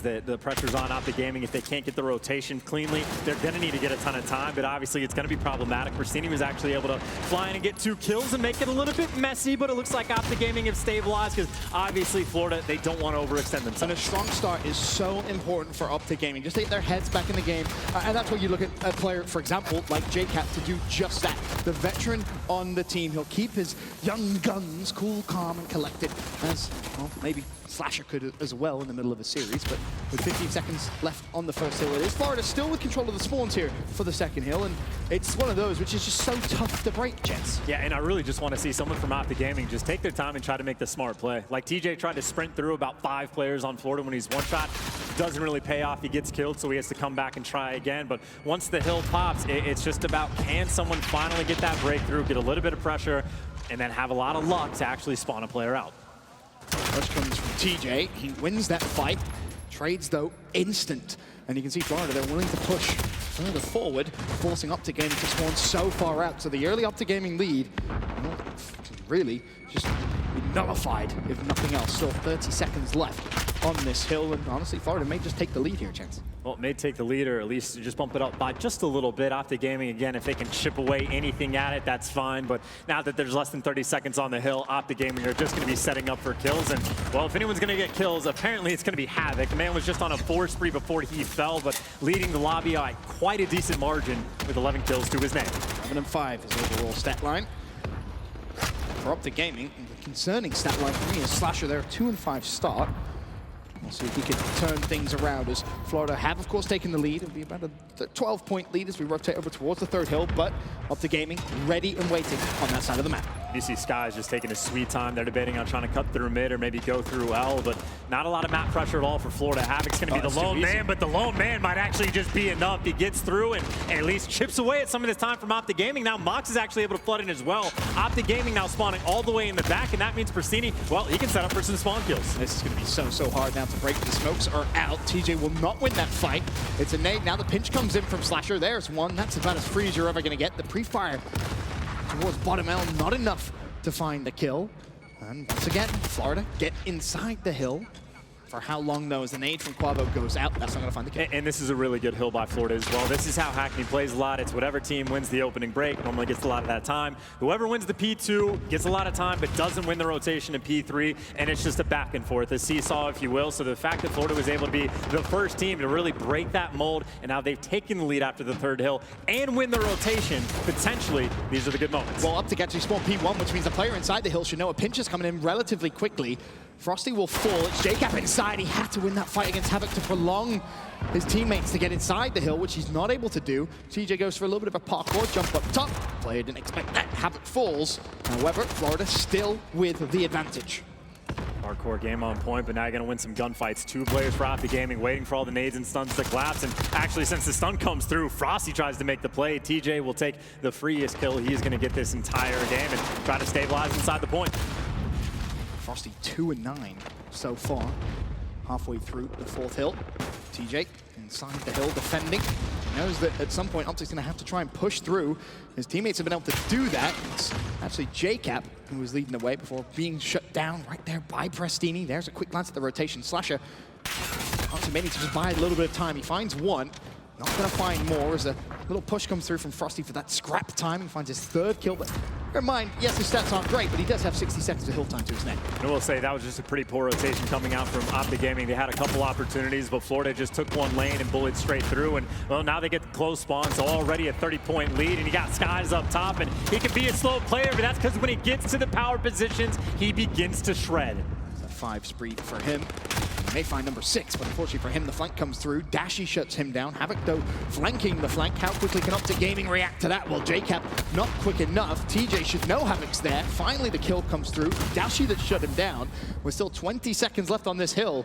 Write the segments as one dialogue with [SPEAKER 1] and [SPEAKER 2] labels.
[SPEAKER 1] The pressure's on OpTic Gaming. If they can't get the rotation cleanly, they're going to need to get a ton of time, but obviously it's going to be problematic. Brasini was actually able to fly in and get 2 kills and make it a little bit messy, but it looks like OpTic Gaming have stabilized because obviously Florida, they don't want to overextend themselves.
[SPEAKER 2] And a strong start is so important for OpTic Gaming. Just to get their heads back in the game, and that's where you look at a player, for example, like JCap, to do just that. The veteran on the team, he'll keep his young guns cool, calm, and collected, as, well, maybe Slasher could as well in the middle of a series, but with 15 seconds left on the first hill, it is Florida still with control of the spawns here for the second hill, and it's one of those which is just so tough to break, gents.
[SPEAKER 1] Yeah, and I really just want to see someone from OpTic Gaming just take their time and try to make the smart play. Like TJ tried to sprint through about 5 players on Florida when he's one shot. Doesn't really pay off. He gets killed, so he has to come back and try again. But once the hill pops, it's just about, can someone finally get that breakthrough, get a little bit of pressure, and then have a lot of luck to actually spawn a player out.
[SPEAKER 2] Rush comes from TJ. He wins that fight. Trades, though, instant. And you can see Florida, they're willing to push further forward, forcing OpTic Gaming to spawn so far out. So the early OpTic Gaming lead, well, really just be nullified, if nothing else. Still 30 seconds left on this hill. And honestly, Florida may just take the lead here, Chance.
[SPEAKER 1] Well, it may take the lead, or at least just bump it up by just a little bit. OpTic Gaming, again, if they can chip away anything at it, that's fine. But now that there's less than 30 seconds on the hill, OpTic Gaming are just going to be setting up for kills. And, well, if anyone's going to get kills, apparently it's going to be Havoc. The man was just on a 4 spree before he fell, but leading the lobby by quite a decent margin with 11 kills to his name.
[SPEAKER 2] 11-5 is overall stat line. For OpTic Gaming, the concerning stat line for me is Slasher there, 2-5 start. We'll see if he can turn things around, as Florida have, of course, taken the lead. It'll be about a 12-point lead as we rotate over towards the third hill, but OpTic Gaming ready and waiting on that side of the map.
[SPEAKER 1] You see Sky's just taking his sweet time. They're debating on trying to cut through mid or maybe go through L, but not a lot of map pressure at all for Florida. Havoc's going to be the lone man, but the lone man might actually just be enough. He gets through and at least chips away at some of this time from OpTic Gaming. Now Mox is actually able to flood in as well. OpTic Gaming now spawning all the way in the back, and that means Brasini, well, he can set up for some spawn kills.
[SPEAKER 2] This is going to be so hard now to break. The smokes are out. TJ will not win that fight. It's a nade. Now the pinch comes in from Slasher. There's one. That's about as free as you're ever going to get. The pre-fire towards bottom L, not enough to find the kill. And once again, Florida get inside the hill. For how long, though, as the nade from Quavo goes out, that's not going to find the kill.
[SPEAKER 1] And this is a really good hill by Florida as well. This is how Hackney plays a lot. It's whatever team wins the opening break normally gets a lot of that time. Whoever wins the P2 gets a lot of time, but doesn't win the rotation in P3, and it's just a back and forth, a seesaw, if you will. So the fact that Florida was able to be the first team to really break that mold, and now they've taken the lead after the third hill and win the rotation, potentially, these are the good moments.
[SPEAKER 2] Well, OpTic actually spawned P1, which means the player inside the hill should know a pinch is coming in relatively quickly. Frosty will fall. It's JCap inside. He had to win that fight against Havoc to prolong his teammates to get inside the hill, which he's not able to do. TJ goes for a little bit of a parkour jump up top. Player didn't expect that. Havoc falls. However, Florida still with the advantage.
[SPEAKER 1] Hardcore game on point, but now you're going to win some gunfights. 2 players for OpTic Gaming waiting for all the nades and stuns to collapse. And actually, since the stun comes through, Frosty tries to make the play. TJ will take the freest kill. He's going to get this entire game and try to stabilize inside the point.
[SPEAKER 2] Frosty 2-9 so far, halfway through the fourth hill. TJ inside the hill defending. He knows that at some point OpTic's going to have to try and push through. His teammates have been able to do that. It's actually JCap who was leading the way before being shut down right there by Prestini. There's a quick glance at the rotation. Slasher OpTic Gaming to just buy a little bit of time. He finds one. Not going to find more as a little push comes through from Frosty for that scrap time. He finds his 3rd kill, but bear in mind, yes, his stats aren't great, but he does have 60 seconds of hill time to his name.
[SPEAKER 1] I will say that was just a pretty poor rotation coming out from OpTic Gaming. They had a couple opportunities, but Florida just took one lane and bullied straight through. And, well, now they get the close spawn, so already a 30-point lead. And you got Skies up top, and he can be a slow player, but that's because when he gets to the power positions, he begins to shred.
[SPEAKER 2] It's a 5 spree for him. He may find number 6, but unfortunately for him, the flank comes through. Dashy shuts him down. Havoc, though, flanking the flank. How quickly can OpTic Gaming react to that? Well, JCap not quick enough. TJ should know Havoc's there. Finally, the kill comes through. Dashy that shut him down. With still 20 seconds left on this hill.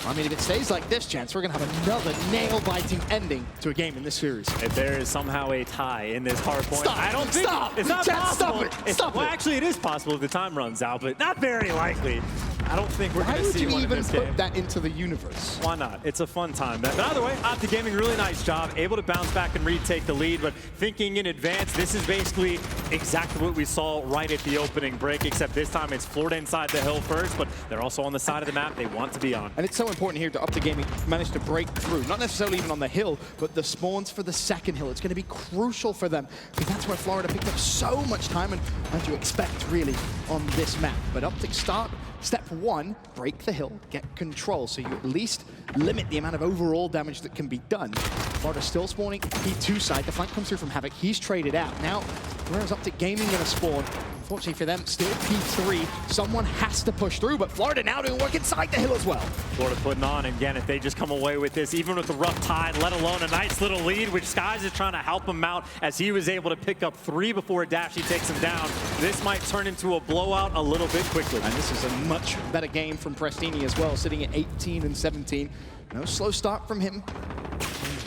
[SPEAKER 2] I mean, if it stays like this, Chance, we're going to have another nail-biting ending to a game in this series.
[SPEAKER 1] If there is somehow a tie in this hard point,
[SPEAKER 2] stop,
[SPEAKER 1] I don't think
[SPEAKER 2] stop.
[SPEAKER 1] It's not
[SPEAKER 2] Chance,
[SPEAKER 1] possible.
[SPEAKER 2] Stop it. Stop
[SPEAKER 1] well,
[SPEAKER 2] it.
[SPEAKER 1] Actually, it is possible if the time runs out, but not very likely. I don't think we're going to see one in this game.
[SPEAKER 2] Why would you even put that into the universe?
[SPEAKER 1] Why not? It's a fun time. But either way, OpTic Gaming, really nice job. Able to bounce back and retake the lead, but thinking in advance, this is basically exactly what we saw right at the opening break, except this time it's Florida inside the hill first, but they're also on the side of the map they want to be on.
[SPEAKER 2] And it's so important here to OpTic Gaming manage to break through, not necessarily even on the hill, but the spawns for the second hill. It's going to be crucial for them, because that's where Florida picked up so much time, and as you expect, really, on this map. But OpTic start step one, break the hill, get control, so you at least limit the amount of overall damage that can be done. Florida still spawning P2 side. The flank comes through from Havoc. He's traded out. Now, where is OpTic Gaming going to spawn? Unfortunately for them, still P3. Someone has to push through, but Florida now doing work inside the hill as well.
[SPEAKER 1] Florida putting on, and again, if they just come away with this, even with the rough tide, let alone a nice little lead, which Skies is trying to help him out as he was able to pick up 3 before Dashy takes him down. This might turn into a blowout a little bit quickly.
[SPEAKER 2] And this is a much better game from Prestini as well, sitting at 18 and 17. No slow start from him.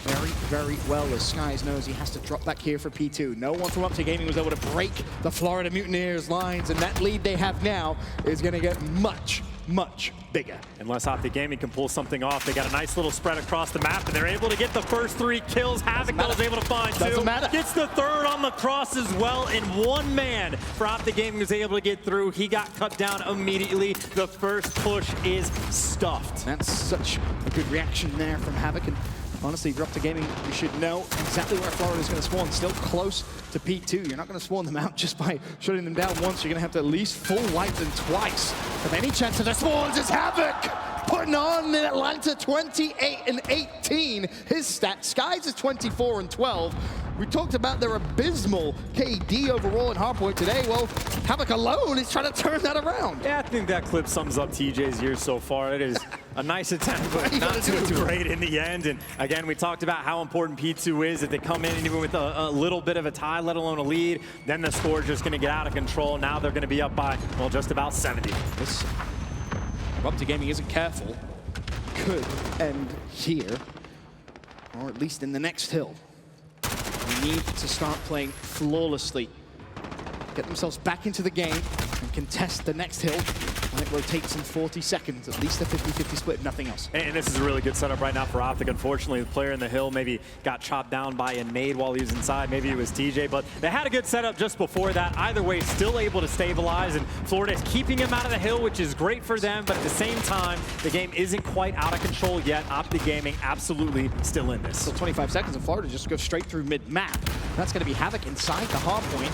[SPEAKER 2] Very, very well, as Skies knows he has to drop back here for P2. No one from OpTic Gaming was able to break the Florida Mutineers lines, and that lead they have now is going to get much, much bigger.
[SPEAKER 1] Unless OpTic Gaming can pull something off, they got a nice little spread across the map, and they're able to get the first 3 kills. Havoc that was able to find 2.
[SPEAKER 2] Doesn't matter.
[SPEAKER 1] Gets the 3rd on the cross as well, and 1 man for OpTic Gaming was able to get through. He got cut down immediately. The first push is stuffed.
[SPEAKER 2] That's such a good reaction there from Havoc, and honestly, if you're OpTic Gaming, you should know exactly where Florida is going to spawn. Still close to P2. You're not going to spawn them out just by shutting them down once. You're going to have to at least full wipe them twice. If any chance of the spawns is Havoc putting on in Atlanta 28 and 18. His stats, Skies is 24 and 12. We talked about their abysmal KD overall in Hardpoint today. Well, Havoc alone is trying to turn that around.
[SPEAKER 1] Yeah, I think that clip sums up TJ's year so far. It is a nice attempt, but not too great in the end. And again, we talked about how important P2 is. If they come in and even with a little bit of a tie, let alone a lead, then the score is just going to get out of control. Now they're going to be up by, well, just about 70.
[SPEAKER 2] This, if OpTic Gaming isn't careful, could end here, or at least in the next hill. They need to start playing flawlessly, get themselves back into the game, and contest the next hill. And it rotates in 40 seconds, at least a 50-50 split, nothing else.
[SPEAKER 1] And this is a really good setup right now for OpTic. Unfortunately, the player in the hill maybe got chopped down by a nade while he was inside. Maybe it was TJ, but they had a good setup just before that. Either way, still able to stabilize, and Florida is keeping him out of the hill, which is great for them, but at the same time, the game isn't quite out of control yet. OpTic Gaming absolutely still in this.
[SPEAKER 2] Still 25 seconds, and Florida just goes straight through mid-map. That's going to be Havoc inside the hard point.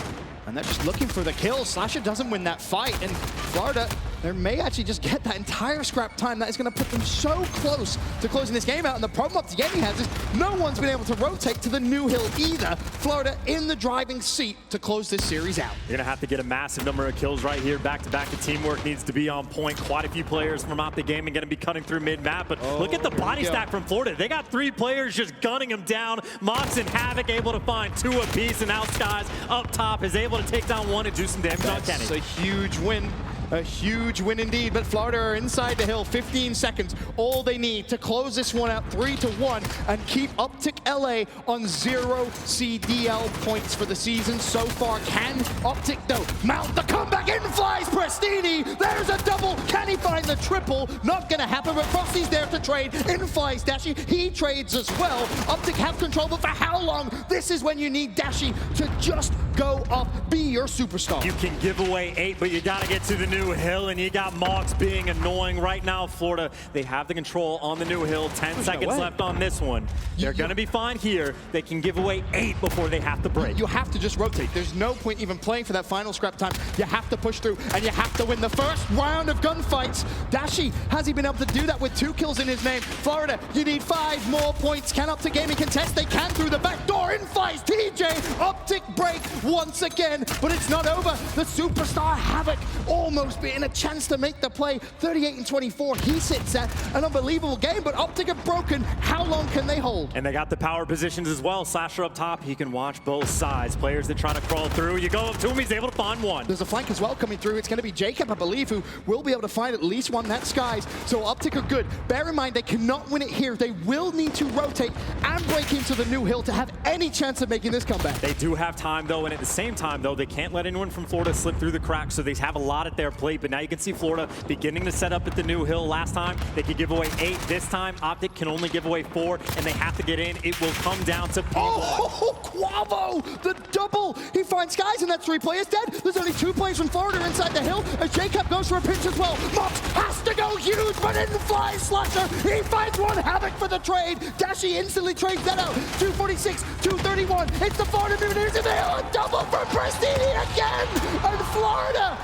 [SPEAKER 2] And they're just looking for the kill. Slasher doesn't win that fight, and Florida, they may actually just get that entire scrap time. That is going to put them so close to closing this game out. And the problem OpTic Gaming has is no one's been able to rotate to the new hill either. Florida in the driving seat to close this series out.
[SPEAKER 1] You're going to have to get a massive number of kills right here. Back-to-back, the teamwork needs to be on point. Quite a few players from OpTic Gaming going to be cutting through mid-map. But look at the body stack from Florida. They got 3 players just gunning them down. Mox and Havoc able to find 2 apiece, and now Skies up top is able to take down 1 and do some damage on Kenny.
[SPEAKER 2] That's a huge win. A huge win indeed, but Florida are inside the hill, 15 seconds. All they need to close this one out 3-1 and keep OpTic LA on 0 CDL points for the season so far. Can OpTic, though, mount the comeback? In flies Prestini! There's a double! Can he find the triple? Not gonna happen, but Frosty's there to trade. In flies Dashy, he trades as well. OpTic have control, but for how long? This is when you need Dashy to just go up, be your superstar.
[SPEAKER 1] You can give away 8, but you gotta get to the new hill, and you got Mox being annoying right now. Florida, they have the control on the new hill. 10 seconds left on this one. They're gonna be fine here. They can give away 8 before they have to break.
[SPEAKER 2] You have to just rotate. There's no point even playing for that final scrap time. You have to push through, and you have to win the first round of gunfights. Dashy, has he been able to do that with 2 kills in his name? Florida, you need 5 more points. Can OpTic Gaming contest? They can through the back door. In flies TJ. OpTic break once again, but it's not over. The superstar Havoc almost being a chance to make the play. 38 and 24. He sits at an unbelievable game, but OpTic have broken. How long can they hold?
[SPEAKER 1] And they got the power positions as well. Slasher up top. He can watch both sides. Players that try to crawl through. You go up to him. He's able to find 1.
[SPEAKER 2] There's a flank as well coming through. It's going to be Jacob, I believe, who will be able to find at least 1. That's Skies. So OpTic are good. Bear in mind, they cannot win it here. They will need to rotate and break into the new hill to have any chance of making this comeback.
[SPEAKER 1] They do have time, though, and at the same time, though, they can't let anyone from Florida slip through the cracks, so they have a lot lot at their plate, but now you can see Florida beginning to set up at the new hill. Last time, they could give away 8. This time, OpTic can only give away 4, and they have to get in. It will come down to P1.
[SPEAKER 2] Oh, Quavo, the double. He finds Skies, and that's 3 players dead. There's only 2 players from Florida inside the hill, as Jacob goes for a pinch as well. Mox has to go huge, but in flies Slusher. He finds one Havoc for the trade. Dashi instantly trades that out. 246, 231. It's the Florida Mutineers in the hill. A double from Prestini again. And Florida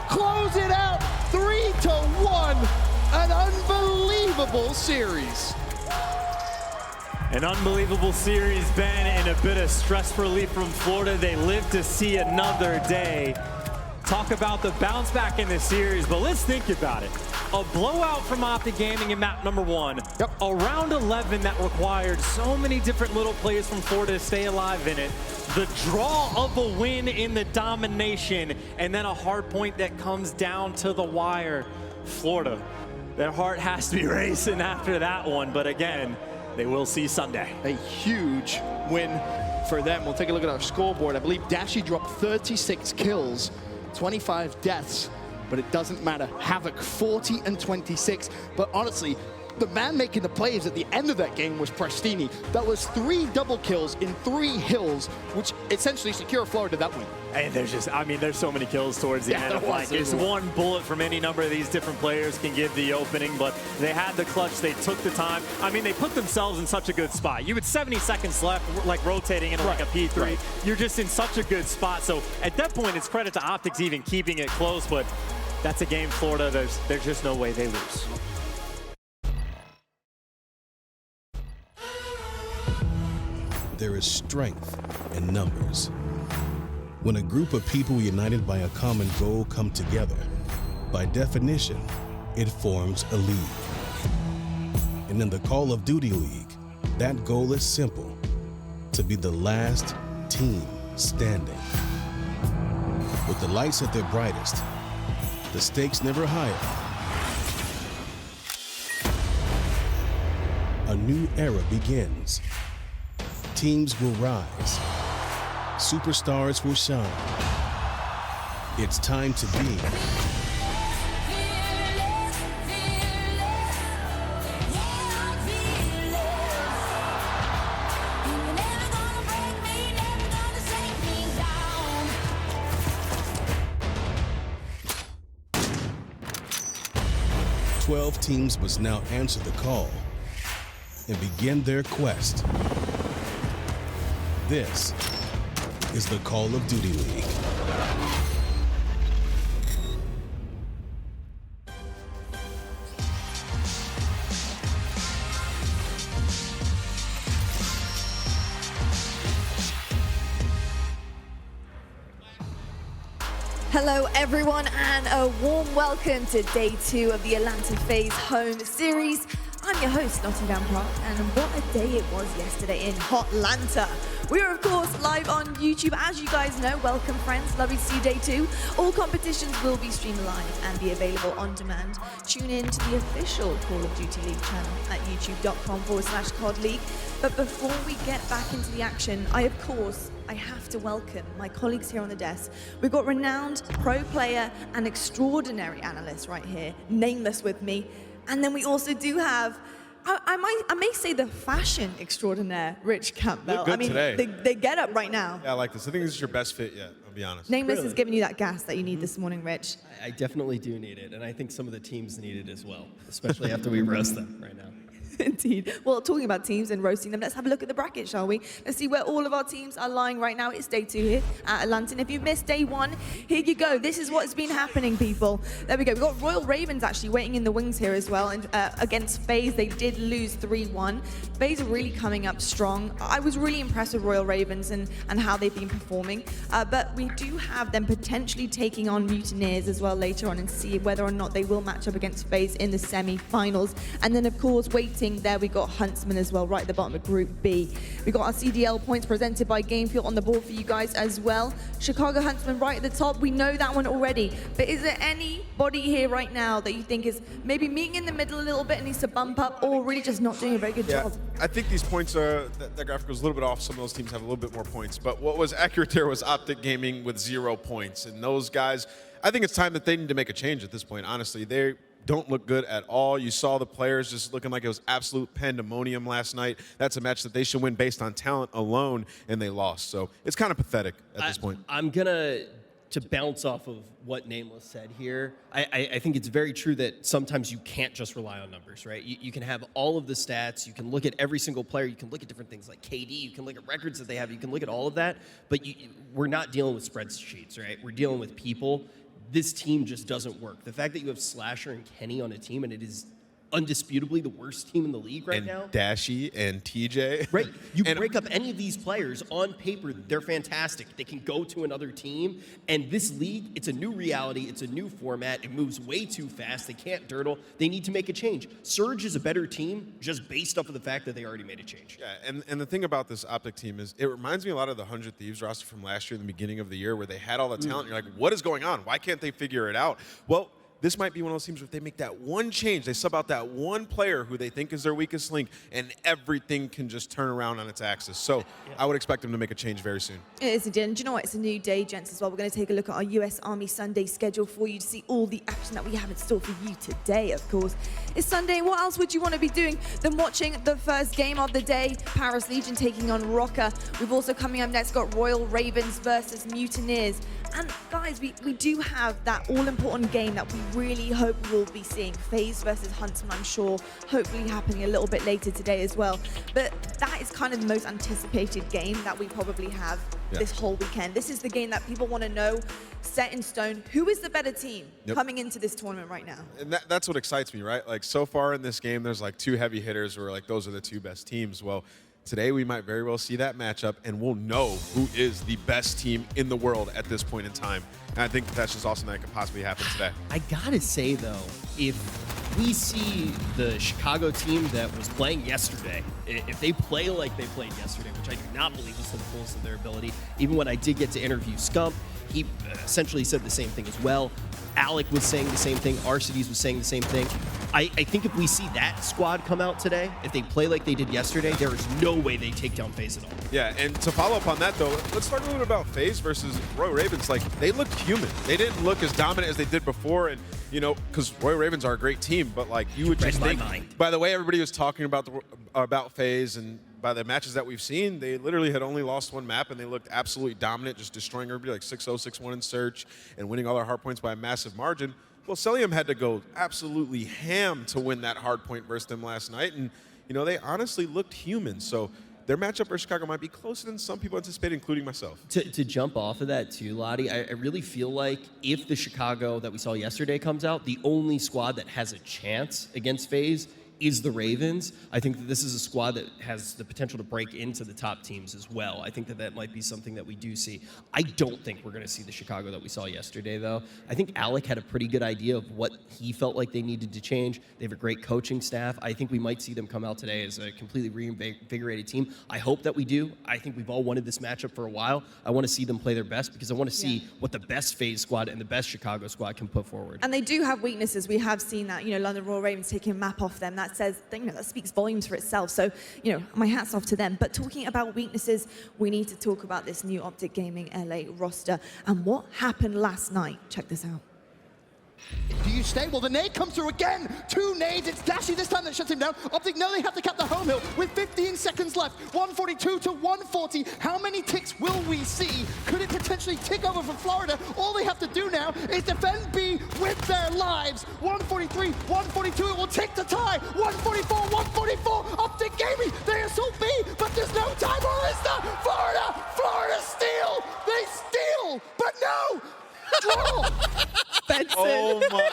[SPEAKER 2] close it out 3-1. An unbelievable series.
[SPEAKER 1] An unbelievable series, Ben, and a bit of stress relief from Florida. They live to see another day. Talk about the bounce back in this series, but let's think about it. A blowout from OpTic Gaming in map number 1.
[SPEAKER 2] Yep.
[SPEAKER 1] A round 11 that required so many different little plays from Florida to stay alive in it. The draw of a win in the domination, and then a hard point that comes down to the wire. Florida, their heart has to be racing after that one, but again, they will see Sunday.
[SPEAKER 2] A huge win for them. We'll take a look at our scoreboard. I believe Dashi dropped 36 kills, 25 deaths, but it doesn't matter. Havoc 40 and 26, but honestly, the man making the plays at the end of that game was Prestini. That was 3 double kills in 3 hills, which essentially secure Florida that win.
[SPEAKER 1] And there's just, I mean, there's so many kills towards the end. Like, it's one bullet from any number of these different players can give the opening, but they had the clutch, they took the time. I mean, they put themselves in such a good spot. You had 70 seconds left, like rotating into like a P3. Right. You're just in such a good spot. So at that point, it's credit to OpTic's even keeping it close, but that's a game Florida, there's just no way they lose.
[SPEAKER 3] There is strength in numbers. When a group of people united by a common goal come together, by definition, it forms a league. And in the Call of Duty League, that goal is simple: to be the last team standing. With the lights at their brightest, the stakes never higher. A new era begins. Teams will rise. Superstars will shine. It's time to be .12 teams must now answer the call and begin their quest. This is the Call of Duty League.
[SPEAKER 4] Hello everyone, and a warm welcome to day 2 of the Atlanta FaZe home series. I'm your host, Nottingham Park, and what a day it was yesterday in Hotlanta. We are, of course, live on YouTube. As you guys know, welcome friends, lovely to see you day 2. All competitions will be streamed live and be available on demand. Tune in to the official Call of Duty League channel at youtube.com/COD League. But before we get back into the action, I have to welcome my colleagues here on the desk. We've got renowned pro player and extraordinary analyst right here, Nameless with me. And then we also do have, I may say, the fashion extraordinaire, Rich Campbell.
[SPEAKER 5] Look good
[SPEAKER 4] I mean,
[SPEAKER 5] today.
[SPEAKER 4] they get up right now.
[SPEAKER 5] Yeah, I like this. I think this is your best fit yet, I'll be honest.
[SPEAKER 4] Nameless is giving you that gas that you need this morning, Rich.
[SPEAKER 6] I definitely do need it, and I think some of the teams need it as well, especially after we roast them right now.
[SPEAKER 4] Indeed. Well, talking about teams and roasting them, let's have a look at the bracket, shall we? Let's see where all of our teams are lying right now. It's day 2 here at Atlanta. And if you missed day 1, here you go. This is what's been happening, people. There we go. We've got Royal Ravens actually waiting in the wings here as well. And against FaZe, they did lose 3-1. FaZe are really coming up strong. I was really impressed with Royal Ravens and how they've been performing. But we do have them potentially taking on Mutineers as well later on, and see whether or not they will match up against FaZe in the semi-finals. And then, of course, waiting there, we got Huntsmen as well, right at the bottom of Group B. We got our CDL points presented by Gamefield on the board for you guys as well. Chicago Huntsmen right at the top. We know that one already. But is there anybody here right now that you think is maybe meeting in the middle a little bit and needs to bump up, or really just not doing a very good job?
[SPEAKER 5] I think these points are, that graphic was a little bit off. Some of those teams have a little bit more points. But what was accurate there was OpTic Gaming with 0 points. And those guys, I think it's time that they need to make a change at this point. Honestly, they don't look good at all. You saw the players just looking like it was absolute pandemonium last night. That's a match that they should win based on talent alone, and they lost. So it's kind of pathetic at this point.
[SPEAKER 6] I'm gonna to bounce off of what Nameless said here. I think it's very true that sometimes you can't just rely on numbers, right? You can have all of the stats. You can look at every single player. You can look at different things like KD. You can look at records that they have. You can look at all of that. But we're not dealing with spreadsheets, right? We're dealing with people. This team just doesn't work. The fact that you have Slasher and Kenny on a team, and it is undisputably the worst team in the league right now.
[SPEAKER 5] Dashy and TJ.
[SPEAKER 6] Right. You break up any of these players, on paper, they're fantastic. They can go to another team. And this league, it's a new reality. It's a new format. It moves way too fast. They can't durdle. They need to make a change. Surge is a better team just based off of the fact that they already made a change.
[SPEAKER 5] Yeah, and the thing about this OpTic team is it reminds me a lot of the 100 Thieves roster from last year in the beginning of the year where they had all the talent. You're like, what is going on? Why can't they figure it out? Well, this might be one of those teams where if they make that one change, they sub out that one player who they think is their weakest link, and everything can just turn around on its axis. So I would expect them to make a change very soon.
[SPEAKER 4] It is indeed. And do you know what? It's a new day, gents, as well. We're going to take a look at our US Army Sunday schedule for you to see all the action that we have in store for you today, of course. It's Sunday. What else would you want to be doing than watching the first game of the day? Paris Legion taking on Røkkr. We've also coming up next got Royal Ravens versus Mutineers. And guys, we do have that all-important game that we really hope we'll be seeing. FaZe versus Huntsmen, I'm sure, hopefully happening a little bit later today as well. But that is kind of the most anticipated game that we probably have this whole weekend. This is the game that people want to know, set in stone, who is the better team coming into this tournament right now?
[SPEAKER 5] And that's what excites me, right? Like, so far in this game, there's like two heavy hitters where like those are the two best teams. Well, today we might very well see that matchup, and we'll know who is the best team in the world at this point in time. And I think that's just awesome that it could possibly happen today.
[SPEAKER 6] I gotta say, though, if we see the Chicago team that was playing yesterday, if they play like they played yesterday, which I do not believe is to the fullest of their ability, even when I did get to interview Scump, he essentially said the same thing as well. Alec was saying the same thing. Arcides was saying the same thing. I think if we see that squad come out today, if they play like they did yesterday, there is no way they take down FaZe at all.
[SPEAKER 5] Yeah, and to follow up on that, though, let's talk a little bit about FaZe versus Royal Ravens. Like, they looked human. They didn't look as dominant as they did before, and, you know, because Royal Ravens are a great team, but, like, you would just think, by the way everybody was talking about FaZe and by the matches that we've seen, they literally had only lost one map, and they looked absolutely dominant, just destroying everybody, like 6-0, 6-1 in Search, and winning all their hard points by a massive margin. Well, Celium had to go absolutely ham to win that hard point versus them last night, and, you know, they honestly looked human. So their matchup versus Chicago might be closer than some people anticipated, including myself.
[SPEAKER 6] To jump off of that too, Lottie, I really feel like if the Chicago that we saw yesterday comes out, the only squad that has a chance against FaZe is the Ravens. I think that this is a squad that has the potential to break into the top teams as well. I think that that might be something that we do see. I don't think we're going to see the Chicago that we saw yesterday, though. I think Alec had a pretty good idea of what he felt like they needed to change. They have a great coaching staff. I think we might see them come out today as a completely reinvigorated team. I hope that we do. I think we've all wanted this matchup for a while. I want to see them play their best because I want to see what the best FaZe squad and the best Chicago squad can put forward.
[SPEAKER 4] And they do have weaknesses. We have seen that, you know, London Royal Ravens taking a map off them. That says, you know, that speaks volumes for itself. So, you know, my hat's off to them. But talking about weaknesses, we need to talk about this new OpTic Gaming LA roster and what happened last night. Check this out.
[SPEAKER 2] Do you stay? Well, the nade comes through again. 2 nades. It's Dashy this time that shuts him down. OpTic know they have to cap the home hill with 15 seconds left. 142 to 140. How many ticks will we see? Could it potentially tick over for Florida? All they have to do now is defend B with their lives. 143, 142. It will tick the tie. 144, 144. OpTic Gaming. They assault B, but there's no time. Or is there? Florida steal. They steal, but no. Draw.
[SPEAKER 4] Benson.
[SPEAKER 5] Oh my.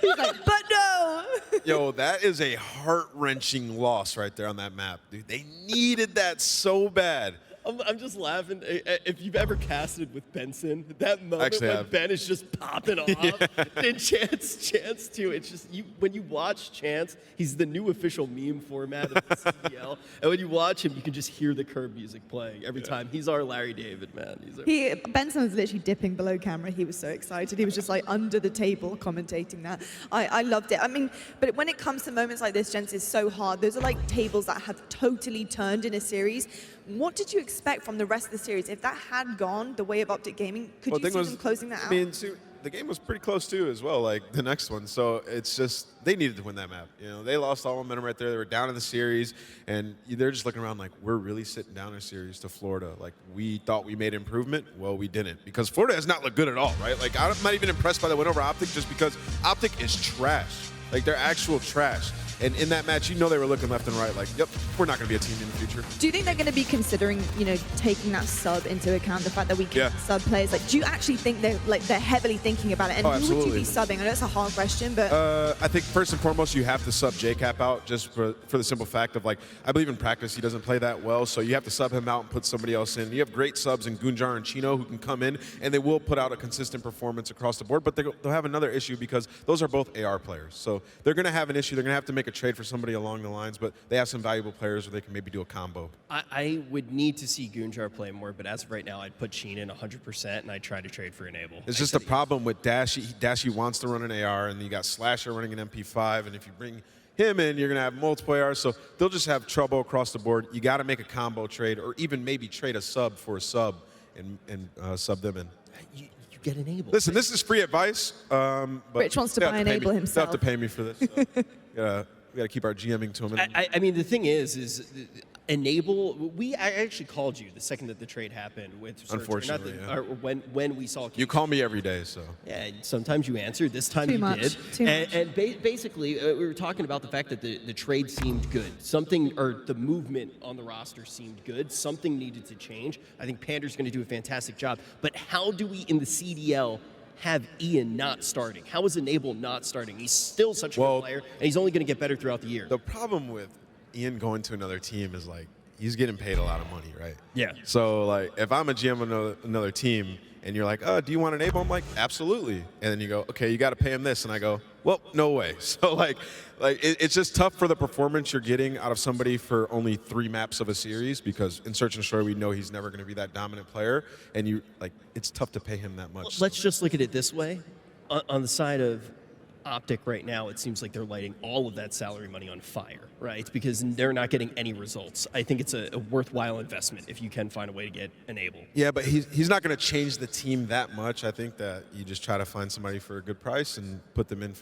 [SPEAKER 4] He's like, but no.
[SPEAKER 5] Yo, that is a heart-wrenching loss right there on that map, dude. They needed that so bad.
[SPEAKER 6] I'm just laughing. If you've ever casted with Benson, that moment when Ben is just popping off, and Chance too. It's just when you watch Chance, he's the new official meme format of the CDL, and when you watch him, you can just hear the curb music playing every time. He's our Larry David, man.
[SPEAKER 4] Benson was literally dipping below camera. He was so excited. He was just like under the table commentating that. I loved it. I mean, but when it comes to moments like this, gents, it's so hard. Those are like tables that have totally turned in a series. What did you expect from the rest of the series? If that had gone the way of OpTic Gaming, could you see them closing that out?
[SPEAKER 5] I mean, the game was pretty close too as well, like the next one. So it's just, they needed to win that map. You know, they lost all momentum right there. They were down in the series, and they're just looking around like, we're really sitting down in a series to Florida. Like, we thought we made improvement. Well, we didn't, because Florida has not looked good at all, right? Like, I'm not even impressed by the win over OpTic just because OpTic is trash. Like, they're actual trash. And in that match, you know they were looking left and right like, yep, we're not going to be a team in the future.
[SPEAKER 4] Do you think they're going to be considering, you know, taking that sub into account, the fact that we can sub players? Like, do you actually think they're heavily thinking about it? And who would you be subbing? I know it's a hard question, but
[SPEAKER 5] I think first and foremost, you have to sub JCap out just for the simple fact of, like, I believe in practice he doesn't play that well, so you have to sub him out and put somebody else in. You have great subs in Gunjar and Chino who can come in, and they will put out a consistent performance across the board, but they'll have another issue because those are both AR players. So they're going to have an issue. They're going to have to make a trade for somebody along the lines, but they have some valuable players where they can maybe do a combo.
[SPEAKER 6] I would need to see Gunjar play more, but as of right now, I'd put Sheen in 100%, and I'd try to trade for Enable.
[SPEAKER 5] It's just a problem with Dashy. Dashy wants to run an AR, and you got Slasher running an MP5, and if you bring him in, you're going to have multiple ARs, so they'll just have trouble across the board. You got to make a combo trade, or even maybe trade a sub for a sub and sub them in.
[SPEAKER 6] You get Enable.
[SPEAKER 5] Listen, this is free advice. But
[SPEAKER 4] Rich wants to buy Enable himself.
[SPEAKER 5] They'll have to pay me for this. So. We got to keep our GMing to him.
[SPEAKER 6] I mean, the thing is Enable. I actually called you the second that the trade happened with.
[SPEAKER 5] Unfortunately,
[SPEAKER 6] or when we saw.
[SPEAKER 5] You call me every day, so.
[SPEAKER 6] Yeah, sometimes you answer. This time
[SPEAKER 4] Too
[SPEAKER 6] you
[SPEAKER 4] much.
[SPEAKER 6] did.
[SPEAKER 4] Too much.
[SPEAKER 6] And basically, we were talking about the fact that the trade seemed good. Something, or the movement on the roster seemed good. Something needed to change. I think Pander's going to do a fantastic job. But how do we in the CDL have Ian not starting? How is Enable not starting? He's still such a good player, and he's only going to get better throughout the year.
[SPEAKER 5] The problem with Ian going to another team is, like, he's getting paid a lot of money, right?
[SPEAKER 6] Yeah.
[SPEAKER 5] So, like, if I'm a GM of another team and you're like, oh, do you want Enable? I'm like, absolutely. And then you go, okay, you got to pay him this. And I go, well, no way. So, like it's just tough for the performance you're getting out of somebody for only 3 maps of a series, because in Search and Destroy, we know he's never going to be that dominant player. And it's tough to pay him that much.
[SPEAKER 6] Let's just look at it this way. On the side of OpTic right now, it seems like they're lighting all of that salary money on fire, right? Because they're not getting any results. I think it's a worthwhile investment if you can find a way to get Enable.
[SPEAKER 5] Yeah, but he's not going to change the team that much. I think that you just try to find somebody for a good price and put them in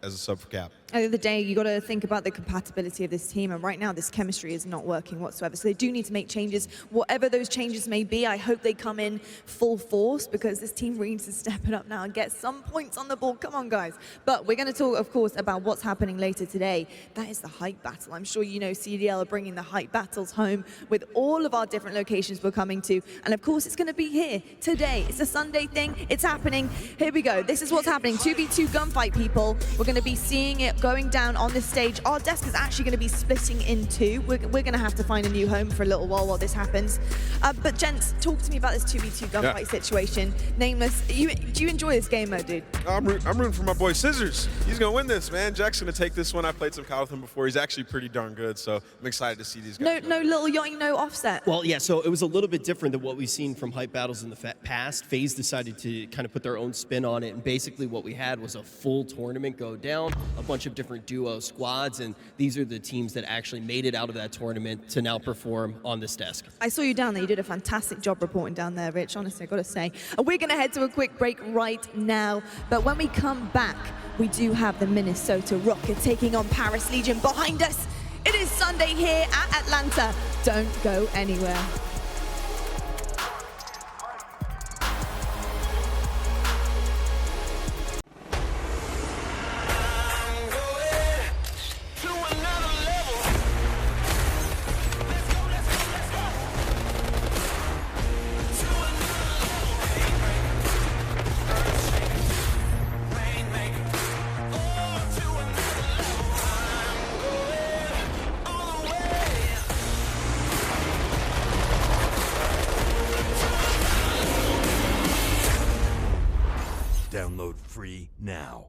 [SPEAKER 5] as a sub for cap.
[SPEAKER 4] At the end of the day, you got to think about the compatibility of this team, and right now this chemistry is not working whatsoever. So they do need to make changes. Whatever those changes may be, I hope they come in full force, because this team really needs to step it up now and get some points on the board. Come on, guys. But we're going to talk, of course, about what's happening later today. That is the hype battle. I'm sure you know CDL are bringing the hype battles home with all of our different locations we're coming to. And of course, it's going to be here today. It's a Sunday thing. It's happening. Here we go. This is what's happening. 2v2 gunfight, people. We're going to be seeing it going down on this stage. Our desk is actually going to be splitting in 2. We're going to have to find a new home for a little while this happens. But gents, talk to me about this 2v2 gunfight situation. Nameless, do you enjoy this game mode, dude?
[SPEAKER 5] I'm rooting for my boy Scissors. He's going to win this, man. Jack's going to take this one. I played some COD with him before. He's actually pretty darn good, so I'm excited to see these guys.
[SPEAKER 4] No little yoing, no offset.
[SPEAKER 6] Well, yeah, so it was a little bit different than what we've seen from hype battles in the past. FaZe decided to kind of put their own spin on it, and basically what we had was a full tournament go down, a bunch of different duo squads, and these are the teams that actually made it out of that tournament to now perform on this desk.
[SPEAKER 4] I saw you down there. You did a fantastic job reporting down there, Rich, honestly, I've got to say. And we're going to head to a quick break right now, but when we come back, we do have the Minnesota Røkkr taking on Paris Legion behind us. It is Sunday here at Atlanta. Don't go anywhere.
[SPEAKER 7] Download free now.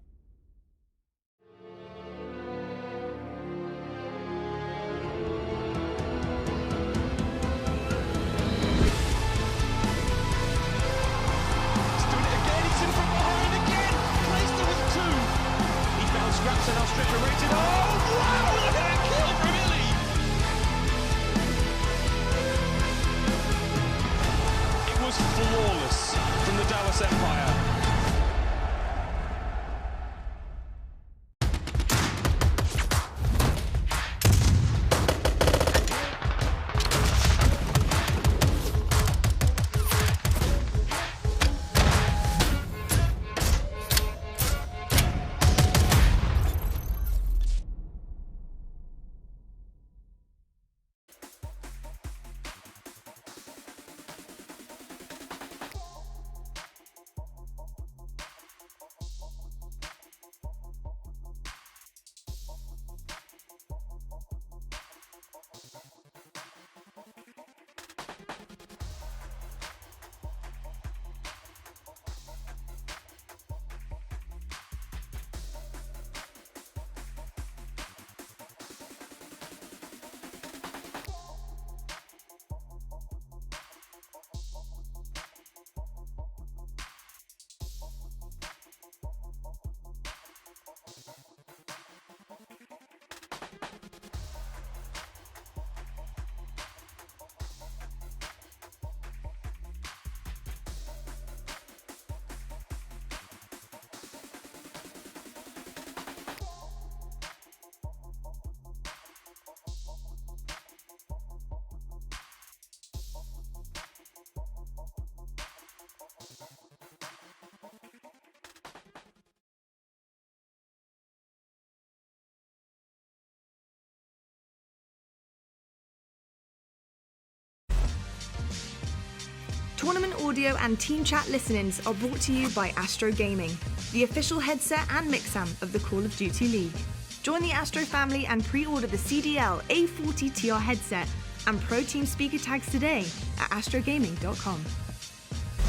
[SPEAKER 8] audio and team chat listen-ins are brought to you by Astro Gaming, the official headset and mix-amp of the Call of Duty League. Join the Astro family and pre-order the CDL A40 TR headset and Pro Team speaker tags today at astrogaming.com.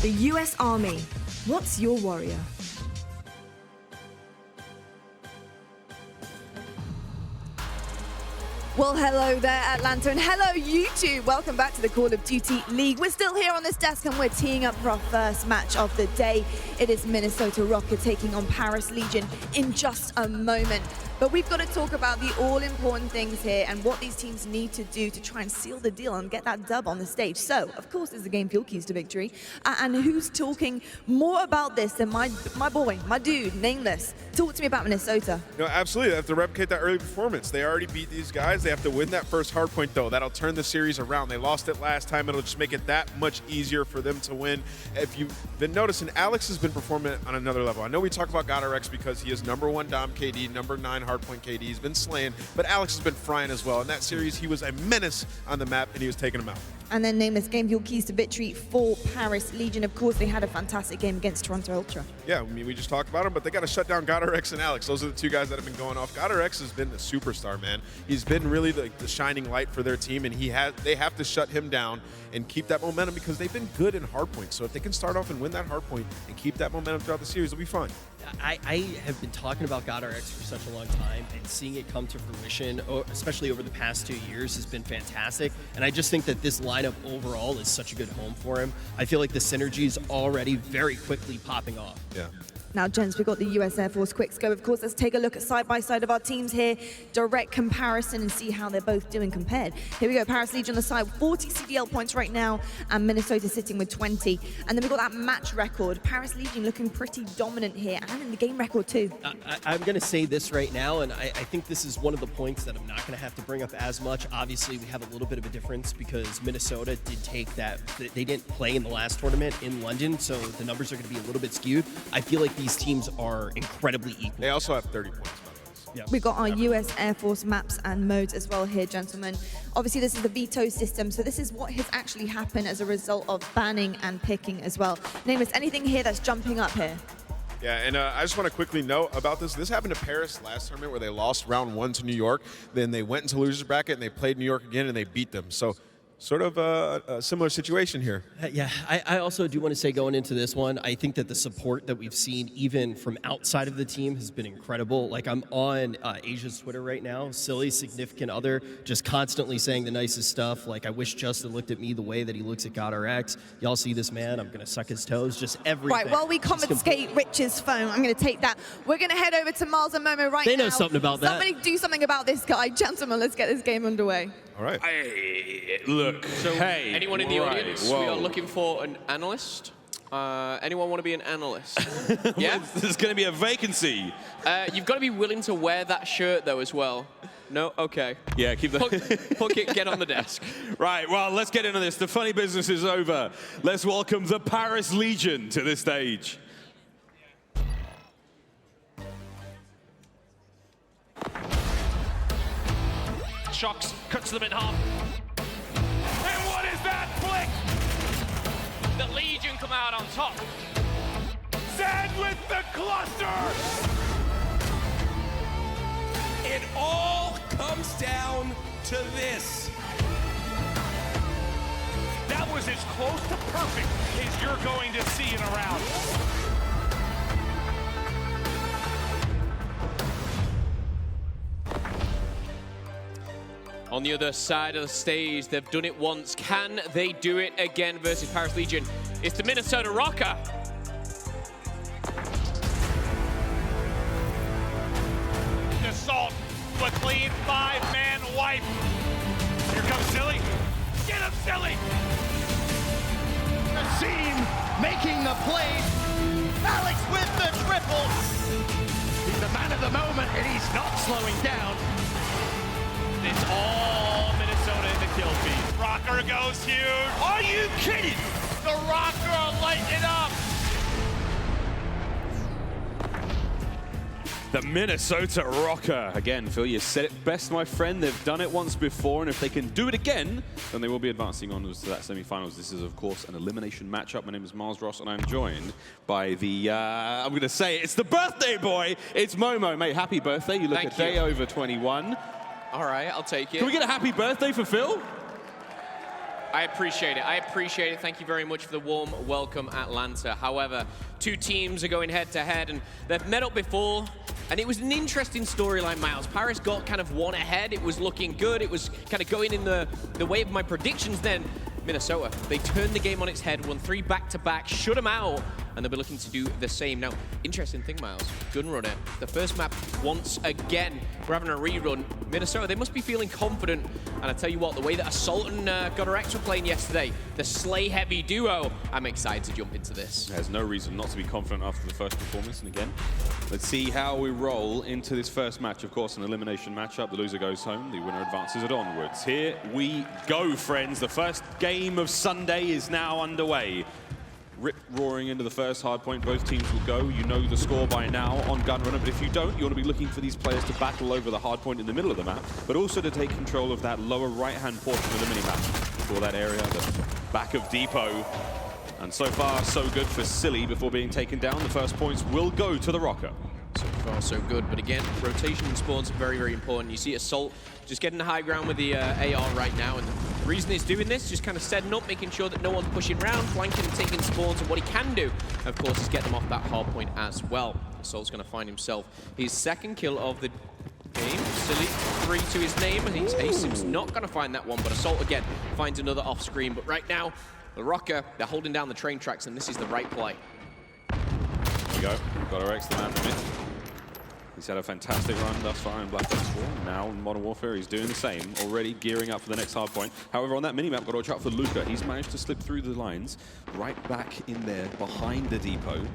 [SPEAKER 8] The US Army. What's your warrior?
[SPEAKER 4] Well, hello there, Atlanta, and hello, YouTube. Welcome back to the Call of Duty League. We're still here on this desk, and we're teeing up for our first match of the day. It is Minnesota Røkkr taking on Paris Legion in just a moment. But we've got to talk about the all-important things here and what these teams need to do to try and seal the deal and get that dub on the stage. So, of course, there's the game fuel keys to victory. And who's talking more about this than my boy, my dude, Nameless? Talk to me about Minnesota.
[SPEAKER 5] No, absolutely. They have to replicate that early performance. They already beat these guys. They have to win that first hard point, though. That'll turn the series around. They lost it last time. It'll just make it that much easier for them to win. If you've been noticing, Alex has been performing on another level. I know we talk about GodRx because he is #1 Dom KD, #9 hardpoint KD. He's been slaying, but Alex has been frying as well. In that series, he was a menace on the map, and he was taking them out.
[SPEAKER 4] And then Nameless, game fuel keys to victory for Paris Legion. Of course, they had a fantastic game against Toronto Ultra.
[SPEAKER 5] Yeah, I mean, we just talked about him, but they got to shut down GodRx and Alex. Those are the two guys that have been going off. GodRx has been the superstar, man. He's been really the shining light for their team, and they have to shut him down and keep that momentum because they've been good in hardpoint. So if they can start off and win that hardpoint and keep that momentum throughout the series, they'll be fine.
[SPEAKER 6] I have been talking about GodRx for such a long time, and seeing it come to fruition, especially over the past 2 years, has been fantastic. And I just think that this lineup overall is such a good home for him. I feel like the synergy is already very quickly popping off.
[SPEAKER 5] Yeah.
[SPEAKER 4] Now, gents, we've got the US Air Force quick scope. Of course, let's take a look at side-by-side of our teams here. Direct comparison and see how they're both doing compared. Here we go, Paris Legion on the side, 40 CDL points right now, and Minnesota sitting with 20. And then we've got that match record. Paris Legion looking pretty dominant here, and in the game record too.
[SPEAKER 6] I'm going to say this right now, and I think this is one of the points that I'm not going to have to bring up as much. Obviously, we have a little bit of a difference because Minnesota did take that. They didn't play in the last tournament in London, so the numbers are going to be a little bit skewed. I feel like these teams are incredibly equal.
[SPEAKER 5] They also have 30 points, by the way.
[SPEAKER 6] Yeah.
[SPEAKER 4] We've got our US Air Force maps and modes as well here, gentlemen. Obviously, this is the veto system, so this is what has actually happened as a result of banning and picking as well. Nameless, anything here that's jumping up here?
[SPEAKER 5] Yeah, and I just want to quickly note about this. This happened to Paris last tournament where they lost round 1 to New York. Then they went into losers bracket and they played New York again and they beat them. So sort of a similar situation here.
[SPEAKER 6] Yeah, I also do want to say going into this one, I think that the support that we've seen even from outside of the team has been incredible. Like I'm on Asia's Twitter right now, Silly's significant other, just constantly saying the nicest stuff. Like I wish Justin looked at me the way that he looks at GodRx. Y'all see this man, I'm going to suck his toes, just everything.
[SPEAKER 4] Right, while we confiscate Rich's phone, I'm going to take that. We're going to head over to Miles and Momo right now.
[SPEAKER 6] They know something about that.
[SPEAKER 4] Somebody do something about this guy. Gentlemen, let's get this game underway.
[SPEAKER 5] All right.
[SPEAKER 9] Hey, look. So, hey, anyone in the audience? We are looking for an analyst. Anyone want to be an analyst? Yeah?
[SPEAKER 10] There's going to be a vacancy.
[SPEAKER 9] You've got to be willing to wear that shirt, though, as well. No? Okay.
[SPEAKER 10] Yeah, keep the...
[SPEAKER 9] Hook it, get on the desk.
[SPEAKER 10] Right, well, let's get into this. The funny business is over. Let's welcome the Paris Legion to the stage.
[SPEAKER 11] Shocks, cuts them in half. And what is that flick? The Legion come out on top. Zed with the cluster!
[SPEAKER 12] It all comes down to this.
[SPEAKER 11] That was as close to perfect as you're going to see in a round.
[SPEAKER 9] On the other side of the stage, they've done it once. Can they do it again versus Paris Legion? It's the Minnesota Røkkr.
[SPEAKER 11] Assault, a clean 5-man wipe. Here comes Silly. Get him, Silly!
[SPEAKER 13] The seam making the play. Alex with the triple. He's the man of the moment, and he's not slowing down.
[SPEAKER 11] It's all Minnesota in the kill feed. Røkkr goes huge. Are you kidding? The Røkkr are lighting it up.
[SPEAKER 10] The Minnesota Røkkr. Again, Phil, you said it best, my friend. They've done it once before, and if they can do it again, then they will be advancing on to that semi-finals. This is, of course, an elimination matchup. My name is Miles Ross, and I'm joined by the, I'm going to say it's the birthday boy. It's Momo. Mate, happy birthday. You look a day over 21.
[SPEAKER 9] All right, I'll take it.
[SPEAKER 10] Can we get a happy birthday for Phil?
[SPEAKER 9] I appreciate it. I appreciate it. Thank you very much for the warm welcome, Atlanta. However, two teams are going head-to-head, and they've met up before, and it was an interesting storyline, Miles. Paris got kind of one ahead. It was looking good. It was kind of going in the way of my predictions then. Minnesota, they turned the game on its head, won 3 back-to-back, shut them out, and they'll be looking to do the same. Now, interesting thing, Miles, Gunrunner, the first map once again, we're having a rerun. Minnesota, they must be feeling confident, and I tell you what, the way that Assault and Røkkr were playing yesterday, the Slay-heavy duo, I'm excited to jump into this.
[SPEAKER 10] There's no reason not to be confident after the first performance, and again, let's see how we roll into this first match. Of course, an elimination matchup. The loser goes home, the winner advances it onwards. Here we go, friends. The first game of Sunday is now underway. Rip roaring into the first hard point. Both teams will go. You know the score by now on Gunrunner, but if you don't, you want to be looking for these players to battle over the hard point in the middle of the map, but also to take control of that lower right-hand portion of the mini-map. For that area, the back of Depot. And so far, so good for Silly before being taken down. The first points will go to the Røkkr.
[SPEAKER 9] So far, so good. But again, rotation and spawns are very, very important. You see Assault just getting the high ground with the AR right now. And the reason he's doing this, just kind of setting up, making sure that no one's pushing around, flanking and taking spawns. And what he can do, of course, is get them off that hard point as well. Assault's going to find himself his second kill of the game. Silly, 3 to his name. And he's Asim's not going to find that one, but Assault, again, finds another off screen. But right now, the Røkkr, they're holding down the train tracks, and this is the right play.
[SPEAKER 10] There we go. Got our X, the man from it. He's had a fantastic run thus far in Black Ops 4. Now in Modern Warfare, he's doing the same, already gearing up for the next hard point. However, on that minimap, got to watch out for Røkkr. He's managed to slip through the lines, right back in there, behind the depot.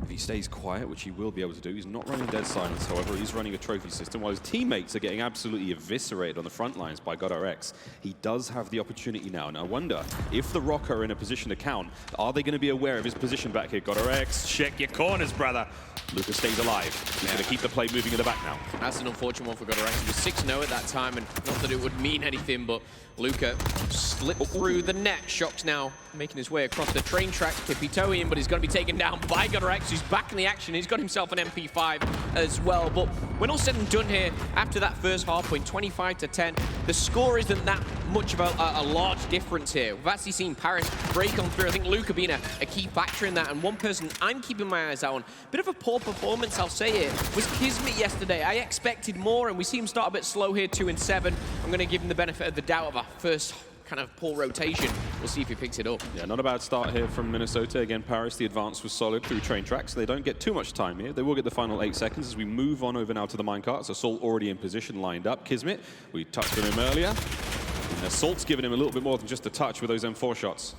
[SPEAKER 10] If he stays quiet, which he will be able to do, he's not running dead silence. However, he's running a trophy system, while his teammates are getting absolutely eviscerated on the front lines by GodRx. He does have the opportunity now. And I wonder, if the Røkkr are in a position to count, are they going to be aware of his position back here? GodRx, check your corners, brother. Røkkr stays alive. He's going to keep the play moving in the back now.
[SPEAKER 9] That's an unfortunate one for GodRx. He was 6-0 at that time, and not that it would mean anything, but Røkkr slipped through the net. Shox now making his way across the train tracks. Tippy-toeing, but he's going to be taken down by GodRx, who's back in the action. He's got himself an MP5 as well. But when all said and done here, after that first hard point, 25-10, the score isn't that much of a large difference here. We've actually seen Paris break on through. I think Røkkr being a key factor in that. And one person I'm keeping my eyes out on, bit of a poor performance, I'll say it, was Kismet yesterday. I expected more, and we see him start a bit slow here, 2-7. I'm going to give him the benefit of the doubt of a first kind of poor rotation. We'll see if he picks it up.
[SPEAKER 10] Yeah, not a bad start here from Minnesota. Again, Paris, the advance was solid through train tracks. They don't get too much time here. They will get the final 8 seconds as we move on over now to the minecarts. Assault already in position, lined up. Kismet, we touched on him earlier. And Assault's given him a little bit more than just a touch with those M4 shots.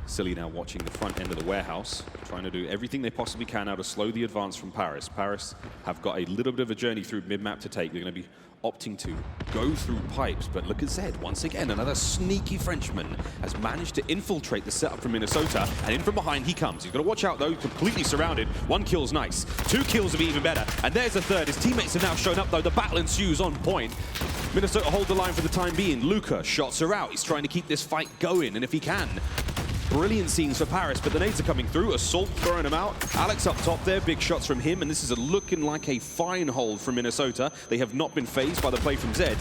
[SPEAKER 10] Silly now watching the front end of the warehouse, trying to do everything they possibly can now to slow the advance from Paris. Paris have got a little bit of a journey through mid-map to take. They're going to be opting to go through pipes, but look at Zed. Once again, another sneaky Frenchman has managed to infiltrate the setup from Minnesota, and in from behind he comes. He's got to watch out though, completely surrounded. 1 kill's nice, 2 kills would be even better, and there's a third. His teammates have now shown up though. The battle ensues on point. Minnesota hold the line for the time being. Røkkr shots are out. He's trying to keep this fight going, and if he can, brilliant scenes for Paris, but the nades are coming through. Assault throwing them out. Alex up top there, big shots from him, and this is looking like a fine hold from Minnesota. They have not been phased by the play from Zed.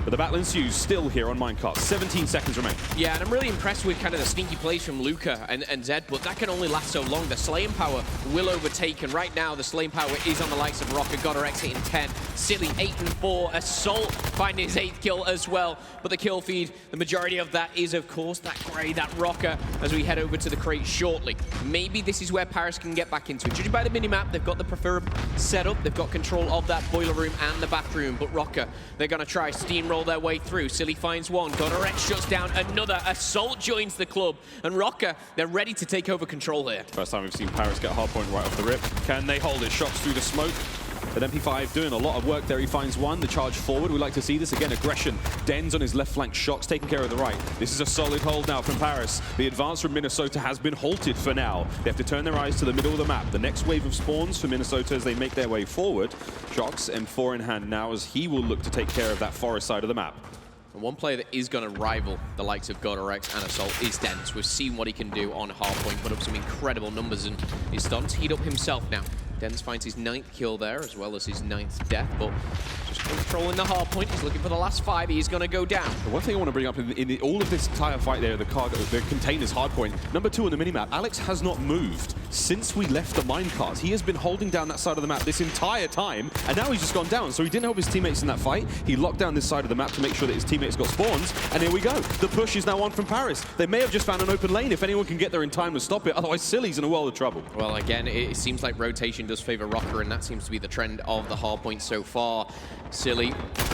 [SPEAKER 10] But the battle ensues still here on minecart. 17 seconds remain.
[SPEAKER 9] Yeah, and I'm really impressed with kind of the sneaky plays from Røkkr and Zed, but that can only last so long. The slaying power will overtake, and right now the slaying power is on the likes of Røkkr. GodRx hitting 10, Silly 8-4, Assault finding his 8th kill as well. But the kill feed, the majority of that is, of course, that Grey, that Røkkr, as we head over to the crate shortly. Maybe this is where Paris can get back into it. Judging by the minimap, they've got the preferred setup, they've got control of that boiler room and the bathroom, but Røkkr, they're going to try steamroll their way through. Silly finds one, GodRx shuts down another, Assault joins the club, and Røkkr, they're ready to take over control here.
[SPEAKER 10] First time we've seen Paris get a hard point right off the rip. Can they hold it? Shots through the smoke. But MP5 doing a lot of work there. He finds one, the charge forward. We like to see this again. Aggression. Dens on his left flank. Shocks taking care of the right. This is a solid hold now from Paris. The advance from Minnesota has been halted for now. They have to turn their eyes to the middle of the map. The next wave of spawns for Minnesota as they make their way forward. Shocks M4 in hand now as he will look to take care of that forest side of the map.
[SPEAKER 9] And one player that is going to rival the likes of GodRx and Assault is Dens. We've seen what he can do on hardpoint, put up some incredible numbers, and he's starting to heat up himself now. Dens finds his 9th kill there, as well as his 9th death, but just controlling the hardpoint. He's looking for the last 5. He's going to go down.
[SPEAKER 10] The one thing I want to bring up in all of this entire fight there, the containers hardpoint, number 2 on the minimap, Alex has not moved since we left the minecart. He has been holding down that side of the map this entire time, and now he's just gone down. So he didn't help his teammates in that fight. He locked down this side of the map to make sure that his teammates got spawns, and here we go. The push is now on from Paris. They may have just found an open lane if anyone can get there in time to stop it. Otherwise, Silly's in a world of trouble.
[SPEAKER 9] Well, again, it seems like rotation does favor Røkkr, and that seems to be the trend of the hardpoint so far. Silly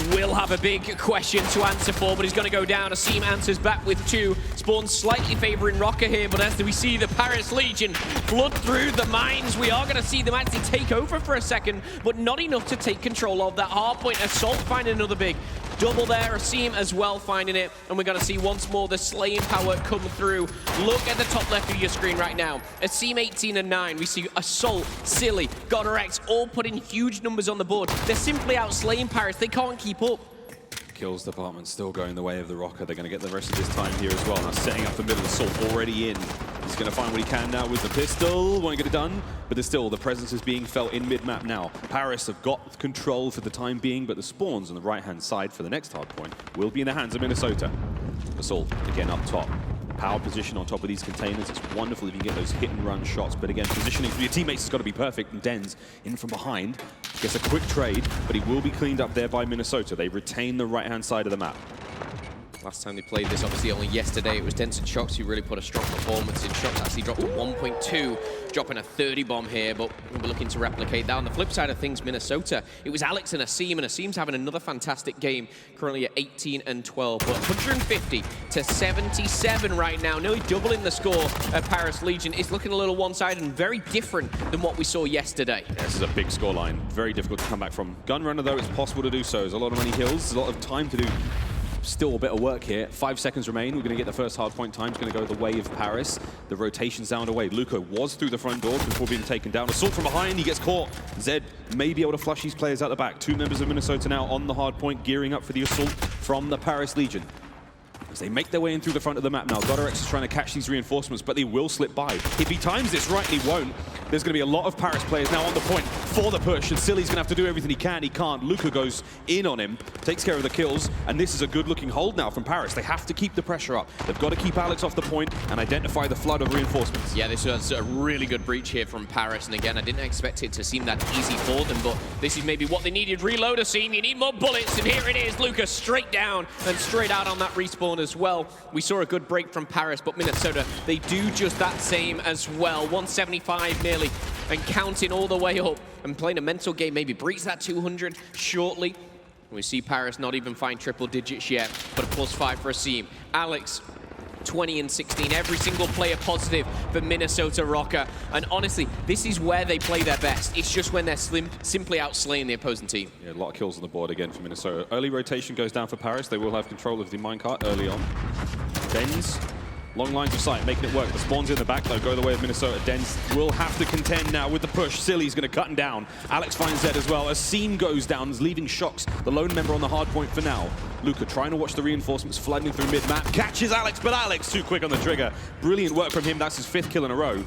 [SPEAKER 9] will have a big question to answer for, but he's going to go down. Asim answers back with 2. Spawn slightly favoring Røkkr here, but as we see the Paris Legion flood through the mines, we are going to see them actually take over for a second, but not enough to take control of that hardpoint. Assault finding another big double there. Asim as well finding it, and we're going to see once more the slaying power come through. Look at the top left of your screen right now. Asim 18 and 9. We see Assault, Silly, GodRx all putting huge numbers on the board. They're simply out slaying Paris. They can't keep up.
[SPEAKER 10] Kills department still going the way of the Røkkr. They're going to get the rest of this time here as well. Now setting up the middle, Assault already in. He's going to find what he can now with the pistol. Won't get it done, but there's still the presence is being felt in mid-map now. Paris have got control for the time being, but the spawns on the right-hand side for the next hard point will be in the hands of Minnesota. Assault again up top. Power position on top of these containers. It's wonderful if you get those hit and run shots, but again, positioning for your teammates has got to be perfect, and Dens in from behind gets a quick trade, but he will be cleaned up there by Minnesota. They retain the right-hand side of the map.
[SPEAKER 9] Last time they played this, obviously only yesterday, it was Dens and Shocks who really put a strong performance in. Shocks actually dropped to 1.2, dropping a 30 bomb here, but we're looking to replicate that. On the flip side of things, Minnesota, it was Alex and Asim, and Asim's having another fantastic game, currently at 18 and 12, but 150 to 77 right now, nearly doubling the score at Paris Legion. It's looking a little one-sided and very different than what we saw yesterday.
[SPEAKER 10] Yeah, this is a big scoreline, very difficult to come back from. Gunrunner, though, it's possible to do so. There's a lot of many kills, a lot of time to do. Still a bit of work here. 5 seconds remain. We're going to get the first hard point time. It's going to go the way of Paris. The rotation's down away. Luca was through the front door before being taken down. Assault from behind. He gets caught. Zed may be able to flush these players out the back. 2 members of Minnesota now on the hard point, gearing up for the assault from the Paris Legion. As they make their way in through the front of the map now, GodRx is trying to catch these reinforcements, but they will slip by. If he times this right, he won't. There's going to be a lot of Paris players now on the point for the push, and Silly's going to have to do everything he can. He can't. Luca goes in on him, takes care of the kills, and this is a good-looking hold now from Paris. They have to keep the pressure up. They've got to keep Alex off the point and identify the flood of reinforcements.
[SPEAKER 9] Yeah, this was a really good breach here from Paris, and again, I didn't expect it to seem that easy for them, but this is maybe what they needed. Reload a scene, you need more bullets, and here it is. Luca straight down and straight out on that respawn as well. We saw a good break from Paris, but Minnesota, they do just that same as well. 175 nearly, and counting all the way up, and playing a mental game, maybe breach that 200 shortly. We see Paris not even find triple digits yet, but a +5 for Asim. Alex, 20 and 16, every single player positive for Minnesota Røkkr. And honestly, this is where they play their best. It's just when they're simply outslaying the opposing team.
[SPEAKER 10] Yeah, a lot of kills on the board again for Minnesota. Early rotation goes down for Paris. They will have control of the minecart early on. Dens, long lines of sight, making it work. The spawns in the back, though, go the way of Minnesota. Dens will have to contend now with the push. Silly's going to cut him down. Alex finds Zed as well. Asim goes down, leaving Shocks, the lone member on the hard point for now. Luca trying to watch the reinforcements flooding through mid-map. Catches Alex, but Alex too quick on the trigger. Brilliant work from him. That's his 5th kill in a row.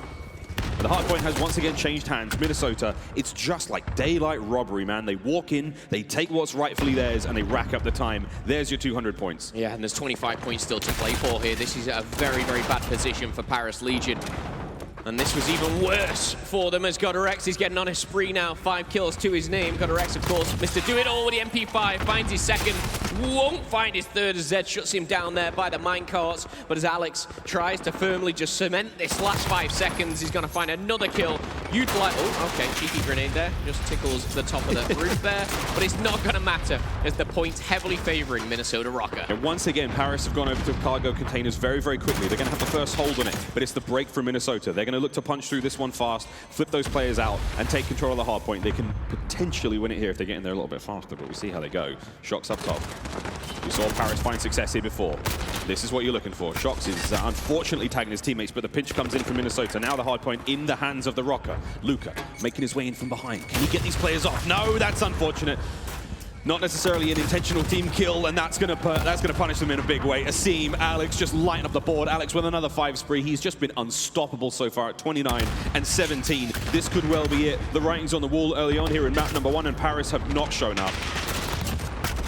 [SPEAKER 10] But the hard point has once again changed hands. Minnesota, it's just like daylight robbery, man. They walk in, they take what's rightfully theirs, and they rack up the time. There's your 200 points.
[SPEAKER 9] Yeah, and there's 25 points still to play for here. This is a very, very bad position for Paris Legion. And this was even worse for them as GodRx is getting on a spree now. 5 kills to his name. GodRx, of course, Mr. Do-It-All with the MP5, finds his 2nd. won't find his third as Zed shuts him down there by the minecarts. But as Alex tries to firmly just cement this last 5 seconds, he's going to find another kill. Utilize, oh, okay, cheeky grenade there. Just tickles the top of the roof there. But it's not going to matter as the point's heavily favoring Minnesota Røkkr.
[SPEAKER 10] And once again, Paris have gone over to cargo containers very, very quickly. They're going to have the first hold on it, but it's the break from Minnesota. They're going to look to punch through this one fast, flip those players out, and take control of the hard point. They can potentially win it here if they get in there a little bit faster, but we see how they go. Shox up top. We saw Paris find success here before. This is what you're looking for. Shox is unfortunately tagging his teammates, but the pinch comes in from Minnesota. Now the hard point in the hands of the Røkkr. Luka making his way in from behind. Can he get these players off? No, that's unfortunate. Not necessarily an intentional team kill, and that's gonna punish them in a big way. Asim, Alex just lighting up the board. Alex with another 5 spree. He's just been unstoppable so far at 29 and 17. This could well be it. The writing's on the wall early on here in map number 1, and Paris have not shown up.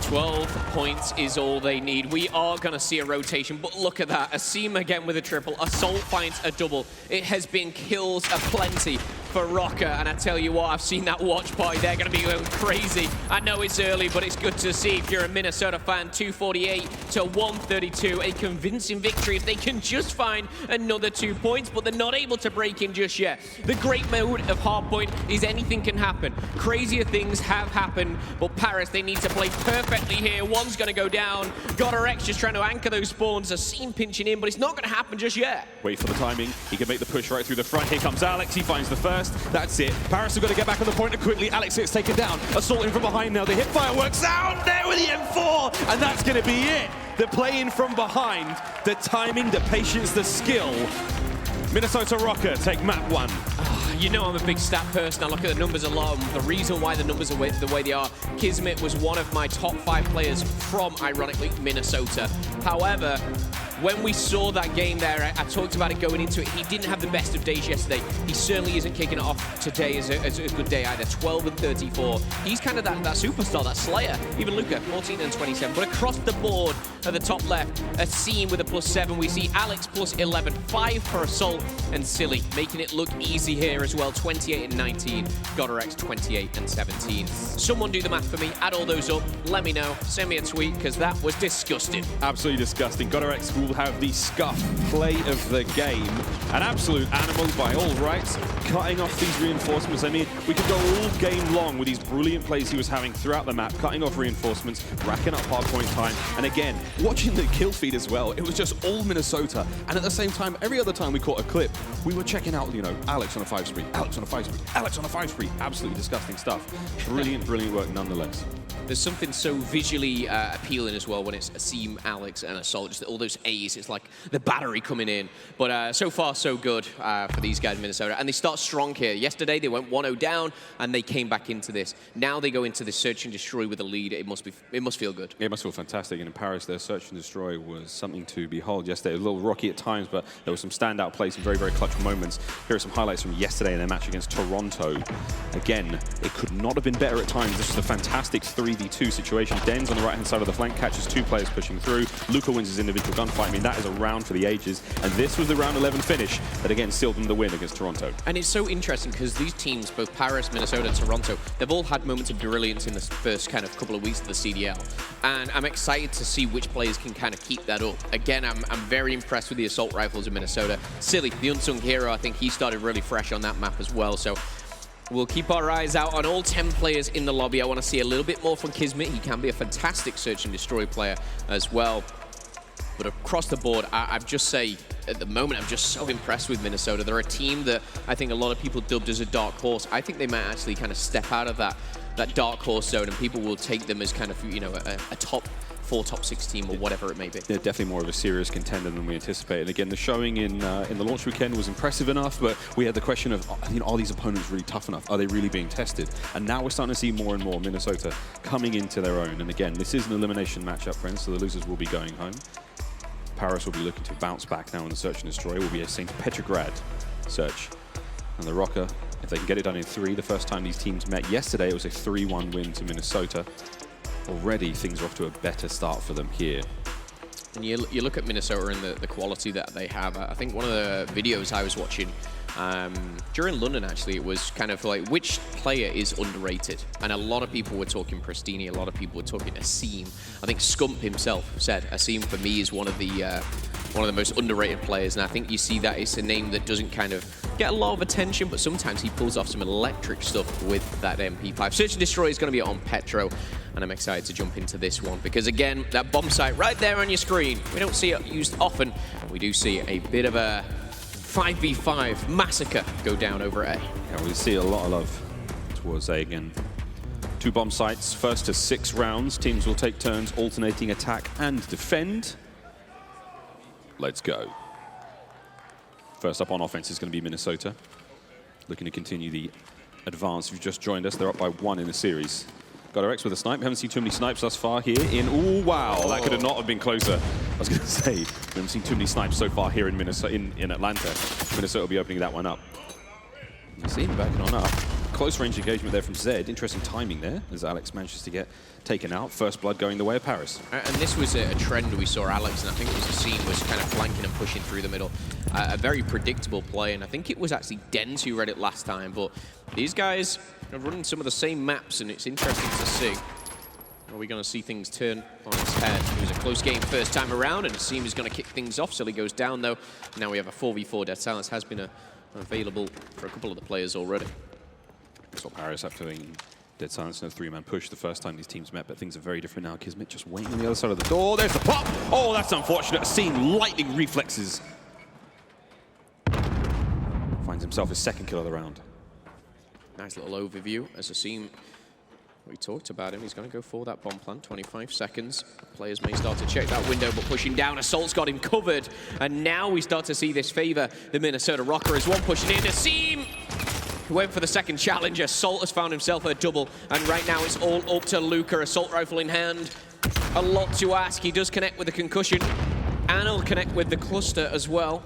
[SPEAKER 9] 12 points is all they need. We are going to see a rotation, but look at that. Asim again with a triple. Assault finds a double. It has been kills aplenty for Røkkr, and I tell you what, I've seen that watch party. They're going to be going crazy. I know it's early, but it's good to see if you're a Minnesota fan. 248 to 132, a convincing victory if they can just find another 2 points, but they're not able to break in just yet. The great mode of hardpoint is anything can happen. Crazier things have happened, but Paris, they need to play perfectly here. One's going to go down. Røkkr just trying to anchor those spawns. Asim pinching in, but it's not going to happen just yet.
[SPEAKER 10] Wait for the timing. He can make the push right through the front. Here comes Alex. He finds the first. That's it. Paris have got to get back on the point quickly. Alex gets taken down. Assault in from behind now. The hip fire works out there with the M4, and that's going to be it. The play in from behind, the timing, the patience, the skill. Minnesota Røkkr take map 1.
[SPEAKER 9] You know I'm a big stat person. I look at the numbers a lot. The reason why the numbers are the way they are, Kismet was one of my top 5 players from, ironically, Minnesota. However, when we saw that game there, I talked about it going into it. He didn't have the best of days yesterday. He certainly isn't kicking it off today as a good day either. 12 and 34. He's kind of that superstar, that slayer. Even Luka, 14 and 27. But across the board at the top left, Asim with a +7. We see Alex +11, 5 for Assault, and Silly making it look easy here as well. 28 and 19. Godrex 28 and 17. Someone do the math for me. Add all those up. Let me know. Send me a tweet because that was disgusting.
[SPEAKER 10] Absolutely disgusting. Godrex will have the scuff play of the game. An absolute animal by all rights, cutting off these reinforcements. I mean, we could go all game long with these brilliant plays he was having throughout the map, cutting off reinforcements, racking up hardpoint time, and again, watching the kill feed as well. It was just all Minnesota, and at the same time, every other time we caught a clip, we were checking out, you know, Alex on a 5 spree, Alex on a 5 spree, Alex on a 5 spree. Absolutely disgusting stuff. Brilliant, brilliant work nonetheless.
[SPEAKER 9] There's something so visually appealing as well when it's Asim, Alex, and Assault. Just all those A's. It's like the battery coming in. But so far, so good for these guys in Minnesota. And they start strong here. Yesterday, they went 1-0 down, and they came back into this. Now they go into this search and destroy with a lead. It must feel good.
[SPEAKER 10] It must feel fantastic. And in Paris, their search and destroy was something to behold yesterday. It was a little rocky at times, but there were some standout plays, some very, very clutch moments. Here are some highlights from yesterday in their match against Toronto. Again, it could not have been better at times. This was a fantastic 3v2 situation. Den's on the right-hand side of the flank, catches 2 players pushing through. Luka wins his individual gunfight. I mean, that is a round for the ages. And this was the round 11 finish that, again, sealed them the win against Toronto.
[SPEAKER 9] And it's so interesting because these teams, both Paris, Minnesota, Toronto, they've all had moments of brilliance in the first kind of couple of weeks of the CDL. And I'm excited to see which players can kind of keep that up. Again, I'm very impressed with the assault rifles in Minnesota. Silly, the unsung hero, I think he started really fresh on that map as well. So we'll keep our eyes out on all 10 players in the lobby. I want to see a little bit more from Kismet. He can be a fantastic search and destroy player as well. But across the board, I'd just say, at the moment, I'm just so impressed with Minnesota. They're a team that I think a lot of people dubbed as a dark horse. I think they might actually kind of step out of that dark horse zone, and people will take them as kind of, you know, a top 4, top 6 team or whatever it may be.
[SPEAKER 10] They're definitely more of a serious contender than we anticipated. Again, the showing in the launch weekend was impressive enough, but we had the question of, you know, are these opponents really tough enough? Are they really being tested? And now we're starting to see more and more Minnesota coming into their own. And again, this is an elimination matchup, friends, so the losers will be going home. Paris will be looking to bounce back now in the search and destroy. It will be a St. Petrograd search. And the Røkkr, if they can get it done in 3, the first time these teams met yesterday, it was a 3-1 win to Minnesota. Already, things are off to a better start for them here.
[SPEAKER 9] And you look at Minnesota and the quality that they have. I think one of the videos I was watching During London, actually, it was kind of like, which player is underrated? And a lot of people were talking Pristini, a lot of people were talking Asim. I think Scump himself said Asim, for me, is one of the most underrated players, and I think you see that it's a name that doesn't kind of get a lot of attention, but sometimes he pulls off some electric stuff with that MP5. Search and Destroy is going to be on Petro, and I'm excited to jump into this one, because again, that bomb site right there on your screen, we don't see it used often. We do see a bit of a 5v5 massacre go down over A.
[SPEAKER 10] Yeah, we see a lot of love towards A again. 2 bomb sites, first to 6 rounds. Teams will take turns alternating attack and defend. Let's go. First up on offense is going to be Minnesota. Looking to continue the advance. If you've just joined us, they're up by 1 in the series. GodRx with a snipe. Haven't seen too many snipes thus far here in... Oh, wow. That could have not have been closer. I was going to say, we haven't seen too many snipes so far here in Minnesota, in Atlanta. Minnesota will be opening that one up. You see him backing on up. Close range engagement there from Zed. Interesting timing there as Alex manages to get taken out. First blood going the way of Paris.
[SPEAKER 9] And this was a trend we saw Alex, and I think it was Asim was kind of flanking and pushing through the middle. A very predictable play, and I think it was actually Dens who read it last time, but these guys are running some of the same maps, and it's interesting to see. Are we going to see things turn on its head? It was a close game first time around, and Asim is going to kick things off, so he goes down, though. Now we have a 4v4. Dead Silence has been available for a couple of the players already.
[SPEAKER 10] Saw Paris after doing Dead Silence in a 3-man push the first time these teams met, but things are very different now. Kismet just waiting on the other side of the door. There's the pop! Oh, that's unfortunate. Seeing lightning reflexes. Finds himself his 2nd kill of the round.
[SPEAKER 9] Nice little overview as Asim, we talked about him. He's going to go for that bomb plant, 25 seconds. Players may start to check that window, but pushing down. Assault's got him covered, and now we start to see this favor the Minnesota Røkkr as one pushing in. Asim went for the second challenge. Assault has found himself a double, and right now it's all up to Røkkr. Assault rifle in hand. A lot to ask. He does connect with the concussion, and he'll connect with the cluster as well.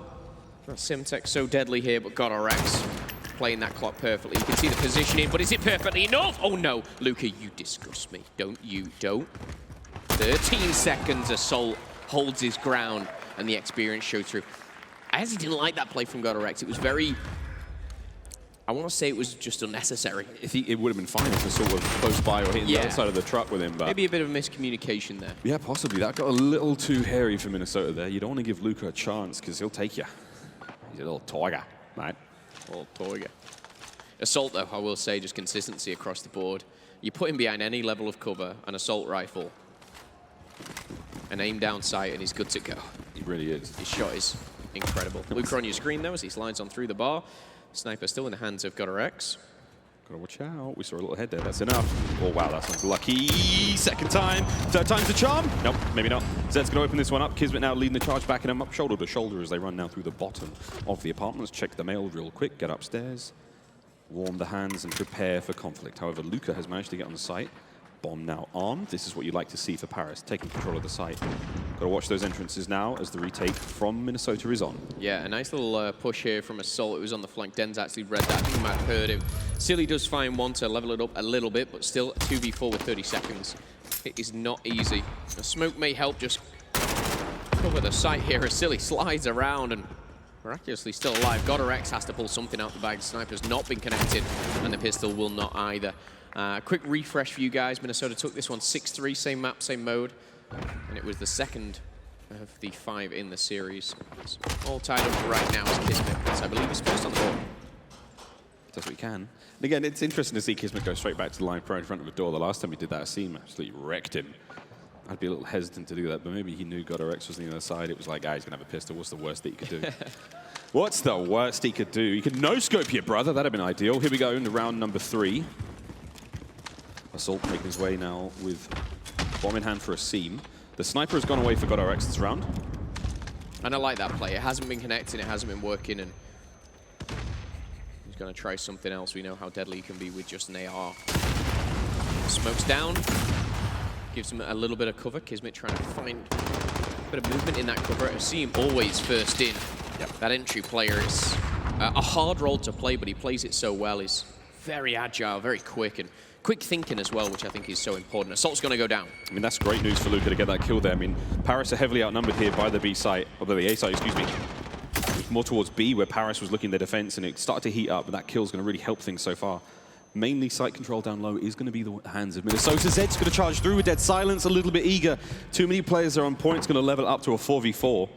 [SPEAKER 9] That Simtech so deadly here, but GodRx playing that clock perfectly. You can see the positioning, but is it perfectly enough? Oh no, Røkkr, you disgust me. Don't. 13 seconds, Assault holds his ground, and the experience showed through. I actually didn't like that play from GodRx. It was very... I want to say it was just unnecessary.
[SPEAKER 10] It would have been fine if it was sort of close by or hitting the other side of the truck with him, but...
[SPEAKER 9] Maybe a bit of miscommunication there.
[SPEAKER 10] Yeah, possibly. That got a little too hairy for Minnesota there. You don't want to give Røkkr a chance, because he'll take you. He's a little tiger, right?
[SPEAKER 9] Little tiger. Assault, though, I will say, just consistency across the board. You put him behind any level of cover, an assault rifle, an aim down sight, and he's good to go.
[SPEAKER 10] He really is.
[SPEAKER 9] His shot is incredible. Røkkr on your screen, though, as he slides on through the bar. Sniper still in the hands of GodRx.
[SPEAKER 10] Gotta watch out. We saw a little head there. That's enough. Oh, wow, that's unlucky. 2nd time. 3rd time's the charm. Nope, maybe not. Zed's gonna open this one up. Kismet now leading the charge, backing him up shoulder to shoulder as they run now through the bottom of the apartment. Let's check the mail real quick. Get upstairs. Warm the hands and prepare for conflict. However, Røkkr has managed to get on the site. Bomb now armed. This is what you'd like to see for Paris, taking control of the site. Got to watch those entrances now as the retake from Minnesota is on.
[SPEAKER 9] Yeah, a nice little push here from Assault. It was on the flank. Den's actually read that. I think you might have heard him. Silly does find one to level it up a little bit, but still 2v4 with 30 seconds. It is not easy. The smoke may help just cover the site here as Silly slides around and miraculously still alive. GodRx has to pull something out the bag. The sniper's not been connected, and the pistol will not either. Quick refresh for you guys. Minnesota took this one 6-3, same map, same mode. And it was the 2nd of the 5 in the series. It's all tied up right now as Kismet, as I believe is first on the board.
[SPEAKER 10] Does what he can. And again, it's interesting to see Kismet go straight back to the line pro in front of the door. The last time he did that, Asim absolutely wrecked him. I'd be a little hesitant to do that, but maybe he knew GodRx was on the other side. It was like, he's going to have a pistol. What's the worst that he could do? What's the worst he could do? He could no-scope your brother. That'd have been ideal. Here we go into round number 3. Assault making his way now with bomb in hand for Asim. The sniper has gone away for GodRx this round.
[SPEAKER 9] And I like that play. It hasn't been connecting, it hasn't been working, and he's going to try something else. We know how deadly he can be with just an AR. Smokes down. Gives him a little bit of cover. Kismet trying to find a bit of movement in that cover. Asim always first in. Yep. That entry player is a hard role to play, but he plays it so well. He's very agile, very quick, and quick thinking as well, which I think is so important. Assault's going to go down.
[SPEAKER 10] I mean, that's great news for Røkkr to get that kill there. I mean, Paris are heavily outnumbered here by the B site, or the A site, excuse me. more towards B, where Paris was looking their defense, and it started to heat up, but that kill's going to really help things so far. Mainly site control down low is going to be the hands of Minnesota. Zed's going to charge through with Dead Silence, a little bit eager. Too many players are on point. It's going to level up to a 4v4.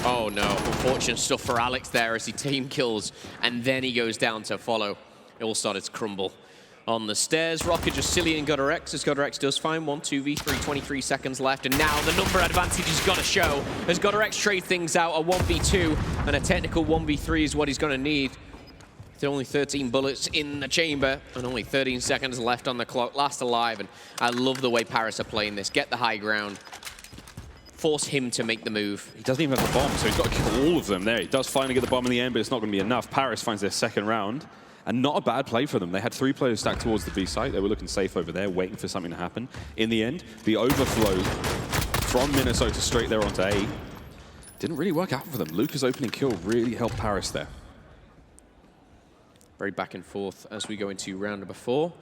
[SPEAKER 9] Oh no, unfortunate stuff for Alex there as he team kills, and then he goes down to follow. It all started to crumble on the stairs. Røkkr just silly and GodorX, as GodorX does find 1, 2v3, 23 seconds left, and now the number advantage has got to show as GodorX trade things out. A 1v2 and a technical 1v3 is what he's going to need. With only 13 bullets in the chamber and only 13 seconds left on the clock. Last alive, and I love the way Paris are playing this. Get the high ground. Force him to make the move.
[SPEAKER 10] He doesn't even have the bomb, so he's got to kill all of them there. He does finally get the bomb in the end, but it's not going to be enough. Paris finds their second round, and not a bad play for them. They had 3 players stacked towards the B site. They were looking safe over there, waiting for something to happen. In the end, the overflow from Minnesota straight there onto A didn't really work out for them. Luka's opening kill really helped Paris there.
[SPEAKER 9] Very back and forth as we go into round number 4.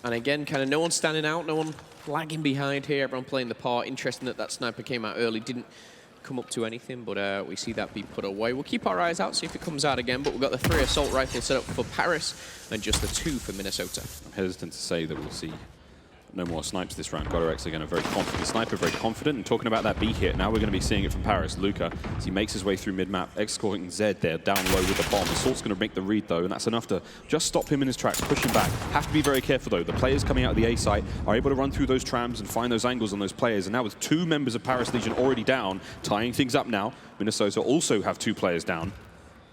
[SPEAKER 9] And again, kind of no one standing out, no one lagging behind here, everyone playing the part. Interesting that that sniper came out early, didn't come up to anything, but we see that be put away. We'll keep our eyes out, see if it comes out again, but we've got the 3 assault rifles set up for Paris and just the 2 for Minnesota.
[SPEAKER 10] I'm hesitant to say that we'll see no more snipes this round. GodorX again, a very confident sniper, very confident. And talking about that B hit, now we're going to be seeing it from Paris. Luka, as he makes his way through mid-map, escorting Zed there down low with the bomb. Assault's going to make the read though, and that's enough to just stop him in his tracks, push him back. Have to be very careful though. The players coming out of the A site are able to run through those trams and find those angles on those players. And now with 2 members of Paris Legion already down, tying things up now. Minnesota also have 2 players down.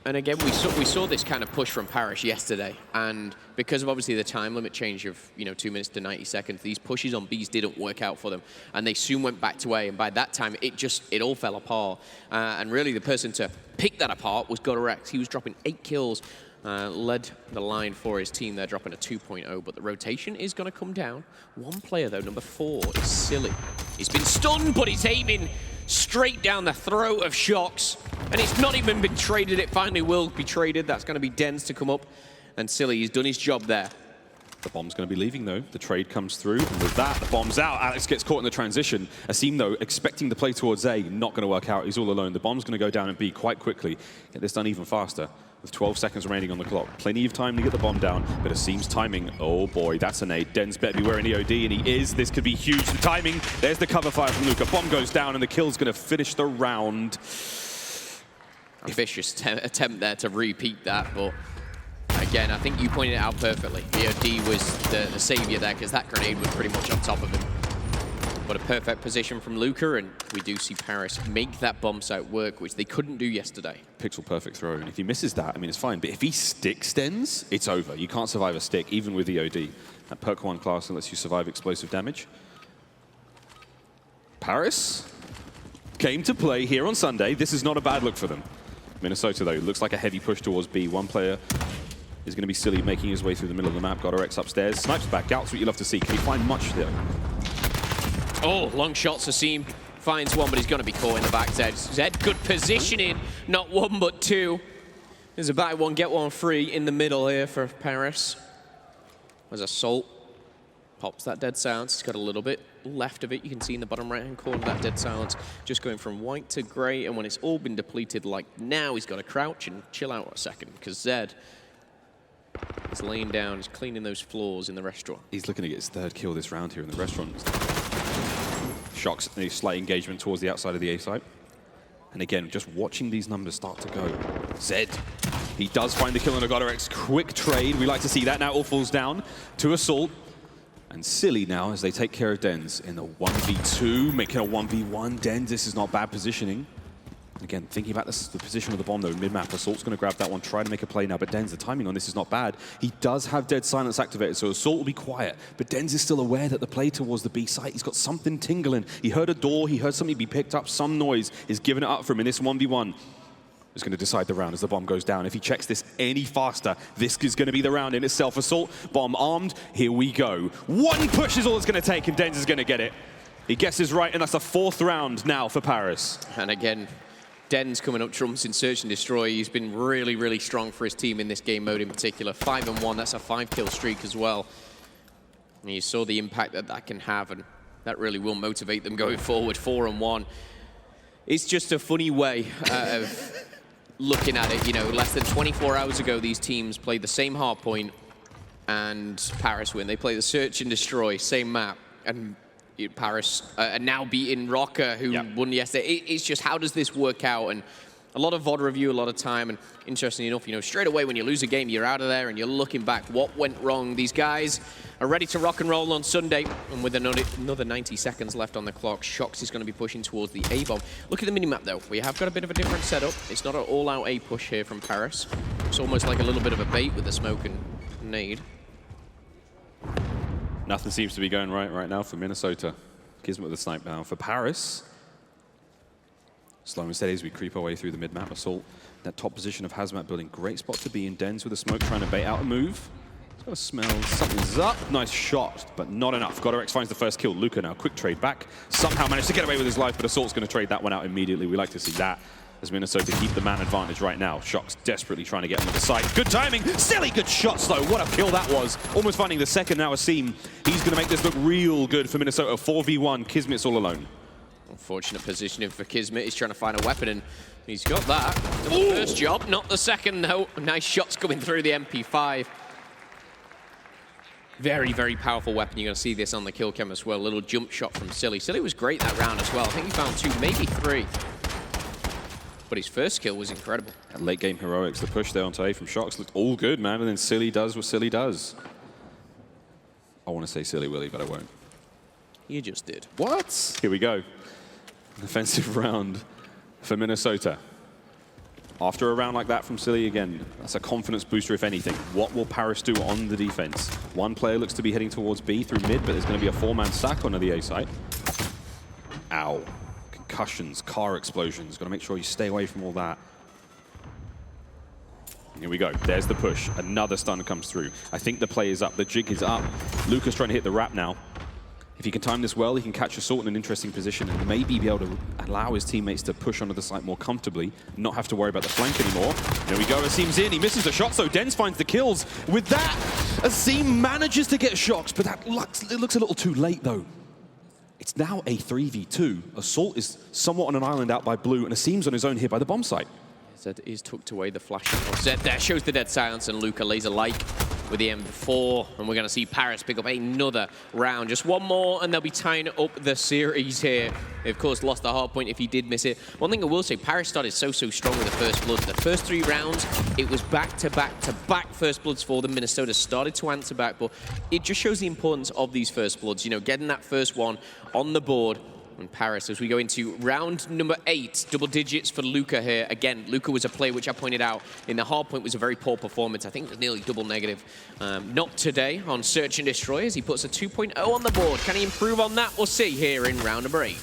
[SPEAKER 9] And again, we saw this kind of push from Paris yesterday, and because of obviously the time limit change of 2 minutes to 90 seconds, these pushes on Bs didn't work out for them, and they soon went back to A. And by that time, it all fell apart. And really, the person to pick that apart was GodorX. He was dropping 8 kills, led the line for his team there, dropping a 2.0. But the rotation is going to come down. 1 player though, number 4, is Silly. He's been stunned, but he's aiming straight down the throat of Shox. And it's not even been traded. It finally will be traded. That's going to be Dens to come up. And Silly, he's done his job there.
[SPEAKER 10] The bomb's going to be leaving, though. The trade comes through. And with that, the bomb's out. Alex gets caught in the transition. Asim, though, expecting the play towards A, not going to work out. He's all alone. The bomb's going to go down and B quite quickly. Get this done even faster. With 12 seconds remaining on the clock. Plenty of time to get the bomb down, but Asim's timing, oh boy, that's a nade. Dens better be wearing EOD, and he is. This could be huge. The timing, there's the cover fire from Luka. Bomb goes down, and the kill's going to finish the round.
[SPEAKER 9] Ambitious attempt there to repeat that, but again, I think you pointed it out perfectly. EOD was the savior there, because that grenade was pretty much on top of him. What a perfect position from Luka, and we do see Paris make that bomb site work, which they couldn't do yesterday.
[SPEAKER 10] Pixel perfect throw, and if he misses that, I mean, it's fine. But if he sticks Dens, it's over. You can't survive a stick, even with EOD. That perk 1 class lets you survive explosive damage. Paris came to play here on Sunday. This is not a bad look for them. Minnesota, though, looks like a heavy push towards B. 1 player is going to be Silly, making his way through the middle of the map. GodorX upstairs, snipes back. Out's what you love to see. Can he find much there?
[SPEAKER 9] Oh, long shots. Asim finds 1, but he's going to be caught in the back. Zed, good positioning. Not 1, but 2. There's a buy 1, get 1 free in the middle here for Paris. There's Assault. Pops that Dead Silence. He's got a little bit left of it. You can see in the bottom right-hand corner that Dead Silence just going from white to gray. And when it's all been depleted, like now, he's got to crouch and chill out a second, because Zed is laying down, he's cleaning those floors in the restaurant.
[SPEAKER 10] He's looking to get his 3rd kill this round here in the restaurant. Shox, a slight engagement towards the outside of the A site. And again, just watching these numbers start to go. Zed, he does find the kill on a GodorX. Quick trade, we like to see that. Now all falls down to Assault. And Silly now as they take care of Dens in the 1v2, making a 1v1. Dens, this is not bad positioning. Again, thinking about the position of the bomb though, mid-map, Assault's going to grab that one, try to make a play now, but Dens, the timing on this is not bad. He does have Dead Silence activated, so Assault will be quiet, but Dens is still aware that the play towards the B site, he's got something tingling. He heard a door, he heard something be picked up, some noise is giving it up for him in this 1v1. Is going to decide the round as the bomb goes down. If he checks this any faster, this is going to be the round in itself. Assault, bomb armed, here we go. 1 push is all it's going to take, and Dens is going to get it. He guesses right, and that's the 4th round now for Paris.
[SPEAKER 9] And again, Dens coming up trumps in Search and Destroy. He's been really, really strong for his team in this game mode in particular. 5-1, that's a 5-kill streak as well. And you saw the impact that that can have, and that really will motivate them going forward. 4-1. It's just a funny way of looking at it. You know, less than 24 hours ago, these teams played the same hardpoint and Paris win. They play the Search and Destroy, same map, and Paris are now beating Røkkr, who won yesterday. It's just, how does this work out? And a lot of VOD review, a lot of time, and interestingly enough, you know, straight away when you lose a game, you're out of there and you're looking back, what went wrong? These guys are ready to rock and roll on Sunday, and with another 90 seconds left on the clock, Shox is going to be pushing towards the A-bomb. Look at the minimap though. We have got a bit of a different setup. It's not an all-out A push here from Paris. It's almost like a little bit of a bait with the smoke and nade.
[SPEAKER 10] Nothing seems to be going right now for Minnesota. Kismet with the snipe down. For Paris, slow and steady as we creep our way through the mid-map. Assault, that top position of Hazmat building. Great spot to be in. Dens with the smoke trying to bait out a move. It's got to smell something's up. Nice shot, but not enough. GodorX finds the first kill. Luka now, quick trade back. Somehow managed to get away with his life, but Assault's going to trade that one out immediately. We like to see that as Minnesota keep the man advantage right now. Shox desperately trying to get into the site. Good timing. Silly good shots, though. What a kill that was. Almost finding the second now. Asim. He's going to make this look real good for Minnesota. 4v1. Kismet's all alone.
[SPEAKER 9] Unfortunate positioning for Kismet. He's trying to find a weapon, and he's got that. The first job, not the second, though. Nice shots coming through the MP5. Very, very powerful weapon. You're going to see this on the kill cam as well. A little jump shot from Silly. Silly was great that round as well. I think he found 2, maybe 3. But his first kill was incredible.
[SPEAKER 10] And late game heroics, the push there onto A from Shox looked all good, man. And then Silly does what Silly does. I want to say Silly Willy, but I won't.
[SPEAKER 9] You just did.
[SPEAKER 10] What? Here we go. An offensive round for Minnesota. After a round like that from Silly again, that's a confidence booster, if anything. What will Paris do on the defense? One player looks to be heading towards B through mid, but there's going to be a 4-man stack onto the A site. Ow. Concussions, car explosions. Got to make sure you stay away from all that. Here we go. There's the push. Another stun comes through. I think the play is up. The jig is up. Luka's trying to hit the wrap now. If he can time this well, he can catch Assault in an interesting position and maybe be able to allow his teammates to push onto the site more comfortably, not have to worry about the flank anymore. There we go. Asim's in. He misses the shot, so Dens finds the kills. With that, Asim manages to get Shox, but it looks a little too late, though. It's now a 3v2. Assault is somewhat on an island out by blue, and Asim's on his own here by the bomb site.
[SPEAKER 9] Zed is tucked away. The flash of Zed there shows the dead silence, and Luka lays a like with the M4, and we're going to see Paris pick up another round. Just one more, and they'll be tying up the series here. They, of course, lost the hard point if he did miss it. One thing I will say, Paris started so strong with the first blood. The first 3 rounds, it was back-to-back-to-back first bloods for them. Minnesota started to answer back, but it just shows the importance of these first bloods. You know, getting that first one on the board. And Paris, as we go into round number 8, double digits for Luka here. Again, Luka was a play which I pointed out in the hardpoint was a very poor performance. I think it was nearly double negative. Not today on Search and Destroy as he puts a 2.0 on the board. Can he improve on that? We'll see here in round number 8.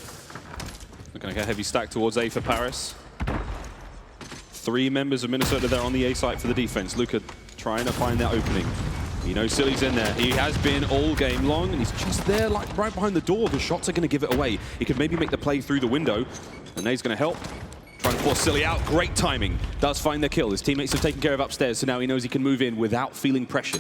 [SPEAKER 10] We're going to get a heavy stack towards A for Paris. 3 members of Minnesota there on the A site for the defense. Luka trying to find that opening. You know Silly's in there. He has been all game long, and he's just there, like right behind the door. The shots are going to give it away. He could maybe make the play through the window, and Nade's going to help. Trying to force Silly out. Great timing. Does find the kill. His teammates have taken care of upstairs, so now he knows he can move in without feeling pressure.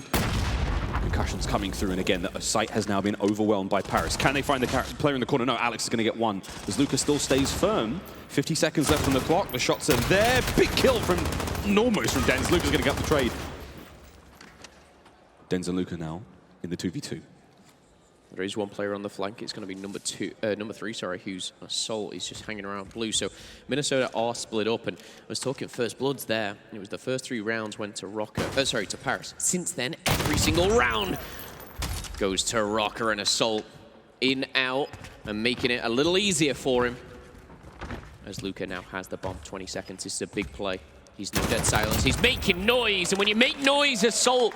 [SPEAKER 10] Concussions coming through, and again, the site has now been overwhelmed by Paris. Can they find the player in the corner? No, Alex is going to get one. As Luka still stays firm. 50 seconds left on the clock. The shots are there. Big kill from almost from Dens. Luka's going to get the trade. Dens and Luka now in the 2v2.
[SPEAKER 9] There is one player on the flank. It's going to be number 3, sorry, who's Assault. He's just hanging around blue. So Minnesota are split up, and I was talking first bloods there. It was the first 3 rounds went to Røkkr, to Paris. Since then, every single round goes to Røkkr and Assault. In, out, and making it a little easier for him. As Luka now has the bomb. 20 seconds. This is a big play. He's no dead silence. He's making noise, and when you make noise, Assault,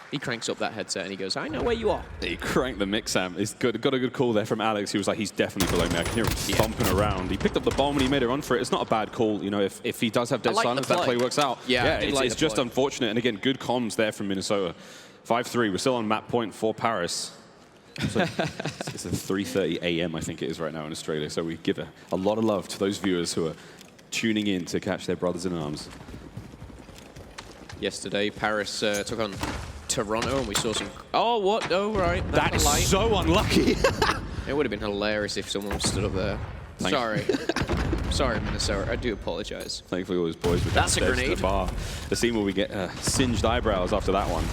[SPEAKER 9] he cranks up that headset and he goes, I know where you are.
[SPEAKER 10] He cranked the mix amp. He's got a good call there from Alex. He was like, he's definitely below me. I can hear him thumping around. He picked up the bomb and he made a run for it. It's not a bad call. You know, if he does have dead silence, that play works out.
[SPEAKER 9] Yeah,
[SPEAKER 10] it's just unfortunate. And again, good comms there from Minnesota. 5-3. We're still on map point for Paris. So it's a 3:30 a.m. I think it is right now in Australia. So we give a lot of love to those viewers who are tuning in to catch their brothers in arms.
[SPEAKER 9] Yesterday, Paris took on Toronto, and we saw some... Oh, what? Oh, right.
[SPEAKER 10] That is so unlucky.
[SPEAKER 9] It would have been hilarious if someone stood up there. Sorry. Sorry, Minnesota. I do apologize.
[SPEAKER 10] Thankfully, all his boys were
[SPEAKER 9] That's a
[SPEAKER 10] downstairs to
[SPEAKER 9] grenade.
[SPEAKER 10] the bar. The scene where we get singed eyebrows after that one.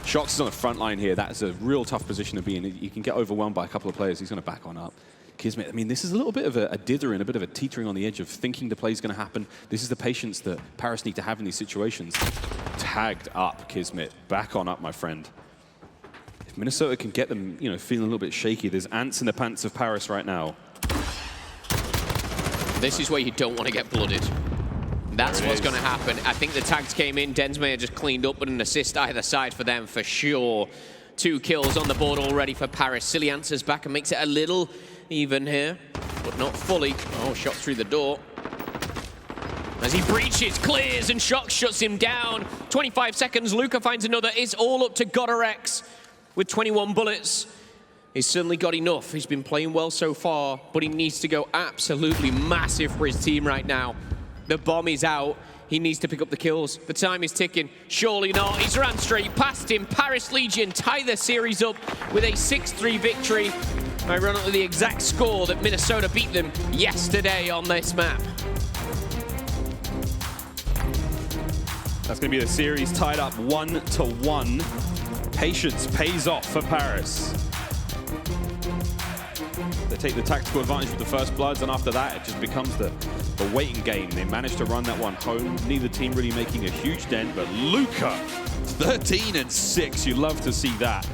[SPEAKER 10] Shox is on the front line here. That is a real tough position to be in. You can get overwhelmed by a couple of players. He's going to back on up. Kismet, I mean, this is a little bit of a dither and a bit of a teetering on the edge of thinking the play is going to happen. This is the patience that Paris need to have in these situations. Tagged up, Kismet. Back on up, my friend. If Minnesota can get them, you know, feeling a little bit shaky, there's ants in the pants of Paris right now.
[SPEAKER 9] This is where you don't want to get blooded. That's what's going to happen. I think the tags came in. Densmay just cleaned up, but an assist either side for them for sure. 2 kills on the board already for Paris. Silly answers back and makes it a little even here, but not fully. Oh, shot through the door. As he breaches, clears, and Shox shuts him down. 25 seconds, Røkkr finds another. It's all up to Røkkr with 21 bullets. He's certainly got enough. He's been playing well so far, but he needs to go absolutely massive for his team right now. The bomb is out. He needs to pick up the kills. The time is ticking. Surely not. He's ran straight past him. Paris Legion tie the series up with a 6-3 victory. Ironically, the exact score that Minnesota beat them yesterday on this map.
[SPEAKER 10] That's going to be the series tied up 1-1. Patience pays off for Paris. They take the tactical advantage with the first bloods, and after that, it just becomes the waiting game. They managed to run that one home. Neither team really making a huge dent, but Røkkr, 13-6. You love to see that.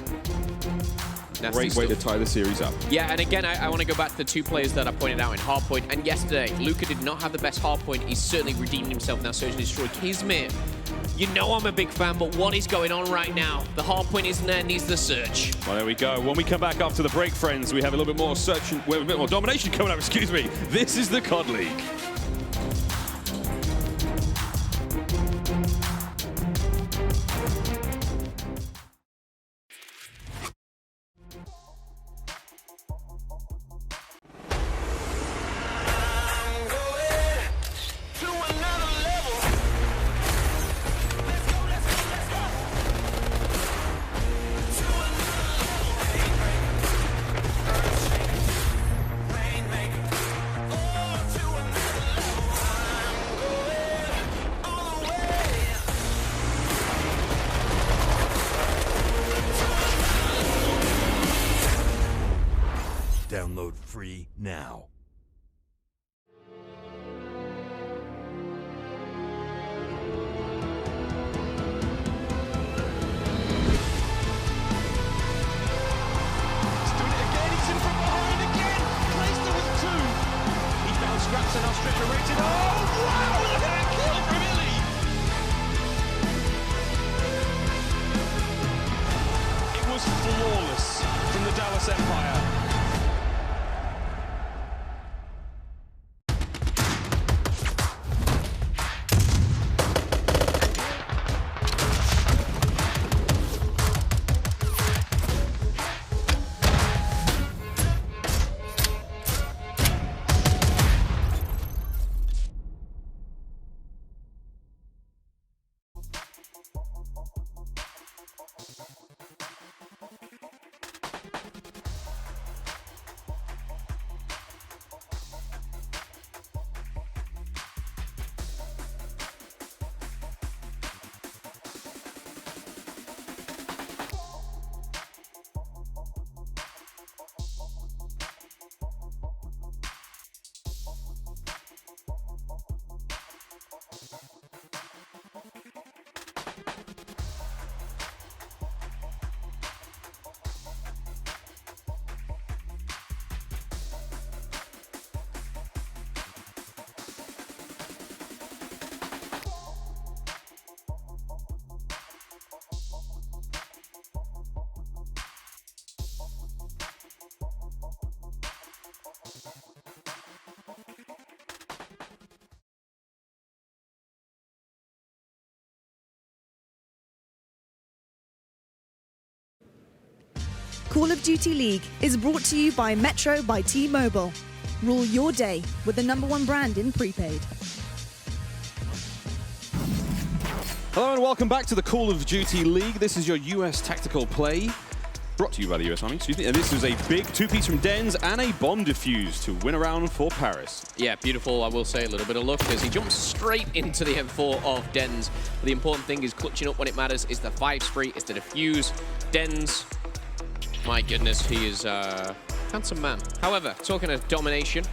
[SPEAKER 10] Great way to tie the series up.
[SPEAKER 9] Yeah, and again, I want to go back to the 2 players that I pointed out in hardpoint. And yesterday, Røkkr did not have the best hardpoint. He's certainly redeemed himself now, Surge and Destroy. Kismet, you know I'm a big fan, but what is going on right now? The hardpoint isn't there, needs the search.
[SPEAKER 10] Well, there we go. When we come back after the break, friends, we have a little bit more search and we have a bit more domination coming up. Excuse me. This is the COD League.
[SPEAKER 7] Download free now.
[SPEAKER 11] Flawless from the Dallas Empire.
[SPEAKER 4] Call of Duty League is brought to you by Metro by T-Mobile. Rule your day with the #1 brand in prepaid.
[SPEAKER 10] Hello and welcome back to the Call of Duty League. This is your US tactical play. Brought to you by the US Army, excuse me. And this is a big two-piece from Dens and a bomb defuse to win a round for Paris.
[SPEAKER 9] Yeah, beautiful. I will say a little bit of luck as he jumps straight into the M4 of Dens. But the important thing is clutching up when it matters. Is the 5 spree, it's the defuse. Dens, my goodness, he is a handsome man. However, talking of domination,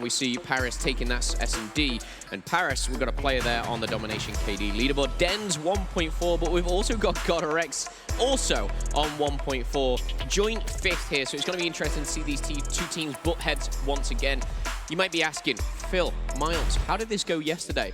[SPEAKER 9] we see Paris taking that S&D, and Paris, we've got a player there on the domination KD leaderboard. Dens 1.4, but we've also got Røkkr also on 1.4, joint 5th here, so it's going to be interesting to see these two teams butt heads once again. You might be asking, Phil, Miles, how did this go yesterday?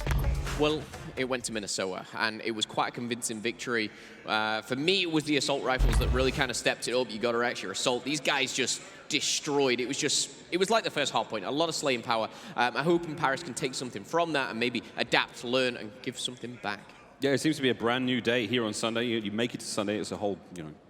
[SPEAKER 9] Well, it went to Minnesota, and it was quite a convincing victory. For me, it was the assault rifles that really kind of stepped it up. You got Røkkr, your assault. These guys just destroyed. It was like the first hard point, a lot of slaying power. I hope Paris can take something from that and maybe adapt, learn, and give something back.
[SPEAKER 10] Yeah, it seems to be a brand new day here on Sunday. You make it to Sunday, it's a whole,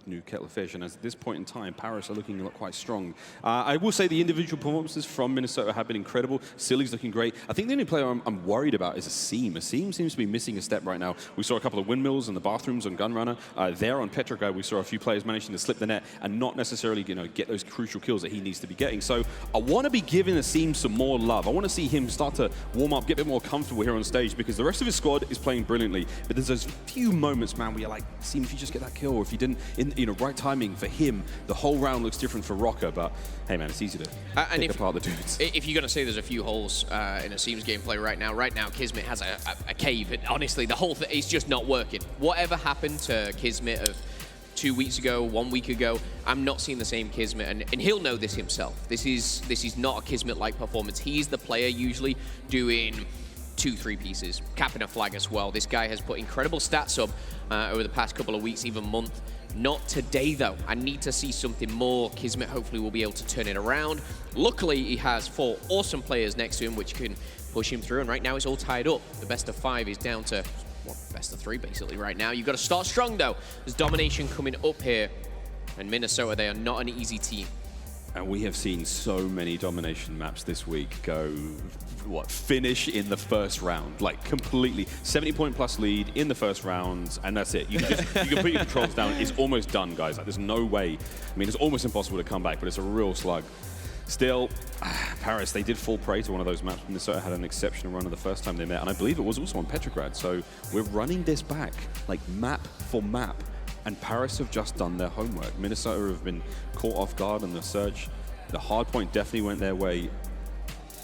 [SPEAKER 10] new kettle of fish. And at this point in time, Paris are looking quite strong. I will say the individual performances from Minnesota have been incredible. Silly's looking great. I think the only player I'm worried about is Asim. Asim seems to be missing a step right now. We saw a couple of windmills in the bathrooms on Gunrunner. There on Petrograd, we saw a few players managing to slip the net and not necessarily, get those crucial kills that he needs to be getting. So I want to be giving Asim some more love. I want to see him start to warm up, get a bit more comfortable here on stage, because the rest of his squad is playing brilliantly. But there's those few moments, man, where you're like, Asim, if you just get that kill, or if you didn't, right timing for him, the whole round looks different for Røkkr. But hey, man, it's easy to pick apart the dudes.
[SPEAKER 9] If you're going to say there's a few holes in Asim's gameplay right now, Kismet has a cave. And honestly, the whole thing is just not working. Whatever happened to Kismet of 2 weeks ago, 1 week ago, I'm not seeing the same Kismet, and he'll know this himself. This is not a Kismet-like performance. He's the player usually doing 2-3 pieces, capping a flag as well. This guy has put incredible stats up over the past couple of weeks, even month. Not today, though. I need to see something more. Kismet hopefully will be able to turn it around. Luckily, he has 4 awesome players next to him, which can push him through, and right now it's all tied up. The best of 5 is down to, best of 3, basically, right now. You've got to start strong, though. There's domination coming up here, and Minnesota, they are not an easy team.
[SPEAKER 10] And we have seen so many domination maps this week go, finish in the first round, like completely 70-point plus lead in the first round, and that's it. You can put your controls down. It's almost done, guys. Like, there's no way. I mean, it's almost impossible to come back, but it's a real slug. Still, Paris, they did fall prey to one of those maps. Minnesota had an exceptional run of the first time they met, and I believe it was also on Petrograd. So we're running this back, like map for map. And Paris have just done their homework. Minnesota have been caught off guard on the surge. The hard point definitely went their way.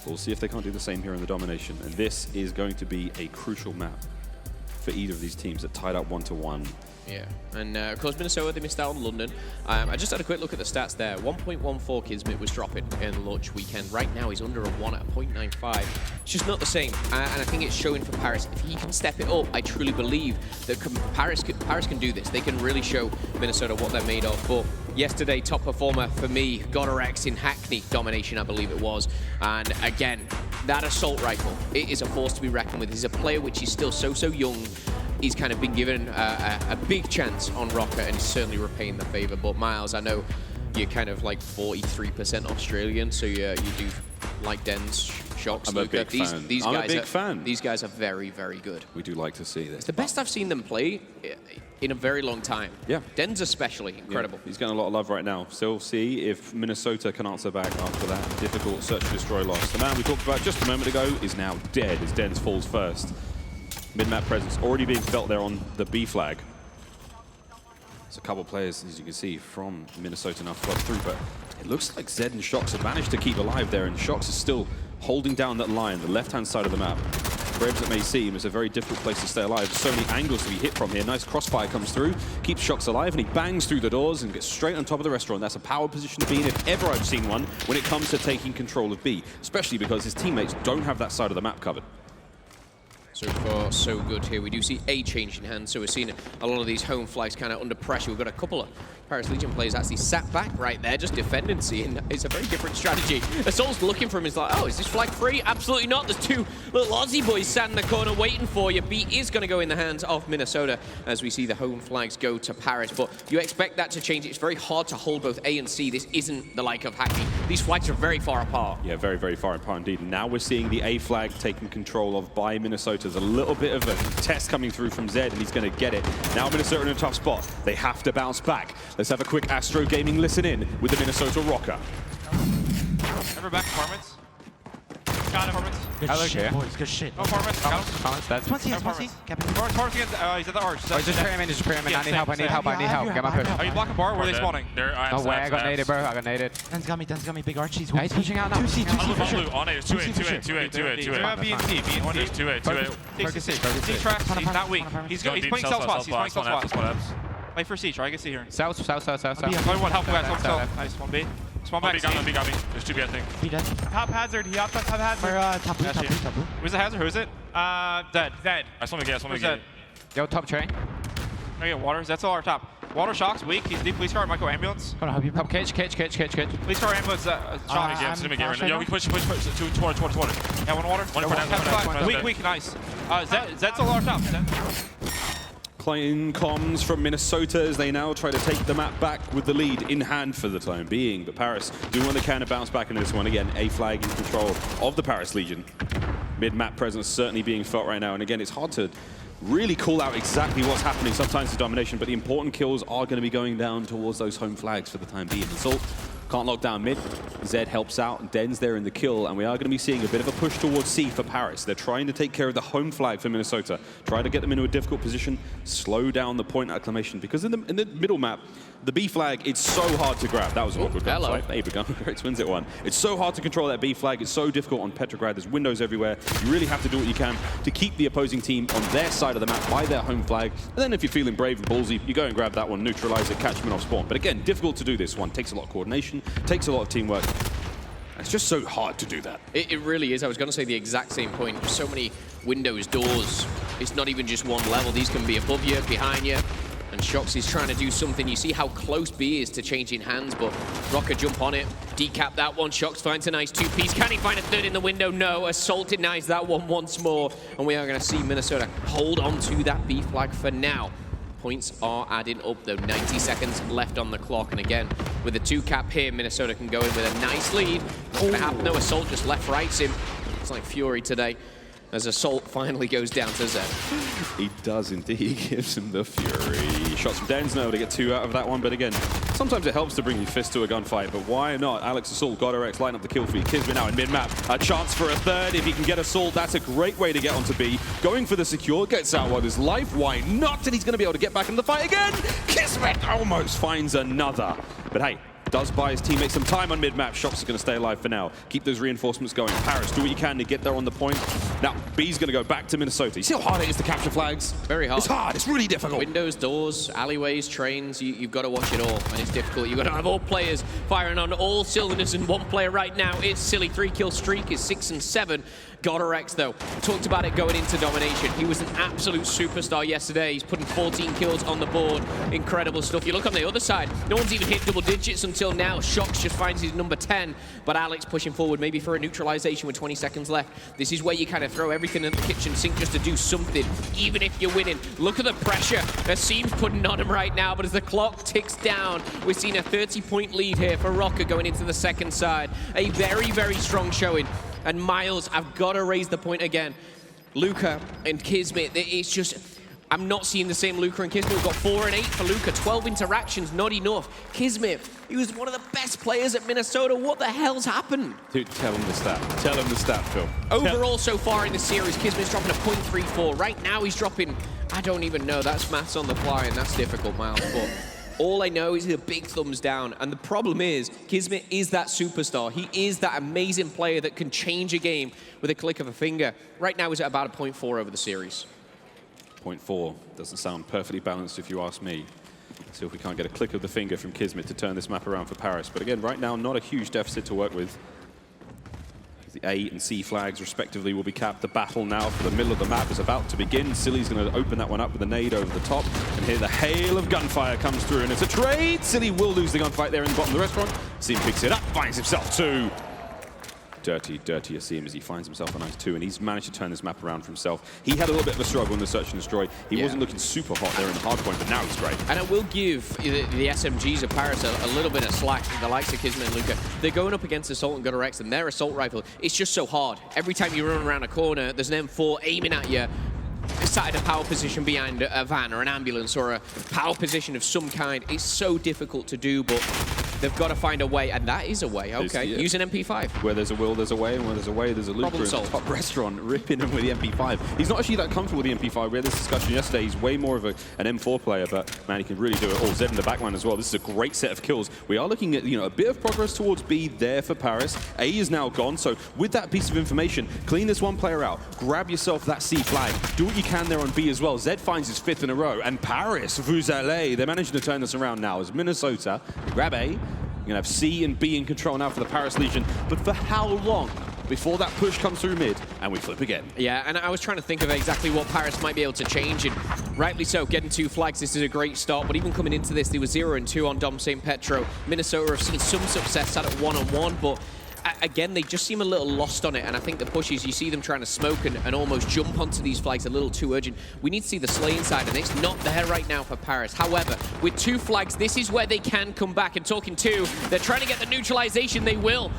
[SPEAKER 10] We'll see if they can't do the same here in the domination. And this is going to be a crucial map for either of these teams that tied up 1-1.
[SPEAKER 9] Yeah, and of course Minnesota, they missed out on London. I just had a quick look at the stats there. 1.14 Kismet was dropping in the launch weekend. Right now he's under a 1 at a 0.95. It's just not the same, and I think it's showing for Paris. If he can step it up, I truly believe that Paris can do this. They can really show Minnesota what they're made of. But yesterday, top performer for me, Røkkr in Hackney domination, I believe it was. And again, that assault rifle, it is a force to be reckoned with. He's a player which is still so young. He's kind of been given a big chance on Røkkr, and he's certainly repaying the favor. But Miles, I know you're kind of like 43% Australian, so you do like Dens, Shocks,
[SPEAKER 10] I'm a big fan. I'm a big fan.
[SPEAKER 9] These guys are very, very good.
[SPEAKER 10] We do like to see this.
[SPEAKER 9] It's the best I've seen them play in a very long time.
[SPEAKER 10] Yeah.
[SPEAKER 9] Dens especially, incredible.
[SPEAKER 10] Yeah, he's getting a lot of love right now. So we'll see if Minnesota can answer back after that difficult search and destroy loss. The man we talked about just a moment ago is now dead as Dens falls first. Mid-map presence already being felt there on the B flag. There's a couple of players, as you can see, from Minnesota now flood through, but it looks like Zed and Shocks have managed to keep alive there, and Shocks is still holding down that line, the left-hand side of the map. Brave as it may seem, it's a very difficult place to stay alive. So many angles to be hit from here. Nice crossfire comes through, keeps Shocks alive, and he bangs through the doors and gets straight on top of the restaurant. That's a power position to be in, if ever I've seen one, when it comes to taking control of B, especially because his teammates don't have that side of the map covered.
[SPEAKER 9] So far, so good here. We do see a change in hand, so we're seeing a lot of these home flags kind of under pressure. We've got a couple of Paris Legion players actually sat back right there, just defending C, and it's a very different strategy. Assault's looking for him, he's like, oh, is this flag free? Absolutely not. There's 2 little Aussie boys sat in the corner waiting for you. B is going to go in the hands of Minnesota as we see the home flags go to Paris, but you expect that to change. It's very hard to hold both A and C. This isn't the like of Hackney. These flags are very far apart.
[SPEAKER 10] Yeah, very, very far apart indeed. Now we're seeing the A flag taken control of by Minnesota. Minnesota's a little bit of a test coming through from Zed, and he's going to get it. Now Minnesota in a tough spot. They have to bounce back. Let's have a quick Astro Gaming listen in with the Minnesota Røkkr.
[SPEAKER 11] Ever back performance? Got performance.
[SPEAKER 14] Good shit, boys. Good shit.
[SPEAKER 11] No performance.
[SPEAKER 14] Comments. That's 20.
[SPEAKER 11] Performance against, he's at the arch.
[SPEAKER 14] Oh, just pyramid. Just pyramid. I need help. I need help. I need help. Get my push.
[SPEAKER 11] Are you blocking bar? Where are they spawning?
[SPEAKER 14] No way. I got naded, bro. I got naded. Dan's got me. Big Archie's. He's pushing out now. 2C.
[SPEAKER 11] On A. 2A. 2A. B and T. There's 2A.
[SPEAKER 14] Focus C.
[SPEAKER 11] C tracks. He's not weak. He's playing cell spots. He's playing cell spots. Play for C. Try to get C here.
[SPEAKER 14] South.
[SPEAKER 11] Only one help, guys. Nice. 1B. Spawn back. B got me. There's 2B, I think.
[SPEAKER 14] B dead.
[SPEAKER 11] Top hazard. He hopped on top hazard.
[SPEAKER 14] Top blue.
[SPEAKER 11] Who's the hazard? Who is it? Dead. I just want to get.
[SPEAKER 14] Yo, top train.
[SPEAKER 11] I get water. That's all our top. Water shocks, weak. He's deep. Police car, micro ambulance.
[SPEAKER 14] Hold on, help you. Top cage.
[SPEAKER 11] Police car ambulance. Shock. Yo, we push. Toward. Yeah, one water. One weak. Nice. Zed's all our top.
[SPEAKER 10] Clean comms from Minnesota as they now try to take the map back with the lead in hand for the time being. But Paris do what they can to bounce back in this one. Again, A flag in control of the Paris Legion. Mid-map presence certainly being felt right now. And again, it's hard to really call out exactly what's happening. Sometimes it's domination, but the important kills are going to be going down towards those home flags for the time being. Assault can't lock down mid. Zed helps out. Den's there in the kill, and we are going to be seeing a bit of a push towards C for Paris. They're trying to take care of the home flag for Minnesota. Try to get them into a difficult position, slow down the point acclamation, because in the middle map, the B flag, it's so hard to grab. That was an awkward gunfight. There you go. Great Twins at one. It's so hard to control that B flag. It's so difficult on Petrograd. There's windows everywhere. You really have to do what you can to keep the opposing team on their side of the map by their home flag. And then if you're feeling brave and ballsy, you go and grab that one, neutralize it, catch them off spawn. But again, difficult to do this one. Takes a lot of coordination, takes a lot of teamwork. It's just so hard to do that.
[SPEAKER 9] It really is. I was going to say the exact same point. There's so many windows, doors. It's not even just one level. These can be above you, behind you. And Shox is trying to do something. You see how close B is to changing hands, but Røkkr jump on it. Decap that one. Shox finds a nice two-piece. Can he find a third in the window? No. Assault denies that one once more. And we are going to see Minnesota hold on to that B flag for now. Points are adding up, though. 90 seconds left on the clock. And again, with a two-cap here, Minnesota can go in with a nice lead. What's going to happen? No, Assault just left-rights him. It's like Fury today, as Assault finally goes down to Zed.
[SPEAKER 10] He does indeed. He gives him the Fury. Shots from Den's now to get 2 out of that one, but again, sometimes it helps to bring your fist to a gunfight, but why not? Alex Assault, GodRx, line up the kill feed. Kismet now in mid-map. A chance for a third. If he can get Assault, that's a great way to get onto B. Going for the secure, gets out with his life. Why not? And he's going to be able to get back in the fight again. Kismet almost finds another. But hey, does buy his teammates some time on mid-map. Shox is going to stay alive for now. Keep those reinforcements going. Paris, do what you can to get there on the point. Now, B's going to go back to Minnesota. You see how hard it is to capture flags?
[SPEAKER 9] Very hard.
[SPEAKER 10] It's hard. It's really difficult.
[SPEAKER 9] Windows, doors, alleyways, trains. You've got to watch it all, and it's difficult. You've got to have all players firing on all cylinders, and one player right now is Silly. 3-kill streak is 6 and 7. GodRx, though, talked about it going into domination. He was an absolute superstar yesterday. He's putting 14 kills on the board. Incredible stuff. You look on the other side, no one's even hit double digits until now. Shox just finds his number 10, but Alex pushing forward maybe for a neutralization with 20 seconds left. This is where you kind of throw everything in the kitchen sink just to do something, even if you're winning. Look at the pressure that seems putting on him right now, but as the clock ticks down, we're seeing a 30-point lead here for Røkkr going into the second side. A very, very strong showing. And Miles, I've got to raise the point again. Luka and Kismet, it's just, I'm not seeing the same Luka and Kismet. We've got 4 and 8 for Luka, 12 interactions, not enough. Kismet, he was one of the best players at Minnesota. What the hell's happened?
[SPEAKER 10] Dude, tell him the stat. Tell him the stat, Phil.
[SPEAKER 9] Overall, so far in the series, Kismet's dropping a .34. Right now, he's dropping, I don't even know. That's maths on the fly, and that's difficult, Miles. But all I know is a big thumbs down. And the problem is, Kismet is that superstar. He is that amazing player that can change a game with a click of a finger. Right now, he's at about a .4 over the series.
[SPEAKER 10] 0.4 doesn't sound perfectly balanced if you ask me. See if we can't get a click of the finger from Kismet to turn this map around for Paris. But again, right now, not a huge deficit to work with. The A and C flags, respectively, will be capped. The battle now for the middle of the map is about to begin. Silly's going to open that one up with a nade over the top. And here the hail of gunfire comes through, and it's a trade. Silly will lose the gunfight there in the bottom of the restaurant. Sim picks it up, finds himself 2. dirty Asim as he finds himself a nice 2, and he's managed to turn this map around for himself. He had a little bit of a struggle in the search and destroy. He wasn't looking super hot there in the hard point, but now he's great.
[SPEAKER 9] And I will give the SMGs of Paris a little bit of slack. The likes of Kismet and Røkkr, they're going up against Assault and GutterX, and their assault rifle, it's just so hard. Every time you run around a corner, there's an M4 aiming at you, sat in a power position behind a van or an ambulance or a power position of some kind. It's so difficult to do, but they've got to find a way, and that is a way. Okay, use an MP5.
[SPEAKER 10] Where there's a will, there's a way, and where there's a way, there's a loop. Top restaurant, ripping him with the MP5. He's not actually that comfortable with the MP5. We had this discussion yesterday. He's way more of an M4 player, but man, he can really do it all. Zed in the backline as well. This is a great set of kills. We are looking at, you know, a bit of progress towards B there for Paris. A is now gone, so with that piece of information, clean this one player out, grab yourself that C flag, do what you can there on B as well. Zed finds his 5th in a row, and Paris, vous allez, they're managing to turn this around now as Minnesota grab A. You're going to have C and B in control now for the Paris Legion, but for how long before that push comes through mid and we flip again?
[SPEAKER 9] Yeah, and I was trying to think of exactly what Paris might be able to change, and rightly so, getting 2 flags, this is a great start, but even coming into this, they were 0 and 2 on Dom St. Petro. Minnesota have seen some success at it 1-on-1, but again, they just seem a little lost on it, and I think the pushes, you see them trying to smoke and almost jump onto these flags a little too urgent. We need to see the slaying side, and it's not there right now for Paris. However, with 2 flags, this is where they can come back, and talking 2, they're trying to get the neutralization, they will.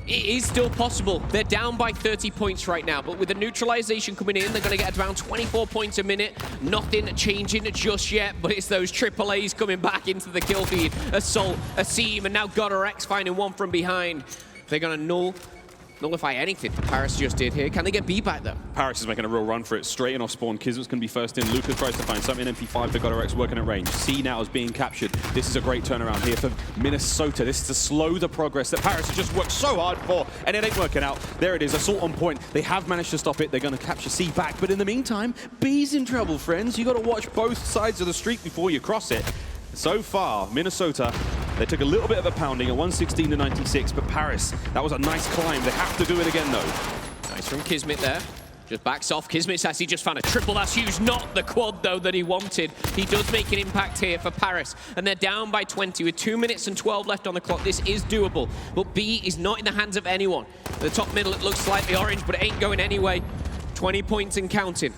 [SPEAKER 9] It is still possible. They're down by 30 points right now, but with the neutralization coming in, they're going to get around 24 points a minute. Nothing changing just yet, but it's those AAAs coming back into the kill feed. Assault, Asim, and now GutterX finding one from behind. They're going to nullify anything Paris just did here. Can they get B back, though?
[SPEAKER 10] Paris is making a real run for it. Straight in off spawn. Kismet's going to be first in. Røkkr tries to find something. MP5 for GutterX working at range. C now is being captured. This is a great turnaround here for Minnesota. This is to slow the progress that Paris has just worked so hard for, and it ain't working out. There it is. Assault on point. They have managed to stop it. They're going to capture C back, but in the meantime, B's in trouble, friends. You got to watch both sides of the street before you cross it. So far, Minnesota, they took a little bit of a pounding at 116 to 96, but Paris, that was a nice climb. They have to do it again, though.
[SPEAKER 9] Nice from Kismet there. Just backs off. Kismet says he just found a triple. That's huge. Not the quad, though, that he wanted. He does make an impact here for Paris, and they're down by 20 with 2 minutes and 12 left on the clock. This is doable, but B is not in the hands of anyone. The top middle, it looks slightly orange, but it ain't going anyway. 20 points and counting.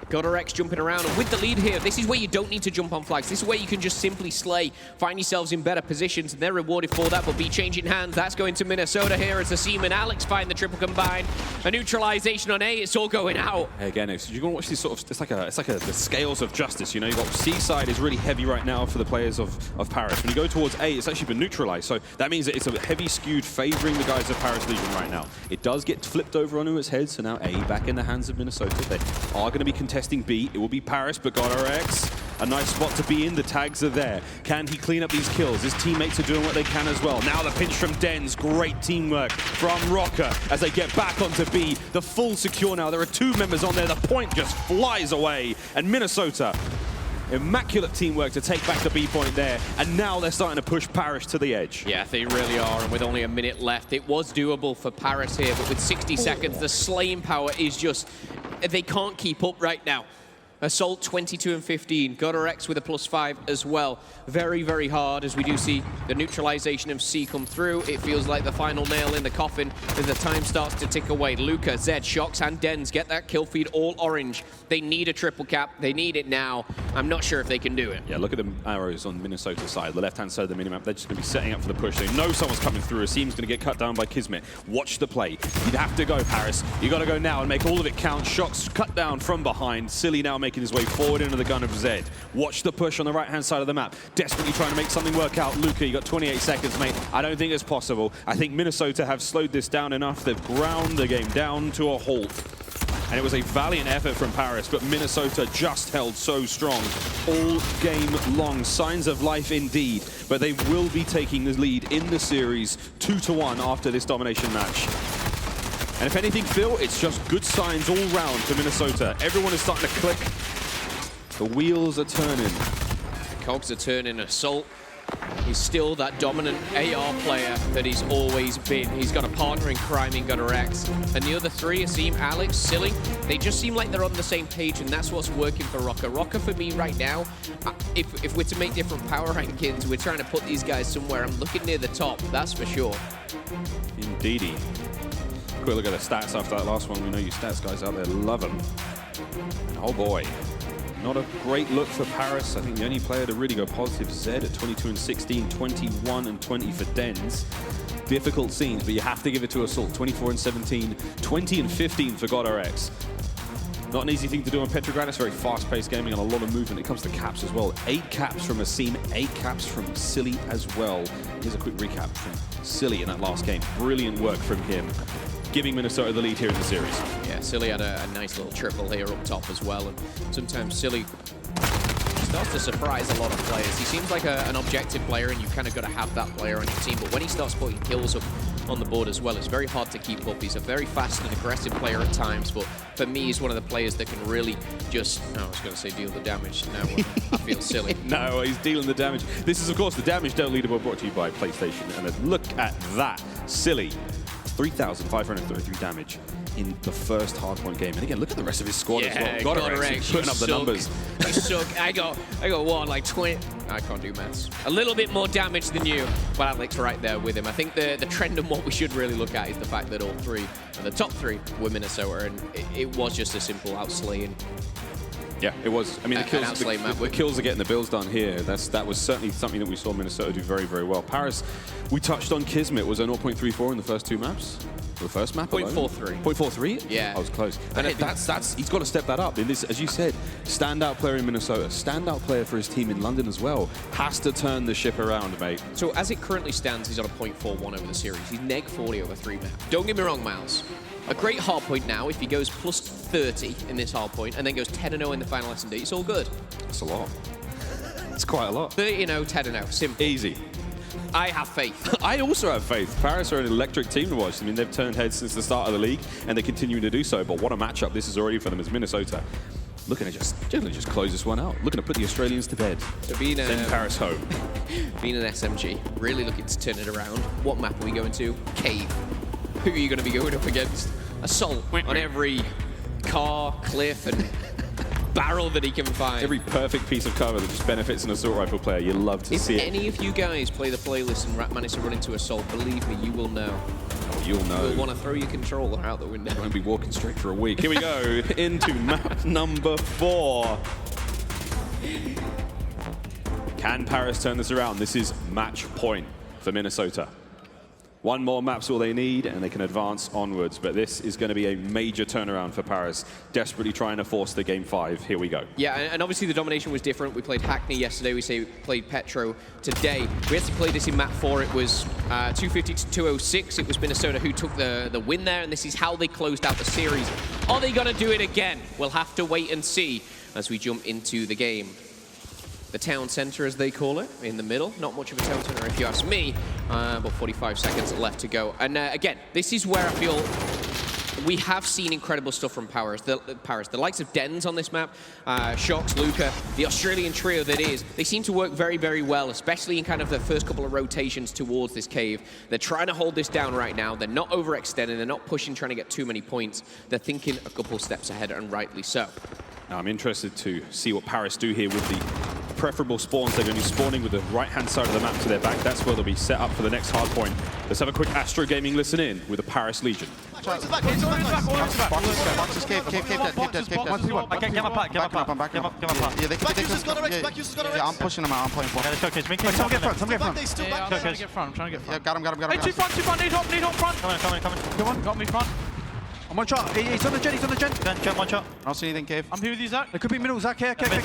[SPEAKER 9] GutterX jumping around, and with the lead here, this is where you don't need to jump on flags. This is where you can just simply slay, find yourselves in better positions, and they're rewarded for that, but be changing hands. That's going to Minnesota here as Asim and Alex find the triple combined. A neutralization on A, it's all going out.
[SPEAKER 10] Again, you're going to watch these sort of, it's like the scales of justice, you know? You've got C side is really heavy right now for the players of Paris. When you go towards A, it's actually been neutralized, so that means that it's a heavy skewed favoring the guys of Paris Legion right now. It does get flipped over onto its head, so now A back in the hands of Minnesota. They are going to be contesting B. It will be Paris, but GutterX, a nice spot to be in. The tags are there. Can he clean up these kills? His teammates are doing what they can as well. Now the pinch from Dens. Great teamwork from Røkkr as they get back onto B. The full secure now. There are 2 members on there. The point just flies away. And Minnesota, immaculate teamwork to take back the B point there. And now they're starting to push Paris to the edge.
[SPEAKER 9] Yeah, they really are. And with only a minute left, it was doable for Paris here. But with 60 seconds, the slaying power is just... they can't keep up right now. Assault 22 and 15. GutterX with a +5 as well. Very, very hard as we do see the neutralization of C come through. It feels like the final nail in the coffin as the time starts to tick away. Røkkr, Zed, Shox, and Dens get that kill feed all orange. They need a triple cap. They need it now. I'm not sure if they can do it.
[SPEAKER 10] Yeah, look at the arrows on Minnesota's side. The left-hand side of the minimap, they're just going to be setting up for the push. They know someone's coming through. Asim's going to get cut down by Kismet. Watch the play. You'd have to go, Paris. You got to go now and make all of it count. Shox cut down from behind. Silly now making his way forward into the gun of Zed. Watch the push on the right-hand side of the map. Desperately trying to make something work out. Røkkr, you got 28 seconds, mate. I don't think it's possible. I think Minnesota have slowed this down enough. They've ground the game down to a halt. And it was a valiant effort from Paris, but Minnesota just held so strong all game long. Signs of life indeed, but they will be taking the lead in the series 2-1 after this domination match. And if anything, Phil, it's just good signs all round for Minnesota. Everyone is starting to click. The wheels are turning.
[SPEAKER 9] The cogs are turning. Assault, he's still that dominant AR player that he's always been. He's got a partner in crime in GutterX. And the other 3, Asim, Alex, Silly, they just seem like they're on the same page, and that's what's working for Røkkr. Røkkr, for me right now, if we're to make different power rankings, we're trying to put these guys somewhere. I'm looking near the top, that's for sure.
[SPEAKER 10] Indeedy. Quick look at the stats after that last one. We know you stats guys out there love them. Oh boy. Not a great look for Paris. I think the only player to really go positive, Zed at 22 and 16, 21 and 20 for Dens. Difficult scenes, but you have to give it to Assault. 24 and 17, 20 and 15 for GodRx. Not an easy thing to do on Petrograd. It's very fast-paced gaming and a lot of movement. It comes to caps as well. 8 caps from Asim, 8 caps from Silly as well. Here's a quick recap from Silly in that last game. Brilliant work from him, giving Minnesota the lead here in the series.
[SPEAKER 9] Yeah, Silly had a nice little triple here up top as well, and sometimes Silly starts to surprise a lot of players. He seems like an objective player, and you kind of got to have that player on your team, but when he starts putting kills up on the board as well, it's very hard to keep up. He's a very fast and aggressive player at times, but for me, he's one of the players that can really just, I was going to say deal the damage. Now I feel silly.
[SPEAKER 10] No, he's dealing the damage. This is, of course, the Damage Don't Leaderboard brought to you by PlayStation, and look at that. Silly, 3,533 damage in the first hardpoint game. And again, look at the rest of his squad as well. GodRx putting up the numbers.
[SPEAKER 9] You suck. I got what, like 20? I can't do maths. A little bit more damage than you, but Alex right there with him. I think the trend and what we should really look at is the fact that all three, the top 3 were Minnesota, and it was just a simple outslaying.
[SPEAKER 10] Yeah, it was. I mean, the kills are getting the bills done here. That was certainly something that we saw Minnesota do very, very well. Paris, we touched on Kismet. Was a 0.34 in the first 2 maps? The first map
[SPEAKER 9] 0.43.
[SPEAKER 10] 0.43?
[SPEAKER 9] Yeah.
[SPEAKER 10] I was close. And he's got to step that up. In this, as you said, standout player in Minnesota, standout player for his team in London as well. Has to turn the ship around, mate.
[SPEAKER 9] So as it currently stands, he's on a 0.41 over the series. He's neg 40 over 3 maps. Don't get me wrong, Miles. A great hardpoint now, if he goes plus 30 in this hardpoint and then goes 10-0 in the final S&D, it's all good.
[SPEAKER 10] That's a lot. It's quite a lot.
[SPEAKER 9] 30-0, 10-0, simple.
[SPEAKER 10] Easy.
[SPEAKER 9] I have faith.
[SPEAKER 10] I also have faith. Paris are an electric team to watch. I mean, they've turned heads since the start of the league, and they're continuing to do so. But what a matchup this is already for them as Minnesota. Looking to just close this one out. Looking to put the Australians to bed.
[SPEAKER 9] So send
[SPEAKER 10] Paris home.
[SPEAKER 9] Being an SMG, really looking to turn it around. What map are we going to? Cave. Who are you going to be going up against? Assault on every car, cliff, and barrel that he can find.
[SPEAKER 10] Every perfect piece of cover that just benefits an assault rifle player. You love to see it.
[SPEAKER 9] If any of you guys play the playlist and manage to run into Assault, believe me, you will know.
[SPEAKER 10] Oh, you'll know.
[SPEAKER 9] You'll want to throw your controller out the window.
[SPEAKER 10] Won't be walking straight for a week. Here we go into map number 4. Can Paris turn this around? This is match point for Minnesota. One more map's all they need, and they can advance onwards. But this is going to be a major turnaround for Paris, desperately trying to force the Game 5. Here we go.
[SPEAKER 9] Yeah, and obviously the domination was different. We played Hackney yesterday. We played Petro today. We had to play this in map 4. It was 250 to 206. It was Minnesota who took the win there, and this is how they closed out the series. Are they going to do it again? We'll have to wait and see as we jump into the game. The town center, as they call it, in the middle. Not much of a town center, if you ask me. About 45 seconds left to go. And again, this is where I feel we have seen incredible stuff from Paris. The likes of Dens on this map, Shox, Røkkr, the Australian trio that is, they seem to work very, very well, especially in kind of the first couple of rotations towards this cave. They're trying to hold this down right now. They're not overextending. They're not pushing, trying to get too many points. They're thinking a couple steps ahead, and rightly so.
[SPEAKER 10] Now, I'm interested to see what Paris do here with the preferable spawns. They're going to be spawning with the right-hand side of the map to their back. That's where they'll be set up for the next hard point. Let's have a quick Astro Gaming listen in with the Paris Legion.
[SPEAKER 13] Boxes, cave dead. Get my pack. Yeah, they could. Yeah, I'm pushing them out. I'm playing for.
[SPEAKER 14] Let's go, kids. Someone get front.
[SPEAKER 13] I'm trying to get front. Got him.
[SPEAKER 14] Hey, two front. Need help front. Coming. Come on. Got me front.
[SPEAKER 13] I'm one shot. He's on the gen.
[SPEAKER 14] Gen, one shot.
[SPEAKER 13] I don't see anything, Cave.
[SPEAKER 14] I'm here with you, Zach.
[SPEAKER 13] It could be middle, Zach. Here.
[SPEAKER 14] Three mid.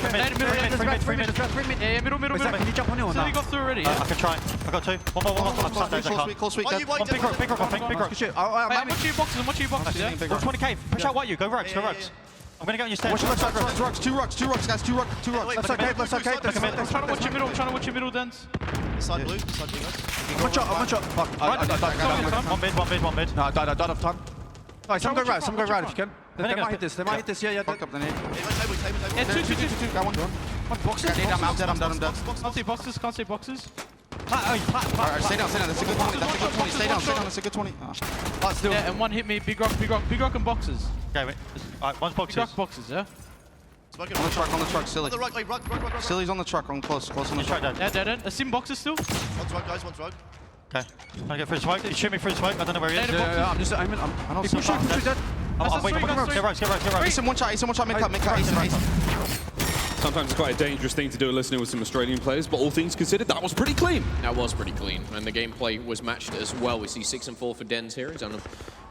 [SPEAKER 14] Yeah, middle.
[SPEAKER 13] Can you jump on it or not?
[SPEAKER 14] You got through already. I can try. I got 2. One more. Close sweet. Big rock, I think. Big rock. I'm watching you boxes, yeah? Watch 20 cave. Push out white you. Go Røkkr. I'm going to get on your stairs.
[SPEAKER 13] Watch your left side, rocks. Two rocks, guys. Two rocks. Left side cave.
[SPEAKER 14] I'm trying to watch your middle, Dens.
[SPEAKER 13] Side blue, I'm one shot. Fuck.
[SPEAKER 14] One mid.
[SPEAKER 13] No, I died off time. Alright, some go right if you can. They might hit this, yeah. Fuck up the nade.
[SPEAKER 14] Yeah, two.
[SPEAKER 13] Got one.
[SPEAKER 14] One boxes.
[SPEAKER 13] I'm dead.
[SPEAKER 14] Can't see boxes.
[SPEAKER 13] Alright, stay down. That's a good 20. Stay down. That's a good 20.
[SPEAKER 14] Yeah, and one hit me. Big rock and boxes. Okay, wait. Alright, one's boxes.
[SPEAKER 11] Big rock boxes, yeah?
[SPEAKER 13] On the truck, Silly. Silly's on the truck, close on the truck.
[SPEAKER 14] Yeah, dead. Sim boxes still.
[SPEAKER 11] One's rug, guys, one's rug.
[SPEAKER 14] Okay. I get through the smoke. He shoot me through the smoke. I don't know where he is.
[SPEAKER 13] Yeah, I'm just aiming. I'm not so far.
[SPEAKER 14] I'm waiting. Get ropes.
[SPEAKER 13] He's in one shot, mid cut,
[SPEAKER 10] Sometimes it's quite a dangerous thing to do listening with some Australian players, but all things considered, that was pretty clean.
[SPEAKER 9] That was pretty clean, and the gameplay was matched as well. We see 6 and 4 for Dens here. He's on a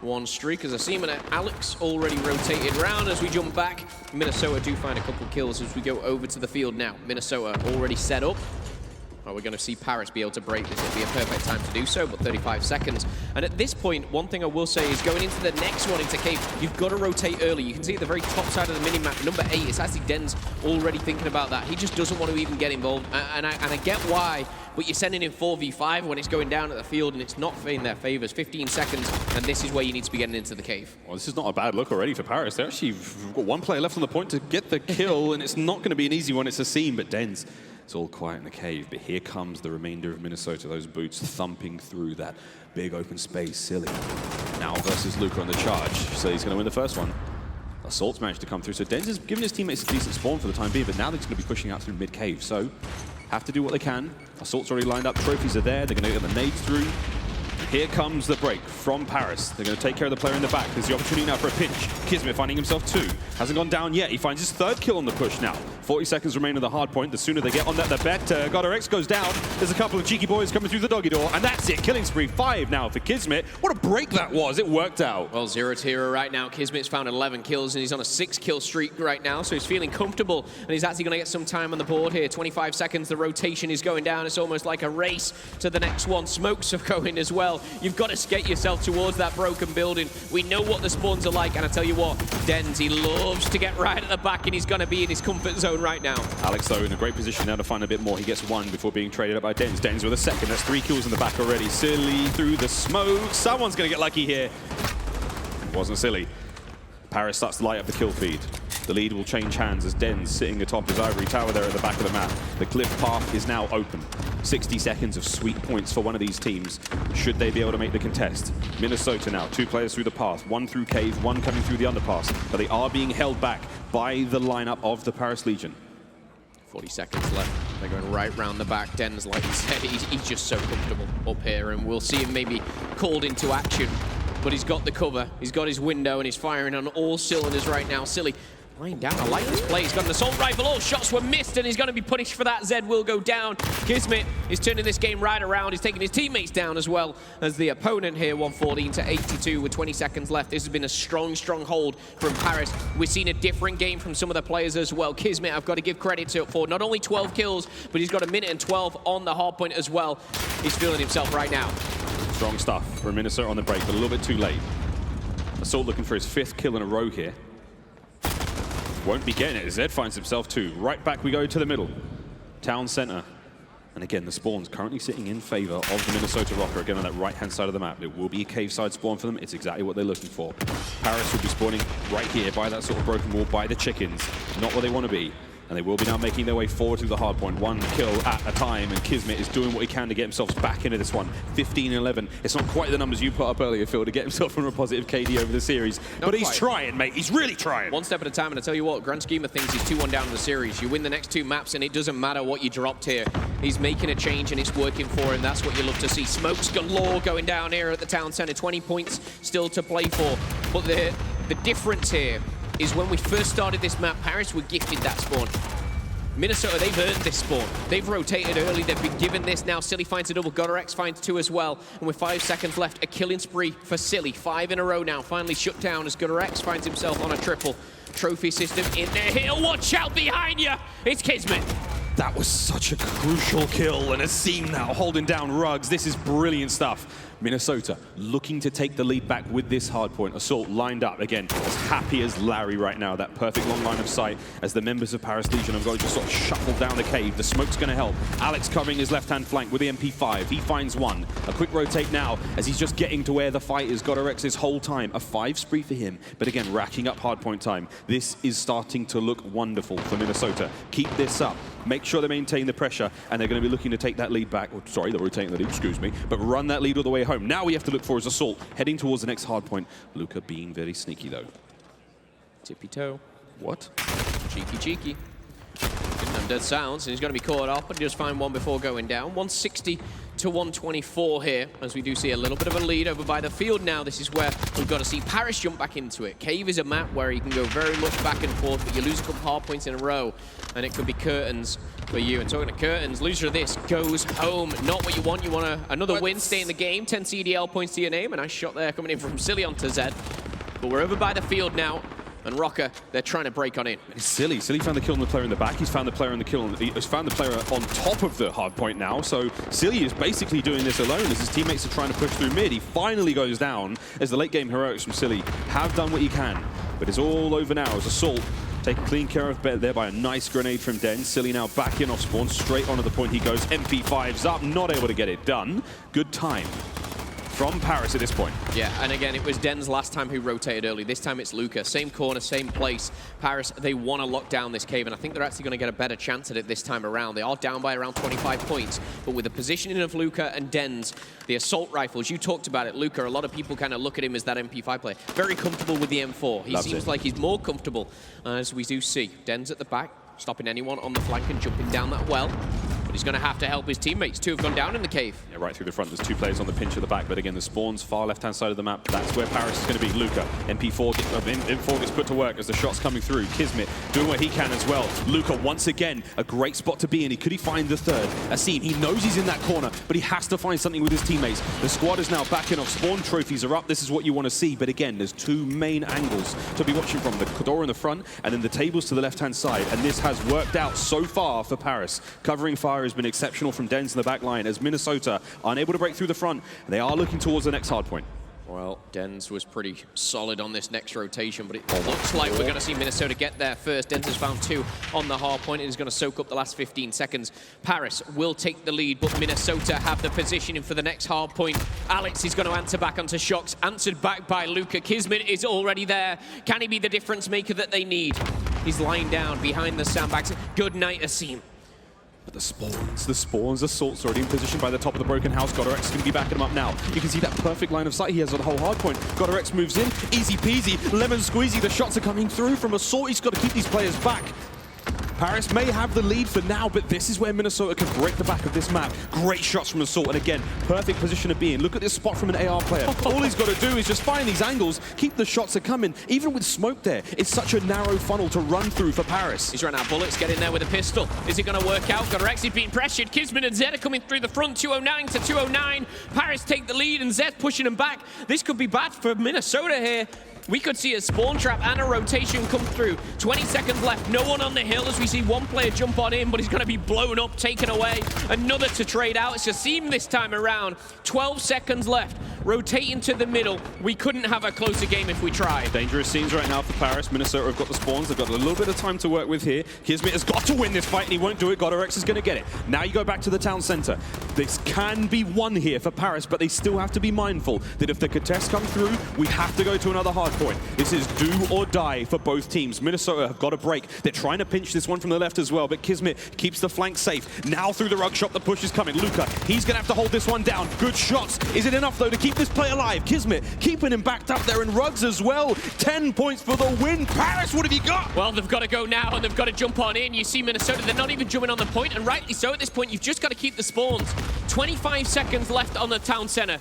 [SPEAKER 9] 1 streak. As I see him and Alex already rotated round as we jump back. Minnesota do find a couple kills as we go over to the field now. Minnesota already set up. Well, we're going to see Paris be able to break this. It'll be a perfect time to do so, but 35 seconds. And at this point, one thing I will say is going into the next one into Cave, you've got to rotate early. You can see at the very top side of the minimap, number 8, it's actually Dens already thinking about that. He just doesn't want to even get involved. And I get why, but you're sending in 4v5 when it's going down at the field and it's not in their favors. 15 seconds, and this is where you need to be getting into the Cave.
[SPEAKER 10] Well, this is not a bad look already for Paris. They're actually got 1 player left on the point to get the kill, and it's not going to be an easy one. It's a scene, but Dens, it's all quiet in the Cave, but here comes the remainder of Minnesota, those boots thumping through that big open space. Silly now versus Røkkr on the charge, so he's going to win the first one. Assault's managed to come through, so Dens has given his teammates a decent spawn for the time being, but now they're just going to be pushing out through mid-Cave, so have to do what they can. Assault's already lined up, trophies are there, they're going to get the nades through. Here comes the break from Paris. They're going to take care of the player in the back. There's the opportunity now for a pinch. Kismet finding himself 2. Hasn't gone down yet. He finds his 3rd kill on the push now. 40 seconds remain on the hard point. The sooner they get on that, the better. GodRx goes down. There's a couple of cheeky boys coming through the doggy door, and that's it. Killing spree 5 now for Kismet. What a break that was. It worked out.
[SPEAKER 9] Well, 0-0 right now. Kismet's found 11 kills, and he's on a 6-kill streak right now, so he's feeling comfortable, and he's actually going to get some time on the board here. 25 seconds. The rotation is going down. It's almost like a race to the next one. Smokes are going as well. You've got to get yourself towards that broken building. We know what the spawns are like, and I tell you what, Dens, he loves to get right at the back, and he's going to be in his comfort zone right now.
[SPEAKER 10] Alex, though, in a great position now to find a bit more. He gets 1 before being traded up by Dens. Dens with a 2nd. That's 3 kills in the back already. Silly through the smoke. Someone's going to get lucky here. Wasn't Silly. Paris starts to light up the kill feed. The lead will change hands as Dens sitting atop his ivory tower there at the back of the map. The cliff path is now open. 60 seconds of sweet points for one of these teams, should they be able to make the contest. Minnesota now, 2 players through the path, 1 through Cave, 1 coming through the underpass, but they are being held back by the lineup of the Paris Legion.
[SPEAKER 9] 40 seconds left. They're going right round the back. Dens, like you said, he's just so comfortable up here, and we'll see him maybe called into action. But he's got the cover, he's got his window, and he's firing on all cylinders right now. Silly lying down. I like this play. He's got an assault rifle. All shots were missed, and he's going to be punished for that. Zed will go down. Kismet is turning this game right around. He's taking his teammates down as well as the opponent here. 114-82 with 20 seconds left. This has been a strong hold from Paris. We've seen a different game from some of the players as well. Kismet, I've got to give credit to for not only 12 kills, but he's got a minute and 12 on the hard point as well. He's feeling himself right now.
[SPEAKER 10] Strong stuff for Minnesota on the break, but a little bit too late. Assault looking for his 5th kill in a row here. Won't be getting it. Zed finds himself 2. Right back we go to the middle. Town center. And again, the spawn's currently sitting in favor of the Minnesota Røkkr. Again, on that right-hand side of the map. It will be a cave side spawn for them. It's exactly what they're looking for. Paris will be spawning right here by that sort of broken wall, by the chickens. Not where they want to be. And they will be now making their way forward through the hard point. 1 kill at a time, and Kismet is doing what he can to get himself back into this one. 15-11. It's not quite the numbers you put up earlier, Phil, to get himself from a positive KD over the series. But he's trying, mate. He's really trying.
[SPEAKER 9] 1 step at a time, and I tell you what, grand scheme of things, he's 2-1 down in the series. You win the next 2 maps, and it doesn't matter what you dropped here. He's making a change, and it's working for him. That's what you love to see. Smokes galore going down here at the town center. 20 points still to play for. But the difference here is when we first started this map, Paris were gifted that spawn. Minnesota, they've earned this spawn. They've rotated early. They've been given this now. Silly finds a double. GodRx finds 2 as well. And with 5 seconds left, a killing spree for Silly. 5 in a row now. Finally shut down as GodRx finds himself on a triple. Trophy system in there. He'll watch out behind you. It's Kismet.
[SPEAKER 10] That was such a crucial kill, and a seam now holding down Ruggs. This is brilliant stuff. Minnesota looking to take the lead back with this hard point. Assault lined up again, as happy as Larry right now. That perfect long line of sight as the members of Paris Legion have got to just sort of shuffle down the cave. The smoke's going to help. Alex covering his left-hand flank with the MP5. He finds 1. A quick rotate now as he's just getting to where the fight is. GodRx his whole time. A 5 spree for him, but again, racking up hard point time. This is starting to look wonderful for Minnesota. Keep this up. Make sure they maintain the pressure, and they're going to be looking to take that lead back. Oh, sorry, they're taking the lead, excuse me. But run that lead all the way home. Now we have to look for his Assault, heading towards the next hard point. Røkkr being very sneaky, though.
[SPEAKER 9] Tippy toe.
[SPEAKER 10] What?
[SPEAKER 9] Cheeky. Giving them dead sounds, and he's going to be caught up, and just find 1 before going down. 160 to 124 here, as we do see a little bit of a lead over by the field now. This is where we've got to see Paris jump back into it. Cave is a map where you can go very much back and forth, but you lose a couple hard points in a row, and it could be curtains for you. And talking to curtains, loser of this goes home. Not what you want. You want another win, stay in the game. 10 CDL points to your name. A nice shot there coming in from Silly onto Zed. But we're over by the field now. And Røkkr, they're trying to break on in.
[SPEAKER 10] It's Silly. Silly found the kill on the player in the back. He's found the player on the kill. He's found the player on top of the hard point now. So Silly is basically doing this alone as his teammates are trying to push through mid. He finally goes down as the late game heroics from Silly have done what he can. But it's all over now as Assault taken clean care of there by a nice grenade from Den. Silly now back in off spawn. Straight onto the point he goes. MP5's up. Not able to get it done. Good time from Paris at this point.
[SPEAKER 9] Yeah, and again, it was Den's last time who rotated early. This time it's Røkkr. Same corner, same place. Paris, they want to lock down this cave, and I think they're actually going to get a better chance at it this time around. They are down by around 25 points, but with the positioning of Røkkr and Den's, the assault rifles, you talked about it, Røkkr, a lot of people kind of look at him as that MP5 player. Very comfortable with the M4. He seems like he's more comfortable, as we do see. Den's at the back, stopping anyone on the flank and jumping down that well. But he's going to have to help his teammates. Two have gone down in the cave.
[SPEAKER 10] Yeah, right through the front. There's two players on the pinch at the back, but again, the spawn's far left-hand side of the map. That's where Paris is going to be. Røkkr, M4 gets put to work as the shot's coming through. Kismet doing what he can as well. Røkkr, once again, a great spot to be in. Could he find the third? Asim, he knows he's in that corner, but he has to find something with his teammates. The squad is now backing off. Spawn trophies are up. This is what you want to see. But again, there's two main angles to be watching from. The door in the front and then the tables to the left-hand side. And this has worked out so far for Paris. Covering fire has been exceptional from Dens in the back line as Minnesota unable to break through the front. They are looking towards the next hard point.
[SPEAKER 9] Well, Dens was pretty solid on this next rotation, but it looks like we're going to see Minnesota get there first. Dens has found two on the hard point and is going to soak up the last 15 seconds. Paris will take the lead, but Minnesota have the positioning for the next hard point. Alex is going to answer back onto Shox, answered back by Røkkr. Kismet is already there. Can he be the difference maker that they need? He's lying down behind the sandbags. Good night, Asim.
[SPEAKER 10] But the spawns, Assault's already in position by the top of the broken house. Godorex is going to be backing him up now. You can see that perfect line of sight he has on the whole hard point. Godorex moves in, easy peasy, lemon squeezy. The shots are coming through from Assault. He's got to keep these players back. Paris may have the lead for now, but this is where Minnesota can break the back of this map. Great shots from Assault, and again, perfect position to be in. Look at this spot from an AR player. All he's got to do is just find these angles, keep the shots are coming. Even with smoke there, it's such a narrow funnel to run through for Paris.
[SPEAKER 9] He's run out of bullets, get in there with a pistol. Is it going to work out? Godorex is being pressured. Kismet and Zed are coming through the front, 209 to 209. Paris take the lead, and Zed pushing them back. This could be bad for Minnesota here. We could see a spawn trap and a rotation come through. 20 seconds left, no one on the hill as we see one player jump on in, but he's going to be blown up, taken away. Another to trade out. It's Asim this time around. 12 seconds left. Rotating to the middle. We couldn't have a closer game if we tried.
[SPEAKER 10] Dangerous scenes right now for Paris. Minnesota have got the spawns. They've got a little bit of time to work with here. Kismet has got to win this fight, and he won't do it. Godorex is going to get it. Now you go back to the town center. This can be won here for Paris, but they still have to be mindful that if the contests come through, we have to go to another hard point. This is do or die for both teams. Minnesota have got a break. They're trying to pinch this one from the left as well, but Kismet keeps the flank safe. Now through the rug shot, the push is coming. Røkkr, he's going to have to hold this one down. Good shots. Is it enough, though, to keep this play alive? Kismet keeping him backed up there in rugs as well. 10 points for the win. Paris, what have you got?
[SPEAKER 9] Well, they've got to go now, and they've got to jump on in. You see Minnesota, they're not even jumping on the point, and rightly so at this point. You've just got to keep the spawns. 25 seconds left on the town center.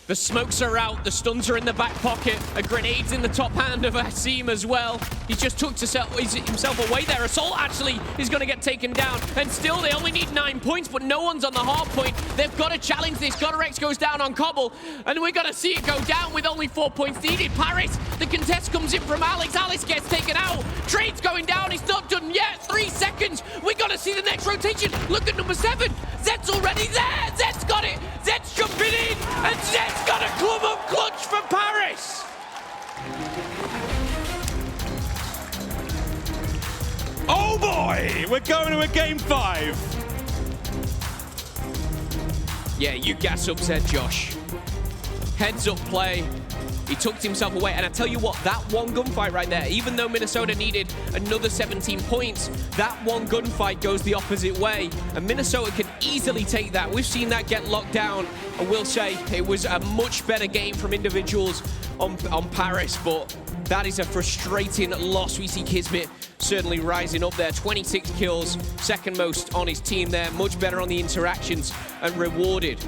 [SPEAKER 9] The smokes are out, the stuns are in the back pocket, a grenade's in the top hand of Asim as well. He just took himself away there. Assault actually is going to get taken down, and still they only need 9 points, but no one's on the hard point. They've got to challenge this. Godorex goes down on Cobble, and we're going to see it go down with only 4 points needed. Paris, the contest comes in from Alex. Alex gets taken out. Trade's going down. It's not done yet. 3 seconds. We're going to see the next rotation. Look at number 7. Zed's already there. Zed's got it. Zed's jumping in, and Zed's got a club up clutch for Paris.
[SPEAKER 10] Oh boy, we're going to a game 5.
[SPEAKER 9] Yeah, you gas up Zed, Josh. Heads up play. He tucked himself away, and I tell you what, that one gunfight right there, even though Minnesota needed another 17 points, that one gunfight goes the opposite way, and Minnesota can easily take that. We've seen that get locked down. I will say it was a much better game from individuals on Paris, but that is a frustrating loss. We see Kismet certainly rising up there. 26 kills, second most on his team there. Much better on the interactions and rewarded.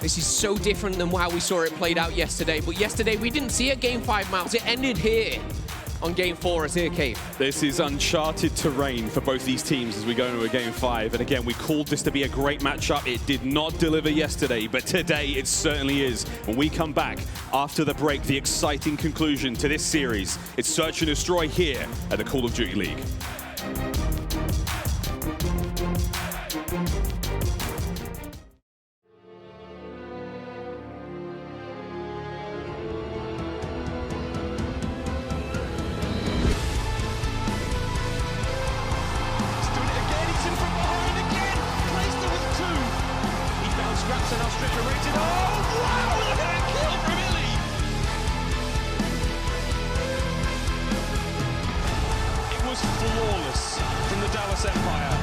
[SPEAKER 9] This is so different than how we saw it played out yesterday. But yesterday we didn't see it Game 5 maps. It ended here on Game 4 as Cave.
[SPEAKER 10] This is uncharted terrain for both these teams as we go into a Game 5. And again, we called this to be a great matchup. It did not deliver yesterday, but today it certainly is. When we come back after the break, the exciting conclusion to this series. It's Search and Destroy here at the Call of Duty League.
[SPEAKER 11] Flawless from the Dallas Empire.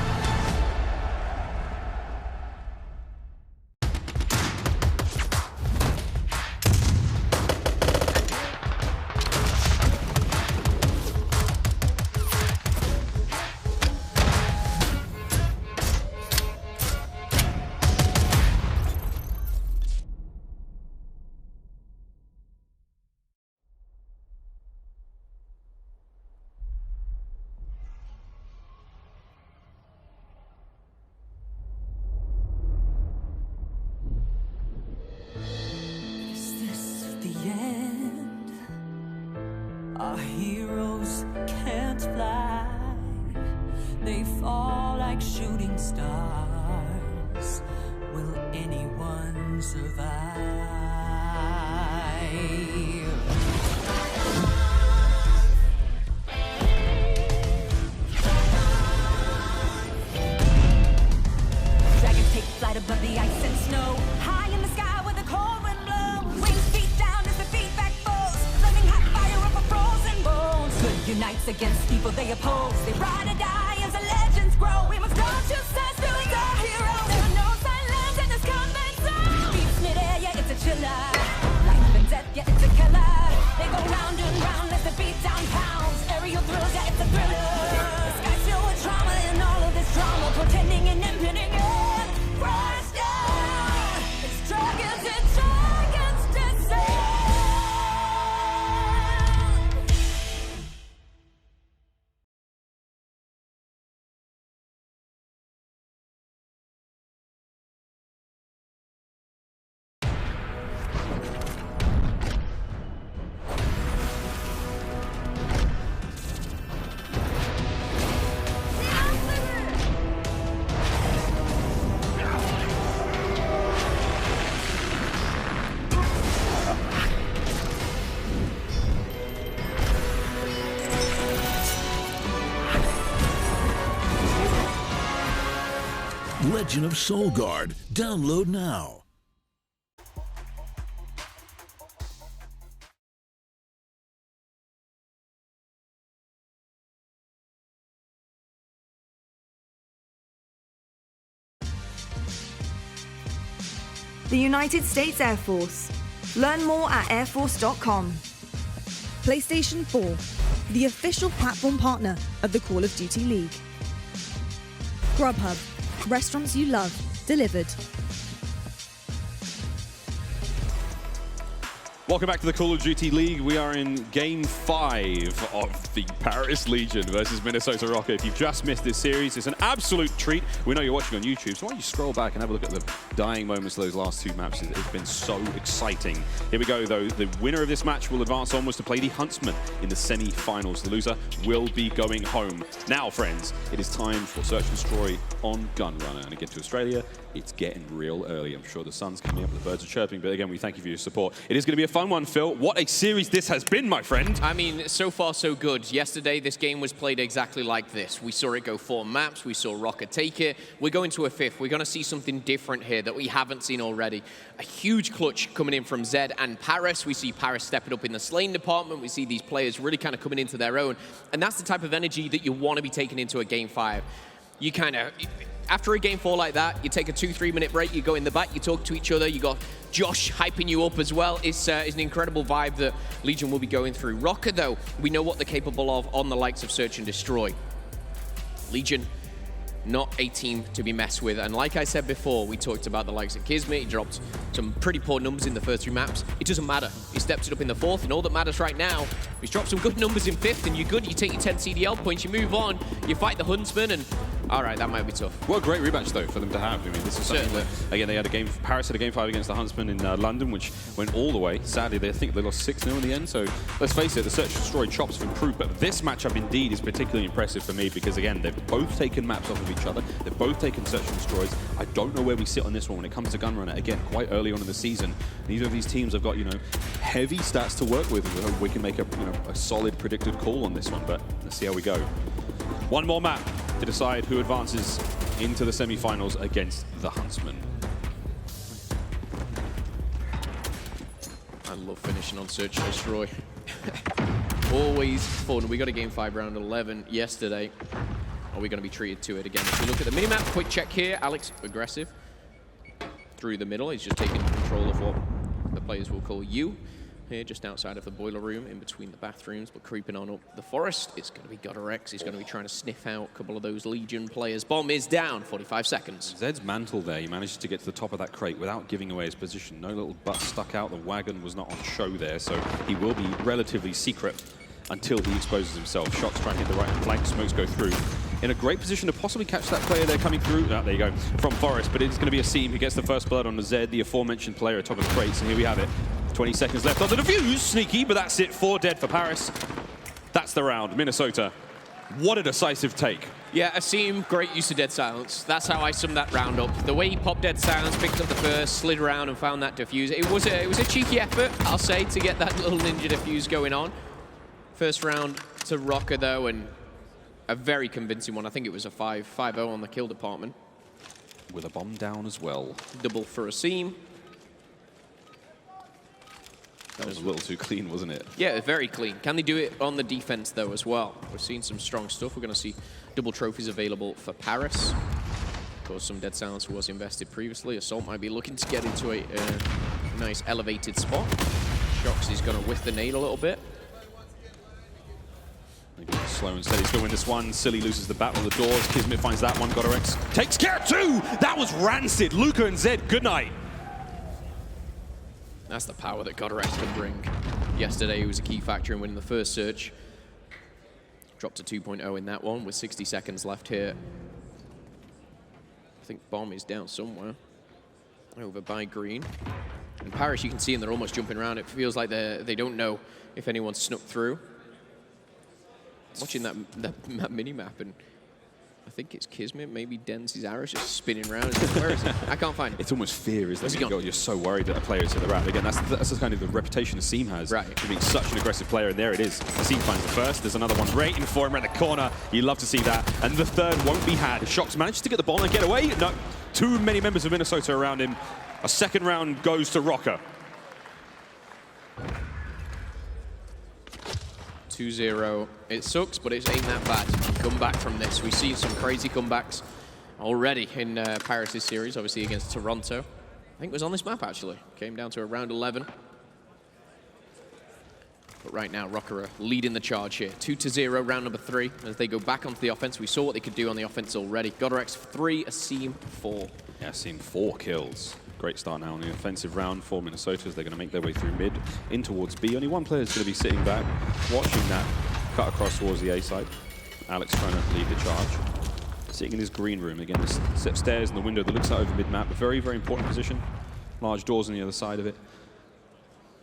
[SPEAKER 15] Our heroes can't fly. They fall like shooting stars. Will anyone survive? Dragons take flight above the ice and snow. High in the sky where the cold wind blows. Wings feet down as the feet back foes. Flaming hot fire over frozen bones. Good unites against evil they oppose. They ride or die as the legends grow. We must go to sense to the heroes. There are no silence in this combat zone. Beats mid-air, yeah, it's a chiller. Life and death, yeah, it's a killer. They go round and round as the beat down pounds. Aerial thrills, yeah, it's a thriller. The sky's filled with trauma and all of this drama. Pretending and impending it. Crash down. It's dragons and dragons descend.
[SPEAKER 16] Legend of Soul Guard. Download now.
[SPEAKER 8] The United States Air Force. Learn more at airforce.com.
[SPEAKER 4] PlayStation 4, the official platform partner of the Call of Duty League. Grubhub, restaurants you love, delivered.
[SPEAKER 10] Welcome back to the Call of Duty League. We are in Game 5 of the Paris Legion versus Minnesota Røkkr. If you've just missed this series, it's an absolute treat. We know you're watching on YouTube, so why don't you scroll back and have a look at the dying moments of those last two maps. It's been so exciting. Here we go, though. The winner of this match will advance onwards to play the Huntsmen in the semi-finals. The loser will be going home. Now, friends, it is time for Search and Destroy on Gunrunner. And again, to Australia, it's getting real early. I'm sure the sun's coming up, the birds are chirping, but again, we thank you for your support. It is going to be a fun one, Phil. What a series this has been, my friend.
[SPEAKER 9] I mean, so far so good. Yesterday, this game was played exactly like this. We saw it go 4 maps. We saw Røkkr take it. We're going to a 5th. We're going to see something different here that we haven't seen already. A huge clutch coming in from Zed and Paris. We see Paris stepping up in the slaying department. We see these players really kind of coming into their own. And that's the type of energy that you want to be taking into a Game 5. You kind of... after a game 4 like that, you take a 2-3 minute break, you go in the back, you talk to each other, you got Josh hyping you up as well. It's an incredible vibe that Legion will be going through. Røkkr, though, we know what they're capable of on the likes of Search and Destroy. Legion, not a team to be messed with. And like I said before, we talked about the likes of Kismet. He dropped some pretty poor numbers in the first 3 maps. It doesn't matter. He stepped it up in the 4th, and all that matters right now, he's dropped some good numbers in 5th, and you're good. You take your 10 CDL points, you move on, you fight the Huntsmen, and all right, that might be tough.
[SPEAKER 10] What a great rematch, though, for them to have. I mean, this is something that, again, they had Paris had a game 5 against the Huntsmen in London, which went all the way. Sadly, I think they lost 6-0 in the end, so let's face it, the Search and Destroy chops have improved, but this matchup indeed is particularly impressive for me because, again, they've both taken maps off of each other. They've both taken Search and Destroys. I don't know where we sit on this one when it comes to Gunrunner. Again, quite early on in the season, neither of these teams have got, heavy stats to work with. We hope we can make a solid predicted call on this one, but let's see how we go. One more map to decide who advances into the semi-finals against the Huntsmen.
[SPEAKER 9] I love finishing on Search and Destroy. Always fun. We got a game 5 round 11 yesterday. Are we going to be treated to it again? If you look at the minimap, quick check here. Alex, aggressive. Through the middle. He's just taking control of what the players will call you. Here, just outside of the boiler room, in between the bathrooms, but creeping on up the forest, it's going to be Røkkr. He's going to be trying to sniff out a couple of those Legion players. Bomb is down, 45 seconds.
[SPEAKER 10] Zed's mantle there, he managed to get to the top of that crate without giving away his position. No little butt stuck out, the wagon was not on show there, so he will be relatively secret until he exposes himself. Shots trying to hit the right flank, smokes go through. In a great position to possibly catch that player there coming through. Oh, there you go, from Forest, but it's going to be a Seam who gets the first blood on the Zed, the aforementioned player atop of the crates, and here we have it. 20 seconds left on the defuse. Sneaky, but that's it. 4 dead for Paris. That's the round. Minnesota. What a decisive take.
[SPEAKER 9] Yeah, Asim, great use of Dead Silence. That's how I sum that round up. The way he popped Dead Silence, picked up the burst, slid around and found that defuse. It was a cheeky effort, I'll say, to get that little ninja defuse going on. First round to Røkkr, though, and a very convincing one. I think it was a 5-0 on the kill department.
[SPEAKER 10] With a bomb down as well.
[SPEAKER 9] Double for Asim.
[SPEAKER 10] That was a little too clean, wasn't it?
[SPEAKER 9] Yeah, very clean. Can they do it on the defense, though, as well? We're seeing some strong stuff. We're going to see double trophies available for Paris. Of course, some Dead Silence was invested previously. Assault might be looking to get into a nice elevated spot. Shox is going to whiff the nade a little bit.
[SPEAKER 10] Slow and steady, he's going to win this one. Silly loses the battle of the doors. Kismet finds that one. Røkkr takes care too! That was rancid. Luca and Zed, good night.
[SPEAKER 9] That's the power that Røkkr can bring. Yesterday, he was a key factor in winning the first search. Dropped to 2.0 in that one with 60 seconds left here. I think bomb is down somewhere. Over by green. In Paris, you can see them, they're almost jumping around. It feels like they don't know if anyone's snuck through. Watching that mini-map, and I think it's Kismet, maybe Denzi's arrows just spinning around. Where is it? I can't find it.
[SPEAKER 10] It's almost fear, isn't it? You're so worried that a player is hit the ramp. Again, that's the kind of the reputation Asim has.
[SPEAKER 9] Right.
[SPEAKER 10] For being such an aggressive player, and there it is. Asim finds the first. There's another one waiting for him around the corner. You love to see that. And the third won't be had. Shox manages to get the bomb and get away. No, too many members of Minnesota around him. A second round goes to Røkkr.
[SPEAKER 9] 2-0. It sucks, but it ain't that bad. Come back from this. We've seen some crazy comebacks already in Paris' series, obviously against Toronto. I think it was on this map, actually. Came down to a round 11. But right now, Røkkr are leading the charge here. 2-0, round number 3. As they go back onto the offense, we saw what they could do on the offense already. Røkkr 3, Asim 4.
[SPEAKER 10] Yeah, Asim 4 kills. Great start now on the offensive round for Minnesota as they're going to make their way through mid in towards B. Only one player is going to be sitting back, watching that cut across towards the A side. Alex trying to lead the charge. Sitting in his green room. Again, this set of stairs in the window that looks out over mid-map. A very, very important position. Large doors on the other side of it.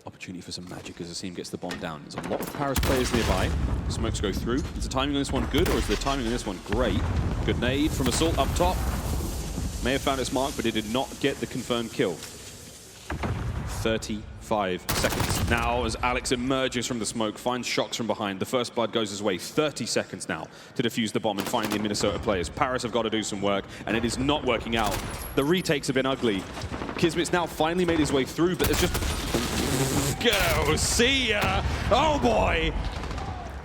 [SPEAKER 10] Opportunity for some magic as Asim gets the bomb down. There's a lot of Paris players nearby. Smokes go through. Is the timing on this one good, or is the timing on this one great? Good nade from Assault up top. May have found its mark, but it did not get the confirmed kill. 35 seconds. Now, as Alex emerges from the smoke, finds Shox from behind. The first blood goes his way. 30 seconds now to defuse the bomb and find the Minnesota players. Paris have got to do some work, and it is not working out. The retakes have been ugly. Kismet's now finally made his way through, but it's just... Go, see ya! Oh, boy!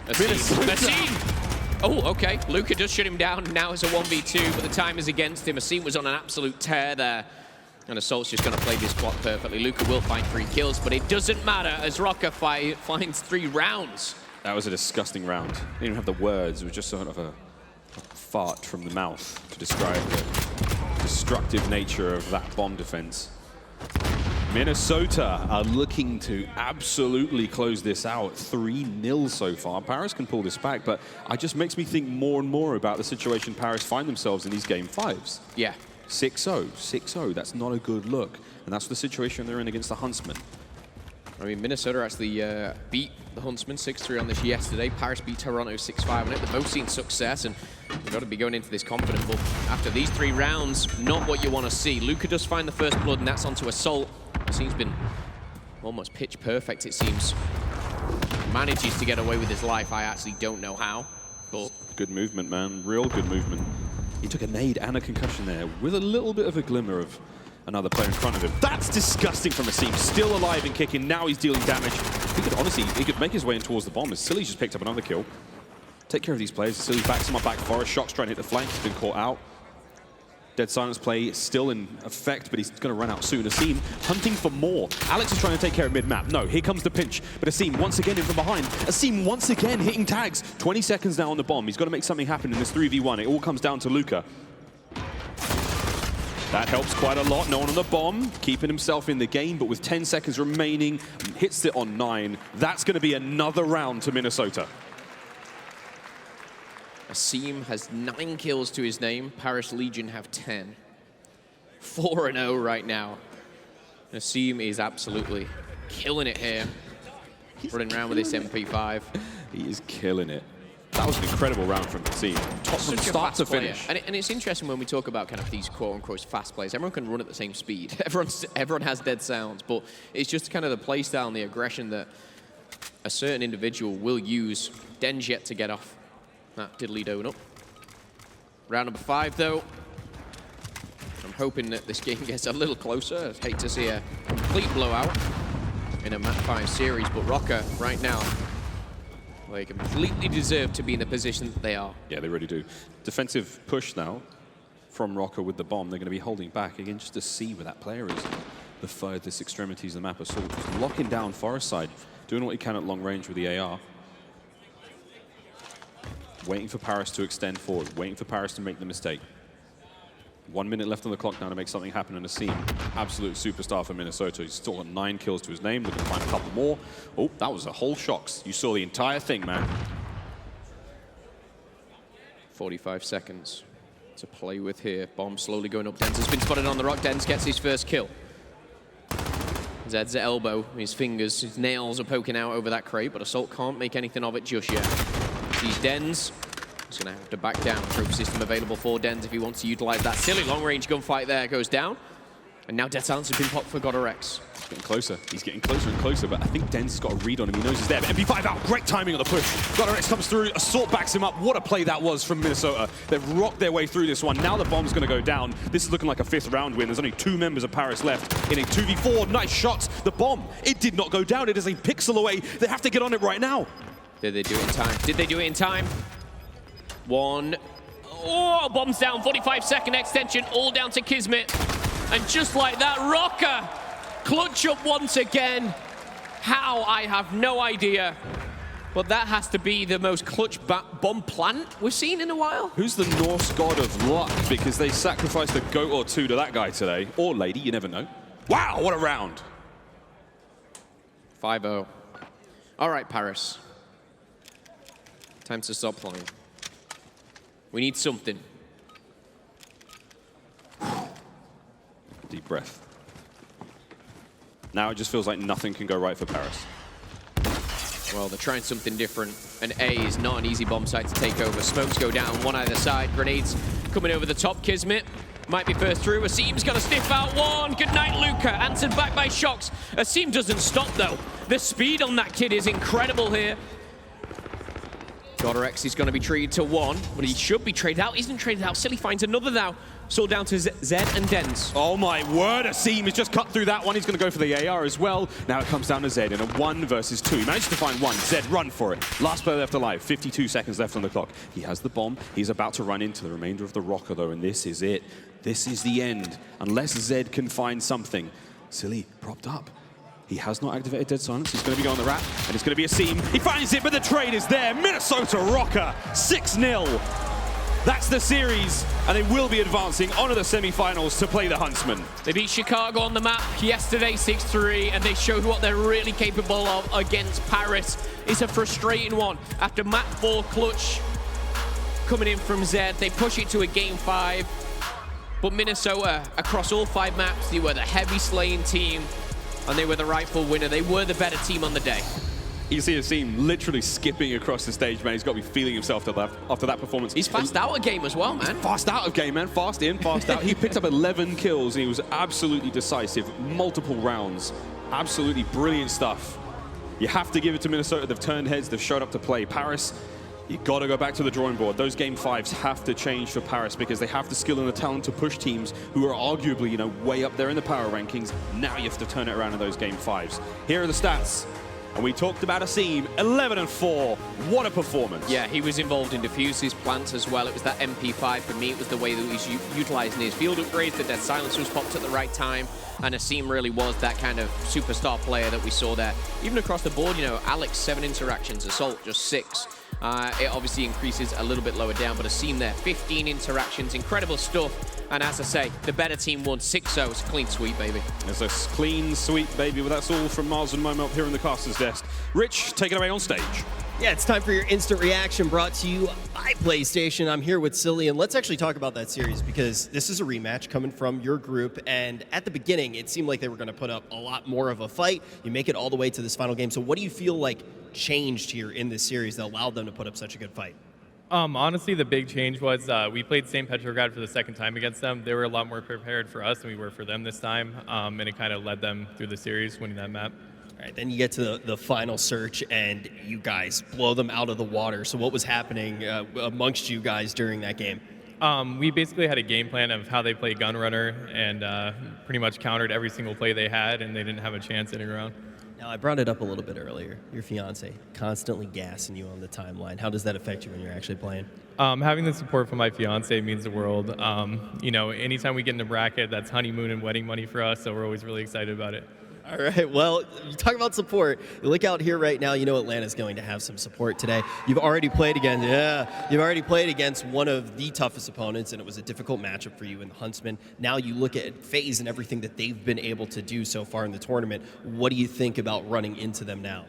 [SPEAKER 9] Asim! Oh, okay. Røkkr does shut him down. Now it's a 1v2, but the time is against him. Asim was on an absolute tear there. And Assault's just going to play this clock perfectly. Røkkr will find 3 kills, but it doesn't matter as Røkkr finds 3 rounds.
[SPEAKER 10] That was a disgusting round. Didn't even have the words. It was just sort of a fart from the mouth to describe the destructive nature of that bomb defense. Minnesota are looking to absolutely close this out. 3-0 so far. Paris can pull this back, but it just makes me think more and more about the situation Paris find themselves in these game 5s.
[SPEAKER 9] Yeah.
[SPEAKER 10] 6-0, 6-0. That's not a good look. And that's the situation they're in against the Huntsmen.
[SPEAKER 9] I mean, Minnesota actually beat the Huntsmen 6-3 on this yesterday. Paris beat Toronto 6-5 on it. They've both seen success, and you've got to be going into this confident. But after these 3 rounds, not what you want to see. Røkkr does find the first blood, and that's onto Assault. Asim's been almost pitch perfect, it seems. Manages to get away with his life. I actually don't know how, but...
[SPEAKER 10] Good movement, man. Real good movement. He took a nade and a concussion there with a little bit of a glimmer of another player in front of him. That's disgusting from Asim. Still alive and kicking. Now he's dealing damage. He could honestly, he could make his way in towards the bomb. As Silly's just picked up another kill. Take care of these players. Silly backs him up back. Forest Shock's trying to hit the flank. He's been caught out. Dead Silence play is still in effect, but he's going to run out soon. Asim hunting for more. Alex is trying to take care of mid-map. No, here comes the pinch. But Asim once again in from behind. Asim once again hitting tags. 20 seconds now on the bomb. He's got to make something happen in this 3v1. It all comes down to Røkkr. That helps quite a lot. No one on the bomb, keeping himself in the game, but with 10 seconds remaining, hits it on 9. That's going to be another round to Minnesota.
[SPEAKER 9] Asim has 9 kills to his name. Paris Legion have 10. 4-0 right now. Asim is absolutely killing it here. Running around with this MP5.
[SPEAKER 10] He is killing it. That was an incredible round from Asim. Top from start to finish.
[SPEAKER 9] And it's interesting when we talk about kind of these quote-unquote fast plays. Everyone can run at the same speed. Everyone has dead sounds, but it's just kind of the play style and the aggression that a certain individual will use. Den's yet to get off that diddly donut. Round number 5, though. I'm hoping that this game gets a little closer. I'd hate to see a complete blowout in a map 5 series, but Røkkr right now, they completely deserve to be in the position that they are.
[SPEAKER 10] Yeah, they really do. Defensive push now from Røkkr with the bomb. They're going to be holding back again just to see where that player is. The furthest extremities of the map. Assault just locking down Forest side, doing what he can at long range with the AR. Waiting for Paris to extend forward, waiting for Paris to make the mistake. 1 minute left on the clock now to make something happen in Asim. Absolute superstar for Minnesota. He's still got 9 kills to his name, looking to find a couple more. Oh, that was a whole Shocks. You saw the entire thing, man.
[SPEAKER 9] 45 seconds to play with here. Bomb slowly going up. Denz has been spotted on the rock. Denz gets his first kill. Zed's elbow, his fingers, his nails are poking out over that crate, but Assault can't make anything of it just yet. Sees Denz. He's going to have to back down. Trophy system available for Denz if he wants to utilize that. Silly long-range gunfight there goes down. And now Dead Silence has been popped for GodRx.
[SPEAKER 10] He's getting closer. He's getting closer and closer, but I think Denz has got a read on him. He knows he's there. But MP5 out. Great timing on the push. GodRx comes through. Assault backs him up. What a play that was from Minnesota. They've rocked their way through this one. Now the bomb's going to go down. This is looking like a 5th round win. There's only 2 members of Paris left in a 2v4. Nice shots. The bomb, it did not go down. It is a pixel away. They have to get on it right now.
[SPEAKER 9] Did they do it in time? Did they do it in time? 1. Oh, bombs down. 45-second extension. All down to Kismet. And just like that, Røkkr clutch up once again. How? I have no idea. But that has to be the most clutch bomb plant we've seen in a while.
[SPEAKER 10] Who's the Norse god of luck? Because they sacrificed a goat or 2 to that guy today. Or lady, you never know. Wow, what a round.
[SPEAKER 9] 5-0. All right, Paris. Time to stop playing. We need something.
[SPEAKER 10] Deep breath. Now it just feels like nothing can go right for Paris.
[SPEAKER 9] Well, they're trying something different. And A is not an easy bomb site to take over. Smokes go down, one either side. Grenades coming over the top. Kismet might be first through. Asim's going to sniff out one. Good night, Røkkr. Answered back by Shocks. Asim doesn't stop, though. The speed on that kid is incredible here. Godrex is going to be traded to 1, but he should be traded out. Isn't traded out. Silly finds another now. Sold down to Zed and Dens.
[SPEAKER 10] Oh my word, Asim has just cut through that one. He's going to go for the AR as well. Now it comes down to Zed in a 1 versus 2. He managed to find 1. Zed, run for it. Last player left alive. 52 seconds left on the clock. He has the bomb. He's about to run into the remainder of the Røkkr though, and this is it. This is the end. Unless Zed can find something. Silly propped up. He has not activated Dead Silence. He's going to be going the rat, and it's going to be Asim. He finds it, but the trade is there. Minnesota Røkkr, 6-0. That's the series, and they will be advancing onto the semi-finals to play the Huntsmen.
[SPEAKER 9] They beat Chicago on the map yesterday 6-3, and they showed what they're really capable of against Paris. It's a frustrating one. After map 4 clutch coming in from Zed, they push it to a game 5. But Minnesota, across all 5 maps, they were the heavy slaying team, and they were the rightful winner. They were the better team on the day.
[SPEAKER 10] You see Asim literally skipping across the stage, man. He's got to be feeling himself after that performance.
[SPEAKER 9] He's fast out of game as well, man.
[SPEAKER 10] Fast out of game, man. Fast in, fast out. He picked up 11 kills, and he was absolutely decisive. Multiple rounds. Absolutely brilliant stuff. You have to give it to Minnesota. They've turned heads. They've showed up to play. Paris, you got to go back to the drawing board. Those game 5s have to change for Paris because they have the skill and the talent to push teams who are arguably, you know, way up there in the power rankings. Now you have to turn it around in those game 5s. Here are the stats. And we talked about Asim, 11-4. What a performance.
[SPEAKER 9] Yeah, he was involved in Diffuse's plants as well. It was that MP5 for me. It was the way that he was utilizing his field upgrades. The Dead Silence was popped at the right time. And Asim really was that kind of superstar player that we saw there. Even across the board, you know, Alex, 7 interactions. Assault, just 6. It obviously increases a little bit lower down, but Asim there, 15 interactions. Incredible stuff. And as I say, the better team won 6-0. It's a clean sweep, baby.
[SPEAKER 10] It's a clean sweep, baby. Well, that's all from Mars and Momo up here in the caster's desk. Rich, take it away on stage.
[SPEAKER 6] Yeah, it's time for your instant reaction brought to you by PlayStation. I'm here with Silly, and let's actually talk about that series because this is a rematch coming from your group. And at the beginning, it seemed like they were going to put up a lot more of a fight. You make it all the way to this final game. So what do you feel like changed here in this series that allowed them to put up such a good fight?
[SPEAKER 17] Honestly, the big change was we played St. Petrograd for the second time against them. They were a lot more prepared for us than we were for them this time, and it kind of led them through the series, winning that map.
[SPEAKER 6] All right, then you get to the final search, and you guys blow them out of the water. So what was happening amongst you guys during that game?
[SPEAKER 17] We basically had a game plan of how they play Gunrunner and pretty much countered every single play they had, and they didn't have a chance hitting around.
[SPEAKER 6] Now, I brought it up a little bit earlier. Your fiance constantly gassing you on the timeline. How does that affect you when you're actually playing?
[SPEAKER 17] Having the support from my fiance means the world. You know, anytime we get in a bracket, that's honeymoon and wedding money for us, so we're always really excited about it.
[SPEAKER 6] All right, well, you talk about support. You look out here right now, you know Atlanta's going to have some support today. You've already played against one of the toughest opponents, and it was a difficult matchup for you in the Huntsmen. Now you look at FaZe and everything that they've been able to do so far in the tournament. What do you think about running into them now?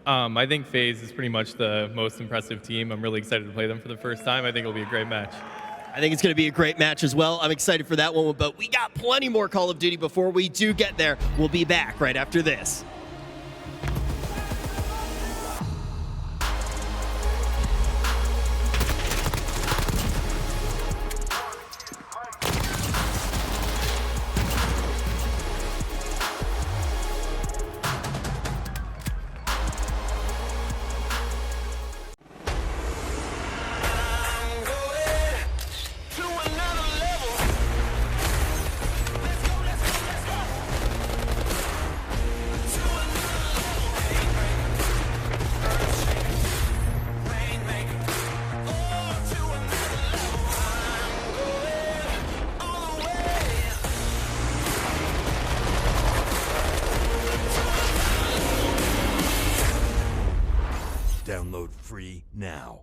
[SPEAKER 17] I think FaZe is pretty much the most impressive team. I'm really excited to play them for the first time. I think it'll be a great match.
[SPEAKER 6] I think it's going to be a great match as well. I'm excited for that one, but we got plenty more Call of Duty before we do get there. We'll be back right after this.
[SPEAKER 7] Download free now.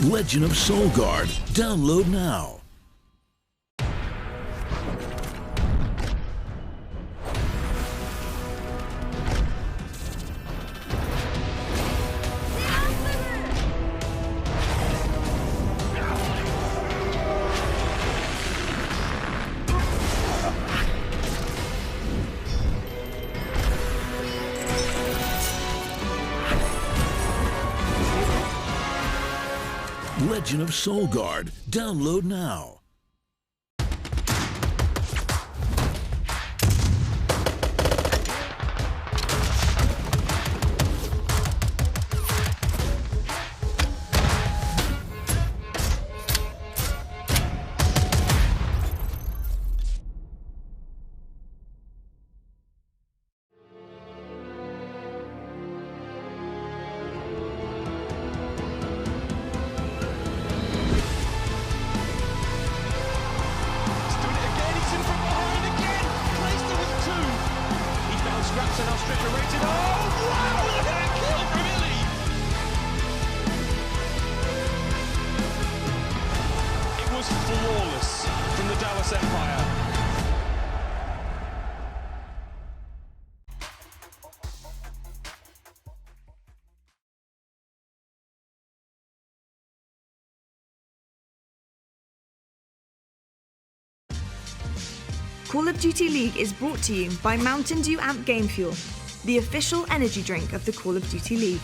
[SPEAKER 16] Legend of Soul Guard. Download now. Legend of Soul Guard. Download now.
[SPEAKER 12] Flawless from the Dallas Empire.
[SPEAKER 8] Call of Duty League is brought to you by Mountain Dew Amp Game Fuel, the official energy drink of the Call of Duty League.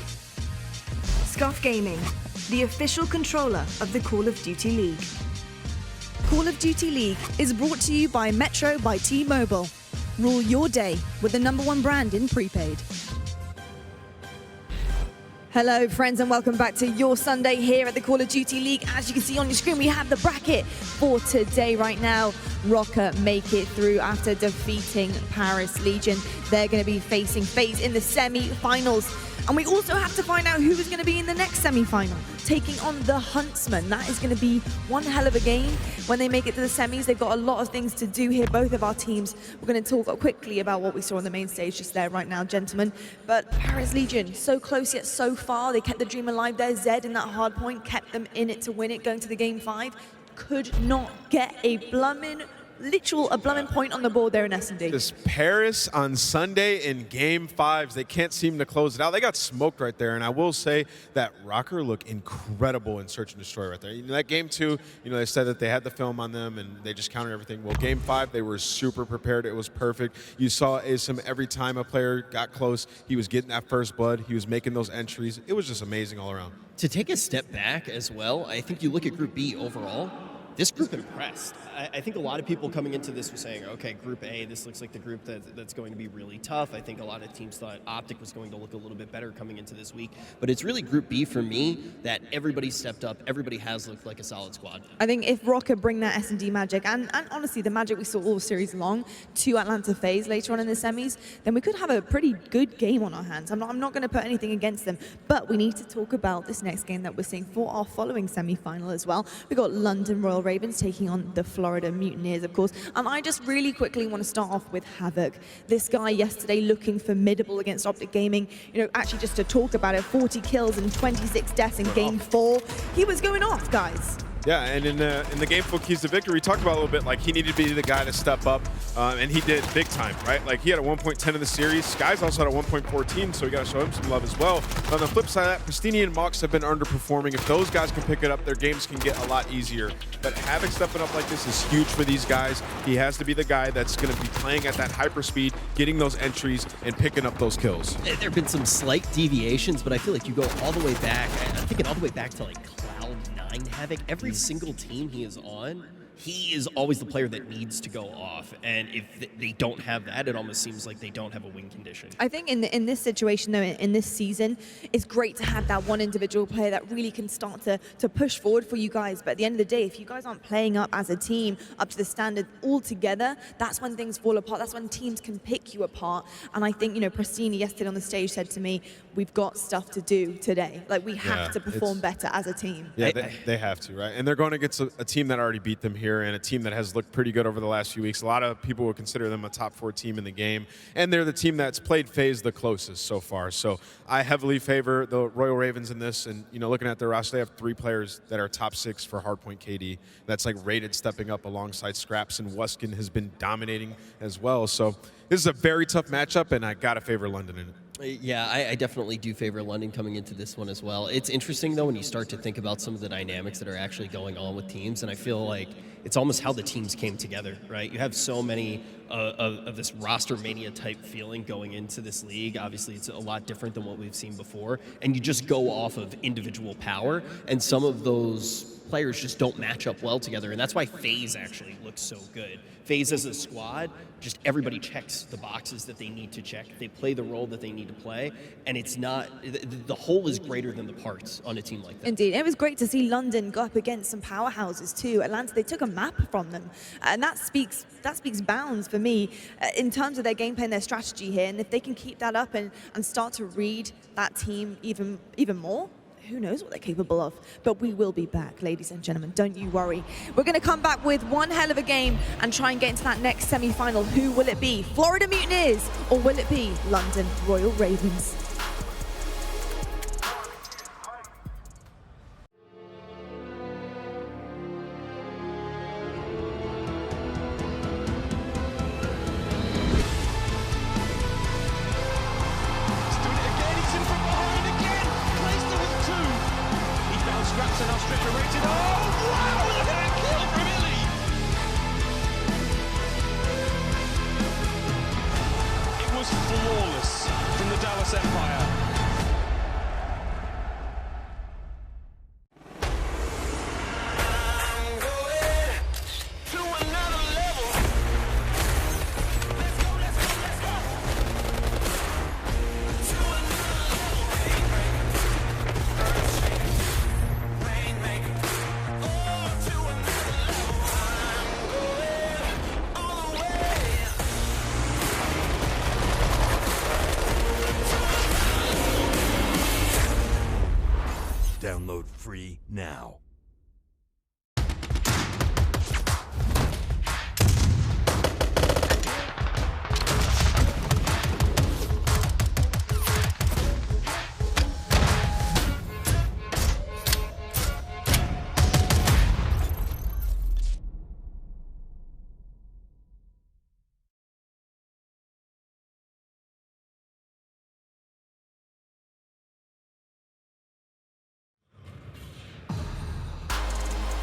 [SPEAKER 8] Scuff Gaming, the official controller of the Call of Duty League.
[SPEAKER 4] Call of Duty League is brought to you by Metro by T-Mobile. Rule your day with the #1 brand in prepaid. Hello friends and welcome back to your Sunday here at the Call of Duty League. As you can see on your screen, we have the bracket for today right now. Røkkr make it through after defeating Paris Legion. They're going to be facing FaZe in the semi-finals. And we also have to find out who is going to be in the next semi-final, taking on the Huntsmen. That is going to be one hell of a game when they make it to the semis. They've got a lot of things to do here, both of our teams. We're going to talk quickly about what we saw on the main stage just there right now, gentlemen. But Paris Legion, so close yet so far. They kept the dream alive there. Zed in that hard point kept them in it to win it, going to the game 5. Could not get a bloomin' point on the board there in S&D.
[SPEAKER 5] Just Paris on Sunday in game 5s. They can't seem to close it out. They got smoked right there. And I will say that Røkkr looked incredible in Search and Destroy right there. You know, that game 2, you know, they said that they had the film on them and they just countered everything. Well, game 5, they were super prepared. It was perfect. You saw Isam every time a player got close, he was getting that first blood. He was making those entries. It was just amazing all around.
[SPEAKER 6] To take a step back as well, I think you look at Group B overall, this group impressed. I think a lot of people coming into this were saying, okay, Group A, this looks like the group that's going to be really tough. I think a lot of teams thought OpTic was going to look a little bit better coming into this week. But it's really Group B for me that everybody stepped up. Everybody has looked like a solid squad.
[SPEAKER 4] I think if Røkkr bring that S&D magic, and honestly, the magic we saw all series long, to Atlanta FaZe later on in the semis, then we could have a pretty good game on our hands. I'm not going to put anything against them, but we need to talk about this next game that we're seeing for our following semi-final as well. We've got London Royal Ravens taking on the Florida Mutineers, of course. And I just really quickly want to start off with Havoc. This guy yesterday looking formidable against OpTic Gaming. You know, actually just to talk about it, 40 kills and 26 deaths in game 4. He was going off, guys.
[SPEAKER 5] Yeah, and in the game for Keys to Victory, we talked about a little bit, like, he needed to be the guy to step up, and he did big time, right? Like, he had a 1.10 in the series. Sky's also had a 1.14, so we got to show him some love as well. But on the flip side of that, Pristini and Mox have been underperforming. If those guys can pick it up, their games can get a lot easier. But Havoc stepping up like this is huge for these guys. He has to be the guy that's going to be playing at that hyper speed, getting those entries, and picking up those kills.
[SPEAKER 6] There have been some slight deviations, but I feel like you go all the way back. I'm thinking all the way back to, like, Cloud9 Havoc. Every single team he is on, he is always the player that needs to go off. And if they don't have that, it almost seems like they don't have a win condition.
[SPEAKER 4] I think in this situation, though, in this season, it's great to have that one individual player that really can start to push forward for you guys. But at the end of the day, if you guys aren't playing up as a team, up to the standard all together, that's when things fall apart. That's when teams can pick you apart. And I think, you know, Pristini yesterday on the stage said to me, we've got stuff to do today. Like, we have to perform better as a team.
[SPEAKER 5] Yeah, they have to, right? And they're going against a team that already beat them here here and a team that has looked pretty good over the last few weeks. A lot of people would consider them a top 4 team in the game, and they're the team that's played FaZe the closest so far. So I heavily favor the Royal Ravens in this, and looking at their roster, they have 3 players that are top 6 for hardpoint KD. That's like rated stepping up alongside Scraps, and Wuskin has been dominating as well. So this is a very tough matchup, and I gotta favor London in it.
[SPEAKER 6] Yeah, I definitely do favor London coming into this one as well. It's interesting, though, when you start to think about some of the dynamics that are actually going on with teams, and I feel like it's almost how the teams came together, right? You have so many of this roster mania type feeling going into this league. Obviously, it's a lot different than what we've seen before, and you just go off of individual power, and some of those players just don't match up well together, and that's why FaZe actually looks so good. FaZe as a squad, just everybody checks the boxes that they need to check. They play the role that they need to play, and it's not, the whole is greater than the parts on a team like that.
[SPEAKER 4] Indeed. It was great to see London go up against some powerhouses too. Atlanta, they took a map from them, and that speaks bounds for me in terms of their gameplay and their strategy here. And if they can keep that up and start to read that team even more, who knows what they're capable of. But we will be back, ladies and gentlemen. Don't you worry. We're going to come back with one hell of a game and try and get into that next semi-final. Who will it be? Florida Mutineers, or will it be London Royal Ravens?
[SPEAKER 12] Flawless from the Dallas Empire.
[SPEAKER 7] Download free now.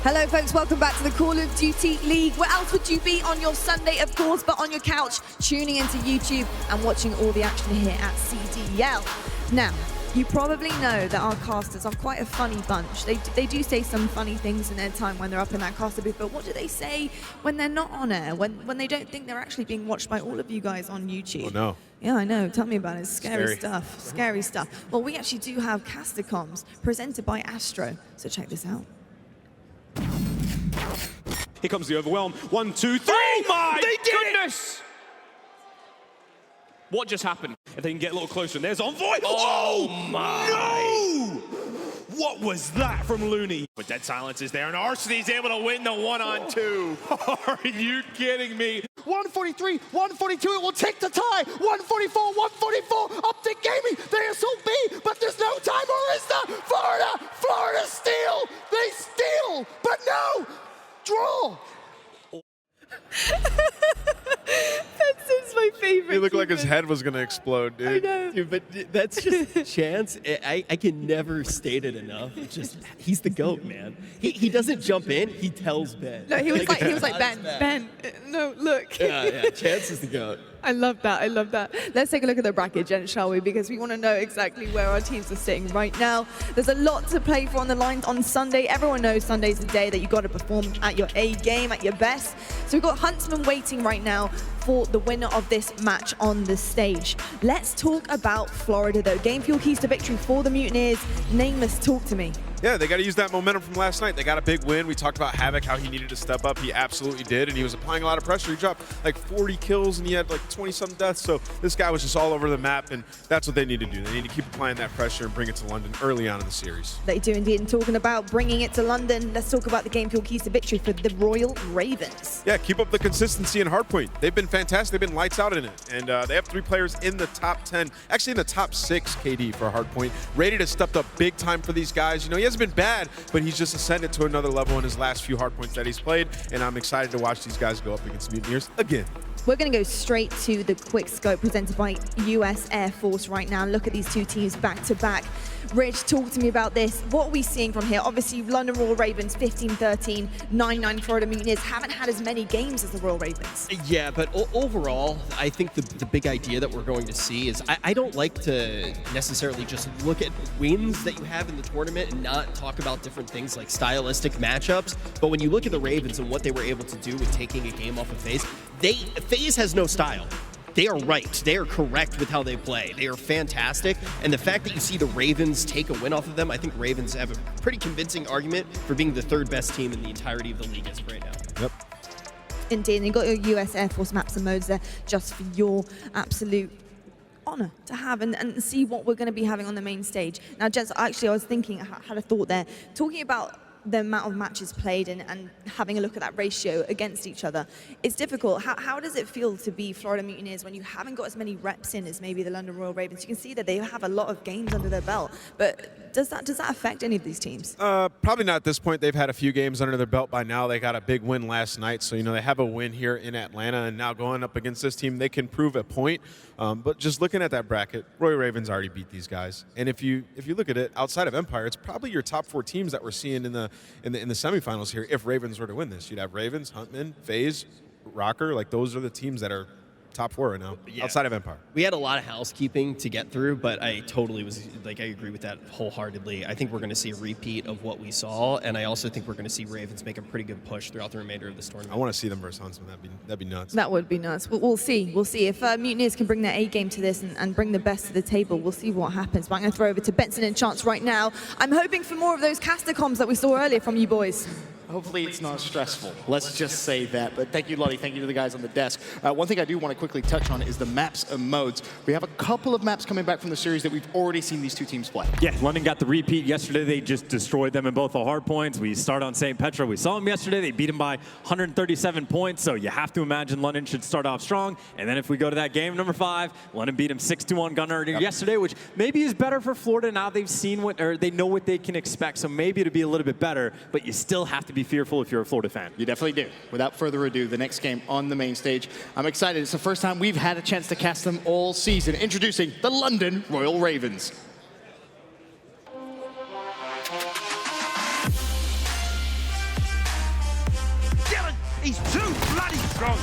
[SPEAKER 4] Hello folks, welcome back to the Call of Duty League. Where else would you be on your Sunday, of course, but on your couch, tuning into YouTube and watching all the action here at CDL. Now, you probably know that our casters are quite a funny bunch. They do say some funny things in their time when they're up in that caster booth, but what do they say when they're not on air, when they don't think they're actually being watched by all of you guys on YouTube?
[SPEAKER 5] Oh no.
[SPEAKER 4] Yeah, I know. Tell me about it. Scary stuff. Scary stuff. Well, we actually do have caster comms presented by Astro, so check this out.
[SPEAKER 10] Here comes the overwhelm. 1, 2, 3.
[SPEAKER 9] Oh my
[SPEAKER 10] goodness!
[SPEAKER 9] What just happened?
[SPEAKER 10] If they can get a little closer, and there's Envoy.
[SPEAKER 9] Oh my!
[SPEAKER 10] No! What was that from Looney?
[SPEAKER 11] But Dead Silence is there, and Arseny's able to win the 1-on-2.
[SPEAKER 10] Are you kidding me?
[SPEAKER 13] 143, 142, it will take the tie. 144, 144, OpTic Gaming, they assault B, but there's no time, or is there? Florida steal, they steal, but no, draw.
[SPEAKER 4] That's my favorite.
[SPEAKER 5] He looked like his head was gonna explode, dude.
[SPEAKER 4] I know.
[SPEAKER 6] Dude, but that's just Chance. I can never state it enough. It's just, he's the GOAT, man. He doesn't jump in, he tells Ben.
[SPEAKER 4] No, he was like Ben, no, look.
[SPEAKER 6] Yeah, Chance is the GOAT.
[SPEAKER 4] I love that, I love that. Let's take a look at the bracket, gents, shall we? Because we want to know exactly where our teams are sitting right now. There's a lot to play for on the line on Sunday. Everyone knows Sunday's the day that you've got to perform at your A game, at your best. So we've got Huntsmen waiting right now for the winner of this match on the stage. Let's talk about Florida, though. Game fuel keys to victory for the Mutineers. Nameless, talk to me.
[SPEAKER 5] Yeah, they got to use that momentum from last night. They got a big win. We talked about Havoc, how he needed to step up. He absolutely did, and he was applying a lot of pressure. He dropped like 40 kills, and he had like 20-something deaths. So this guy was just all over the map, and that's what they need to do. They need to keep applying that pressure and bring it to London early on in the series.
[SPEAKER 4] They do indeed. And talking about bringing it to London, let's talk about the game fuel keys to victory for the Royal Ravens.
[SPEAKER 5] Yeah, keep up the consistency in Hardpoint. They've been fantastic. They've been lights out in it, and they have 3 players in the top 10, actually in the top 6 KD for Hardpoint. Rated has stepped up big time for these guys. You know, he hasn't been bad, but he's just ascended to another level in his last few Hardpoints that he's played, and I'm excited to watch these guys go up against Mutineers again.
[SPEAKER 4] We're going to go straight to the quick scope presented by US Air Force right now. Look at these two teams back to back. Rich, talk to me about this. What are we seeing from here? Obviously, London Royal Ravens 15-13, 9-9 Florida Mutineers haven't had as many games as the Royal Ravens.
[SPEAKER 6] Yeah, but overall, I think the big idea that we're going to see is I don't like to necessarily just look at wins that you have in the tournament and not talk about different things like stylistic matchups. But when you look at the Ravens and what they were able to do with taking a game off of FaZe, FaZe has no style. They are right. They are correct with how they play. They are fantastic. And the fact that you see the Ravens take a win off of them, I think Ravens have a pretty convincing argument for being the 3rd best team in the entirety of the league as of right now.
[SPEAKER 5] Yep.
[SPEAKER 4] Indeed, and you've got your US Air Force maps and modes there just for your absolute honor to have and see what we're going to be having on the main stage. Now, Jess, actually, I was thinking, I had a thought there, talking about the amount of matches played and having a look at that ratio against each other. It's difficult. How does it feel to be Florida Mutineers when you haven't got as many reps in as maybe the London Royal Ravens? You can see that they have a lot of games under their belt, but does that affect any of these teams?
[SPEAKER 5] Probably not at this point. They've had a few games under their belt by now. They got a big win last night, so you know they have a win here in Atlanta, and now going up against this team, they can prove a point. But just looking at that bracket, Royal Ravens already beat these guys, and if you look at it outside of Empire, it's probably your top 4 teams that we're seeing in the semifinals here. If Ravens were to win this, you'd have Ravens, Huntsmen, FaZe, Røkkr. Like those are the teams that are top 4 right now, outside of Empire.
[SPEAKER 6] We had a lot of housekeeping to get through, but I totally was like, I agree with that wholeheartedly. I think we're going to see a repeat of what we saw, and I also think we're going to see Ravens make a pretty good push throughout the remainder of this tournament.
[SPEAKER 5] I want to see them versus Huntsmen. That'd be nuts.
[SPEAKER 4] That would be nuts. We'll see. We'll see. If Mutineers can bring their A game to this and bring the best to the table, we'll see what happens. But I'm going to throw over to Benson and Chance right now. I'm hoping for more of those caster comms that we saw earlier from you boys.
[SPEAKER 13] Hopefully it's not stressful. Let's just say that. But thank you, Lottie. Thank you to the guys on the desk. One thing I do want to quickly touch on is the maps and modes. We have a couple of maps coming back from the series that we've already seen these two teams play.
[SPEAKER 1] Yeah, London got the repeat yesterday. They just destroyed them in both the hard points. We start on St. Petra. We saw them yesterday. They beat them by 137 points. So you have to imagine London should start off strong. And then if we go to that game number 5, London beat them 6-2 on Gunner yesterday, which maybe is better for Florida. Now they've seen or they know what they can expect. So maybe it'll be a little bit better, but you still have to be fearful if you're a Florida fan.
[SPEAKER 13] You definitely do. Without further ado, the next game on the main stage. I'm excited. It's the first time we've had a chance to cast them all season. Introducing the London Royal Ravens.
[SPEAKER 7] Get it! He's too bloody strong!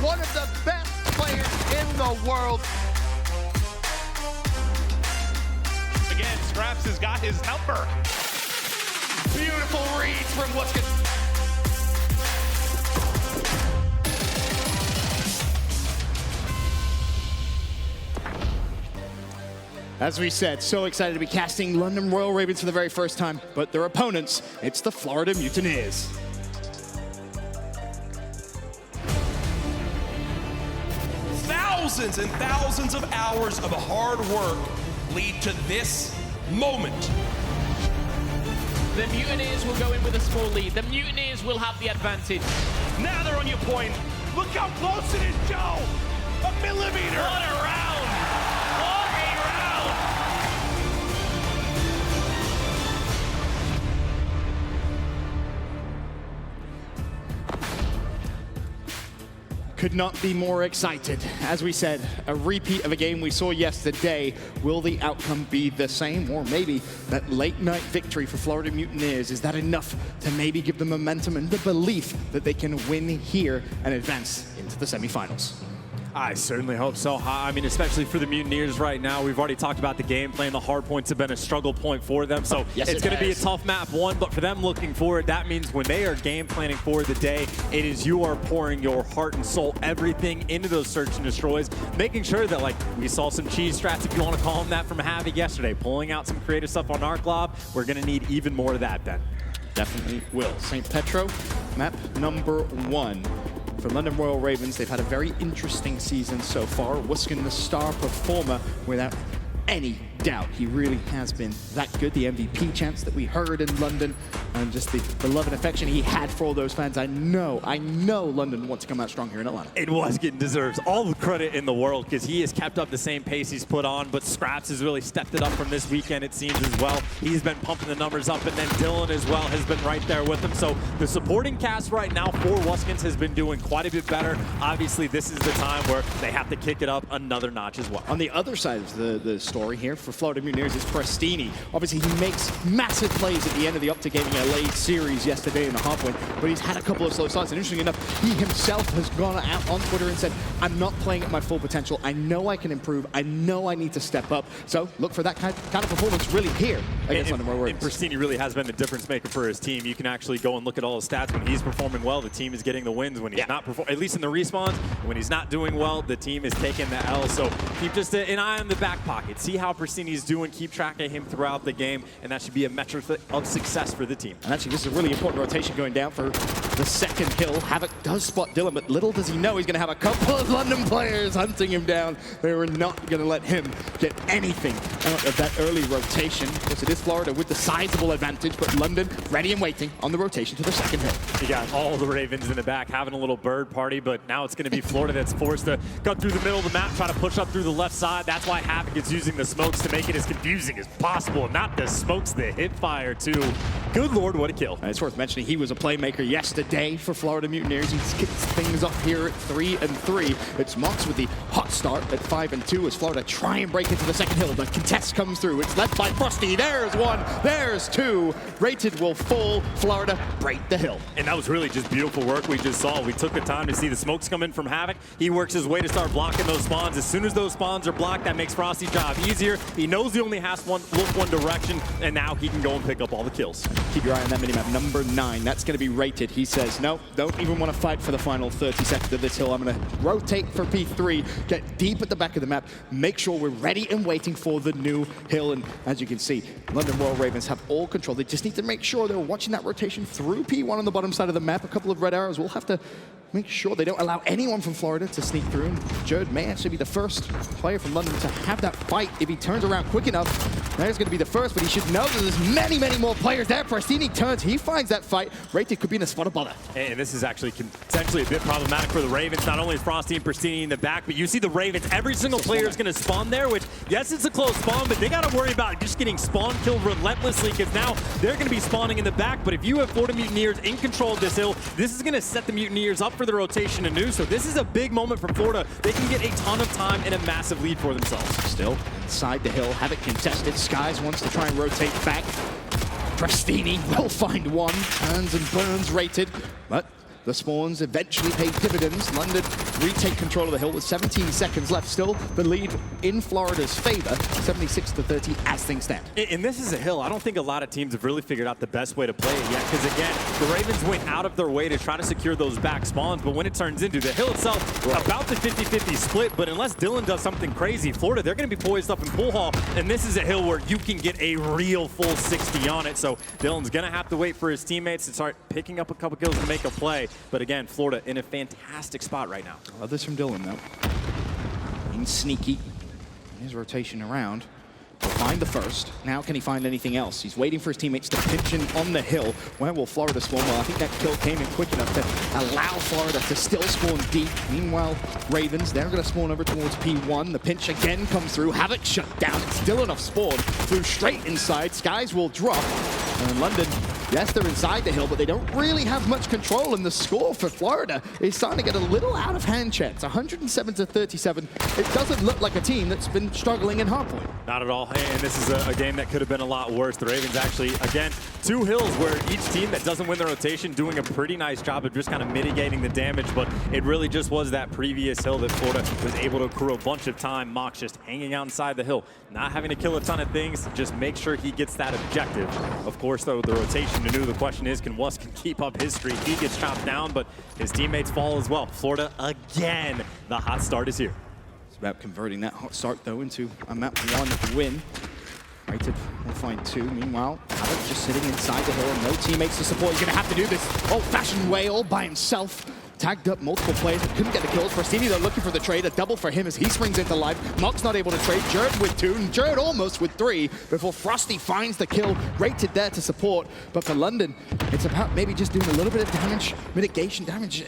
[SPEAKER 13] One of the best players in the world.
[SPEAKER 11] Again, Scraps has got his number.
[SPEAKER 13] Beautiful reads from what's good. As we said, so excited to be casting London Royal Ravens for the very first time, but their opponents, it's the Florida Mutineers.
[SPEAKER 12] Thousands and thousands of hours of hard work lead to this moment.
[SPEAKER 9] The Mutineers will go in with a small lead. The Mutineers will have the advantage.
[SPEAKER 11] Now they're on your point. Look how close it is, Joe! A millimeter!
[SPEAKER 9] What a round! What a round!
[SPEAKER 13] Could not be more excited. As we said, a repeat of a game we saw yesterday. Will the outcome be the same? Or maybe that late night victory for Florida Mutineers, is that enough to maybe give them momentum and the belief that they can win here and advance into the semifinals?
[SPEAKER 1] I certainly hope so. I mean, especially for the Mutineers right now. We've already talked about the game plan. The hard points have been a struggle point for them. So
[SPEAKER 2] yes,
[SPEAKER 1] it's going to be a tough map one, but for them looking forward, that means when they are game planning for the day, it is you are pouring your heart and soul, everything into those search and destroys, making sure that, like, we saw some cheese strats, if you want to call them that, from Havoc yesterday, pulling out some creative stuff on Arc Lob. We're going to need even more of that then.
[SPEAKER 2] Definitely will. St. Petro, map number 1. For London Royal Ravens, they've had a very interesting season so far. Wuskin, the star performer, without any doubt. He really has been that good. The MVP chants that we heard in London, and just the love and affection he had for all those fans. I know London wants to come out strong here in Atlanta.
[SPEAKER 1] And Wuskin deserves all the credit in the world because he has kept up the same pace he's put on, but Scraps has really stepped it up from this weekend, it seems, as well. He's been pumping the numbers up, and then Dylan as well has been right there with him. So the supporting cast right now for Wuskins has been doing quite a bit better. Obviously, this is the time where they have to kick it up another notch as well.
[SPEAKER 2] On the other side of the story here for Florida Mutineers is Prestini. Obviously, he makes massive plays at the end of the OpTic Gaming LA series yesterday in the halfway, but he's had a couple of slow starts. And interestingly enough, he himself has gone out on Twitter and said, I'm not playing at my full potential. I know I can improve. I know I need to step up. So look for that kind of performance really here against London Royal Ravens.
[SPEAKER 1] And Prestini really has been the difference maker for his team. You can actually go and look at all his stats. When he's performing well, the team is getting the wins. When he's not performing, at least in the respawns, when he's not doing well, the team is taking the L. So keep just an eye on the back pocket. See how Prestini's doing. Keep track of him throughout the game, and that should be a metric of success for the team.
[SPEAKER 2] And actually, this is a really important rotation going down for the second hill. Havoc does spot Dylan, but little does he know he's going to have a couple of London players hunting him down. They were not going to let him get anything out of that early rotation. Of course, it is Florida with the sizable advantage, but London ready and waiting on the rotation to the second hill.
[SPEAKER 1] You got all the Ravens in the back having a little bird party, but now it's going to be Florida that's forced to cut through the middle of the map, try to push up through the left side. That's why Havoc is using the smokes to make it as confusing as possible. Not the smokes, the hip fire too. Good Lord, what a kill.
[SPEAKER 2] And it's worth mentioning he was a playmaker yesterday for Florida Mutineers. He kicks things up here at 3-3. It's Mox with the hot start at 5-2 as Florida try and break into the second hill. The contest comes through. It's led by Frosty. There's one. There's two. Rated will fall. Florida break the hill.
[SPEAKER 1] And that was really just beautiful work we just saw. We took the time to see the smokes come in from Havoc. He works his way to start blocking those spawns. As soon as those spawns are blocked, that makes Frosty's job easier. He knows he only has to look one direction, and now he can go and pick up all the kills.
[SPEAKER 2] Keep your eye on that minimap. Number 9. That's going to be Rated. He says, no, don't even want to fight for the final 30 seconds of this hill. I'm going to rotate for P3, get deep at the back of the map, make sure we're ready and waiting for the new hill. And as you can see, London Royal Ravens have all control. They just need to make sure they're watching that rotation through P1 on the bottom side of the map. A couple of red arrows. We'll have to make sure they don't allow anyone from Florida to sneak through. And Jerd may actually be the first player from London to have that fight. If he turns around quick enough, there's going to be the first, but he should know that there's many, many more players there. Prestini turns, he finds that fight. Rated could be in a spot of bother.
[SPEAKER 1] And this is actually potentially a bit problematic for the Ravens. Not only is Frosty and Prestini in the back, but you see the Ravens, every single player is going to spawn there, which, yes, it's a close spawn, but they got to worry about just getting spawn killed relentlessly because now they're going to be spawning in the back. But if you have Florida Mutineers in control of this hill, this is going to set the Mutineers up for the rotation anew. So this is a big moment for Florida. They can get a ton of time and a massive lead for themselves.
[SPEAKER 2] Still inside the hill, Havoc contested. Skies wants to try and rotate back. Prestini will find one. Turns and burns Rated, but the spawns eventually pay dividends. London retake control of the hill with 17 seconds left. Still the lead in Florida's favor, 76-30 as things stand.
[SPEAKER 1] And this is a hill. I don't think a lot of teams have really figured out the best way to play it yet, because again, the Ravens went out of their way to try to secure those back spawns, but when it turns into the hill itself, about the 50-50 split, but unless Dylan does something crazy, Florida, they're going to be poised up in pool hall, and this is a hill where you can get a real full 60 on it, so Dylan's going to have to wait for his teammates to start picking up a couple kills to make a play. But again, Florida in a fantastic spot right now.
[SPEAKER 2] Love this from Dylan, though. Being sneaky. His rotation around. He'll find the first. Now can he find anything else? He's waiting for his teammates to pinch in on the hill. Where will Florida spawn? Well, I think that kill came in quick enough to allow Florida to still spawn deep. Meanwhile, Ravens, they're going to spawn over towards P1. The pinch again comes through. Havoc shut down. It's still enough spawn. Flew straight inside. Skies will drop. And London Yes, they're inside the hill, but they don't really have much control, and the score for Florida is starting to get a little out of hand, Chet. 107-37. It doesn't look like a team that's been struggling in hardpoint.
[SPEAKER 1] Not at all, and this is a game that could have been a lot worse. The Ravens actually, again, 2 hills where each team that doesn't win the rotation doing a pretty nice job of just kind of mitigating the damage, but it really just was that previous hill that Florida was able to accrue a bunch of time. Mox just hanging out inside the hill, not having to kill a ton of things, just make sure he gets that objective. Of course, though, the rotation to do, the question is, can Wuskin keep up his streak? He gets chopped down, but his teammates fall as well. Florida, again, the hot start is here.
[SPEAKER 2] It's about converting that hot start, though, into a map 1 win. Rated, we'll find 2. Meanwhile, Alex just sitting inside the hill and no teammates to support. He's going to have to do this old-fashioned way all by himself. Tagged up multiple players, but couldn't get the kills. Prastini, though, looking for the trade. A double for him as he springs into life. Mox not able to trade. Jared with 2, and Jared almost with 3 before Frosty finds the kill. Rated there to support. But for London, it's about maybe just doing a little bit of damage, mitigation damage,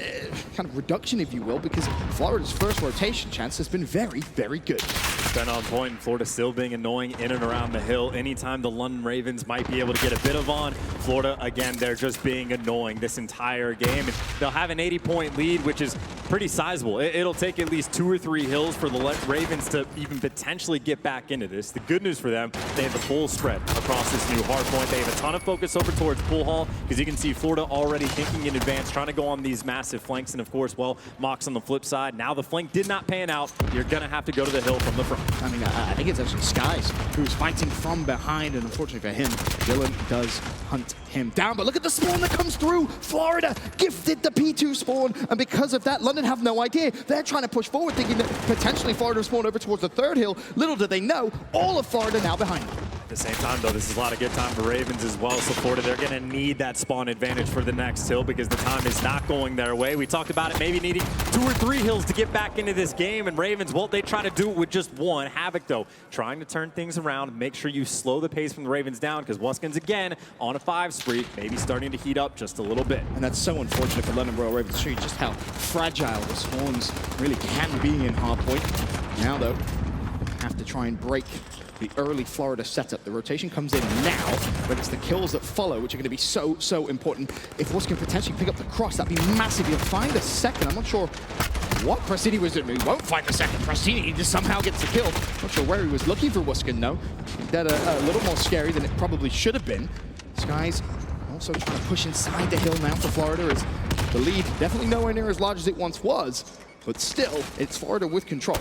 [SPEAKER 2] kind of reduction, if you will, because Florida's first rotation chance has been very, very good.
[SPEAKER 1] It's been on point, and Florida still being annoying in and around the hill. Anytime the London Ravens might be able to get a bit of on, Florida, again, they're just being annoying this entire game. And they'll have an 80-point lead, which is pretty sizable. It'll take at least 2 or 3 hills for the Ravens to even potentially get back into this. The good news for them, they have the full spread across this new hard point. They have a ton of focus over towards Pool Hall, because you can see Florida already thinking in advance, trying to go on these massive flanks. And of course, well, Mox on the flip side. Now the flank did not pan out. You're going to have to go to the hill from the front.
[SPEAKER 2] I mean, I think it's actually Skies who's fighting from behind, and unfortunately for him, Dylan does hunt him down. But look at the spawn that comes through. Florida gifted the P2 spawn, and because of that, London have no idea. They're trying to push forward, thinking that potentially Florida will spawn over towards the 3rd hill. Little do they know, all of Florida now behind them.
[SPEAKER 1] At the same time, though, this is a lot of good time for Ravens as well. So Florida, they're going to need that spawn advantage for the next hill, because the time is not going their way. We talked about it maybe needing 2 or 3 hills to get back into this game, and Ravens, well, they try to do it with just 1. Havoc, though, trying to turn things around, make sure you slow the pace from the Ravens down, because Wuskin's, again, on a 5 streak, maybe starting to heat up just a little bit.
[SPEAKER 2] And that's so unfortunate for London Royal Ravens, showing just how fragile the spawns really can be in hardpoint. Now, though, have to try and break the early Florida setup. The rotation comes in now, but it's the kills that follow which are going to be so, so important. If Wuskin can potentially pick up the cross, that'd be massive. He'll find a second. I'm not sure what Prastini was doing. He won't find the second. Prastini just somehow gets the kill. Not sure where he was looking for Wuskin, though. That a little more scary than it probably should have been. Skies also trying to push inside the hill now for Florida, as the lead definitely nowhere near as large as it once was, but still, it's Florida with control.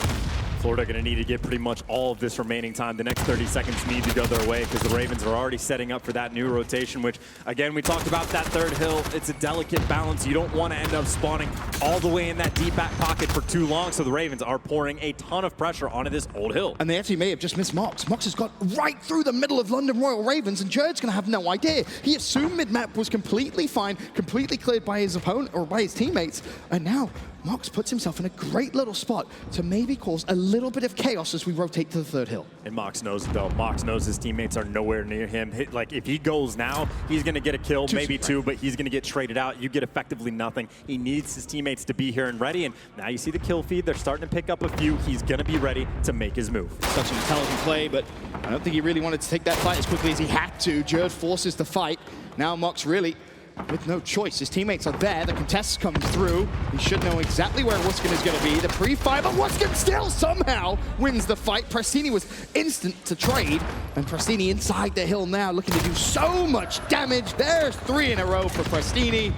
[SPEAKER 1] Florida going to need to get pretty much all of this remaining time. The next 30 seconds need to go their way, because the Ravens are already setting up for that new rotation, which, again, we talked about that 3rd hill. It's a delicate balance. You don't want to end up spawning all the way in that deep back pocket for too long, so the Ravens are pouring a ton of pressure onto this old hill.
[SPEAKER 2] And they actually may have just missed Mox. Mox has got right through the middle of London Royal Ravens, and Jared's going to have no idea. He assumed mid-map was completely fine, completely cleared by his opponent or by his teammates, and now Mox puts himself in a great little spot to maybe cause a little bit of chaos as we rotate to the 3rd hill.
[SPEAKER 1] And Mox knows it, though. Mox knows his teammates are nowhere near him. Like, if he goes now, he's going to get a kill, maybe 2, but he's going to get traded out. You get effectively nothing. He needs his teammates to be here and ready, and now you see the kill feed. They're starting to pick up a few. He's going to be ready to make his move.
[SPEAKER 2] Such an intelligent play, but I don't think he really wanted to take that fight as quickly as he had to. Jared forces the fight. Now Mox really with no choice. His teammates are there. The contest comes through. He should know exactly where Wuskin is going to be. The pre-fire, but Wuskin still somehow wins the fight. Prastini was instant to trade, and Prastini inside the hill now, looking to do so much damage. There's 3 in a row for Prastini.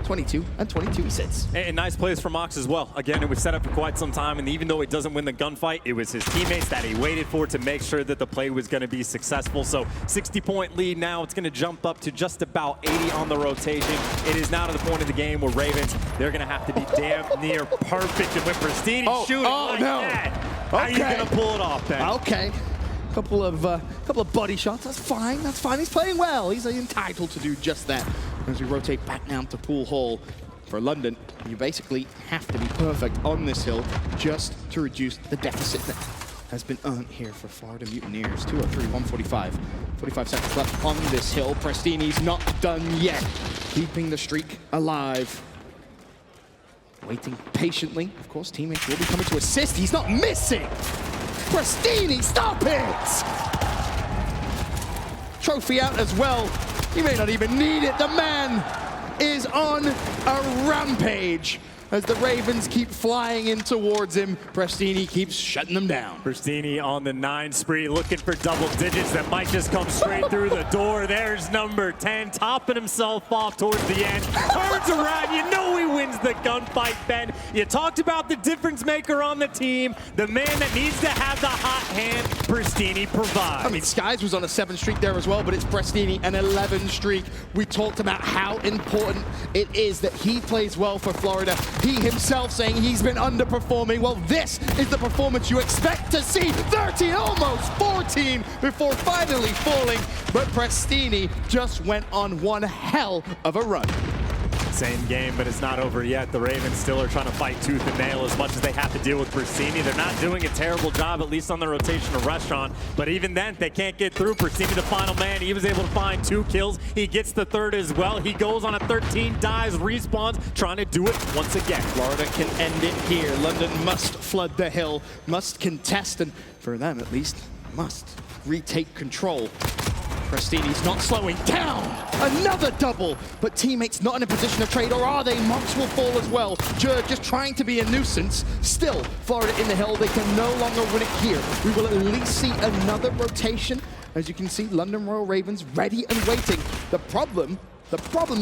[SPEAKER 2] 22 and 22 he sits.
[SPEAKER 1] And nice plays from Mox as well. Again, it was set up for quite some time, and even though he doesn't win the gunfight, it was his teammates that he waited for to make sure that the play was going to be successful. So 60-point lead now. It's going to jump up to just about 80 on the rotation. It is now to the point of the game where Ravens, they're going to have to be damn near perfect. And when Prastini shooting like that, how are you going to pull it off then?
[SPEAKER 2] Okay. Couple of body shots. That's fine. That's fine. He's playing well. He's entitled to do just that. As we rotate back down to Pool Hall for London, you basically have to be perfect on this hill just to reduce the deficit that has been earned here for Florida Mutineers. 203, 145. 45 seconds left on this hill. Prastini's not done yet. Keeping the streak alive. Waiting patiently. Of course, teammates will be coming to assist. He's not missing. Prastini, stop it! Trophy out as well.
[SPEAKER 13] He may not even need it. The man is on a rampage as the Ravens keep flying in towards him. Prestini keeps shutting them down.
[SPEAKER 1] Prestini on the 9 spree, looking for double digits that might just come straight through the door. There's number 10, topping himself off towards the end. Turns around, you know he wins the gunfight, Ben. You talked about the difference maker on the team, the man that needs to have the hot hand. Prestini provides.
[SPEAKER 13] I mean, Skies was on a 7 streak there as well, but it's Prestini an 11 streak. We talked about how important it is that he plays well for Florida. He himself saying he's been underperforming. Well, this is the performance you expect to see. 13, almost 14 before finally falling. But Prestini just went on one hell of a run.
[SPEAKER 1] Same game, but it's not over yet. The Ravens still are trying to fight tooth and nail as much as they have to deal with Prestini. They're not doing a terrible job, at least on the rotation of Restaurant, but even then, they can't get through. Prestini, the final man, he was able to find 2 kills. He gets the 3rd as well. He goes on a 13, dies, respawns, trying to do it once again.
[SPEAKER 13] Florida can end it here. London must flood the hill, must contest, and for them at least, must retake control. Prestini's not slowing down. Another double, but teammates not in a position to trade, or are they? Mox will fall as well. Jurg just trying to be a nuisance. Still, Florida in the hill. They can no longer win it here. We will at least see another rotation. As you can see, London Royal Ravens ready and waiting. The problem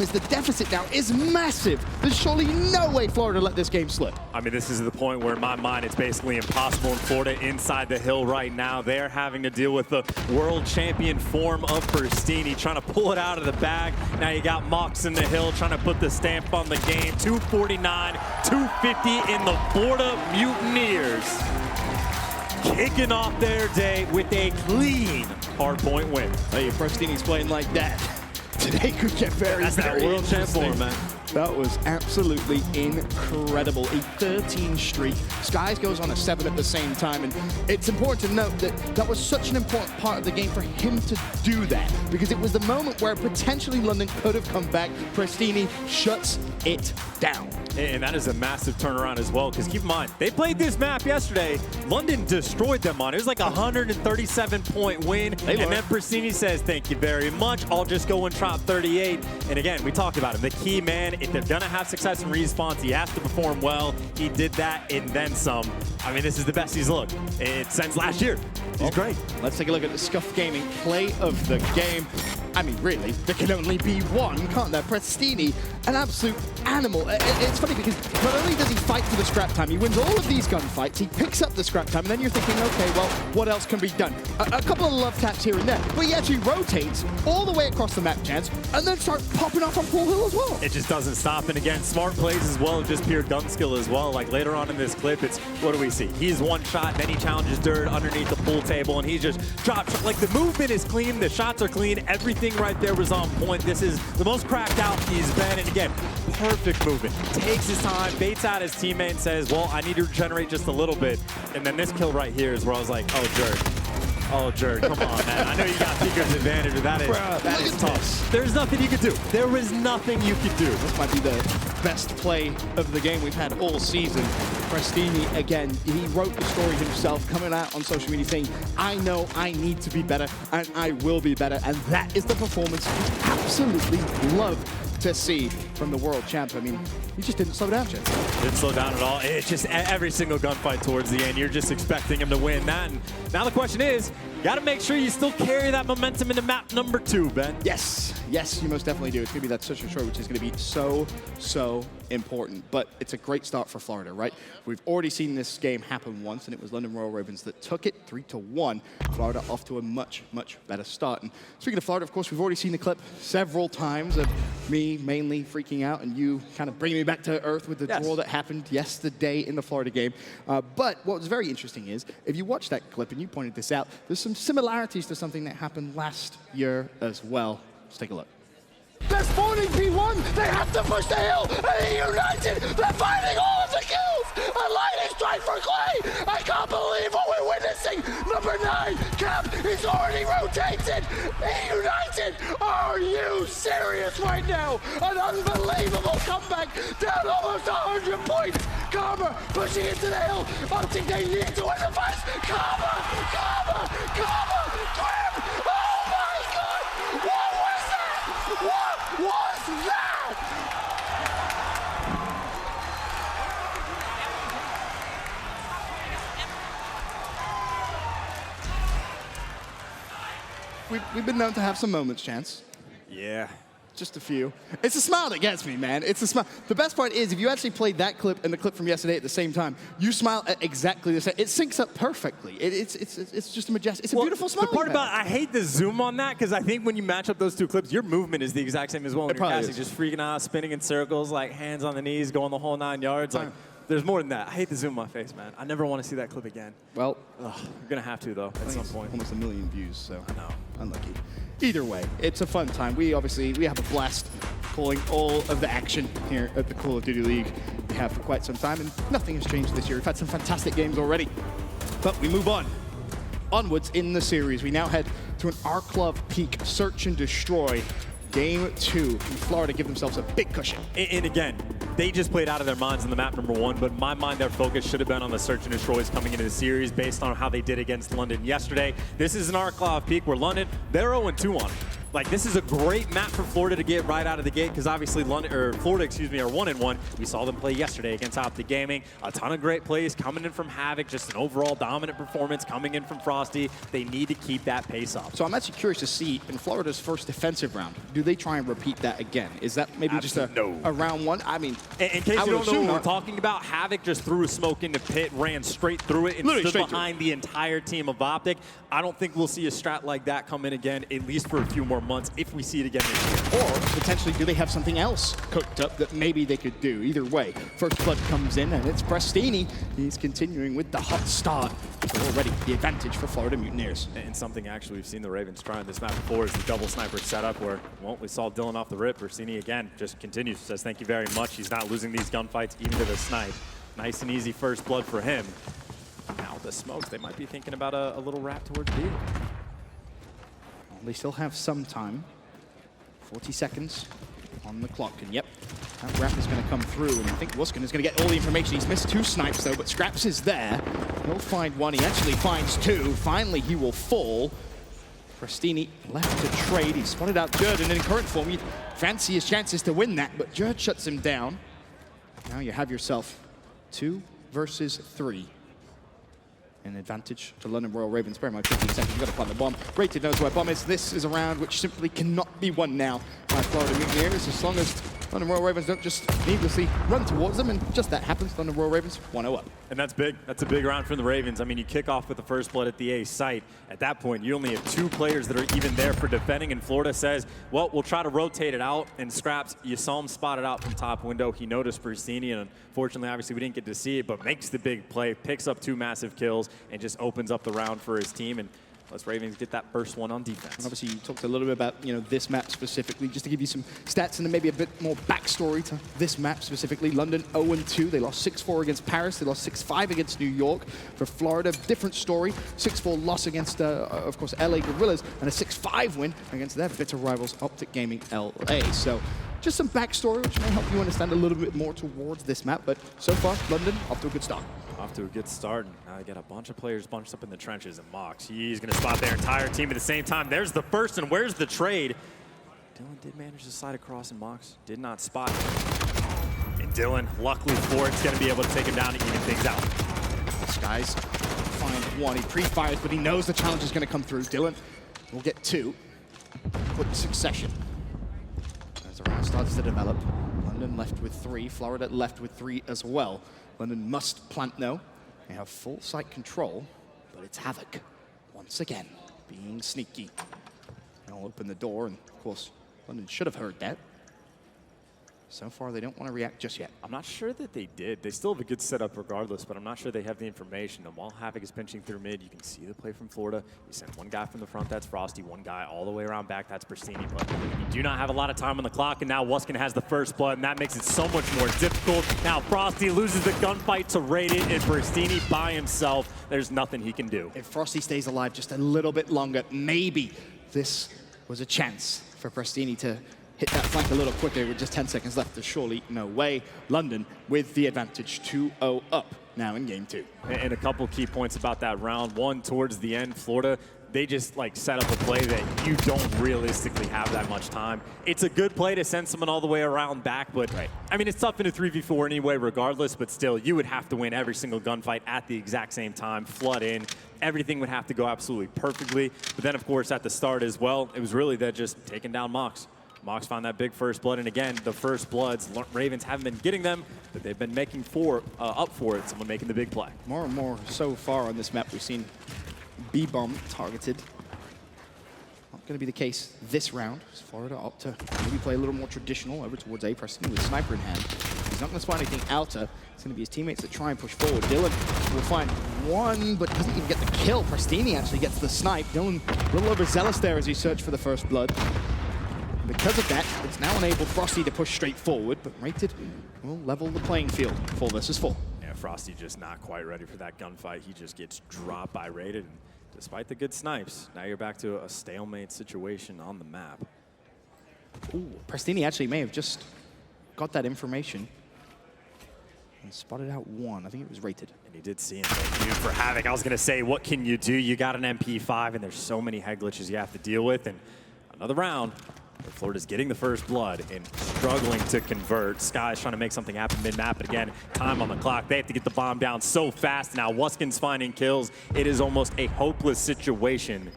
[SPEAKER 13] is the deficit now is massive. There's surely no way Florida let this game slip.
[SPEAKER 1] I mean, this is the point where in my mind it's basically impossible in Florida inside the hill right now. They're having to deal with the world champion form of Prestini, trying to pull it out of the bag. Now you got Mox in the hill trying to put the stamp on the game. 249, 250 in the Florida Mutineers. Kicking off their day with a clean hardpoint win.
[SPEAKER 13] Hey, Prestini's playing like that. Today could get very,
[SPEAKER 1] That's
[SPEAKER 13] very
[SPEAKER 1] that world champ form, man.
[SPEAKER 13] That was absolutely incredible. A 13 streak. Skies goes on a 7 at the same time, and it's important to note that that was such an important part of the game for him to do that, because it was the moment where potentially London could have come back. Prestini shuts it down.
[SPEAKER 1] And that is a massive turnaround as well, because keep in mind, they played this map yesterday. London destroyed them on it. It was like a 137-point win. And then Prestini says, thank you very much. I'll just go and drop 38. And again, we talked about him. The key man, if they're going to have success in respawns, he has to perform well. He did that and then some. I mean, this is the best he's looked since last year. He's great.
[SPEAKER 13] Let's take a look at the Scuff Gaming play of the game. I mean, really, there can only be one, can't there? Prestini, an absolute animal. It's funny because not only does he fight for the scrap time, he wins all of these gunfights, he picks up the scrap time, and then you're thinking, okay, well, what else can be done? A couple of love taps here and there, but he actually rotates all the way across the map, Chance, and then starts popping off on Pool Hill as well.
[SPEAKER 1] It just doesn't stop, and again, smart plays as well, just pure gun skill as well. Like later on in this clip, it's, what do we see? He's one shot, then he challenges Dirt underneath the pool table, and he just drops. Like the movement is clean, the shots are clean, everything right there was on point. This is the most cracked out he's been, and again, perfect movement. Takes his time, baits out his teammate and says, well, I need to regenerate just a little bit. And then this kill right here is where I was like, oh, Jurg. Oh, Jurg, come on, man. I know you got Seeker's advantage, but that is tough. There's nothing you could do. There was nothing you could do.
[SPEAKER 13] This might be the best play of the game we've had all season. Prestini, again, he wrote the story himself, coming out on social media saying, I know I need to be better, and I will be better. And that is the performance we absolutely love to see from the world champ. I mean, he just didn't slow down, Chance.
[SPEAKER 1] Didn't slow down at all. It's just every single gunfight towards the end, you're just expecting him to win that. And now the question is, you got to make sure you still carry that momentum into map number 2, Ben.
[SPEAKER 13] Yes, you most definitely do. It's going to be that social short, which is going to be so important. But it's a great start for Florida, right? We've already seen this game happen once, and it was London Royal Ravens that took it 3-1. Florida off to a much better start. And speaking of Florida, of course, we've already seen the clip several times of me mainly freaking out and you kind of bringing me back to earth with the draw that happened yesterday in the Florida game. But what was very interesting is, if you watch that clip, and you pointed this out, there's some similarities to something that happened last year as well. Let's take a look.
[SPEAKER 7] They're spawning P1. They have to push the hill. And they're united. They're fighting all of the kills. A lightning strike for Clay. I can't believe what we're witnessing. Number 9, Cap, is already rotated. United. Are you serious right now? An unbelievable comeback. Down almost 100 points. Karma pushing into the hill. OpTic, they need to win the fight. Karma. Grim. Oh my God. What was that? that?
[SPEAKER 2] We've been known to have some moments, Chance.
[SPEAKER 1] Yeah.
[SPEAKER 2] Just a few. It's a smile that gets me, man. It's a smile. The best part is, if you actually played that clip and the clip from yesterday at the same time, you smile at exactly the same. It syncs up perfectly. It's just a majestic. It's a beautiful smile.
[SPEAKER 1] The part about I hate the zoom on that, because I think when you match up those two clips, your movement is the exact same as well. When you're casting, just freaking out, spinning in circles, like hands on the knees, going the whole 9 yards. Like, there's more than that. I hate the zoom on my face, man. I never want to see that clip again.
[SPEAKER 2] Well,
[SPEAKER 1] you're gonna have to though at some point.
[SPEAKER 2] Almost 1 million views, so
[SPEAKER 1] I know.
[SPEAKER 2] Unlucky. Either way, it's a fun time. We have a blast calling all of the action here at the Call of Duty League. We have for quite some time, and nothing has changed this year. We've had some fantastic games already, but we move on. Onwards in the series, we now head to an Arklov Peak Search and Destroy. Game 2, and Florida give themselves a big cushion.
[SPEAKER 1] And again, they just played out of their minds in the map number 1, but in my mind, their focus should have been on the search and destroys coming into the series based on how they did against London yesterday. This is an Arklov Peak where London, they're 0-2 on. Like, this is a great map for Florida to get right out of the gate, because obviously Florida, are 1-1. We saw them play yesterday against OpTic Gaming. A ton of great plays coming in from Havoc, just an overall dominant performance coming in from Frosty. They need to keep that pace up.
[SPEAKER 2] So I'm actually curious to see, in Florida's first defensive round, do they try and repeat that again? Is that maybe just a round 1? I mean,
[SPEAKER 1] in case you don't know what we're talking about, Havoc just threw a smoke into pit, ran straight through it, and stood behind the entire team of OpTic. I don't think we'll see a strat like that come in again, at least for a few more months, if we see it again this year.
[SPEAKER 2] Or potentially, do they have something else cooked up that maybe they could do? Either way, first blood comes in, and it's Prestini. He's continuing with the hot start. So already the advantage for Florida Mutineers.
[SPEAKER 1] And something actually we've seen the Ravens try on this map before is the double sniper setup where, well, we saw Dylan off the rip. Prestini again just continues, says thank you very much. He's not losing these gunfights even to the snipe. Nice and easy first blood for him. Now the smokes, they might be thinking about a little wrap towards B.
[SPEAKER 2] Well, they still have some time. 40 seconds on the clock, and yep, that wrap is going to come through, and I think Wuskin is going to get all the information. He's missed 2 snipes though, but Scraps is there. He'll find 1, he actually finds 2. Finally, he will fall. Prestini left to trade. He spotted out Jerd, and in current form, you'd fancy his chances to win that, but Jerd shuts him down. Now you have yourself 2 versus 3. An advantage to London Royal Ravens. Very much 15 seconds, you've got to plant the bomb. Rated knows where bomb is. This is a round which simply cannot be won now by Florida Mutineers, as long as London Royal Ravens don't just needlessly run towards them, and just that happens. London Royal Ravens 1-0 up.
[SPEAKER 1] And that's big. That's a big round from the Ravens. I mean, you kick off with the first blood at the A site. At that point, you only have 2 players that are even there for defending, and Florida says, well, we'll try to rotate it out. And Scraps, you saw him spotted out from top window. He noticed Prestini, and unfortunately, obviously, we didn't get to see it, but makes the big play, picks up 2 massive kills, and just opens up the round for his team. And let's Ravens get that first one on defense.
[SPEAKER 2] And obviously, you talked a little bit about this map specifically, just to give you some stats and then maybe a bit more backstory to this map specifically. London 0-2. They lost 6-4 against Paris. They lost 6-5 against New York. For Florida, different story. 6-4 loss against, of course, LA Gorillas, and a 6-5 win against their bitter rivals, OpTic Gaming LA. So just some backstory, which may help you understand a little bit more towards this map. But so far, London off to a good start.
[SPEAKER 1] Off to a good start. Now they got a bunch of players bunched up in the trenches, and Mox, he's going to spot their entire team at the same time. There's the first, and where's the trade? Dylan did manage to slide across, and Mox did not spot him. And Dylan, luckily for it, is going to be able to take him down and even things out.
[SPEAKER 2] Skies find 1. He pre-fires, but he knows the challenge is going to come through. Dylan will get 2. Quick succession. As the round starts to develop, London left with 3. Florida left with 3 as well. London must plant no. They have full site control, but it's Havoc once again being sneaky. They'll open the door, and of course, London should have heard that. So far, they don't want to react just yet.
[SPEAKER 1] I'm not sure that they did. They still have a good setup regardless, but I'm not sure they have the information. And while Havoc is pinching through mid, you can see the play from Florida. You send 1 guy from the front, that's Frosty. 1 guy all the way around back, that's Prestini. But you do not have a lot of time on the clock, and now Wuskin has the first blood, and that makes it so much more difficult. Now Frosty loses the gunfight to Rated, and Prestini by himself, there's nothing he can do.
[SPEAKER 2] If Frosty stays alive just a little bit longer, maybe this was a chance for Prestini to hit that flank a little quicker with just 10 seconds left. There's surely no way. London with the advantage, 2-0 up now in game 2.
[SPEAKER 1] And a couple key points about that round. 1, towards the end, Florida, they just like set up a play that you don't realistically have that much time. It's a good play to send someone all the way around back, but I mean, it's tough in a 3v4 anyway, regardless, but still, you would have to win every single gunfight at the exact same time, flood in. Everything would have to go absolutely perfectly. But then, of course, at the start as well, it was really that just taking down Mox. Mox found that big first blood, and again, the first bloods, Ravens haven't been getting them, but they've been making up for it, someone making the big play.
[SPEAKER 2] More and more so far on this map, we've seen B-bomb targeted. Not going to be the case this round. As Florida opt to maybe play a little more traditional over towards A. Preston with sniper in hand. He's not going to spot anything outer. It's going to be his teammates that try and push forward. Dylan will find one, but doesn't even get the kill. Prestini actually gets the snipe. Dylan a little overzealous there as he searched for the first blood. Because of that, it's now enabled Frosty to push straight forward, but Rated will level the playing field. 4 versus 4.
[SPEAKER 1] Yeah, Frosty just not quite ready for that gunfight. He just gets dropped by Rated. And despite the good snipes, now you're back to a stalemate situation on the map.
[SPEAKER 2] Ooh, Prestini actually may have just got that information and spotted out one. I think it was Rated.
[SPEAKER 1] And he did see him for Havoc. I was going to say, what can you do? You got an MP5, and there's so many head glitches you have to deal with. And another round. Florida's getting the first blood and struggling to convert. Sky's trying to make something happen mid-map, but again, time on the clock. They have to get the bomb down so fast now. Wuskin's finding kills. It is almost a hopeless situation.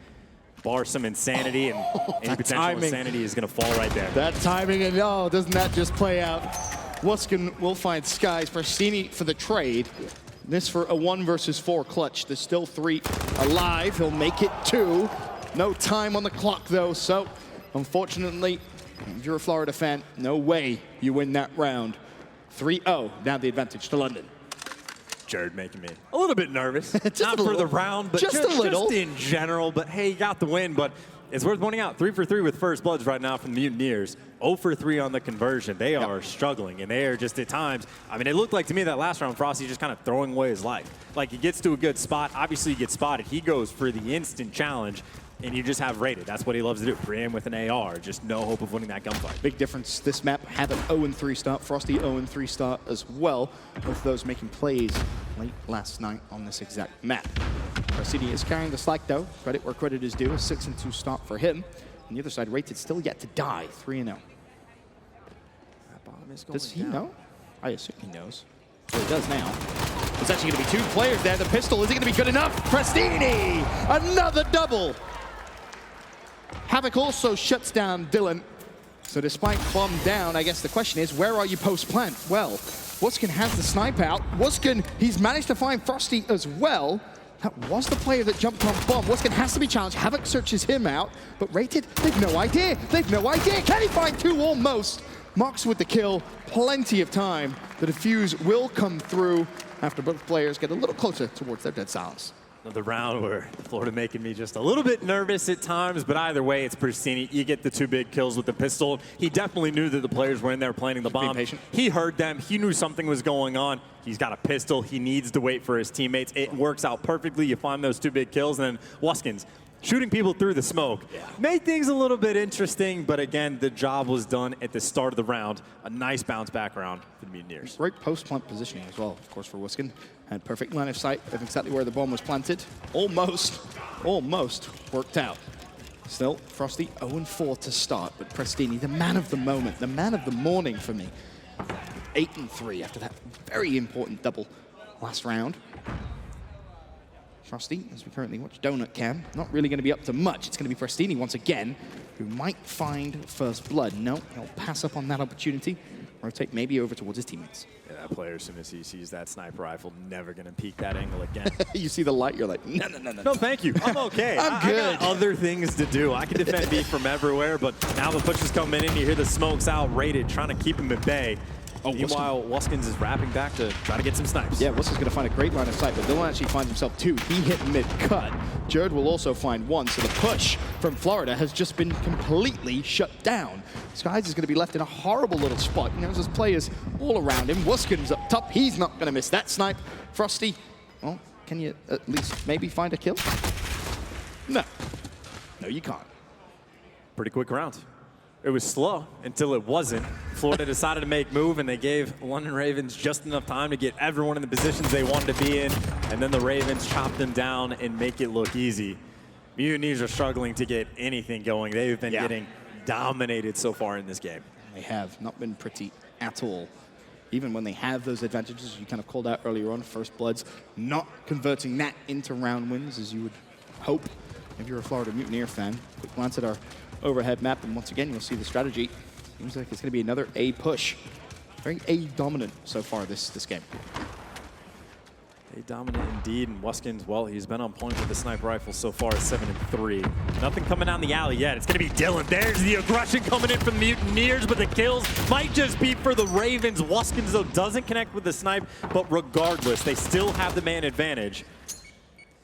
[SPEAKER 1] Bar some insanity, and any potential insanity is going to fall right there.
[SPEAKER 2] That timing, and oh, doesn't that just play out? Wuskin will find Skies. Prestini for the trade. This for a 1 versus 4 clutch. There's still 3 alive. He'll make it 2. No time on the clock, though, so unfortunately, if you're a Florida fan, no way you win that round. 3-0, now the advantage to London.
[SPEAKER 1] Jared making me a little bit nervous. Not for the round, but just a little. Just in general. But hey, you got the win. But it's worth pointing out, 3 for 3 with first bloods right now from the Mutineers. 0 for 3 on the conversion. They are struggling, and they are just at times. I mean, it looked like to me that last round, Frosty's just kind of throwing away his life. Like, he gets to a good spot. Obviously, he gets spotted. He goes for the instant challenge. And you just have Rated. That's what he loves to do. Pre-aim with an AR. Just no hope of winning that gunfight.
[SPEAKER 2] Big difference. This map had an 0-3 start. Frosty 0-3 start as well. Both of those making plays late last night on this exact map. Prestini is carrying the slack though. Credit where credit is due. A 6-2 start for him. On the other side, Rated still yet to die. 3-0.
[SPEAKER 1] That bomb is going
[SPEAKER 2] Does he
[SPEAKER 1] down.
[SPEAKER 2] know? I assume he knows. So he does now. It's actually going to be 2 players there. The pistol, is it going to be good enough? Prestini! Another double! Havoc also shuts down Dylan. So despite bomb down, I guess the question is, where are you post-plant? Well, Wuskin has the snipe out. Wuskin, he's managed to find Frosty as well. That was the player that jumped on bomb. Wuskin has to be challenged. Havoc searches him out, but Rated, they've no idea. They've no idea. Can he find 2? Almost. Mox with the kill. Plenty of time. The defuse will come through after both players get a little closer towards their dead silence.
[SPEAKER 1] Another round where Florida making me just a little bit nervous at times, but either way, it's Prestini. You get the 2 big kills with the pistol. He definitely knew that the players were in there planting the bomb. He heard them. He knew something was going on. He's got a pistol. He needs to wait for his teammates. It works out perfectly. You find those 2 big kills, and then Wuskin's shooting people through the smoke. Made things a little bit interesting, but again, the job was done at the start of the round. A nice bounce back round for the Mutineers.
[SPEAKER 2] Great post-plant positioning as well, of course, for Wuskin. Had perfect line of sight of exactly where the bomb was planted. Almost worked out. Still, Frosty 0-4 to start, but Prestini, the man of the moment, the man of the morning for me. 8-3 after that very important double last round. Frosty, as we currently watch Donut Cam, not really going to be up to much. It's going to be Prestini once again, who might find first blood. No, he'll pass up on that opportunity. Rotate maybe over towards his teammates.
[SPEAKER 1] Yeah, that player, as soon as he sees that sniper rifle, never going to peek that angle again.
[SPEAKER 2] You see the light, you're like, no.
[SPEAKER 1] No, thank you. I'm okay.
[SPEAKER 2] I'm good.
[SPEAKER 1] I got other things to do. I can defend B from everywhere, but now the push is coming in. You hear the smokes out, Rated, trying to keep him at bay. Meanwhile, Wuskins is wrapping back to try to get some snipes.
[SPEAKER 2] Yeah, Wuskin's going to find a great line of sight, but Dylan actually finds himself 2. He hit mid-cut. Jared will also find 1, so the push from Florida has just been completely shut down. Skies is going to be left in a horrible little spot. You know, there's players all around him. Wuskin's up top. He's not going to miss that snipe. Frosty, well, can you at least maybe find a kill? No. No, you can't.
[SPEAKER 1] Pretty quick round. It was slow until it wasn't. Florida decided to make move, and they gave London Ravens just enough time to get everyone in the positions they wanted to be in, and then the Ravens chopped them down and make it look easy. Mutineers are struggling to get anything going. They've been getting dominated so far in this game.
[SPEAKER 2] They have not been pretty at all. Even when they have those advantages, you kind of called out earlier on, First Bloods, not converting that into round wins as you would hope if you're a Florida Mutineer fan. Quick glance at our overhead map, and once again, you'll see the strategy. Seems like it's going to be another A push. Very A-dominant so far this game.
[SPEAKER 1] A-dominant indeed, and Wuskins, well, he's been on point with the sniper rifle so far, 7-3. Nothing coming down the alley yet. It's going to be Dylan. There's the aggression coming in from the Mutineers, but the kills might just be for the Ravens. Wuskins, though, doesn't connect with the snipe, but regardless, they still have the man advantage.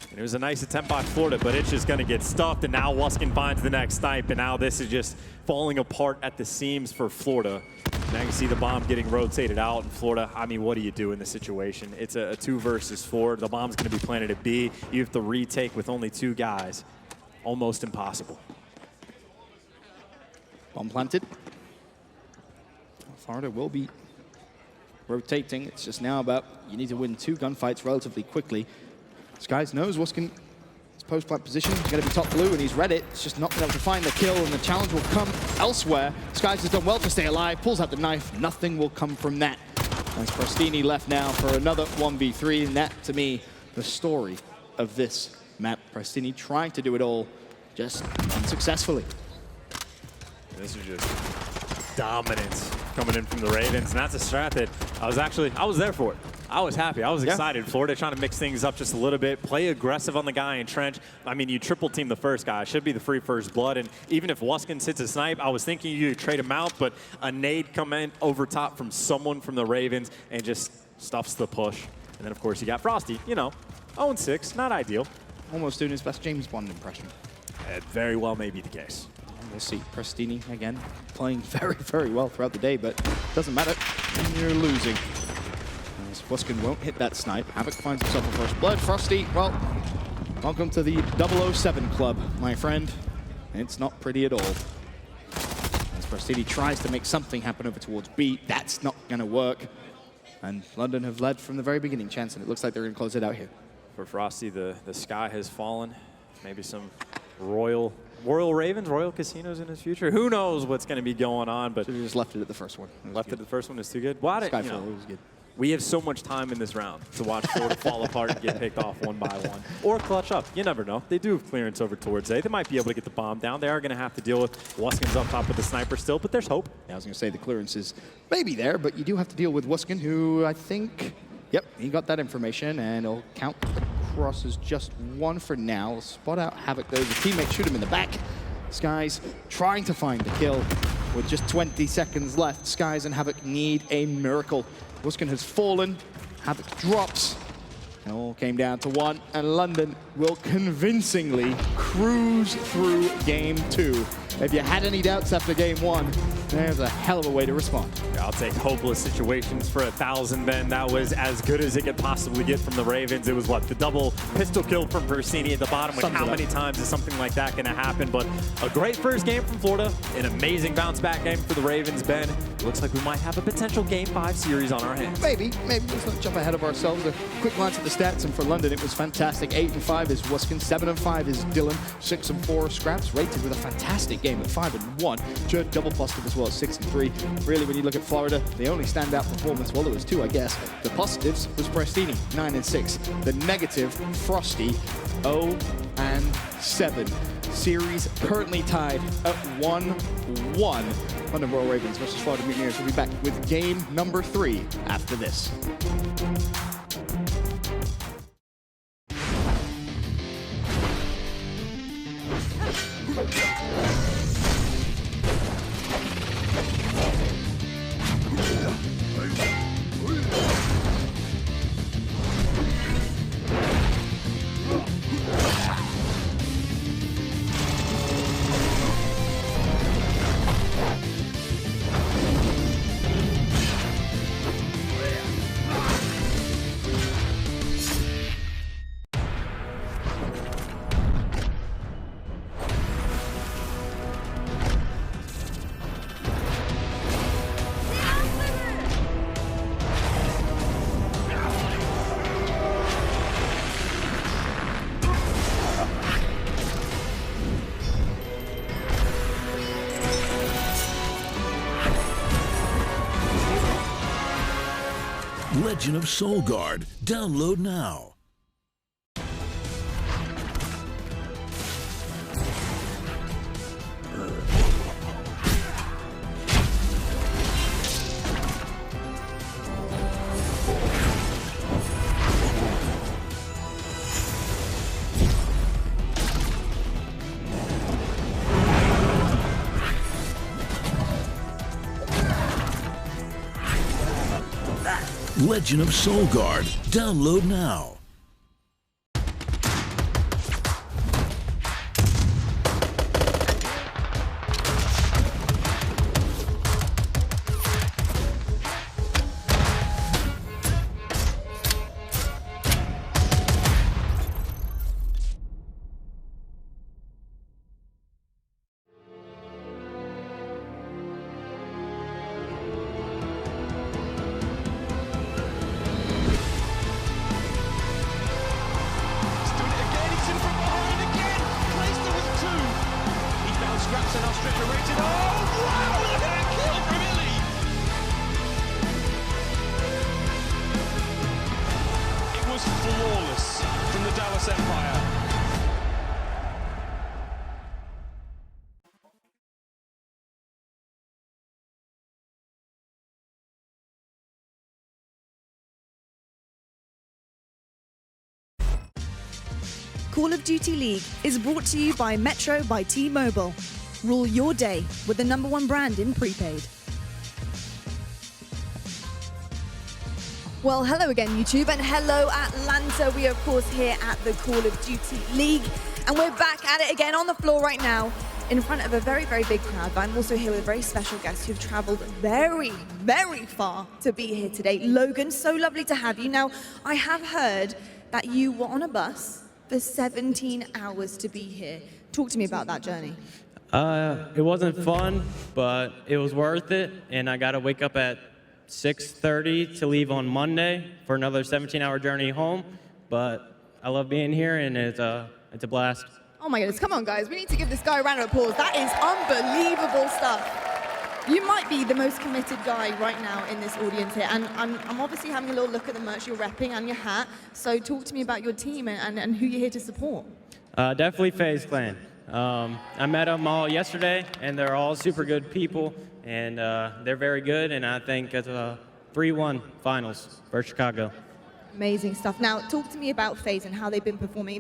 [SPEAKER 1] And it was a nice attempt by Florida, but it's just going to get stuffed, and now Wuskin finds the next snipe, and now this is just falling apart at the seams for Florida. Now you can see the bomb getting rotated out, and Florida, I mean, what do you do in this situation? It's a 2 versus 4. The bomb's going to be planted at B. You have to retake with only 2 guys. Almost impossible.
[SPEAKER 2] Bomb planted. Florida will be rotating. It's just now about you need to win 2 gunfights relatively quickly. Skies knows Wuskin, his post-plant position, he's going to be top blue, and he's read it. It's just not been able to find the kill, and the challenge will come elsewhere. Skies has done well to stay alive, pulls out the knife. Nothing will come from that. Nice Prestini left now for another 1v3, and that, to me, the story of this map. Prestini trying to do it all, just unsuccessfully.
[SPEAKER 1] This is just dominance coming in from the Ravens, and that's a strat that I was there for it. I was happy. I was excited. Florida trying to mix things up just a little bit, play aggressive on the guy in trench. I mean, you triple team the first guy. Should be the free first blood. And even if Wuskin hits a snipe, I was thinking you trade him out, but a nade come in over top from someone from the Ravens and just stuffs the push. And then, of course, you got Frosty. You know, 0-6, not ideal.
[SPEAKER 2] Almost doing his best James Bond impression.
[SPEAKER 1] It very well may be the case.
[SPEAKER 2] We'll see. Prestini, again, playing very, very well throughout the day, but doesn't matter. You're losing. Wuskin won't hit that snipe. Havoc finds himself a first blood. Frosty, well, welcome to the 007 club, my friend. It's not pretty at all. As Prestini tries to make something happen over towards B, that's not going to work. And London have led from the very beginning, Chance, and it looks like they're going to close it out here.
[SPEAKER 1] For Frosty, the sky has fallen. Maybe some Royal Ravens, Royal Casinos in his future. Who knows what's going to be going on, but...
[SPEAKER 2] Should have just left it at the first one.
[SPEAKER 1] Left it at the first one is too good? Well,
[SPEAKER 2] Skyfall was good.
[SPEAKER 1] We have so much time in this round to watch Florida fall apart and get picked off one by one. Or clutch up. You never know. They do have clearance over towards A. They might be able to get the bomb down. They are going to have to deal with Wuskin's up top with the sniper still, but there's hope.
[SPEAKER 2] Yeah, I was going to say the clearance is maybe there, but you do have to deal with Wuskin, who I think, yep, he got that information, and he'll count across as just 1 for now. We'll spot out Havoc, though. The teammates shoot him in the back. Skies trying to find the kill with just 20 seconds left. Skies and Havoc need a miracle. Wuskin has fallen. Havoc drops. It all came down to 1, and London will convincingly cruise through game 2. If you had any doubts after game 1, there's a hell of a way to respond.
[SPEAKER 1] Yeah, I'll take hopeless situations for 1,000, Ben. That was as good as it could possibly get from the Ravens. It was, what, the double pistol kill from Prestini at the bottom. Like, how many times is something like that going to happen? But a great first game from Florida, an amazing bounce-back game for the Ravens, Ben. Looks like we might have a potential Game 5 series on our hands.
[SPEAKER 2] Maybe. Let's not jump ahead of ourselves. A quick glance at the stats, and for London, it was fantastic. 8-5 is Wuskin, 7-5 is Dylan, 6-4 Scraps, rated with a fantastic game at 5-1. Judd double positive as well at 6-3. Really, when you look at Florida, the only standout performance, well, there was 2, I guess. The positives was Prestini, 9-6. The negative, Frosty, 0-7. Series currently tied at 1-1. London Royal Ravens versus Florida Mutineers. We'll be back with game number 3 after this.
[SPEAKER 16] Legend of Soul Guard. Download now. Legend of Soul Guard. Download now.
[SPEAKER 12] Flawless from the Dallas Empire.
[SPEAKER 8] Call of Duty League is brought to you by Metro by T-Mobile. Rule your day with the #1 brand in prepaid.
[SPEAKER 4] Well, hello again, YouTube, and hello, Atlanta. We are, of course, here at the Call of Duty League, and we're back at it again on the floor right now in front of a very, very big crowd. But I'm also here with a very special guest who've traveled very, very far to be here today. Logan, so lovely to have you. Now, I have heard that you were on a bus for 17 hours to be here. Talk to me about that journey.
[SPEAKER 18] It wasn't fun, but it was worth it, and I got to wake up at 6:30 to leave on Monday for another 17-hour journey home, but I love being here, and it's a blast.
[SPEAKER 4] Oh my goodness, come on guys, we need to give this guy a round of applause. That is unbelievable stuff. You might be the most committed guy right now in this audience here, and I'm obviously having a little look at the merch you're repping and your hat, so talk to me about your team and who you're here to support.
[SPEAKER 18] Definitely FaZe Clan. I met them all yesterday, and they're all super good people, and they're very good, and I think it's a 3-1 finals for Chicago.
[SPEAKER 4] Amazing stuff. Now, talk to me about FaZe and how they've been performing.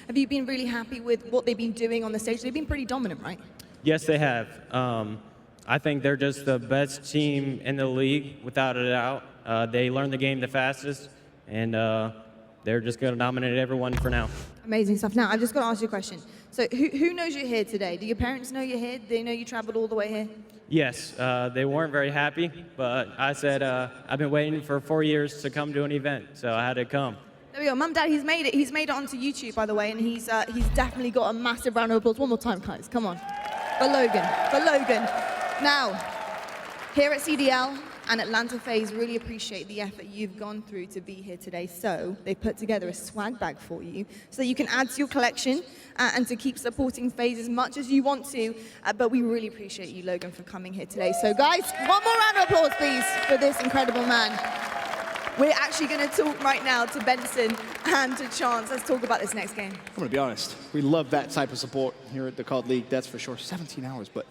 [SPEAKER 4] Have you been really happy with what they've been doing on the stage? They've been pretty dominant, right?
[SPEAKER 18] Yes, they have. I think they're just the best team in the league, without a doubt. They learn the game the fastest, and they're just going to dominate everyone for now.
[SPEAKER 4] Amazing stuff. Now, I've just got to ask you a question. So who knows you're here today? Do your parents know you're here? Do they know you traveled all the way here?
[SPEAKER 18] Yes, they weren't very happy, but I said I've been waiting for 4 years to come to an event, so I had to come.
[SPEAKER 4] There we go. Mum, Dad, he's made it. He's made it onto YouTube, by the way, and he's definitely got a massive round of applause. One more time, guys. Come on. For Logan. For Logan. Now, here at CDL and Atlanta FaZe really appreciate the effort you've gone through to be here today. So they put together a swag bag for you so that you can add to your collection and to keep supporting FaZe as much as you want to. But we really appreciate you, Logan, for coming here today. So guys, one more round of applause, please, for this incredible man. We're actually going to talk right now to Benson and to Chance. Let's talk about this next game.
[SPEAKER 2] I'm going to be honest. We love that type of support here at the COD League, that's for sure. 17 hours, but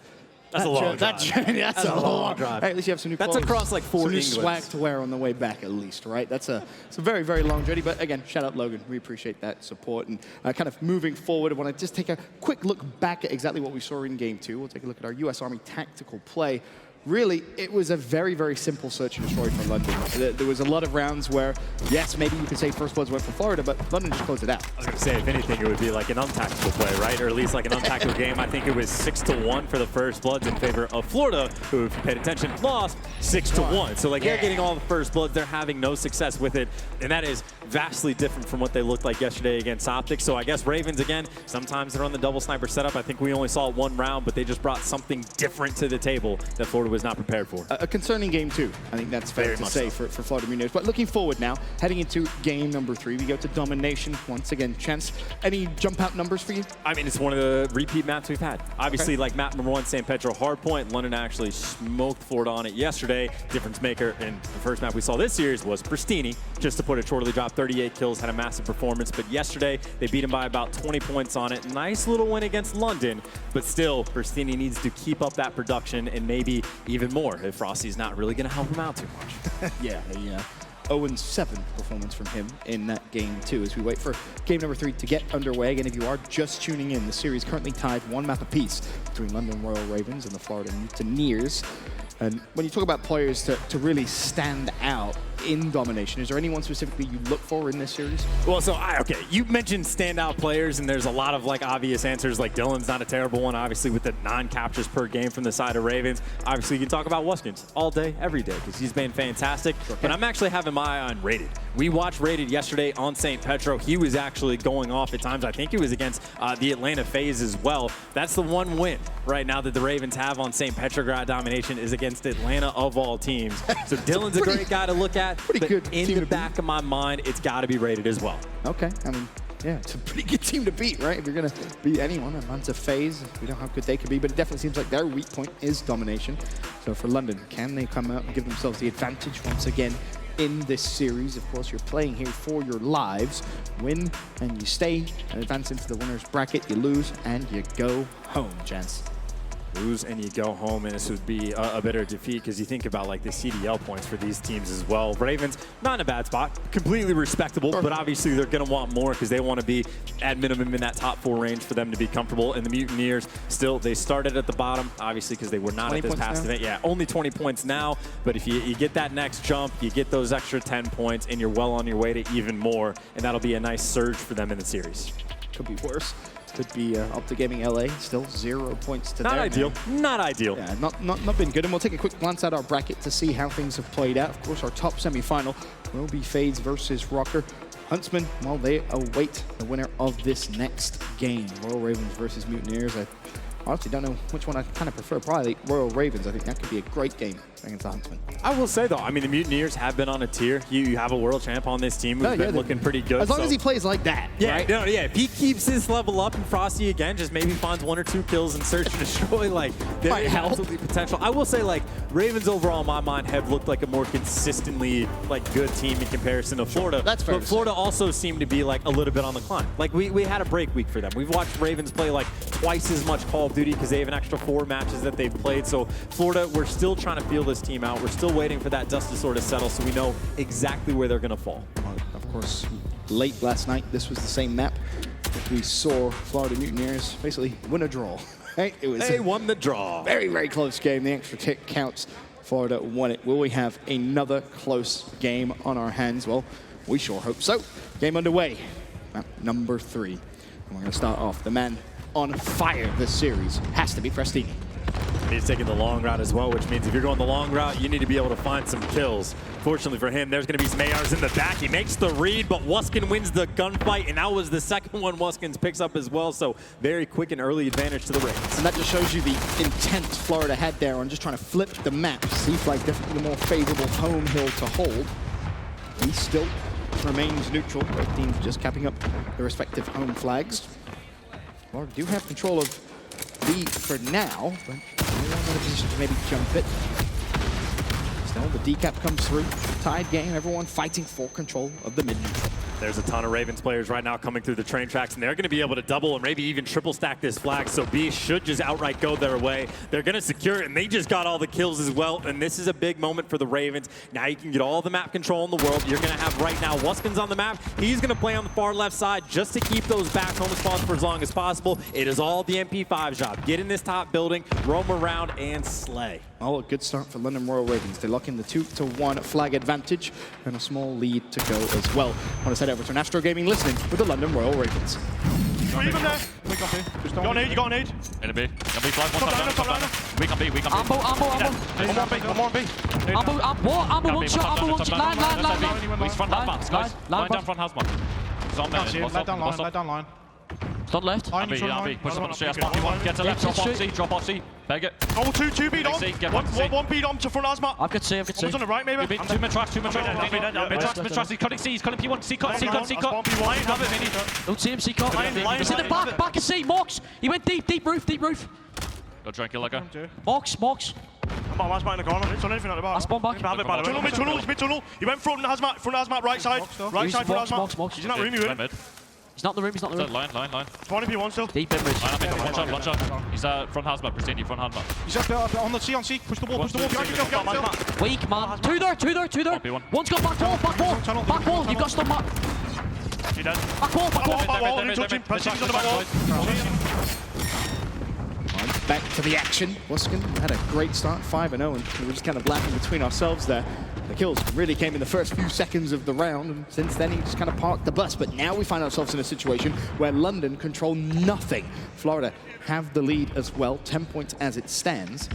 [SPEAKER 1] that's a long drive.
[SPEAKER 2] That's a long drive. Hey, at least you have some new clothes.
[SPEAKER 1] That's across like 4 Englands.
[SPEAKER 2] Some new swag to wear on the way back, at least, right? It's a very, very long journey. But again, shout out Logan. We appreciate that support. And kind of moving forward, I want to just take a quick look back at exactly what we saw in Game 2. We'll take a look at our U.S. Army tactical play. Really, it was a very, very simple search and destroy for London. There was a lot of rounds where, yes, maybe you could say First Bloods went for Florida, but London just closed it out.
[SPEAKER 1] I was going to say, if anything, it would be like an untactical play, right? Or at least like an untactical game. I think it was 6-1 for the First Bloods in favor of Florida, who, if you paid attention, lost 6-1. So like they're getting all the First Bloods, they're having no success with it, and that is vastly different from what they looked like yesterday against OpTic. So I guess Ravens, again, sometimes they're on the double sniper setup. I think we only saw one round, but they just brought something different to the table that Florida was was not prepared for.
[SPEAKER 2] A concerning game too. I think that's fair to say for Florida Mutineers. But looking forward now, heading into game number 3, we go to Domination once again. Chance, any jump out numbers for you?
[SPEAKER 1] I mean, it's one of the repeat maps we've had. Obviously, like map number 1, St. Pedro Hardpoint, London actually smoked Florida on it yesterday. Difference maker in the first map we saw this series was Pristini. Just to put it shortly, dropped 38 kills, had a massive performance. But yesterday, they beat him by about 20 points on it. Nice little win against London, but still, Pristini needs to keep up that production and maybe even more if Frosty's not really going to help him out too much.
[SPEAKER 2] Yeah, 0-7 performance from him in that game too, as we wait for game number 3 to get underway. Again, if you are just tuning in, the series currently tied 1 map apiece between London Royal Ravens and the Florida Mutineers. And when you talk about players to really stand out in Domination, is there anyone specifically you look for in this series?
[SPEAKER 1] Well, so, okay, you mentioned standout players, and there's a lot of, like, obvious answers. Like, Dylan's not a terrible one, obviously, with the 9 captures per game from the side of Ravens. Obviously, you can talk about Wuskins all day, every day, because he's been fantastic. But I'm actually having my eye on Rated. We watched Rated yesterday on St. Pedro. He was actually going off at times. I think he was against the Atlanta FaZe as well. That's the one win right now that the Ravens have on St. Petrograd Domination is against Atlanta of all teams. So Dylan's a great guy to look at.
[SPEAKER 2] Pretty good.
[SPEAKER 1] In the back of my mind, it's got to be Rated as well.
[SPEAKER 2] Okay, I mean, yeah, it's a pretty good team to beat, right? If you're going to beat anyone, Atlanta FaZe, we know how good they could be, but it definitely seems like their weak point is Domination. So for London, can they come out and give themselves the advantage once again in this series? Of course, you're playing here for your lives. Win and you stay and advance into the winner's bracket. You lose and you go home, Chance.
[SPEAKER 1] Lose and you go home, and this would be a bitter defeat because you think about like the CDL points for these teams as well. Ravens, not in a bad spot, completely respectable, but obviously they're going to want more because they want to be at minimum in that top 4 range for them to be comfortable. And the Mutineers, still, they started at the bottom, obviously because they were not at this past event. Yeah, only 20 points now, but if you get that next jump, you get those extra 10 points, and you're well on your way to even more, and that'll be a nice surge for them in the series.
[SPEAKER 2] Could be worse. Could be OpTic Gaming LA, still 0 points to
[SPEAKER 1] Not ideal. Not ideal.
[SPEAKER 2] Yeah, not been good. And we'll take a quick glance at our bracket to see how things have played out. Of course, our top semi-final will be FaZe versus Røkkr. Huntsmen, while they await the winner of this next game, Royal Ravens versus Mutineers. I honestly don't know which one I kind of prefer. Probably Royal Ravens. I think that could be a great game against the Huntsmen.
[SPEAKER 1] I will say, though, I mean, the Mutineers have been on a tier. You have a world champ on this team who's been looking pretty good.
[SPEAKER 2] As long as he plays like that, right?
[SPEAKER 1] Yeah, if he keeps his level up and Frosty, again, just maybe finds 1 or 2 kills and search and destroy, like, there is absolutely potential. I will say, like, Ravens overall, in my mind, have looked like a more consistently, like, good team in comparison to Florida.
[SPEAKER 2] That's fair.
[SPEAKER 1] But Florida also seemed to be, like, a little bit on the climb. Like, we had a break week for them. We've watched Ravens play, like, twice as much Call of Duty because they have an extra 4 matches that they've played. So Florida, we're still trying to feel this team out. We're still waiting for that dust to sort of settle so we know exactly where they're going to fall.
[SPEAKER 2] Of course, late last night, this was the same map that we saw Florida Mutineers basically win a draw. Right?
[SPEAKER 1] They won the draw.
[SPEAKER 2] Very, very close game. The extra tick counts. Florida won it. Will we have another close game on our hands? Well, we sure hope so. Game underway. Map number 3. And we're going to start off. The man on fire this series has to be Pristini.
[SPEAKER 1] He's taking the long route as well, which means if you're going the long route, you need to be able to find some kills. Fortunately for him, there's going to be some ARs in the back. He makes the read, but Wuskin wins the gunfight, and that was the second one Wuskins picks up as well, so very quick and early advantage to the Ravens.
[SPEAKER 2] And that just shows you the intent Florida had there on just trying to flip the map. C-Flag definitely the more favorable home hill to hold. He still remains neutral. Both teams just capping up their respective home flags. Florida do have control of B for now, but they're in a position to maybe jump it. Still, the decap comes through. Tied game, everyone fighting for control of the mid-neutral.
[SPEAKER 1] There's a ton of Ravens players right now coming through the train tracks, and they're going to be able to double and maybe even triple stack this flag, so B should just outright go their way. They're going to secure it, and they just got all the kills as well, and this is a big moment for the Ravens. Now you can get all the map control in the world. You're going to have right now Wuskins on the map. He's going to play on the far left side just to keep those back home spawns for as long as possible. It is all the MP5's job. Get in this top building, roam around, and slay.
[SPEAKER 2] Oh, a good start for London Royal Ravens. They lock in the 2-1 flag advantage and a small lead to go as well. I want to head over to an Astro Gaming listening with the London Royal Ravens.
[SPEAKER 14] You got an aid. In a B. Can be flag. Top down. We can B.
[SPEAKER 19] Ambo.
[SPEAKER 14] One more B.
[SPEAKER 19] Ambo, one shot. Line.
[SPEAKER 14] He's front house, guys. Line down front house, man.
[SPEAKER 19] Lay down line. Stop left.
[SPEAKER 11] RB. Push up on the stairs. Marky one. Get to left. Drop off C. Beg it.
[SPEAKER 14] Oh, two beat on. One beat on to front Asma.
[SPEAKER 19] I've got C.
[SPEAKER 14] Someone's on the right, maybe.
[SPEAKER 11] Two mid trash. Mid-trash. He's cutting C. He's cutting P1. C cut. Have it, Vinny.
[SPEAKER 19] Don't see him, C cut. He's in the back of C. Mox. He went deep roof.
[SPEAKER 11] Go drink it, Røkkr.
[SPEAKER 19] Mox.
[SPEAKER 14] Come on, Hazmat in the corner. It's on anything at the back.
[SPEAKER 19] I spawn back.
[SPEAKER 14] Mid-tunnel. He went front Hazmat, right side. Right side for Hazmat. He's in that room, you in.
[SPEAKER 19] He's not in the room.
[SPEAKER 11] Line.
[SPEAKER 14] 20 P1 still.
[SPEAKER 19] Deep in bridge.
[SPEAKER 11] One shot. He's front Hazmat, Pristini, front Hazmat.
[SPEAKER 14] He's up on the C. Push the wall. Behind you.
[SPEAKER 19] Weak, man. Two there. One's got back wall. You've got stun back.
[SPEAKER 14] He dead.
[SPEAKER 19] Back wall.
[SPEAKER 14] Prestigi's on the back wall.
[SPEAKER 2] Back to the action. Luskin had a great start, 5-0, and we were just kind of laughing between ourselves there. The kills really came in the first few seconds of the round, and since then he just kind of parked the bus. But now we find ourselves in a situation where London control nothing. Florida have the lead as well, 10 points as it stands.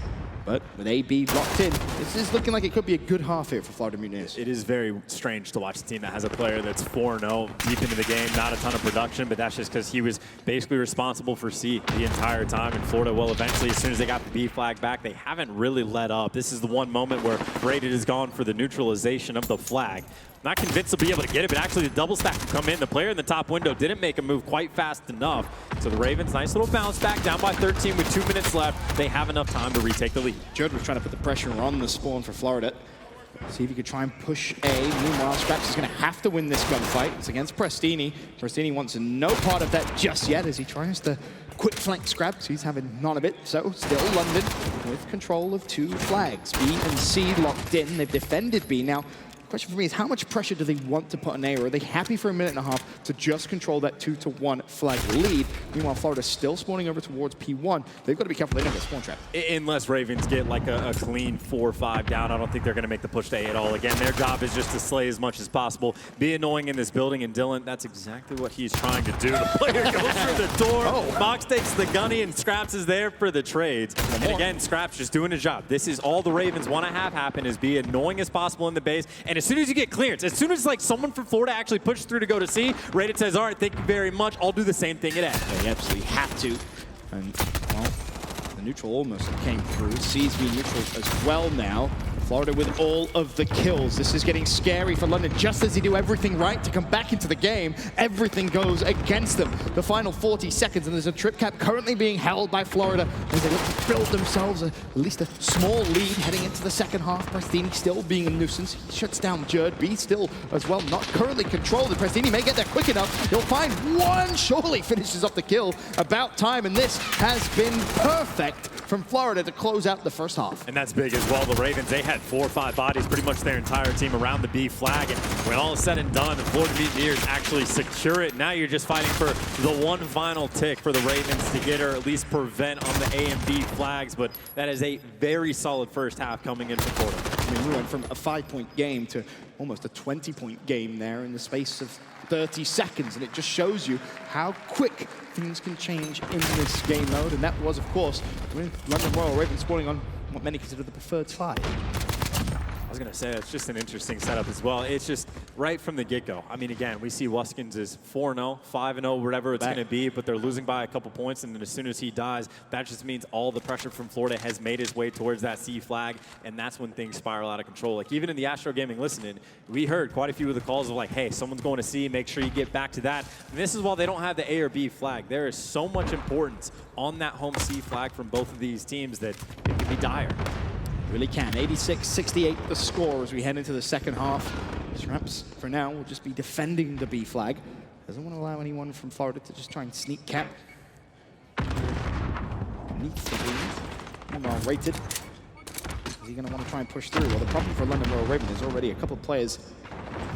[SPEAKER 2] But with AB locked in, this is looking like it could be a good half here for Florida Mutineers.
[SPEAKER 1] It is very strange to watch a team that has a player that's 4-0 deep into the game, not a ton of production, but that's just because he was basically responsible for C the entire time. And Florida, well, eventually, as soon as they got the B flag back, they haven't really let up. This is the one moment where Rated has gone for the neutralization of the flag. Not convinced they'll be able to get it, but actually the double stack will come in. The player in the top window didn't make a move quite fast enough. So the Ravens, nice little bounce back, down by 13 with 2 minutes left. They have enough time to retake the lead.
[SPEAKER 2] Judd was trying to put the pressure on the spawn for Florida. See if he could try and push A. Meanwhile, Scraps is going to have to win this gunfight. It's against Prestini. Prestini wants no part of that just yet as he tries to quick flank Scraps. He's having none of it. So still London with control of 2 flags. B and C locked in. They've defended B. Now, the question for me is how much pressure do they want to put on A, or are they happy for a minute and a half to just control that 2-1 flag lead? Meanwhile, Florida's still spawning over towards P1. They've got to be careful they don't get spawn trapped.
[SPEAKER 1] Unless Ravens get like a clean 4-5 down, I don't think they're going to make the push to A at all. Again, their job is just to slay as much as possible, be annoying in this building, and Dylan, that's exactly what he's trying to do. The player goes through the door, Mox takes the gunny, and Scraps is there for the trades. And again, Scraps just doing his job. This is all the Ravens want to have happen, is be annoying as possible in the base, and as soon as you get clearance, as soon as like someone from Florida actually pushes through to go to C, Rated says, all right, thank you very much, I'll do the same thing at A.
[SPEAKER 2] They absolutely have to. And, well, the neutral almost came through. C's being neutral as well now. Florida with all of the kills. This is getting scary for London. Just as they do everything right to come back into the game, everything goes against them. The final 40 seconds, and there's a trip cap currently being held by Florida as they look to build themselves at least a small lead heading into the second half. Prestini still being a nuisance. He shuts down Judd. B still as well, not currently controlled. And Prestini may get there quick enough. He'll find one, surely finishes up the kill. About time, and this has been perfect from Florida to close out the first half.
[SPEAKER 1] And that's big as well. The Ravens, they had 4 or 5 bodies, pretty much their entire team around the B flag. And when all is said and done, the Florida Mutineers actually secure it. Now you're just fighting for the one final tick for the Ravens to get or at least prevent on the A and B flags. But that is a very solid first half coming in for Florida.
[SPEAKER 2] I mean, we went from a 5-point game to almost a 20-point game there in the space of 30 seconds, and it just shows you how quick things can change in this game mode. And that was, of course, with London Royal Ravens spawning on what many consider the preferred side.
[SPEAKER 1] I was going to say, it's just an interesting setup as well. It's just right from the get-go. I mean, again, we see Wuskins is 4-0, 5-0, whatever it's going to be, but they're losing by a couple points, and then as soon as he dies, that just means all the pressure from Florida has made its way towards that C flag, and that's when things spiral out of control. Like, even in the Astro Gaming listening, we heard quite a few of the calls of like, hey, someone's going to C, make sure you get back to that. And this is while they don't have the A or B flag. There is so much importance on that home C flag from both of these teams that it can be dire.
[SPEAKER 2] Really can. 86-68 the score as we head into the second half. Straps, for now, will just be defending the B flag. Doesn't want to allow anyone from Florida to just try and sneak cap. Beneath the B. Meanwhile, Rated. Is he going to want to try and push through? Well, the problem for London Royal Raven is already a couple of players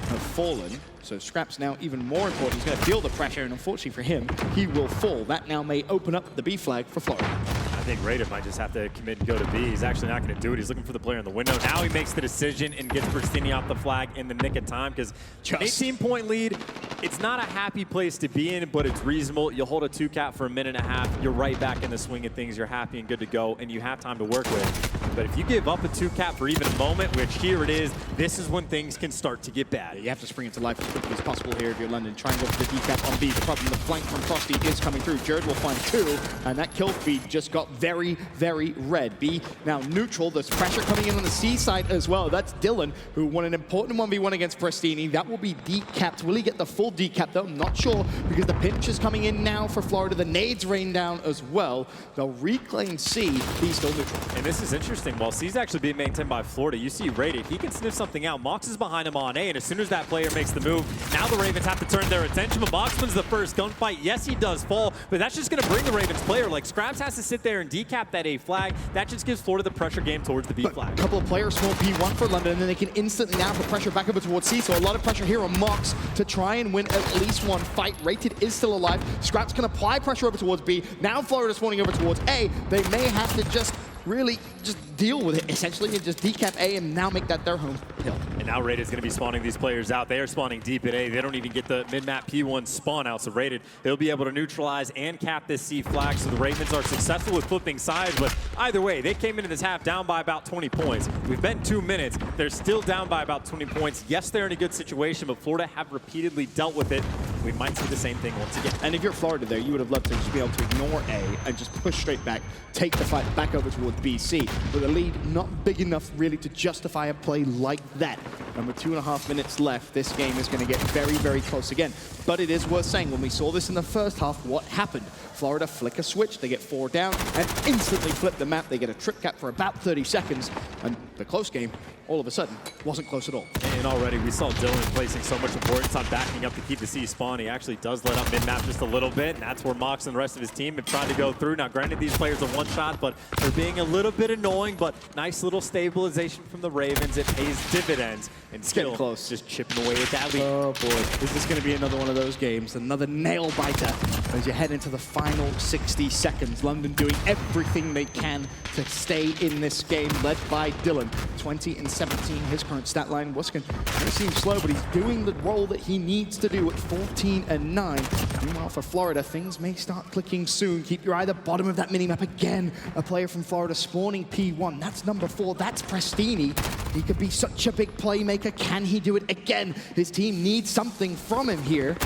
[SPEAKER 2] have fallen. So Scraps now even more important. He's going to feel the pressure, and unfortunately for him, he will fall. That now may open up the B flag for Florida.
[SPEAKER 1] I think Rated might just have to commit and go to B. He's actually not going to do it. He's looking for the player in the window. Now he makes the decision and gets Pristini off the flag in the nick of time because 18-point lead, it's not a happy place to be in, but it's reasonable. You'll hold a 2-cap for a minute and a half. You're right back in the swing of things. You're happy and good to go, and you have time to work with. But if you give up a 2-cap for even a moment, which here it is, this is when things can start to get bad.
[SPEAKER 2] You have to spring into life as quickly as possible here if you're London. Try and go for the decap on B. The problem, the flank from Frosty is coming through. Jared will find 2, and that kill feed just got very, very red. B now neutral. There's pressure coming in on the C side as well. That's Dylan, who won an important 1v1 against Prestini. That will be decapped. Will he get the full decap though? I'm not sure, because the pinch is coming in now for Florida. The nades rain down as well. They'll reclaim C. B's still neutral.
[SPEAKER 1] And this is interesting. While C's actually being maintained by Florida, you see Rated. He can sniff something out. Mox is behind him on A, and as soon as that player makes the move, now the Ravens have to turn their attention. But Mox wins the first gunfight. Yes, he does fall, but that's just going to bring the Ravens player. Like, Scraps has to sit there and decap that A flag. That just gives Florida the pressure game towards the B flag.
[SPEAKER 2] A couple of players small B1 for London, and then they can instantly now put pressure back over towards C. So a lot of pressure here on Mox to try and win at least one fight. Rated is still alive. Scraps can apply pressure over towards B. Now Florida's spawning over towards A. They may have to just really just deal with it, essentially, and just decap A and now make that their home hill.
[SPEAKER 1] And now Rated is going to be spawning these players out. They are spawning deep at A. They don't even get the mid-map P1 spawn out, so Rated, they'll be able to neutralize and cap this C flag, so the Ravens are successful with flipping sides, but either way, they came into this half down by about 20 points. We've been 2 minutes. They're still down by about 20 points. Yes, they're in a good situation, but Florida have repeatedly dealt with it. We might see the same thing once again.
[SPEAKER 2] And if you're Florida there, you would have loved to just be able to ignore A and just push straight back, take the fight back over towards BC. But the lead not big enough really to justify a play like that. And with 2.5 minutes left, this game is going to get very, very close again. But it is worth saying, when we saw this in the first half, what happened? Florida flick a switch, they get 4 down, and instantly flip the map. They get a trip cap for about 30 seconds, and the close game, all of a sudden, wasn't close at all.
[SPEAKER 1] And already we saw Dylan placing so much importance on backing up to keep the C spawn. He actually does let up mid-map just a little bit, and that's where Mox and the rest of his team have tried to go through. Now, granted, these players are one-shot, but they're being a little bit annoying, but nice little stabilization from the Ravens. It pays dividends, and still
[SPEAKER 2] close.
[SPEAKER 1] Just chipping away at that lead.
[SPEAKER 2] Oh, boy. Is this going to be another one of those games? Another nail-biter as you head into the final 60 seconds. London doing everything they can to stay in this game, led by Dylan. 20 and 17, his current stat line. Wiskin may seem slow, but he's doing the role that he needs to do at 14 and 9. Meanwhile, for Florida, things may start clicking soon. Keep your eye at the bottom of that minimap again. A player from Florida spawning P1. That's number 4. That's Prestini. He could be such a big playmaker. Can he do it again? His team needs something from him here.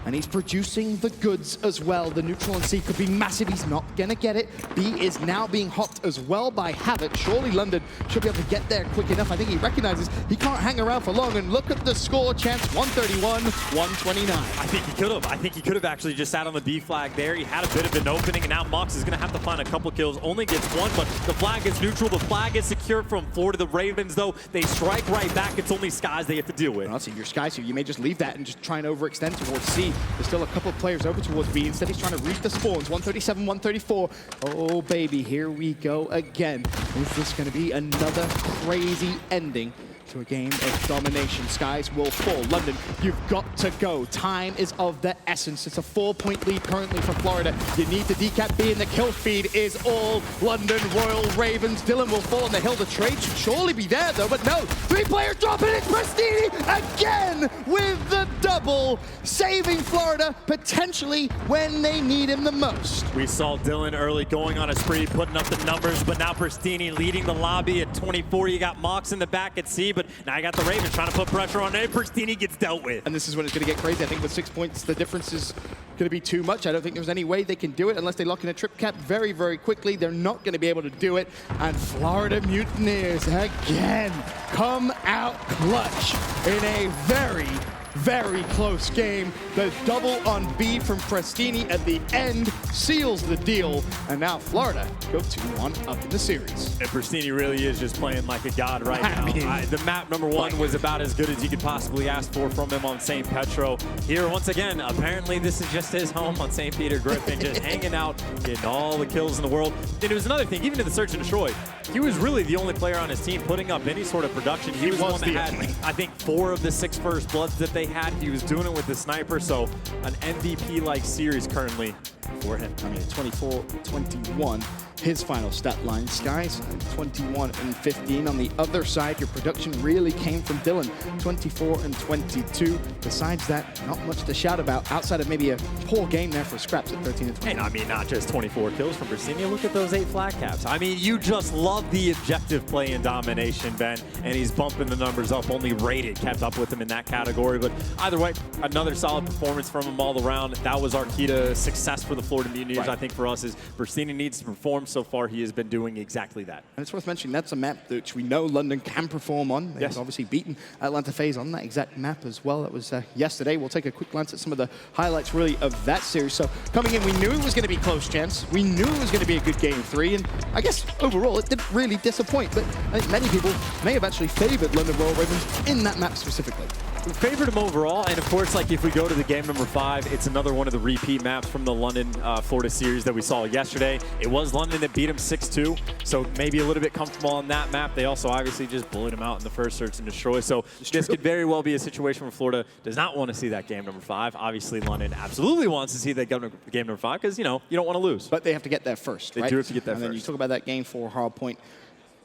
[SPEAKER 2] And he's producing the goods as well. The neutral and C could be massive. He's not gonna get it. B is now being hopped as well by Havoc. Surely London should be able to get there quick enough. I think he recognizes he can't hang around for long. And look at the score chance, 131, 129.
[SPEAKER 1] I think he could have. I think he could have actually just sat on the B flag there. He had a bit of an opening, and now Mox is gonna have to find a couple kills. Only gets 1, but the flag is neutral. The flag is secure from Florida. The Ravens, though, they strike right back. It's only Skies they have to deal with.
[SPEAKER 2] Well, see, your Skies here, you may just leave that and just try and overextend towards C. There's still a couple of players over towards B. Instead, he's trying to reach the spawns. 137, 134. Oh, baby, here we go again. Is this going to be another crazy ending to a game of domination? Skies will fall. London, you've got to go. Time is of the essence. It's a 4-point lead currently for Florida. You need the decap B, and the kill feed is all London Royal Ravens. Dylan will fall on the hill. The trade should surely be there, though, but no. 3 players dropping. It's Prestini again with the double, saving Florida potentially when they need him the most.
[SPEAKER 1] We saw Dylan early going on a spree, putting up the numbers, but now Prestini leading the lobby at 24. You got Mox in the back at C, but now I got the Ravens trying to put pressure on A. Prestini gets dealt with.
[SPEAKER 2] And this is when it's going to get crazy. I think with 6 points, the difference is going to be too much. I don't think there's any way they can do it unless they lock in a trip cap very, very quickly. They're not going to be able to do it. And Florida Mutineers again come out clutch in a very, very close game. The double on B from Prestini at the end seals the deal. And now Florida go 2-1 up in the series.
[SPEAKER 1] And Prestini really is just playing like a god right now. The map number 1 was about as good as you could possibly ask for from him on St. Petro. Here, once again, apparently this is just his home on St. Peter Griffin, just hanging out, getting all the kills in the world. And it was another thing, even in the search and destroy, he was really the only player on his team putting up any sort of production. He was the one that had, I think, 4 of the 6 first bloods that they had. He was doing it with the sniper, so an MVP-like series currently
[SPEAKER 2] for him. I mean, 24-21, his final stat line. Skies, 21 and 15. On the other side, your production really came from Dylan, 24 and 22. Besides that, not much to shout about outside of maybe a poor game there for Scraps at 13 and 20.
[SPEAKER 1] And I mean, not just 24 kills from Brasini. Look at those 8 flag caps. I mean, you just love the objective play and domination, Ben, and he's bumping the numbers up. Only Rated kept up with him in that category. But either way, another solid performance from him all around. That was our key to success for the Florida Mutineers. Right. I think for us is Brasini needs to perform. So far, he has been doing exactly that. And
[SPEAKER 2] it's worth mentioning that's a map which we know London can perform on. They've obviously beaten Atlanta FaZe on that exact map as well. That was yesterday. We'll take a quick glance at some of the highlights really of that series. So coming in, we knew it was going to be close, gents. We knew it was going to be a good game 3, and I guess overall it didn't really disappoint. But I think many people may have actually favored London Royal Ravens in that map specifically.
[SPEAKER 1] We favored him overall, and of course, like if we go to the game number 5, it's another one of the repeat maps from the London Florida series that we saw yesterday. It was London that beat him 6-2, so maybe a little bit comfortable on that map. They also obviously just bullied him out in the first search and destroy. So this could very well be a situation where Florida does not want to see that game number 5. Obviously, London absolutely wants to see that game number 5 because you know you don't want to lose.
[SPEAKER 2] But they have to get there first.
[SPEAKER 1] They do have to get there
[SPEAKER 2] first.
[SPEAKER 1] And
[SPEAKER 2] then you talk about that game for Hardpoint.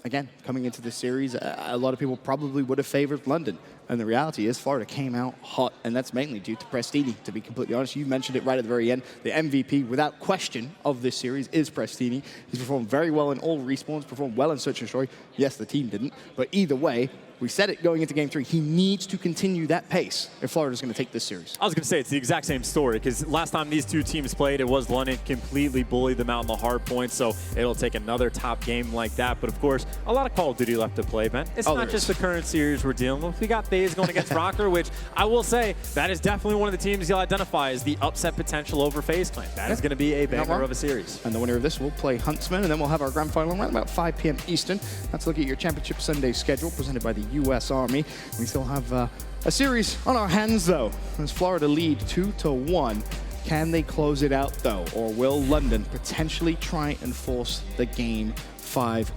[SPEAKER 2] Again, coming into this series, a lot of people probably would have favored London. And the reality is Florida came out hot, and that's mainly due to Prestini, to be completely honest. You mentioned it right at the very end. The MVP, without question, of this series is Prestini. He's performed very well in all respawns, performed well in Search and Destroy. Yes, the team didn't, but either way, we said it going into Game 3. He needs to continue that pace if Florida's going to take this series.
[SPEAKER 1] I was going to say it's the exact same story because last time these two teams played, it was London completely bullied them out in the hard points. So it'll take another top game like that. But of course, a lot of Call of Duty left to play, Ben. It's not just the current series we're dealing with. We got FaZe going against Røkkr, which I will say that is definitely one of the teams you'll identify as the upset potential over FaZe Clan. That is going to be a banger of a series.
[SPEAKER 2] And the winner of this will play Huntsmen, and then we'll have our grand final around about 5 p.m. Eastern. Let's look at your Championship Sunday schedule presented by the U.S. Army. We still have a series on our hands, though, as Florida lead 2-1. Can they close it out, though, or will London potentially try and force the Game 5?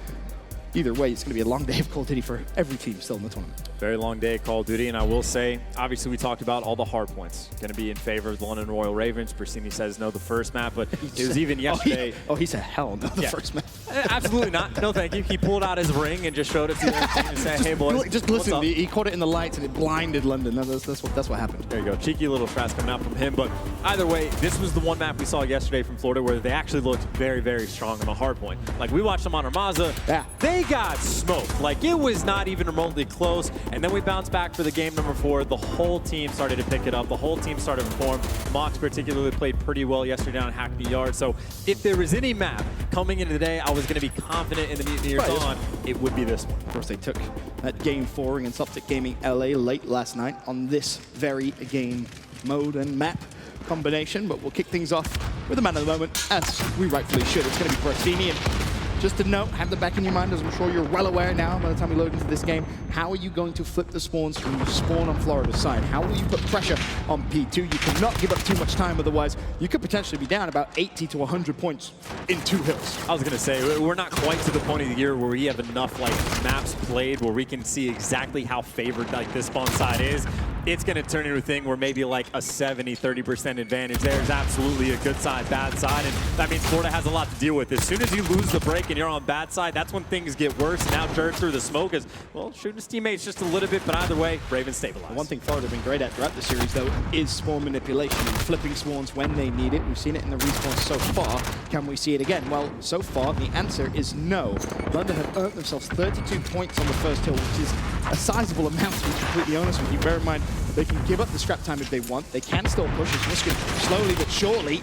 [SPEAKER 2] Either way, it's going to be a long day of Call of Duty for every team still in the tournament.
[SPEAKER 1] Very long day of Call of Duty, and I will say, obviously we talked about all the hard points. Going to be in favor of the London Royal Ravens. Brasini says no the first map, but it was even yesterday.
[SPEAKER 2] He said hell no the first map.
[SPEAKER 1] Absolutely not. No, thank you. He pulled out his ring and just showed it to the other team and said, hey, boys,
[SPEAKER 2] just listen. He caught it in the lights, and it blinded London. That's what happened.
[SPEAKER 1] There you go. Cheeky little trash coming out from him. But either way, this was the one map we saw yesterday from Florida where they actually looked very, very strong on the hard point. Like, we watched them on Armaza. Yeah. They got smoked. Like, it was not even remotely close. And then we bounced back for the game number 4. The whole team started to pick it up. The whole team started to perform. Mox particularly played pretty well yesterday on Hackney Yard. So if there was any map coming into the day I was going to be confident in the Mutineers on, it would be this one.
[SPEAKER 2] Of course, they took that Game 4 against OpTic Gaming LA late last night on this very game mode and map combination. But we'll kick things off with the man of the moment, as we rightfully should. It's going to be Brasini. Just to note, have the back in your mind, as I'm sure you're well aware now by the time we load into this game, how are you going to flip the spawns when you spawn on Florida's side? How will you put pressure on P2? You cannot give up too much time, otherwise you could potentially be down about 80 to 100 points in 2 hills.
[SPEAKER 1] I was going to say, we're not quite to the point of the year where we have enough maps played where we can see exactly how favored this spawn side is. It's going to turn into a thing where maybe like a 70-30% advantage. There's absolutely a good side, bad side, and that means Florida has a lot to deal with. As soon as you lose the break and you're on bad side, that's when things get worse. Now Jared through the smoke is, well, shooting his teammates just a little bit, but either way, Ravens stabilized.
[SPEAKER 2] One thing Florida have been great at throughout the series, though, is spawn manipulation and flipping spawns when they need it. We've seen it in the respawns so far. Can we see it again? Well, so far, the answer is no. London have earned themselves 32 points on the first hill, which is a sizable amount, to be completely honest with you. Bear in mind, they can give up the scrap time if they want. They can still push. As Riskin slowly but surely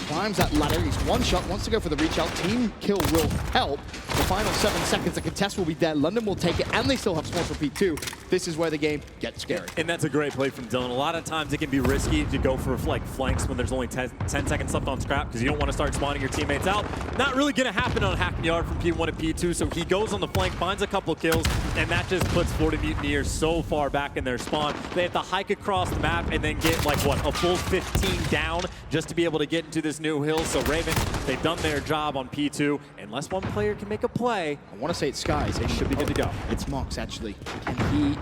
[SPEAKER 2] climbs that ladder. He's one shot, wants to go for the reach out. Team kill will help. The final 7 seconds, the contest will be dead. London will take it, and they still have spawns for P2. This is where the game gets scary.
[SPEAKER 1] And that's a great play from Dylan. A lot of times it can be risky to go for flanks when there's only 10 seconds left on scrap because you don't want to start spawning your teammates out. Not really going to happen on Hackney Yard from P1 to P2, so he goes on the flank, finds a couple kills, and that just puts Florida Mutineers so far back in their spawn. They have to hike across the map and then get a full 15 down just to be able to get into this new hill. So Ravens, they've done their job on P2. Unless one player can make a play,
[SPEAKER 2] I want to say it's Skies.
[SPEAKER 1] They should be good to go.
[SPEAKER 2] It's Mox, actually. Can he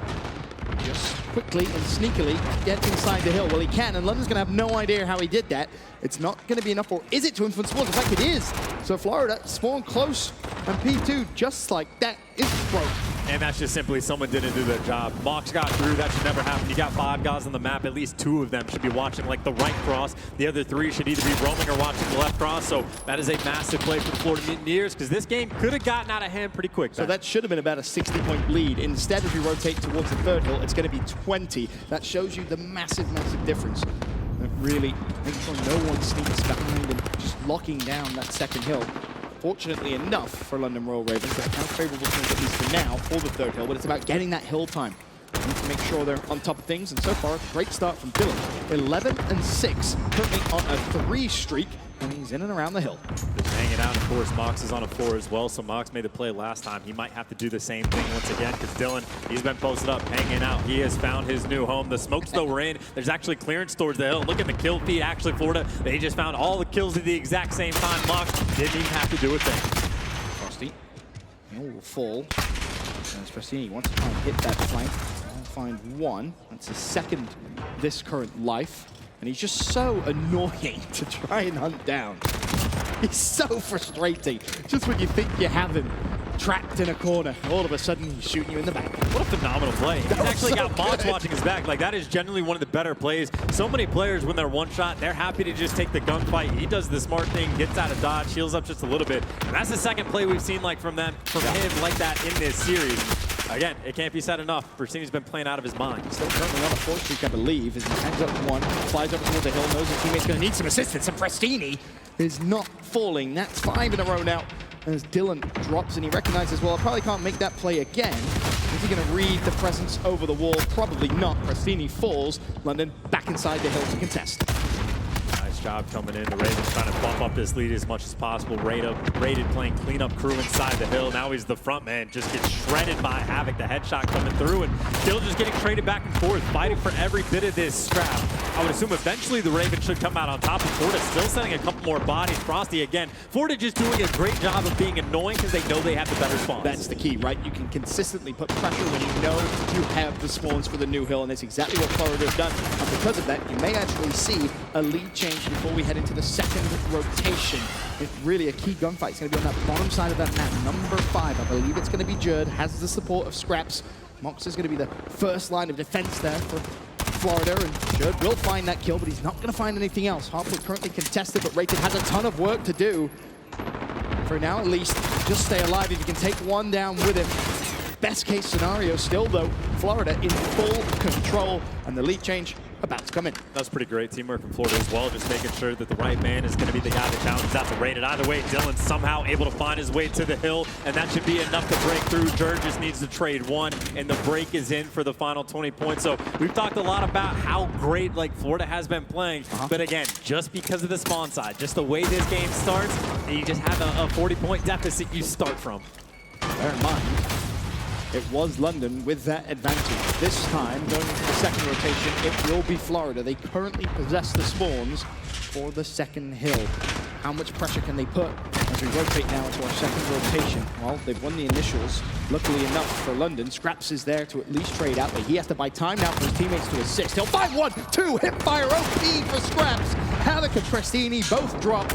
[SPEAKER 2] just quickly and sneakily get inside the hill. Well, he can, and London's going to have no idea how he did that. It's not going to be enough, or is it, to influence spawns? In fact, it is. So Florida spawn close, and P2, just like that, is broke.
[SPEAKER 1] And that's just simply someone didn't do their job. Mox got through, that should never happen. You got 5 guys on the map, at least 2 of them should be watching like the right cross. The other 3 should either be roaming or watching the left cross. So that is a massive play for the Florida Mutineers, because this game could have gotten out of hand pretty quick.
[SPEAKER 2] So that should have been about a 60-point lead. Instead, as we rotate towards the third hill, it's going to be 20. That shows you the massive, massive difference. Really making sure no one sneaks behind and just locking down that second hill. Fortunately enough for London Royal Ravens, that counts favorable things at least for now for the third hill, but it's about getting that hill time. They need to make sure they're on top of things, and so far, great start from Dylan. 11-6, currently on a 3 streak, and he's in and around the hill.
[SPEAKER 1] Just hanging out, of course. Mox is on a 4 as well, so Mox made the play last time. He might have to do the same thing once again, because Dylan, he's been posted up, hanging out. He has found his new home. The smokes, though, were in. There's actually clearance towards the hill. Look at the kill feed, actually, Florida. They just found all the kills at the exact same time. Mox didn't even have to do a thing.
[SPEAKER 2] Frosty, hill will fall. And Frostini wants to try and hit that flank. Find 1. That's his second this current life. And he's just so annoying to try and hunt down. He's so frustrating. Just when you think you have him trapped in a corner, all of a sudden he's shooting you in the back.
[SPEAKER 1] What a phenomenal play. He's actually got Mox watching his back. Like, that is generally one of the better plays. So many players, when they're one shot, they're happy to just take the gunfight. He does the smart thing, gets out of dodge, heals up just a little bit. And that's the second play we've seen like from him like that in this series. Again, it can't be said enough. Frostini's been playing out of his mind.
[SPEAKER 2] Still currently on a 4 streak, I believe, as he hangs up 1, flies over towards the hill, knows his teammate's going to need some assistance, and Frostini is not falling. That's 5 in a row now, as Dylan drops, and he recognizes, well, I probably can't make that play again. Is he going to read the presence over the wall? Probably not. Frostini falls. London back inside the hill to contest.
[SPEAKER 1] Nice job coming in. The Ravens trying to bump up this lead as much as possible. Rated playing cleanup crew inside the hill. Now he's the front man. Just gets shredded by Havoc. The headshot coming through, and still just getting traded back and forth, fighting for every bit of this scrap. I would assume eventually the Ravens should come out on top. Of Florida still sending a couple more bodies. Frosty again. Florida just doing a great job of being annoying because they know they have the better spawns.
[SPEAKER 2] That's the key, right? You can consistently put pressure when you know you have the spawns for the new hill, and that's exactly what Florida has done. And because of that, you may actually see a lead change before we head into the second rotation. It's really a key gunfight. It's going to be on that bottom side of that map. Number 5, I believe it's going to be Jerd, has the support of Scraps. Mox is going to be the first line of defense there for Florida, and Jerd will find that kill, but he's not going to find anything else. Harpwood currently contested, but Rated has a ton of work to do. For now, at least, just stay alive if you can take 1 down with him. Best case scenario still, though, Florida in full control, and the lead change about to come in.
[SPEAKER 1] That's pretty great teamwork from Florida as well, just making sure that the right man is going to be the guy that challenges out the Rated. Either way, Dylan somehow able to find his way to the hill, and that should be enough to break through. Jerd just needs to trade 1, and the break is in for the final 20 points. So we've talked a lot about how great like Florida has been playing, but again, just because of the spawn side, just the way this game starts, you just have a 40-point deficit you start from.
[SPEAKER 2] Bear in mind, it was London with that advantage. This time, going into the second rotation, it will be Florida. They currently possess the spawns for the second hill. How much pressure can they put as we rotate now into our second rotation? Well, they've won the initials. Luckily enough for London, Scraps is there to at least trade out, but he has to buy time now for his teammates to assist. He'll find 1, 2, hip fire OP for Scraps. Havoc and Frostini both drop.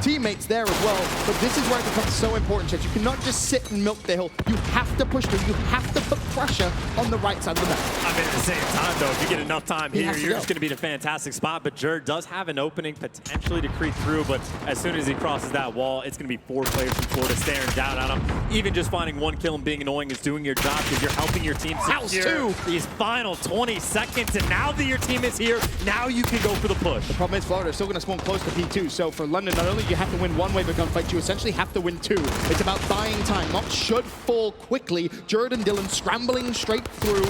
[SPEAKER 2] Teammates there as well, but this is where it becomes so important, Chad. You cannot just sit and milk the hill. You have to push through. You have to put pressure on the right side of the map.
[SPEAKER 1] I mean, at the same time, though, if you get enough time here, you're just going to be in a fantastic spot. But Jerd does have an opening potentially to creep through, but as soon as he crosses that wall, it's going to be 4 players from Florida staring down at him. Even just finding 1 kill and being annoying is doing your job because you're helping your team secure these final 20 seconds. And now that your team is here, now you can go for the push.
[SPEAKER 2] The problem is Florida is still going to spawn close to P2. So for London, not only do you have to win 1 wave of gunfight, you essentially have to win 2. It's about buying time. Mox should fall quickly. Jerd and Dylan scrambling straight through.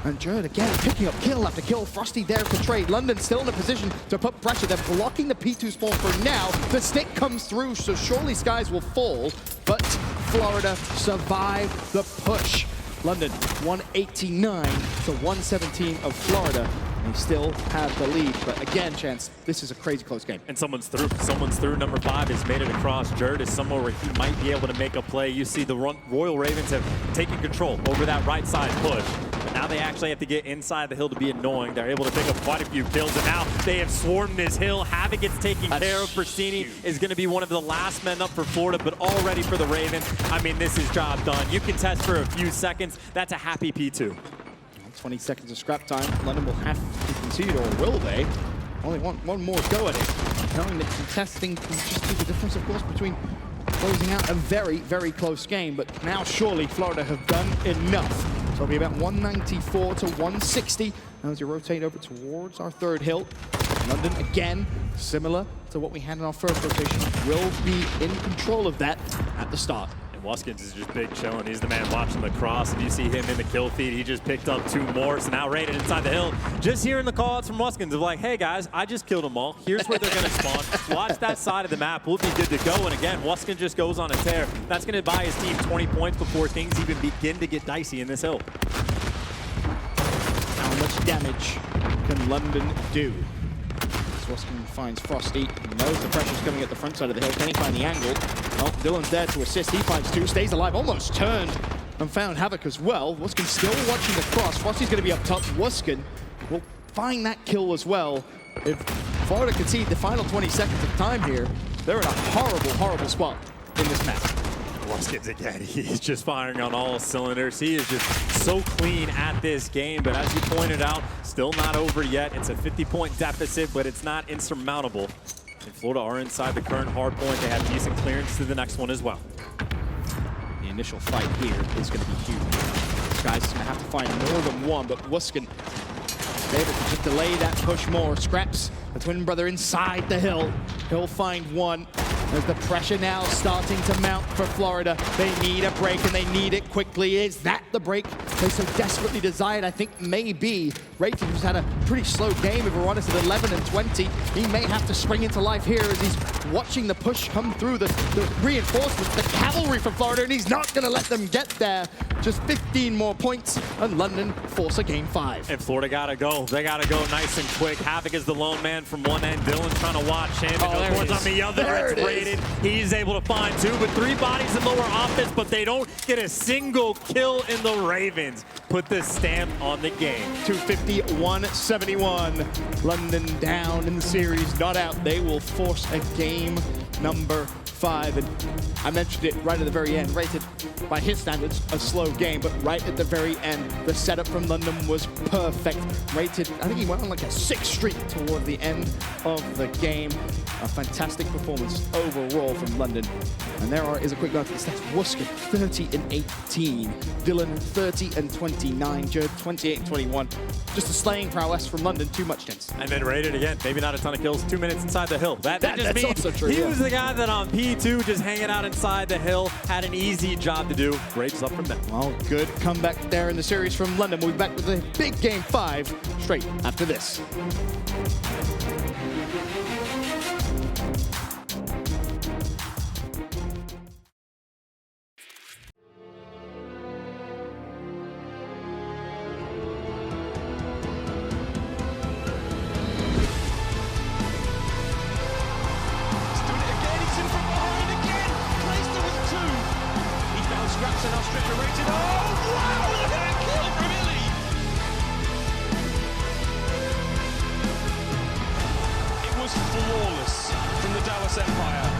[SPEAKER 2] And Jerd again picking up kill after kill. Frosty there to trade. London still in a position to put pressure. They're blocking the P2 spawn for now. The stick comes through, so surely skies will fall. But Florida survive the push. London 189 to 117 of Florida. They still have the lead, but again, Chance, this is a crazy close game.
[SPEAKER 1] And someone's through. Someone's through. Number 5 has made it across. Jerd is somewhere where he might be able to make a play. You see the Royal Ravens have taken control over that right side push. But Now they actually have to get inside the hill to be annoying. They're able to pick up quite a few kills, and now they have swarmed this hill. Havoc gets taken care of. Pristini is going to be one of the last men up for Florida, but already for the Ravens, I mean, this is job done. You can test for a few seconds. That's a happy P2.
[SPEAKER 2] 20 seconds of scrap time. London will have to concede, or will they? Only one more go at it. Knowing that contesting can just be the difference, of course, between closing out a very, very close game. But now surely Florida have done enough. So it'll be about 194 to 160 as we rotate over towards our third hill. London, again, similar to what we had in our first rotation, will be in control of that at the start.
[SPEAKER 1] And Wuskins is just big chilling. He's the man watching the cross, and you see him in the kill feed. He just picked up 2 more, so now rated inside the hill. Just hearing the call-outs from Wuskins of like, hey guys, I just killed them all. Here's where they're gonna spawn. Watch that side of the map. We'll be good to go. And again, Wuskins just goes on a tear. That's gonna buy his team 20 points before things even begin to get dicey in this hill.
[SPEAKER 2] How much damage can London do? Wuskins finds Frosty. He knows the pressure's coming at the front side of the hill. Can he find the angle? Well, Dylan's there to assist. He finds 2, stays alive, almost turned and found Havoc as well. Wuskin still watching the cross. Frosty's going to be up top. Wuskin will find that kill as well. If Florida concede the final 20 seconds of time here, they're in a horrible, horrible spot in this map.
[SPEAKER 1] Wuskins again, he's just firing on all cylinders. He is just so clean at this game, but as you pointed out, still not over yet. It's a 50-point deficit, but it's not insurmountable. And Florida are inside the current hard point. They have decent clearance to the next one as well.
[SPEAKER 2] The initial fight here is going to be huge. This guy's going to have to find more than one, but Wuskin is able to just delay that push more. Scraps the twin brother inside the hill. He'll find one. There's the pressure now starting to mount for Florida. They need a break, and they need it quickly. Is that the break they so desperately desired? I think maybe. Rayton, who's had a pretty slow game, if we're honest, at 11 and 20. He may have to spring into life here as he's watching the push come through, the reinforcements, the cavalry from Florida, and he's not going to let them get there. Just 15 more points, and London force a game 5.
[SPEAKER 1] And Florida gotta go. They gotta go nice and quick. Havoc is the lone man from one end. Dylan's trying to watch him. And on the other, it's rated. He's able to find 2, but 3 bodies in lower office, but they don't get a single kill in the Ravens. Put the stamp on the game.
[SPEAKER 2] 250, 171. London down in the series, not out. They will force a game number 5. And I mentioned it right at the very end. Rated by his standards, a slow game, but right at the very end, the setup from London was perfect. Rated, I think he went on like a 6 streak toward the end of the game. A fantastic performance overall from London. And there is a quick glance at the stats. Wuskin, 30 and 18. Dylan, 30 and 29. Judd, 28 and 21. Just a slaying prowess from London, too much tense.
[SPEAKER 1] And then rated again. Maybe not a ton of kills. 2 minutes inside the hill. That just means
[SPEAKER 2] also true,
[SPEAKER 1] he was the guy that on P2 just hanging out inside the hill had an easy job to do. Grades up from them.
[SPEAKER 2] Well, good comeback there in the series from London. We'll be back with a big game 5 straight after this.
[SPEAKER 12] Flawless from the Dallas Empire.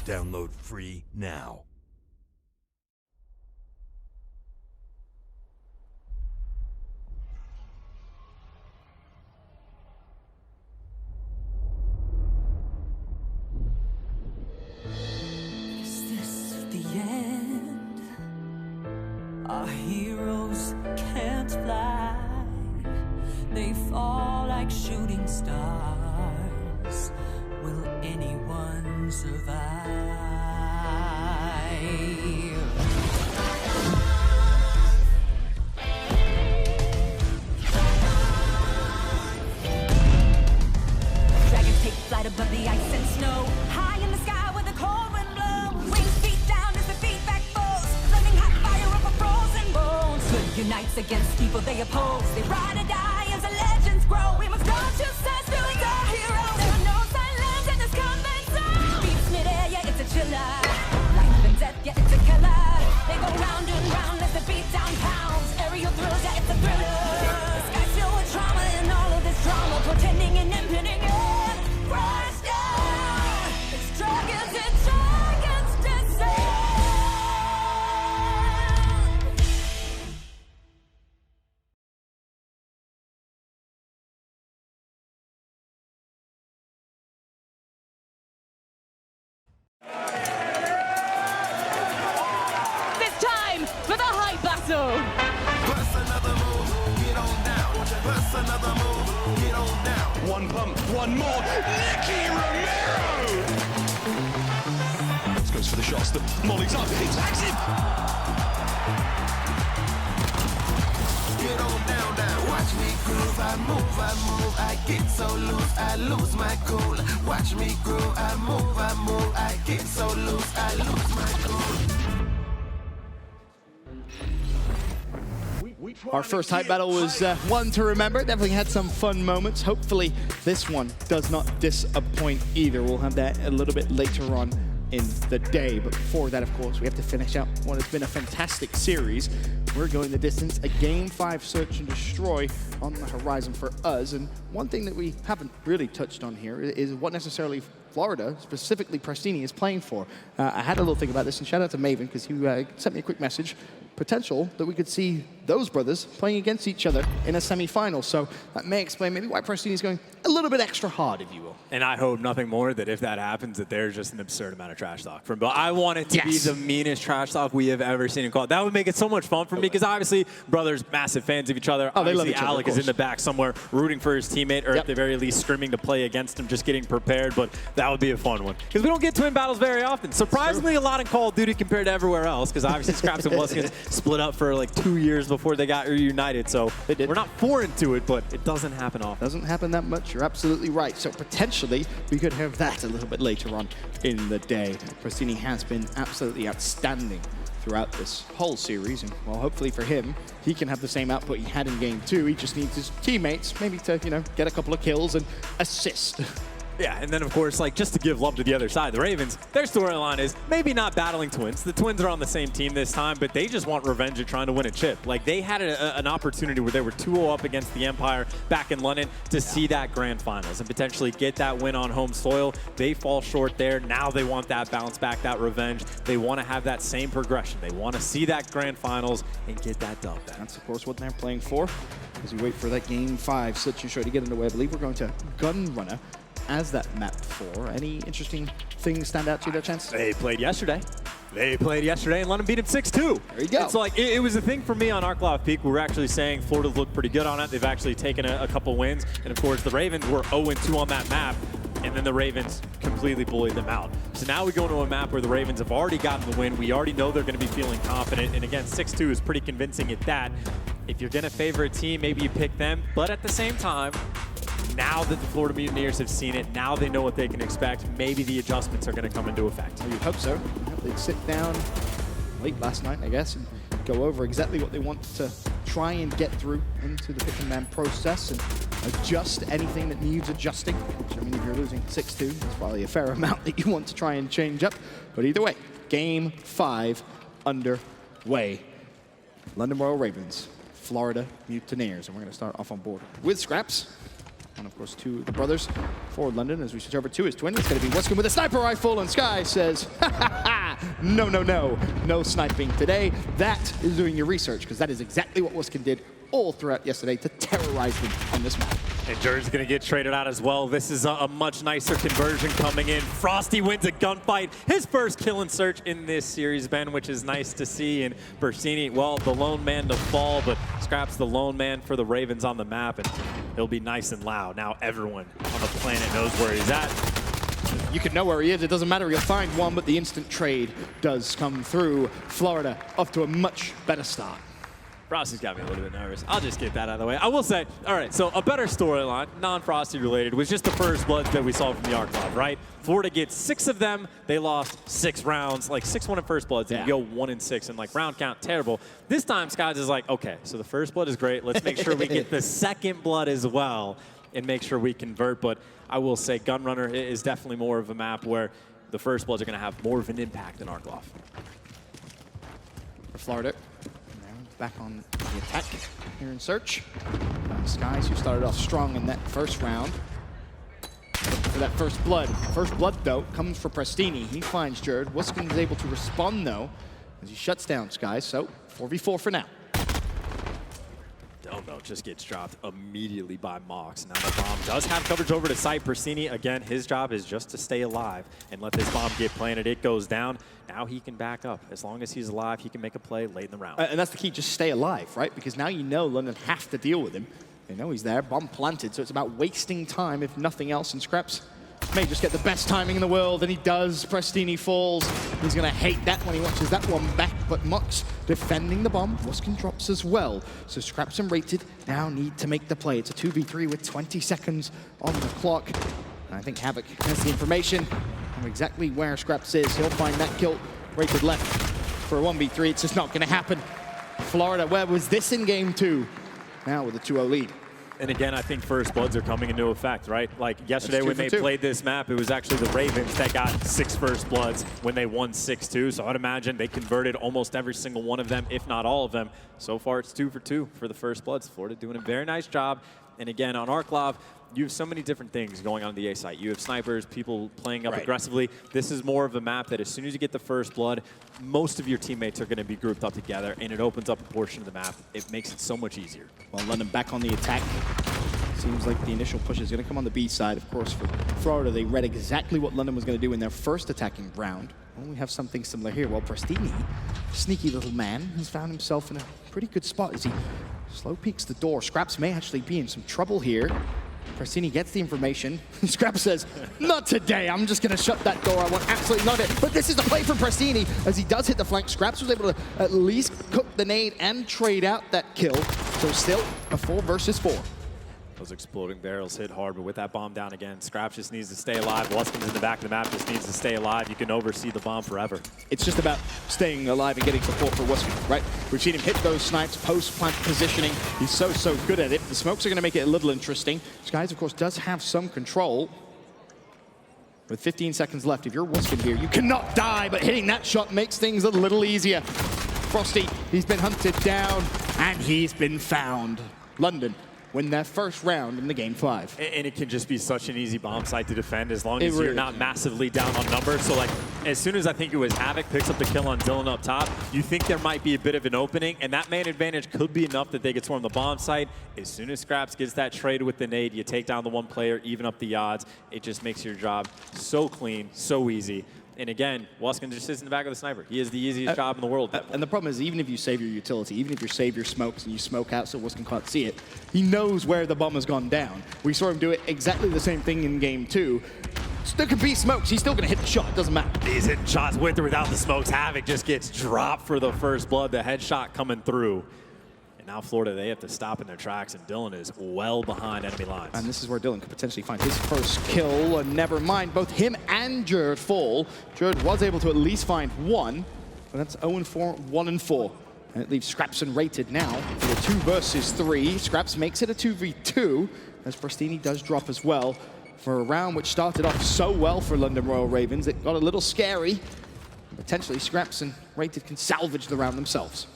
[SPEAKER 16] Download free now.
[SPEAKER 15] Is this the end? Our heroes can't fly. They fall like shooting stars. Will anyone survive? unites against people they oppose. They ride or die as the legends grow. We must not just stand still as our heroes. There are no silence in this combat zone. Beats mid-air, yeah, it's a chiller. Life and death, yeah, it's a killer. They go round and round as the beat down pounds. Aerial thrills, yeah, it's a thriller. The sky's filled with trauma and all of this drama, pretending and impending, yeah. Crash down. It's dragons descend. This time for the hype battle.
[SPEAKER 12] Bust another move, get on down. Bust another move, get on down. One pump, one more. Nicky Romero! Goes for the shots. The molly's up. He tags him. Get on down now. Watch me groove. I move. I get so loose. I lose my cool. Watch me groove. I move. I get so loose. I lose my cool.
[SPEAKER 2] Our first hype battle was one to remember. Definitely had some fun moments. Hopefully this one does not disappoint either. We'll have that a little bit later on in the day. But before that, of course, we have to finish out what has been a fantastic series. We're going the distance, a Game 5 search and destroy on the horizon for us. And one thing that we haven't really touched on here is what necessarily Florida, specifically Pristini, is playing for. I had a little think about this, and shout out to Maven, because he sent me a quick message. Potential that we could see those brothers playing against each other in a semi-final. So that may explain maybe why Pristini is going a little bit extra hard, if you will.
[SPEAKER 1] And I hope nothing more that if that happens, that there's just an absurd amount of trash talk from. But I want it to be the meanest trash talk we have ever seen in COD. That would make it so much fun for me, because obviously brothers, massive fans of each other.
[SPEAKER 2] Oh, they love
[SPEAKER 1] obviously
[SPEAKER 2] each other,
[SPEAKER 1] Alec is in the back somewhere rooting for his teammate, or at the very least screaming to play against him, just getting prepared. But that would be a fun one, because we don't get twin battles very often. Surprisingly, a lot in Call of Duty compared to everywhere else, because obviously Scraps and Wuskins split up for like 2 years before they got reunited. So we're not foreign to it, but it doesn't happen often.
[SPEAKER 2] Doesn't happen that much. You're absolutely right. So potentially we could have that a little bit later on in the day. Pristini has been absolutely outstanding throughout this whole series, and well, hopefully for him, he can have the same output he had in Game 2. He just needs his teammates maybe to, you know, get a couple of kills and assist.
[SPEAKER 1] Yeah, and then of course, like, just to give love to the other side, the Ravens, their storyline is maybe not battling twins. The twins are on the same team this time, but they just want revenge at trying to win a chip. Like, they had an opportunity where they were 2-0 up against the Empire back in London to see that grand finals and potentially get that win on home soil. They fall short there. Now they want that bounce back, that revenge. They want to have that same progression. They want to see that grand finals and get that dub back.
[SPEAKER 2] That's, of course, what they're playing for. As we wait for that Game 5 situation to get underway, I believe we're going to Gunrunner as that map for. Any interesting things stand out to you there, Chance?
[SPEAKER 1] They played yesterday. And London beat him 6-2.
[SPEAKER 2] There you go.
[SPEAKER 1] It's like, it was a thing for me on Arklov Peak. We were actually saying Florida's looked pretty good on it. They've actually taken a couple wins. And of course, the Ravens were 0-2 on that map. And then the Ravens completely bullied them out. So now we go into a map where the Ravens have already gotten the win. We already know they're going to be feeling confident. And again, 6-2 is pretty convincing at that. If you're going to favor a team, maybe you pick them. But at the same time, now that the Florida Mutineers have seen it, now they know what they can expect, maybe the adjustments are going to come into effect.
[SPEAKER 2] You'd hope so. They'd sit down late last night, I guess, and go over exactly what they want to try and get through into the pick and man process and adjust anything that needs adjusting. Which, I mean, if you're losing 6-2, that's probably a fair amount that you want to try and change up. But either way, Game 5 underway. London Royal Ravens, Florida Mutineers. And we're going to start off on board with Scraps. And of course, two of the brothers for London as we switch over to his twin. It's going to be Wuskins with a sniper rifle, and Sky says, ha ha ha, no sniping today. That is doing your research, because that is exactly what Wuskins did all throughout yesterday to terrorize them on this map.
[SPEAKER 1] And Jerry's going to get traded out as well. This is a much nicer conversion coming in. Frosty wins a gunfight. His first kill and search in this series, Ben, which is nice to see. And Pristini, well, the lone man to fall, but Scraps the lone man for the Ravens on the map, and he'll be nice and loud. Now everyone on the planet knows where he's at.
[SPEAKER 2] You can know where he is. It doesn't matter. You'll find one, but the instant trade does come through. Florida off to a much better start.
[SPEAKER 1] Frosty's got me a little bit nervous. I'll just get that out of the way. I will say, all right, so a better storyline, non-Frosty related, was just the first bloods that we saw from the ArcLive, right? Florida gets 6 of them. They lost 6 rounds, like 6-1 in first bloods, and you go 1-6, and like round count, terrible. This time, Skies is like, okay, so the first blood is great. Let's make sure we get the second blood as well and make sure we convert. But I will say Gunrunner is definitely more of a map where the first bloods are going to have more of an impact than ArcLive.
[SPEAKER 2] For Florida. Back on the attack here in search. Skies, who started off strong in that first round. For that first blood. First blood, though, comes for Prestini. He finds Jared. Wuskin is able to respond, though, as he shuts down Skies. So, 4v4 for now.
[SPEAKER 1] Domo just gets dropped immediately by Mox. Now the bomb does have coverage over to site. Persini, again, his job is just to stay alive and let this bomb get planted. It goes down. Now he can back up. As long as he's alive, he can make a play late in the round.
[SPEAKER 2] And that's the key, just stay alive, right? Because now you know London have to deal with him. They know he's there, bomb planted, so it's about wasting time, if nothing else, and Scraps may just get the best timing in the world, and he does. Prestini falls. He's going to hate that when he watches that one back, but Mox defending the bomb. Wuskin drops as well. So Scraps and Rated now need to make the play. It's a 2v3 with 20 seconds on the clock. And I think Havoc has the information of exactly where Scraps is. He'll find that kill. Rated left for a 1v3. It's just not going to happen. Florida, where was this in game 2? Now with a 2-0 lead.
[SPEAKER 1] And again, I think first bloods are coming into effect, right? Like yesterday when they played this map, it was actually the Ravens that got 6 first bloods when they won 6-2. So I'd imagine they converted almost every single one of them, if not all of them. So far, it's 2 for 2 for the first bloods. Florida doing a very nice job. And again, on ArcLive, you have so many different things going on the A site. You have snipers, people playing up aggressively. This is more of a map that as soon as you get the first blood, most of your teammates are going to be grouped up together, and it opens up a portion of the map. It makes it so much easier.
[SPEAKER 2] Well, London back on the attack. Seems like the initial push is going to come on the B side. Of course, for Florida, they read exactly what London was going to do in their first attacking round. Well, we have something similar here. Well, Prestini, sneaky little man, has found himself in a pretty good spot as he slow peeks the door. Scraps may actually be in some trouble here. Prestini gets the information. Scraps says, not today. I'm just going to shut that door. I want absolutely none of it. But this is the play from Prestini as he does hit the flank. Scraps was able to at least cook the nade and trade out that kill. So still a 4 versus 4.
[SPEAKER 1] Those exploding barrels hit hard, but with that bomb down again, Scraps just needs to stay alive. Wuskin's in the back of the map, just needs to stay alive. You can oversee the bomb forever.
[SPEAKER 2] It's just about staying alive and getting support for Wuskin, right? We've seen him hit those snipes, post-plant positioning. He's so good at it. The smokes are going to make it a little interesting. Skies, of course, does have some control. With 15 seconds left, if you're Wuskin here, you cannot die, but hitting that shot makes things a little easier. Frosty, he's been hunted down, and he's been found. London win their first round in the game 5.
[SPEAKER 1] And it can just be such an easy bomb site to defend as long as you're not massively down on numbers. So like, as soon as I think it was Havoc picks up the kill on Dylan up top, you think there might be a bit of an opening, and that man advantage could be enough that they could swarm the bomb site. As soon as Scraps gets that trade with the nade, you take down the one player, even up the odds. It just makes your job so clean, so easy. And again, Wuskin just sits in the back of the sniper. He is the easiest job in the world.
[SPEAKER 2] And the problem is, even if you save your utility, even if you save your smokes and you smoke out so Wuskin can't see it, he knows where the bomb has gone down. We saw him do it exactly the same thing in game 2. There could be smokes. He's still going to hit the shot. Doesn't matter.
[SPEAKER 1] He's hitting shots with or without the smokes. Havoc just gets dropped for the first blood. The headshot coming through. Now Florida, they have to stop in their tracks, and Dylan is well behind enemy lines.
[SPEAKER 2] And this is where Dylan could potentially find his first kill. And never mind, both him and Jared fall. Jared was able to at least find one, but that's 0-4, 1-4. And it leaves Scraps and Rated now for the 2 versus 3. Scraps makes it a 2v2, as Prestini does drop as well. For a round which started off so well for London Royal Ravens, it got a little scary. Potentially, Scraps and Rated can salvage the round themselves.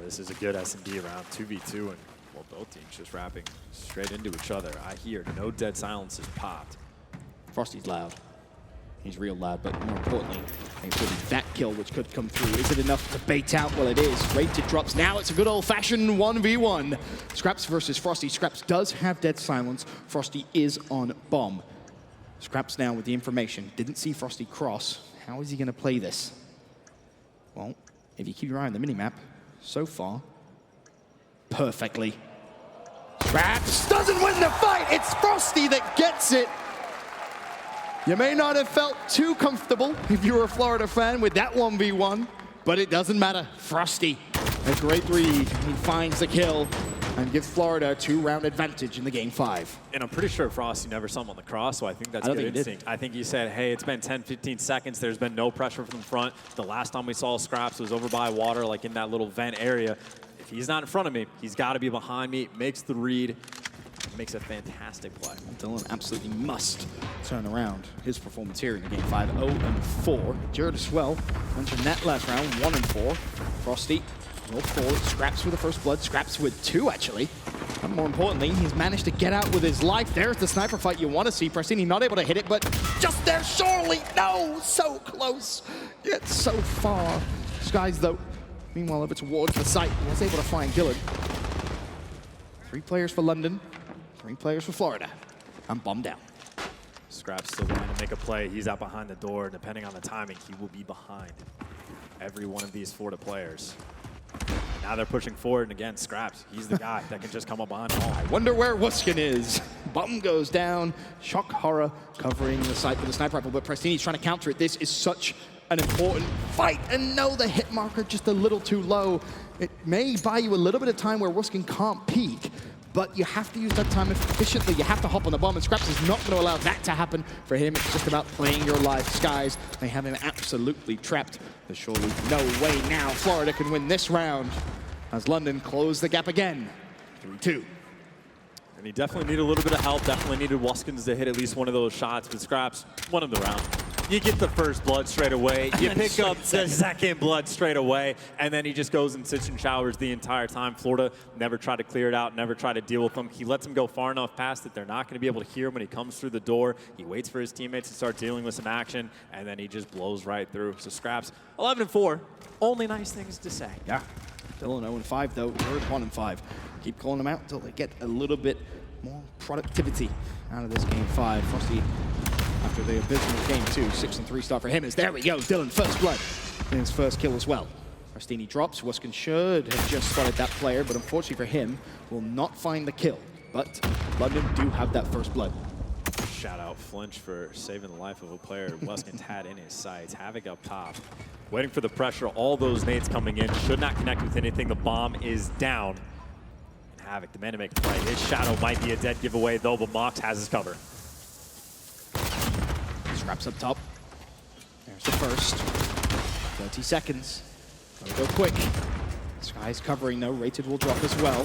[SPEAKER 1] This is a good S&D round, 2v2, and well, both teams just rapping straight into each other. I hear no dead silences popped.
[SPEAKER 2] Frosty's loud. He's real loud, but more importantly, I think it's really that kill which could come through. Is it enough to bait out? Well, it is. Rated drops. Now it's a good old-fashioned 1v1. Scraps versus Frosty. Scraps does have dead silence. Frosty is on bomb. Scraps now with the information. Didn't see Frosty cross. How is he going to play this? Well, if you keep your eye on the minimap, so far, perfectly. Scraps doesn't win the fight. It's Frosty that gets it. You may not have felt too comfortable if you were a Florida fan with that 1v1, but it doesn't matter. Frosty A great read. He finds the kill and gives Florida a 2-round advantage in the game 5.
[SPEAKER 1] And I'm pretty sure Frosty never saw him on the cross, so I think that's good instinct. I think he said, hey, it's been 10, 15 seconds. There's been no pressure from the front. The last time we saw Scraps was over by water, like in that little vent area. If he's not in front of me, he's got to be behind me. Makes the read. Makes a fantastic play.
[SPEAKER 2] Dylan absolutely must turn around his performance here in the game 5. 0-4. Jared as well. Mentioned that last round. 1-4. Frosty 0-4. Scraps with the first blood. Scraps with 2, actually. And more importantly, he's managed to get out with his life. There's the sniper fight you want to see. Prestini not able to hit it, but just there, surely. No, so close, yet so far. Skies, though, meanwhile, over towards the site, was able to find Dylan. 3 players for London. 3 players for Florida. I'm bummed out.
[SPEAKER 1] Scraps still trying to make a play. He's out behind the door. And depending on the timing, he will be behind every one of these Florida players. Now they're pushing forward, and again, Scraps, he's the guy that can just come up behind all.
[SPEAKER 2] I wonder where Wuskin is. Bum goes down. Shock Horror covering the site with a sniper rifle, but Prestini's trying to counter it. This is such an important fight, and no, the hit marker just a little too low. It may buy you a little bit of time where Wuskin can't peek, but you have to use that time efficiently. You have to hop on the bomb, and Scraps is not going to allow that to happen. For him, it's just about playing your life. Skies, they have him absolutely trapped. There's surely no way now Florida can win this round as London close the gap again. 3-2.
[SPEAKER 1] And he definitely needed a little bit of help. Definitely needed Wuskins to hit at least one of those shots. But Scraps, won him the round. You get the first blood straight away. You pick up the second blood straight away. And then he just goes and sits and showers the entire time. Florida never tried to clear it out, never tried to deal with him. He lets him go far enough past that they're not going to be able to hear him when he comes through the door. He waits for his teammates to start dealing with some action, and then he just blows right through. So Scraps, 11-4. Only nice things to say.
[SPEAKER 2] Yeah. Dylan 0-5, though. Jared 1-5. Keep calling them out until they get a little bit more productivity out of this game 5. Frosty, after the abysmal game 2, 6-3 start for him. As there we go, Dylan first blood in his first kill as well. Prestini drops. Wuskin should have just spotted that player, but unfortunately for him, will not find the kill. But London do have that first blood.
[SPEAKER 1] Shout out Flinch for saving the life of a player Wuskin's had in his sights. Havoc up top, waiting for the pressure. All those nades coming in. Should not connect with anything. The bomb is down. And Havoc, the man to make a play. His shadow might be a dead giveaway, though, but Mox has his cover.
[SPEAKER 2] Scraps up top. There's the first. 30 seconds. Gotta go quick. Sky's covering, though. Rated will drop as well.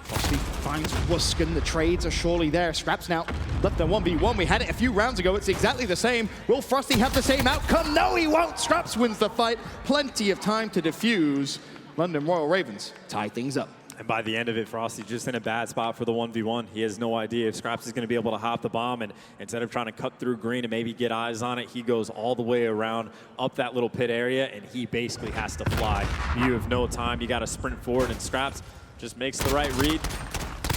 [SPEAKER 2] Frosty finds Wuskin. The trades are surely there. Scraps now left on 1v1. We had it a few rounds ago. It's exactly the same. Will Frosty have the same outcome? No, he won't. Scraps wins the fight. Plenty of time to defuse. London Royal Ravens tie things up.
[SPEAKER 1] And by the end of it, Frosty just in a bad spot for the 1v1. He has no idea if Scraps is going to be able to hop the bomb, and instead of trying to cut through green and maybe get eyes on it, he goes all the way around up that little pit area, and he basically has to fly. You have no time. You got to sprint forward, and Scraps just makes the right read,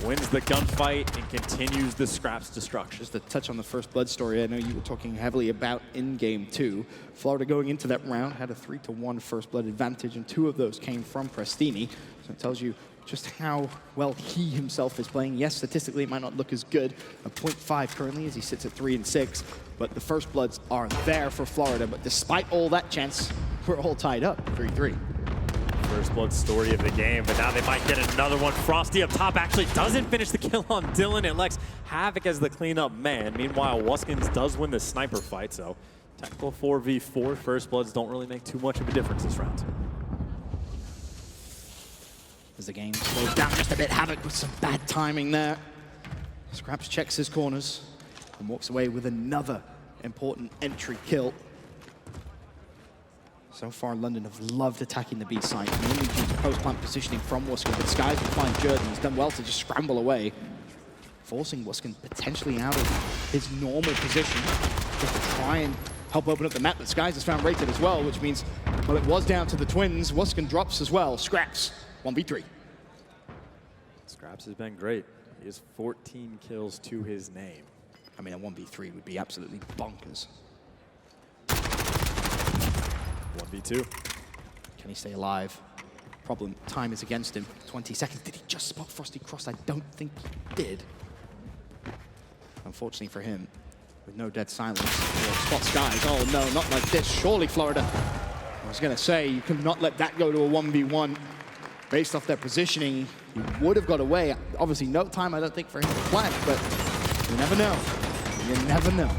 [SPEAKER 1] wins the gunfight, and continues the Scraps destruction.
[SPEAKER 2] Just to touch on the first blood story, I know you were talking heavily about in game 2. Florida going into that round had a 3-1 first blood advantage, and 2 of those came from Prestini. So it tells you just how well he himself is playing. Yes, statistically it might not look as good. A 0.5 currently as he sits at 3-6, but the first bloods are there for Florida. But despite all that chance, we're all tied up, 3-3.
[SPEAKER 1] First blood story of the game, but now they might get another one. Frosty up top actually doesn't finish the kill on Dylan. It elects Havoc as the cleanup man. Meanwhile, Wuskins does win the sniper fight, so technical 4v4. First bloods don't really make too much of a difference this round.
[SPEAKER 2] As the game slows down just a bit, Havoc with some bad timing there. Scraps checks his corners and walks away with another important entry kill. So far, London have loved attacking the B site, mainly due to post-plant positioning from Wuskin, but Skies will find Jordan. He's done well to just scramble away, forcing Wuskin potentially out of his normal position just to try and help open up the map. But Skies has found Rated as well, which means, well, it was down to the twins. Wuskin drops as well. Scraps, 1v3.
[SPEAKER 1] Scraps has been great. He has 14 kills to his name.
[SPEAKER 2] I mean, a 1v3 would be absolutely bonkers.
[SPEAKER 1] 1v2.
[SPEAKER 2] Can he stay alive? Problem, time is against him. 20 seconds. Did he just spot Frosty Cross? I don't think he did. Unfortunately for him, with no dead silence, he'll spot Skies. Oh no, not like this. Surely Florida was going to say, you could not let that go to a 1v1 based off their positioning. You would have got away. Obviously, no time, I don't think, for him to flank, but you never know. You never know.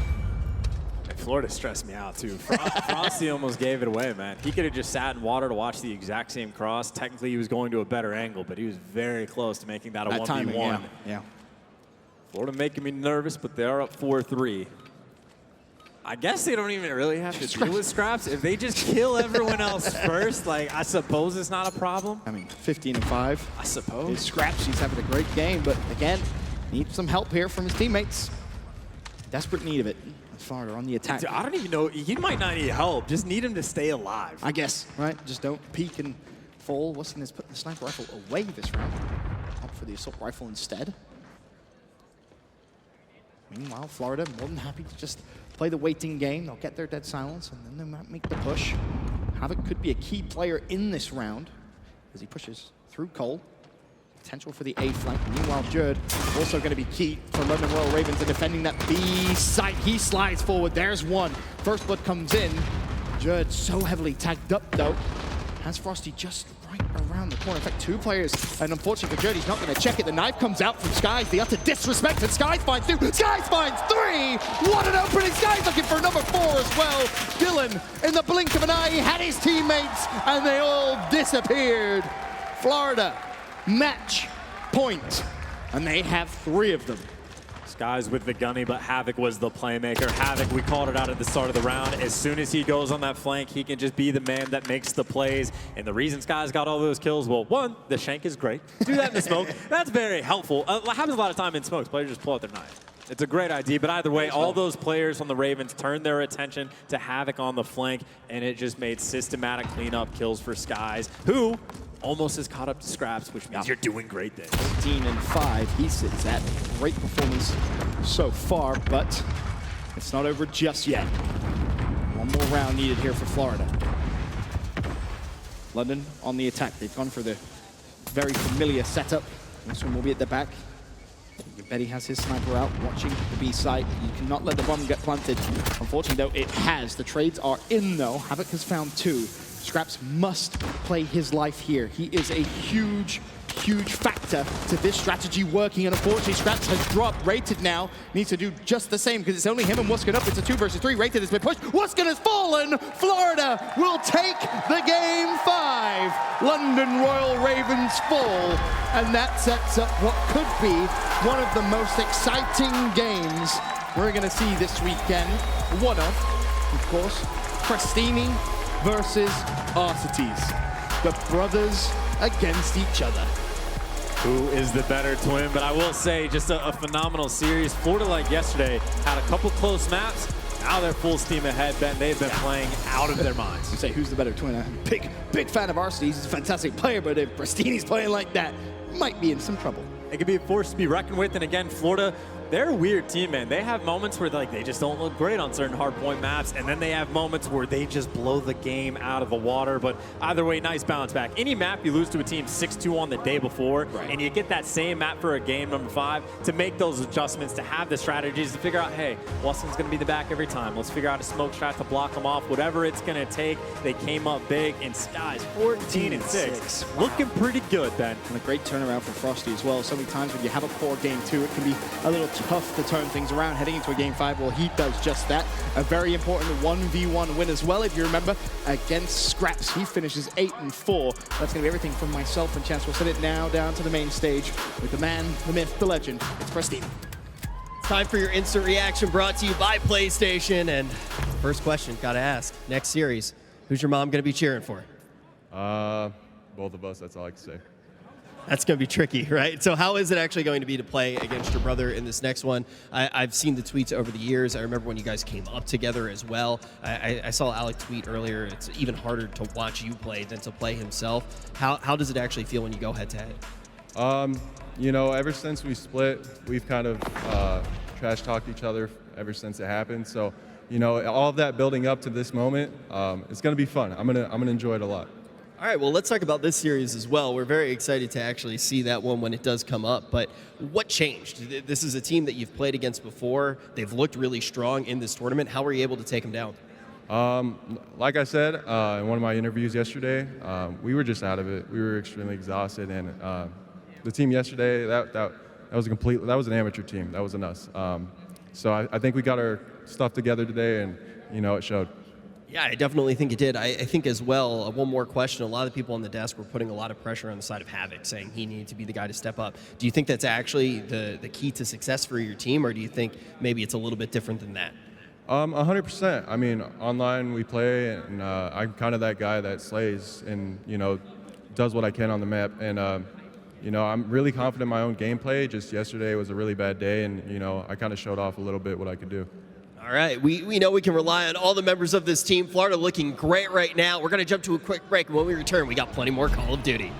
[SPEAKER 1] Florida stressed me out, too. Frosty almost gave it away, man. He could have just sat in water to watch the exact same cross. Technically, he was going to a better angle, but he was very close to making that a 1v1.
[SPEAKER 2] Timing, yeah.
[SPEAKER 1] Florida making me nervous, but they are up 4-3. I guess they don't even really have to deal with scraps. If they just kill everyone else first, like, I suppose it's not a problem.
[SPEAKER 2] I mean, 15-5.
[SPEAKER 1] I suppose.
[SPEAKER 2] Scraps, he's having a great game, but again, needs some help here from his teammates. Desperate need of it. Florida on the attack.
[SPEAKER 1] Dude, I don't even know. He might not need help. Just need him to stay alive.
[SPEAKER 2] I guess, right? Just don't peek and fall. Weston has put the sniper rifle away this round. Opt for the assault rifle instead. Meanwhile, Florida more than happy to just play the waiting game. They'll get their dead silence, and then they might make the push. Havoc could be a key player in this round as he pushes through Cole. Potential for the A flank. Meanwhile, Jerd also going to be key for London Royal Ravens in defending that B site. He slides forward. There's one. First blood comes in. Jerd so heavily tagged up, though. Has Frosty just right around the corner. In fact, two players. And unfortunately for Jerd, he's not going to check it. The knife comes out from Skies. The utter disrespect. And Skies finds two. Skies finds three. What an opening. Skies looking for number 4 as well. Dylan, in the blink of an eye, had his teammates, and they all disappeared. Florida. Match point, and they have 3 of them.
[SPEAKER 1] Skies with the gunny, but Havoc was the playmaker. Havoc, we called it out at the start of the round. As soon as he goes on that flank, he can just be the man that makes the plays. And the reason Skies got all those kills, well, one, the shank is great. Do that in the smoke. That's very helpful. Happens a lot of time in smokes. Players just pull out their knife. It's a great idea, but either way, all those players on the Ravens turned their attention to Havoc on the flank, and it just made systematic cleanup kills for Skies, who almost has caught up to Scraps, which means you're doing great things.
[SPEAKER 2] 15-5, he sits at. Great performance so far, but it's not over just yet. One more round needed here for Florida. London on the attack. They've gone for the very familiar setup. This one will be at the back. Betty has his sniper out, watching the B site. You cannot let the bomb get planted. Unfortunately, though, it has. The trades are in, though. Havoc has found 2. Scraps must play his life here. He is a huge, huge factor to this strategy working, and unfortunately, Scraps has dropped. Rated now needs to do just the same because it's only him and Wuskin up. It's a 2 versus 3. Rated has been pushed. Wuskin has fallen. Florida will take the game 5. London Royal Ravens fall, and that sets up what could be one of the most exciting games we're going to see this weekend. One of course, Prestini versus Arcites. The brothers against each other.
[SPEAKER 1] Who is the better twin? But I will say, just a phenomenal series. Florida, like yesterday, had a couple close maps. Now they're full steam ahead, Ben. They've been playing out of their minds.
[SPEAKER 2] You say, who's the better twin? I'm a big fan of Arcites. He's a fantastic player, but if Prestini's playing like that, might be in some trouble.
[SPEAKER 1] It could be a force to be reckoned with, and again, Florida, they're a weird team, man. They have moments where they just don't look great on certain hardpoint maps, and then they have moments where they just blow the game out of the water. But either way, nice bounce back. Any map you lose to a team 6-2 on the day before, and you get that same map for a game number 5, to make those adjustments, to have the strategies, to figure out, hey, Weston's going to be the back every time. Let's figure out a smoke shot to block them off. Whatever it's going to take, they came up big, and Skies 14-6. Looking pretty good, Ben.
[SPEAKER 2] And a great turnaround for Frosty as well. So many times when you have a poor game 2, it can be a little tough to turn things around heading into a game 5. Well, he does just that. A very important 1v1 win as well, if you remember, against Scraps. He finishes 8-4. That's going to be everything from myself and Chance. We'll send it now down to the main stage with the man, the myth, the legend. It's Prestini.
[SPEAKER 6] It's time for your instant reaction, brought to you by PlayStation. And first question, gotta ask, next series, who's your mom gonna be cheering for?
[SPEAKER 20] Both of us, that's all I can say.
[SPEAKER 6] That's going to be tricky, right? So how is it actually going to be to play against your brother in this next one? I've seen the tweets over the years. I remember when you guys came up together as well. I saw Alec tweet earlier, it's even harder to watch you play than to play himself. How does it actually feel when you go head-to-head?
[SPEAKER 20] You know, ever since we split, we've kind of trash-talked each other ever since it happened. So, you know, all of that building up to this moment, it's going to be fun. I'm gonna enjoy it a lot.
[SPEAKER 6] All right, well, let's talk about this series as well. We're very excited to actually see that one when it does come up. But what changed? This is a team that you've played against before. They've looked really strong in this tournament. How were you able to take them down?
[SPEAKER 20] Like I said in one of my interviews yesterday, we were just out of it. We were extremely exhausted, and the team yesterday, that was an amateur team. That wasn't us. So I think we got our stuff together today, and it showed.
[SPEAKER 6] Yeah, I definitely think it did. I think as well, one more question. A lot of people on the desk were putting a lot of pressure on the side of Havoc, saying he needed to be the guy to step up. Do you think that's actually the key to success for your team, or do you think maybe it's a little bit different than that?
[SPEAKER 20] 100%. I mean, online we play, and I'm kind of that guy that slays and, does what I can on the map. And, I'm really confident in my own gameplay. Just yesterday was a really bad day, and, I kind of showed off a little bit what I could do.
[SPEAKER 6] All right, we know we can rely on all the members of this team. Florida looking great right now. We're going to jump to a quick break, and when we return, we got plenty more Call of Duty.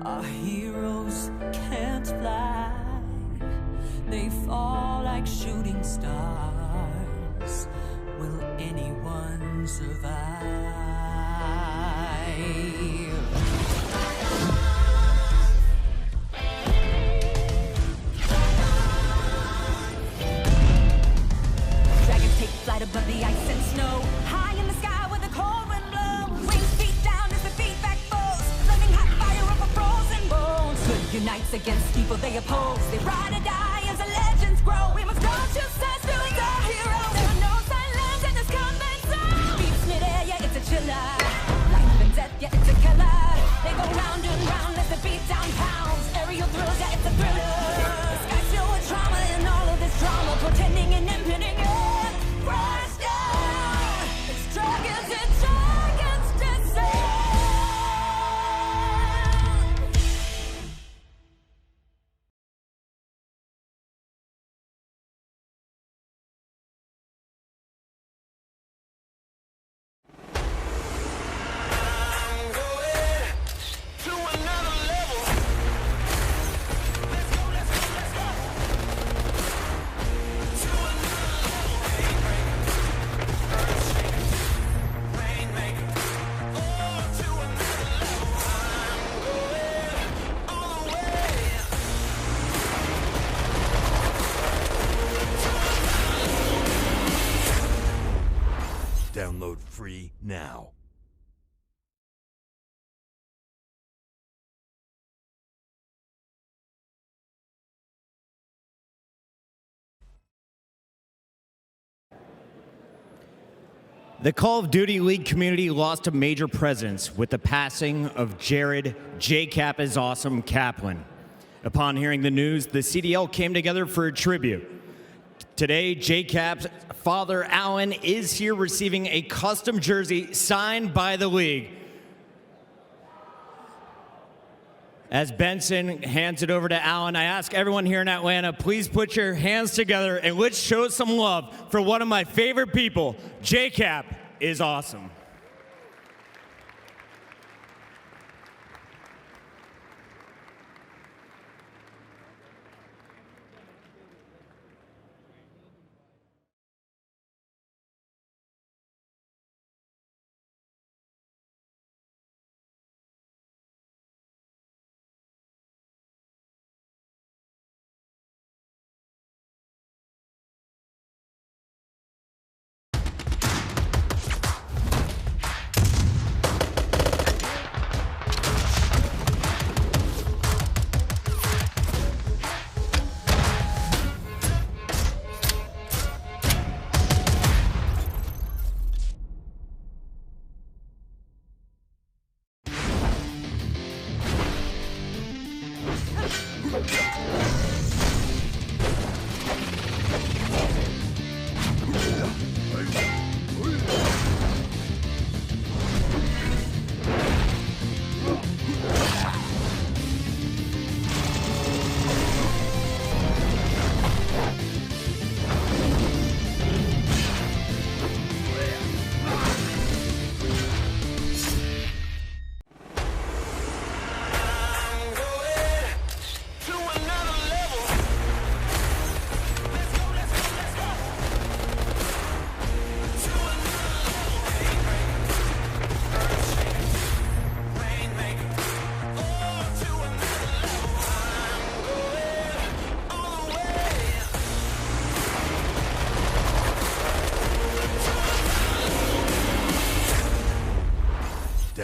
[SPEAKER 15] Our heroes can't fly. They fall like shooting stars. Will anyone survive? Dragons take flight above the ice and snow. High in the sky where the cold wind blows. Wings feet down as the feet back foes. Flaming hot fire over frozen bones. Good unites against evil they oppose. They ride or die as the legends grow. We must go to sense to the heroes. There are no silence in this combat zone. Beats mid-air, yeah, it's a chiller. Life and death, yeah, it's a killer. They go round and round as the beat down pounds. Aerial thrills, yeah, it's a thriller. The sky's filled with trauma and all of this drama. Pretending and impending, yeah. Crash down. It's dragons and dragons descend.
[SPEAKER 21] Download free now.
[SPEAKER 22] The Call of Duty League community lost a major presence with the passing of Jared J-Cap is Awesome Kaplan. Upon hearing the news, the CDL came together for a tribute. Today, J-Cap's father, Alan, is here receiving a custom jersey signed by the league. As Benson hands it over to Alan, I ask everyone here in Atlanta, please put your hands together and let's show some love for one of my favorite people. J-Cap is awesome.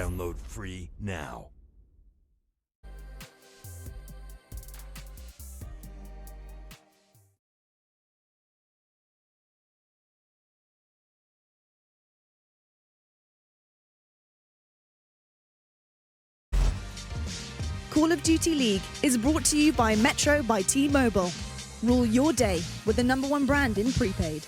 [SPEAKER 21] Download free now.
[SPEAKER 4] Call of Duty League is brought to you by Metro by T-Mobile. Rule your day with the #1 brand in prepaid.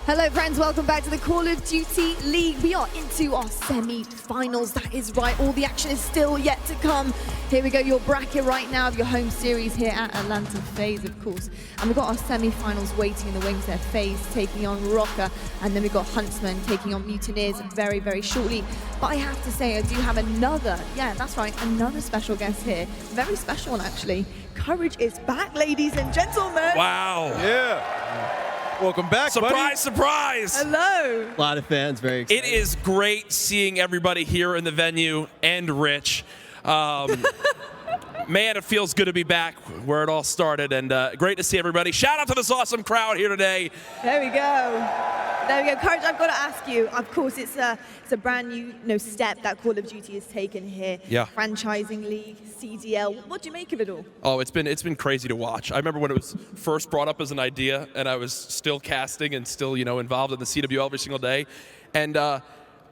[SPEAKER 4] Hello friends, welcome back to the Call of Duty League. We are into our semi-finals. That is right, all the action is still yet to come. Here we go, your bracket right now of your home series here at Atlanta FaZe, of course. And we've got our semi-finals waiting in the wings there. FaZe taking on Røkkr, and then we've got Huntsmen taking on Mutineers very, very shortly. But I have to say, I do have another, yeah, that's right, another special guest here. Very special one, actually. Courage is back, ladies and gentlemen.
[SPEAKER 3] Wow.
[SPEAKER 5] Yeah. Welcome back,
[SPEAKER 3] surprise,
[SPEAKER 5] buddy.
[SPEAKER 3] Surprise!
[SPEAKER 4] Hello.
[SPEAKER 6] A lot of fans, very excited.
[SPEAKER 3] It is great seeing everybody here in the venue and Rich. Man, it feels good to be back where it all started, and great to see everybody. Shout out to this awesome crowd here today.
[SPEAKER 4] There we go. There we go. Courage, I've got to ask you, of course, it's a brand new step that Call of Duty has taken here.
[SPEAKER 3] Yeah.
[SPEAKER 4] Franchising League, CDL. What do you make of it all?
[SPEAKER 3] Oh, it's been crazy to watch. I remember when it was first brought up as an idea, and I was still casting and still, involved in the CWL every single day. And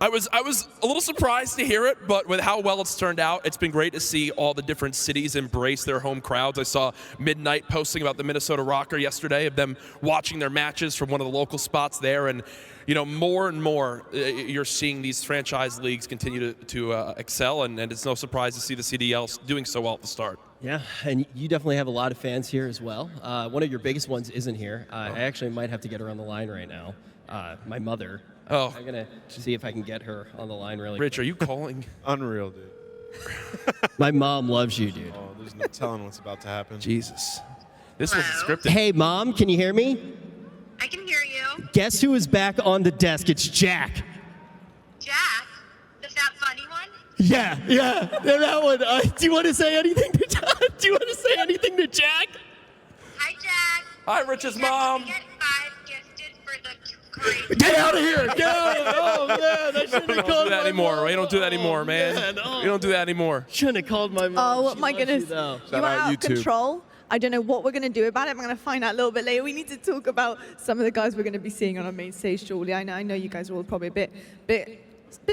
[SPEAKER 3] I was a little surprised to hear it, but with how well it's turned out, it's been great to see all the different cities embrace their home crowds. I saw Midnight posting about the Minnesota Røkkr yesterday, of them watching their matches from one of the local spots there, and more and more you're seeing these franchise leagues continue to excel, and it's no surprise to see the CDL doing so well at the start.
[SPEAKER 6] Yeah, and you definitely have a lot of fans here as well. One of your biggest ones isn't here. I actually might have to get her on the line right now. My mother.
[SPEAKER 3] Oh.
[SPEAKER 6] I'm going to see if I can get her on the line really
[SPEAKER 3] Rich, are you calling?
[SPEAKER 5] Unreal, dude.
[SPEAKER 6] My mom loves you, dude.
[SPEAKER 5] Oh, there's no telling what's about to happen.
[SPEAKER 3] Jesus. This wasn't scripted.
[SPEAKER 6] Hey, Mom, can you hear me?
[SPEAKER 17] I can hear you.
[SPEAKER 6] Guess who is back on the desk? It's Jack.
[SPEAKER 17] Jack? The fat funny one?
[SPEAKER 6] Yeah, that one. Do you want to say anything to Jack? Do you want to say anything to Jack?
[SPEAKER 17] Hi, Jack.
[SPEAKER 3] Hi, Rich's mom.
[SPEAKER 17] You get 5 gifted for the great.
[SPEAKER 6] Get out of here! Get out of here! Oh man, I shouldn't have
[SPEAKER 3] We don't
[SPEAKER 6] called
[SPEAKER 3] do that
[SPEAKER 6] my
[SPEAKER 3] anymore.
[SPEAKER 6] mom.
[SPEAKER 3] We don't do that anymore, man. We don't do that anymore.
[SPEAKER 6] Shouldn't have called my mom.
[SPEAKER 4] Oh
[SPEAKER 6] She
[SPEAKER 4] my
[SPEAKER 6] loves
[SPEAKER 4] goodness.
[SPEAKER 6] you, though.
[SPEAKER 4] You are out of control. I don't know what we're going to do about it. I'm going to find out a little bit later. We need to talk about some of the guys we're going to be seeing on our main stage shortly. I know you guys are all probably a bit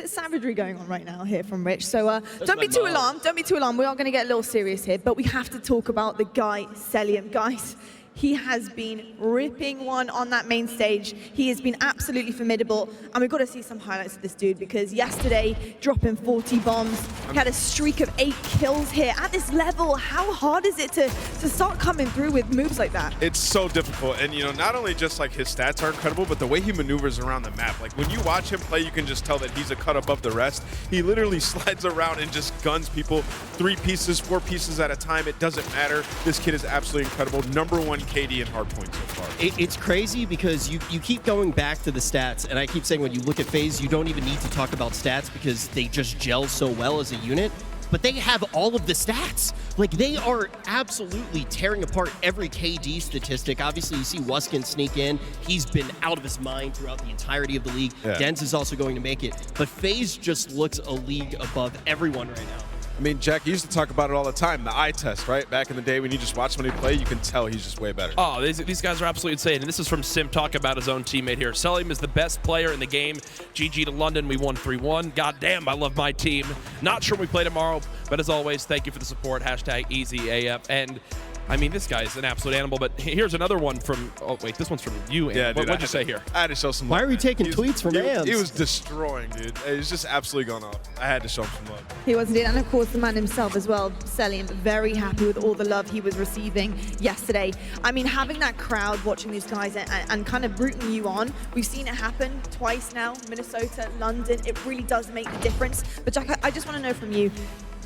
[SPEAKER 4] savagery going on right now here from Rich. So don't be too alarmed. Don't be too alarmed. We are going to get a little serious here, but we have to talk about the guy, Celium. Guys, he has been ripping one on that main stage. He has been absolutely formidable. And we've got to see some highlights of this dude, because yesterday, dropping 40 bombs, he had a streak of 8 kills here. At this level, how hard is it to start coming through with moves like that?
[SPEAKER 5] It's so difficult. And, not only just like his stats are incredible, but the way he maneuvers around the map. Like when you watch him play, you can just tell that he's a cut above the rest. He literally slides around and just guns people 3 pieces, 4 pieces at a time. It doesn't matter. This kid is absolutely incredible. #1 KD in hardpoint so far.
[SPEAKER 6] It's crazy because you keep going back to the stats, and I keep saying when you look at FaZe, you don't even need to talk about stats because they just gel so well as a unit. But they have all of the stats. Like, they are absolutely tearing apart every KD statistic. Obviously, you see Wuskin sneak in. He's been out of his mind throughout the entirety of the league.
[SPEAKER 5] Yeah.
[SPEAKER 6] Dens is also going to make it. But FaZe just looks a league above everyone right now.
[SPEAKER 5] I mean, Jack, you used to talk about it all the time, the eye test, right? Back in the day when you just watch somebody play, you can tell he's just way better.
[SPEAKER 3] Oh, these guys are absolutely insane. And this is from Sim talking about his own teammate here. Celium is the best player in the game. GG to London. We won 3-1. God damn, I love my team. Not sure when we play tomorrow, but as always, thank you for the support. #EasyAF. And I mean, this guy's an absolute animal, but here's another one from, oh wait, this one's from you, Andy.
[SPEAKER 5] Yeah, dude,
[SPEAKER 3] What'd you say here?
[SPEAKER 5] I had to show some
[SPEAKER 6] Why
[SPEAKER 5] love.
[SPEAKER 6] are we taking tweets from Ams?
[SPEAKER 5] He was destroying, dude. It was just absolutely going off. I had to show him some love.
[SPEAKER 4] He was indeed, and of course the man himself as well, Celium, very happy with all the love he was receiving yesterday. I mean, having that crowd watching these guys and kind of rooting you on, we've seen it happen twice now, Minnesota, London, it really does make the difference. But Jack, I just want to know from you,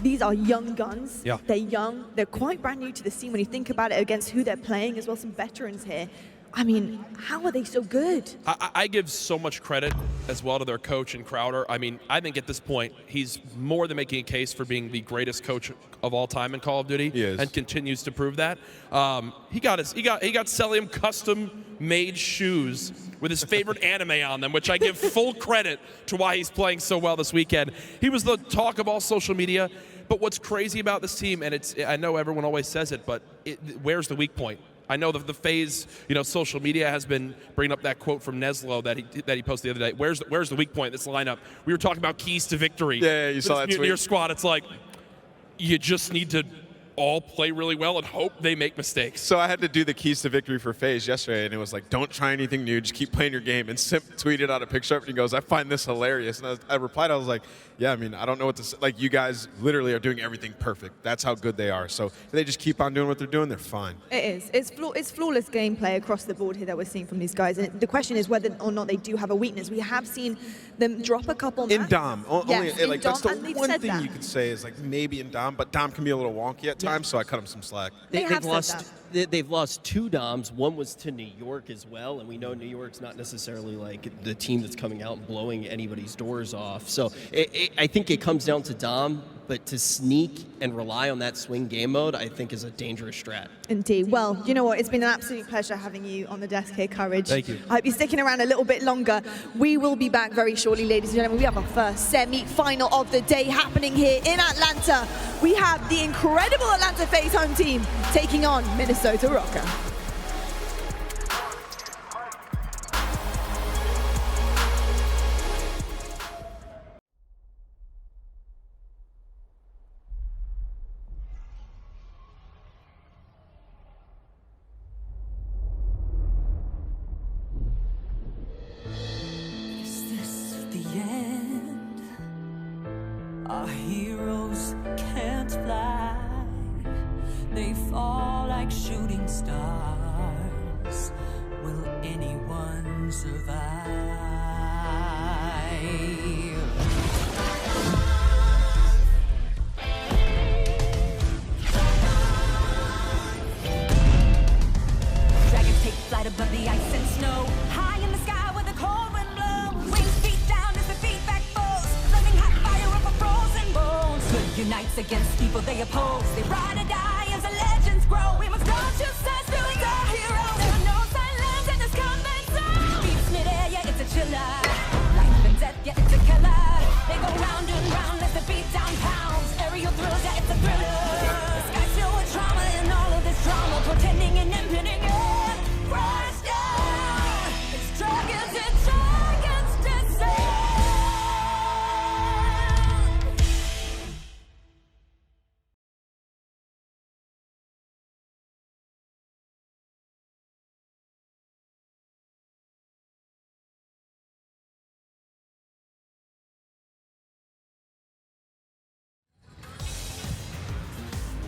[SPEAKER 4] these are young guns.
[SPEAKER 3] Yeah.
[SPEAKER 4] They're young. They're quite brand new to the scene when you think about it against who they're playing as well, some veterans here. I mean, how are they so good?
[SPEAKER 3] I give so much credit as well to their coach and Crowder. I mean, I think at this point, he's more than making a case for being the greatest coach of all time in Call of Duty,
[SPEAKER 5] He is.
[SPEAKER 3] and continues to prove that. He got Celium custom made shoes with his favorite anime on them, which I give full credit to why he's playing so well this weekend. He was the talk of all social media. But what's crazy about this team, and I know everyone always says it, but where's the weak point? I know the FaZe, social media has been bringing up that quote from Neslo that he posted the other day. Where's the weak point in this lineup? We were talking about keys to victory.
[SPEAKER 5] Yeah, you saw that tweet.
[SPEAKER 3] Your squad, it's like, you just need to all play really well and hope they make mistakes.
[SPEAKER 5] So I had to do the keys to victory for FaZe yesterday, and it was like, don't try anything new, just keep playing your game. And Simp tweeted out a picture of it, and he goes, I find this hilarious. And I replied, I was like, yeah, I mean, I don't know what to say. Like, you guys literally are doing everything perfect. That's how good they are. So if they just keep on doing what they're doing, they're fine.
[SPEAKER 4] It is. It's flawless gameplay across the board here that we're seeing from these guys. And the question is whether or not they do have a weakness. We have seen them drop a couple
[SPEAKER 5] in Dom.
[SPEAKER 4] Yes,
[SPEAKER 5] only,
[SPEAKER 4] in
[SPEAKER 5] that's
[SPEAKER 4] Dom,
[SPEAKER 5] the one thing you could say is like maybe in Dom, but Dom can be a little wonky at times, so I cut him some slack.
[SPEAKER 6] They've lost 2 Doms. One was to New York as well, and we know New York's not necessarily like the team that's coming out and blowing anybody's doors off. So I think it comes down to Dom, but to sneak and rely on that swing game mode, I think is a dangerous strat.
[SPEAKER 4] Indeed. Well, you know what? It's been an absolute pleasure having you on the desk here, Courage.
[SPEAKER 6] Thank you.
[SPEAKER 4] I hope you're sticking around a little bit longer. We will be back very shortly, ladies and gentlemen. We have our first semi-final of the day happening here in Atlanta. We have the incredible Atlanta FaZe home team taking on Minnesota Røkkr.
[SPEAKER 15] Our heroes can't fly. They fall like shooting stars. Will anyone survive? Dragons take flight above the ice and snow. High in the sky where the cold wind blows. Wings beat down as the feedback falls. Flaming hot fire over frozen bones. Good unites against people they oppose. They ride or die as the legends grow. We must go to sense, doing our heroes. There are no silence in this combat zone. Beats mid-air, yeah, it's a chiller. Life and death, yeah, it's a killer. They go round and round as the beat down pounds. Aerial thrills, yeah, it's a thriller. The sky's filled with trauma and all of this drama. Pretending and impending, yeah. Crash down. It's dragons descend.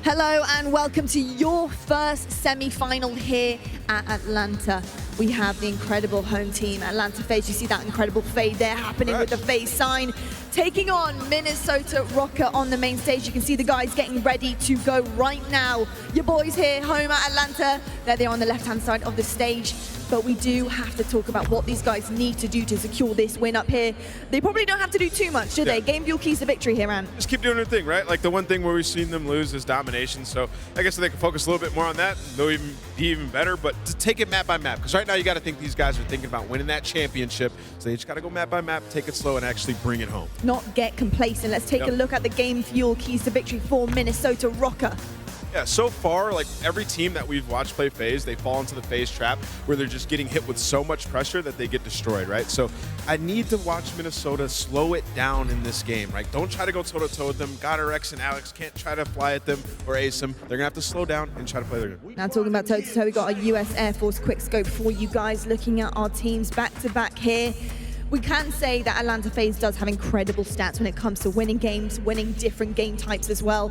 [SPEAKER 4] Hello and welcome to your first semi-final here at Atlanta. We have the incredible home team, Atlanta FaZe. You see that incredible fade there happening with the FaZe sign. Taking on Minnesota Røkkr on the main stage. You can see the guys getting ready to go right now. Your boys here, home at Atlanta. They're on the left-hand side of the stage. But we do have to talk about what these guys need to do to secure this win up here. They probably don't have to do too much, do they? Game fuel keys to victory here, Ant.
[SPEAKER 5] Just keep doing their thing, right? Like the one thing where we've seen them lose is domination. So I guess if they can focus a little bit more on that, they'll be even better. But to take it map by map, because right now you got to think these guys are thinking about winning that championship. So they just got to go map by map, take it slow, and actually bring it home.
[SPEAKER 4] Not get complacent. Let's take a look at the game fuel keys to victory for Minnesota Røkkr.
[SPEAKER 5] Yeah, so far, like every team that we've watched play FaZe, they fall into the FaZe trap where they're just getting hit with so much pressure that they get destroyed, right? So I need to watch Minnesota slow it down in this game, right? Don't try to go toe-to-toe with them. Goddard, and Alex can't try to fly at them or ace them. They're going to have to slow down and try to play their game.
[SPEAKER 4] Now talking about toe-to-toe, we got a US Air Force quick scope for you guys, looking at our teams back-to-back here. We can say that Atlanta FaZe does have incredible stats when it comes to winning games, winning different game types as well.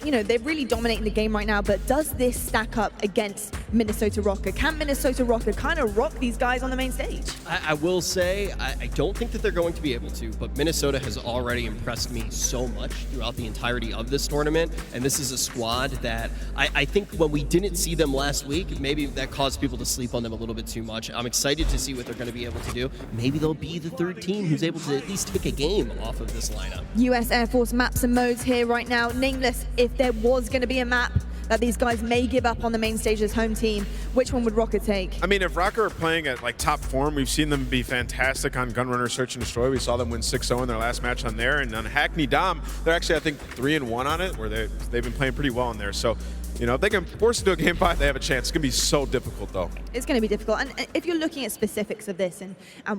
[SPEAKER 4] You know, they're really dominating the game right now, but does this stack up against Minnesota Røkkr? Can Minnesota Røkkr kind of rock these guys on the main stage?
[SPEAKER 6] I will say, I don't think that they're going to be able to, but Minnesota has already impressed me so much throughout the entirety of this tournament, and this is a squad that I think when we didn't see them last week, maybe that caused people to sleep on them a little bit too much. I'm excited to see what they're going to be able to do. Maybe they'll be the third team who's able to at least take a game off of this lineup.
[SPEAKER 4] US Air Force maps and modes here right now. Nameless, if there was going to be a map that these guys may give up on the main stage as home team, which one would Røkkr take?
[SPEAKER 5] I mean, if Røkkr are playing at like top form, we've seen them be fantastic on Gunrunner Search and Destroy. We saw them win 6-0 in their last match on there, and on Hackney Dom, they're actually, I think, 3-1 on it, where they've been playing pretty well in there. So, you know, if they can force it to a game 5, they have a chance. It's going to be so difficult, though.
[SPEAKER 4] It's going to be difficult. And if you're looking at specifics of this and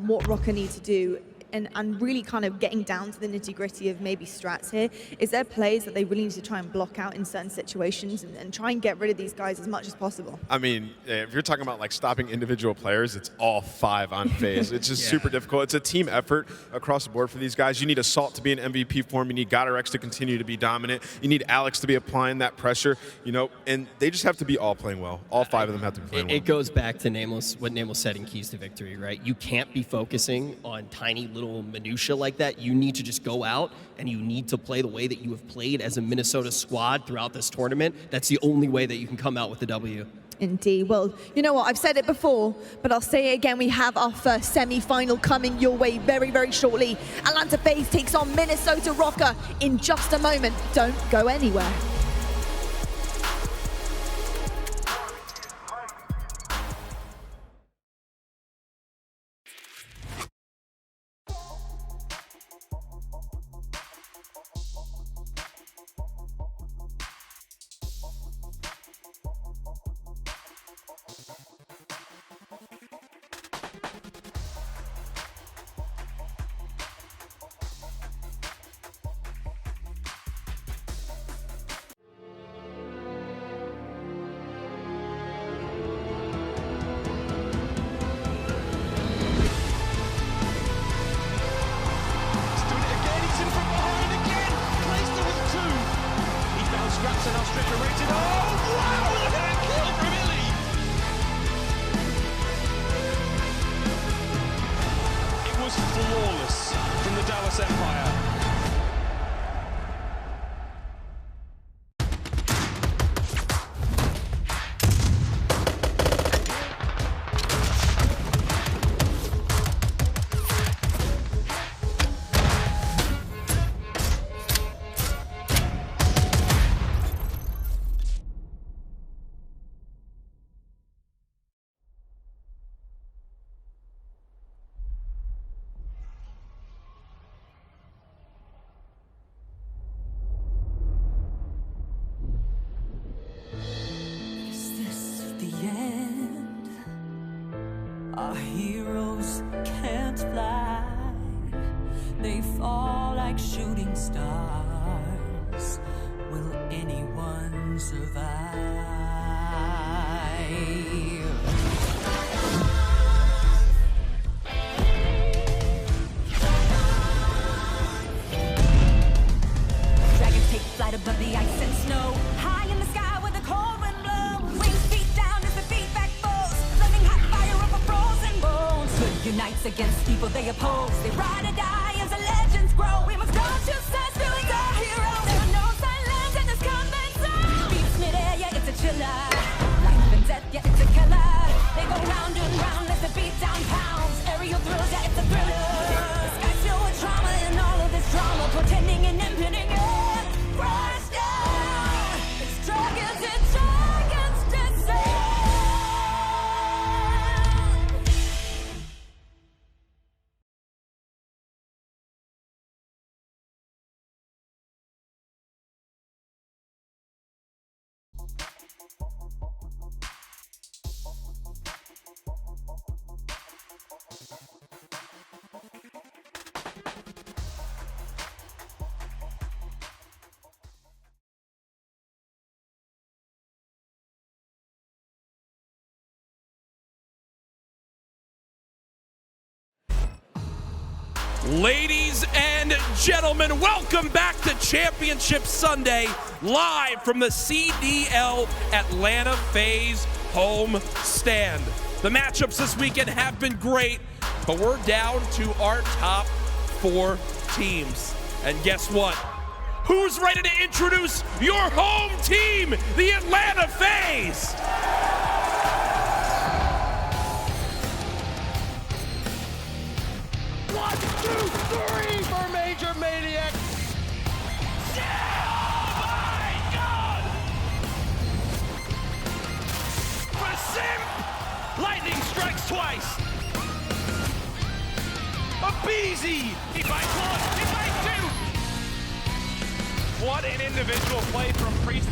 [SPEAKER 4] what Røkkr need to do, and really kind of getting down to the nitty-gritty of maybe strats here, is there plays that they really need to try and block out in certain situations and try and get rid of these guys as much as possible?
[SPEAKER 5] I mean, if you're talking about like stopping individual players, it's all 5 on FaZe. It's just super difficult. It's a team effort across the board for these guys. You need Assault to be in MVP form. You need GodRx to continue to be dominant. You need Alex to be applying that pressure, you know, and they just have to be all playing well. All 5 of them have to be playing well.
[SPEAKER 6] It goes back to Nameless, what Nameless said in Keys to Victory, right? You can't be focusing on tiny little minutia like that. You need to just go out and you need to play the way that you have played as a Minnesota squad throughout this tournament. That's the only way that you can come out with the W.
[SPEAKER 4] Indeed. Well, you know what? I've said it before, but I'll say it again. We have our first semi-final coming your way very, very shortly. Atlanta FaZe takes on Minnesota Røkkr in just a moment. Don't go anywhere.
[SPEAKER 11] Flawless from the Dallas Empire.
[SPEAKER 9] Our heroes can't fly, they fall like shooting stars. Will anyone survive?
[SPEAKER 15] Dragons take flight above the ice and snow, high in the sky where the cold wind blows. Wings beat down as the feedback falls, flaming hot fire over frozen bones. Good unites against people they oppose. They ride or die as the legends grow. We must go to sense, doing our heroes. There are no silence in this combat zone. Beats mid-air, yeah, it's a chiller. Life and death, yeah, it's a killer. They go round and round as the beat down pounds. Aerial thrills, yeah, it's a thriller. The sky's filled with trauma and all of this drama, pretending and impending. Crash down! It's dragons descend!
[SPEAKER 3] Ladies and gentlemen, welcome back to Championship Sunday, live from the CDL Atlanta FaZe home stand. The matchups this weekend have been great, but we're down to our top 4 teams. And guess what? Who's ready to introduce your home team, the Atlanta FaZe?
[SPEAKER 7] One, two, three for Major Maniac.
[SPEAKER 11] Oh my God! Missed twice. Abeezy. He bites one. He bites two. What an individual play from Priest.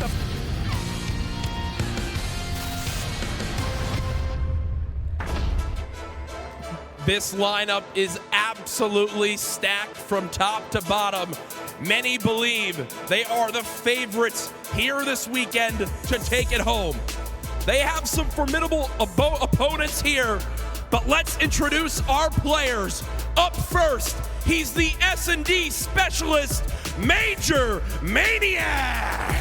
[SPEAKER 3] This lineup is absolutely stacked from top to bottom. Many believe they are the favorites here this weekend to take it home. They have some formidable opponents here, but let's introduce our players. Up first, he's the S&D specialist, Major Maniac.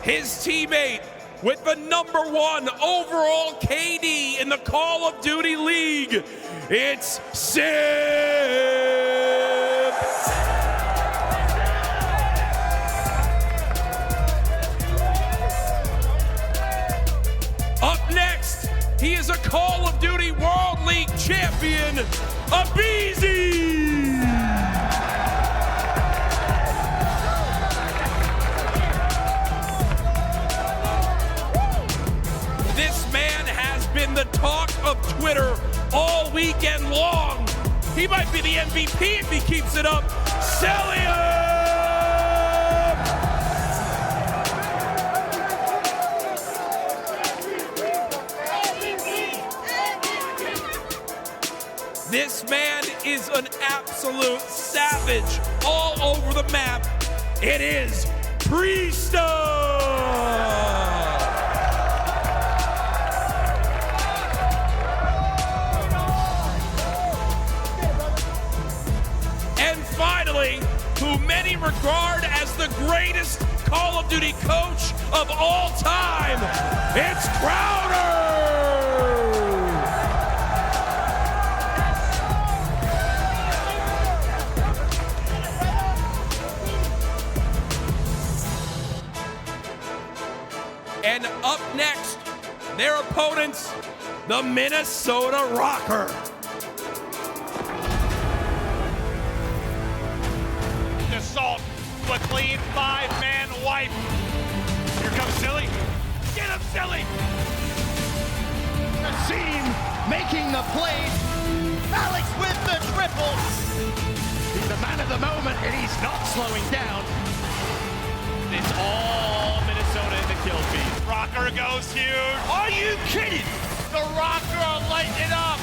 [SPEAKER 3] His teammate with the #1 overall KD in the Call of Duty League, it's Sim. Up next, he is a Call of Duty World League champion, Abeezy. This man has been the talk of Twitter all weekend long. He might be the MVP if he keeps it up. Cellium! This man is an absolute savage all over the map. It is Priesta! Finally, who many regard as the greatest Call of Duty coach of all time, it's Crowder! And up next, their opponents, the Minnesota Røkkr.
[SPEAKER 11] Assault, a clean 5-man wipe. Here comes Silly. Get him, Silly!
[SPEAKER 7] Team making the play. Alex with the triple. He's the man of the moment, and he's not slowing down.
[SPEAKER 11] It's all Minnesota in the kill feed. Røkkr goes huge. Are you kidding? The Røkkr are lighting it up.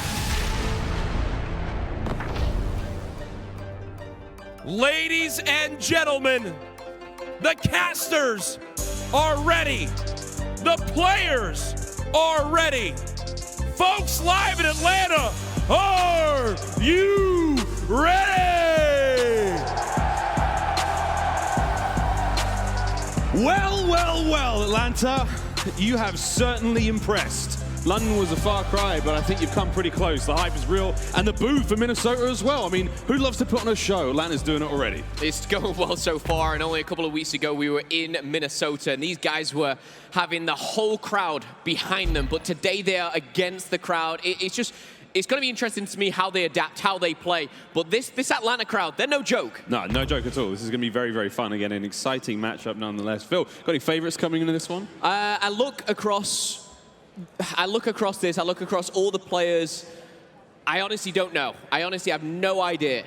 [SPEAKER 3] Ladies and gentlemen, the casters are ready. The players are ready. Folks live in Atlanta, are you ready?
[SPEAKER 10] Well, well, well, Atlanta, you have certainly impressed. London was a far cry, but I think you've come pretty close. The hype is real, and the boo for Minnesota as well. I mean, who loves to put on a show? Atlanta's doing it already.
[SPEAKER 13] It's going well so far, and only a couple of weeks ago we were in Minnesota, and these guys were having the whole crowd behind them, but today they are against the crowd. It's going to be interesting to me how they adapt, how they play. But this Atlanta crowd, they're no joke.
[SPEAKER 10] No, no joke at all. This is going to be very, very fun. Again, an exciting matchup nonetheless. Phil, got any favorites coming into this one?
[SPEAKER 13] I look across this, I look across all the players. I honestly don't know. I honestly have no idea.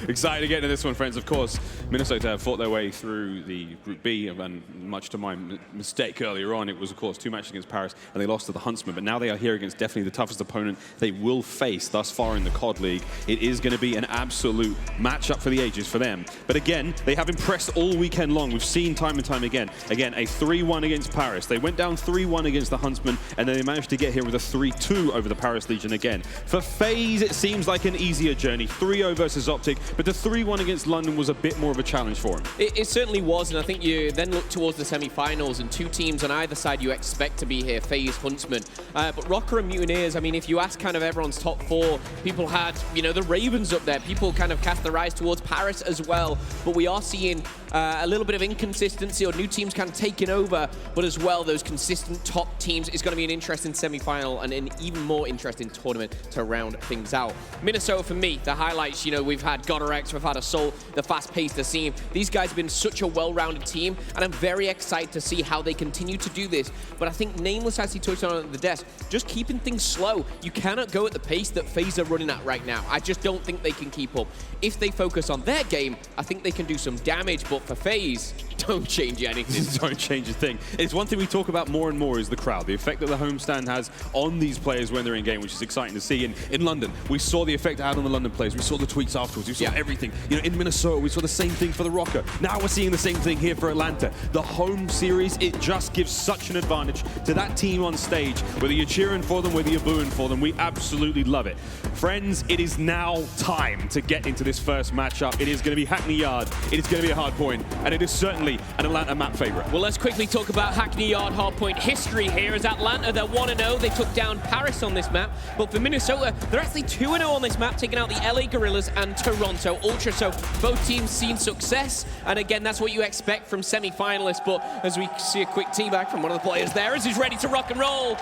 [SPEAKER 10] Excited to get into this one, friends. Of course, Minnesota have fought their way through the Group B, and much to my mistake earlier on, it was, of course, 2 matches against Paris, and they lost to the Huntsmen. But now they are here against definitely the toughest opponent they will face thus far in the COD League. It is going to be an absolute matchup for the ages for them. But again, they have impressed all weekend long. We've seen time and time again. Again, a 3-1 against Paris. They went down 3-1 against the Huntsmen, and then they managed to get here with a 3-2 over the Paris Legion again. For FaZe, it seems like an easier journey. 3-0 versus OpTic, but the 3-1 against London was a bit more of a challenge for him.
[SPEAKER 13] It certainly was, and I think you then look towards the semi-finals, and two teams on either side you expect to be here, FaZe, Huntsmen. But Røkkr and Mutineers, I mean, if you ask kind of everyone's top four, people had, you know, the Ravens up there. People kind of cast their eyes towards Paris as well. But we are seeing a little bit of inconsistency, or new teams kind of taking over, but as well, those consistent top teams. Is going to be an interesting semi-final and an even more interesting tournament to round things out. Minnesota, for me, the highlights, you know, we've had Røkkr, we've had Assault, the fast-paced scene. These guys have been such a well-rounded team, and I'm very excited to see how they continue to do this. But I think Nameless, as he touched on at the desk, just keeping things slow. You cannot go at the pace that FaZe are running at right now. I just don't think they can keep up. If they focus on their game, I think they can do some damage, but for FaZe, don't change anything.
[SPEAKER 10] Don't change a thing. It's one thing we talk about more and more is the crowd, the effect that the homestand has on these players when they're in game, which is exciting to see. In London, we saw the effect it had on the London players. We saw the tweets afterwards. We saw everything. You know, in Minnesota, we saw the same thing for the Røkkr. Now we're seeing the same thing here for Atlanta. The home series, it just gives such an advantage to that team on stage. Whether you're cheering for them, whether you're booing for them, we absolutely love it. Friends, it is now time to get into this first matchup. It is going to be Hackney Yard. It is going to be a hard point, and it is certainly an Atlanta map favorite.
[SPEAKER 13] Well, let's quickly talk about Hackney Yard hardpoint history here. As Atlanta, they're 1-0. They took down Paris on this map. But for Minnesota, they're actually 2-0 on this map, taking out the LA Gorillas and Toronto Ultra. So both teams seen success. And again, that's what you expect from semi-finalists. But as we see a quick teabag from one of the players there, as he's ready to rock and roll.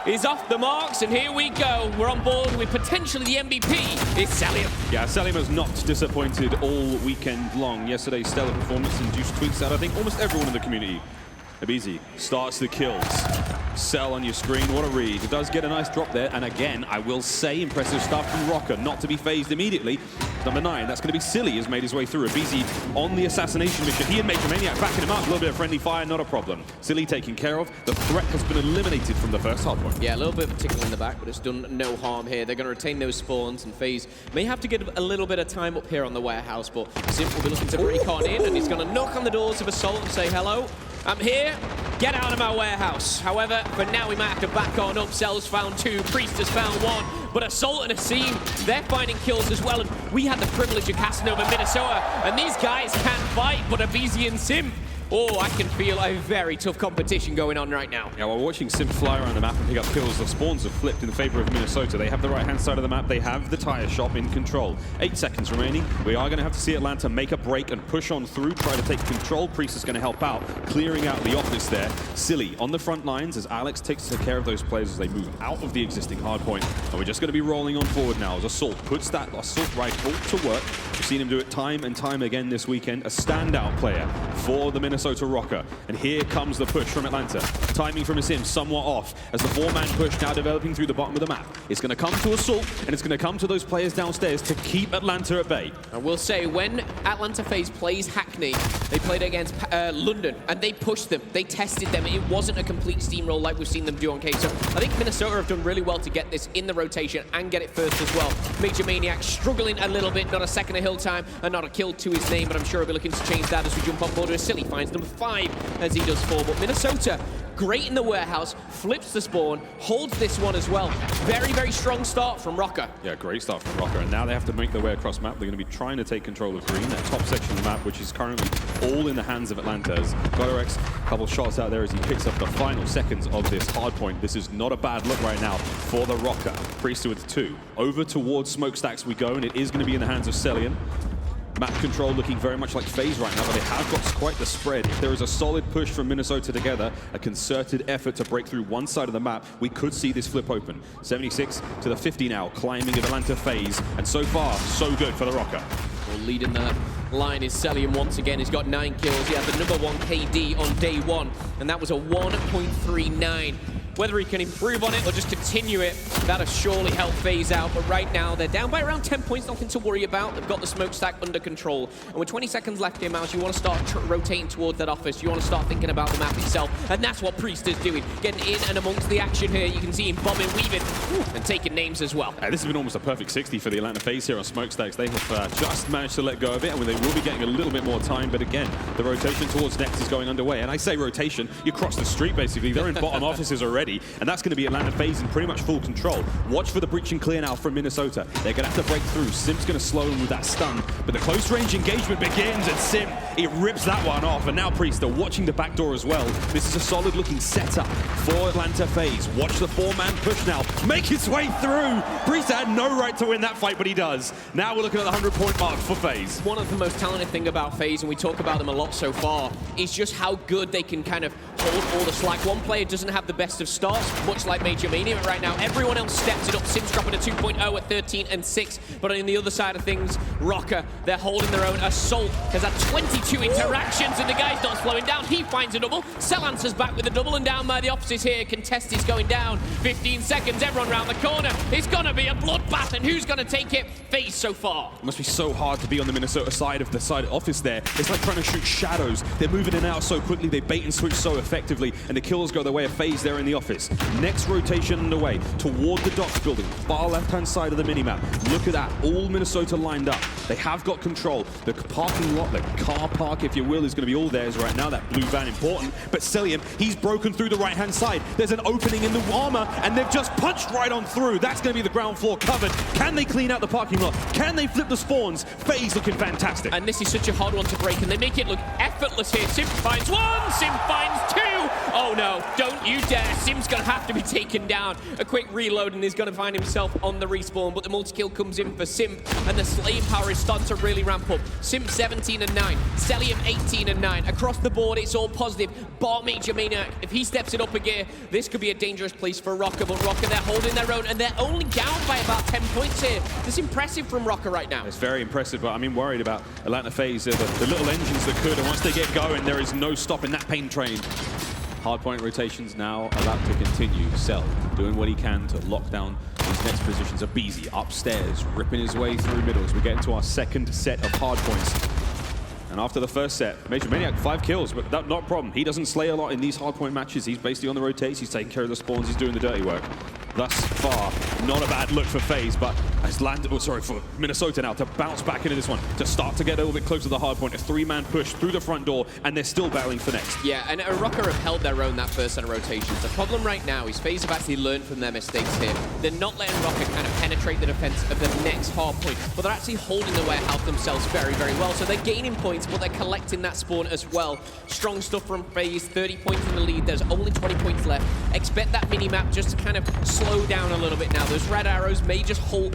[SPEAKER 13] He's off the marks, and here we go. We're on board with potentially the MVP. It's Salim.
[SPEAKER 10] Yeah, Salim has not disappointed all weekend long. Yesterday's stellar performance induced tweets out, I think, almost everyone in the community. Abizi starts the kills. Cell on your screen, what a read. It does get a nice drop there, and again, I will say, impressive stuff from Røkkr, not to be phased immediately. Number 9, that's going to be Silly, has made his way through. Abizi on the assassination mission. He and Major Maniac backing him up, a little bit of friendly fire, not a problem. Silly taken care of. The threat has been eliminated from the first hardpoint.
[SPEAKER 13] Yeah, a little bit of a tickle in the back, but it's done no harm here. They're going to retain those spawns, and FaZe may have to get a little bit of time up here on the warehouse, but Simp will be looking to break on in, and he's going to knock on the doors of Assault and say, hello, I'm here. Get out of my warehouse. However, for now, we might have to back on up. Cell's found 2, Priest has found 1, but Assault and Asim, they're finding kills as well, and we had the privilege of casting over Minnesota, and these guys can't fight, but Abizi and Sim, oh, I can feel a very tough competition going on right now.
[SPEAKER 10] Yeah, while watching Sim fly around the map and pick up kills, the spawns have flipped in favor of Minnesota. They have the right-hand side of the map. They have the tire shop in control. 8 seconds remaining. We are going to have to see Atlanta make a break and push on through, try to take control. Priest is going to help out, clearing out the office there. Silly on the front lines as Alex takes care of those players as they move out of the existing hardpoint. And we're just going to be rolling on forward now as Assault puts that Assault rifle to work. We've seen him do it time and time again this weekend. A standout player for the Minnesota Røkkr. And here comes the push from Atlanta. Timing from Asim somewhat off as the 4-man push now developing through the bottom of the map. It's going to come to Assault, and it's going to come to those players downstairs to keep Atlanta at bay.
[SPEAKER 13] I will say, when Atlanta FaZe plays Hackney, they played against London, and they pushed them. They tested them. It wasn't a complete steamroll like we've seen them do on K. So I think Minnesota have done really well to get this in the rotation and get it first as well. Major Maniac struggling a little bit. Not a second of hill time and not a kill to his name, but I'm sure he'll be looking to change that as we jump on board with Silly. Finds number 5 as he does 4. But Minnesota, great in the warehouse, flips the spawn, holds this one as well. Very, very strong start from Røkkr.
[SPEAKER 10] Yeah, great start from Røkkr. And now they have to make their way across map. They're going to be trying to take control of green, that top section of the map, which is currently all in the hands of Atlanta's. Røkkr, a couple shots out there as he picks up the final seconds of this hard point. This is not a bad look right now for the Røkkr. Priest with 2. Over towards smokestacks we go, and it is going to be in the hands of Celian. Map control looking very much like FaZe right now, but they have got quite the spread. If there is a solid push from Minnesota together, a concerted effort to break through one side of the map, we could see this flip open. 76 to the 50 now, climbing Atlanta FaZe, and so far, so good for the Røkkr.
[SPEAKER 13] Well, leading the line is Celian once again. He's got 9 kills. He has the number 1 KD on day 1, and that was a 1.39. Whether he can improve on it or just continue it, that'll surely help FaZe out. But right now, they're down by around 10 points, nothing to worry about. They've got the smokestack under control. And with 20 seconds left in Mouse, you want to start rotating towards that office. You want to start thinking about the map itself. And that's what Priest is doing. Getting in and amongst the action here. You can see him bombing, weaving, and taking names as well.
[SPEAKER 10] This has been almost a perfect 60 for the Atlanta FaZe here on smokestacks. They have just managed to let go of it, and they will be getting a little bit more time. But again, the rotation towards next is going underway. And I say rotation, you cross the street, basically. They're in bottom offices already. already, and that's going to be Atlanta FaZe in pretty much full control. Watch for the breach and clear now from Minnesota. They're going to have to break through. Sim's going to slow him with that stun, but the close range engagement begins, and Sim, he rips that one off, and now Priest are watching the back door as well. This is a solid looking setup for Atlanta FaZe. Watch the 4-man push now, make his way through. Priest had no right to win that fight, but he does. Now we're looking at the 100-point mark for FaZe.
[SPEAKER 13] One of the most talented thing about FaZe, and we talk about them a lot so far, is just how good they can kind of hold all the slack. One player doesn't have the best of starts, much like Major Mania, but right now everyone else steps it up. Sim's dropping a 2.0 at 13-6, but on the other side of things, Røkkr, they're holding their own. Assault has had 22 interactions, and the guy's not slowing down. He finds a double. Cell answers back with a double, and down by the offices here, Contest is going down. 15 seconds, everyone round the corner. It's gonna be a bloodbath, and who's gonna take it? FaZe so far.
[SPEAKER 10] It must be so hard to be on the Minnesota side of the side office there. It's like trying to shoot shadows. They're moving in and out so quickly, they bait and switch so effectively, and the kills go the way of FaZe there in the office. Next rotation underway toward the docks building, far left-hand side of the minimap. Look at that, all Minnesota lined up. They have got control. The parking lot, the car park, if you will, is going to be all theirs right now. That blue van important, but Celium, he's broken through the right-hand side. There's an opening in the armor, and they've just punched right on through. That's going to be the ground floor covered. Can they clean out the parking lot? Can they flip the spawns? FaZe looking fantastic.
[SPEAKER 13] And this is such a hard one to break, and they make it look effortless here. Sim finds one, Sim finds two. Oh no, don't you dare. Sim's gonna have to be taken down. A quick reload, and he's gonna find himself on the respawn, but the multi-kill comes in for Sim, and the slave power is starting to really ramp up. Sim 17-9, Celium 18-9. Across the board, it's all positive. Bar Major Mania, if he steps it up a gear, this could be a dangerous place for Røkkr, but Røkkr, they're holding their own, and they're only down by about 10 points here. That's impressive from Røkkr right now.
[SPEAKER 10] It's very impressive, but I mean, worried about Atlanta FaZe, the little engines that could, and once they get going, there is no stopping that pain train. Hardpoint rotations now about to continue. Cell doing what he can to lock down these next positions. Abizi upstairs, ripping his way through middles. We get into our second set of hardpoints. And after the first set, Major Maniac, 5 kills, but that's not a problem. He doesn't slay a lot in these hardpoint matches. He's basically on the rotates. He's taking care of the spawns. He's doing the dirty work. Thus far, not a bad look for FaZe, but has landed, for Minnesota now to bounce back into this one, to start to get a little bit closer to the hard point. A 3-man push through the front door, and they're still battling for next.
[SPEAKER 13] Yeah, and Røkkr have held their own that first set of rotations. The problem right now is FaZe have actually learned from their mistakes here. They're not letting Røkkr kind of penetrate the defense of the next hard point, but they're actually holding the warehouse themselves very, very well. So they're gaining points, but they're collecting that spawn as well. Strong stuff from FaZe, 30 points in the lead. There's only 20 points left. Expect that mini-map just to kind of slow down a little bit now. Those red arrows may just hold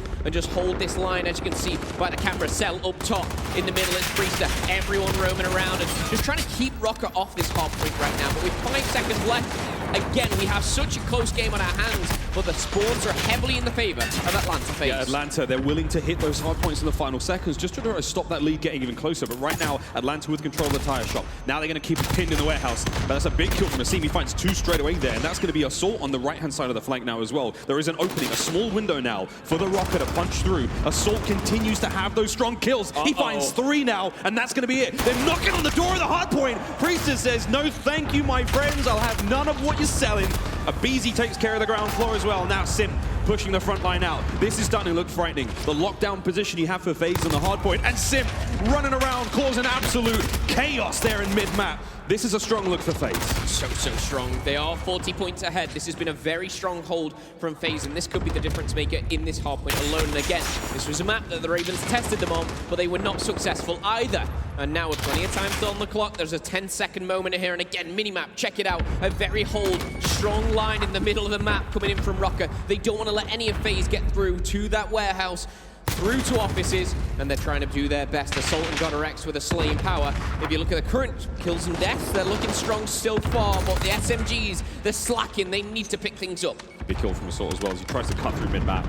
[SPEAKER 13] this line, as you can see by the camera. Cell up top, in the middle it's Priester. Everyone roaming around and just trying to keep Røkkr off this hard point right now. But with 5 seconds left, again, we have such a close game on our hands, but the spawns are heavily in the favor of Atlanta FaZe.
[SPEAKER 10] Yeah, Atlanta, they're willing to hit those hard points in the final seconds just to try to stop that lead getting even closer. But right now, Atlanta with control of the tire shop. Now they're going to keep it pinned in the warehouse. But that's a big kill from Asim. He finds 2 straight away there, and that's going to be Assault on the right-hand side of the flank now as well. There is an opening, a small window now for the Røkkr to punch through. Assault continues to have those strong kills. He finds 3 now, and that's going to be it. They're knocking on the door of the hard point. Priester says, no thank you, my friends. I'll have none of what you're selling. Abizi takes care of the ground floor as well. Now Sim pushing the front line out. This is starting to look frightening. The lockdown position you have for FaZe on the hard point, and Sim running around, causing absolute chaos there in mid-map. This is a strong look for FaZe.
[SPEAKER 13] So strong. They are 40 points ahead. This has been a very strong hold from FaZe, and this could be the difference maker in this hardpoint alone. And again, this was a map that the Ravens tested them on, but they were not successful either. And now with plenty of time still on the clock, there's a 10-second moment here. And again, minimap, check it out. A very strong line in the middle of the map coming in from Røkkr. They don't want to let any of FaZe get through to that warehouse, through to offices, and they're trying to do their best. Assault and Røkkr with a slaying power. If you look at the current kills and deaths, they're looking strong so far, but the SMGs, they're slacking. They need to pick things up.
[SPEAKER 10] Big kill from Assault as well as he tries to cut through mid-map.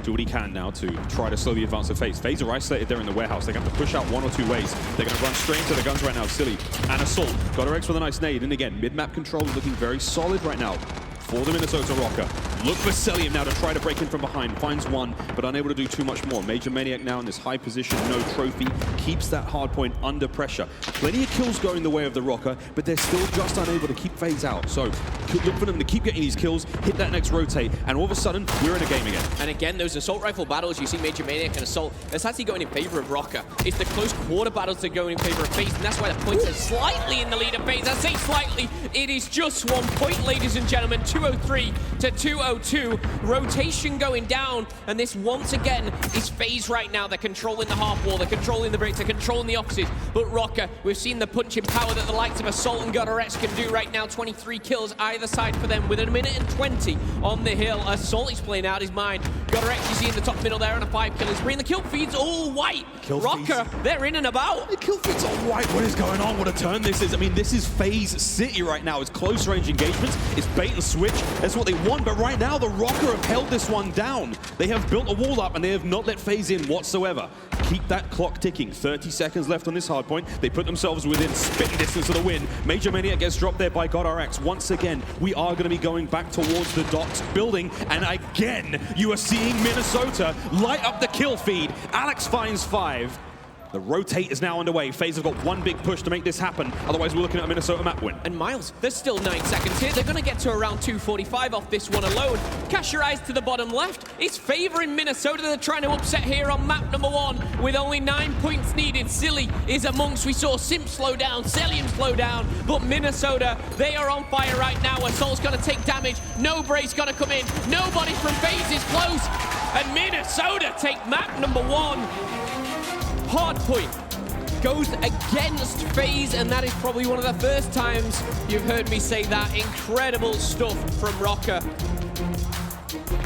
[SPEAKER 10] Do what he can now to try to slow the advance of FaZe. FaZe are isolated there in the warehouse. They're going to have to push out 1 or 2 ways. They're going to run straight into the guns right now. Silly and Assault. Røkkr with a nice nade. And again, mid-map control looking very solid right now for the Minnesota Røkkr. Look for Celium now to try to break in from behind. Finds 1, but unable to do too much more. Major Maniac now in this high position, no trophy. Keeps that hard point under pressure. Plenty of kills going the way of the Røkkr, but they're still just unable to keep FaZe out. So look for them to keep getting these kills, hit that next rotate, and all of a sudden, we're in a game again.
[SPEAKER 13] And again, those assault rifle battles, you see Major Maniac and Assault, that's actually going in favor of Røkkr. It's the close quarter battles that are going in favor of FaZe, and that's why the points are slightly in the lead of FaZe. I say slightly, it is just 1 point, ladies and gentlemen. 203 to 202. Rotation going down, and this once again is FaZe right now. They're controlling the half wall, they're controlling the breaks, they're controlling the offices. But Røkkr, we've seen the punching power that the likes of Assault and Godorex can do right now. 23 kills either side for them with a minute and 20 on the hill. Assault is playing out his mind. Godorex, you see in the top middle there on a 5 kill. He's bringing the kill feeds all white. Røkkr, they're in and about.
[SPEAKER 10] The kill feeds all white. What is going on? What a turn this is. I mean, this is FaZe City right now. It's close range engagements. It's bait and switch. That's what they want. But right now, the Røkkr have held this one down. They have built a wall up and they have not let FaZe in whatsoever. Keep that clock ticking. 30 seconds left on this hard point. They put themselves within spitting distance of the win. Major Maniac gets dropped there by GodRx. Once again, we are going to be going back towards the Docs building. And again, you are seeing Minnesota light up the kill feed. Alex finds 5. The rotate is now underway. FaZe have got one big push to make this happen. Otherwise, we're looking at a Minnesota map win.
[SPEAKER 13] And Miles, there's still 9 seconds here. They're going to get to around 245 off this one alone. Cast your eyes to the bottom left. It's favoring Minnesota. They're trying to upset here on map number 1 with only 9 points needed. Silly is amongst. We saw Simp slow down, Celium slow down, but Minnesota, they are on fire right now. Assault's going to take damage. No Brace going to come in. Nobody from FaZe is close. And Minnesota take map number 1. Hardpoint goes against FaZe, and that is probably one of the first times you've heard me say that. Incredible stuff from Røkkr.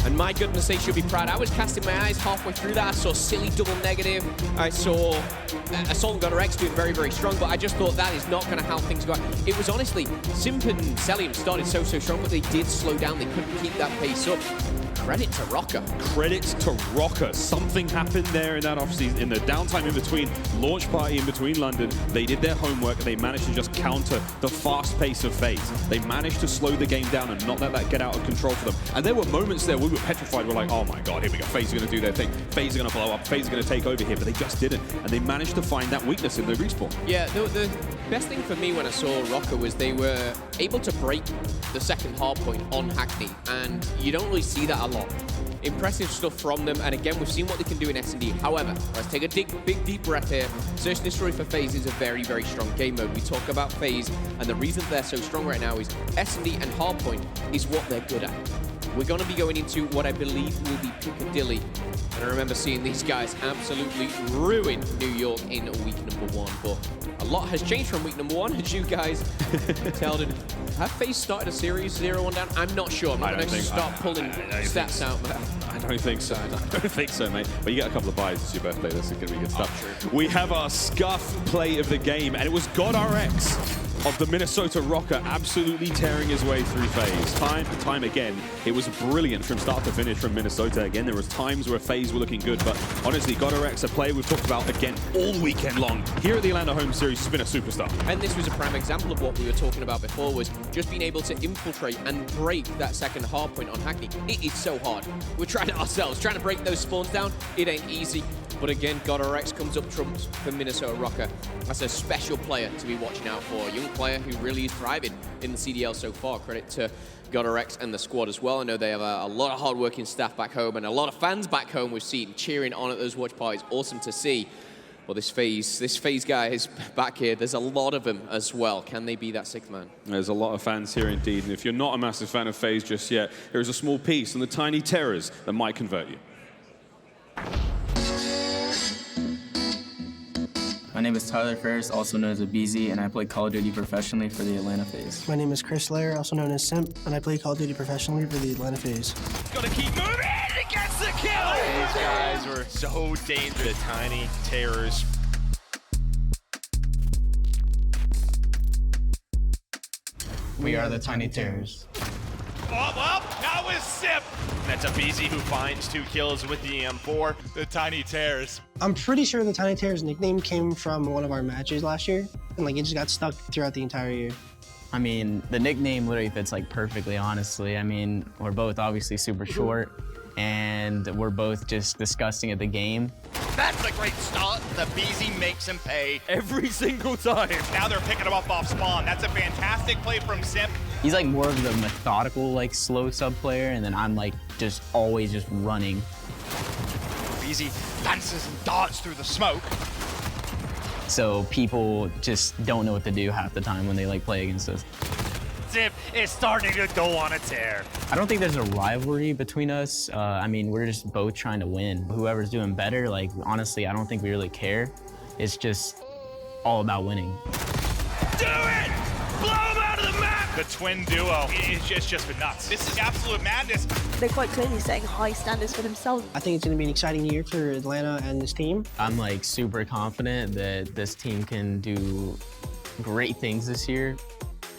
[SPEAKER 13] And my goodness, they should be proud. I was casting my eyes halfway through that. I saw Silly double negative. I saw Assault and GodRx doing very, very strong, but I just thought that is not going to how things go. It was honestly, Simp and Celium started so strong, but they did slow down. They couldn't keep that pace up. Credit to Røkkr.
[SPEAKER 10] Credit to Røkkr. Something happened there in that offseason, in the downtime in between, launch party in between London. They did their homework and they managed to just counter the fast pace of FaZe. They managed to slow the game down and not let that get out of control for them. And there were moments there we were petrified. We're like, oh my God, here we go. FaZe are going to do their thing. FaZe are going to blow up. FaZe are going to take over here, but they just didn't. And they managed to find that weakness in the respawn.
[SPEAKER 13] Yeah, the best thing for me when I saw Røkkr was they were able to break the second hard point on Hackney, and you don't really see that a lot. Impressive stuff from them, and again, we've seen what they can do in S&D. However, let's take a big deep breath here. Search and Destroy for FaZe is a very, very strong game mode. We talk about FaZe, and the reason they're so strong right now is S&D and Hardpoint is what they're good at. We're going to be going into what I believe will be Piccadilly. And I remember seeing these guys absolutely ruin New York in week number 1. But a lot has changed from week number 1, as you guys tell it. Have FaZe started a series 0-1 down? I'm not sure. I'm not going to start pulling stats out.
[SPEAKER 10] I don't think so. I don't think so, mate. But you get a couple of buys. It's your birthday. That's going to be good stuff. We have our scuff play of the game, and it was GodRx of the Minnesota Røkkr absolutely tearing his way through FaZe. Time and time again, it was brilliant from start to finish from Minnesota. Again, there was times where FaZe were looking good, but honestly, GodRx, a player we've talked about again all weekend long here at the Atlanta home series, has been a superstar.
[SPEAKER 13] And this was a prime example of what we were talking about before, was just being able to infiltrate and break that second hard point on Hackney. It is so hard. We're trying it ourselves, trying to break those spawns down. It ain't easy. But again, GodRx comes up trumps for Minnesota Røkkr. That's a special player to be watching out for. A young player who really is thriving in the CDL so far. Credit to GodRx and the squad as well. I know they have a lot of hard-working staff back home and a lot of fans back home we've seen cheering on at those watch parties. Awesome to see. Well, this FaZe guy is back here. There's a lot of them as well. Can they be that 6th man?
[SPEAKER 10] There's a lot of fans here indeed. And if you're not a massive fan of FaZe just yet, there is a small piece on the tiny terrors that might convert you.
[SPEAKER 8] My name is Tyler Ferris, also known as a BZ, and I play Call of Duty professionally for the Atlanta FaZe.
[SPEAKER 18] My name is Chris Lair, also known as Simp, and I play Call of Duty professionally for the Atlanta FaZe.
[SPEAKER 11] Gotta keep moving! It gets the kill!
[SPEAKER 23] These guys were so dangerous. The tiny terrors.
[SPEAKER 8] We are the Tiny Terrors.
[SPEAKER 11] Oh, well, now is Sip.
[SPEAKER 23] That's a BZ who finds 2 kills with the M4.
[SPEAKER 11] The Tiny Terrors.
[SPEAKER 18] I'm pretty sure the Tiny Terrors nickname came from one of our matches last year, and it just got stuck throughout the entire year.
[SPEAKER 8] I mean, the nickname literally fits perfectly, honestly. I mean, we're both obviously super short, and we're both just disgusting at the game.
[SPEAKER 23] That's a great start. The BZ makes him pay
[SPEAKER 10] every single time.
[SPEAKER 23] Now they're picking him up off spawn. That's a fantastic play from Simp.
[SPEAKER 8] He's more of the methodical, slow sub player, and then I'm just always just running.
[SPEAKER 23] BZ dances and darts through the smoke.
[SPEAKER 8] So people just don't know what to do half the time when they play against us.
[SPEAKER 23] Simp
[SPEAKER 14] is starting to go on a tear.
[SPEAKER 8] I don't think there's a rivalry between us. I mean, we're just both trying to win. Whoever's doing better, like, honestly, I don't think we really care. It's just all about winning.
[SPEAKER 14] Do it! Blow him out of the map! The twin duo is just been nuts. This is absolute madness.
[SPEAKER 4] They're quite clearly setting high standards for themselves.
[SPEAKER 18] I think it's going to be an exciting year for Atlanta and this team.
[SPEAKER 8] I'm like super confident that this team can do great things this year.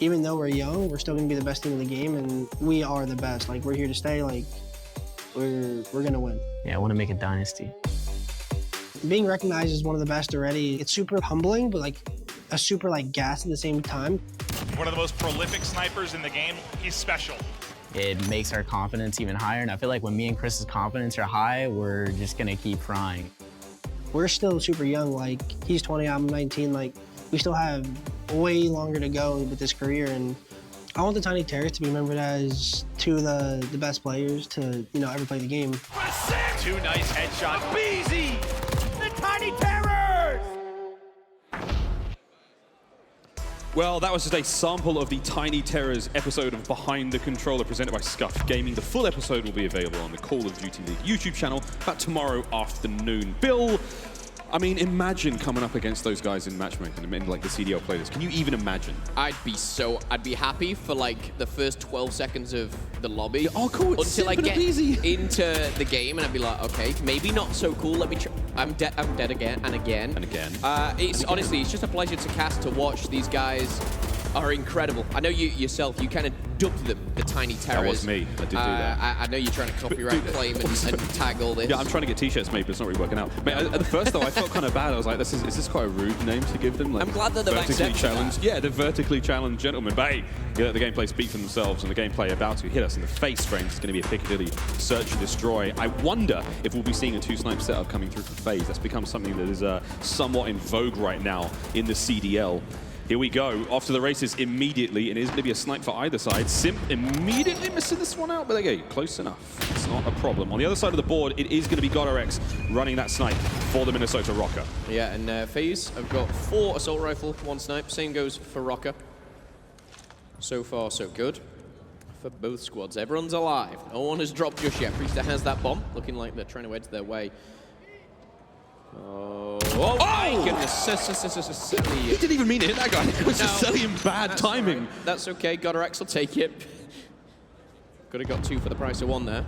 [SPEAKER 18] Even though we're young, we're still going to be the best team in the game, and we are the best. Like, we're here to stay. Like, we're going to win.
[SPEAKER 8] Yeah, I want to make a dynasty.
[SPEAKER 18] Being recognized as one of the best already, it's super humbling, but like a super like gas at the same time.
[SPEAKER 14] One of the most prolific snipers in the game. He's special.
[SPEAKER 8] It makes our confidence even higher, and I feel like when me and Chris's confidence are high, we're just gonna keep frying.
[SPEAKER 18] We're still super young. Like, he's 20, I'm 19. Like, we still have way longer to go with this career, and I want the Tiny Terrors to be remembered as two of the best players to, you know, ever play the game.
[SPEAKER 14] Two nice headshots. Beezy! The Tiny Terrors!
[SPEAKER 10] Well, that was just a sample of the Tiny Terrors episode of Behind the Controller presented by Scuffed Gaming. The full episode will be available on the Call of Duty League YouTube channel about tomorrow afternoon. Bill, I mean, imagine coming up against those guys in matchmaking, in like the CDL players. Can you even imagine?
[SPEAKER 13] I'd be happy for like the first 12 seconds of the lobby.
[SPEAKER 10] Yeah, oh, cool.
[SPEAKER 13] Until I get into the game and I'd be like, okay, maybe not so cool. Let me try. I'm dead again and again.
[SPEAKER 10] And again.
[SPEAKER 13] Honestly, it's just a pleasure to cast, to watch. These guys are incredible. I know you yourself, you kind of dubbed them the Tiny Terrors.
[SPEAKER 10] That was me. I did do that.
[SPEAKER 13] I know you're trying to copyright claim and tag all this.
[SPEAKER 10] Yeah, I'm trying to get t-shirts made, but it's not really working out. Mate, at the first though, I felt kind of bad. I was like, is this quite a rude name to give them? Like,
[SPEAKER 13] I'm glad that they've
[SPEAKER 10] vertically
[SPEAKER 13] accepted
[SPEAKER 10] challenged.
[SPEAKER 13] that.
[SPEAKER 10] Yeah, the vertically challenged gentlemen. But hey, you let the gameplay speak for themselves, and the gameplay about to hit us in the face frames. It's going to be a Piccadilly search and destroy. I wonder if we'll be seeing a two-snipe setup coming through for FaZe. That's become something that is somewhat in vogue right now in the CDL. Here we go, off to the races immediately, and it is going to be a snipe for either side. Simp immediately missing this one out, but again, close enough. It's not a problem. On the other side of the board, it is going to be GodRx running that snipe for the Minnesota Røkkr.
[SPEAKER 13] Yeah, and FaZe have got 4 assault rifle, 1 snipe. Same goes for Røkkr. So far, so good for both squads. Everyone's alive. No one has dropped just yet. Priester has that bomb, looking like they're trying to edge their way. Oh my goodness.
[SPEAKER 10] He didn't even mean to hit that guy. It was just silly and bad timing.
[SPEAKER 13] Right. That's okay. GodRx will take it. Could have got 2 for the price of 1 there.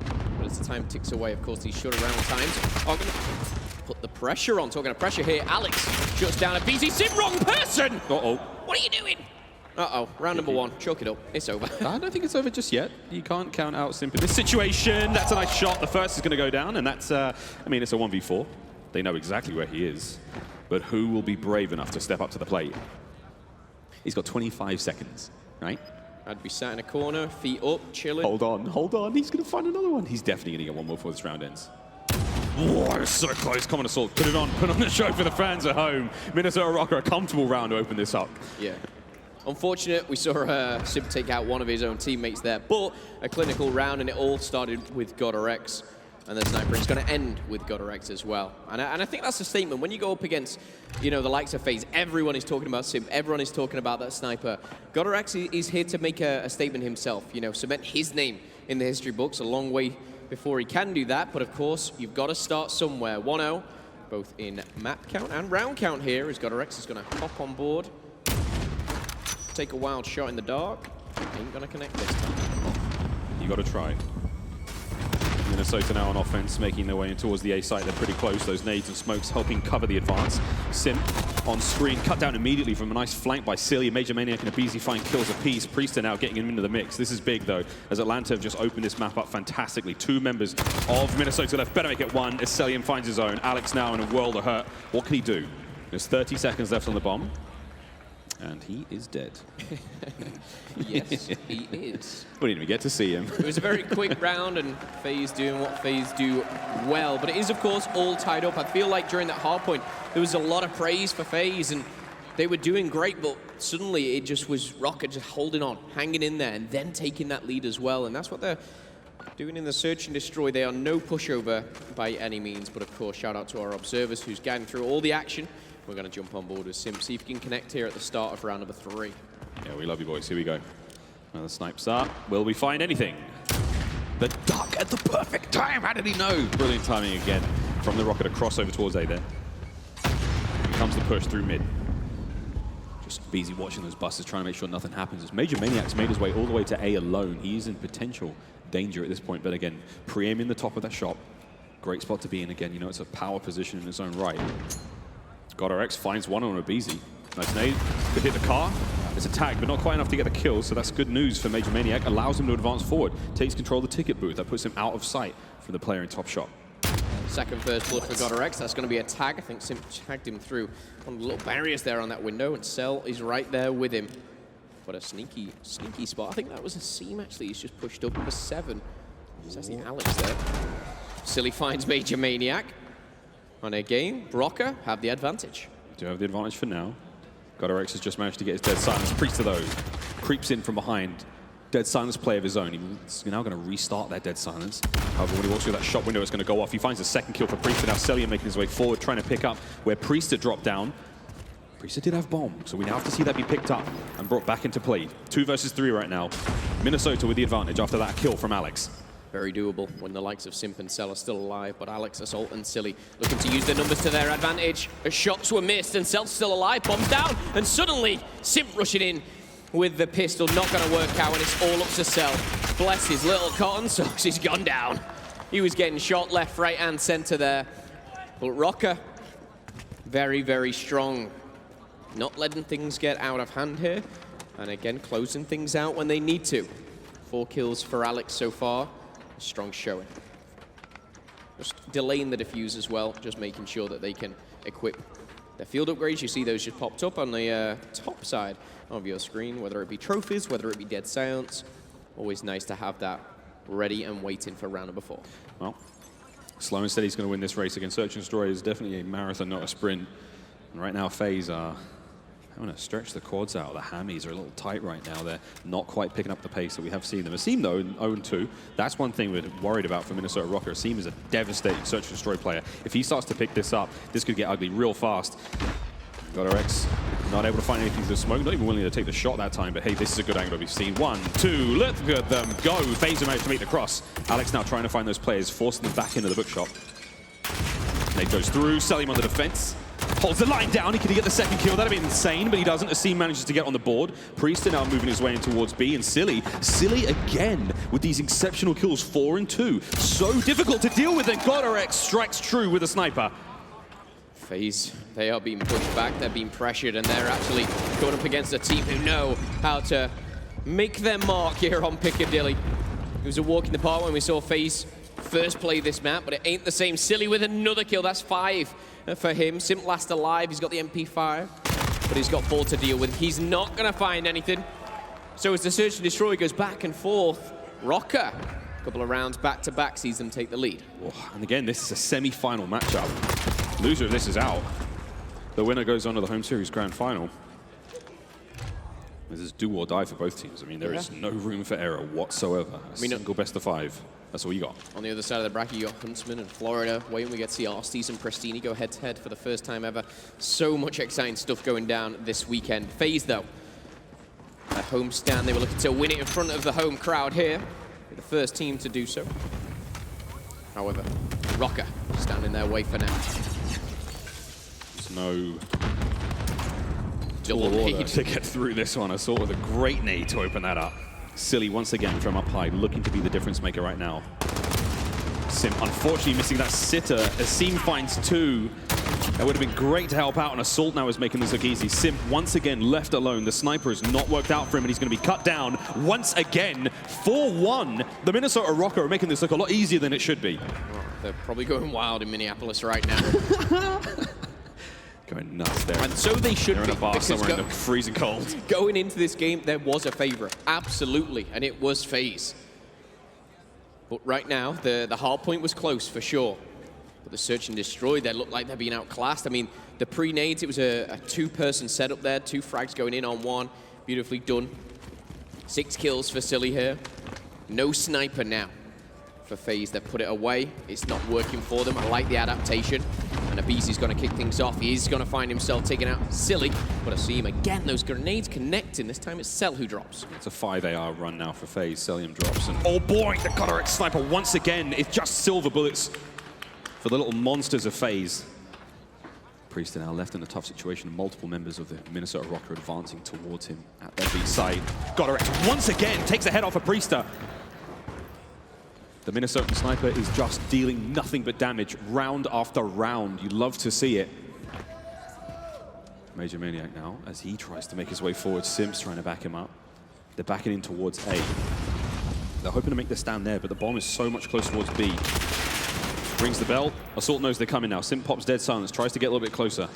[SPEAKER 13] But as the time ticks away, of course, these short around times are going to put the pressure on. Talking of pressure here, Alex shuts down a BZ Sim. Wrong person!
[SPEAKER 10] Uh-oh.
[SPEAKER 13] What are you doing? Uh-oh, round number 1. Chalk it up. It's over.
[SPEAKER 10] I don't think it's over just yet. You can't count out Simp in this situation. That's a nice shot. The first is going to go down, and that's, I mean, it's a 1v4. They know exactly where he is. But who will be brave enough to step up to the plate? He's got 25 seconds, right?
[SPEAKER 13] I'd be sat in a corner, feet up, chilling.
[SPEAKER 10] Hold on. He's going to find another one. He's definitely going to get one more before this round ends. Whoa, so close. Come on, Assault. Put on the show for the fans at home. Minnesota Røkkr, a comfortable round to open this up.
[SPEAKER 13] Yeah. Unfortunate, we saw Simp take out one of his own teammates there, but a clinical round, and it all started with GodRx. And the sniper is going to end with GodRx as well. And I think that's a statement. When you go up against, you know, the likes of FaZe, everyone is talking about Simp. Everyone is talking about that sniper. GodRx is here to make a statement himself, you know, cement his name in the history books. A long way before he can do that. But, of course, you've got to start somewhere. 1-0, both in map count and round count here, as GodRx is going to hop on board. Take a wild shot in the dark. Ain't going to connect this time.
[SPEAKER 10] You got to try. Minnesota now on offense, making their way in towards the A site. They're pretty close. Those nades and smokes helping cover the advance. Simp on screen, cut down immediately from a nice flank by Silly. Major Maniac and a BZ find kills apiece. Priester now getting him into the mix. This is big, though, as Atlanta have just opened this map up fantastically. 2 members of Minnesota left. Better make it 1 as Celium finds his own. Alex now in a world of hurt. What can he do? There's 30 seconds left on the bomb. And he is dead.
[SPEAKER 13] Yes, he is.
[SPEAKER 10] We didn't even get to see him.
[SPEAKER 13] It was a very quick round, and FaZe doing what FaZe do well. But it is, of course, all tied up. I feel like during that hard point, there was a lot of praise for FaZe, and they were doing great, but suddenly it just was Røkkr just holding on, hanging in there, and then taking that lead as well. And that's what they're doing in the search and destroy. They are no pushover by any means, but of course, shout out to our observers who's guiding through all the action. We're going to jump on board with Simp, see if we can connect here at the start of round number 3.
[SPEAKER 10] Yeah, we love you, boys. Here we go. Another snipes up. Will we find anything? The duck at the perfect time. How did he know? Brilliant timing again from the Røkkr to cross over towards A there. Here comes the push through mid. Just busy watching those buses, trying to make sure nothing happens. As Major Maniac's made his way all the way to A alone. He's in potential danger at this point, but again, pre-aiming the top of that shot. Great spot to be in again. You know, it's a power position in its own right. GodRx finds one on Obeezy. Nice nade. Could hit the car. It's a tag, but not quite enough to get the kill, so that's good news for Major Maniac. Allows him to advance forward. Takes control of the ticket booth. That puts him out of sight from the player in top shot.
[SPEAKER 13] Second first blood for GodRx. That's going to be a tag. I think Simp tagged him through one of the little barriers there on that window, and Cell is right there with him. What a sneaky spot. I think that was a seam, actually. He's just pushed up number 7. It's actually Alex there. Silly finds Major Maniac. On a game, Røkkr have the advantage.
[SPEAKER 10] Do have the advantage for now. GodRx has just managed to get his Dead Silence. Priest of those creeps in from behind. Dead Silence play of his own. He's now going to restart that Dead Silence. However, when he walks through that shop window, it's going to go off. He finds a second kill for Priest, and now Celia making his way forward, trying to pick up where Priest had dropped down. Priest did have bomb, so we now have to see that be picked up and brought back into play. 2 versus 3 right now. Minnesota with the advantage after that kill from Alex.
[SPEAKER 13] Very doable when the likes of Simp and Cell are still alive, but Alex, Assault, and Silly looking to use their numbers to their advantage. As shots were missed and Cell's still alive, bombs down, and suddenly Simp rushing in with the pistol. Not going to work out, and it's all up to Cell. Bless his little cotton socks, he's gone down. He was getting shot left, right, and center there. But Røkkr, very, very strong. Not letting things get out of hand here, and again, closing things out when they need to. 4 kills for Alex so far. Strong showing. Just delaying the defuse as well, just making sure that they can equip their field upgrades. You see those just popped up on the top side of your screen, whether it be trophies, whether it be Dead Silence. Always nice to have that ready and waiting for round number 4.
[SPEAKER 10] Well, Slow and Steady's going to win this race against Search and Destroy. Is definitely a marathon, not a sprint. And right now, FaZe are having to stretch the quads out. The hammies are a little tight right now. They're not quite picking up the pace that we have seen them. Asim, though, in 0-2, that's one thing we're worried about for Minnesota Røkkr. Asim is a devastating Search and Destroy player. If he starts to pick this up, this could get ugly real fast. GodRx not able to find anything through the smoke, not even willing to take the shot that time, but hey, this is a good angle we've seen. 1, 2, look at them go. FaZe managed to make the cross. Alex now trying to find those players, forcing them back into the bookshop. Nate goes through, Selim on the defense. Holds the line down, he could get the second kill. That'd be insane, but he doesn't. Asim manages to get on the board. Priest now moving his way in towards B, and Silly again with these exceptional kills, 4 and 2. So difficult to deal with, and GodRx strikes true with a sniper.
[SPEAKER 13] FaZe, they are being pushed back, they're being pressured, and they're actually going up against a team who know how to make their mark here on Piccadilly. It was a walk in the park when we saw FaZe first play this map, but it ain't the same. Silly with another kill, that's 5 for him. Simp last alive, he's got the MP5, but he's got 4 to deal with. He's not gonna find anything. So as the Search and Destroy goes back and forth, Røkkr, a couple of rounds back to back, sees them take the lead.
[SPEAKER 10] Oh, and again, this is a semi-final matchup. Loser of this is out. The winner goes on to the home series grand final. This is do or die for both teams. I mean, there is no room for error whatsoever. A single best of 5. That's all you got.
[SPEAKER 13] On the other side of the bracket, you got Huntsmen and Florida. Waiting, we get to see Arsties and Prestini go head-to-head for the first time ever. So much exciting stuff going down this weekend. FaZe, though, a home stand. They were looking to win it in front of the home crowd here. They're the first team to do so. However, Røkkr standing their way for now.
[SPEAKER 10] There's no double need to get through this one. Assault with a great need to open that up. Silly once again from up high, looking to be the difference maker right now. Simp unfortunately missing that sitter. Asim finds 2. That would have been great to help out, and Assault now is making this look easy. Simp once again left alone. The sniper has not worked out for him, and he's going to be cut down once again. 4-1. The Minnesota Røkkr are making this look a lot easier than it should be.
[SPEAKER 13] Oh, they're probably going wild in Minneapolis right now.
[SPEAKER 10] Going nuts there.
[SPEAKER 13] And so they should
[SPEAKER 10] be. They're in a bar somewhere in the freezing cold.
[SPEAKER 13] Going into this game, there was a favorite, absolutely, and it was FaZe. But right now, the hard point was close for sure. But the Search and Destroy, they look like they're being outclassed. I mean, the pre-nades, it was a 2-person setup there, 2 frags going in on 1. Beautifully done. 6 kills for Silly here. No sniper now for FaZe. They put it away. It's not working for them. I like the adaptation. And a aBeZy's going to kick things off. He's going to find himself taking out Silly. But Asim again, those grenades connecting. This time it's Cell who drops.
[SPEAKER 10] It's a 5 AR run now for FaZe. Celium drops, and oh boy, the Godorek sniper once again. It's just silver bullets for the little monsters of FaZe. Priest now left in a tough situation. Multiple members of the Minnesota Røkkr advancing towards him at their B side. Godorek once again takes the head off of Priester. The Minnesotan sniper is just dealing nothing but damage round after round. You love to see it. Major Maniac now, as he tries to make his way forward. Simps trying to back him up. They're backing in towards A. They're hoping to make the stand there, but the bomb is so much closer towards B. Rings the bell. Assault knows they're coming now. Simp pops dead silence, tries to get a little bit closer.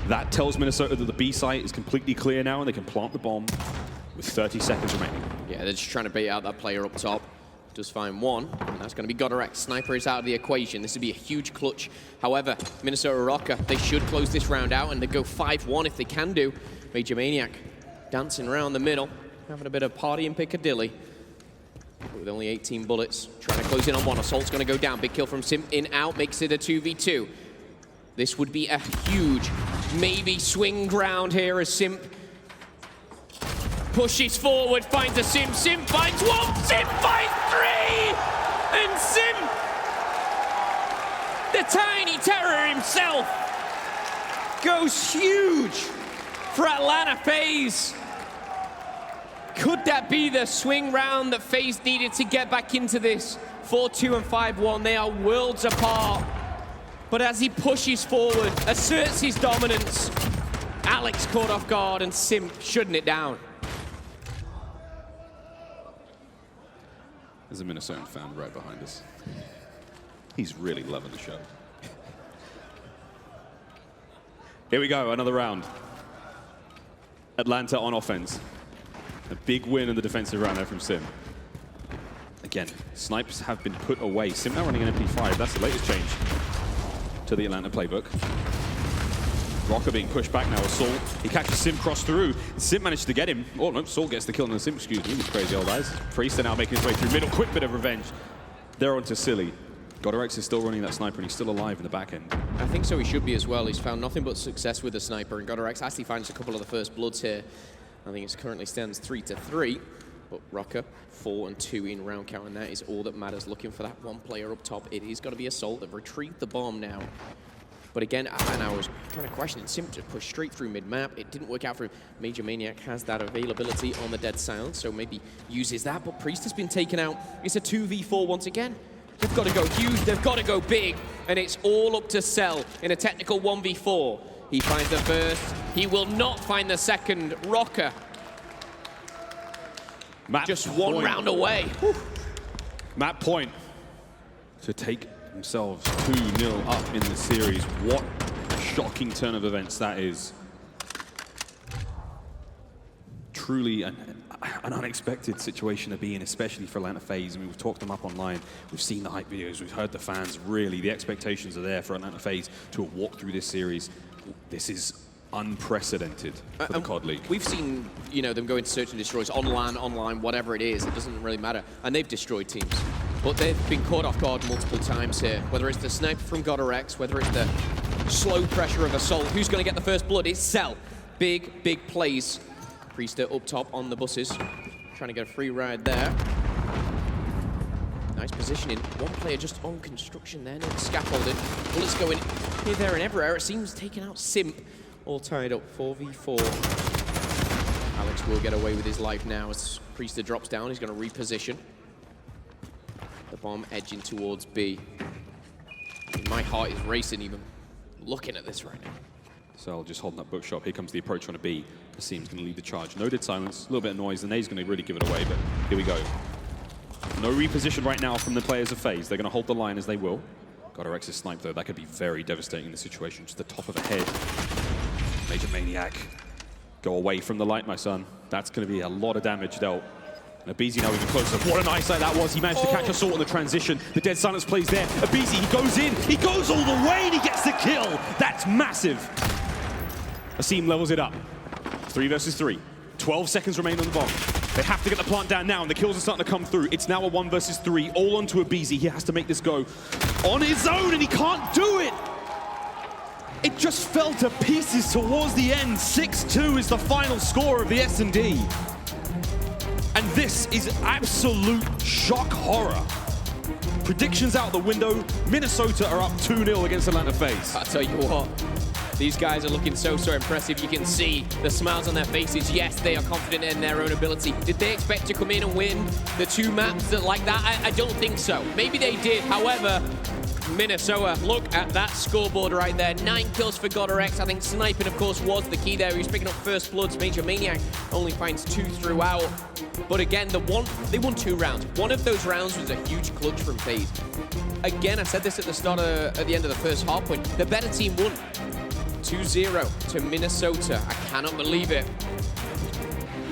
[SPEAKER 10] That tells Minnesota that the B site is completely clear now and they can plant the bomb with 30 seconds remaining.
[SPEAKER 13] Yeah, they're just trying to bait out that player up top. Does find one, and that's going to be Godorek. Sniper is out of the equation. This would be a huge clutch. However, Minnesota Røkkr, they should close this round out, and they go 5-1 if they can do. Major Maniac dancing around the middle, having a bit of party in Piccadilly. With only 18 bullets, trying to close in on one. Assault's going to go down. Big kill from Simp, in, out, makes it a 2v2. This would be a huge, maybe swing ground here as Simp pushes forward, finds a Simp. Simp finds one, Simp finds three! And Simp, the tiny terror himself, goes huge for Atlanta FaZe. Could that be the swing round that FaZe needed to get back into this? 4-2 and 5-1, they are worlds apart. But as he pushes forward, asserts his dominance, Alex caught off guard and Simp shutting it down.
[SPEAKER 10] There's a Minnesotan fan right behind us. He's really loving the show. Here we go, another round. Atlanta on offense. A big win in the defensive round there from Sim. Again, snipes have been put away. Sim now running an MP5. That's the latest change to the Atlanta playbook. Røkkr being pushed back now. Assault. He catches Sim cross through. Sim managed to get him. Oh no, Assault gets the kill on the Sim. Excuse me, these crazy old eyes. Priester now making his way through middle. Quick bit of revenge. They're onto Silly. Godorek is still running that sniper and he's still alive in the back end.
[SPEAKER 13] I think so, he should be as well. He's found nothing but success with the sniper, and Godorek actually finds a couple of the first bloods here. I think it currently stands 3-3, but Røkkr 4-2 in round count, and that is all that matters. Looking for that one player up top. It is going to be Assault. They've retrieved the bomb now. But again, and I was kind of questioning, Simp to push straight through mid-map. It didn't work out for him. Major Maniac has that availability on the dead silence, so maybe uses that. But Priest has been taken out. It's a 2v4 once again. They've got to go huge, they've got to go big, and it's all up to Cell in a technical 1v4. He finds the first, he will not find the second. Røkkr just one round away. Whew.
[SPEAKER 10] Map point to take themselves 2-0 up in the series. What a shocking turn of events that is. Truly an unexpected situation to be in, especially for Atlanta FaZe. I mean, we've talked them up online, we've seen the hype videos, we've heard the fans. Really, the expectations are there for Atlanta FaZe to have walked through this series. This is unprecedented for the COD League.
[SPEAKER 13] We've seen, you know, them go into search and destroys online, whatever it is. It doesn't really matter. And they've destroyed teams. But they've been caught off guard multiple times here. Whether it's the sniper from Godorek, whether it's the slow pressure of Assault. Who's going to get the first blood? It's Cell. Big, big plays. Priester up top on the buses. Trying to get a free ride there. Nice positioning. One player just on construction there, near the scaffolding. Bullets going here, there, and everywhere. It seems taking out Simp. All tied up, 4v4. Alex will get away with his life now as Priester drops down. He's going to reposition. The bomb edging towards B. My heart is racing even looking at this right now.
[SPEAKER 10] So just holding that bookshop. Here comes the approach on a B. Asim's going to lead the charge. No dead silence, a little bit of noise. The A's going to really give it away, but here we go. No reposition right now from the players of FaZe. They're going to hold the line as they will. Godorek is sniped though. That could be very devastating in this situation. Just the top of the head. Major Maniac. Go away from the light, my son. That's going to be a lot of damage dealt. And aBeZy now even closer. What a nice sight that was. He managed to catch Assault in the transition. The dead silence plays there. aBeZy, he goes in. He goes all the way and he gets the kill. That's massive. Asim levels it up. 3 versus 3. 12 seconds remain on the bomb. They have to get the plant down now, and the kills are starting to come through. It's now a 1 versus 3, all onto aBeZy. He has to make this go on his own, and he can't do it.
[SPEAKER 12] It just fell to pieces towards the end. 6-2 is the final score of the S&D. And this is absolute shock horror. Predictions out the window. Minnesota are up 2-0 against Atlanta FaZe.
[SPEAKER 13] I'll tell you what, these guys are looking so impressive. You can see the smiles on their faces. Yes, they are confident in their own ability. Did they expect to come in and win the 2 maps like that? I don't think so. Maybe they did. However, Minnesota, look at that scoreboard right there. 9 kills for Røkkr. I think sniping, of course, was the key there. He was picking up first bloods. Major Maniac only finds 2 throughout. But again, they won 2 rounds. One of those rounds was a huge clutch from FaZe. Again, I said this at the end of the first half point. The better team won. 2-0 to Minnesota. I cannot believe it.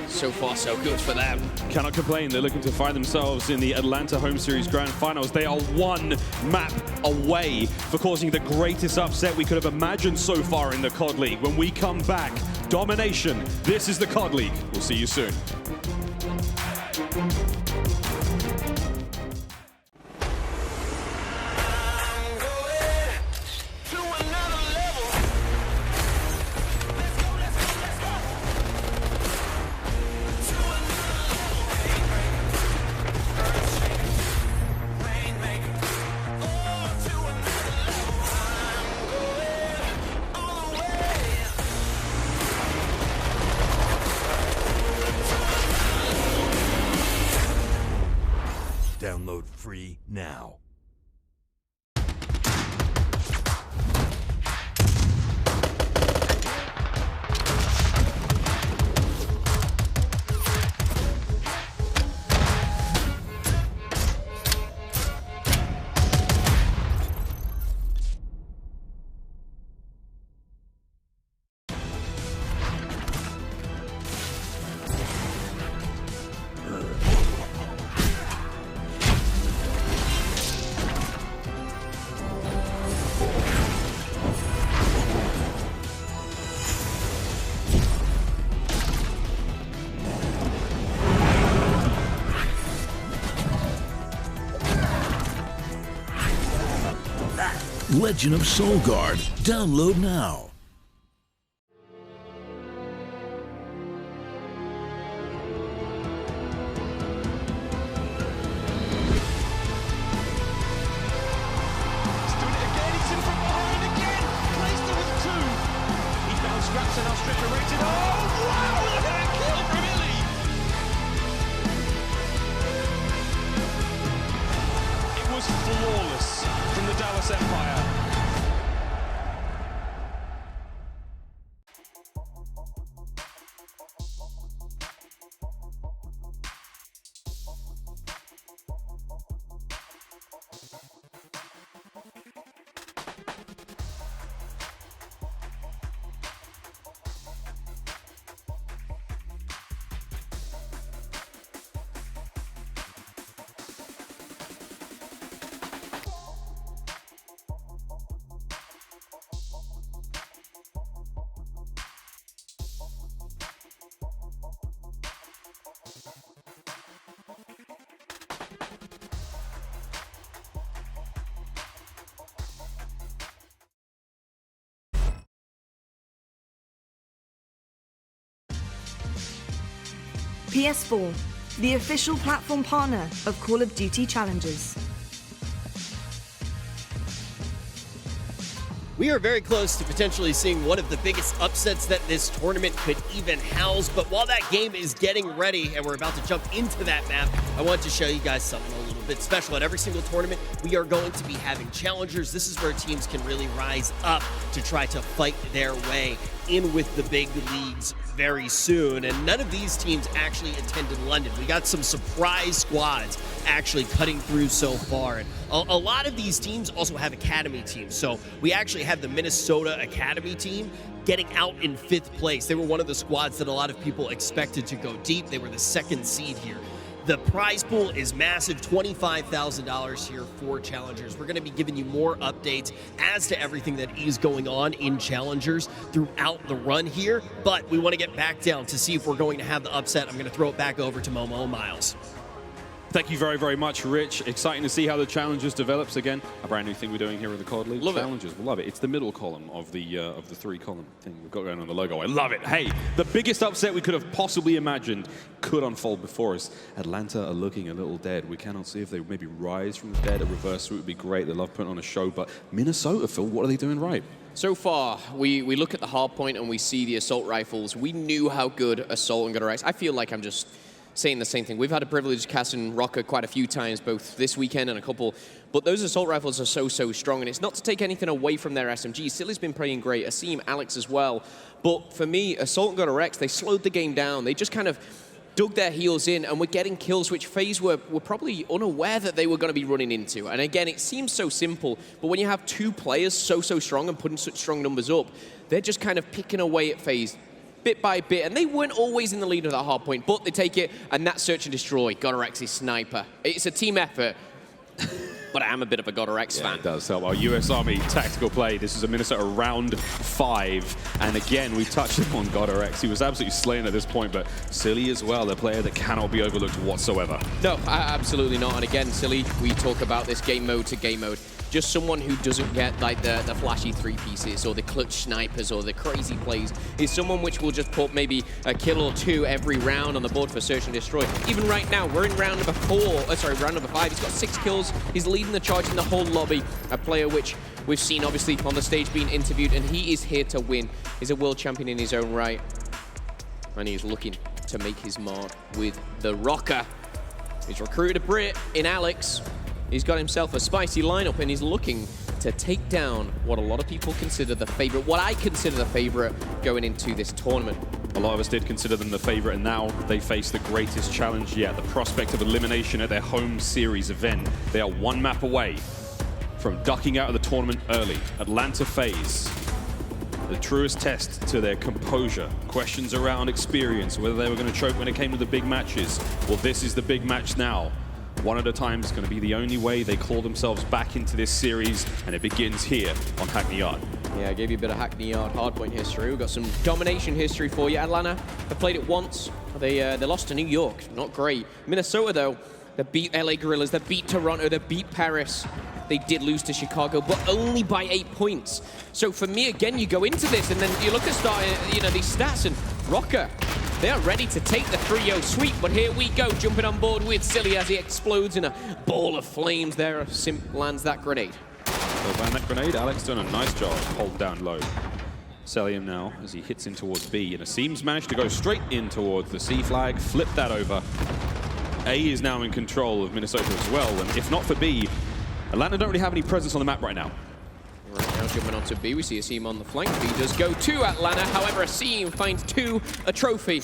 [SPEAKER 13] So far, so good for them.
[SPEAKER 10] Cannot complain. They're looking to find themselves in the Atlanta Home Series Grand Finals. They are 1 map away for causing the greatest upset we could have imagined so far in the COD League. When we come back, domination. This is the COD League. We'll see you soon.
[SPEAKER 21] Download free now.
[SPEAKER 16] Legend of Soulguard. Download now.
[SPEAKER 14] Flawless from the Dallas Empire.
[SPEAKER 19] PS4, the official platform partner of Call of Duty Challengers.
[SPEAKER 6] We are very close to potentially seeing one of the biggest upsets that this tournament could even house. But while that game is getting ready and we're about to jump into that map, I want to show you guys something a little bit special. At every single tournament, we are going to be having challengers. This is where teams can really rise up to try to fight their way in with the big leagues very soon. And none of these teams actually attended London. We got some surprise squads actually cutting through so far. And a lot of these teams also have academy teams. So we actually have the Minnesota Academy team getting out in 5th place. They were one of the squads that a lot of people expected to go deep. They were the 2nd seed here. The prize pool is massive, $25,000 here for challengers. We're going to be giving you more updates as to everything that is going on in challengers throughout the run here, but we want to get back down to see if we're going to have the upset. I'm going to throw it back over to Momo and Miles.
[SPEAKER 10] Thank you very, very much, Rich. Exciting to see how the challenges develops again. A brand new thing we're doing here in the COD League.
[SPEAKER 13] Love
[SPEAKER 10] challenges. We love it. It's the middle column of the 3-column thing we've got going on the logo. I love it. Hey, the biggest upset we could have possibly imagined could unfold before us. Atlanta are looking a little dead. We cannot see if they maybe rise from the dead. A reverse route would be great. They love putting on a show. But Minnesota, Phil, what are they doing right?
[SPEAKER 13] So far, we look at the hard point and we see the assault rifles. We knew how good assault and Gunner X. I feel like I'm just saying the same thing. We've had a privilege casting Røkkr quite a few times, both this weekend and a couple, but those assault rifles are so strong, and it's not to take anything away from their SMGs. Silly's been playing great, Asim, Alex as well, but for me, assault and Gunner X, they slowed the game down. They just kind of dug their heels in, and we're getting kills which FaZe were probably unaware that they were going to be running into. And again, it seems so simple, but when you have two players so strong and putting such strong numbers up, they're just kind of picking away at FaZe bit by bit, and they weren't always in the lead of that hard point, but they take it, and that search and destroy, Gunner X's sniper. It's a team effort, but I am a bit of a Gunner X fan.
[SPEAKER 10] It does help. Our US Army tactical play. This is a Minnesota round 5, and again, we touched upon Gunner X. He was absolutely slain at this point, but Silly as well, a player that cannot be overlooked whatsoever.
[SPEAKER 13] No, absolutely not, and again, Silly, we talk about this game mode to game mode. Just someone who doesn't get like the flashy 3 pieces or the clutch snipers or the crazy plays. Is someone which will just put maybe a kill or 2 every round on the board for search and destroy. Even right now, we're in round number 5. He's got 6 kills. He's leading the charge in the whole lobby. A player which we've seen obviously on the stage being interviewed, and he is here to win. He's a world champion in his own right, and he's looking to make his mark with the Røkkr. He's recruited a Brit in Alex. He's got himself a spicy lineup, and he's looking to take down what a lot of people consider the favorite, what I consider the favorite going into this tournament.
[SPEAKER 10] A lot of us did consider them the favorite, and now they face the greatest challenge yet, the prospect of elimination at their home series event. They are 1 map away from ducking out of the tournament early. Atlanta FaZe, the truest test to their composure. Questions around experience, whether they were going to choke when it came to the big matches. Well, this is the big match now. 1 at a time is going to be the only way they claw themselves back into this series, and it begins here on Hackney Yard.
[SPEAKER 13] Yeah, I gave you a bit of Hackney Yard hardpoint history. We've got some domination history for you. Atlanta, they played it once. They lost to New York, not great. Minnesota, though, they beat LA Gorillas, they beat Toronto, they beat Paris. They did lose to Chicago, but only by 8 points. So for me, again, you go into this, and then you look at these stats, and Røkkr, they are ready to take the 3-0 sweep, but here we go, jumping on board with Silly as he explodes in a ball of flames there. Simp lands that grenade.
[SPEAKER 10] They'll land that grenade. Alex doing a nice job. Hold down low. Celium now as he hits in towards B, and Asim's managed to go straight in towards the C flag, flip that over. A is now in control of Minnesota as well, and if not for B, Atlanta don't really have any presence on the map right now.
[SPEAKER 13] Right now, jumping onto B, we see Asim on the flank. B does go to Atlanta. However, Asim finds 2, a trophy.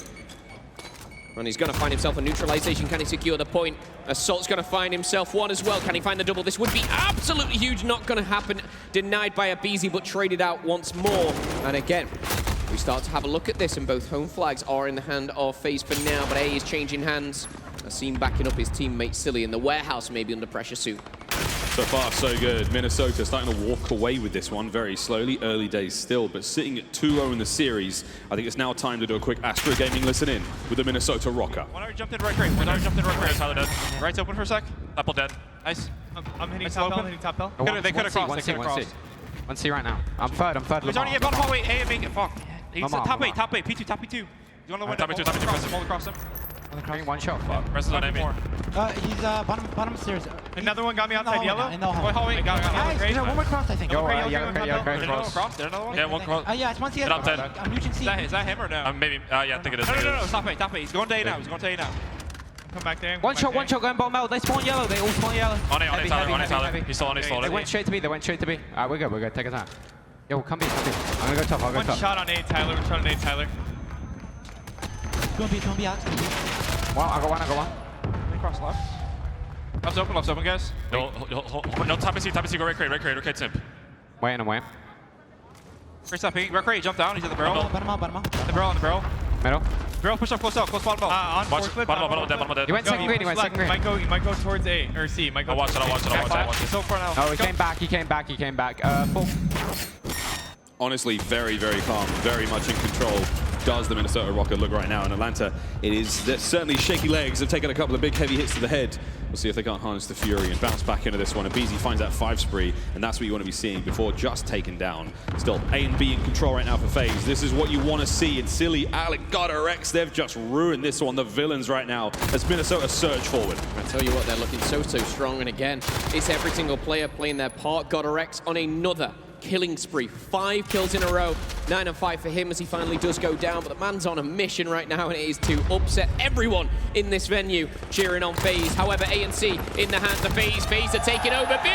[SPEAKER 13] And he's going to find himself a neutralization. Can he secure the point? Assault's going to find himself 1 as well. Can he find the double? This would be absolutely huge. Not going to happen. Denied by a BZ, but traded out once more. And again, we start to have a look at this, and both home flags are in the hand of FaZe for now, but A is changing hands. Asim backing up his teammate Silly in the warehouse, maybe under pressure soon.
[SPEAKER 10] So far, so good. Minnesota starting to walk away with this one very slowly. Early days still, but sitting at 2-0 in the series. I think it's now time to do a quick Astro Gaming listen in with the Minnesota Røkkr.
[SPEAKER 14] One jumped in Røkkr. Tyler dead. Right's open for a sec. Apple dead. Nice. I'm hitting top bell. They could have crossed.
[SPEAKER 1] One C right now. I'm third.
[SPEAKER 14] He's already hit bottom hallway. A and make it. Fuck. He's top eight. P2. You want to win? Top eight. Hold across him.
[SPEAKER 1] One shot.
[SPEAKER 14] Rest is on enemy.
[SPEAKER 2] He's bottom stairs.
[SPEAKER 14] Another one got me outside yellow.
[SPEAKER 2] In the
[SPEAKER 14] hallway. Got me.
[SPEAKER 2] One more cross, I think.
[SPEAKER 14] Yellow cross. There another one? Yeah, one cross.
[SPEAKER 2] Yeah, it's one C. I'm reaching C.
[SPEAKER 14] Is that him or no?
[SPEAKER 11] Maybe. Yeah, I think it is.
[SPEAKER 14] No. Stop it. He's going to A now. Come back there.
[SPEAKER 1] One shot going bottom L. They spawn yellow. They all spawn yellow.
[SPEAKER 11] On it, Tyler. He's still on it.
[SPEAKER 1] They went straight to B. Alright, we're good. Take us out. Yo, come B. I'm gonna go top.
[SPEAKER 14] One shot on A, Tyler.
[SPEAKER 2] Go B out.
[SPEAKER 1] Well, I got one.
[SPEAKER 14] They cross left. Left's open, guys.
[SPEAKER 11] No, top of C, go Røkkr, Simp.
[SPEAKER 1] Waiting.
[SPEAKER 14] First up, Røkkr, jump down, he's at the barrel.
[SPEAKER 2] Bottom out.
[SPEAKER 14] The barrel.
[SPEAKER 1] Middle.
[SPEAKER 14] Barrel, push up, close bottom bell.
[SPEAKER 11] On bottom dead.
[SPEAKER 1] You went second green.
[SPEAKER 14] You might go towards A, or C.
[SPEAKER 11] I'll watch it.
[SPEAKER 14] He's so far now.
[SPEAKER 1] Oh, he came back. Full.
[SPEAKER 10] Honestly, very, very calm, very much in control. does the Minnesota Røkkr look right now? In Atlanta, it is certainly shaky legs. They've taken a couple of big heavy hits to the head. We'll see if they can't harness the fury and bounce back into this one. And BZ finds that 5 spree, and that's what you want to be seeing before just taken down. Still, A and B in control right now for FaZe. This is what you want to see. And Silly, Alec, Røkkr, they've just ruined this one. The villains right now as Minnesota surge forward.
[SPEAKER 13] I tell you what, they're looking so strong. And again, it's every single player playing their part. Røkkr on another killing spree. 5 kills in a row. 9 and 5 for him as he finally does go down. But the man's on a mission right now, and it is to upset everyone in this venue cheering on FaZe. However, ANC in the hands of FaZe. FaZe are taking over B!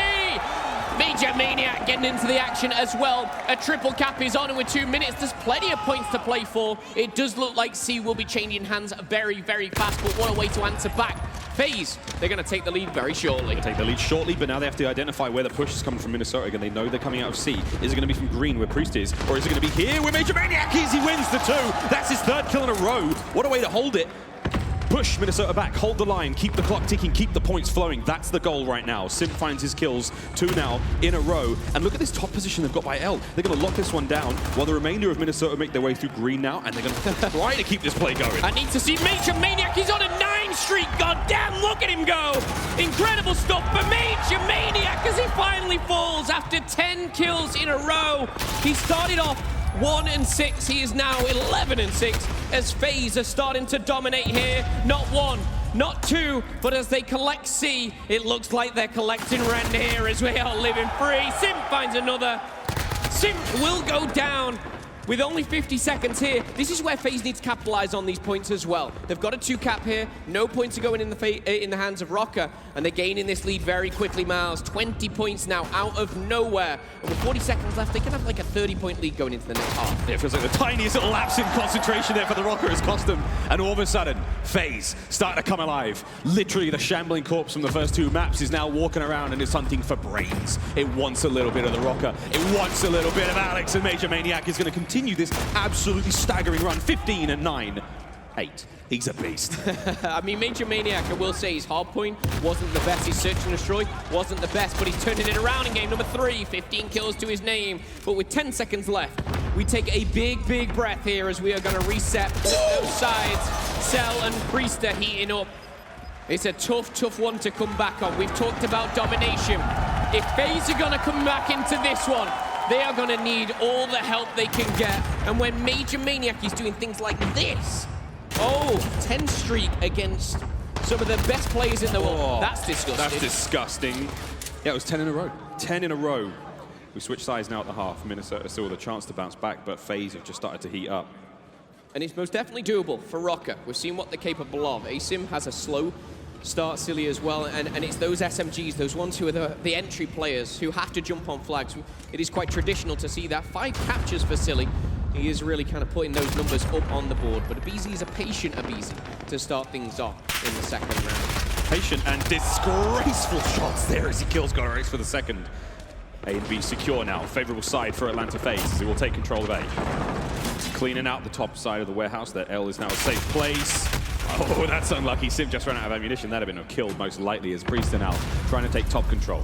[SPEAKER 13] Major Maniac getting into the action as well. A triple cap is on, and with 2 minutes, there's plenty of points to play for. It does look like C will be changing hands very, very fast, but what a way to answer back. FaZe, they're going to take the lead very shortly.
[SPEAKER 10] Take the lead shortly, but now they have to identify where the push is coming from Minnesota. Again, they know they're coming out of C. Is it going to be from green where Priest is, or is it going to be here where Major Maniac is? He wins the 2. That's his 3rd kill in a row. What a way to hold it. Push Minnesota back, hold the line, keep the clock ticking, keep the points flowing. That's the goal right now. Sim finds his kills, 2 now in a row. And look at this top position they've got by L. They're going to lock this one down while the remainder of Minnesota make their way through green now, and they're going to try to keep this play going.
[SPEAKER 13] I need to see Major Maniac. He's on a 9 streak. God damn, look at him go. Incredible stuff for Major Maniac as he finally falls after 10 kills in a row. He started off 1 and 6. He is now 11 and 6 as FaZe are starting to dominate here. Not 1, not 2, but as they collect C, it looks like they're collecting rent here as we are living free. Sim finds another. Sim will go down with only 50 seconds here. This is where FaZe needs to capitalize on these points as well. They've got a 2 cap here. No points are going in the hands of Røkkr, and they're gaining this lead very quickly, Miles. 20 points now out of nowhere. And with 40 seconds left, they can have like a 30-point lead going into the next half.
[SPEAKER 10] It feels like the tiniest little lapse in concentration there for the Røkkr has cost them. And all of a sudden, FaZe starting to come alive. Literally, the shambling corpse from the first 2 maps is now walking around and is hunting for brains. It wants a little bit of the Røkkr. It wants a little bit of Alex, and Major Maniac is going to continue this absolutely staggering run. 15 and 9, 8. He's a beast.
[SPEAKER 13] I mean, Major Maniac, I will say, his hard point wasn't the best. His search and destroy wasn't the best, but he's turning it around in game number 3. 15 kills to his name. But with 10 seconds left, we take a big breath here as we are going to reset those sides. Cell and Priest are heating up. It's a tough one to come back on. We've talked about domination. If FaZe are going to come back into this one, they are going to need all the help they can get. And when Major Maniac is doing things like this, 10 streak against some of the best players in the world. That's disgusting.
[SPEAKER 10] That's disgusting. Yeah, it was 10 in a row. 10 in a row. We switch sides now at the half. Minnesota still with a chance to bounce back, but FaZe have just started to heat up.
[SPEAKER 13] And it's most definitely doable for Røkkr. We've seen what they're capable of. Asim has a slow start, Silly as well, and it's those SMGs, those ones who are the entry players who have to jump on flags. It is quite traditional to see that. 5 captures for Silly. He is really kind of putting those numbers up on the board, but aBeZy is a patient aBeZy to start things off in the second round.
[SPEAKER 10] Patient and disgraceful shots there as he kills Røkkr for the second. A and B secure now. Favorable side for Atlanta FaZe. He will take control of A. Cleaning out the top side of the warehouse. That L is now a safe place. Oh, that's unlucky. Sim just ran out of ammunition. That'd have been a kill most likely as Priest now trying to take top control.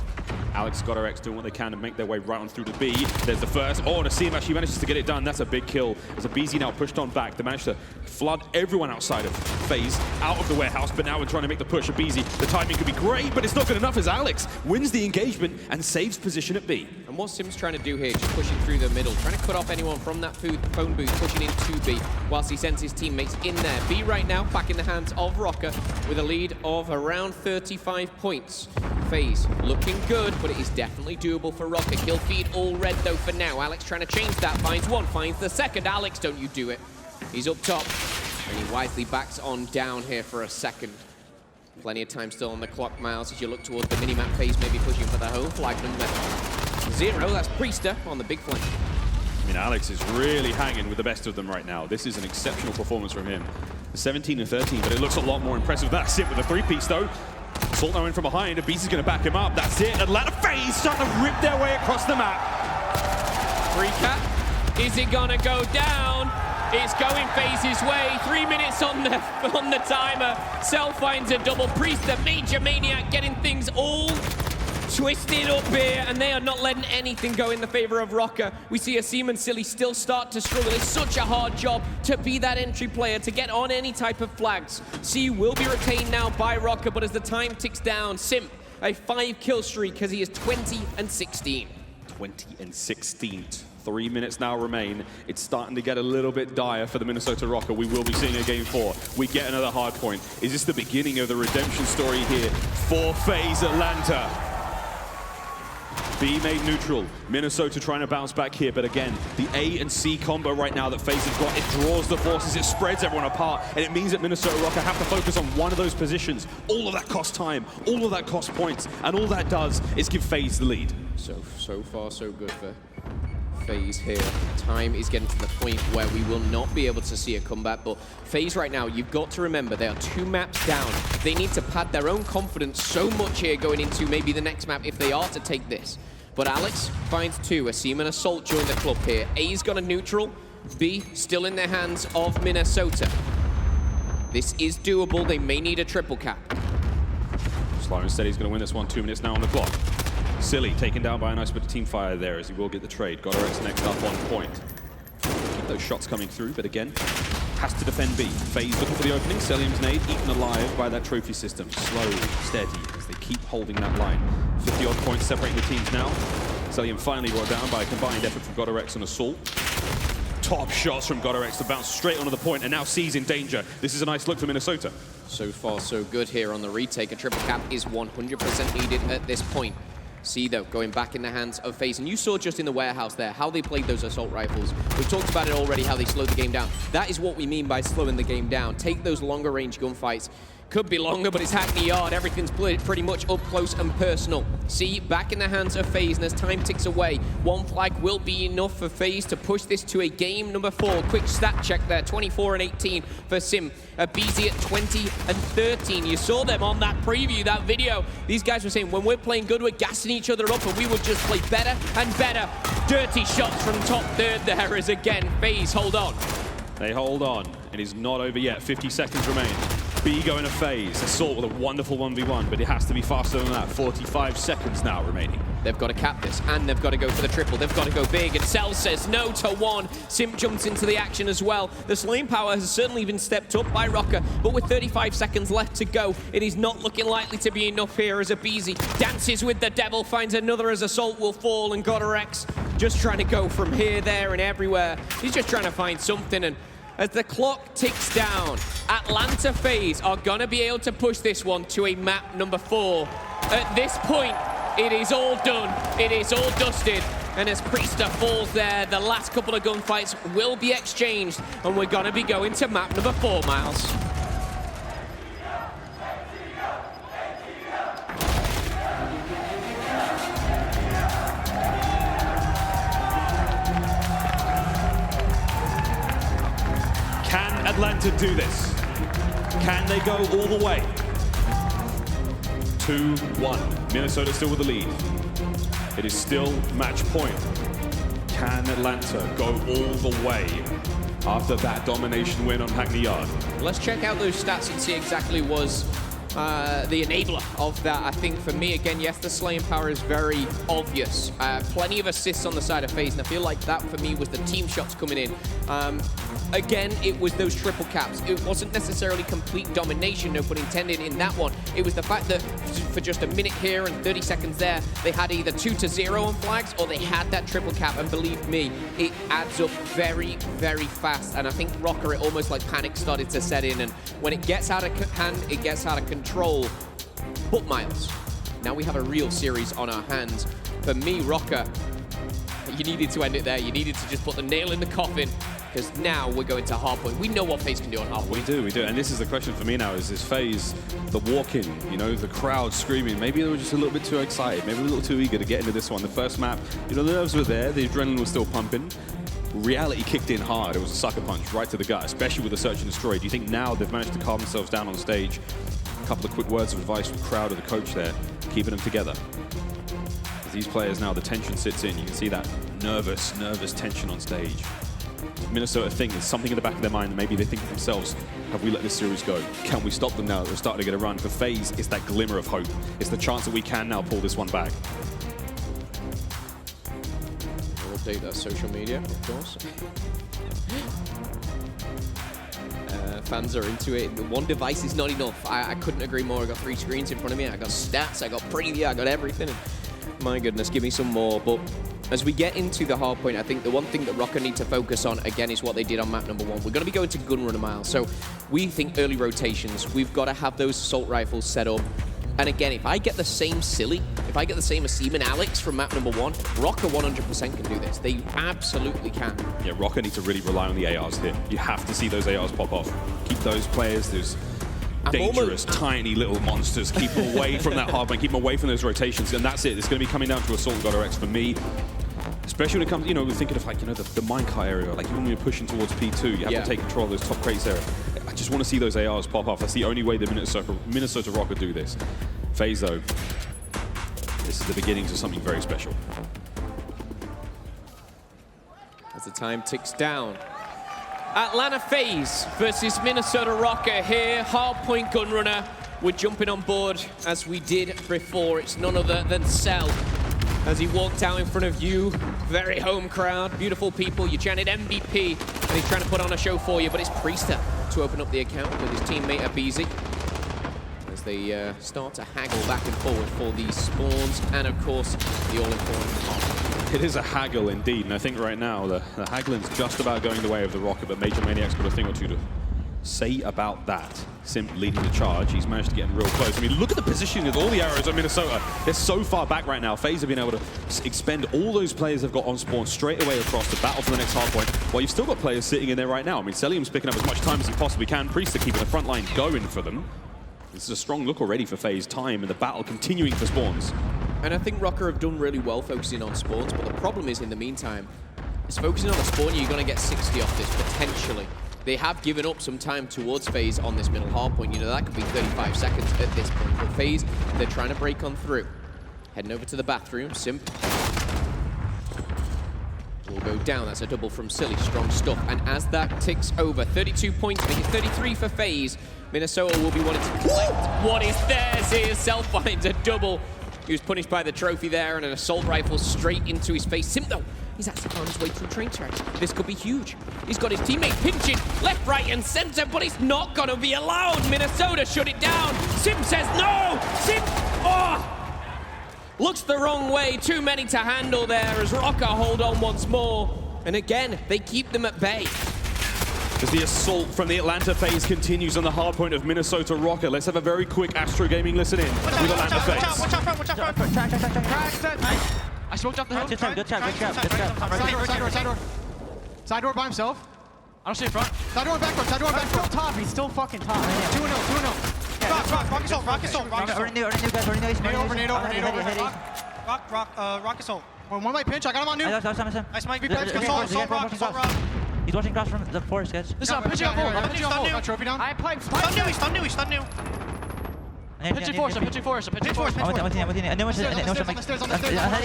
[SPEAKER 10] Alex, Røkkr doing what they can to make their way right on through to B. There's the first. Oh, and Sim actually manages to get it done. That's a big kill. As aBeZy now pushed on back. They managed to flood everyone outside of FaZe out of the warehouse, but now we're trying to make the push. aBeZy, the timing could be great, but it's not good enough as Alex wins the engagement and saves position at B.
[SPEAKER 13] And what Sim's trying to do here, just pushing through the middle, trying to cut off anyone from that phone booth, pushing into B, whilst he sends his teammates in there. B right now back in the hands of Røkkr with a lead of around 35 points. FaZe looking good, but it is definitely doable for Røkkr. Kill feed all red though for now. Alex trying to change that, finds one, finds the second. Alex, don't you do it. He's up top, and he wisely backs on down here for a second. Plenty of time still on the clock, Miles, as you look towards the minimap. FaZe maybe pushing for the home flag number 0. That's Priester on the big flank.
[SPEAKER 10] I mean, Alex is really hanging with the best of them right now. This is an exceptional performance from him. 17 and 13, but it looks a lot more impressive. That's it with a 3-piece though. Salt now in from behind. aBeZy's going to back him up. That's it. Atlanta FaZe starting to rip their way across the map.
[SPEAKER 13] 3 cap. Is it going to go down? It's going FaZe's way. 3 minutes on the timer. Cell finds a double. Priest, the Major Maniac, getting things all twisted up here, and they are not letting anything go in the favor of Røkkr. We see Asim and Silly still start to struggle. It's such a hard job to be that entry player, to get on any type of flags. C will be retained now by Røkkr, but as the time ticks down, Sim, a 5-kill streak because he is 20 and 16.
[SPEAKER 10] 20 and 16. 3 minutes now remain. It's starting to get a little bit dire for the Minnesota Røkkr. We will be seeing a game 4. We get another hard point. Is this the beginning of the redemption story here for FaZe Atlanta? B made neutral. Minnesota trying to bounce back here, but again, the A and C combo right now that FaZe has got, it draws the forces, it spreads everyone apart, and it means that Minnesota Røkkr have to focus on one of those positions. All of that costs time, all of that costs points, and all that does is give FaZe the lead.
[SPEAKER 13] So far, so good for FaZe here. Time is getting to the point where we will not be able to see a comeback, but FaZe right now, you've got to remember, they are 2 maps down. They need to pad their own confidence so much here going into maybe the next map if they are to take this. But Alex finds 2. Asim and Assault join the club here. A's got a neutral. B still in the hands of Minnesota. This is doable. They may need a triple cap.
[SPEAKER 10] Slow and Steady's going to win this one. 2 minutes now on the clock. Silly taken down by a nice bit of team fire there as he will get the trade. Godorx next up on point. Keep those shots coming through, but again, has to defend B. FaZe looking for the opening. Selim's nade eaten alive by that trophy system. Slow, steady, as they keep holding that line. 50-odd points separating the teams now. Selim finally brought down by a combined effort from Godorx and Assault. Top shots from Godorx to bounce straight onto the point, and now C's in danger. This is a nice look for Minnesota.
[SPEAKER 13] So far, so good here on the retake. A triple cap is 100% needed at this point. C, though, going back in the hands of FaZe. And you saw just in the warehouse there how they played those assault rifles. We've talked about it already, how they slowed the game down. That is what we mean by slowing the game down. Take those longer range gunfights. Could be longer, but it's Hackney Yard. Everything's pretty much up close and personal. C, back in the hands of FaZe, and as time ticks away, 1 flag will be enough for FaZe to push this to a game number 4. Quick stat check there, 24 and 18 for Sim. BZ at 20 and 13. You saw them on that preview, that video. These guys were saying, when we're playing good, we're gassing each other up, and we would just play better and better. Dirty shots from top third there as again, FaZe hold on.
[SPEAKER 10] They hold on. It is not over yet. 50 seconds remain. B going to FaZe. Assault with a wonderful 1v1, but it has to be faster than that. 45 seconds now remaining.
[SPEAKER 13] They've got to cap this, and they've got to go for the triple. They've got to go big, and Cell says no to 1. Sim jumps into the action as well. The slaying power has certainly been stepped up by Røkkr, but with 35 seconds left to go, it is not looking likely to be enough here as a BZ dances with the devil, finds another as Assault will fall, and Godorx just trying to go from here, there, and everywhere. He's just trying to find something, and as the clock ticks down, Atlanta FaZe are going to be able to push this one to a map number 4. At this point, it is all done. It is all dusted. And as Priester falls there, the last couple of gunfights will be exchanged. And we're going to be going to map number 4, Miles.
[SPEAKER 10] Can Atlanta do this? Can they go all the way? 2-1. Minnesota still with the lead. It is still match point. Can Atlanta go all the way after that domination win on Hackney Yard?
[SPEAKER 13] Let's check out those stats and see exactly was the enabler of that. I think for me, again, yes, the slaying power is very obvious. Plenty of assists on the side of FaZe, and I feel like that for me was the team shots coming in. Again, it was those triple caps. It wasn't necessarily complete domination, no pun intended, in that one. It was the fact that for just a minute here and 30 seconds there, they had either 2-0 on flags or they had that triple cap, and believe me, it adds up very, very fast. And I think Røkkr, it almost like panic started to set in, and when it gets out of hand, it gets out of control. But Miles, now we have a real series on our hands. For me, Røkkr, you needed to end it there. You needed to just put the nail in the coffin, because now we're going to hardpoint. We know what FaZe can do on hardpoint.
[SPEAKER 10] We do. And this is the question for me now, is FaZe, the walk-in, you know, the crowd screaming. Maybe they were just a little bit too excited, maybe a little too eager to get into this one. The first map, you know, the nerves were there, the adrenaline was still pumping. Reality kicked in hard. It was a sucker punch right to the gut, especially with the search and destroy. Do you think now they've managed to calm themselves down on stage? A couple of quick words of advice from the crowd or the coach there, keeping them together. As these players now, the tension sits in. You can see that nervous tension on stage. Minnesota think there's something in the back of their mind. Maybe they think to themselves, have we let this series go? Can we stop them now that they're starting to get a run? For FaZe, it's that glimmer of hope. It's the chance that we can now pull this one back.
[SPEAKER 13] We'll update that social media, of course. Fans are into it. One device is not enough. I couldn't agree more. I got 3 screens in front of me. I got stats, I got preview, I got everything. And my goodness, give me some more. But as we get into the hard point, I think the one thing that Røkkr need to focus on, again, is what they did on map number 1. We're going to be going to gun runner mile. So we think early rotations. We've got to have those assault rifles set up. And again, if I get the same Silly, if I get the same Asim and Alex from map number 1, Røkkr 100% can do this. They absolutely can.
[SPEAKER 10] Yeah, Røkkr need to really rely on the ARs here. You have to see those ARs pop off. Keep those players, those dangerous, tiny little monsters, keep them away from that hardpoint, keep them away from those rotations, and that's it. It's going to be coming down to Assault and God RX for me. Especially when it comes, we're thinking of like, the minecart area, like when we're pushing towards P2, you have to take control of those top crates there. I just want to see those ARs pop off. That's the only way the Minnesota Røkkr do this. FaZe though, this is the beginnings of something very special.
[SPEAKER 13] As the time ticks down. Atlanta FaZe versus Minnesota Røkkr here. Hardpoint Gunrunner. We're jumping on board as we did before. It's none other than Cell. As he walked out in front of you, very home crowd, beautiful people. You chanted MVP, and he's trying to put on a show for you, but it's Priester to open up the account with his teammate Abizi. As they start to haggle back and forward for these spawns, and of course, the all-important top.
[SPEAKER 10] It is a haggle indeed, and I think right now the haggling's just about going the way of the Røkkr, but Major Maniac's got a thing or two to say about that. Simp leading the charge. He's managed to get him real close. I mean, look at the positioning of all the arrows of Minnesota. They're so far back right now. FaZe have been able to expend all those players they've got on spawn straight away across to battle for the next hardpoint, while you've still got players sitting in there right now. I mean, Celium's picking up as much time as he possibly can. Priester keeping the front line going for them. This is a strong look already for FaZe. Time and the battle continuing for spawns.
[SPEAKER 13] And I think Røkkr have done really well focusing on spawns, but the problem is, in the meantime, it's focusing on the spawn, you're going to get 60 off this, potentially. They have given up some time towards FaZe on this middle hardpoint. That could be 35 seconds at this point. But FaZe, they're trying to break on through. Heading over to the bathroom, Simp will go down. That's a double from Silly, strong stuff. And as that ticks over, 32 points, make it 33 for FaZe. Minnesota will be wanting to collect what is theirs here. Cell finds a double. He was punished by the trophy there, and an assault rifle straight into his face. Simp, though, he's actually on his way through train tracks. This could be huge. He's got his teammate pinching left, right, and center, but it's not going to be allowed. Minnesota shut it down. Simp says no. Simp, looks the wrong way. Too many to handle there as Røkkr hold on once more. And again, they keep them at bay.
[SPEAKER 10] As the assault from the Atlanta FaZe continues on the hardpoint of Minnesota Røkkr. Let's have a very quick Astro Gaming listen in with Atlanta FaZe.
[SPEAKER 2] Watch out, front. I smoked up the hill. Good trap. Side door by himself. I don't see in front. Side door and back door. Still top. He's still fucking top. 2-0. Rock assault. Rock assault. One might pinch. I got him on new. Nice mic. Assault rock.
[SPEAKER 17] He's watching across from the forest, guys.
[SPEAKER 2] Listen, I'm pinching on hold. Got trophy down. I piped. Stun new. Pitching force. I'm with you.
[SPEAKER 17] On the stairs.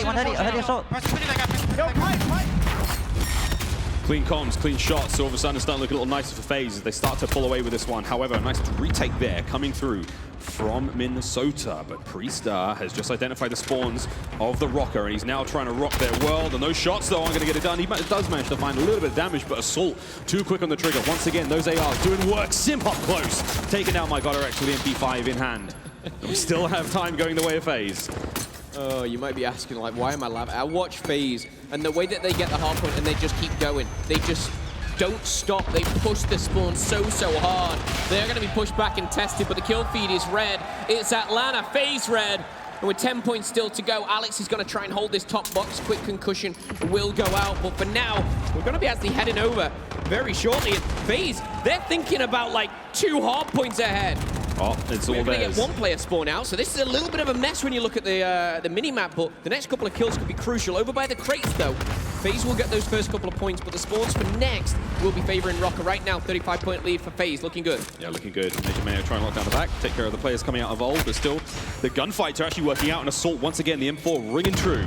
[SPEAKER 17] One heady, assault.
[SPEAKER 2] Yo, pipe.
[SPEAKER 10] Clean comms, clean shots. So all of a sudden it's starting to look a little nicer for FaZe as they start to pull away with this one. However, a nice retake there coming through from Minnesota. But Priester has just identified the spawns of the Røkkr, and he's now trying to rock their world. And those shots, though, aren't going to get it done. He does manage to find a little bit of damage, but Assault too quick on the trigger. Once again, those ARs doing work. Simp up close. Taking out my God RX with the MP5 in hand. We still have time going the way of FaZe.
[SPEAKER 13] Oh, you might be asking, like, why am I laughing? I watch FaZe, and the way that they get the hardpoint and they just keep going, they just don't stop. They push the spawn so hard. They're going to be pushed back and tested, but the kill feed is red. It's Atlanta FaZe red. And with 10 points still to go, Alex is going to try and hold this top box. Quick concussion will go out, but for now, we're going to be actually heading over very shortly. And FaZe, they're thinking about like 2 hardpoints ahead.
[SPEAKER 10] Oh, it's all
[SPEAKER 13] We're going to
[SPEAKER 10] theirs.
[SPEAKER 13] get one player spawn out, so this is a little bit of a mess when you look at the mini-map, but the next couple of kills could be crucial. Over by the crates, though, FaZe will get those first couple of points, but the spawns for next will be favoring Røkkr. Right now, 35-point lead for FaZe, looking good.
[SPEAKER 10] Yeah, looking good. Major Mayo trying to lock down the back, take care of the players coming out of old, but still, the gunfights are actually working out, and Assault, once again, the M4 ringing true.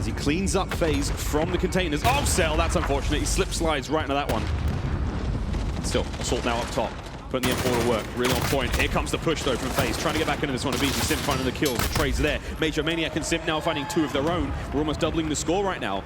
[SPEAKER 10] as he cleans up FaZe from the containers. Oh, Cell, that's unfortunate. He slip slides right into that one. Still, Assault now up top. Putting the M4 to work, really on point. Here comes the push though from FaZe, trying to get back into this one. Beazy, Sim finding the kills, the trades there. Major Maniac and Sim now finding 2 of their own. We're almost doubling the score right now,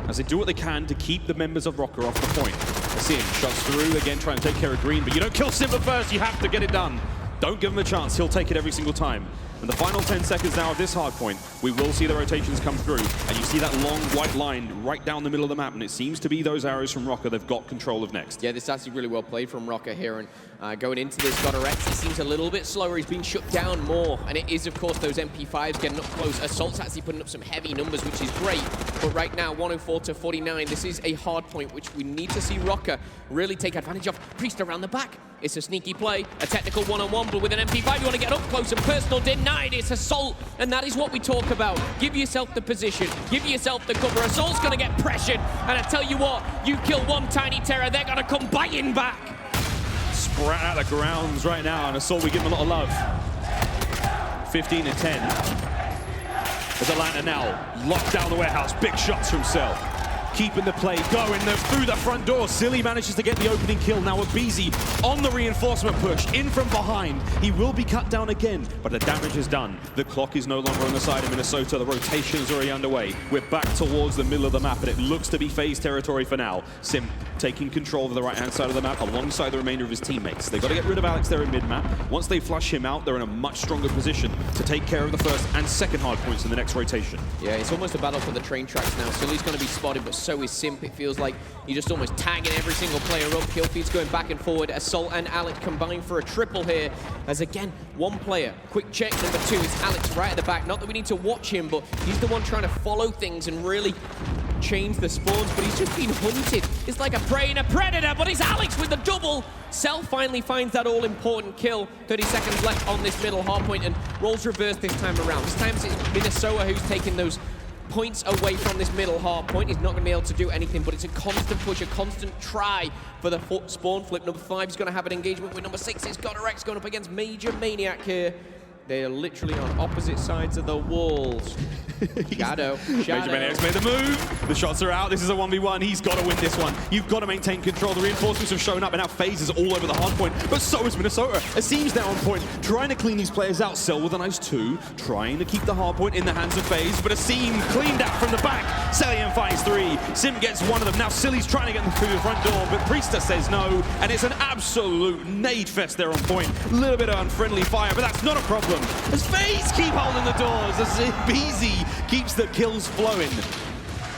[SPEAKER 10] as they do what they can to keep the members of Røkkr off the point. Sim shots through, again trying to take care of Green, but you don't kill Simba first, you have to get it done. Don't give him a chance, he'll take it every single time. In the final 10 seconds now of this hard point, we will see the rotations come through, and you see that long white line right down the middle of the map, and it seems to be those arrows from Røkkr they've got control of next.
[SPEAKER 13] Yeah, this is actually really well played from Røkkr here, and going into this, Røkkr, he seems a little bit slower, he's been shut down more, and it is, of course, those MP5s getting up close. Assault's actually putting up some heavy numbers, which is great, but right now, 104 to 49, this is a hard point, which we need to see Røkkr really take advantage of. Priest around the back. It's a sneaky play, a technical one-on-one, but with an MP5, you want to get up close and personal. Denied, it's Assault, and that is what we talk about. Give yourself the position, give yourself the cover. Assault's going to get pressured, and I tell you what, you kill one Tiny Terror, they're going to come biting back.
[SPEAKER 10] Sprat out the grounds right now, and Assault, we give him a lot of love. 15 to 10. As Atlanta now locked down the warehouse, big shots from Cell. Keeping the play going through the front door. Silly manages to get the opening kill. Now with Beezy on the reinforcement push, in from behind. He will be cut down again, but the damage is done. The clock is no longer on the side of Minnesota. The rotation is already underway. We're back towards the middle of the map, and it looks to be FaZe territory for now. Sim taking control of the right-hand side of the map alongside the remainder of his teammates. They've got to get rid of Alex there in mid-map. Once they flush him out, they're in a much stronger position to take care of the first and second hard points in the next rotation.
[SPEAKER 13] Yeah, it's almost a battle for the train tracks now. Silly's going to be spotted, but so is Simp. It feels like you're just almost tagging every single player up. Kill feeds going back and forward. Assault and Alex combined for a triple here. As again, one player. Quick check, number 2 is Alex right at the back. Not that we need to watch him, but he's the one trying to follow things and really change the spawns, but he's just been hunted. It's like a prey and a predator, but it's Alex with the double. Cell finally finds that all-important kill. 30 seconds left on this middle hard point, and roles reversed this time around. This time it's Minnesota who's taking those points away from this middle hard point. He's not going to be able to do anything, but it's a constant push, a constant try for the spawn flip. Number 5 is going to have an engagement with number 6. It's Røkkr going up against Major Maniac here. They are literally on opposite sides of the walls. Shadow.
[SPEAKER 10] Major Maniac's made the move. The shots are out. This is a 1v1. He's got to win this one. You've got to maintain control. The reinforcements have shown up, and now FaZe is all over the hard point. But so is Minnesota. Asim's now on point, trying to clean these players out. Cell with a nice 2, trying to keep the hard point in the hands of FaZe. But Asim cleaned out from the back. Celian finds 3. Sim gets one of them. Now Silly's trying to get them through the front door, but Priester says no. And it's an absolute nade fest there on point. A little bit of unfriendly fire, but that's not a problem. As FaZe keep holding the doors, as Beezy keeps the kills flowing.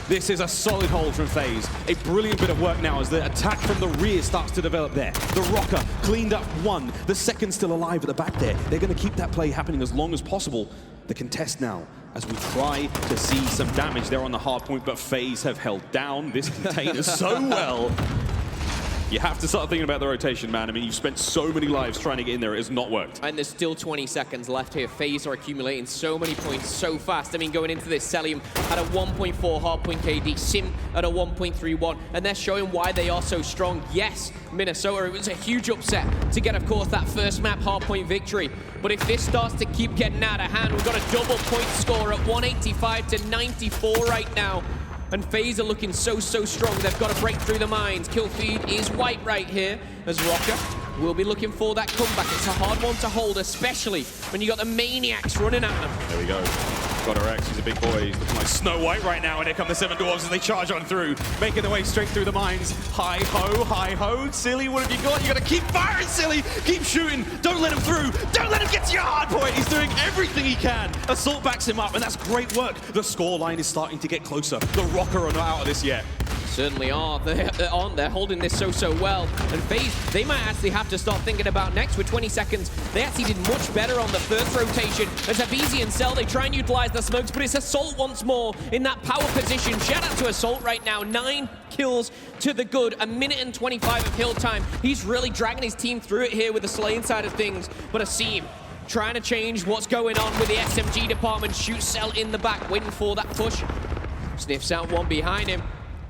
[SPEAKER 10] This is a solid hold from FaZe. A brilliant bit of work now as the attack from the rear starts to develop there. The Røkkr cleaned up 1. The second's still alive at the back there. They're going to keep that play happening as long as possible. The contest now, as we try to see some damage there on the hard point, but FaZe have held down this container so well. You have to start thinking about the rotation, man. I mean, you've spent so many lives trying to get in there. It has not worked.
[SPEAKER 13] And there's still 20 seconds left here. FaZe are accumulating so many points so fast. I mean, going into this, Celium at a 1.4 hardpoint KD, Sim at a 1.31, and they're showing why they are so strong. Yes, Minnesota, it was a huge upset to get, of course, that first map hardpoint victory. But if this starts to keep getting out of hand, we've got a double point score at 185 to 94 right now. And FaZe are looking so strong. They've got to break through the mines. Kill feed is white right here, as Røkkr will be looking for that comeback. It's a hard one to hold, especially when you got the Maniacs running at them.
[SPEAKER 10] There we go. Røkkr, he's a big boy. He's looking like Snow White right now, and here come the 7 dwarves as they charge on through, making their way straight through the mines. Hi-ho, hi-ho. Silly, what have you got? You got to keep firing, Silly. Keep shooting. Don't let him through. Don't let him get to your hard point. He's doing everything he can. Assault backs him up, and that's great work. The score line is starting to get closer. The Røkkr are not out of this yet.
[SPEAKER 13] Certainly are. They're holding this so well. And FaZe, they might actually have to start thinking about next with 20 seconds. They actually did much better on the first rotation. As Beezy and Cell, they try and utilize the smokes, but it's Assault once more in that power position. Shout out to Assault right now. 9 kills to the good. 1 minute and 25 of kill time. He's really dragging his team through it here with the slaying side of things. But Asim trying to change what's going on with the SMG department. Shoots Cell in the back, waiting for that push. Sniffs out one behind him.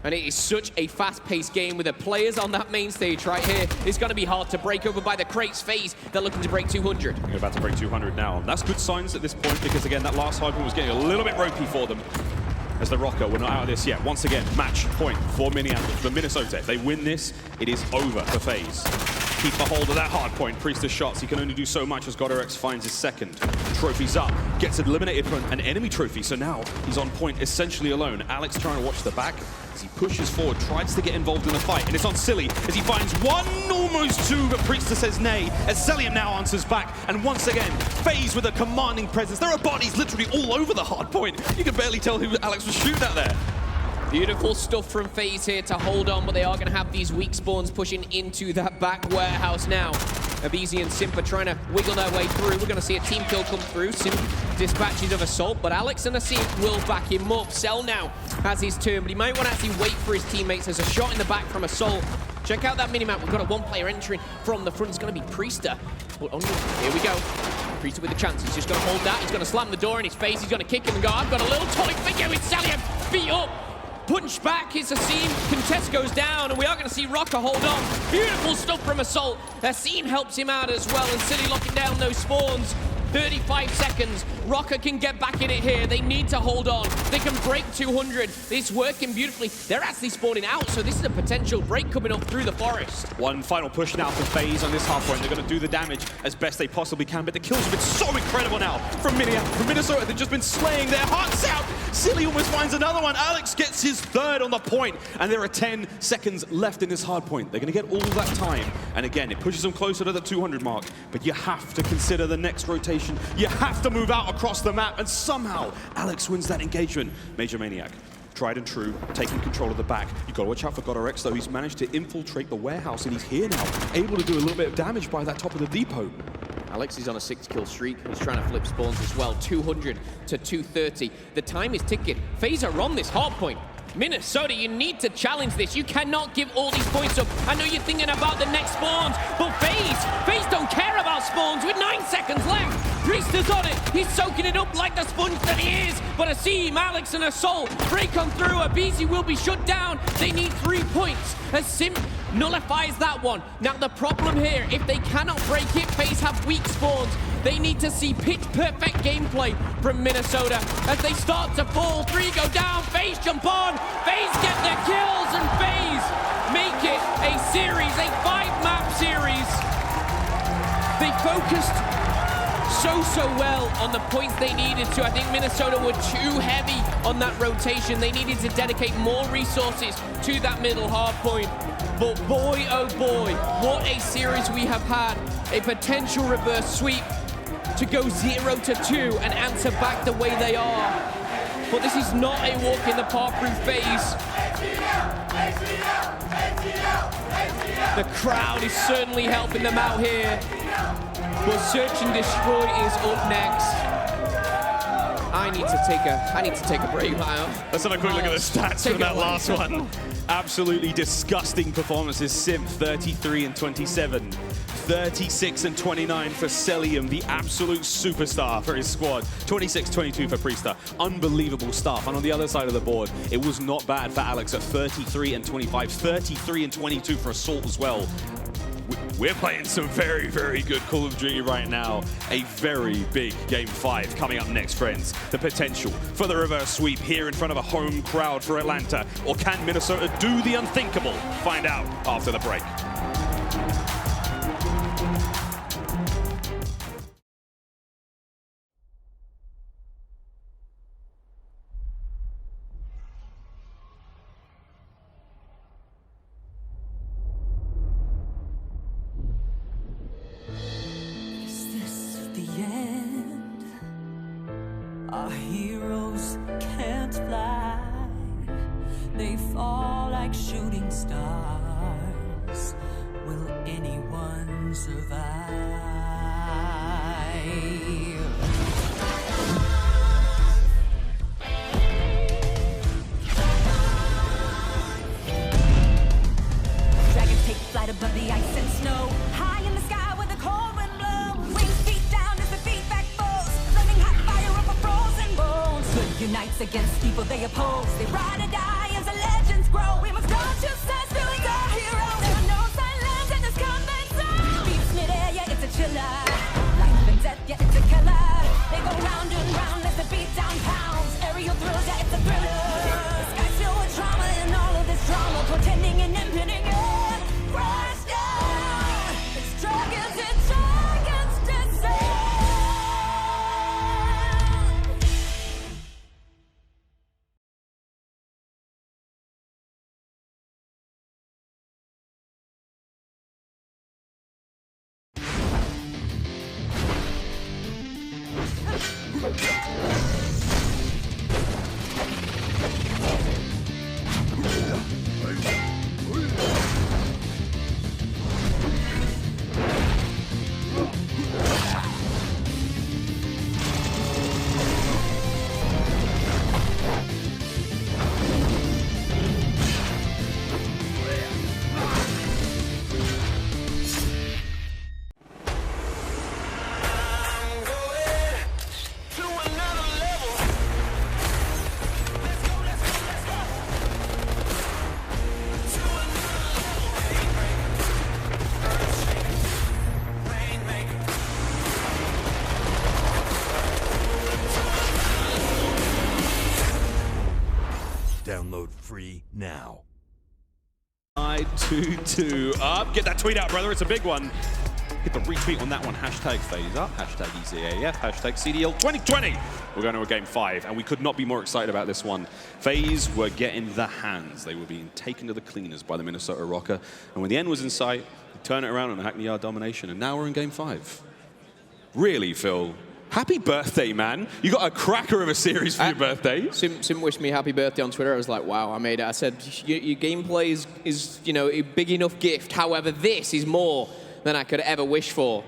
[SPEAKER 13] And it is such a fast-paced game with the players on that main stage right here. It's going to be hard to break over by the crates. FaZe, they're looking to break 200.
[SPEAKER 10] They're about to break 200 now. That's good signs at this point because, again, that last hard one was getting a little bit ropey for them. as the Røkkr. We're not out of this yet. Once again, match point for Minneapolis. For Minnesota, if they win this, it is over for FaZe. Keep the hold of that hard point. Priestess shots. He can only do so much as GodRx finds his second. Trophies up. Gets eliminated from an enemy trophy. So now he's on point essentially alone. Alex trying to watch the back as he pushes forward, tries to get involved in the fight. And it's on Silly as he finds one, almost two, but Priestess says nay. As Celium now answers back. And once again, FaZe with a commanding presence. There are bodies literally all over the hard point. You can barely tell who Alex was shooting at there.
[SPEAKER 13] Beautiful stuff from FaZe here to hold on, but they are going to have these weak spawns pushing into that back warehouse now. aBeZy and Simp are trying to wiggle their way through. We're going to see a team kill come through. Simp dispatches of Assault, but Alex and Simp will back him up. Cell now has his turn, but he might want to actually wait for his teammates. There's a shot in the back from Assault. Check out that minimap. We've got a one-player entering from the front. It's going to be Priester. But here we go. Priester with a chance. He's just going to hold that. He's going to slam the door in his face. He's going to kick him and go, I've got a little toy figure with Celium. Feet up. Punch back, it's Asim. Contest goes down, and we are going to see Røkkr hold on. Beautiful stuff from Assault. Asim helps him out as well, and Silly locking down those spawns. 35 seconds. Røkkr can get back in it here. They need to hold on. They can break 200. It's working beautifully. They're actually spawning out, so this is a potential break coming up through the forest.
[SPEAKER 10] One final push now for FaZe on this half point. They're going to do the damage as best they possibly can, but the kills have been so incredible now from Minnesota. They've just been slaying their hearts out. Silly almost finds another one. Alex gets his third on the point, and there are 10 seconds left in this hard point. They're going to get all that time, and again, it pushes them closer to the 200 mark, but you have to consider the next rotation. You have to move out across the map, and somehow Alex wins that engagement. Major Maniac, tried and true, taking control of the back. You've got to watch out for GodRx, though. He's managed to infiltrate the warehouse, and he's here now, able to do a little bit of damage by that top of the depot.
[SPEAKER 13] Alex is on a 6-kill streak. He's trying to flip spawns as well. 200 to 230. The time is ticking. FaZe are on this hard point. Minnesota, you need to challenge this. You cannot give all these points up. I know you're thinking about the next spawns, but FaZe don't care about spawns with 9 seconds left. Priester's on it. He's soaking it up like the sponge that he is. But Asim, Alex, and Assault break on through. aBeZy will be shut down. They need 3 points. Simp nullifies that one. Now the problem here, if they cannot break it, FaZe have weak spawns. They need to see pitch-perfect gameplay from Minnesota. As they start to fall, 3 go down, FaZe jump on, FaZe get their kills, and FaZe make it a series, a 5-map series. They focused so well on the points they needed to. I think Minnesota were too heavy on that rotation. They needed to dedicate more resources to that middle hard point. But boy, oh boy, what a series we have had. A potential reverse sweep to go 0-2 and answer back the way they are. But this is not a walk in the park through FaZe. The crowd is certainly helping them out here. But Search and Destroy is up next. I need to take a break.
[SPEAKER 10] Let's have a quick look at the stats from that last one. Absolutely disgusting performances. Simp 33 and 27. 36 and 29 for Celium, the absolute superstar for his squad. 26-22 for Priester. Unbelievable stuff. And on the other side of the board, it was not bad for Alex at 33 and 25. 33 and 22 for Assault as well. We're playing some very, very good Call of Duty right now. A very big Game 5 coming up next, friends. The potential for the reverse sweep here in front of a home crowd for Atlanta. Or can Minnesota do the unthinkable? Find out after the break.
[SPEAKER 9] Our heroes can't fly. They fall like shooting stars. Will anyone survive?
[SPEAKER 15] Dragons take flight above the ice and snow. High in the sky where the cold wind blows. Wings feet down as the feet back foes. Flaming hot fire over frozen bones. Good unites against evil they oppose. They ride or die as the legends grow. We must don't choose sides, feelings are heroes. There are no silence in this combat zone. Beats mid-air, yeah, it's a chiller. Life and death, yeah, it's a killer. They go round and round as the beat down pounds. Aerial thrills, yeah, it's a thriller.
[SPEAKER 21] free now.
[SPEAKER 10] 2-2 up. Get that tweet out, brother. It's a big one. Hit the retweet on that one. Hashtag FaZe up. Hashtag ECAF. Hashtag CDL 2020. We're going to a game 5, and we could not be more excited about this one. FaZe were getting the hands. They were being taken to the cleaners by the Minnesota Røkkr. And when the end was in sight, they turned it around on a Hackney Yard domination, and now we're in game 5. Really, Phil? Happy birthday, man. You got a cracker of a series for your birthday.
[SPEAKER 13] Sim wished me happy birthday on Twitter. I was like, wow, I made it. I said, your gameplay is you know, a big enough gift. However, this is more than I could ever wish for.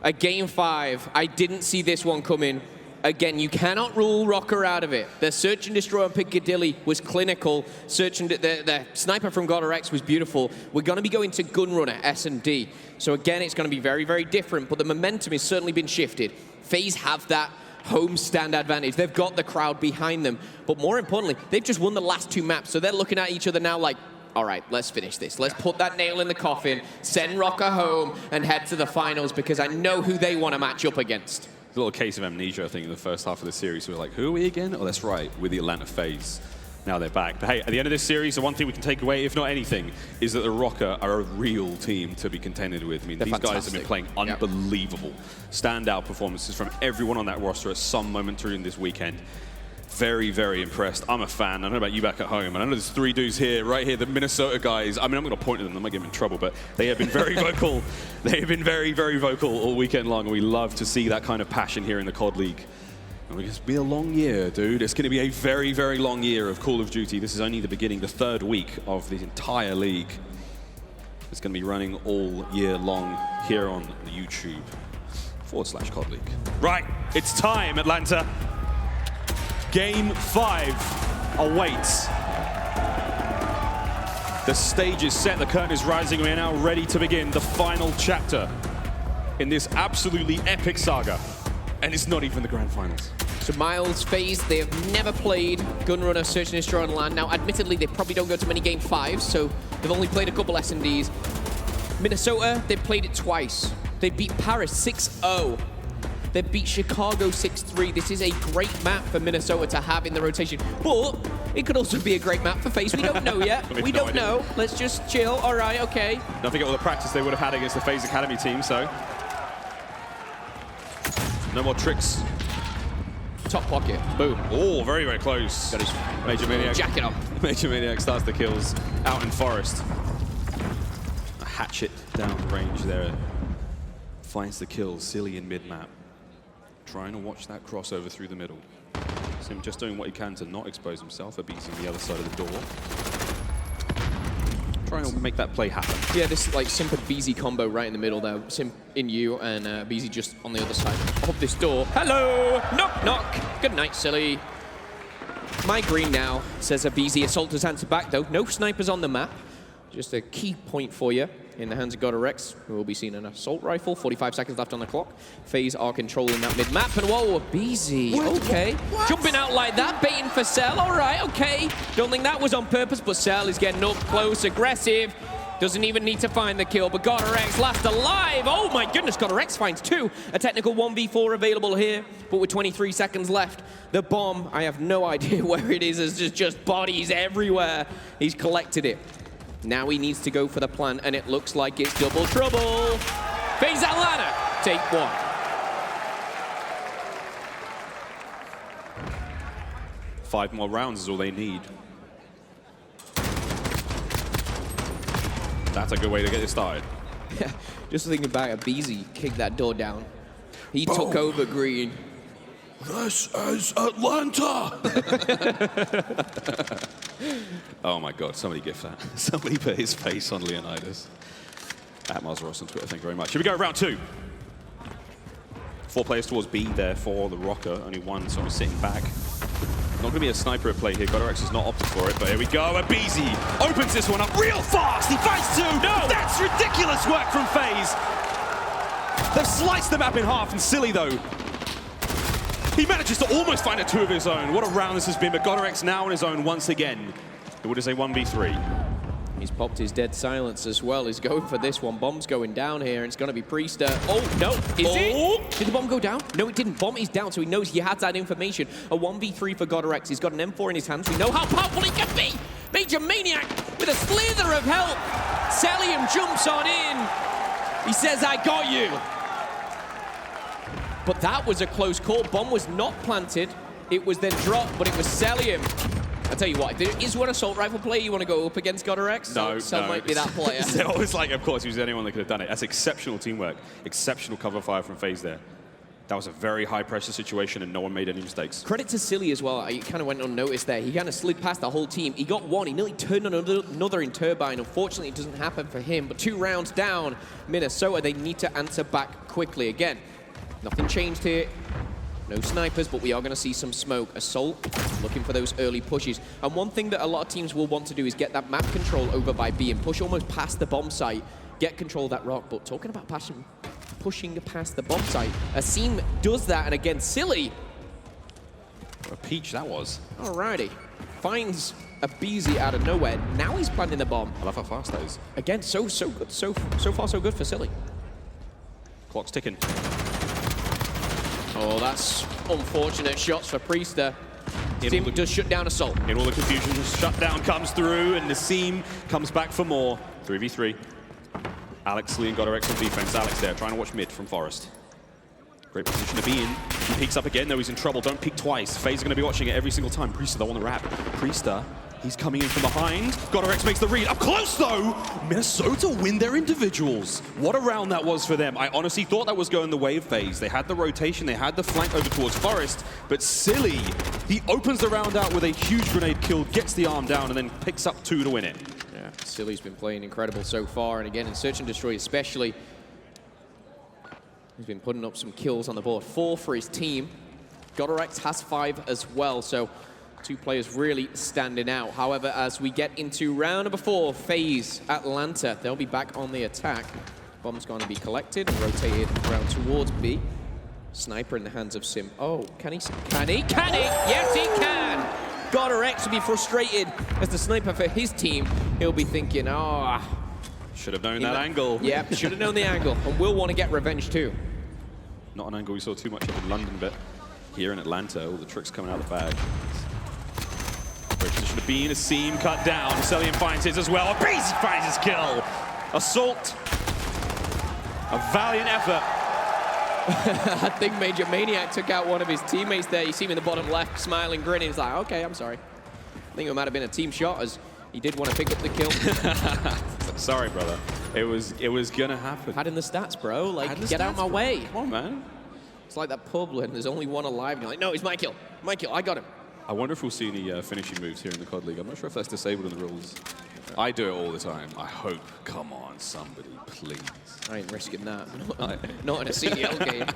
[SPEAKER 13] A game 5, I didn't see this one coming. Again, you cannot rule Røkkr out of it. The search and destroy on Piccadilly was clinical. The sniper from GodRx was beautiful. We're going to be going to Gunrunner, S&D. So again, it's going to be very, very different, but the momentum has certainly been shifted. FaZe have that homestand advantage. They've got the crowd behind them. But more importantly, they've just won the last 2 maps. So they're looking at each other now like, all right, let's finish this. Let's put that nail in the coffin, send Røkkr home, and head to the finals because I know who they want to match up against.
[SPEAKER 10] It's a little case of amnesia, I think, in the first half of the series. We were like, who are we again? Oh, that's right, we're the Atlanta FaZe. Now they're back. But hey, at the end of this series, the one thing we can take away, if not anything, is that the Røkkr are a real team to be contended with. I mean, these guys have been playing unbelievable. Standout performances from everyone on that roster at some moment during this weekend. Very, very impressed. I'm a fan. I don't know about you back at home. And I know there's 3 dudes here, right here, the Minnesota guys. I mean, I'm going to point at them. I might get them in trouble, but they have been very vocal. They have been very, very vocal all weekend long. And we love to see that kind of passion here in the COD League. And it's going to be a long year, dude. It's going to be a very, very long year of Call of Duty. This is only the beginning, the 3rd week of the entire league. It's going to be running all year long here on the YouTube /COD League. Right, it's time, Atlanta. Game 5 awaits. The stage is set, the curtain is rising. We are now ready to begin the final chapter in this absolutely epic saga. And it's not even the grand finals.
[SPEAKER 13] So Miles, FaZe, they have never played Gunrunner, Search and Destroy on LAN. Now, admittedly, they probably don't go to many game 5s, so they've only played a couple S&Ds. Minnesota, they've played it twice. They beat Paris 6-0. They beat Chicago 6-3. This is a great map for Minnesota to have in the rotation. But it could also be a great map for FaZe. We don't know yet. We don't know. Let's just chill. All right, okay.
[SPEAKER 10] Don't forget all the practice they would have had against the FaZe Academy team, so. No more tricks.
[SPEAKER 13] Top pocket. Boom.
[SPEAKER 10] Oh, very, very close.
[SPEAKER 13] Got his
[SPEAKER 10] Major Maniac.
[SPEAKER 13] Jacket up.
[SPEAKER 10] Major Maniac starts the kills out in Forest. A hatchet down range there. Finds the kill. Silly in mid-map. Trying to watch that crossover through the middle. Sim just doing what he can to not expose himself. Abisi on the other side of the door. Trying to make that play happen.
[SPEAKER 13] Yeah, this like Simp and BZ combo right in the middle there. Simp in you and BZ just on the other side of this door. Hello! Knock, knock. Good night, silly. My green now says a BZ assault has answered back though. No snipers on the map. Just a key point for you in the hands of GodRx, who will be seeing an assault rifle. 45 seconds left on the clock. FaZe are controlling that mid-map. And whoa, BZ, okay. What? Jumping out like that, baiting for Cell, all right, okay. Don't think that was on purpose, but Cell is getting up close, aggressive. Doesn't even need to find the kill, but GodRx last alive. Oh my goodness, GodRx finds 2. A technical 1v4 available here, but with 23 seconds left. The bomb, I have no idea where it is. There's just bodies everywhere. He's collected it. Now he needs to go for the plant, and it looks like it's double trouble. FaZe Atlanta, take 1.
[SPEAKER 10] Five more rounds is all they need. That's a good way to get it started.
[SPEAKER 13] Yeah, just thinking about it, BZ kicked that door down. He took over green.
[SPEAKER 10] This is Atlanta! Oh my God, somebody gift that. Somebody put his face on Leonidas. At Mars Ross on Twitter, thank you very much. Here we go, round 2. 4 players towards B there for the Røkkr, only one sort of sitting back. Not gonna be a sniper at play here, GodRx is not opted for it, but here we go, Abisi opens this one up real fast, he finds 2! No! That's ridiculous work from FaZe! They've sliced the map in half, and Silly though, he manages to almost find a 2 of his own. What a round this has been, but GodRx now on his own once again. It would is a 1v3.
[SPEAKER 13] He's popped his dead silence as well. He's going for this one. Bomb's going down here, and it's going to be Priester. Oh, no. Is it? Did the bomb go down? No, it didn't. Bomb is down, so he knows he had that information. A 1v3 for GodRx. He's got an M4 in his hands. We know how powerful he can be. Major Maniac with a slither of help. Celium jumps on in. He says, I got you. But that was a close call. Bomb was not planted. It was then dropped, but it was Celium. I'll tell you what, if there is one assault rifle player you want to go up against Røkkr,
[SPEAKER 10] No,
[SPEAKER 13] Cell
[SPEAKER 10] no.
[SPEAKER 13] might be that player.
[SPEAKER 10] It was like, of course, he was the only one that could have done it. That's exceptional teamwork, exceptional cover fire from FaZe there. That was a very high-pressure situation, and no one made any mistakes.
[SPEAKER 13] Credit to Silly as well. He kind of went unnoticed there. He kind of slid past the whole team. He got one. He nearly turned on another in Turbine. Unfortunately, it doesn't happen for him. But 2 rounds down, Minnesota, they need to answer back quickly. Again, nothing changed here. No snipers, but we are going to see some smoke. Assault, looking for those early pushes. And one thing that a lot of teams will want to do is get that map control over by B and push almost past the bomb site, get control of that rock. But talking about pushing past the bomb site, Asim does that, and again, Silly.
[SPEAKER 10] What a peach that was.
[SPEAKER 13] Alrighty. Finds a BZ out of nowhere. Now he's planting the bomb.
[SPEAKER 10] I love how fast that is.
[SPEAKER 13] Again, so good. So far, so good for Silly.
[SPEAKER 10] Clock's ticking.
[SPEAKER 13] Oh, that's unfortunate shots for Priester. Team does shut down Assault.
[SPEAKER 10] In all the confusion, just shutdown comes through, and Nasim comes back for more. 3v3. Alex, Lee, and Røkkr on defense. Alex there, trying to watch mid from Forest. Great position to be in. He peeks up again, though he's in trouble. Don't peek twice. FaZe are going to be watching it every single time. Priester, though, on the wrap. Priester, he's coming in from behind. Røkkr makes the read. Up close, though! Minnesota win their individuals. What a round that was for them. I honestly thought that was going the way of FaZe. They had the rotation, they had the flank over towards Forest, but Silly, he opens the round out with a huge grenade kill, gets the arm down, and then picks up 2 to win it.
[SPEAKER 13] Yeah, Silly's been playing incredible so far, and again, in Search and Destroy especially, he's been putting up some kills on the board. 4 for his team. Røkkr has 5 as well, so 2 players really standing out. However, as we get into round number 4, FaZe Atlanta, they'll be back on the attack. Bomb's going to be collected and rotated around towards B. Sniper in the hands of Sim. Oh, can he? Can he? Can he? Yes, he can! Røkkr will be frustrated as the sniper for his team. He'll be thinking, oh...
[SPEAKER 10] Should have known that angle.
[SPEAKER 13] Yeah, should have known the angle, and will want to get revenge too.
[SPEAKER 10] Not an angle we saw too much of in London, but here in Atlanta, all the tricks coming out of the bag. Great position to be in, a seam cut down. Celium finds his as well. Breezy finds his kill. Assault. A valiant effort.
[SPEAKER 13] I think Major Maniac took out one of his teammates there. You see him in the bottom left, smiling, grinning. He's like, okay, I'm sorry. I think it might have been a team shot, as he did want to pick up the kill.
[SPEAKER 10] Sorry, brother. It was gonna happen.
[SPEAKER 13] Had in the stats, bro. Like, get out my way.
[SPEAKER 10] Come on, man.
[SPEAKER 13] It's like that pub when there's only one alive. And you're like, no, it's my kill. My kill. I got him.
[SPEAKER 10] I wonder if we'll see any finishing moves here in the COD League. I'm not sure if that's disabled in the rules. I do it all the time. I hope. Come on, somebody, please.
[SPEAKER 13] I ain't risking that. Not in a CDL game.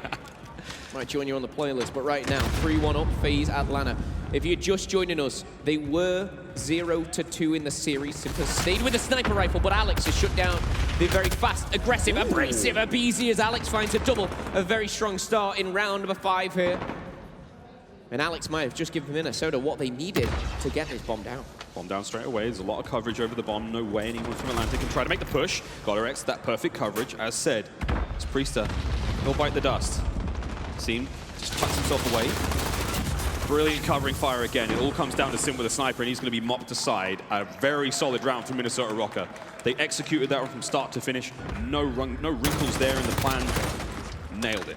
[SPEAKER 13] Might join you on the playlist, but right now, 3-1 up, FaZe Atlanta. If you're just joining us, they were 0-2 in the series. Simple stayed with the sniper rifle, but Alex has shut down the very fast, aggressive, abrasive Abizi as Alex finds a double. A very strong start in round number 5 here. And Alex might have just given Minnesota what they needed to get this bomb down.
[SPEAKER 10] Bomb down straight away. There's a lot of coverage over the bomb. No way anyone from Atlanta can try to make the push. Røkkr, that perfect coverage. As said, it's Priester. He'll bite the dust. Seam just tucks himself away. Brilliant covering fire again. It all comes down to Sim with a sniper, and he's going to be mopped aside. A very solid round from Minnesota Røkkr. They executed that one from start to finish. No wrinkles there in the plan. Nailed it.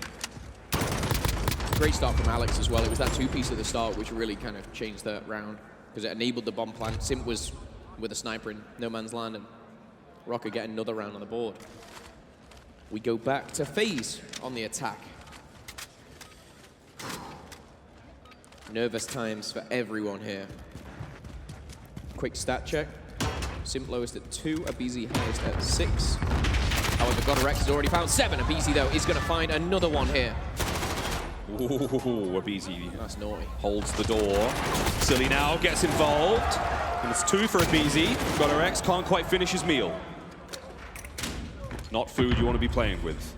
[SPEAKER 13] Great start from Alex as well. It was that 2-piece at the start which really kind of changed that round, because it enabled the bomb plan. Sim was with a sniper in no man's land, and Røkkr getting another round on the board. We go back to FaZe on the attack. Nervous times for everyone here. Quick stat check. Sim lowest at 2, Abizi highest at 6. However, Røkkr has already found 7. Abizi, though, is going to find another one here.
[SPEAKER 10] Ooh, Abizi.
[SPEAKER 13] That's naughty.
[SPEAKER 10] Holds the door. Silly now gets involved. And it's 2 for Abizi. Røkkr can't quite finish his meal. Not food you want to be playing with.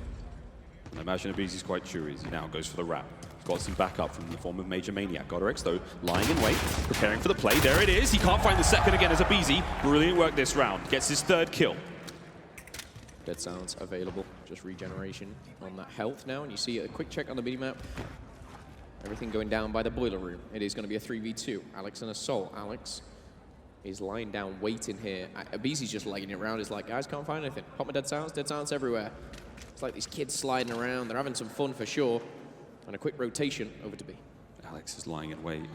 [SPEAKER 10] And I imagine Abizi's quite chewy. He now goes for the wrap. Got some backup from the form of Major Maniac. Røkkr, though, lying in wait, preparing for the play. There it is. He can't find the second again as Abizi. Brilliant work this round. Gets his 3rd kill.
[SPEAKER 13] Dead sounds available. Just regeneration on that health now. And you see a quick check on the minimap. Everything going down by the boiler room. It is going to be a 3v2. Alex and Assault. Alex is lying down waiting here. Abizi's just legging it around. He's like, guys, can't find anything. Pop my dead silence everywhere. It's like these kids sliding around. They're having some fun for sure. And a quick rotation over to B.
[SPEAKER 10] Alex is lying in wait, and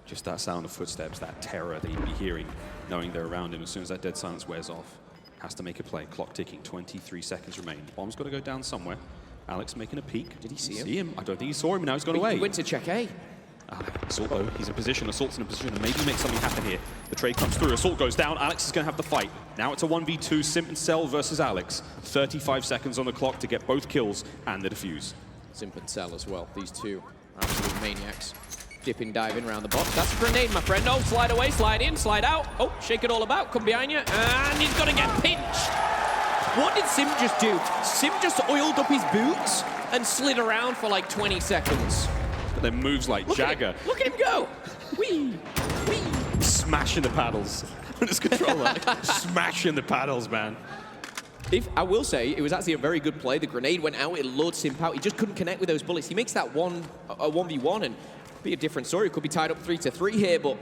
[SPEAKER 10] just that sound of footsteps, that terror that he'd be hearing, knowing they're around him as soon as that dead silence wears off. Has to make a play. Clock ticking, 23 seconds remain. Bomb's got to go down somewhere. Alex making a peek.
[SPEAKER 13] Did he see him?
[SPEAKER 10] I don't think he saw him. Now he's gone away.
[SPEAKER 13] He went to check A.
[SPEAKER 10] Assault though, he's in position. Assault's in a position to maybe make something happen here. The trade comes through. Assault goes down. Alex is going to have the fight. Now it's a 1v2. Simp and Cell versus Alex. 35 seconds on the clock to get both kills and the defuse.
[SPEAKER 13] Simp and Cell as well. These two absolute maniacs. Dipping, diving around the box. That's a grenade, my friend. Oh, slide away, slide in, slide out. Oh, shake it all about. Come behind you. And he's going to get pinched. What did Sim just do? Sim just oiled up his boots and slid around for like 20 seconds.
[SPEAKER 10] But then moves like Jagger.
[SPEAKER 13] Look at him go. Wee, wee.
[SPEAKER 10] Smashing the paddles. With his controller. Smashing the paddles, man.
[SPEAKER 13] I will say, it was actually a very good play. The grenade went out, it lured Simp out. He just couldn't connect with those bullets. He makes that a 1v1 and be a different story. It could be tied up 3-3 here, but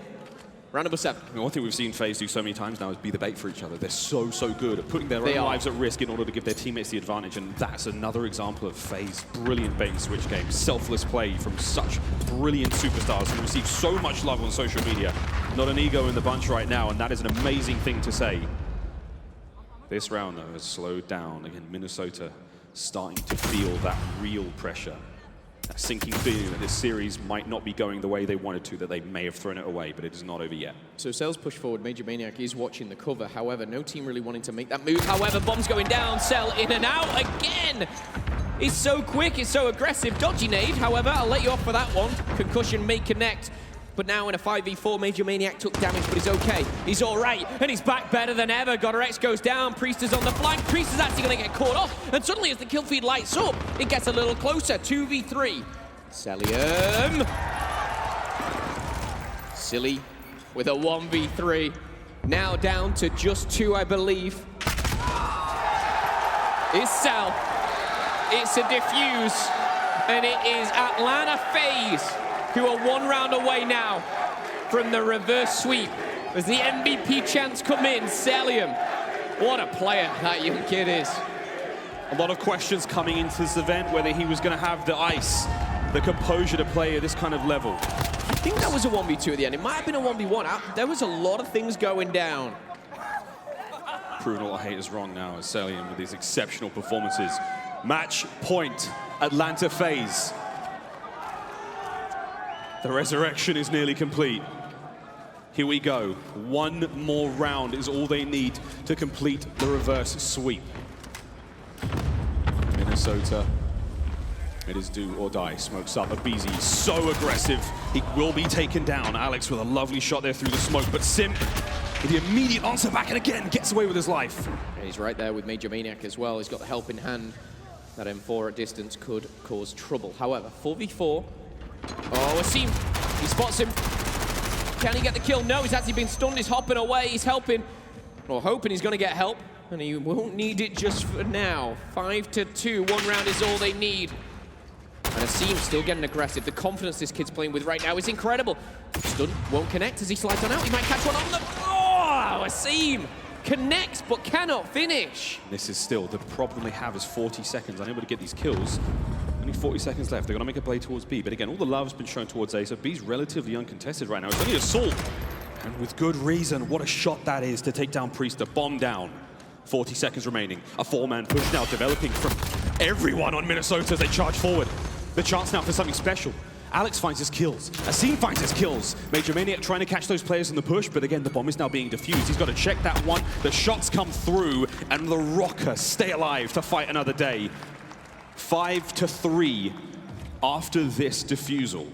[SPEAKER 13] round number 7.
[SPEAKER 10] I mean, one thing we've seen FaZe do so many times now is be the bait for each other. They're so good at putting their own lives at risk in order to give their teammates the advantage, and that's another example of FaZe brilliant bait and switch game. Selfless play from such brilliant superstars who receive so much love on social media. Not an ego in the bunch right now, and that is an amazing thing to say. This round, though, has slowed down. Again, Minnesota starting to feel that real pressure. That sinking feeling that this series might not be going the way they wanted to, that they may have thrown it away, but it is not over yet.
[SPEAKER 13] So Cell's push forward, Major Maniac is watching the cover. However, no team really wanting to make that move. However, bomb's going down, Cell in and out again. It's so quick, it's so aggressive. Dodgy nade, however, I'll let you off for that one. Concussion may connect. But now in a 5v4, Major Maniac took damage, but he's okay. He's all right, and he's back better than ever. GodderX goes down, Priest is on the flank. Priest is actually going to get caught off, and suddenly as the kill feed lights up, it gets a little closer. 2v3. Cellium. Silly with a 1v3. Now down to just 2, I believe. It's Cell. It's a defuse, and it is Atlanta FaZe, who are 1 round away now from the reverse sweep. As the MVP chants come in, Cellium. What a player that young kid is.
[SPEAKER 10] A lot of questions coming into this event, whether he was going to have the ice, the composure to play at this kind of level.
[SPEAKER 13] I think that was a 1v2 at the end. It might have been a 1v1. There was a lot of things going down.
[SPEAKER 10] Proving all I hate is wrong now as Cellium with these exceptional performances. Match point, Atlanta FaZe. The resurrection is nearly complete. Here we go. 1 more round is all they need to complete the reverse sweep. Minnesota, it is do or die. Smokes up. Abizi so aggressive. He will be taken down. Alex with a lovely shot there through the smoke, but Simp with the immediate answer back and again gets away with his life.
[SPEAKER 13] And he's right there with Major Maniac as well. He's got the help in hand. That M4 at distance could cause trouble. However, 4v4. Oh, Asim, he spots him. Can he get the kill? No, he's actually been stunned. He's hopping away. He's helping, or hoping he's going to get help. And he won't need it just for now. 5-2, 1 round is all they need. And Asim still getting aggressive. The confidence this kid's playing with right now is incredible. Stun won't connect as he slides on out. He might catch one on the... Oh, Asim connects but cannot finish.
[SPEAKER 10] This is still the problem they have is 40 seconds. Unable to get these kills. Only 40 seconds left. They're going to make a play towards B. But again, all the love has been shown towards A, so B's relatively uncontested right now. It's only Assault. And with good reason, what a shot that is to take down Priest. A bomb down. 40 seconds remaining. A 4-man push now developing from everyone on Minnesota as they charge forward. The chance now for something special. Alex finds his kills. Asim finds his kills. Major Maniac trying to catch those players in the push, but again, the bomb is now being defused. He's got to check that one. The shots come through, and the Røkkr stay alive to fight another day. 5-3 after this defusal.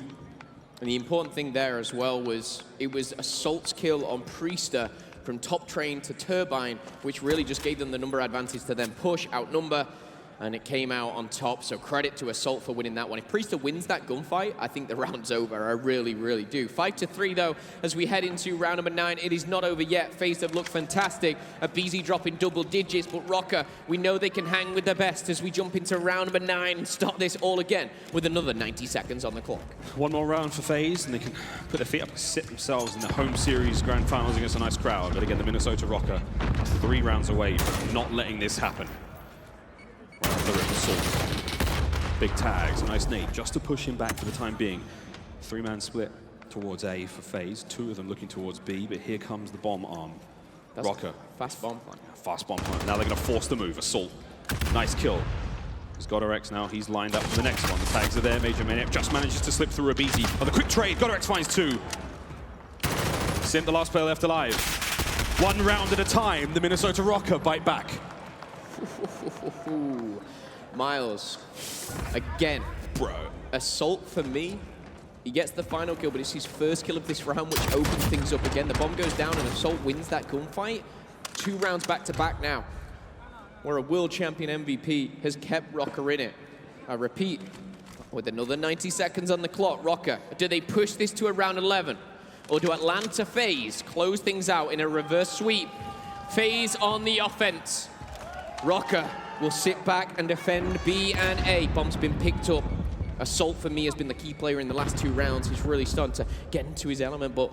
[SPEAKER 13] And the important thing there as well was it was Assault's kill on Priester from top train to Turbine, which really just gave them the number advantage to then push, outnumber. and it came out on top, so credit to Assault for winning that one. If Priester wins that gunfight, I think the round's over. I really, really do. 5-3, though, as we head into round number 9. It is not over yet. FaZe have looked fantastic. BZ dropping double digits, but Røkkr, we know they can hang with the best as we jump into round number 9 and start this all again with another 90 seconds on the clock.
[SPEAKER 10] One more round for FaZe, and they can put their feet up and sit themselves in the home series grand finals against a nice crowd. But again, the Minnesota Røkkr 3 rounds away from not letting this happen. Big tags, a nice nade just to push him back for the time being. 3-man split towards A for FaZe, 2 of them looking towards B, but here comes the bomb arm.
[SPEAKER 13] That's
[SPEAKER 10] Røkkr.
[SPEAKER 13] Fast bomb plant.
[SPEAKER 10] Fast bomb plant. Now they're going to force the move. Assault. Nice kill. He's got RX now. He's lined up for the next one. The tags are there. Major Maniac just manages to slip through Abisi. Oh, the quick trade. RX finds 2. Sim, the last player left alive. 1 round at a time. The Minnesota Røkkr bite back.
[SPEAKER 13] Miles, again, bro. Assault for me. He gets the final kill, but it's his first kill of this round, which opens things up again. The bomb goes down, and Assault wins that gunfight. 2 rounds back to back now, where a world champion MVP has kept Røkkr in it. I repeat, with another 90 seconds on the clock, Røkkr, do they push this to a round 11? Or do Atlanta FaZe close things out in a reverse sweep? FaZe on the offense. Røkkr will sit back and defend B and A. Bomb's been picked up. Assault for me has been the key player in the last 2 rounds. He's really starting to get into his element, but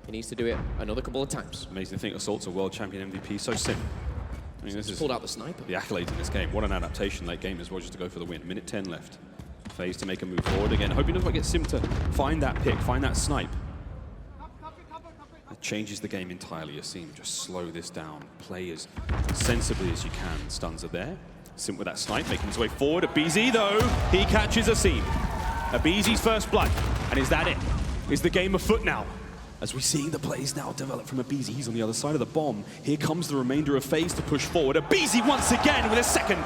[SPEAKER 13] he needs to do it another couple of times.
[SPEAKER 10] Amazing to think Assault's a world champion MVP. So sim. I mean, this is
[SPEAKER 13] pulled out the sniper.
[SPEAKER 10] The accolades in this game. What an adaptation late game as well, just to go for the win. Minute 10 left. FaZe to make a move forward again. Hoping to get Sim to find that pick, find that snipe. That changes the game entirely. Asim, just slow this down. Play as sensibly as you can. Stuns are there. Sim with that snipe, making his way forward. BZ though, he catches Asim. BZ's first blood. And is that it? Is the game afoot now? As we see the plays now develop from BZ, he's on the other side of the bomb. Here comes the remainder of FaZe to push forward. BZ once again with a second.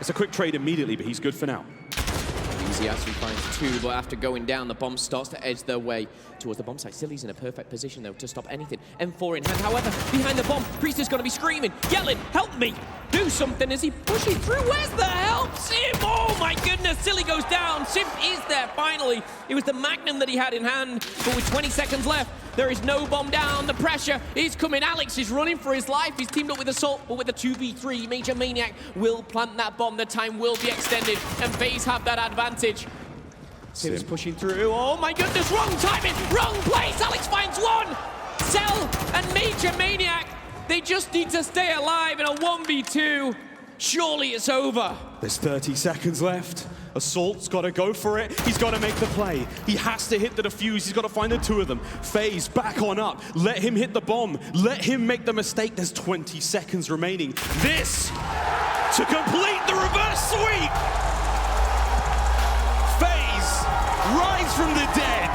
[SPEAKER 10] It's a quick trade immediately, but he's good for now.
[SPEAKER 13] BZ actually finds 2, but after going down, the bomb starts to edge their way towards the bomb site. Silly's in a perfect position, though, to stop anything. M4 in hand. However, behind the bomb, Priester's going to be screaming, yelling, help me! Do something as he pushes through. Where's the help? Sim! Oh, my goodness. Silly goes down. Sim is there, finally. It was the Magnum that he had in hand, but with 20 seconds left, there is no bomb down. The pressure is coming. Alex is running for his life. He's teamed up with Assault, but with a 2v3, Major Maniac will plant that bomb. The time will be extended, and FaZe have that advantage. Sim's pushing through. Oh my goodness, wrong timing, wrong place. Alex finds 1. Cell and Major Maniac, they just need to stay alive in a 1v2. Surely it's over.
[SPEAKER 10] There's 30 seconds left. Assault's got to go for it. He's got to make the play. He has to hit the defuse. He's got to find the 2 of them. FaZe back on up. Let him hit the bomb. Let him make the mistake. There's 20 seconds remaining. This to complete the reverse sweep. FaZe rise from the dead.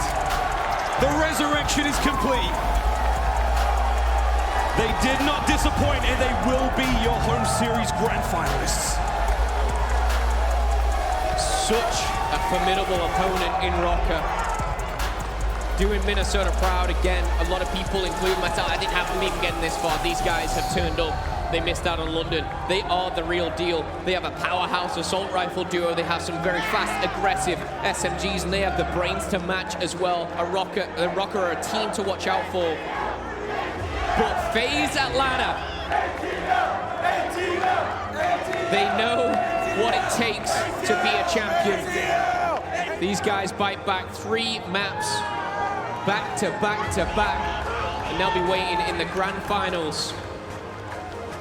[SPEAKER 10] The resurrection is complete. They did not disappoint, and they will be your home series grand finalists.
[SPEAKER 13] Such a formidable opponent in Røkkr. Doing Minnesota proud again. A lot of people, including myself, I didn't have them even getting this far. These guys have turned up. They missed out on London. They are the real deal. They have a powerhouse assault rifle duo. They have some very fast, aggressive SMGs, and they have the brains to match as well. Røkkr are a team to watch out for. But FaZe Atlanta, they know what it takes to be a champion. These guys bite back 3 maps, back to back to back, and they'll be waiting in the grand finals.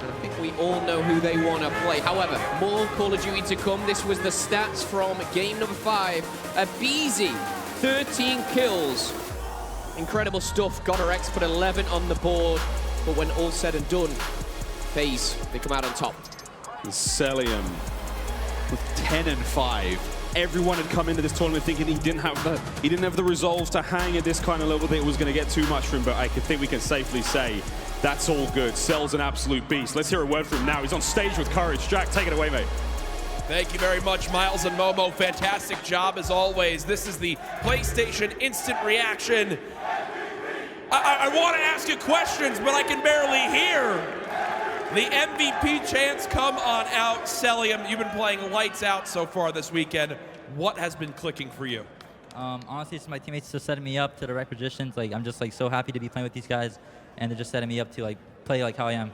[SPEAKER 13] And I think we all know who they want to play. However, more Call of Duty to come. This was the stats from game number 5. BZ, 13 kills. Incredible stuff. RX put 11 on the board, but when all said and done, FaZe, they come out on top.
[SPEAKER 10] Celium with 10 and 5. Everyone had come into this tournament thinking he didn't have the resolve to hang at this kind of level, that it was going to get too much for him, but I think we can safely say that's all good. Cell's an absolute beast. Let's hear a word from him now. He's on stage with Courage. Jack, take it away, mate.
[SPEAKER 3] Thank you very much, Miles and Momo. Fantastic job as always. This is the PlayStation Instant Reaction. I want to ask you questions, but I can barely hear. The MVP chants come on out. Celium, you've been playing lights out so far this weekend. What has been clicking for you?
[SPEAKER 17] Honestly, it's my teammates just setting me up to the right positions. Like, I'm just like so happy to be playing with these guys, and they're just setting me up to like play like how I am.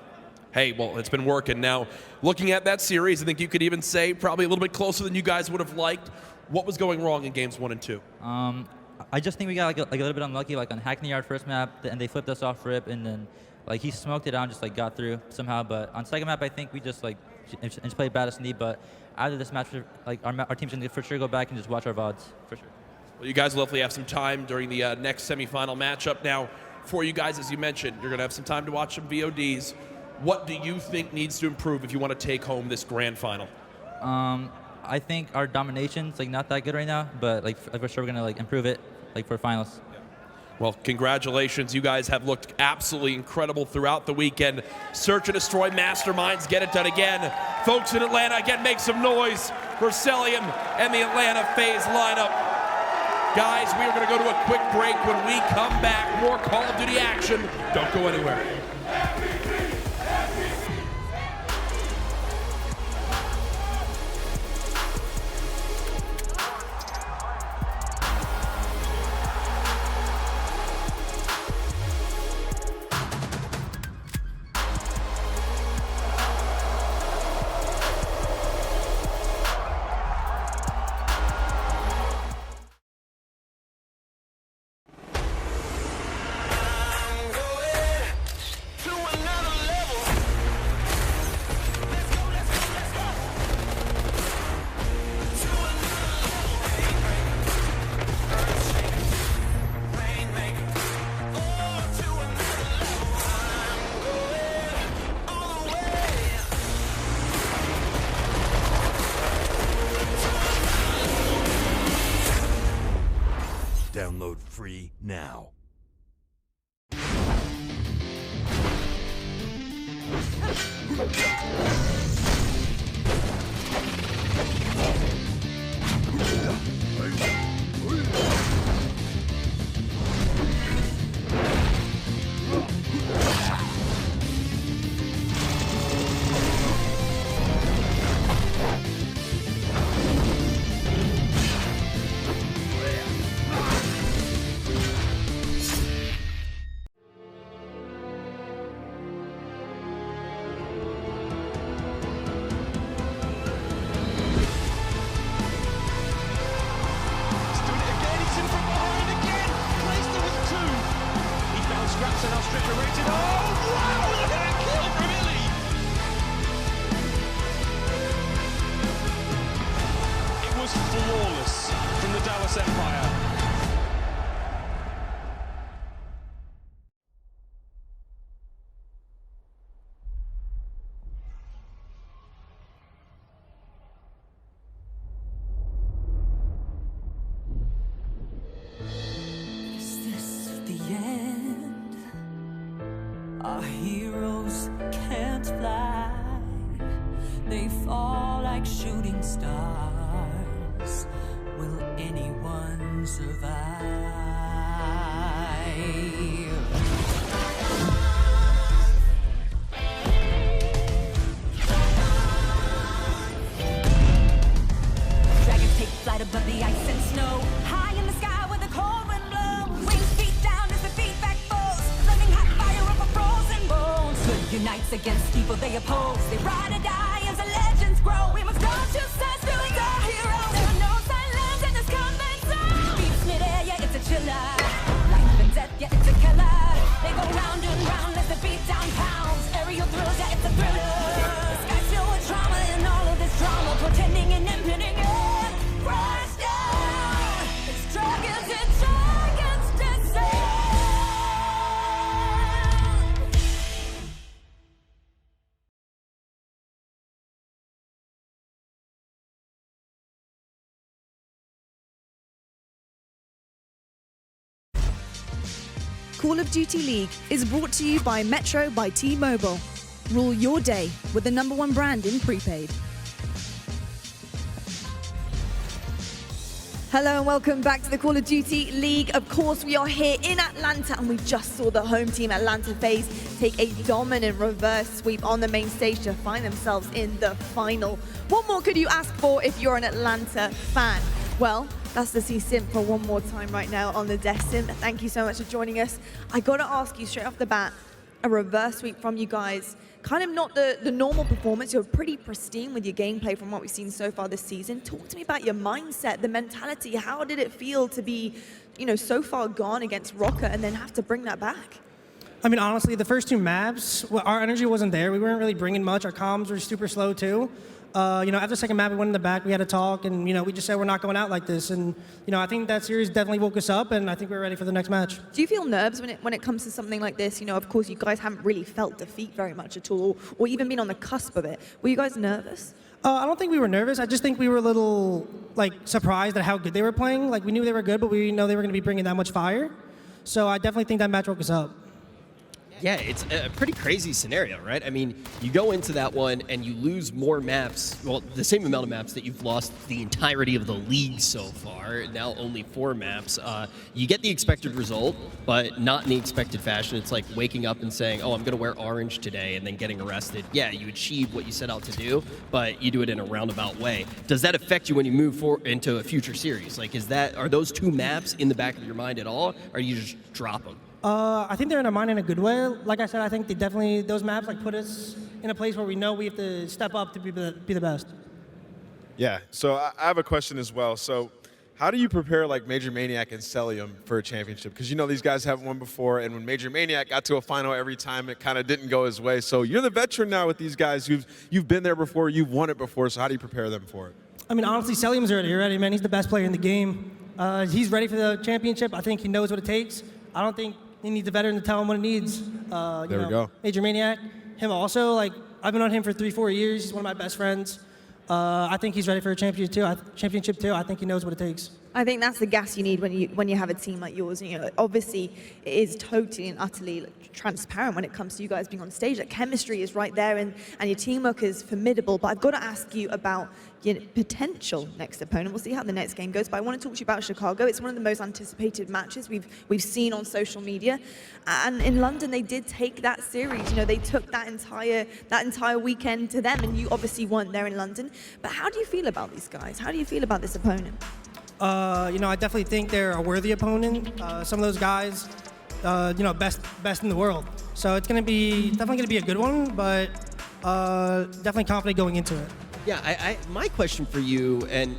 [SPEAKER 3] Hey, well, it's been working. Now, looking at that series, I think you could even say probably a little bit closer than you guys would have liked. What was going wrong in games 1 and 2?
[SPEAKER 17] I just think we got like a little bit unlucky, like on Hackney Yard first map, and they flipped us off rip, and then like he smoked it out and just like got through somehow. But on second map, I think we just like just played bad as need. But after this match, like our team's gonna for sure go back and just watch our VODs for sure.
[SPEAKER 3] Well, you guys will hopefully have some time during the next semifinal matchup. Now, for you guys, as you mentioned, you're gonna have some time to watch some VODs. What do you think needs to improve if you want to take home this grand final?
[SPEAKER 17] I think our domination's like not that good right now, but like for sure we're gonna like improve it like for finals.
[SPEAKER 3] Well, congratulations. You guys have looked absolutely incredible throughout the weekend. Search and destroy masterminds. Get it done again. Folks in Atlanta, again, make some noise for Celium and the Atlanta FaZe lineup. Guys, we are going to go to a quick break. When we come back, more Call of Duty action. Don't go anywhere.
[SPEAKER 21] Download free now.
[SPEAKER 9] Our heroes can't fly. They fall like shooting stars. Will anyone survive?
[SPEAKER 15] Dragons take flight above the ice and snow. High in the sky where the cold wind blows. Wings feet down as the feet back foes. Flaming hot fire over frozen bones. Good unites against evil they oppose. They ride or die as the legends grow. We must go to sense doing our heroes. There are no silence in this combat zone. Beats mid-air, yeah, it's a chiller. Life and death, yeah, it's a killer. They go round and round as the beat down pounds. Aerial thrills, yeah, it's a thriller. The sky's filled with trauma and all of this drama. Pretending and impending, yeah. Crash down. It's dragons and dragons descend.
[SPEAKER 19] Call of Duty League is brought to you by Metro by T-Mobile. Rule your day with the #1 brand in prepaid.
[SPEAKER 4] Hello and welcome back to the Call of Duty League. Of course, we are here in Atlanta and we just saw the home team, Atlanta FaZe, take a dominant reverse sweep on the main stage to find themselves in the final. What more could you ask for if you're an Atlanta fan? Well, that's to see Simp for one more time right now on the desk. Simp, thank you so much for joining us. I gotta ask you straight off the bat, a reverse sweep from you guys. Kind of not the normal performance. You're pretty pristine with your gameplay from what we've seen so far this season. Talk to me about your mindset, the mentality. How did it feel to be, so far gone against Røkkr and then have to bring that back?
[SPEAKER 18] I mean, honestly, the first two maps, our energy wasn't there. We weren't really bringing much. Our comms were super slow too. After the second map, we went in the back, we had a talk, and, we just said we're not going out like this. And, I think that series definitely woke us up, and I think we're ready for the next match.
[SPEAKER 4] Do you feel nerves when it comes to something like this? Of course, you guys haven't really felt defeat very much at all, or even been on the cusp of it. Were you guys nervous?
[SPEAKER 18] I don't think we were nervous. I just think we were a little, surprised at how good they were playing. We knew they were good, but we didn't know they were going to be bringing that much fire. So I definitely think that match woke us up.
[SPEAKER 6] Yeah, it's a pretty crazy scenario, right? I mean, you go into that one and you lose more maps, well, the same amount of maps that you've lost the entirety of the league so far, now only 4 maps. You get the expected result, but not in the expected fashion. It's like waking up and saying, oh, I'm going to wear orange today, and then getting arrested. Yeah, you achieve what you set out to do, but you do it in a roundabout way. Does that affect you when you move into a future series? Are those 2 maps in the back of your mind at all, or do you just drop them?
[SPEAKER 18] I think they're in our mind in a good way. Like I said, I think those maps put us in a place where we know we have to step up to be the best.
[SPEAKER 5] Yeah, so I have a question as well. So how do you prepare Major Maniac and Celium for a championship? Because these guys haven't won before, and when Major Maniac got to a final every time, it kind of didn't go his way. So you're the veteran now with these guys. You've been there before, you've won it before, so how do you prepare them for it?
[SPEAKER 18] I mean, honestly, Celium's already ready, man. He's the best player in the game. He's ready for the championship. I think he knows what it takes. I don't think he needs a veteran to tell him what it needs.
[SPEAKER 5] There we go.
[SPEAKER 18] Major Maniac, him also, I've been on him for 3-4 years. He's one of my best friends. I think he's ready for a championship too. I think he knows what it takes.
[SPEAKER 4] I think that's the gas you need when you have a team like yours. Obviously, it is totally and utterly transparent when it comes to you guys being on stage. That chemistry is right there, and your teamwork is formidable. But I've got to ask you about your potential next opponent. We'll see how the next game goes. But I want to talk to you about Chicago. It's one of the most anticipated matches we've seen on social media. And in London, they did take that series. They took that entire weekend to them, and you obviously weren't there in London. But how do you feel about these guys? How do you feel about this opponent?
[SPEAKER 18] I definitely think they're a worthy opponent. Some of those guys, best in the world. So it's definitely gonna be a good one, but definitely confident going into it.
[SPEAKER 6] Yeah, my question for you, and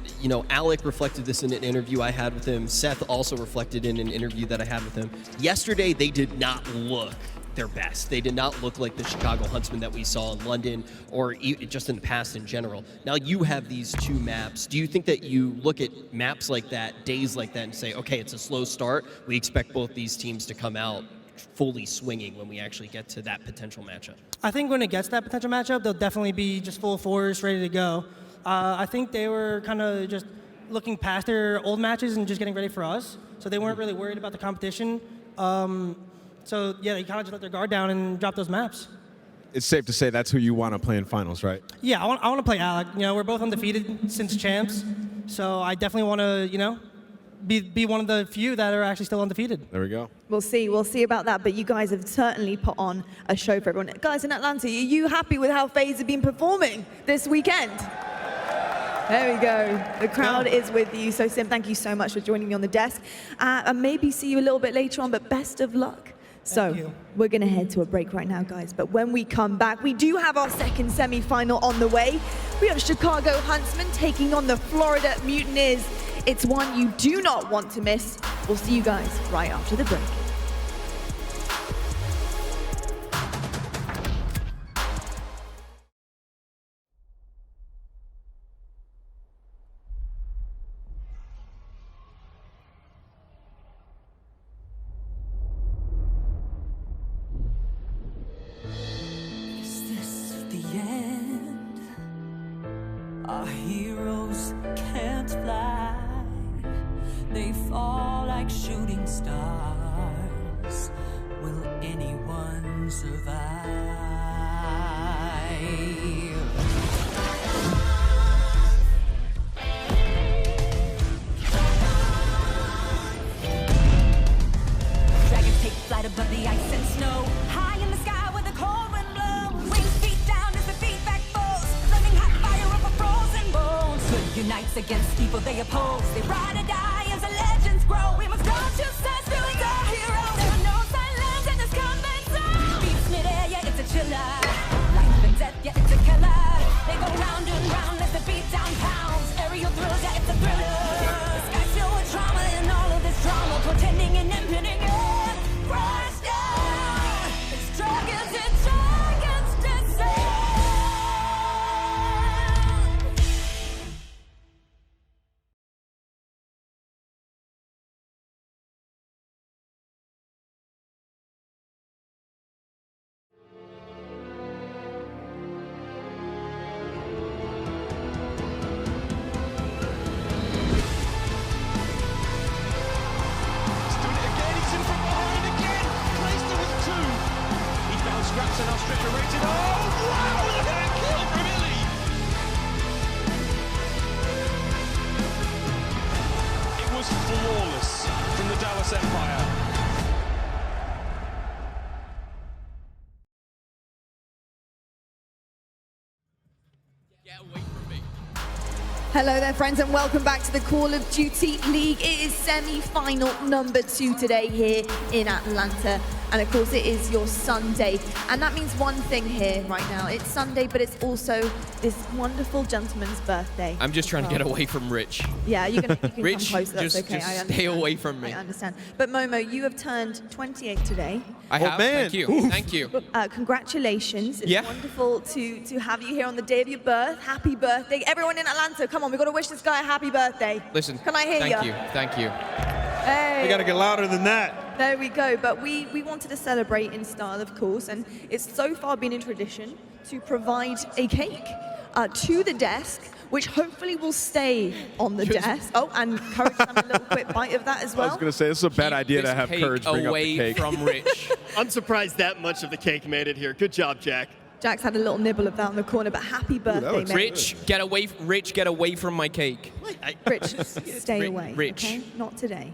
[SPEAKER 6] Alec reflected this in an interview I had with him. Seth also reflected in an interview that I had with him. Yesterday, they did not look their best. They did not look like the Chicago Huntsmen that we saw in London or just in the past in general. Now you have these 2 maps. Do you think that you look at maps like that, days like that, and say, okay, it's a slow start. We expect both these teams to come out fully swinging when we actually get to that potential matchup?
[SPEAKER 18] I think when it gets to that potential matchup, they'll definitely be just full force, ready to go. I think they were kind of just looking past their old matches and just getting ready for us. So they weren't really worried about the competition. So yeah, they kind of just let their guard down and drop those maps.
[SPEAKER 5] It's safe to say that's who you want to play in finals, right?
[SPEAKER 18] Yeah, I want to play Alec. We're both undefeated since champs. So I definitely want to, be one of the few that are actually still undefeated.
[SPEAKER 5] There we go.
[SPEAKER 4] We'll see about that, but you guys have certainly put on a show for everyone. Guys in Atlanta, are you happy with how FaZe have been performing this weekend? There we go. The crowd is with you. So Sim, thank you so much for joining me on the desk. And maybe see you a little bit later on, but best of luck. So we're going to head to a break right now, guys. But when we come back, we do have our second semi-final on the way. We have Chicago Huntsmen taking on the Florida Mutineers. It's one you do not want to miss. We'll see you guys right after the break.
[SPEAKER 9] Our heroes can't fly. They fall like shooting stars. Will anyone survive?
[SPEAKER 15] unites against people they oppose. They ride or die as the legends grow. We must go to sense, doing our hero. There are no silence in this combat zone. Beats mid-air, yeah, it's a chiller. Life and death, yeah, it's a killer. They go round and round as the beat down pounds. Aerial thrills, yeah, it's a thriller. The sky's filled with trauma and all of this drama, pretending and impending, yeah. Crash down. It's dragons and dragons descend.
[SPEAKER 12] Scraps and now Stretcher rated. Oh, wow! Look at that kill from Illy! It was flawless from the Dallas Empire.
[SPEAKER 13] Get away from me.
[SPEAKER 4] Hello there, friends, and welcome back to the Call of Duty League. It is semi-final number 2 today here in Atlanta. And of course, it is your Sunday. And that means one thing here right now. It's Sunday, but it's also this wonderful gentleman's birthday.
[SPEAKER 13] I'm just trying to get away from Rich.
[SPEAKER 4] Yeah, you can
[SPEAKER 13] Rich,
[SPEAKER 4] come closer. That's
[SPEAKER 13] just,
[SPEAKER 4] okay.
[SPEAKER 13] just stay away from me.
[SPEAKER 4] I understand. But Momo, you have turned 28 today.
[SPEAKER 13] I have.
[SPEAKER 5] Man.
[SPEAKER 13] Thank you.
[SPEAKER 5] Oof.
[SPEAKER 13] Thank you.
[SPEAKER 4] Congratulations. It's
[SPEAKER 13] Yeah.
[SPEAKER 4] wonderful to have you here on the day of your birth. Happy birthday. Everyone in Atlanta, come on, we've got to wish this guy a happy birthday.
[SPEAKER 13] Listen.
[SPEAKER 4] Can I hear
[SPEAKER 13] Thank
[SPEAKER 4] you?
[SPEAKER 13] you. Thank you.
[SPEAKER 4] Hey.
[SPEAKER 5] You got to get louder than that.
[SPEAKER 4] There we go. But we wanted to celebrate in style, of course, and it's so far been in tradition to provide a cake to the desk, which hopefully will stay on the desk. Oh, and Courage to have a little quick bite of that as well.
[SPEAKER 5] I was going to say, this is a bad idea to have Courage bring up the cake.
[SPEAKER 13] Away from Rich.
[SPEAKER 6] I'm surprised that much of the cake made it here. Good job, Jack.
[SPEAKER 4] Jack's had a little nibble of that in the corner, but happy birthday, mate.
[SPEAKER 13] Rich, get away. Rich, get away from my cake.
[SPEAKER 4] Rich, stay away.
[SPEAKER 13] Rich.
[SPEAKER 4] Okay? Not today.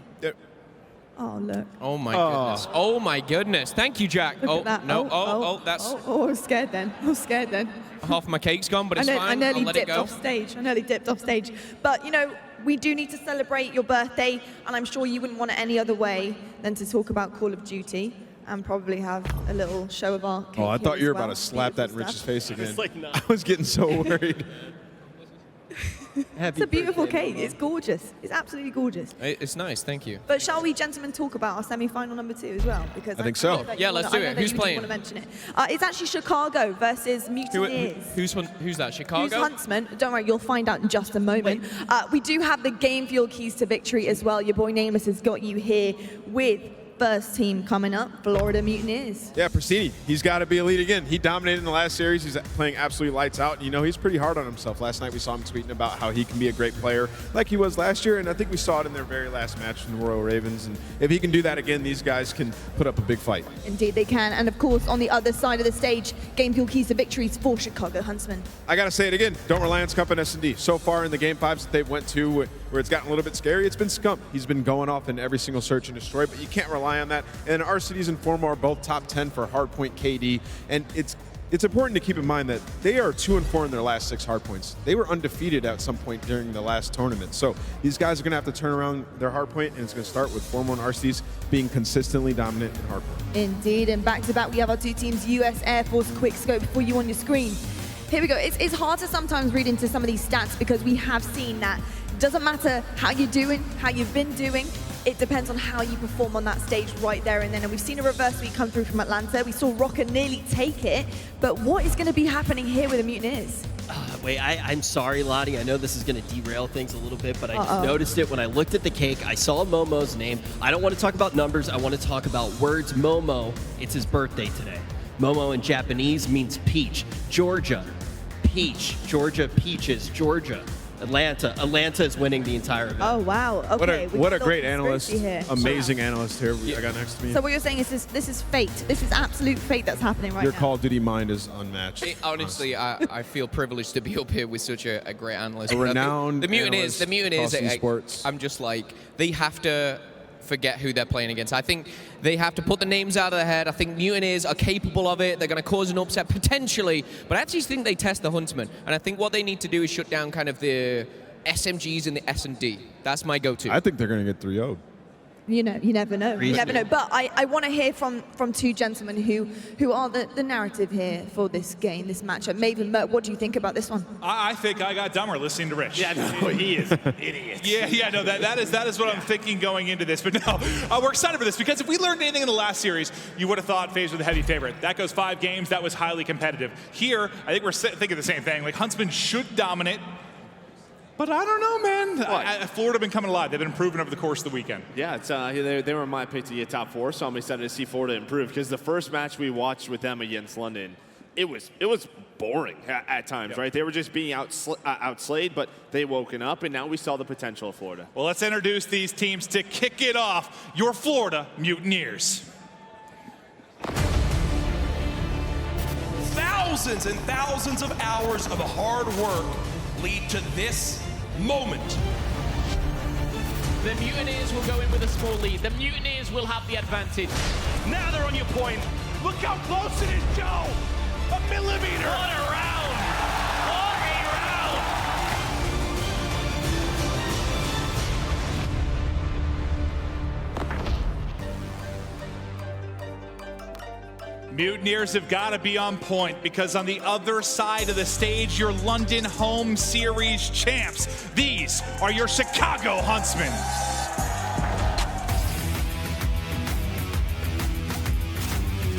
[SPEAKER 4] Oh, look.
[SPEAKER 13] Oh my goodness. Oh my goodness. Thank you, Jack.
[SPEAKER 4] Look
[SPEAKER 13] oh
[SPEAKER 4] at that.
[SPEAKER 13] no. That's
[SPEAKER 4] Oh, I was scared then. I was scared then.
[SPEAKER 13] half my cake's gone, but it's
[SPEAKER 4] I
[SPEAKER 13] fine.
[SPEAKER 4] nearly
[SPEAKER 13] I'll let it
[SPEAKER 4] dipped
[SPEAKER 13] go.
[SPEAKER 4] off stage. I nearly dipped off stage. But, you know, we do need to celebrate your birthday, and I'm sure you wouldn't want it any other way than to talk about Call of Duty and probably have a little show of our cake.
[SPEAKER 5] Oh, I thought you were about
[SPEAKER 4] well.
[SPEAKER 5] to slap that in
[SPEAKER 4] Beautiful
[SPEAKER 5] Rich's
[SPEAKER 4] stuff.
[SPEAKER 5] face again.
[SPEAKER 6] It's like, nah.
[SPEAKER 5] I was getting so worried.
[SPEAKER 4] It's a beautiful cake. It's gorgeous. It's absolutely gorgeous.
[SPEAKER 13] It's nice. Thank you.
[SPEAKER 4] But shall we, gentlemen, talk about our semi-final number 2 as well? Because
[SPEAKER 5] I think so.
[SPEAKER 4] know that
[SPEAKER 13] Yeah,
[SPEAKER 4] you
[SPEAKER 13] let's
[SPEAKER 4] wanna-
[SPEAKER 13] do
[SPEAKER 4] I
[SPEAKER 13] it.
[SPEAKER 4] know that
[SPEAKER 13] Who's
[SPEAKER 4] you do
[SPEAKER 13] playing?
[SPEAKER 4] want to mention it. It's actually Chicago versus Mutineers.
[SPEAKER 13] Who's that? Chicago?
[SPEAKER 4] Who's Huntsmen? Don't worry, you'll find out in just a moment. We do have the game fuel keys to victory as well. Your boy Nameless has got you here with first team coming up, Florida Mutineers.
[SPEAKER 5] Yeah, Prasini, he's got to be elite again. He dominated in the last series. He's playing absolutely lights out. You know, he's pretty hard on himself. Last night we saw him tweeting about how he can be a great player like he was last year, and I think we saw it in their very last match in the Royal Ravens. And if he can do that again, these guys can put up a big fight.
[SPEAKER 4] Indeed they can. And of course, on the other side of the stage, game fuel keys to victories for Chicago Huntsmen.
[SPEAKER 5] I got to say it again. Don't rely on Scump and S&D. So far in the game 5s that they've went to where it's gotten a little bit scary, it's been Scump. He's been going off in every single search and destroy, but you can't rely on that. And our cities and Formo are both top 10 for hardpoint KD. And it's important to keep in mind that they are 2-4 in their last 6 hardpoints. They were undefeated at some point during the last tournament. So these guys are going to have to turn around their hardpoint, and it's going to start with Formo and RCs being consistently dominant in hardpoint.
[SPEAKER 4] Indeed, and back to back we have our 2 teams, US Air Force quick scope for you on your screen. Here we go. It's hard to sometimes read into some of these stats because we have seen that it doesn't matter how you're doing, how you've been doing, it depends on how you perform on that stage right there and then. And we've seen a reverse sweep come through from Atlanta. We saw Røkkr nearly take it, but what is going to be happening here with the Mutineers?
[SPEAKER 6] Wait, I'm sorry, Lottie. I know this is going to derail things a little bit, but I just noticed it when I looked at the cake. I saw Momo's name. I don't want to talk about numbers. I want to talk about words. Momo, it's his birthday today. Momo in Japanese means peach. Georgia, peach. Georgia, peaches. Georgia. Atlanta is winning the entire event.
[SPEAKER 4] Oh, wow. Okay.
[SPEAKER 5] What a great analyst.
[SPEAKER 4] Here.
[SPEAKER 5] Amazing analyst here I got next to me.
[SPEAKER 4] So what you're saying is this is fate. This is absolute fate that's happening right
[SPEAKER 5] Your
[SPEAKER 4] now.
[SPEAKER 5] Call of Duty mind is unmatched.
[SPEAKER 13] Honestly, I feel privileged to be up here with such a great analyst.
[SPEAKER 5] A renowned
[SPEAKER 13] the Mutineers,
[SPEAKER 5] analyst, sports.
[SPEAKER 13] I'm just like, they have to forget who they're playing against. I think they have to put the names out of their head. I think Mutineers are capable of it. They're going to cause an upset potentially, but I actually think they test the Huntsmen. And I think what they need to do is shut down kind of the SMGs in the S&D. That's my go-to.
[SPEAKER 5] I think they're going to get 3-0'd.
[SPEAKER 4] You know, you never know. You never know. But I want to hear from two gentlemen who are the narrative here for this game, this matchup. Maven, Mert, what do you think about this one?
[SPEAKER 14] I think I got dumber listening to Rich.
[SPEAKER 23] Yeah, no, he is an idiot.
[SPEAKER 14] Yeah, no, that is what I'm thinking going into this. But no, we're excited for this because if we learned anything in the last series, you would have thought FaZe were the heavy favorite. That goes 5 games. That was highly competitive. Here, I think we're thinking the same thing. Like, Huntsmen should dominate. But I don't know, man. Florida been coming alive. They've been improving over the course of the weekend.
[SPEAKER 7] Yeah, it's, they were my pick to get top 4, so I'm excited to see Florida improve because the first match we watched with them against London, it was boring at times, right? They were just being outslayed, but they woken up, and now we saw the potential of Florida.
[SPEAKER 14] Well, let's introduce these teams to kick it off. Your Florida Mutineers.
[SPEAKER 20] Thousands and thousands of hours of hard work lead to this moment.
[SPEAKER 11] The Mutineers will go in with a small lead. The Mutineers will have the advantage.
[SPEAKER 14] Now they're on your point. Look how close it is, Joe! A millimeter!
[SPEAKER 11] What a round! What a
[SPEAKER 14] Mutineers have got to be on point because on the other side of the stage, your London home series champs. These are your Chicago Huntsmen.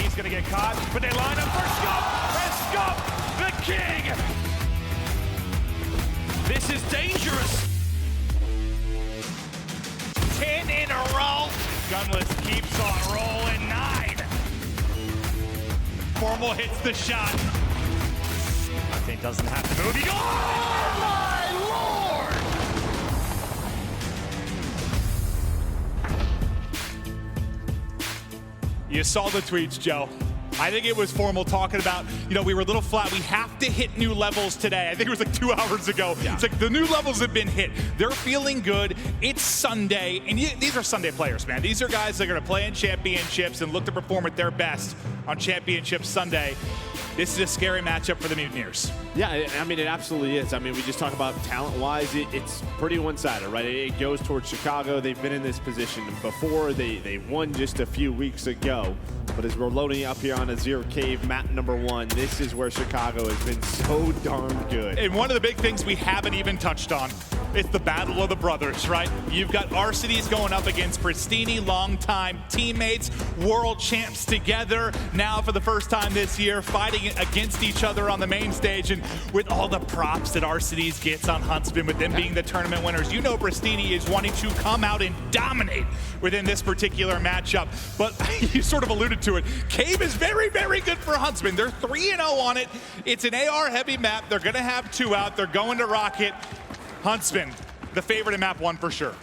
[SPEAKER 14] He's going to get caught, but they line up for Scup, and Scup, the king.
[SPEAKER 20] This is dangerous.
[SPEAKER 14] 10 in a row. Gunless keeps on rolling. 9. Formal hits the shot. Octane doesn't have to move. Oh my lord! You saw the tweets, Joe. I think it was Formal talking about, we were a little flat. We have to hit new levels today. I think it was like 2 hours ago. Yeah. It's like the new levels have been hit. They're feeling good. It's Sunday, and these are Sunday players, man. These are guys that are going to play in championships and look to perform at their best on Championship Sunday. This is a scary matchup for the Mutineers.
[SPEAKER 7] Yeah, I mean, it absolutely is. I mean, we just talk about talent-wise, it's pretty one-sided, right? It goes towards Chicago. They've been in this position before. They won just a few weeks ago. But as we're loading up here on Azir Cave, map number 1, this is where Chicago has been so darn good.
[SPEAKER 14] And one of the big things we haven't even touched on, it's the battle of the brothers, right? You've got Arcitys going up against Pristini, longtime teammates, world champs together, now for the first time this year, fighting against each other on the main stage. And with all the props that Arcitys gets on Huntsman, with them being the tournament winners, Pristini is wanting to come out and dominate within this particular matchup. But you sort of alluded to it. Cave is very, very good for Huntsman. They're 3-0 on it. It's an AR-heavy map. They're going to have 2 out. They're going to Rocket. Huntsman, the favorite in map 1 for sure.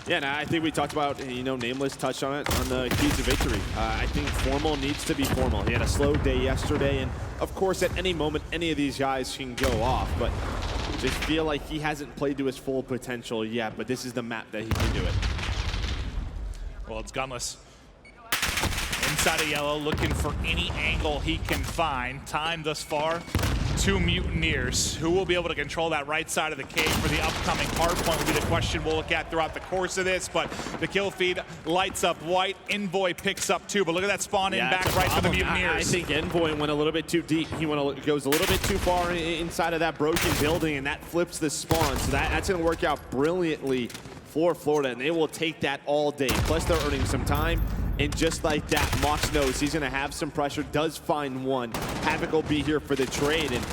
[SPEAKER 7] Yeah, and I think we talked about, Nameless touched on it on the keys to victory. I think Formal needs to be Formal. He had a slow day yesterday, and of course, at any moment, any of these guys can go off, but just feel like he hasn't played to his full potential yet, but this is the map that he can do it.
[SPEAKER 14] Well, it's Gunless. Inside of yellow, looking for any angle he can find. Time thus far, 2 Mutineers. Who will be able to control that right side of the cave for the upcoming hard point will be the question we'll look at throughout the course of this, but the kill feed lights up white. Envoy picks up 2, but look at that spawn in back right for the Mutineers.
[SPEAKER 7] I think Envoy went a little bit too deep. He goes a little bit too far inside of that broken building, and that flips the spawn, so that's going to work out brilliantly for Florida, and they will take that all day. Plus, they're earning some time. And just like that, Mox knows he's going to have some pressure, does find 1. Havoc will be here for the trade. And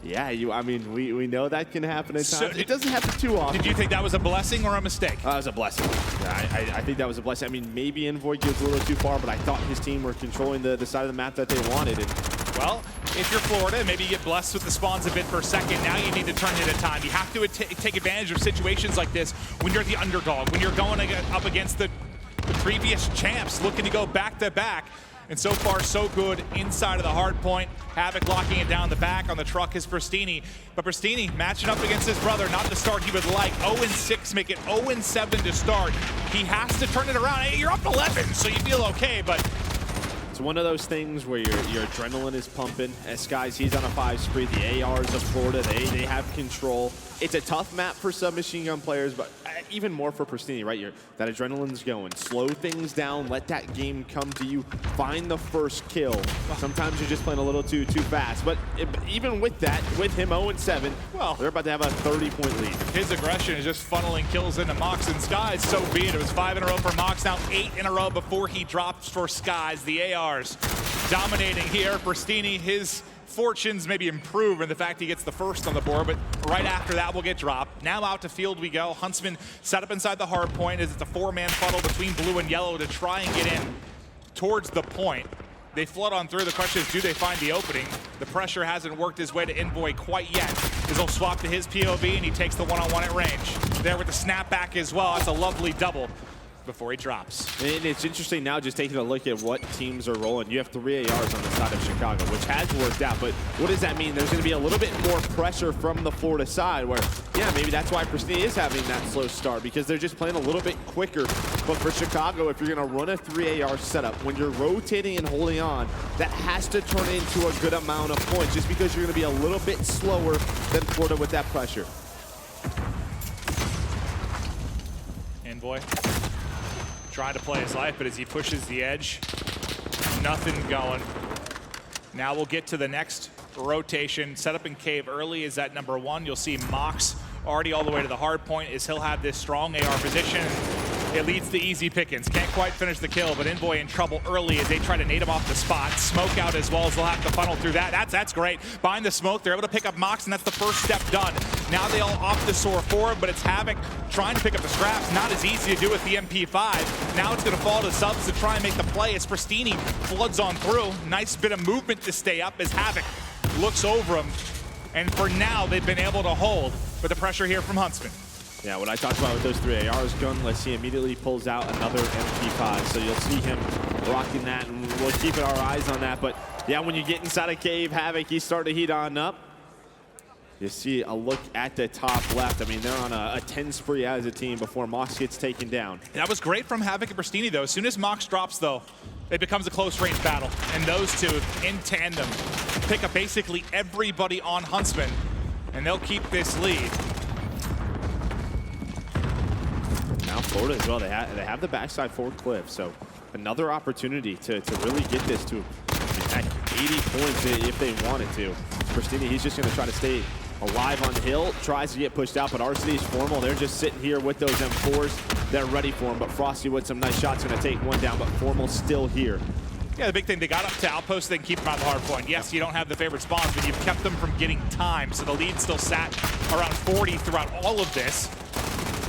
[SPEAKER 7] yeah, we know that can happen at times. So it doesn't happen too often.
[SPEAKER 14] Did you think that was a blessing or a mistake?
[SPEAKER 7] That was a blessing. Yeah, I think that was a blessing. I mean, maybe Envoy goes a little too far, but I thought his team were controlling the side of the map that they wanted. And
[SPEAKER 14] well, if you're Florida, maybe you get blessed with the spawns a bit per second. Now you need to turn it at time. You have to take advantage of situations like this when you're the underdog, when you're going up against the previous champs looking to go back-to-back. And so far, so good inside of the hard point. Havoc locking it down the back. On the truck is Pristini. But Pristini matching up against his brother, not the start he would like. 0-6, make it 0-7 to start. He has to turn it around. Hey, you're up 11, so you feel okay, but
[SPEAKER 7] It's one of those things where your adrenaline is pumping. As guys, he's on a 5 spree. The ARs of Florida, they have control. It's a tough map for some machine gun players, but even more for Pristini, right? That adrenaline's going. Slow things down. Let that game come to you. Find the first kill. Sometimes you're just playing a little too fast. But even with that, with him 0-7, well, they're about to have a 30-point lead.
[SPEAKER 14] His aggression is just funneling kills into Mox and Skies. So be it. It was 5 in a row for Mox, now 8 in a row before he drops for Skies. The ARs dominating here. Pristini, his fortunes maybe improve in the fact he gets the first on the board, but right after that will get dropped. Now out to field we go. Huntsman set up inside the hard point as it's a 4-man funnel between blue and yellow to try and get in towards the point. They flood on through. The question is, do they find the opening? The pressure hasn't worked his way to Envoy quite yet. He'll swap to his POV and he takes the one-on-one at range. There with the snapback as well. That's a lovely double before he drops.
[SPEAKER 7] And it's interesting now just taking a look at what teams are rolling. You have 3 ARs on the side of Chicago, which has worked out, but what does that mean? There's going to be a little bit more pressure from the Florida side where, yeah, maybe that's why Pristini is having that slow start because they're just playing a little bit quicker. But for Chicago, if you're going to run a 3 AR setup, when you're rotating and holding on, that has to turn into a good amount of points just because you're going to be a little bit slower than Florida with that pressure.
[SPEAKER 14] Envoy trying to play his life, but as he pushes the edge, nothing going. Now we'll get to the next rotation. Set up in cave early is at number 1. You'll see Mox already all the way to the hard point as he'll have this strong AR position. It leads to easy pickings. Can't quite finish the kill, but Envoy in trouble early as they try to nade him off the spot. Smoke out as well as they'll have to funnel through that. That's great. Behind the smoke, they're able to pick up Mox, and that's the first step done. Now they all opt to soar forward, but it's Havoc trying to pick up the scraps. Not as easy to do with the MP5. Now it's going to fall to subs to try and make the play as Pristini floods on through. Nice bit of movement to stay up as Havoc looks over him. And for now, they've been able to hold, but the pressure here from Huntsman.
[SPEAKER 7] Yeah, what I talked about with those 3 ARs, Gunless, he immediately pulls out another MP5. So you'll see him rocking that, and we'll keep our eyes on that. But yeah, when you get inside a cave, Havoc, he's starting to heat on up. You see a look at the top left. I mean, they're on a 10 spree as a team before Mox gets taken down.
[SPEAKER 14] That was great from Havoc and Pristini, though. As soon as Mox drops, though, it becomes a close-range battle. And those two, in tandem, pick up basically everybody on Huntsman, and they'll keep this lead.
[SPEAKER 7] Now Florida as well, they have the backside forward cliff, so another opportunity to really get this to 80 points if they wanted to. Pristini, he's just going to try to stay alive on hill, tries to get pushed out, but RCD's formal. They're just sitting here with those M4s. They're ready for him, but Frosty with some nice shots going to take one down, but Formal's still here.
[SPEAKER 14] Yeah, the big thing, they got up to outpost, they can keep them on the hard point. Yes, you don't have the favorite spawns, but you've kept them from getting time, so the lead still sat around 40 throughout all of this.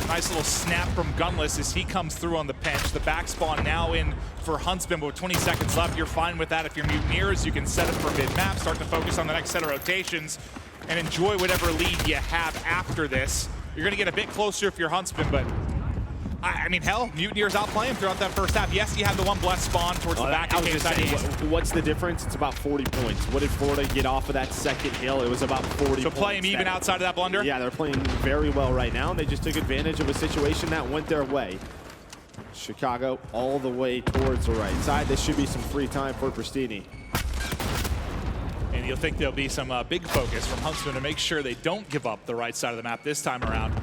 [SPEAKER 14] Nice little snap from Gunless as he comes through on the pinch. The back spawn now in for Huntsman, but with 20 seconds left, you're fine with that. If you're Mutineers, you can set it for mid-map, start to focus on the next set of rotations, and enjoy whatever lead you have after this. You're going to get a bit closer if you're Huntsman, but I mean, hell, Mutineers outplay him throughout that first half. Yes, you have the one blessed spawn towards the back of cave side east.
[SPEAKER 7] What's the difference? It's about 40 points. What did Florida get off of that second hill? It was about 40 points.
[SPEAKER 14] So playing even outside of that blunder?
[SPEAKER 7] Yeah, they're playing very well right now. They just took advantage of a situation that went their way. Chicago all the way towards the right side. This should be some free time for Pristini.
[SPEAKER 14] And you'll think there'll be some big focus from Huntsman to make sure they don't give up the right side of the map this time around.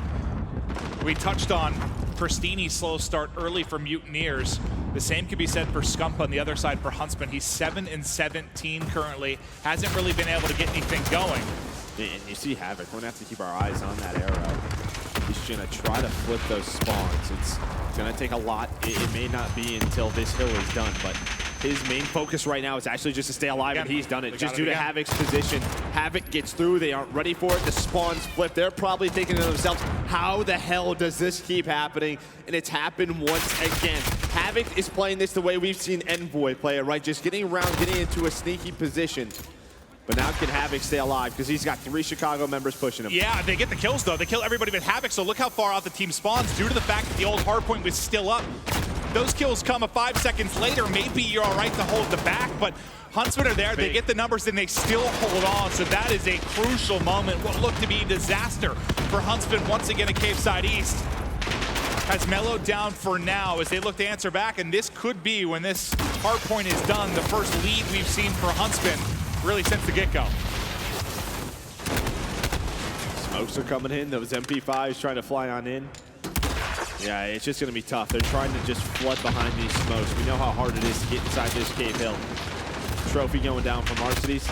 [SPEAKER 14] We touched on Pristini's slow start early for Mutineers. The same could be said for Scump on the other side for Huntsman. He's 7-17 currently. Hasn't really been able to get anything going.
[SPEAKER 7] And you see Havoc. We're going to have to keep our eyes on that arrow. He's going to try to flip those spawns. It's going to take a lot. It may not be until this hill is done, but his main focus right now is actually just to stay alive, and he's done it. Just due to Havoc's position. Havoc gets through. They aren't ready for it. The spawns flip. They're probably thinking to themselves, how the hell does this keep happening? And it's happened once again. Havoc is playing this the way we've seen Envoy play it, right? Just getting around, getting into a sneaky position. But now can Havoc stay alive because he's got 3 Chicago members pushing him.
[SPEAKER 14] Yeah, they get the kills, though. They kill everybody but Havoc, so look how far out the team spawns due to the fact that the old hardpoint was still up. Those kills come 5 seconds later. Maybe you're all right to hold the back, but Huntsmen are there. They get the numbers, and they still hold on. So that is a crucial moment. What looked to be a disaster for Huntsmen once again at Cave Side East. has mellowed down for now as they look to answer back, and this could be, when this hard point is done, the first lead we've seen for Huntsmen really since the get-go.
[SPEAKER 7] Smokes are coming in. Those MP5s trying to fly on in. Yeah, it's just going to be tough. They're trying to just flood behind these smokes. We know how hard it is to get inside this cave hill. Trophy going down from Arcides.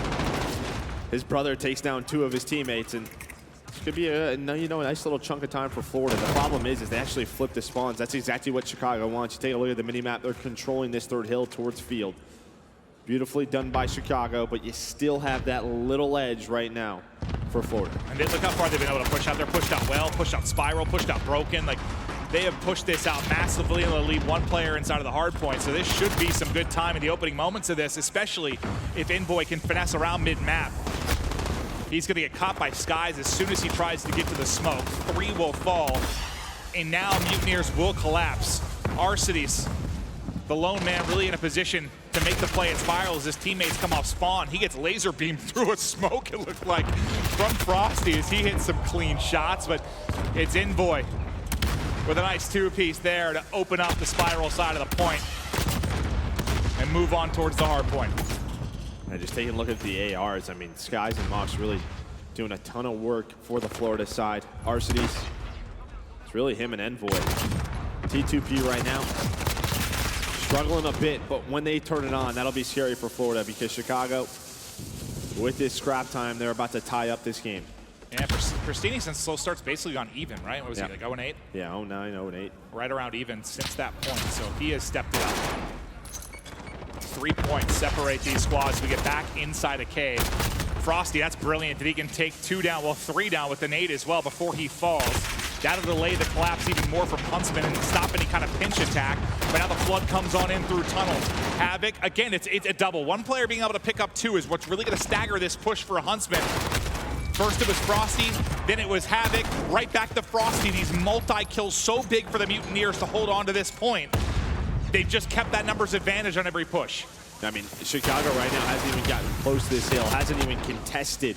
[SPEAKER 7] His brother takes down 2 of his teammates, and this could be a nice little chunk of time for Florida. The problem is they actually flip the spawns. That's exactly what Chicago wants. You take a look at the mini-map. They're controlling this third hill towards field. Beautifully done by Chicago, but you still have that little edge right now for Florida.
[SPEAKER 14] And look how far they've been able to push out. They're pushed out well, pushed out Spiral, pushed out Broken. Like, they have pushed this out massively, and they'll leave 1 player inside of the hard point. So this should be some good time in the opening moments of this, especially if Envoy can finesse around mid-map. He's going to get caught by Skies as soon as he tries to get to the smoke. 3 will fall, and now Mutineers will collapse. Arcides, the lone man, really in a position to make the play at Spiral as his teammates come off spawn. He gets laser beamed through a smoke, it looked like, from Frosty as he hits some clean shots, but it's Envoy with a nice 2-piece there to open up the Spiral side of the point and move on towards the hard point.
[SPEAKER 7] And just taking a look at the ARs, I mean, Skies and Mox really doing a ton of work for the Florida side. Arcides, it's really him and Envoy. T2P right now, struggling a bit, but when they turn it on, that'll be scary for Florida because Chicago, with this scrap time, they're about to tie up this game.
[SPEAKER 14] Yeah, Pristini since slow start's basically gone even, right? What was he, like 0-8?
[SPEAKER 7] Yeah, 0-9, 0-8.
[SPEAKER 14] Right around even since that point, so he has stepped it up. 3 points separate these squads. We get back inside a cave. Frosty, that's brilliant that he can take 2 down, well 3 down with the nade as well before he falls. That'll delay the collapse even more from Huntsman and stop any kind of pinch attack. But now the flood comes on in through tunnels. Havoc, again, it's a double. 1 player being able to pick up 2 is what's really going to stagger this push for Huntsman. First it was Frosty, then it was Havoc, right back to Frosty. These multi-kills so big for the Mutineers to hold on to this point. They've just kept that numbers advantage on every push.
[SPEAKER 7] I mean, Chicago right now hasn't even gotten close to this hill, hasn't even contested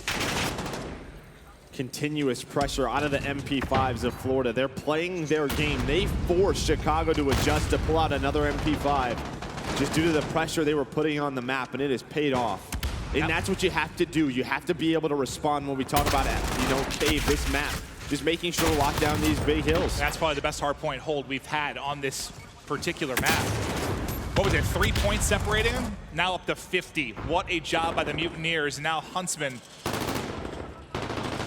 [SPEAKER 7] continuous pressure out of the MP5s of Florida. They're playing their game. They forced Chicago to adjust to pull out another MP5 just due to the pressure they were putting on the map, and it has paid off. And that's what you have to do. You have to be able to respond when we talk about, cave, this map. Just making sure to lock down these big hills.
[SPEAKER 14] That's probably the best hardpoint hold we've had on this particular map. What was it, 3 points separating them? Now up to 50. What a job by the Mutineers. Now Huntsmen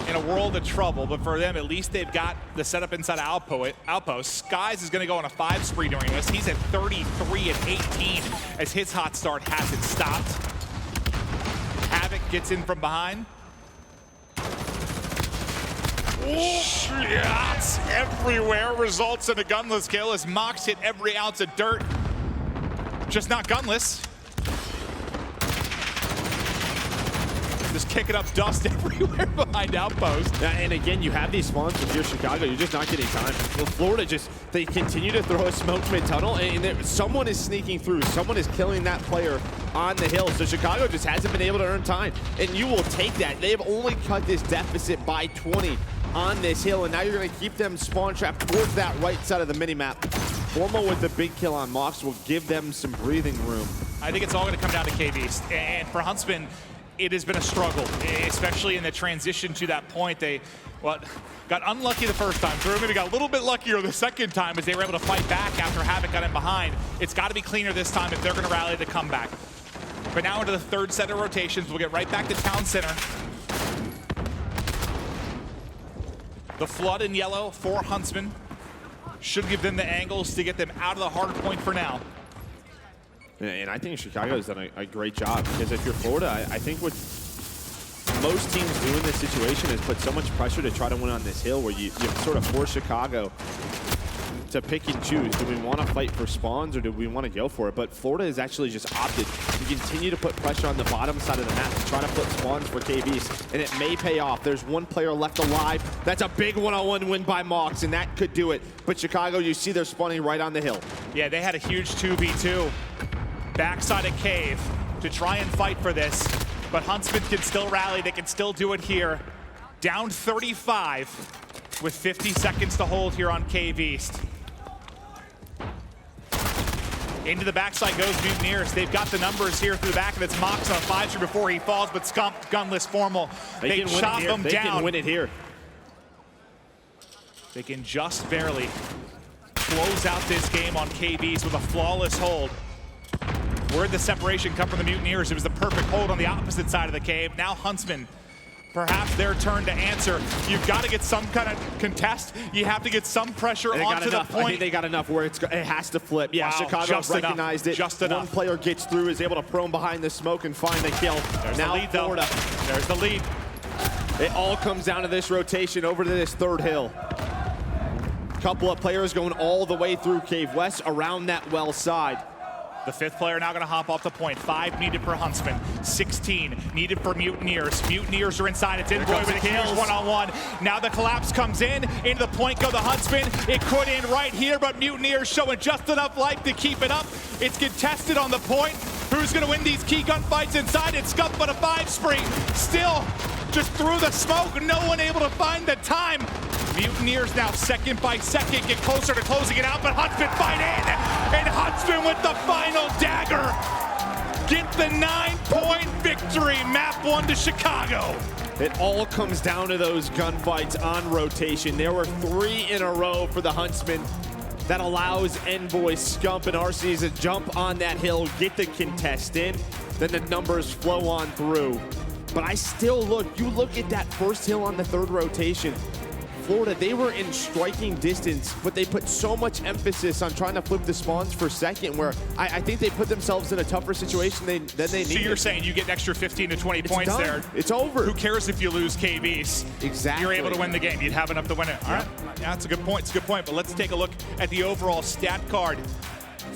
[SPEAKER 14] in a world of trouble, but for them, at least they've got the setup inside Outpost. Skies is going to go on a 5 spree during this. He's at 33 and 18 as his hot start hasn't stopped. Havoc gets in from behind. Shots everywhere results in a gunless kill as Mox hit every ounce of dirt. Just not gunless. Just kicking up dust everywhere behind Outpost.
[SPEAKER 7] And again, you have these spawns with your Chicago, you're just not getting time. Well, Florida they continue to throw a smoke mid-tunnel, and someone is sneaking through. Someone is killing that player on the hill. So Chicago just hasn't been able to earn time. And you will take that. They've only cut this deficit by 20 on this hill, and now you're going to keep them spawn trapped towards that right side of the minimap. Formal with the big kill on Mox will give them some breathing room.
[SPEAKER 14] I think it's all going to come down to Cave East. And for Huntsman, it has been a struggle, especially in the transition to that point. They got unlucky the first time through, maybe got a little bit luckier the second time as they were able to fight back after Havoc got in behind. It's got to be cleaner this time if they're going to rally the comeback. But now into the 3rd set of rotations, we'll get right back to Town Center. The flood in yellow for Huntsman should give them the angles to get them out of the hard point for now.
[SPEAKER 7] And I think Chicago's done a great job, because if you're Florida, I think what most teams do in this situation is put so much pressure to try to win on this hill where you sort of force Chicago to pick and choose. Do we want to fight for spawns or do we want to go for it? But Florida has actually just opted to continue to put pressure on the bottom side of the map to try to put spawns for Cave East, and it may pay off. There's 1 player left alive. That's a big one-on-one win by Mox, and that could do it. But Chicago, you see they're spawning right on the hill.
[SPEAKER 14] Yeah, they had a huge 2v2 backside of Cave to try and fight for this, but Huntsman can still rally. They can still do it here. Down 35 with 50 seconds to hold here on Cave East. Into the backside goes Mutineers. They've got the numbers here through the back, and it's Mox on a 5-3 before he falls, but Scump, gunless formal. They chop him down.
[SPEAKER 7] They can win it here.
[SPEAKER 14] They can just barely close out this game on KBs with a flawless hold. Where'd the separation come from the Mutineers? It was the perfect hold on the opposite side of the cave. Now Huntsmen, perhaps their turn to answer. You've got to get some kind of contest. You have to get some pressure onto the point.
[SPEAKER 7] I think they got enough where it has to flip. Yeah, wow, Chicago recognized it.
[SPEAKER 14] Just enough.
[SPEAKER 7] One player gets through, is able to prone behind the smoke and find the kill.
[SPEAKER 14] There's
[SPEAKER 7] now
[SPEAKER 14] the lead,
[SPEAKER 7] Florida.
[SPEAKER 14] There's the lead.
[SPEAKER 7] It all comes down to this rotation over to this third hill. Couple of players going all the way through Cave West around that well side.
[SPEAKER 14] The fifth player now going to hop off the point. 5 needed for Huntsmen. 16 needed for Mutineers. Mutineers are inside. It's Envoy with kills one-on-one. Now the collapse comes in. Into the point go the Huntsmen. It could end right here, but Mutineers showing just enough life to keep it up. It's contested on the point. Who's going to win these key gunfights inside? It's Scump, but a 5 spree. Still just through the smoke. No one able to find the time. Mutineers now second by second get closer to closing it out, but Huntsmen fight in, and Huntsmen with the final dagger get the 9-point victory. Map 1 to Chicago.
[SPEAKER 7] It all comes down to those gunfights on rotation. There were 3 in a row for the Huntsmen. That allows Envoy, Scump, and RCs to jump on that hill, get the contest in, then the numbers flow on through. But I still you look at that first hill on the third rotation, Florida, they were in striking distance, but they put so much emphasis on trying to flip the spawns for second, where I think they put themselves in a tougher situation than they need.
[SPEAKER 14] So you're saying you get an extra 15 to 20 points
[SPEAKER 7] done.
[SPEAKER 14] there.
[SPEAKER 7] It's over.
[SPEAKER 14] Who cares if you lose KBs?
[SPEAKER 7] Exactly.
[SPEAKER 14] You're able to win the game. You'd have enough to win it. All right. Yeah, that's a good point. It's a good point. But let's take a look at the overall stat card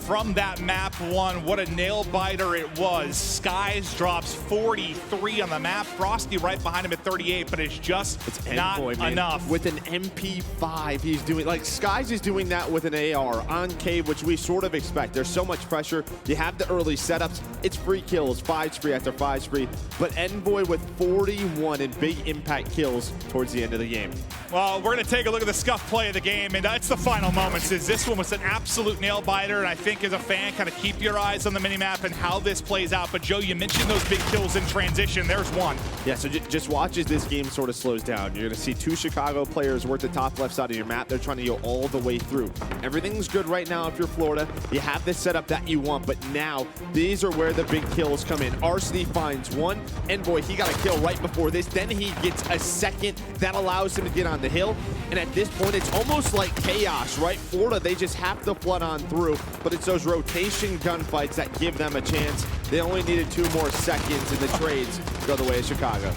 [SPEAKER 14] from that map 1. What a nail biter it was. Skies drops 43 on the map. Frosty right behind him at 38, but it's just not enough.
[SPEAKER 7] With an MP5, he's doing, like, Skies is doing that with an AR on Cave, which we sort of expect. There's so much pressure. You have the early setups. It's free kills, 5 spree after 5 spree. But Envoy with 41 and big impact kills towards the end of the game.
[SPEAKER 14] Well, we're going to take a look at the scuff play of the game, and it's the final moments. This one was an absolute nail biter, and I think as a fan, kind of keep your eyes on the minimap and how this plays out. But Joe, you mentioned those big kills in transition. There's one.
[SPEAKER 7] Yeah, so just watch as this game sort of slows down. You're going to see 2 Chicago players work the top left side of your map. They're trying to go all the way through. Everything's good right now if you're Florida. You have the setup that you want, but now these are where the big kills come in. RCD finds one. Envoy, he got a kill right before this. Then he gets a second. That allows him to get on the hill. And at this point, it's almost like chaos, right? Florida, they just have to flood on through, but it's those rotation gunfights that give them a chance. They only needed 2 more seconds, and the trades go the way of Chicago.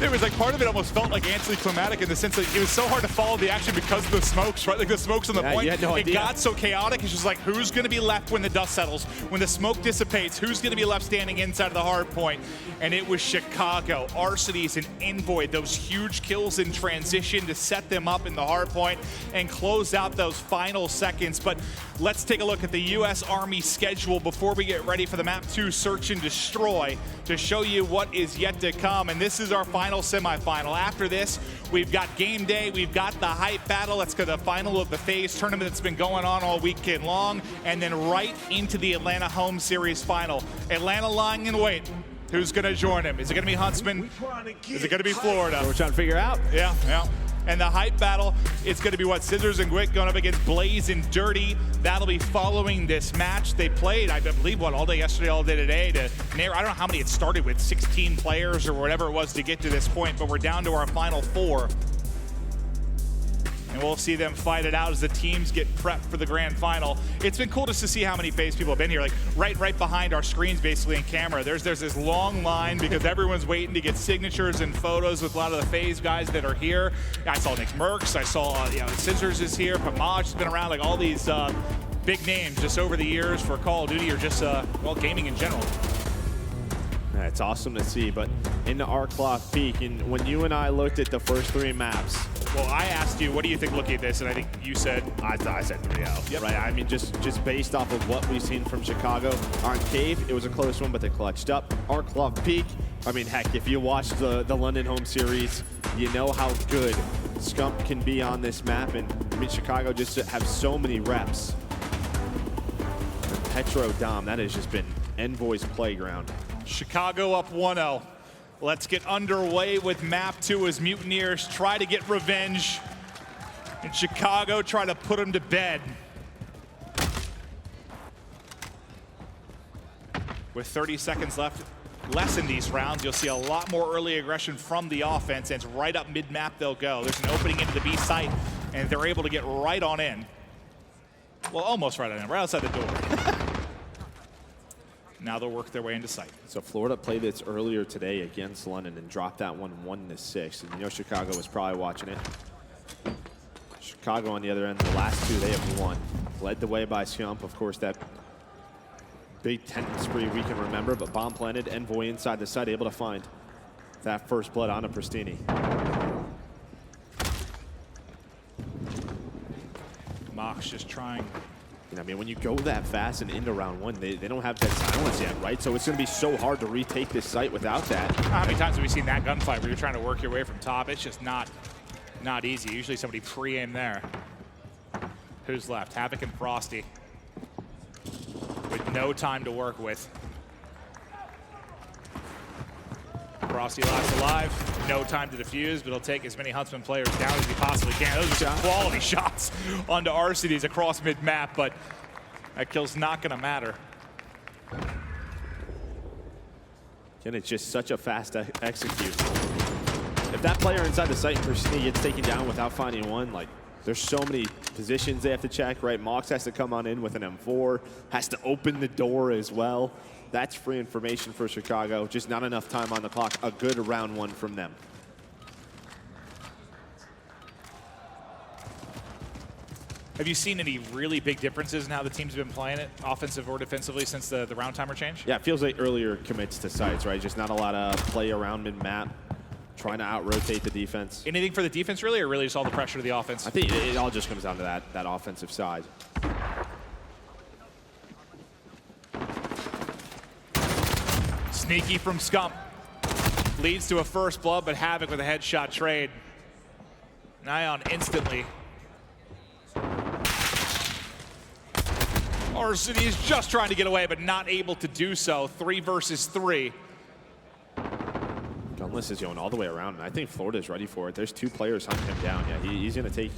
[SPEAKER 14] It was like part of it almost felt like anticlimactic in the sense that it was so hard to follow the action because of the smokes, right? Like the smokes on the point.
[SPEAKER 7] You had no idea.
[SPEAKER 14] It got so chaotic. It's just like, who's going to be left when the dust settles? When the smoke dissipates, who's going to be left standing inside of the hard point? And it was Chicago, Arcides, and Envoy. Those huge kills in transition to set them up in the hard point and close out those final seconds. But let's take a look at the U.S. Army schedule before we get ready for the Map 2 Search and Destroy to show you what is yet to come. And this is our final semifinal. After this, we've got game day, we've got the hype battle. Let's go to the final of the FaZe tournament that's been going on all weekend long, and then right into the Atlanta home series final. Atlanta lying in wait. Who's going to join him? Is it going to be Huntsmen? Is it going to be Florida?
[SPEAKER 7] We're trying to figure out.
[SPEAKER 14] Yeah. And the hype battle, it's going to be what, Scissors and Gwick going up against Blaze and Dirty. That'll be following this match. They played, I believe, what, all day yesterday, all day today to narrow. I don't know how many it started with, 16 players or whatever it was to get to this point, but we're down to our final 4. And we'll see them fight it out as the teams get prepped for the grand final. It's been cool just to see how many FaZe people have been here. Like right behind our screens, basically in camera. There's this long line because everyone's waiting to get signatures and photos with a lot of the FaZe guys that are here. I saw Nick Merckx. I saw Scissors is here. Pamaj has been around. Like all these big names just over the years for Call of Duty or just well, gaming in general.
[SPEAKER 7] Yeah, it's awesome to see, but into our clock peak, and when you and I looked at the first 3 maps.
[SPEAKER 14] Well, I asked you, what do you think looking at this? And I think you said...
[SPEAKER 7] I said 3-0. Yep. Right, I mean, just based off of what we've seen from Chicago. On Cave, it was a close one, but they clutched up. Our clock peak, I mean, heck, if you watch the London home series, you know how good Scump can be on this map. And I mean, Chicago just have so many reps. Petro Dom, that has just been Envoy's playground.
[SPEAKER 14] Chicago up 1-0. Let's get underway with map 2 as Mutineers try to get revenge. And Chicago try to put them to bed. With 30 seconds left, less in these rounds, you'll see a lot more early aggression from the offense, and it's right up mid-map they'll go. There's an opening into the B site, and they're able to get right on in. Well, almost right on in, right outside the door. Now they'll work their way into sight.
[SPEAKER 7] So Florida played this earlier today against London and dropped that one 1-6. And you know Chicago was probably watching it. Chicago on the other end, the last two they have won. Led the way by Siump, of course, that big 10 spree we can remember, but bomb planted, Envoy inside the site, able to find that first blood onto Pristini.
[SPEAKER 14] Mox just trying.
[SPEAKER 7] You know, I mean, when you go that fast and into round 1, they don't have that silence yet, right? So it's going to be so hard to retake this site without that.
[SPEAKER 14] How many times have we seen that gunfight where you're trying to work your way from top? It's just not easy. Usually somebody pre-aim there. Who's left? Havoc and Frosty. With no time to work with. Frosty last alive, no time to defuse, but he'll take as many Huntsman players down as he possibly can. Those are some quality shots onto RCDs across mid-map, but that kill's not gonna matter.
[SPEAKER 7] And it's just such a fast execute. If that player inside the site in Pristini gets taken down without finding one, like, there's so many positions they have to check, right? Mox has to come on in with an M4, has to open the door as well. That's free information for Chicago. Just not enough time on the clock. A good round 1 from them.
[SPEAKER 14] Have you seen any really big differences in how the teams have been playing it, offensive or defensively, since the round timer change?
[SPEAKER 7] Yeah, it feels like earlier commits to sites, right? Just not a lot of play around mid-map, trying to out-rotate the defense.
[SPEAKER 14] Anything for the defense, really, or really just all the pressure to the offense?
[SPEAKER 7] I think it all just comes down to that offensive side.
[SPEAKER 14] Sneaky from Scump. Leads to a first blood, but Havoc with a headshot trade. Nyan instantly. Arseny is just trying to get away, but not able to do so. 3 versus 3.
[SPEAKER 7] Gunless is going all the way around, and I think Florida's ready for it. There's 2 players hunting him down. Yeah, he's going to take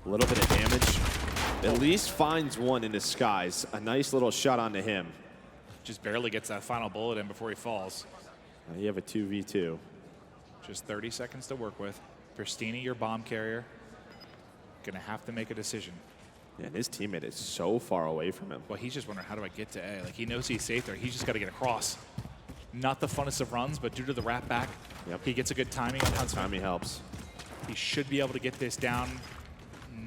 [SPEAKER 7] a little bit of damage. At least finds one in the skies. A nice little shot onto him.
[SPEAKER 14] Just barely gets that final bullet in before he falls.
[SPEAKER 7] You have a 2v2.
[SPEAKER 14] Just 30 seconds to work with. Pristini, your bomb carrier. Gonna have to make a decision.
[SPEAKER 7] Yeah, and his teammate is so far away from him.
[SPEAKER 14] Well, he's just wondering, how do I get to A? Like, he knows he's safe there. He's just got to get across. Not the funnest of runs, but due to the wrap back, he gets a good timing on Huntsman.
[SPEAKER 7] Timing helps.
[SPEAKER 14] He should be able to get this down.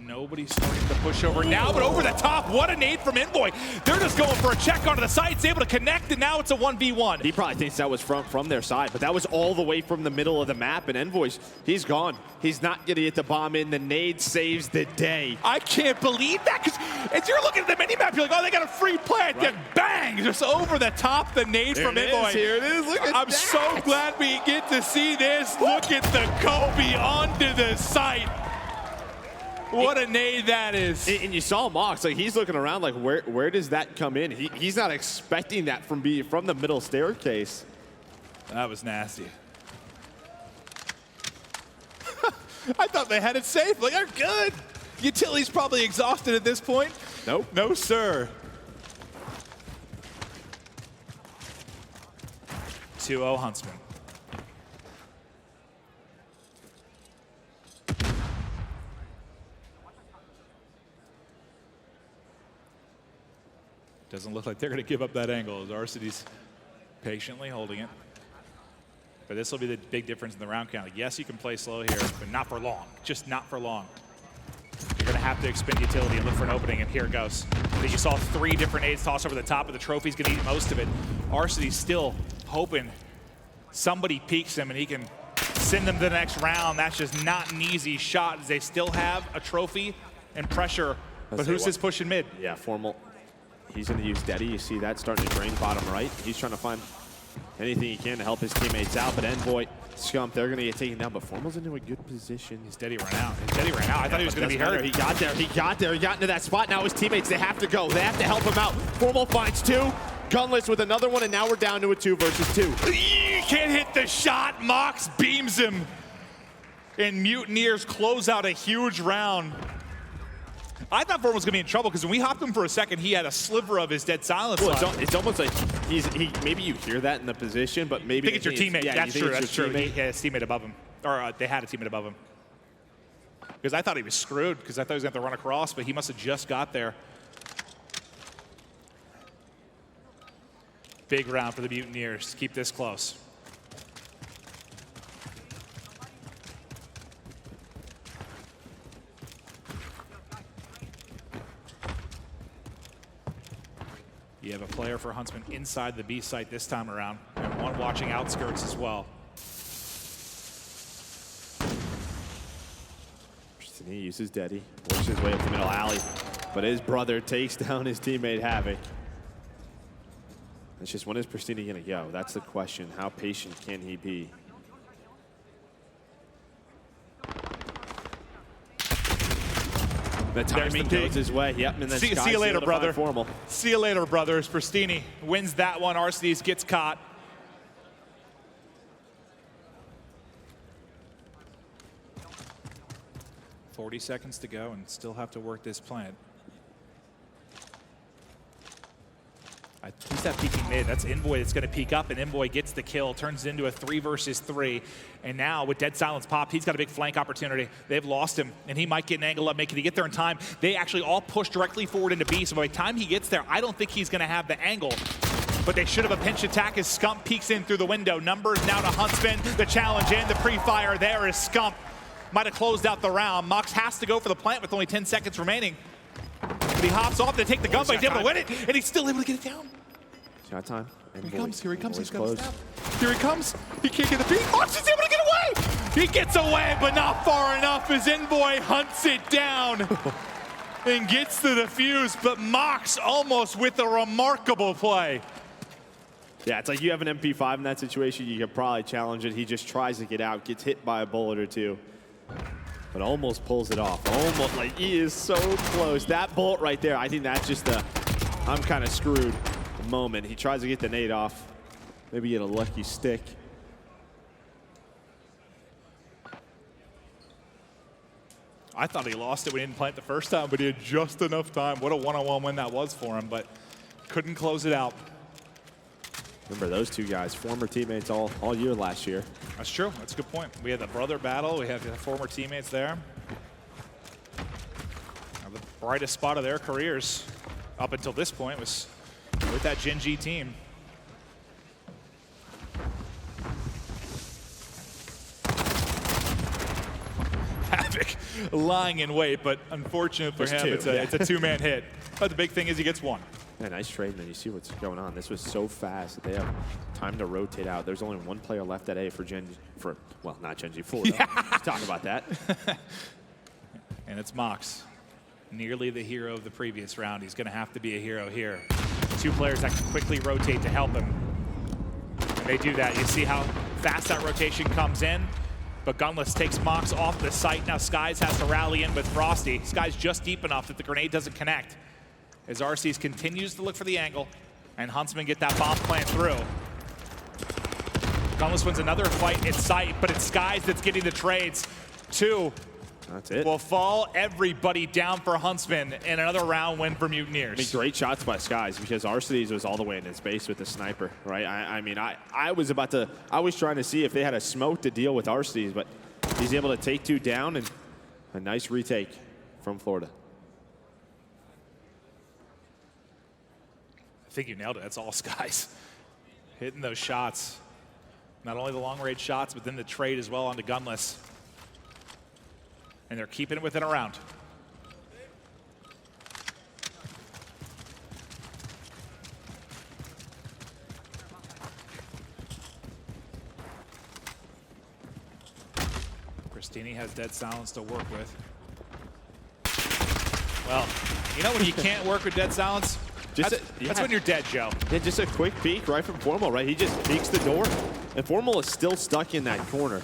[SPEAKER 14] Nobody's starting to push over now, but over the top, what a nade from Envoy. They're just going for a check onto the side. It's able to connect, and now it's a 1v1.
[SPEAKER 7] He probably thinks that was from their side, but that was all the way from the middle of the map, and Envoy's, he's gone. He's not going to get the bomb in. The nade saves the day.
[SPEAKER 14] I can't believe that, because as you're looking at the mini-map, you're like, oh, they got a free plant. Then bang, just over the top, the nade from Envoy.
[SPEAKER 7] Here it is, look at
[SPEAKER 14] I'm so glad we get to see this. Look at the Kobe onto the site. What a nade that is.
[SPEAKER 7] And you saw Mox, like, he's looking around like, where does that come in? He's not expecting that from the middle staircase.
[SPEAKER 14] That was nasty. I thought they had it safe. Like, they're good. Utility's probably exhausted at this point.
[SPEAKER 7] Nope.
[SPEAKER 14] No, sir. 2-0 Huntsman. Doesn't look like they're going to give up that angle as Arcity's patiently holding it. But this will be the big difference in the round count. Like, yes, you can play slow here, but not for long. Just not for long. You're going to have to expend utility and look for an opening, and here it goes. I think you saw 3 different nades tossed over the top, but the trophy's going to eat most of it. Arcity's still hoping somebody peeks him and he can send them to the next round. That's just not an easy shot, as they still have a trophy and pressure. But who's his pushing mid?
[SPEAKER 7] Yeah, Formal. He's going to use Deddy. You see that starting to drain bottom right. He's trying to find anything he can to help his teammates out, but Envoy Scump, they're going to get taken down, but Formal's into a good position.
[SPEAKER 14] He's dead, he ran out. He's dead, he ran out. I thought he was going to be hurt.
[SPEAKER 7] He got there, he got into that spot. Now his teammates, they have to go. They have to help him out. Formal finds 2. Gunless with another one, and now we're down to a 2 versus 2.
[SPEAKER 14] He can't hit the shot. Mox beams him. And Mutineers close out a huge round. I thought Formal was going to be in trouble because when we hopped him for a second, he had a sliver of his dead silence.
[SPEAKER 7] Well, it's almost like maybe you hear that in the position, but maybe
[SPEAKER 14] I think it's your teammate.
[SPEAKER 7] Yeah,
[SPEAKER 14] that's true. That's true. He had his teammate above him, or they had a teammate above him. Because I thought he was screwed because I thought he was going to have to run across, but he must have just got there. Big round for the Mutineers. Keep this close. You have a player for Huntsmen inside the B site this time around, and one watching outskirts as well.
[SPEAKER 7] He uses Deddy, works his way up the middle alley, but his brother takes down his teammate Havoc. It's just, when is Pristini gonna go? That's the question. How patient can he be? The timing goes his way. Yep, and then
[SPEAKER 14] see you later, brother. Formal. See you later, brothers. Pristini wins that one. Arcades gets caught. $40 seconds to go and still have to work this plant. He's that peeking mid. That's Inboy that's going to peek up, and Inboy gets the kill, turns it into a 3 versus 3. And now with Dead Silence popped, he's got a big flank opportunity. They've lost him, and he might get an angle up. Can he get there in time? They actually all push directly forward into B, so by the time he gets there, I don't think he's going to have the angle. But they should have a pinch attack as Scump peeks in through the window. Numbers now to Huntsman. The challenge in, the pre-fire there is Scump. Might have closed out the round. Mox has to go for the plant with only 10 seconds remaining. But he hops off to take the gun, but he's able to win it, and he's still able to get it down.
[SPEAKER 7] Shot time.
[SPEAKER 14] Here he comes, here he comes, he's
[SPEAKER 7] close.
[SPEAKER 14] got to Here he comes, he can't get the peek. Oh, she's able to get away! He gets away, but not far enough as Envoy hunts it down and gets the defuse, but Mox almost with a remarkable play.
[SPEAKER 7] Yeah, it's like you have an MP5 in that situation, you could probably challenge it. He just tries to get out, gets hit by a bullet or two, but almost pulls it off. Almost, like, he is so close. That bolt right there, I think that's just the I'm kind of screwed moment. He tries to get the nade off, maybe get a lucky stick.
[SPEAKER 14] I thought he lost it when he didn't plant the first time, but he had just enough time. What a one-on-one win that was for him, but couldn't close it out.
[SPEAKER 7] Remember those two guys, former teammates all year last year.
[SPEAKER 14] That's true. That's a good point. We had the brother battle. We have the former teammates there. Now, the brightest spot of their careers up until this point was with that Gen G team. Havoc lying in wait, but unfortunate for him, it's a two-man hit. But the big thing is he gets one.
[SPEAKER 7] Yeah, nice trade, man. You see what's going on. This was so fast that they have time to rotate out. There's only one player left at A well, not Gen G, Florida. Let's talk about that.
[SPEAKER 14] And it's Mox. Nearly the hero of the previous round. He's going to have to be a hero here. Two players that can quickly rotate to help him. And they do that. You see how fast that rotation comes in. But Gunless takes Mox off the site. Now Skies has to rally in with Frosty. Skies just deep enough that the grenade doesn't connect. As RCs continues to look for the angle, and Huntsmen get that bomb plant through. Gunless wins another fight at sight, but it's Skies that's getting the trades. 2
[SPEAKER 7] That's it.
[SPEAKER 14] will fall everybody down for Huntsmen, and another round win for Mutineers.
[SPEAKER 7] I mean, great shots by Skies because Arcades was all the way in his base with the sniper, right? I was trying to see if they had a smoke to deal with Arcades, but he's able to take 2 down, and a nice retake from Florida.
[SPEAKER 14] I think you nailed it. That's all Skies. Hitting those shots. Not only the long-range shots, but then the trade as well onto Gunless. And they're keeping it within a round. Pristini has Dead Silence to work with. Well, you know when you can't work with Dead Silence? That's when you're dead, Joe.
[SPEAKER 7] Yeah, just a quick peek right from Formal, right? He just peeks the door. And Formal is still stuck in that corner.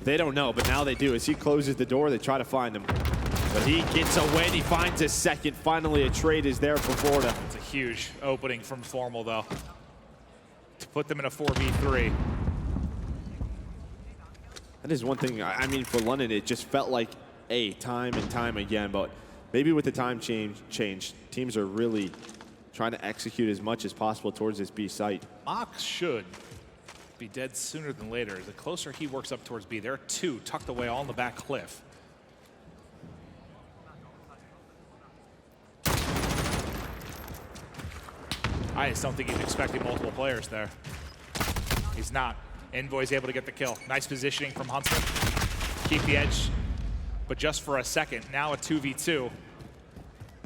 [SPEAKER 7] They don't know, but now they do. As he closes the door, they try to find him. But he gets away and he finds his second. Finally, a trade is there for Florida.
[SPEAKER 14] It's a huge opening from Formal, though, to put them in a 4v3.
[SPEAKER 7] That is one thing. I mean, for London, it just felt like time and time again. But maybe with the time change, teams are really trying to execute as much as possible towards this B site.
[SPEAKER 14] Mox should be dead sooner than later. The closer he works up towards B, there are two tucked away all in the back cliff. I just don't think he's expecting multiple players there. He's not. Envoy's able to get the kill. Nice positioning from Huntsman. Keep the edge, but just for a second. Now a 2v2.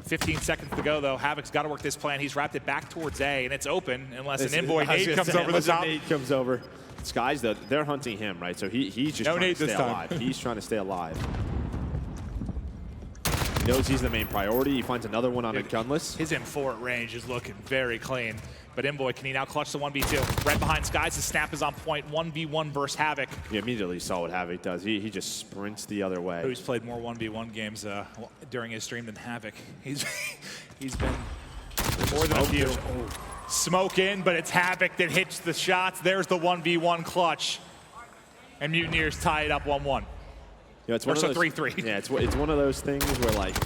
[SPEAKER 14] 15 seconds to go, though. Havoc's got to work this plan. He's wrapped it back towards A, and it's open unless an Envoy nade comes over the top.
[SPEAKER 7] Nade comes over. Skies, though, they're hunting him, right? So he's just trying to stay alive. He's trying to stay alive. He knows he's the main priority. He finds another one on a gunless.
[SPEAKER 14] His M4 at range is looking very clean. But Envoy, can he now clutch the 1v2? Right behind Skies, the snap is on point. 1v1 versus Havoc.
[SPEAKER 7] You immediately saw what Havoc does. He just sprints the other way.
[SPEAKER 14] He's played more 1v1 games during his stream than Havoc. He's been more than a few. Smoke in, but it's Havoc that hits the shots. There's the 1v1 clutch. And Mutineers tie it up 1-1.
[SPEAKER 7] Yeah, it's one of those
[SPEAKER 14] 3-3.
[SPEAKER 7] Yeah, it's one of those things where, like,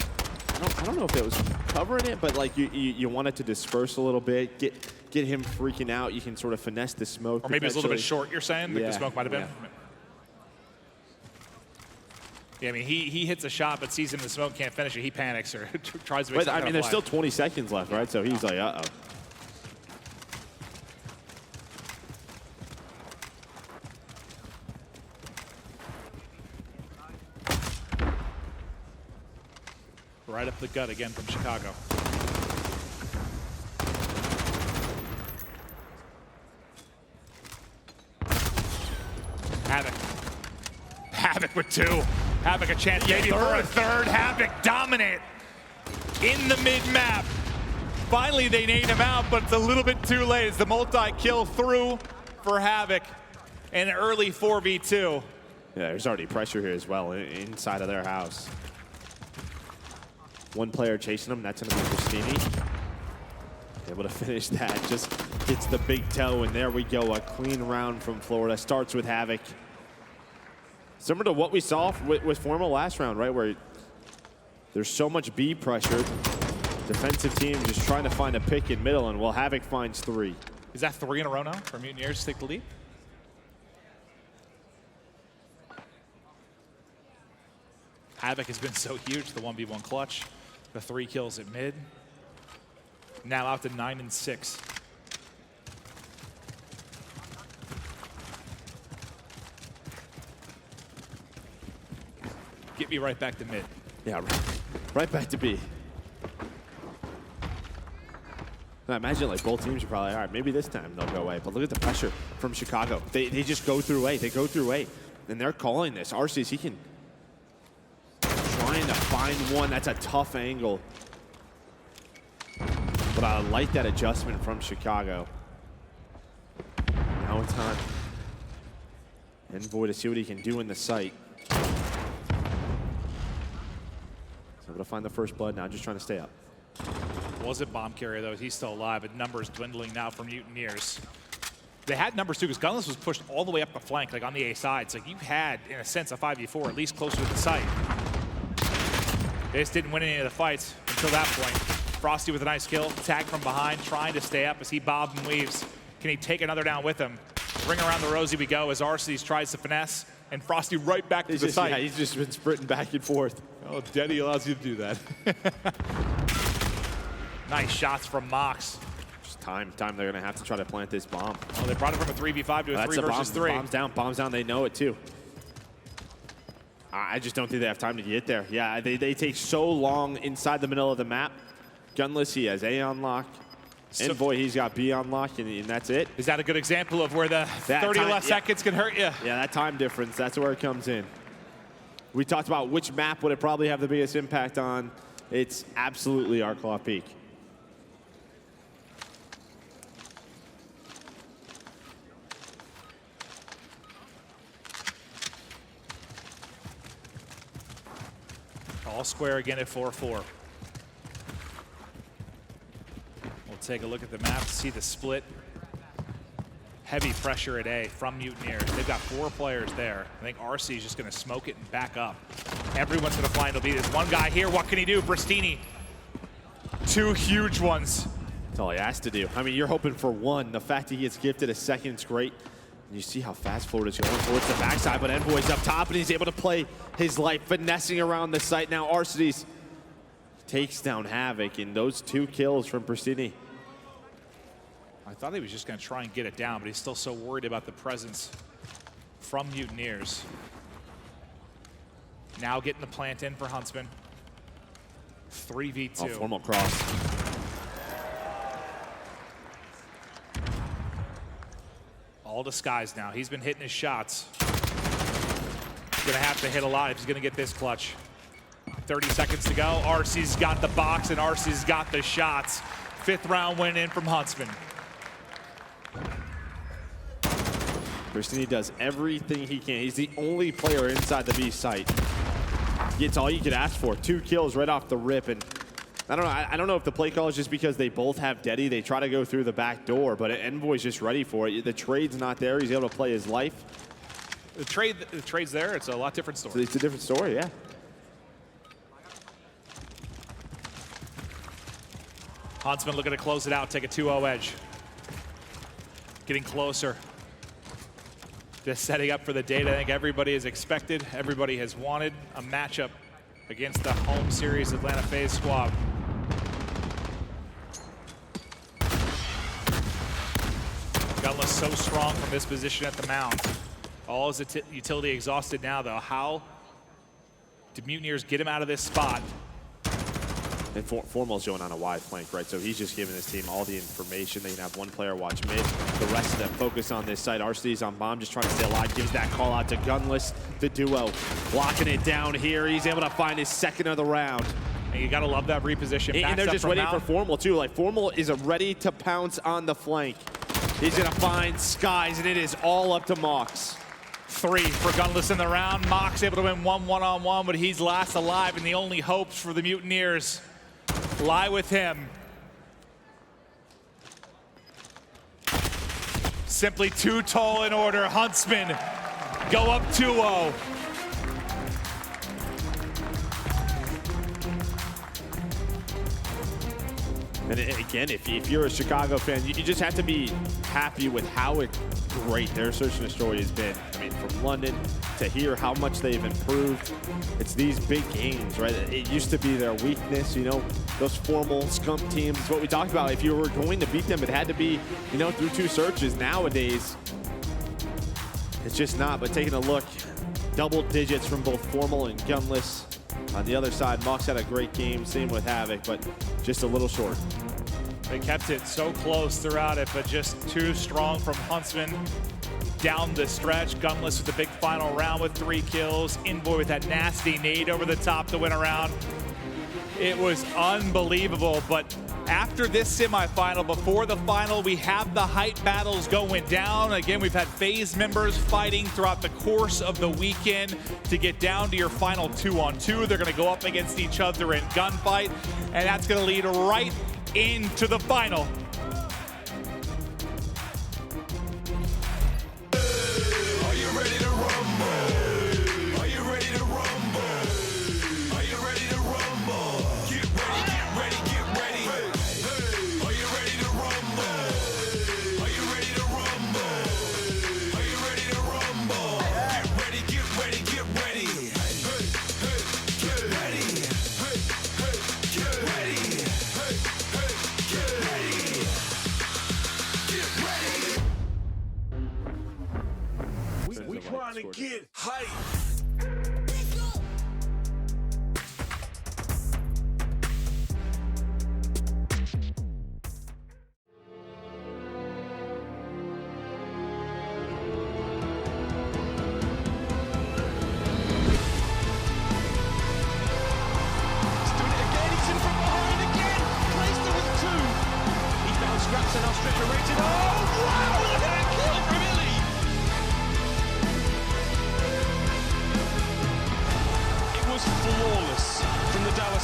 [SPEAKER 7] I don't know if it was covering it, but like you want it to disperse a little bit, get him freaking out. You can sort of finesse the smoke.
[SPEAKER 14] Or maybe it's a little bit short, you're saying? Like the smoke might have been? Yeah, I mean, he hits a shot, but sees him in the smoke, can't finish it. He panics or tries to make something.
[SPEAKER 7] I mean, there's still 20 seconds left, right? So he's like, uh-oh.
[SPEAKER 14] Right up the gut again from Chicago. Havoc with two. Havoc a chance maybe for a third. Havoc dominant in the mid-map. Finally, they nade him out, but it's a little bit too late. It's the multi-kill through for Havoc. An early 4v2.
[SPEAKER 7] Yeah, there's already pressure here as well inside of their house. One player chasing him, that's gonna be Pristini. Able to finish that, just gets the big toe, and there we go, a clean round from Florida. Starts with Havoc. Similar to what we saw with Formal last round, right, where there's so much B pressure. Defensive team just trying to find a pick in middle, and well, Havoc finds 3.
[SPEAKER 14] Is that 3 in a row now for Mutineers to take the lead? Havoc has been so huge, the 1v1 clutch. The 3 kills at mid. Now out to 9 and 6. Get me right back to mid.
[SPEAKER 7] Yeah, right back to B. I imagine like both teams are probably, all right, maybe this time they'll go away. But look at the pressure from Chicago. They just go through A. They go through A. And they're calling this. RCS, he can trying to find one. That's a tough angle. But I like that adjustment from Chicago. Now it's on Envoy to see what he can do in the site. So able to find the first blood now, just trying to stay up.
[SPEAKER 14] Wasn't bomb carrier though, he's still alive, but numbers dwindling now for Mutineers. They had numbers too, because Gunless was pushed all the way up the flank, like on the A side. So you had, in a sense, a 5v4, at least closer to the site. They just didn't win any of the fights until that point. Frosty with a nice kill, tag from behind, trying to stay up as he bobs and weaves. Can he take another down with him? Ring around the rosy we go as Arcees tries to finesse, and Frosty right back to the site.
[SPEAKER 7] Yeah, he's just been sprinting back and forth.
[SPEAKER 14] Oh, Denny allows you to do that. Nice shots from Mox.
[SPEAKER 7] Just time. They're going to have to try to plant this bomb.
[SPEAKER 14] Oh, they brought it from a 3v5 to a 3 versus 3.
[SPEAKER 7] Bombs down. They know it too. I just don't think they have time to get there. Yeah, they take so long inside the middle of the map. Gunless, he has A on lock. Envoy, he's got B on lock, and that's it.
[SPEAKER 14] Is that a good example of where the 30 less seconds can hurt you?
[SPEAKER 7] Yeah, that time difference, that's where it comes in. We talked about which map would it probably have the biggest impact on. It's absolutely Arclaw Peak.
[SPEAKER 14] All square again at 4-4. We'll take a look at the map to see the split. Heavy pressure at A from Mutineers. They've got 4 players there. I think RC is just going to smoke it and back up. Everyone's going to find it'll be this one guy here. What can he do? Pristini. 2 huge ones.
[SPEAKER 7] That's all he has to do. I mean, you're hoping for one. The fact that he gets gifted a second's great. And you see how fast Florida's going towards the backside, but Envoy's up top, and he's able to play his life, finessing around the site. Now Arcides takes down Havoc, and those 2 kills from Pristini.
[SPEAKER 14] I thought he was just going to try and get it down, but he's still so worried about the presence from Mutineers. Now getting the plant in for Huntsmen. 3v2.
[SPEAKER 7] Oh, formal cross.
[SPEAKER 14] All disguised now. He's been hitting his shots. He's going to have to hit a lot if he's going to get this clutch. 30 seconds to go. RC's got the box, and RC's got the shots. 5th round win in from Huntsmen.
[SPEAKER 7] Pristini does everything he can. He's the only player inside the B site. Gets all you could ask for. 2 kills right off the rip, and I don't know if the play call is just because they both have Deddy. They try to go through the back door, but Envoy's just ready for it. The trade's not there. He's able to play his life.
[SPEAKER 14] The trade's there. It's a lot different story.
[SPEAKER 7] So it's a different story, yeah.
[SPEAKER 14] Huntsman looking to close it out, take a 2-0 edge. Getting closer. Just setting up for the date I think everybody has expected, everybody has wanted a matchup against the home series Atlanta FaZe squad. Gunless so strong from this position at the mound. All his utility exhausted now though. How did Mutineers get him out of this spot?
[SPEAKER 7] And Formal's going on a wide flank, right? So he's just giving his team all the information. They can have one player watch mid. The rest of them focus on this side. Arcides on bomb, just trying to stay alive. Gives that call out to Gunless. The duo blocking it down here. He's able to find his 2nd of the round.
[SPEAKER 14] And you gotta love that reposition.
[SPEAKER 7] And they're just waiting for Formal too. Like Formal is ready to pounce on the flank. He's gonna find Skies, and it is all up to Mox.
[SPEAKER 14] 3 for Gunless in the round. Mox able to win 1 one-on-one, but he's last alive, and the only hopes for the Mutineers lie with him. Simply too tall in order. Huntsmen go up 2-0.
[SPEAKER 7] And again, if you're a Chicago fan, you just have to be happy with how great their search and destroy has been. I mean, from London to here, how much they've improved. It's these big games, right? It used to be their weakness, you know, those formal scump teams. It's what we talked about. If you were going to beat them, it had to be, you know, through 2 searches. Nowadays, it's just not. But taking a look, double digits from both Formal and Gunless. On the other side, Mox had a great game, same with Havoc, but just a little short.
[SPEAKER 14] They kept it so close throughout it, but just too strong from Huntsman down the stretch. Gunless with the big final round with 3 kills. Envoy with that nasty nade over the top to win a round. It was unbelievable, but after this semifinal, before the final, we have the hype battles going down. Again, we've had FaZe members fighting throughout the course of the weekend to get down to your final 2-on-2. They're gonna go up against each other in gunfight, and that's gonna lead right into the final.
[SPEAKER 20] Are you ready to rumble? Are you ready to rumble? Are you ready to rumble? Get ready, get ready, get ready. Are you ready to rumble? Are you ready to rumble? Are you ready to rumble? Get ready, get ready, get ready. Get ready. Get ready. Get ready. Get ready. We trying to get hype.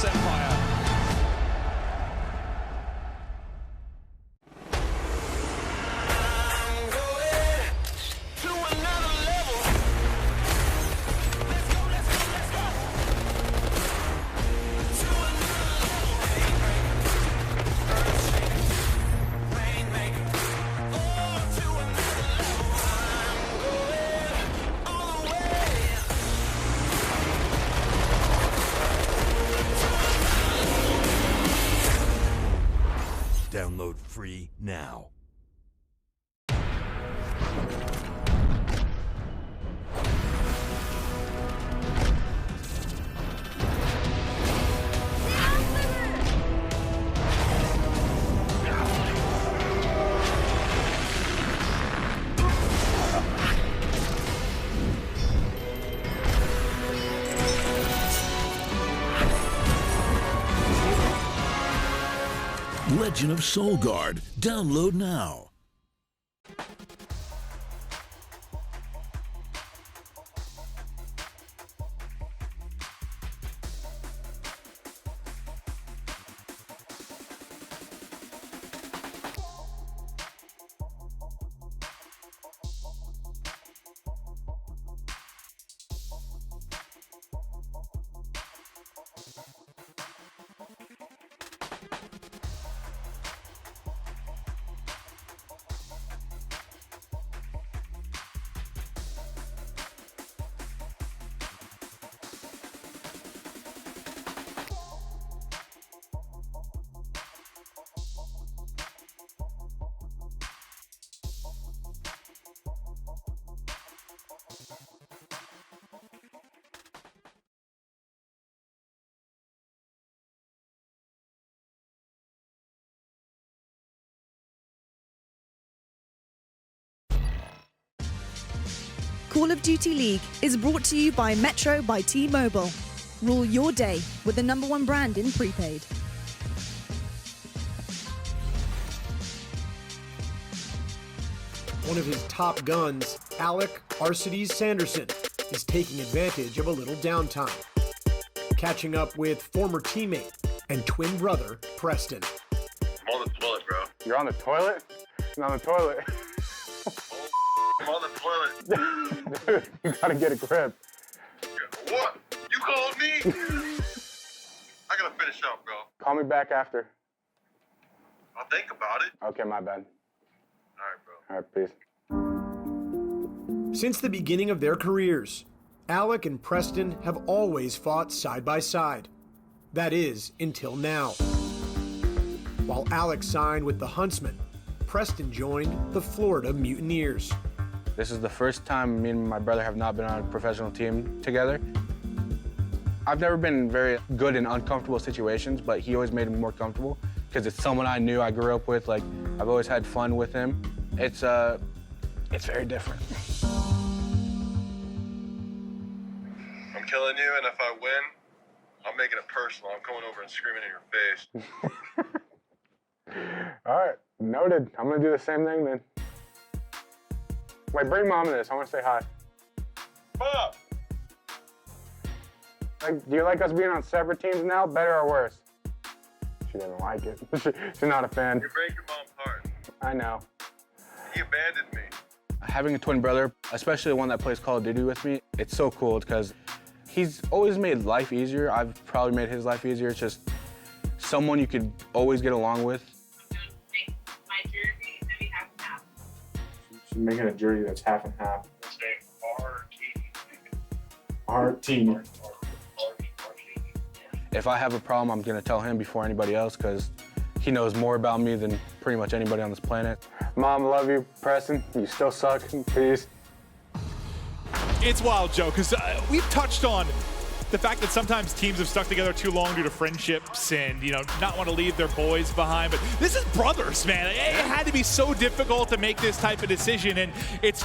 [SPEAKER 12] Chaos Empire.
[SPEAKER 21] Download free now.
[SPEAKER 8] Legend of Soul Guard. Download now.
[SPEAKER 19] Call of Duty League is brought to you by Metro by T-Mobile. Rule your day with the #1 brand in prepaid.
[SPEAKER 16] One of his top guns, Alec Arcides Sanderson, is taking advantage of a little downtime, catching up with former teammate and twin brother, Preston.
[SPEAKER 22] I'm on the toilet, bro.
[SPEAKER 24] You're on the toilet? I'm on the toilet.
[SPEAKER 22] I'm on the toilet.
[SPEAKER 24] Dude, you gotta get a grip.
[SPEAKER 22] What? You called me? I gotta finish up, bro.
[SPEAKER 24] Call me back after.
[SPEAKER 22] I'll think about it.
[SPEAKER 24] Okay, my bad.
[SPEAKER 22] All right, bro.
[SPEAKER 24] All right, peace.
[SPEAKER 16] Since the beginning of their careers, Alec and Preston have always fought side by side. That is, until now. While Alec signed with the Huntsmen, Preston joined the Florida Mutineers.
[SPEAKER 24] This is the first time me and my brother have not been on a professional team together. I've never been very good in uncomfortable situations, but he always made me more comfortable because it's someone I knew, I grew up with. Like, I've always had fun with him. It's very different.
[SPEAKER 22] I'm killing you, and if I win, I'm making it personal. I'm coming over and screaming in your face.
[SPEAKER 24] All right, noted. I'm gonna do the same thing then. Wait, bring mom in this. I want to say hi.
[SPEAKER 22] Mom!
[SPEAKER 24] Like, do you like us being on separate teams now, better or worse? She doesn't like it. She's not a fan.
[SPEAKER 22] You break your mom's heart.
[SPEAKER 24] I know.
[SPEAKER 22] He abandoned me.
[SPEAKER 24] Having a twin brother, especially one that plays Call of Duty with me, it's so cool because he's always made life easier. I've probably made his life easier. It's just someone you could always get along with. She's making a jersey that's half and half. Our team. If I have a problem, I'm gonna tell him before anybody else because he knows more about me than pretty much anybody on this planet. Mom, love you. Preston, you still suck. Peace.
[SPEAKER 14] It's wild, Joe, because we've touched on the fact that sometimes teams have stuck together too long due to friendships and, you know, not want to leave their boys behind. But this is brothers, man. It had to be so difficult to make this type of decision, and it's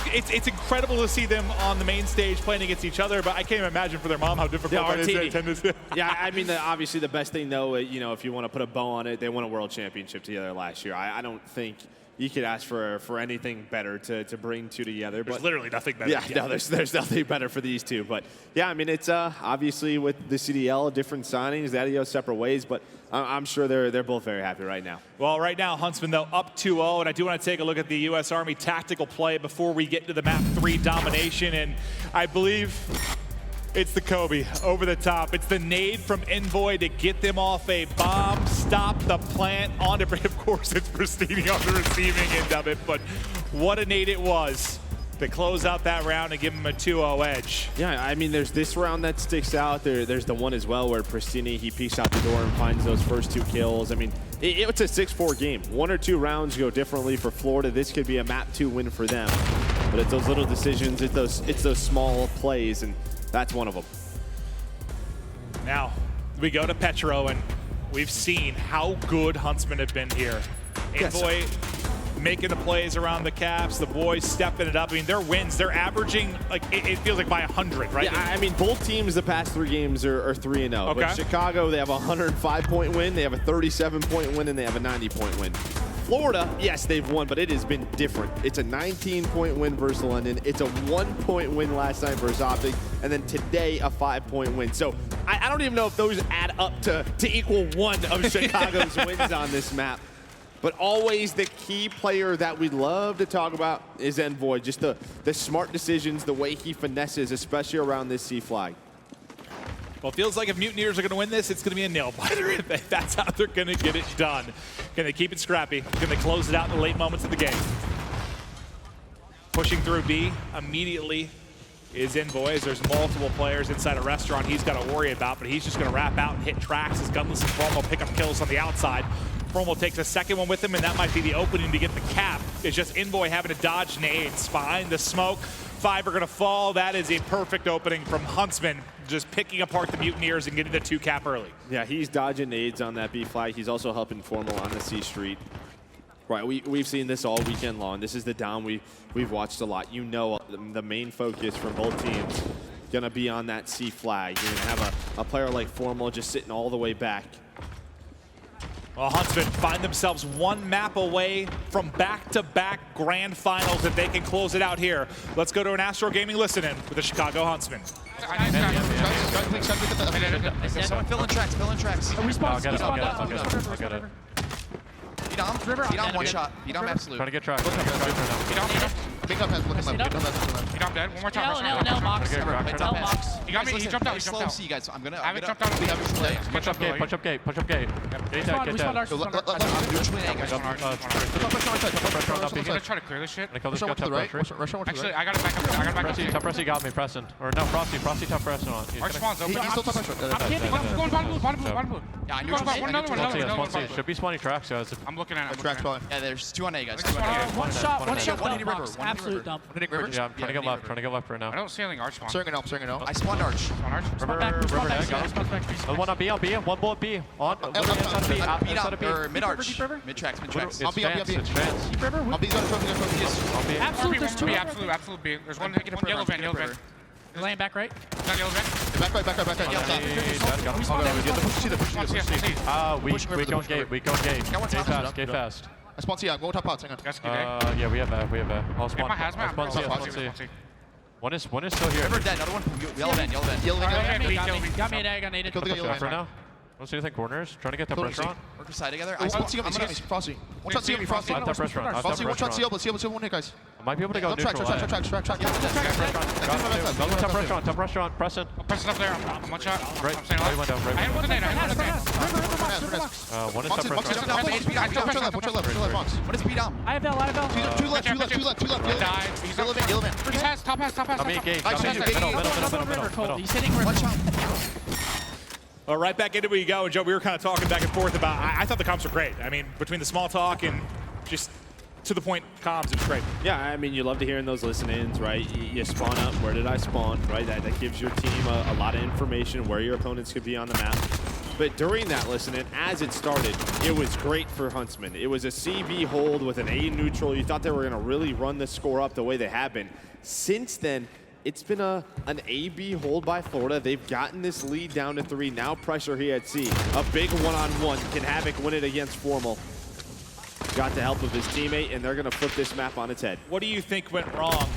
[SPEAKER 14] incredible to see them on the main stage playing against each other. But I can't even imagine for their mom how difficult that is to attend this.
[SPEAKER 7] Yeah, I mean, obviously the best thing though, you know, if you want to put a bow on it, they won a world championship together last year. I don't think you could ask for anything better to bring two together.
[SPEAKER 14] There's
[SPEAKER 7] but
[SPEAKER 14] literally nothing better.
[SPEAKER 7] Yeah, no, there's nothing better for these two. But yeah, I mean, it's obviously with the CDL, different signings, that go separate ways, but I'm sure they're both very happy right now.
[SPEAKER 14] Well, right now, Huntsmen, though, up 2-0, and I do want to take a look at the U.S. Army tactical play before we get into the map 3 domination, and I believe it's the Kobe over the top. It's the nade from Envoy to get them off a bomb, stop the plant on it. Of course, it's Pristini on the receiving end of it, but what a nade it was to close out that round and give him a 2-0 edge.
[SPEAKER 7] Yeah, I mean, there's this round that sticks out. There's the one as well where Pristini, he peeks out the door and finds those first 2 kills. I mean, it's a 6-4 game. 1 or 2 rounds go differently for Florida. This could be a map 2 win for them. But it's those little decisions, it's those small plays, and that's one of them.
[SPEAKER 14] Now, we go to Petro, and we've seen how good Huntsmen have been here. Envoy making the plays around the caps, the boys stepping it up. I mean, their wins, they're averaging, like, it feels like by 100, right?
[SPEAKER 7] Yeah, I mean, both teams the past 3 games are 3-0.
[SPEAKER 14] Okay.
[SPEAKER 7] But Chicago, they have a 105-point win, they have a 37-point win, and they have a 90-point win. Florida, yes, they've won, but it has been different. It's a 19-point win versus London. It's a 1-point win last night versus OpTic, and then today a 5-point win. So I don't even know if those add up to equal 1 of Chicago's wins on this map. But always the key player that we love to talk about is Envoy. Just the smart decisions, the way he finesses, especially around this C flag.
[SPEAKER 14] Well, it feels like if Mutineers are going to win this, it's going to be a nail-biter. That's how they're going to get it done. Can they keep it scrappy? Can they close it out in the late moments of the game? Pushing through B immediately is Envoy, as there's multiple players inside a restaurant he's got to worry about, but he's just going to wrap out and hit tracks as Gunless and Promo pick up kills on the outside. Promo takes a second one with him, and that might be the opening to get the cap. It's just Envoy having to dodge nades, find the smoke. 5 are going to fall. That is a perfect opening from Huntsmen, just picking apart the Mutineers and getting the 2 cap early.
[SPEAKER 7] Yeah, he's dodging nades on that B flag. He's also helping Formal on the C Street. Right, we've seen this all weekend long. This is the down we've watched a lot. You know the main focus from both teams going to be on that C flag. You're going to have a player like Formal just sitting all the way back.
[SPEAKER 14] Well, Huntsmen find themselves 1 map away from back-to-back grand finals if they can close it out here. Let's go to an Astro Gaming listen-in with the Chicago Huntsmen.
[SPEAKER 1] Someone fill in tracks,
[SPEAKER 2] I'll get it.
[SPEAKER 1] Beat on 1 shot. Beat on absolute.
[SPEAKER 2] Trying to get track.
[SPEAKER 1] Big up has looking left.
[SPEAKER 11] Beat on dead. One more time.
[SPEAKER 2] No, Mox.
[SPEAKER 11] He got me. He jumped out. He jumped out.
[SPEAKER 1] See you guys. I'm gonna.
[SPEAKER 11] I haven't jumped out.
[SPEAKER 2] Push up gate. Push up gate. Push up gate. Get down. Get down.
[SPEAKER 11] He's gonna try to clear this shit. Actually, I got it back up. I got it back up.
[SPEAKER 2] Top Frosty got me, Preston. Or no, Frosty top Preston on.
[SPEAKER 11] Arch spawn's open.
[SPEAKER 1] He's still top pressure.
[SPEAKER 11] I'm kidding. Going bottom blue. Yeah, I knew
[SPEAKER 2] Another one. Should be spawning tracks, guys.
[SPEAKER 11] I'm looking at it.
[SPEAKER 1] Yeah, there's 2 on A, guys.
[SPEAKER 2] One shot.
[SPEAKER 1] One hitting river.
[SPEAKER 2] Absolute dump. Yeah, I'm trying to get left right now.
[SPEAKER 11] I don't see anything arch spawn.
[SPEAKER 1] Circling no. I spawned arch.
[SPEAKER 2] River dead. One on B, One bullet B. On. Outside of B.
[SPEAKER 1] Mid arch. Mid tracks.
[SPEAKER 2] I'll be.
[SPEAKER 1] I'll be
[SPEAKER 11] Absolute. There's 2. Absolute B. There's one yellow van.
[SPEAKER 2] Laying back right.
[SPEAKER 11] Not yellow van.
[SPEAKER 2] We go gate. Gate fast.
[SPEAKER 1] I spawn C. I'm going top out. Hang on.
[SPEAKER 2] Yeah, we have that. I'll spawn. One is still here.
[SPEAKER 1] River dead. Another one. Yellow van.
[SPEAKER 2] Got me an egg. I needed to kill for now. Don't see anything corners. Trying to get top restaurant.
[SPEAKER 1] Work side together. I spawn C. Frosty. One shot C. Frosty.
[SPEAKER 2] Top restaurant.
[SPEAKER 1] Frosty. One shot C. But one hit, guys.
[SPEAKER 2] I might be able to go neutral.
[SPEAKER 1] Track.
[SPEAKER 2] Top restaurant. Preston.
[SPEAKER 11] Preston up there. I'm 1 shot.
[SPEAKER 2] Right.
[SPEAKER 11] I had 1 grenade.
[SPEAKER 2] One is top restaurant.
[SPEAKER 1] Watch your left. What is beat down?
[SPEAKER 2] I have L.
[SPEAKER 1] Two left.
[SPEAKER 11] Died. He's yellow van. Top pass.
[SPEAKER 2] I'm engaged. Middle.
[SPEAKER 1] He's hitting river.
[SPEAKER 14] Right back into where you go. And Joe, we were kind of talking back and forth about, I thought the comps were great. I mean, between the small talk and just to the point comms, it's great.
[SPEAKER 7] Yeah, I mean, you love to hear in those listen-ins, right? You spawn up, where did I spawn, right? That gives your team a lot of information where your opponents could be on the map. But during that listen-in, as it started, it was great for Huntsmen. It was a CB hold with an A neutral. You thought they were going to really run the score up the way they have been. Since then, it's been an AB hold by Florida. They've gotten this lead down to 3. Now pressure here at C. A big one-on-one. Can Havoc win it against Formal? got the help of his teammate, and they're going to flip this map on its head.
[SPEAKER 14] What do you think went wrong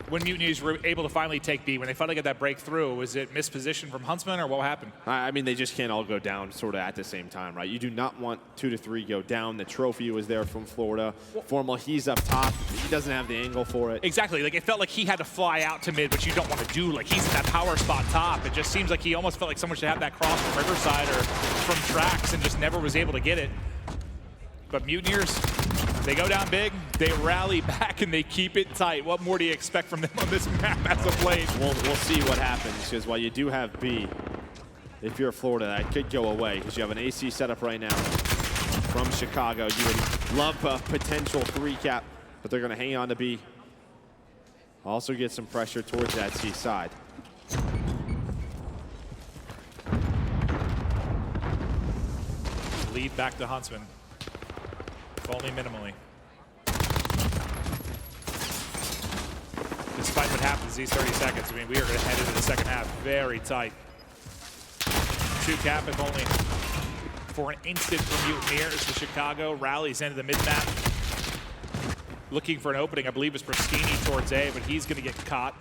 [SPEAKER 14] when Mutineers were able to finally take B? When they finally got that breakthrough, was it misposition from Huntsmen, or what happened?
[SPEAKER 7] I mean, they just can't all go down sort of at the same time, right? You do not want 2 to 3 go down. The trophy was there from Florida. Formal, he's up top. He doesn't have the angle for it.
[SPEAKER 14] Exactly. Like, it felt like he had to fly out to mid, which you don't want to do. Like, he's in that power spot top. It just seems like he almost felt like someone should have that cross from Riverside or from Tracks and just never was able to get it. But Mutineers, they go down big, they rally back, and they keep it tight. What more do you expect from them on this map as of late?
[SPEAKER 7] We'll see what happens, because while you do have B, if you're Florida, that could go away, because you have an AC setup right now from Chicago. You would love a potential 3-cap, but they're going to hang on to B. Also get some pressure towards that C side.
[SPEAKER 14] Lead back to Huntsmen. Only minimally. Despite what happens these 30 seconds, I mean, we are going to head into the second half very tight. 2-cap, if only for an instant from Mutineers. The Chicago rallies into the mid-map. Looking for an opening, I believe it's Pristini towards A, but he's going to get caught.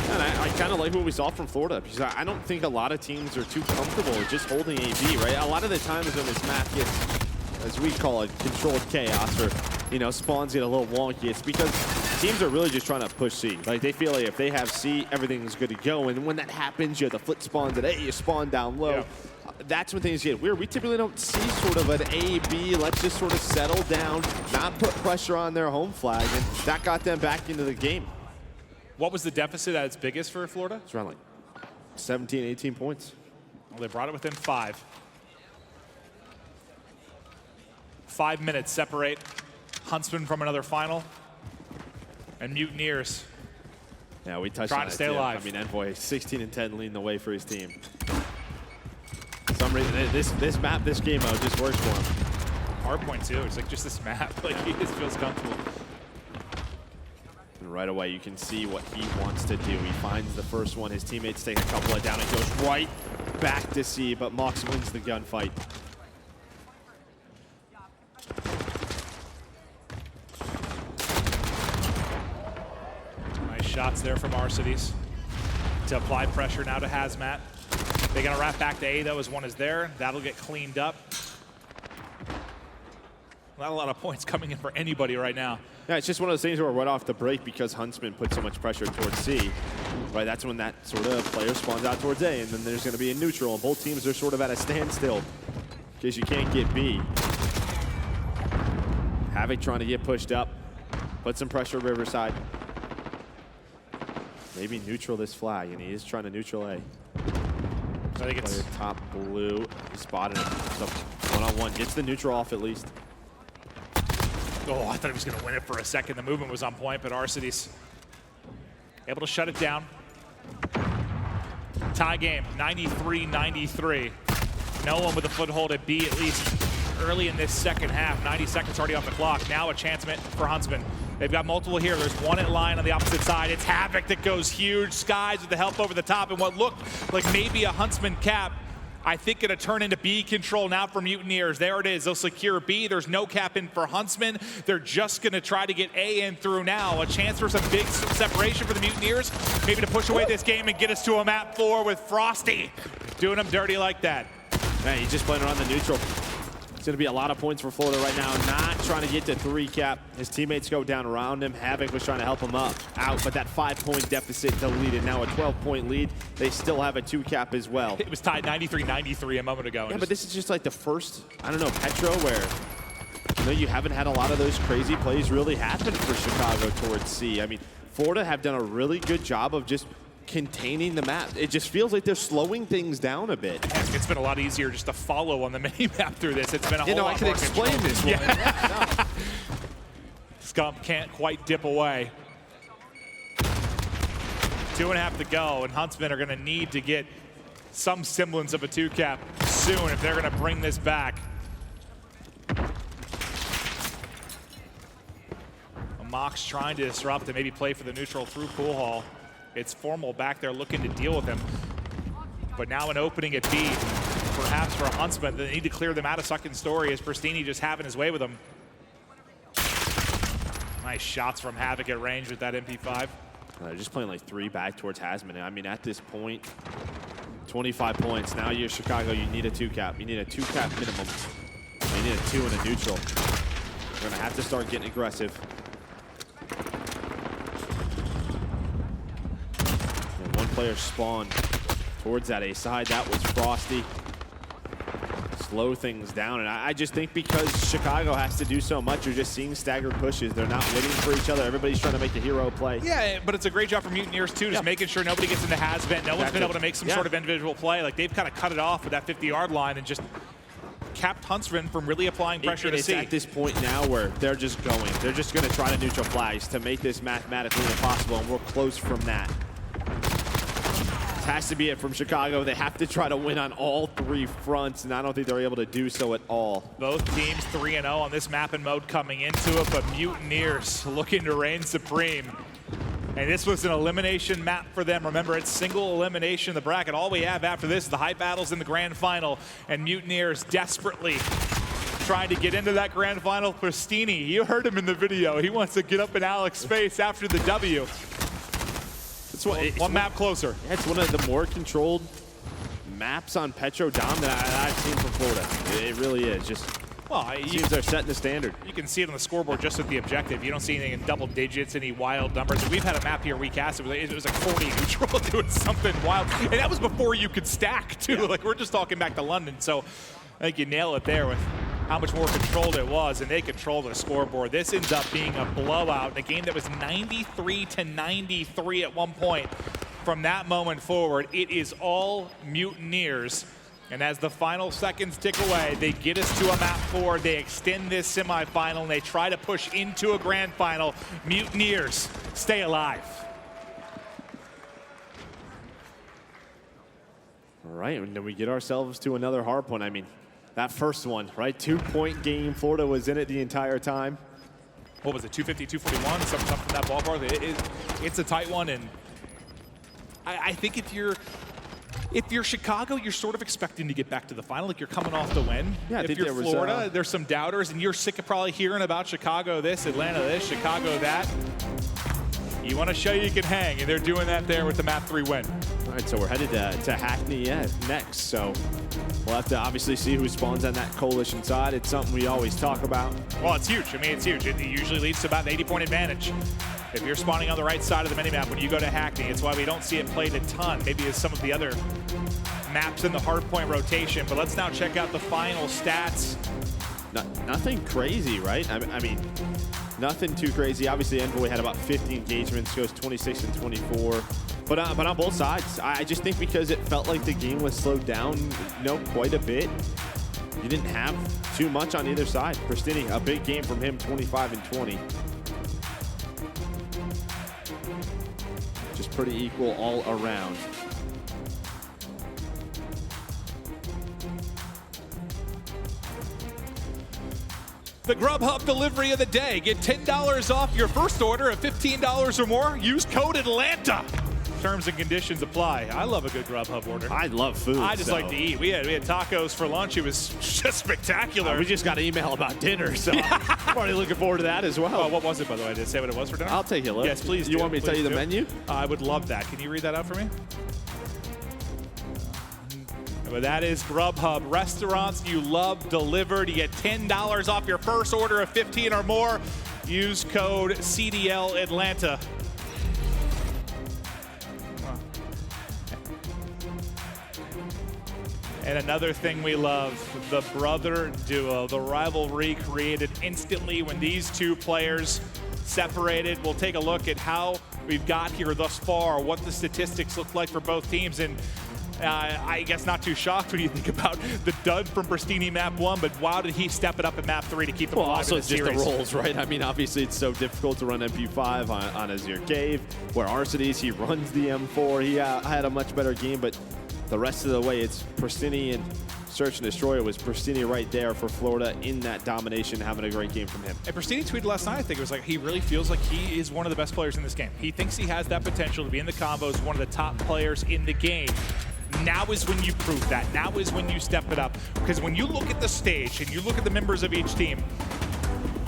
[SPEAKER 7] And I kind of like what we saw from Florida, because I don't think a lot of teams are too comfortable with just holding AB, right? A lot of the times when this map gets, as we call it, controlled chaos, or, you know, spawns get a little wonky, it's because teams are really just trying to push C. Like, they feel like if they have C, everything's good to go. And when that happens, you have the flip spawns at A, you spawn down low. Yeah. That's when things get weird. We typically don't see sort of an A, B, let's just sort of settle down, not put pressure on their home flag, and that got them back into the game.
[SPEAKER 14] What was the deficit at its biggest for Florida?
[SPEAKER 7] It's around like 17, 18 points.
[SPEAKER 14] Well, they brought it within 5. 5 minutes separate Huntsmen from another final, and Mutineers.
[SPEAKER 7] Yeah, we touched
[SPEAKER 14] trying
[SPEAKER 7] on
[SPEAKER 14] to
[SPEAKER 7] it
[SPEAKER 14] stay
[SPEAKER 7] too.
[SPEAKER 14] alive.
[SPEAKER 7] I mean, Envoy 16 and 10 leading the way for his team. For some reason, this map, this game mode just works for him.
[SPEAKER 14] Hardpoint too. It's like just this map. Like, he just feels comfortable.
[SPEAKER 7] And right away, you can see what he wants to do. He finds the first one. His teammates take a couple of down and goes right back to C, but Mox wins the gunfight.
[SPEAKER 14] Nice shots there from Arcides to apply pressure now to Hazmat. They got to wrap back to A though, as one is there. That'll get cleaned up. Not a lot of points coming in for anybody right now.
[SPEAKER 7] Yeah, it's just one of those things where right off the break, because Huntsman put so much pressure towards C, right, that's when that sort of player spawns out towards A, and then there's going to be a neutral, and both teams are sort of at a standstill because you can't get B. Havoc trying to get pushed up, put some pressure Riverside. Maybe neutral this flag, and he is trying to neutral A.
[SPEAKER 14] I think it's
[SPEAKER 7] top blue. He spotted it. So one-on-one gets the neutral off at least.
[SPEAKER 14] Oh, I thought he was going to win it for a second. The movement was on point, but Arcides able to shut it down. Tie game, 93-93. No one with a foothold at B, at least early in this second half. 90 seconds already off the clock. Now a chance for Huntsmen. They've got multiple here. There's one at line on the opposite side. It's Havoc that goes huge. Skies with the help over the top, and what looked like maybe a Huntsman cap, I think it'll turn into B control now for Mutineers. There it is. They'll secure B. There's no cap in for Huntsmen. They're just going to try to get A in through now. A chance for some big separation for the Mutineers. Maybe to push away this game and get us to a map 4 with Frosty doing them dirty like that.
[SPEAKER 7] Yeah, he's just playing around the neutral. It's going to be a lot of points for Florida right now. Not trying to get to 3-cap. His teammates go down around him. Havoc was trying to help him out, but that 5-point deficit deleted. Now a 12-point lead. They still have a 2-cap as well.
[SPEAKER 14] It was tied 93-93 a moment ago.
[SPEAKER 7] Yeah, but this is just like the first, I don't know, Petro, where you haven't had a lot of those crazy plays really happen for Chicago towards C. I mean, Florida have done a really good job of just containing the map. It just feels like they're slowing things down a bit.
[SPEAKER 14] It's been a lot easier just to follow on the mini-map through this. It's been a whole lot
[SPEAKER 7] I can
[SPEAKER 14] more
[SPEAKER 7] explain
[SPEAKER 14] control.
[SPEAKER 7] this one.
[SPEAKER 14] Yeah. Scump can't quite dip away. 2.5 to go, and Huntsmen are going to need to get some semblance of a 2-cap soon if they're going to bring this back. Mox trying to disrupt and maybe play for the neutral through Pool Hall. It's Formal back there looking to deal with him. But now an opening at B. perhaps for Huntsmen. They need to clear them out of second story as Pristini just having his way with them. Nice shots from Havoc at range with that MP5.
[SPEAKER 7] They're just playing like 3 back towards Hasman. I mean, at this point, 25 points. Now you're Chicago, you need a 2-cap. You need a 2-cap minimum. You need a 2 and a neutral. You're gonna have to start getting aggressive. And one player spawned towards that A side. That was Frosty. Slow things down, and I just think because Chicago has to do so much, you're just seeing staggered pushes. They're not waiting for each other. Everybody's trying to make the hero play.
[SPEAKER 14] Yeah, but it's a great job for Mutineers too, just making sure nobody gets into has-been. No one's been able to make some sort of individual play. Like they've kind of cut it off with that 50-yard line and just kept Huntsman from really applying pressure to C.
[SPEAKER 7] It's at this point now where they're just going. They're just going to try to neutral flags to make this mathematically impossible, and we're close from that. Has to be it from Chicago. They have to try to win on all 3 fronts, and I don't think they're able to do so at all.
[SPEAKER 14] Both teams 3-0 on this map and mode coming into it, but Mutineers looking to reign supreme. And this was an elimination map for them. Remember, it's single elimination in the bracket. All we have after this is the hype battles in the grand final, and Mutineers desperately trying to get into that grand final. Pristini, you heard him in the video. He wants to get up in Alex's face after the W. One map closer.
[SPEAKER 7] Yeah, it's one of the more controlled maps on Petro Dom that I've seen from Florida. It really is. Just it seems they're setting the standard.
[SPEAKER 14] You can see it on the scoreboard just with the objective. You don't see anything in double digits, any wild numbers. We've had a map here we cast. It was like 40 neutral, doing something wild. And that was before you could stack, too. Like, we're just talking back to London. So I think you nail it there with how much more controlled it was, and they controlled the scoreboard. This ends up being a blowout in a game that was 93-93 at one point. From that moment forward, it is all Mutineers. And as the final seconds tick away, they get us to a map 4. They extend this semifinal, and they try to push into a grand final. Mutineers stay alive.
[SPEAKER 7] All right, and then we get ourselves to another hard point. I mean, that first one, right? 2-point game. Florida was in it the entire time.
[SPEAKER 14] What was it, 250, 241? Something in that ballpark. It's a tight one, and I think if you're Chicago, you're sort of expecting to get back to the final. Like, you're coming off the win.
[SPEAKER 7] Yeah,
[SPEAKER 14] if you're Florida, there's some doubters, and you're sick of probably hearing about Chicago this, Atlanta this, Chicago that. You want to show you can hang, and they're doing that there with the map 3 win.
[SPEAKER 7] All right, so we're headed to Hackney next. So we'll have to obviously see who spawns on that coalition side. It's something we always talk about.
[SPEAKER 14] Well, it's huge. I mean, it's huge. It usually leads to about an 80-point advantage. If you're spawning on the right side of the minimap when you go to Hackney, it's why we don't see it played a ton, maybe as some of the other maps in the hardpoint rotation. But let's now check out the final stats.
[SPEAKER 7] Nothing crazy, right? I mean, nothing too crazy. Obviously, Envoy had about 50 engagements, goes 26 and 24. But on both sides, I just think because it felt like the game was slowed down, quite a bit. You didn't have too much on either side. Pristini, a big game from him, 25 and 20. Just pretty equal all around.
[SPEAKER 14] The Grubhub delivery of the day. Get $10 off your first order of $15 or more. Use code Atlanta. Terms and conditions apply. I love a good Grubhub order.
[SPEAKER 7] I love food.
[SPEAKER 14] I just like to eat. We had tacos for lunch. It was just spectacular.
[SPEAKER 7] We just got an email about dinner, so I'm already looking forward to that as well.
[SPEAKER 14] Oh, what was it, by the way? Did it say what it was for dinner?
[SPEAKER 7] I'll take a look.
[SPEAKER 14] Yes, please.
[SPEAKER 7] You want me to tell you the menu?
[SPEAKER 14] I would love that. Can you read that out for me? But that is Grubhub. Restaurants you love delivered. You get $10 off your first order of 15 or more. Use code CDL Atlanta. And another thing we love, the brother duo, the rivalry created instantly when these two players separated. We'll take a look at how we've got here thus far, what the statistics look like for both teams. And I guess not too shocked when you think about the dud from Pristini map 1, but wow, did he step it up in map 3 to keep them alive
[SPEAKER 7] also
[SPEAKER 14] in the
[SPEAKER 7] just
[SPEAKER 14] series.
[SPEAKER 7] the roles, right? I mean, obviously it's so difficult to run MP5 on Azir Cave, where Arcides, he runs the M4. He had a much better game, but the rest of the way, it's Pristini and Search and Destroy. It was Pristini right there for Florida in that domination, having a great game from him.
[SPEAKER 14] And Pristini tweeted last night, I think it was like, he really feels like he is one of the best players in this game. He thinks he has that potential to be in the combos, one of the top players in the game. now is when you prove that. Now is when you step it up. Because when you look at the stage and you look at the members of each team,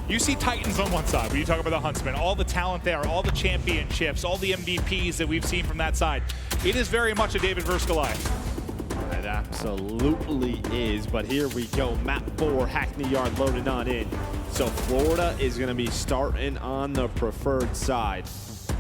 [SPEAKER 14] you see Titans on one side, when you talk about the Huntsmen, all the talent there, all the championships, all the MVPs that we've seen from that side. It is very much a David versus Goliath.
[SPEAKER 7] It absolutely is, but here we go. Map 4, Hackney Yard loaded on in. So Florida is going to be starting on the preferred side. So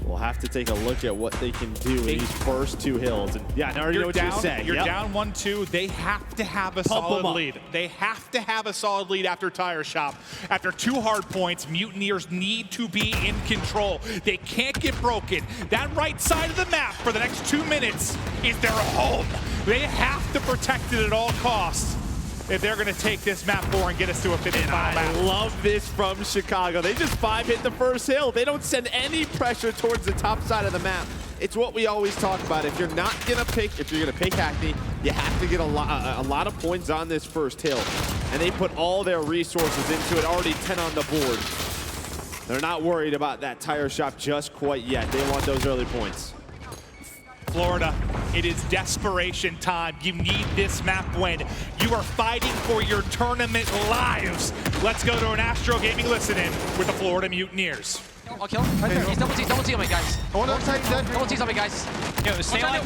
[SPEAKER 7] we'll have to take a look at what they can do in these first two hills. And yeah, I already know what you're saying.
[SPEAKER 14] You're down 1-2. They have to have a solid lead. They have to have a solid lead after Tire Shop. After 2 hard points, Mutineers need to be in control. They can't get broken. That right side of the map for the next 2 minutes is their home. They have to protect it at all costs if they're going to take this map 4 and get us to a 50 final map.
[SPEAKER 7] I love this from Chicago. They just 5-hit the first hill. They don't send any pressure towards the top side of the map. It's what we always talk about. If you're not going to pick, if you're going to pick Hackney, you have to get a lot of points on this first hill. And they put all their resources into it, already 10 on the board. They're not worried about that Tire Shop just quite yet. They want those early points.
[SPEAKER 14] Florida, it is desperation time. You need this map win. You are fighting for your tournament lives. Let's go to an Astro Gaming listen-in with the Florida Mutineers.
[SPEAKER 11] I'll kill him. Right there. He's double T on me, guys. Double T's on me, guys.
[SPEAKER 2] Yo, stay alive.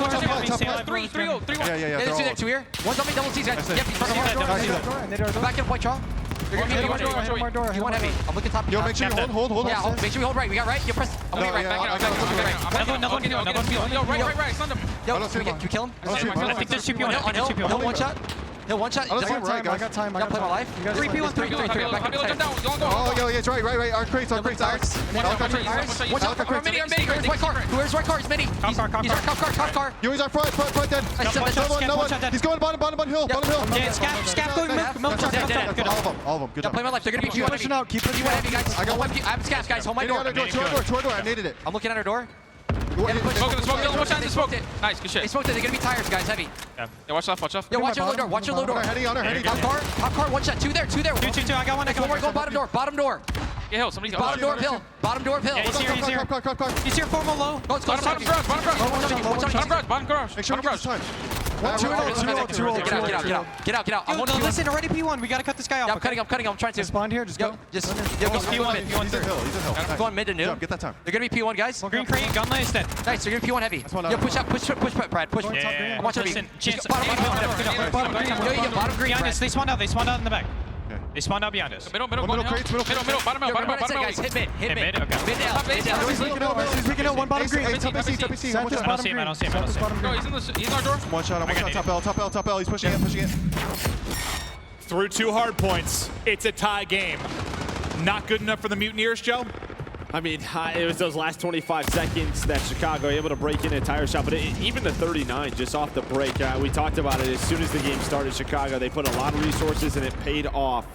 [SPEAKER 11] Three. Yeah, there's 2 there, 2 here. One's on me, double T's, guys. Yep, back in point, Charles. They're gonna be one heavy. I'm looking top.
[SPEAKER 2] Yo, make sure you hold.
[SPEAKER 11] Yeah, make sure we hold right. We got right. You press. I'm going right. Back it.
[SPEAKER 2] Another one.
[SPEAKER 11] Yo, right. Send him. Yo, can we kill him?
[SPEAKER 2] I think there's 2 people
[SPEAKER 11] on hill. Hill, one shot. Hill, one shot.
[SPEAKER 2] I got time.
[SPEAKER 11] I got play my life.
[SPEAKER 2] 3 people.
[SPEAKER 11] Back in.
[SPEAKER 2] Oh, yo, yeah, it's right. Our crates.
[SPEAKER 11] One shot. White car. Where's white car? It's mini. He's our cop car.
[SPEAKER 2] Yo, he's our front dead. No one. He's going bottom hill. Yeah, Scap going mid. All of them. Good job.
[SPEAKER 11] Play my life. They're gonna be Q1
[SPEAKER 2] pushing out. Keep pushing
[SPEAKER 11] heavy, guys. I got one. I have Scaps, guys. Hold my door.
[SPEAKER 2] To our door. I needed it.
[SPEAKER 11] I'm looking at our door.
[SPEAKER 23] Smoke. They smoked it. Nice, good shit.
[SPEAKER 11] They smoked it. They're gonna be tires, guys. Heavy.
[SPEAKER 23] Yeah, watch off.
[SPEAKER 11] Yo, watch your low door. Watch your low door. Top car. One shot. 2 there. 2.
[SPEAKER 2] I got one.
[SPEAKER 11] Go bottom door.
[SPEAKER 23] Yeah, hill. Somebody's
[SPEAKER 11] Bottom door of hill.
[SPEAKER 2] Yeah, he's here. He's here. Formal low.
[SPEAKER 11] Let's go.
[SPEAKER 23] Bottom garage.
[SPEAKER 2] Make sure we get this time. 2-0.
[SPEAKER 11] Get out.
[SPEAKER 2] Yo, no, listen, already P1. We gotta cut this guy off.
[SPEAKER 11] Yeah, I'm cutting. I'm trying to.
[SPEAKER 2] Spawn here. Just go.
[SPEAKER 11] Go
[SPEAKER 2] P1.
[SPEAKER 23] He's in hill.
[SPEAKER 11] Going mid to new.
[SPEAKER 2] Get that time.
[SPEAKER 11] They're gonna be P1, guys.
[SPEAKER 2] Green crate. Gun lane is dead.
[SPEAKER 11] Nice. They're gonna be P1 heavy. Yo, push up. Push, Brad. Push.
[SPEAKER 2] Yeah.
[SPEAKER 11] I'm watching
[SPEAKER 2] Listen, chance.
[SPEAKER 11] bottom green.
[SPEAKER 2] Behind us. They spawned out in the back. They spawned out behind us.
[SPEAKER 23] Middle.
[SPEAKER 2] Bottom
[SPEAKER 11] Hit mid.
[SPEAKER 2] Okay.
[SPEAKER 11] Mid L.
[SPEAKER 2] He's leaking out. One bottom green. I don't see him.
[SPEAKER 23] Yo, he's in our door.
[SPEAKER 2] One shot. Top L. He's pushing it.
[SPEAKER 14] Through 2 hard points, it's a tie game. Not good enough for the Mutineers, Joe?
[SPEAKER 7] I mean, it was those last 25 seconds that Chicago able to break in a Tire Shop, but even the 39 just off the break. We talked about it as soon as the game started. Chicago, they put a lot of resources and it paid off.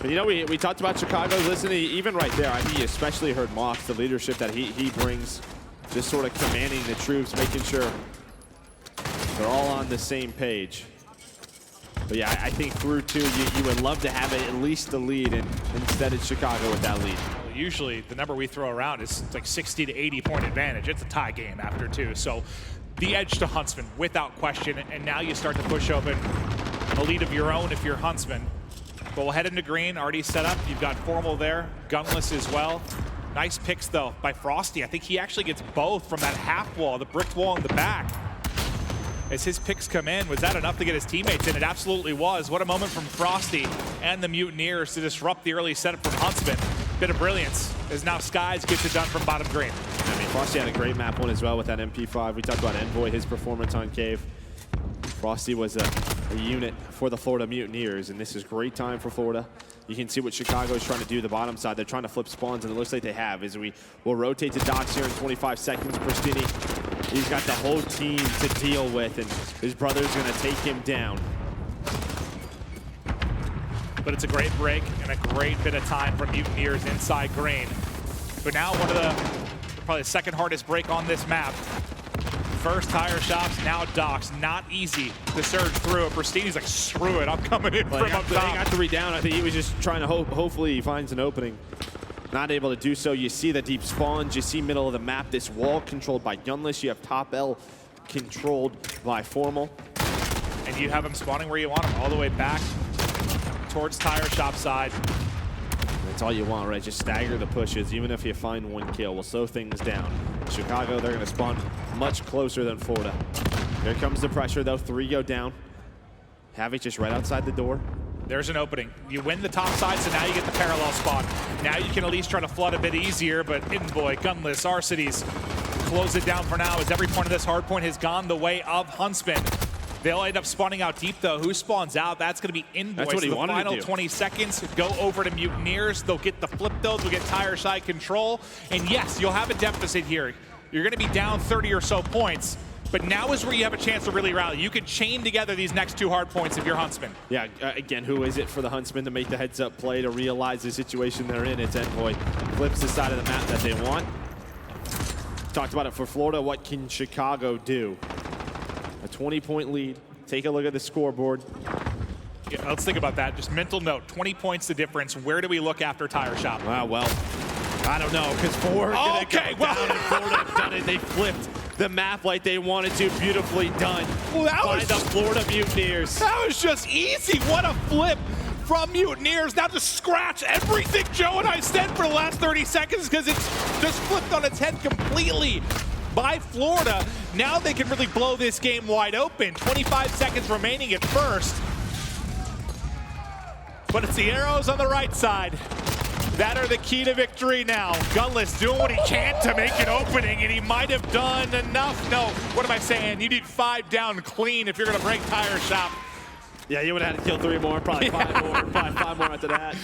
[SPEAKER 7] But you know, we talked about Chicago. Listen, even right there, I think you especially heard Mox, the leadership that he brings, just sort of commanding the troops, making sure they're all on the same page. But yeah, I think through 2, you would love to have it at least the lead, and instead it's Chicago with that lead.
[SPEAKER 14] Well, usually the number we throw around is like 60 to 80 point advantage. It's a tie game after 2. So the edge to Huntsman without question. And now you start to push open a lead of your own if you're Huntsman. But we'll head into green, already set up. You've got Formal there, gunless as well. Nice picks though by Frosty. I think he actually gets both from that half wall, the brick wall in the back. As his picks come in, was that enough to get his teammates in? It absolutely was. What a moment from Frosty and the Mutineers to disrupt the early setup from Huntsman. Bit of brilliance, as now Skies gets it done from bottom green.
[SPEAKER 7] I mean, Frosty had a great map one as well with that MP5. We talked about Envoy, his performance on Cave. Frosty was a unit for the Florida Mutineers, and this is great time for Florida. You can see what Chicago is trying to do the bottom side. They're trying to flip spawns, and it looks like they have. As we will rotate to Docs here in 25 seconds. Pristini, he's got the whole team to deal with, and his brother's going to take him down.
[SPEAKER 14] But it's a great break and a great bit of time for Mutineers inside green. But now one of the, probably the second hardest break on this map. First Tire Shops, now Docs. Not easy to surge through it. Pristini's like, screw it, I'm coming in from up top.
[SPEAKER 7] He got 3 down. I think he was just trying to hopefully he finds an opening. Not able to do so. You see the deep spawns. You see middle of the map. This wall controlled by Gunless. You have Top L controlled by Formal.
[SPEAKER 14] And you have them spawning where you want them, all the way back towards tire shop side.
[SPEAKER 7] That's all you want, right? Just stagger the pushes. Even if you find one kill, we'll slow things down. Chicago, they're going to spawn much closer than Florida. Here comes the pressure, though. 3 go down. Havoc just right outside the door.
[SPEAKER 14] There's an opening. You win the top side, so now you get the parallel spawn. Now you can at least try to flood a bit easier, but Hidden Boy, Gunless, Arcides close it down for now as every point of this hard point has gone the way of Huntsmen. They'll end up spawning out deep, though. Who spawns out? That's going to be Inboy.
[SPEAKER 7] That's what he
[SPEAKER 14] so the
[SPEAKER 7] wanted to
[SPEAKER 14] final
[SPEAKER 7] do.
[SPEAKER 14] 20 seconds go over to Mutineers. They'll get the flip, though. They'll get tire side control. And yes, you'll have a deficit here. You're going to be down 30 or so points. But now is where you have a chance to really rally. You can chain together these next 2 hard points if you're Huntsmen.
[SPEAKER 7] Yeah, again, who is it for the Huntsmen to make the heads-up play to realize the situation they're in? It's Envoy. Flips the side of the map that they want. Talked about it for Florida. What can Chicago do? A 20-point lead. Take a look at the scoreboard.
[SPEAKER 14] Yeah, let's think about that. Just mental note, 20 points the difference. Where do we look after tire shop?
[SPEAKER 7] Wow, well, I don't know, because Florida down and Florida have done it. They flipped the map like they wanted to. Beautifully done by the Florida Mutineers.
[SPEAKER 14] That was just easy. What a flip from Mutineers. Now just scratch everything Joe and I said for the last 30 seconds because it's just flipped on its head completely by Florida. Now they can really blow this game wide open. 25 seconds remaining at first. But it's the arrows on the right side that are the key to victory now. Gunless doing what he can to make an opening, and he might have done enough. No, what am I saying? You need 5 down clean if you're going to break tire shop.
[SPEAKER 7] Yeah, you would have had to kill 3 more, probably 5 more, probably 5 more after that.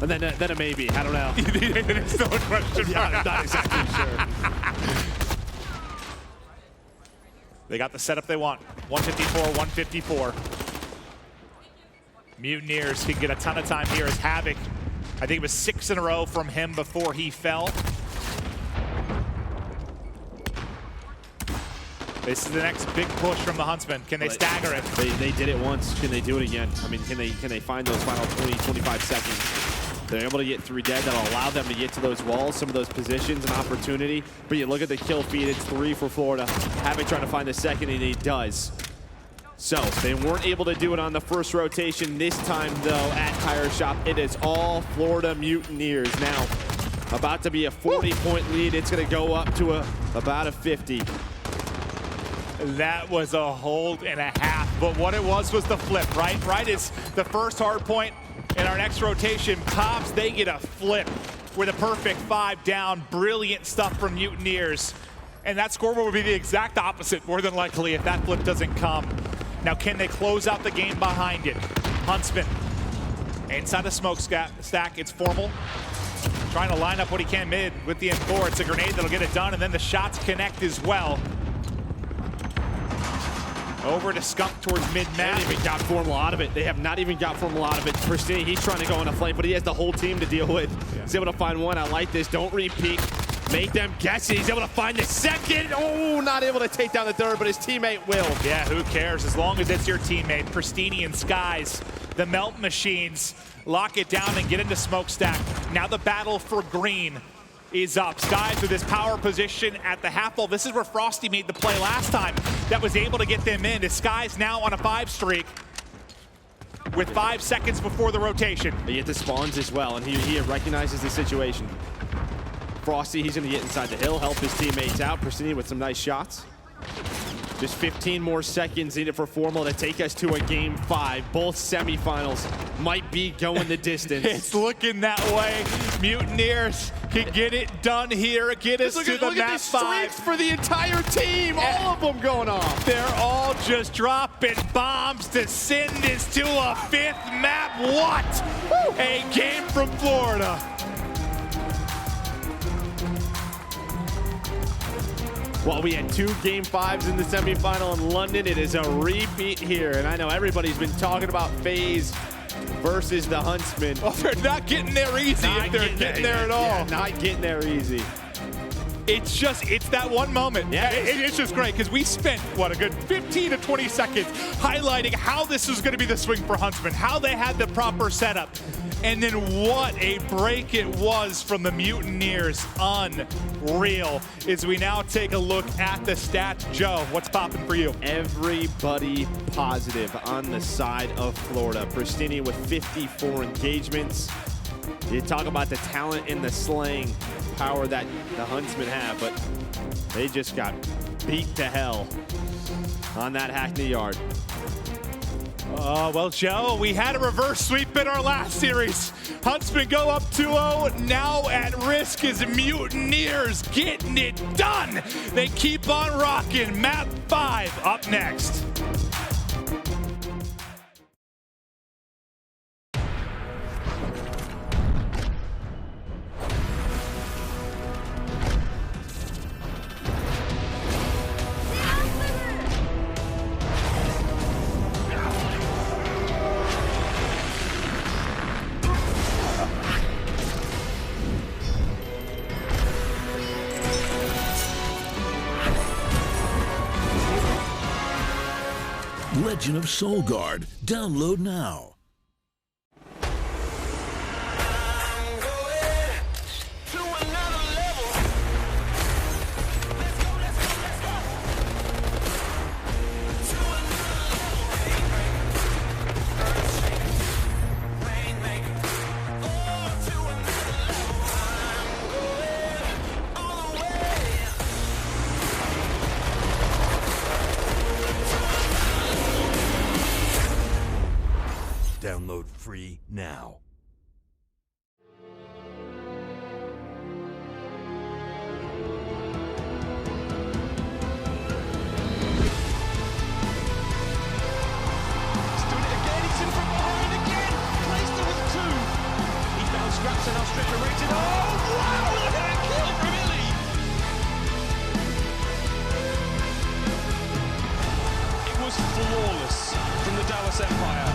[SPEAKER 7] And then a maybe, I don't know.
[SPEAKER 14] It's still a question.
[SPEAKER 7] Yeah, I'm not exactly sure.
[SPEAKER 14] They got the setup they want. 154, 154. Mutineers can get a ton of time here as Havoc. I think it was 6 in a row from him before he fell. This is the next big push from the Huntsmen. Can they stagger it?
[SPEAKER 7] They did it once. Can they do it again? I mean, can they find those final 20, 25 seconds? They're able to get through dead. That'll allow them to get to those walls, some of those positions, an opportunity. But you look at the kill feed, it's 3 for Florida. Havoc trying to find the second, and he does. So they weren't able to do it on the first rotation. This time, though, at Tire Shop, it is all Florida Mutineers. Now, about to be a 40-point lead. It's going to go up to about a 50.
[SPEAKER 14] That was a hold and a half, but what it was the flip, right? Right is the first hard point in our next rotation. Tops, they get a flip with a perfect 5 down. Brilliant stuff from Mutineers. And that scoreboard would be the exact opposite, more than likely, if that flip doesn't come. Now, can they close out the game behind it? Huntsman, inside the smoke stack, it's Formal. Trying to line up what he can mid with the M4. It's a grenade that'll get it done, and then the shots connect as well. Over to Skunk towards mid-map.
[SPEAKER 7] They haven't even got Formal out of it. They have not even got Formal out of it. Pristini, he's trying to go on a flank, but he has the whole team to deal with. Yeah. He's able to find one. I like this. Don't repeat. Make them guess it. He's able to find the second. Oh, not able to take down the third, but his teammate will.
[SPEAKER 14] Yeah, who cares? As long as it's your teammate. Pristini and Skies, the melt machines, lock it down and get into smokestack. Now the battle for green is up. Skies with his power position at the half wall. This is where Frosty made the play last time that was able to get them in. Skies now on a 5 streak with 5 seconds before the rotation.
[SPEAKER 7] He hit the spawns as well, and he recognizes the situation. Frosty, he's going to get inside the hill, help his teammates out. Pristini with some nice shots. Just 15 more seconds needed for Formal to take us to a game 5. Both semifinals might be going the distance.
[SPEAKER 14] It's looking that way. Mutineers can get it done here. Get us to the map 5
[SPEAKER 7] for the entire team. All of them going off.
[SPEAKER 14] They're all just dropping bombs to send this to a 5th map. What a game from Florida.
[SPEAKER 7] Well, we had 2 game 5s in the semifinal in London. It is a repeat here, and I know everybody's been talking about FaZe versus the Huntsmen.
[SPEAKER 14] Well, they're not getting there easy if they're getting there at all.
[SPEAKER 7] Yeah, not getting there easy.
[SPEAKER 14] It's that one moment. Yeah, it's just great because we spent, what, a good 15 to 20 seconds highlighting how this is going to be the swing for Huntsmen, how they had the proper setup. And then what a break it was from the Mutineers. Unreal. As we now take a look at the stats. Joe, what's popping for you?
[SPEAKER 7] Everybody positive on the side of Florida. Pristini with 54 engagements. You talk about the talent and the slaying power that the Huntsmen have, but they just got beat to hell on that Hackney yard.
[SPEAKER 14] Well, Joe, we had a reverse sweep in our last series. Huntsmen go up 2-0. Now at risk is Mutineers getting it done. They keep on rocking. Map 5 up next.
[SPEAKER 8] Legend of Soul Guard. Download now.
[SPEAKER 21] Download free now.
[SPEAKER 11] Scraps and now stretcher rated. Oh, wow! Look at that kill from Illy! It was flawless from the Dallas Empire.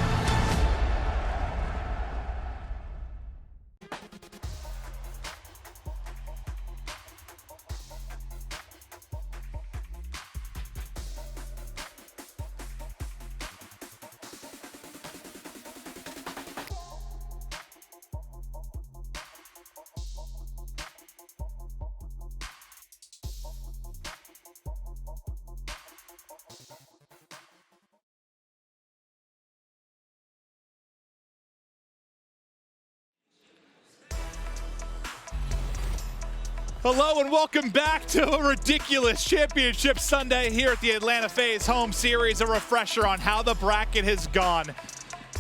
[SPEAKER 14] Hello and welcome back to a ridiculous championship Sunday here at the Atlanta FaZe home series. A refresher on how the bracket has gone.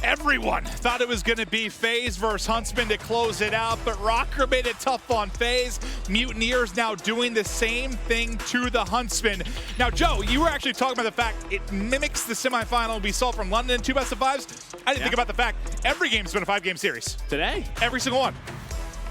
[SPEAKER 14] Everyone thought it was going to be FaZe versus Huntsmen to close it out, but Røkkr made it tough on FaZe. Mutineers now doing the same thing to the Huntsmen. Now, Joe, you were actually talking about the fact it mimics the semifinal we saw from London, 2 best-of-5s. I didn't think about the fact every game's been a 5-game series.
[SPEAKER 7] Today?
[SPEAKER 14] Every single one.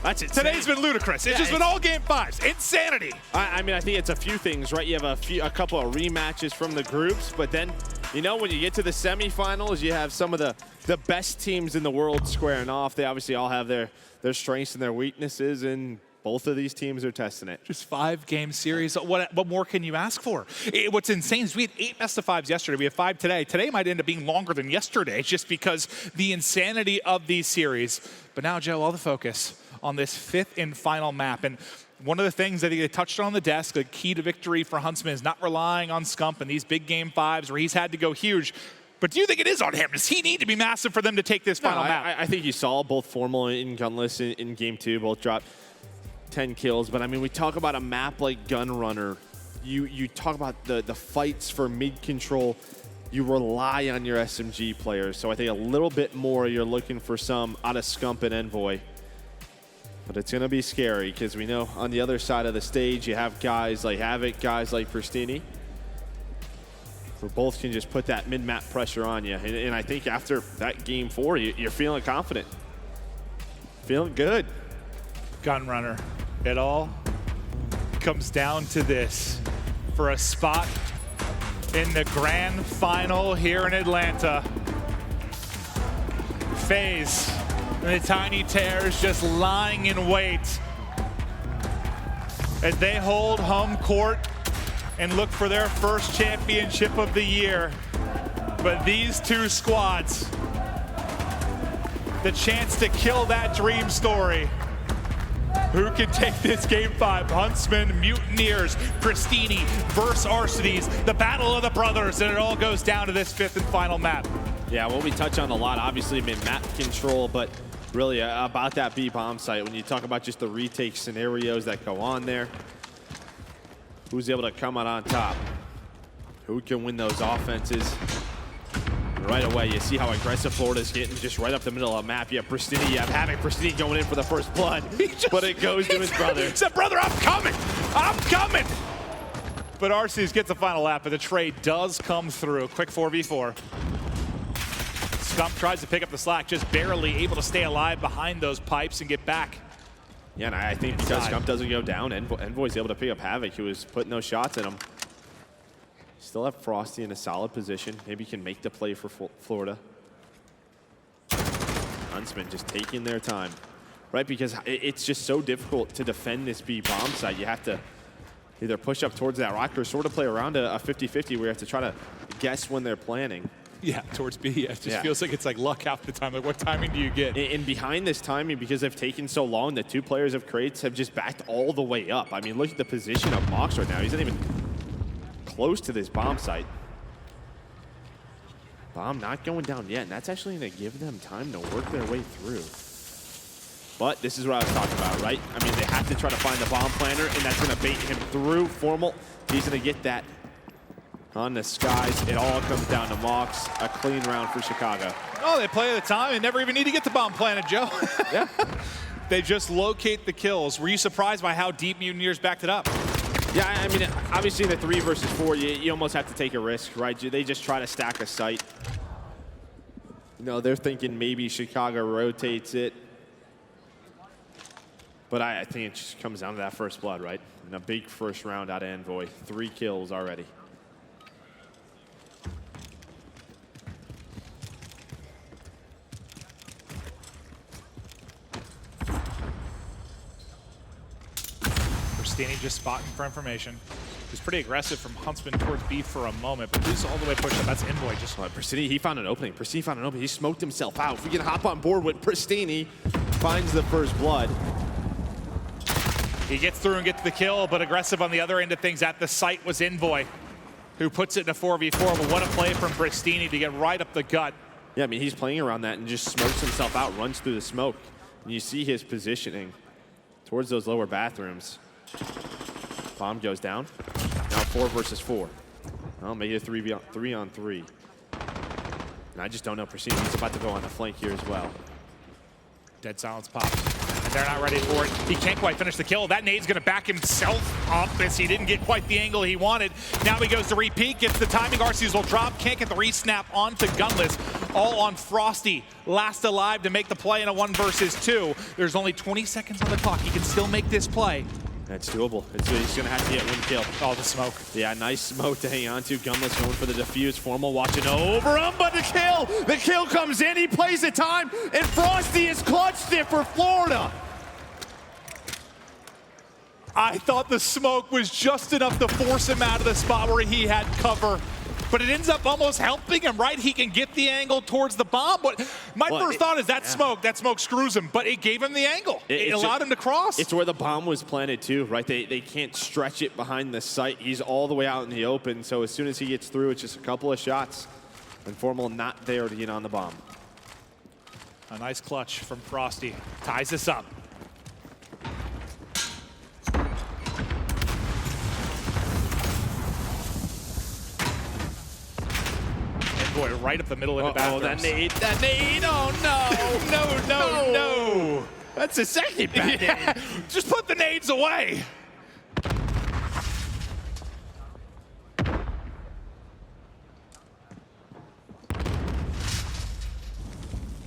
[SPEAKER 7] That's insane.
[SPEAKER 14] Today's been ludicrous. It's just been all game 5s. Insanity.
[SPEAKER 7] I mean, I think it's a few things, right? You have a couple of rematches from the groups, but then, you know, when you get to the semifinals, you have some of the best teams in the world squaring off. They obviously all have their strengths and their weaknesses, and both of these teams are testing it.
[SPEAKER 14] Just 5-game series. What more can you ask for? What's insane is we had 8 best-of-5s yesterday. We have 5 today. Today might end up being longer than yesterday just because the insanity of these series. But now, Joe, all the focus on this 5th and final map. And one of the things that he touched on the desk, the key to victory for Huntsmen, is not relying on Scump in these big game 5s where he's had to go huge. But do you think it is on him? Does he need to be massive for them to take this final map?
[SPEAKER 7] I think you saw both Formal and Gunless in game 2, both dropped 10 kills. But I mean, we talk about a map like Gunrunner. You talk about the fights for mid control. You rely on your SMG players. So I think a little bit more you're looking for some out of Scump and Envoy. But it's going to be scary because we know on the other side of the stage you have guys like Havoc, guys like Pristini, who both can just put that mid-map pressure on you. And I think after that game 4, you're feeling confident. Feeling good.
[SPEAKER 14] Gunrunner. It all comes down to this. For a spot in the grand final here in Atlanta, FaZe and the Tiny Tears just lying in wait as they hold home court and look for their first championship of the year. But these two squads, the chance to kill that dream story. Who can take this game 5? Huntsmen, Mutineers, Pristini versus Arcitys, the battle of the brothers, and it all goes down to this 5th and final map.
[SPEAKER 7] Yeah, what we touch on a lot, obviously, map control, but really about that B bomb site. When you talk about just the retake scenarios that go on there, who's able to come out on top? Who can win those offenses? Right away, you see how aggressive Florida's getting just right up the middle of the map. You have Pristini, you have Havoc. Pristini going in for the first blood, but it goes to his brother.
[SPEAKER 14] He said, brother, I'm coming! I'm coming! But Arcitys gets the final lap, but the trade does come through. Quick 4v4. Scump tries to pick up the slack, just barely able to stay alive behind those pipes and get back.
[SPEAKER 7] Yeah, and I think because Scump doesn't go down, Envoy's able to pick up Havoc, who was putting those shots in him. Still have Frosty in a solid position. Maybe he can make the play for Florida. Huntsmen just taking their time, right? Because it's just so difficult to defend this B bomb site. You have to either push up towards that Røkkr or sort of play around a 50-50 where you have to try to guess when they're planning.
[SPEAKER 14] Yeah, towards B. It just feels like it's like luck half the time. Like, what timing do you get?
[SPEAKER 7] And behind this timing, because they've taken so long, the 2 players of Crates have just backed all the way up. I mean, look at the position of Mox right now. He's not even close to this bomb site. Bomb not going down yet, and that's actually going to give them time to work their way through. But this is what I was talking about, right? I mean, they have to try to find the bomb planner, and that's going to bait him through. Formal, he's going to get that on the skies. It all comes down to Mox. A clean round for Chicago.
[SPEAKER 14] Oh, they play at the time and never even need to get the bomb planted, Joe.
[SPEAKER 7] Yeah.
[SPEAKER 14] They just locate the kills. Were you surprised by how deep Mutineers backed it up?
[SPEAKER 7] Yeah, I mean, obviously in the 3 versus 4, you almost have to take a risk, right? They just try to stack a site. You know, they're thinking maybe Chicago rotates it. But I think it just comes down to that first blood, right? And a big first round out of Envoy. 3 kills already.
[SPEAKER 14] Pristini just spotting for information. It was pretty aggressive from Huntsman towards B for a moment, but who's all the way pushed up? That's Envoy. Just
[SPEAKER 7] Pristini, he found an opening. Pristini found an opening. He smoked himself out. If we can hop on board with Pristini, finds the first blood.
[SPEAKER 14] He gets through and gets the kill, but aggressive on the other end of things at the site was Envoy, who puts it in a 4v4. But what a play from Pristini to get right up the gut.
[SPEAKER 7] Yeah, I mean, he's playing around that and just smokes himself out, runs through the smoke. And you see his positioning towards those lower bathrooms. Bomb goes down. Now 4 versus 4. I'll make it a 3-on-3. And I just don't know. Pristini, he's about to go on the flank here as well.
[SPEAKER 14] Dead silence pops. And they're not ready for it. He can't quite finish the kill. That nade's going to back himself up as he didn't get quite the angle he wanted. Now he goes to repeat, gets the timing. Arcitys will drop. Can't get the re-snap onto Gunless. All on Frosty. Last alive to make the play in a 1 versus 2. There's only 20 seconds on the clock. He can still make this play.
[SPEAKER 7] That's doable. He's going to have to get 1 kill.
[SPEAKER 14] Oh, the smoke.
[SPEAKER 7] Yeah, nice smoke to hang on to. Gunless going for the defuse. Formal watching over him, but the kill! The kill comes in. He plays the time, and Frosty has clutched it for Florida.
[SPEAKER 14] I thought the smoke was just enough to force him out of the spot where he had cover. But it ends up almost helping him, right? He can get the angle towards the bomb. But my first thought is that smoke screws him, but it gave him the angle. It allowed him to cross.
[SPEAKER 7] It's where the bomb was planted too, right? They can't stretch it behind the site. He's all the way out in the open, so as soon as he gets through, it's just a couple of shots. And Formal not there to get on the bomb.
[SPEAKER 14] A nice clutch from Frosty. Ties this up. Boy, right up the middle of the bathrooms.
[SPEAKER 7] Oh, that nade, oh no, no. That's a second bad nade.
[SPEAKER 14] Just put the nades away.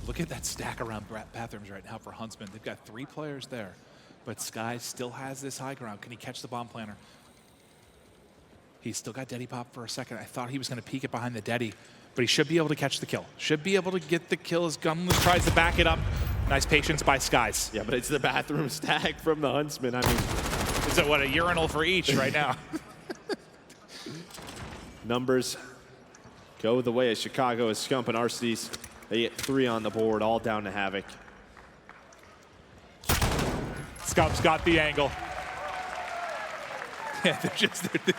[SPEAKER 14] Look at that stack around bathrooms right now for Huntsmen. They've got 3 players there, but Sky still has this high ground. Can he catch the bomb planner? He's still got Deddy Pop for a second. I thought he was going to peek it behind the Deddy, but he should be able to catch the kill. Should be able to get the kill as Gunless tries to back it up. Nice patience by Skies.
[SPEAKER 7] Yeah, but it's the bathroom stack from the Huntsmen. I mean,
[SPEAKER 14] it's a urinal for each right now.
[SPEAKER 7] Numbers go the way of Chicago as Scump and Arcitys They get 3 on the board, all down to Havoc.
[SPEAKER 14] Scump's got the angle. Yeah,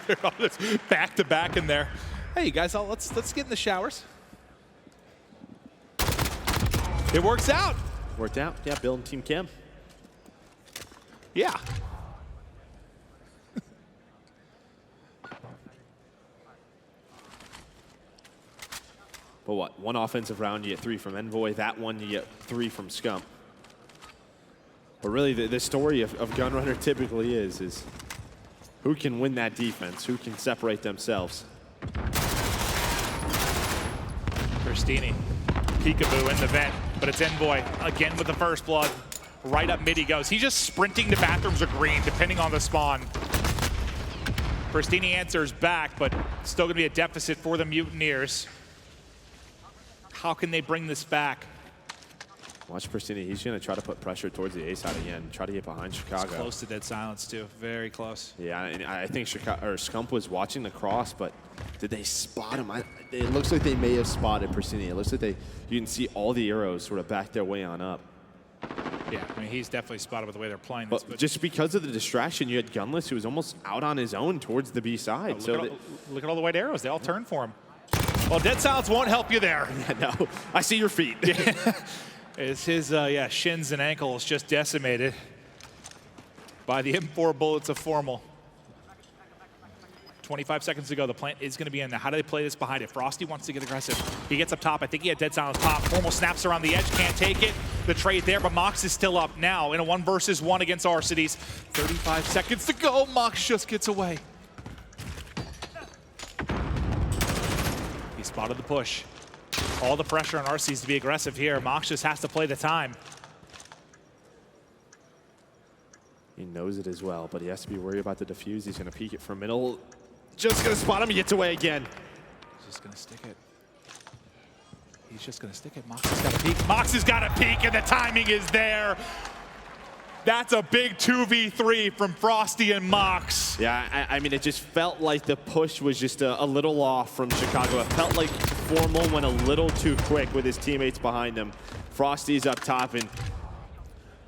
[SPEAKER 14] they're all just back to back in there. Hey, you guys, let's get in the showers. It works out.
[SPEAKER 7] Worked out, yeah, Bill and Team Cam.
[SPEAKER 14] Yeah.
[SPEAKER 7] But what, 1 offensive round, you get 3 from Envoy. That one, you get 3 from Scump. But really, the story of Gunrunner typically is who can win that defense, who can separate themselves.
[SPEAKER 14] Pristini, peekaboo in the vent, but it's Envoy again with the first blood. Right up mid he goes. He's just sprinting to bathrooms or green, depending on the spawn. Pristini answers back, but still gonna be a deficit for the Mutineers. How can they bring this back?
[SPEAKER 7] Watch Pristini, he's gonna try to put pressure towards the A side again, try to get behind Chicago.
[SPEAKER 14] It's close to dead silence too, very close.
[SPEAKER 7] Yeah, and I think Scump was watching the cross, but did they spot him? It looks like they may have spotted Pristini. It looks like you can see all the arrows sort of back their way on up.
[SPEAKER 14] Yeah, I mean, he's definitely spotted with the way they're playing this.
[SPEAKER 7] But just because of the distraction, you had Gunless, who was almost out on his own towards the B side.
[SPEAKER 14] Look at all the white arrows. They all turn for him. Well, dead silence won't help you there.
[SPEAKER 7] Yeah, no, I see your feet.
[SPEAKER 14] It's his shins and ankles just decimated by the M4 bullets of Formal. 25 seconds to go. The plant is going to be in there. How do they play this behind it? Frosty wants to get aggressive. He gets up top. I think he had dead silence pop. Formal snaps around the edge. Can't take it. The trade there, but Mox is still up now in a 1 versus 1 against Arcides. 35 seconds to go. Mox just gets away. He spotted the push. All the pressure on Arcides to be aggressive here. Mox just has to play the time.
[SPEAKER 7] He knows it as well, but he has to be worried about the defuse. He's going to peek it from middle. Just going to spot him. He gets away again.
[SPEAKER 14] He's just going to stick it. He's just going to stick it. Mox has got a peek. Mox has got a peek, and the timing is there. That's a big 2v3 from Frosty and Mox.
[SPEAKER 7] Yeah, I mean, it just felt like the push was just a little off from Chicago. It felt like Formal went a little too quick with his teammates behind him. Frosty's up top, and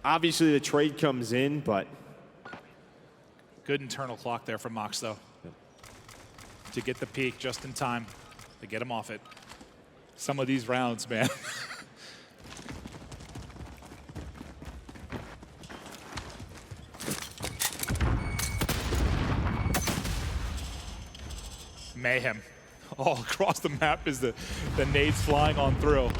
[SPEAKER 7] obviously the trade comes in, but...
[SPEAKER 14] Good internal clock there from Mox, though. To get the peak just in time to get him off it. Some of these rounds, man. Mayhem. All across the map is the nades flying on through.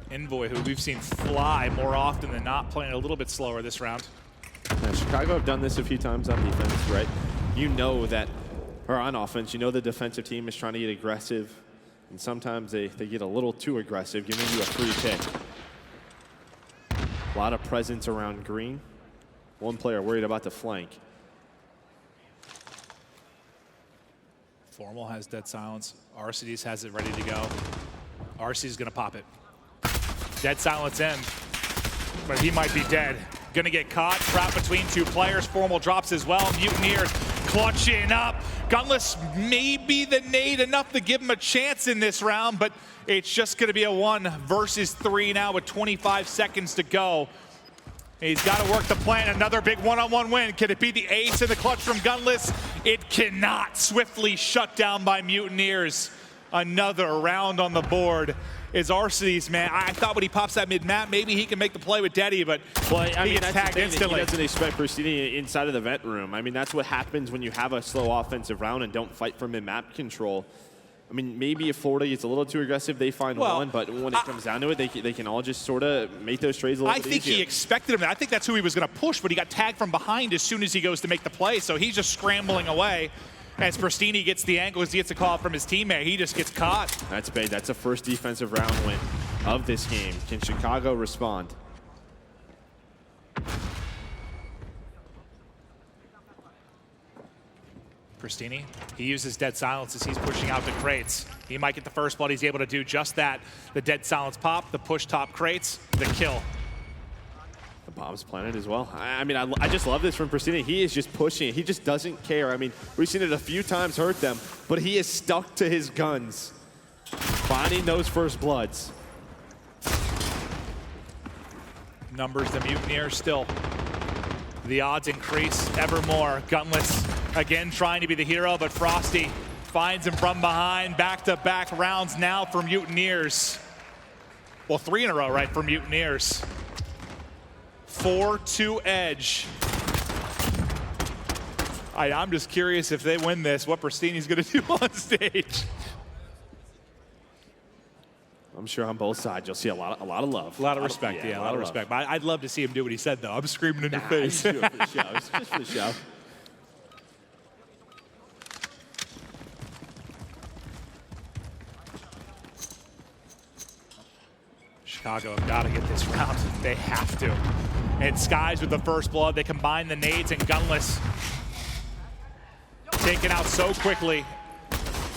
[SPEAKER 14] Envoy, who we've seen fly more often than not, playing a little bit slower this round.
[SPEAKER 7] Yeah, Chicago have done this a few times on defense, right? You know that, or on offense, you know the defensive team is trying to get aggressive, and sometimes they get a little too aggressive, giving you a free pick. A lot of presence around green. One player worried about the flank.
[SPEAKER 14] Formal has dead silence. Arcides has it ready to go. Arcides is gonna pop it. Dead silence in, but he might be dead. Gonna get caught, trapped between 2 players. Formal drops as well. Mutineers clutching up. Gunless may be the nade enough to give him a chance in this round, but it's just gonna be a 1 versus 3 now with 25 seconds to go. He's got to work the plan. Another big one-on-one win. Can it be the ace in the clutch from Gunless? It cannot. Swiftly shut down by Mutineers. Another round on the board is Arcides, man. I thought when he pops that mid-map, maybe he can make the play with Deddy, but he gets tagged instantly.
[SPEAKER 7] He doesn't expect Pristini inside of the vent room. I mean, that's what happens when you have a slow offensive round and don't fight for mid-map control. I mean, maybe if Florida gets a little too aggressive, they find one, but when it comes down to it, they can all just sort of make those trades a little bit
[SPEAKER 14] I think
[SPEAKER 7] easier.
[SPEAKER 14] he expected him. I think that's who he was going to push, but he got tagged from behind as soon as he goes to make the play, so he's just scrambling away. As Pristini gets the angle, as he gets a call from his teammate, he just gets caught.
[SPEAKER 7] That's big. That's a first defensive round win of this game. Can Chicago respond?
[SPEAKER 14] Pristini, he uses dead silence as he's pushing out the crates. He might get the first blood. He's able to do just that. The dead silence pop, the push top crates, the kill.
[SPEAKER 7] The bomb's planted as well. I mean, I just love this from Pristini. He is just pushing. He just doesn't care. I mean, we've seen it a few times hurt them, but he is stuck to his guns. finding those first bloods.
[SPEAKER 14] Numbers, the Mutineers still. The odds increase ever more. Gunless again trying to be the hero, but Frosty finds him from behind. Back-to-back rounds now for Mutineers. Well, 3 in a row, right, for Mutineers. 4-2 edge. I'm just curious if they win this, what Pristini's gonna do on stage.
[SPEAKER 7] I'm sure on both sides you'll see a lot of love.
[SPEAKER 14] A lot of respect, yeah, a lot of respect. But I'd love to see him do what he said, though. I'm screaming in your face.
[SPEAKER 7] He's doing it for the show. It's just for the show.
[SPEAKER 14] Chicago have got to get this round. They have to. And Skies with the first blood. They combine the nades and Gunless. Taken out so quickly.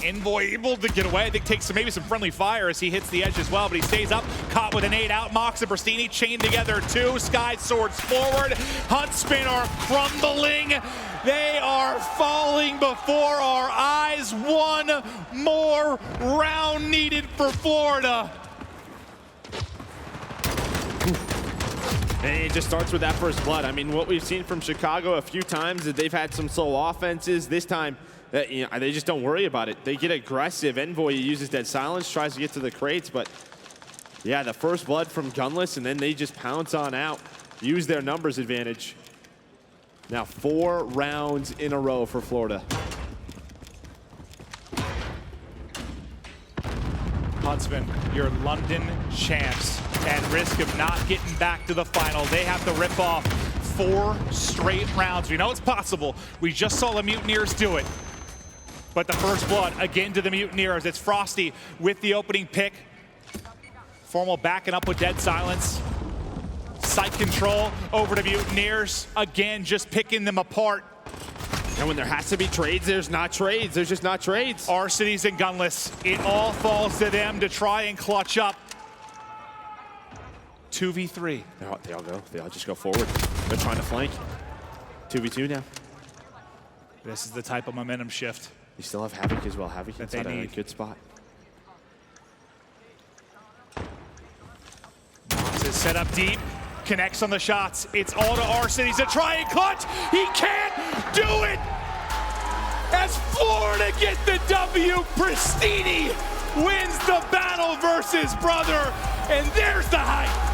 [SPEAKER 14] Envoy able to get away. I think takes maybe some friendly fire as he hits the edge as well, but he stays up, caught with a nade out. Mox and Pristini chained together too. Sky swords forward. Huntsmen are crumbling. They are falling before our eyes. One more round needed for Florida.
[SPEAKER 7] And it just starts with that first blood. I mean, what we've seen from Chicago a few times is they've had some solo offenses. This time, they just don't worry about it. They get aggressive. Envoy uses Dead Silence, tries to get to the crates, but yeah, the first blood from Gunless, and then they just pounce on out, use their numbers advantage. Now 4 rounds in a row for Florida.
[SPEAKER 14] Huntsmen, your London champs, at risk of not getting back to the final. They have to rip off 4 straight rounds. We know it's possible. We just saw the Mutineers do it. But the first blood, again to the Mutineers. It's Frosty with the opening pick. Formal backing up with Dead Silence. Sight control over to Mutineers. Again, just picking them apart.
[SPEAKER 7] And when there has to be trades, there's not trades. There's just not trades.
[SPEAKER 14] Arcitys and Gunless. It all falls to them to try and clutch up. 2v3.
[SPEAKER 7] They all go. They all just go forward. They're trying to flank. 2v2 now.
[SPEAKER 14] This is the type of momentum shift.
[SPEAKER 7] You still have Havoc as well. Havoc
[SPEAKER 14] that they
[SPEAKER 7] inside
[SPEAKER 14] need.
[SPEAKER 7] A good spot.
[SPEAKER 14] Mox is set up deep. Connects on the shots. It's all to Arcitys to try and clutch. He can't do it! As Florida get the W, Pristini wins the battle versus brother. And there's the hype.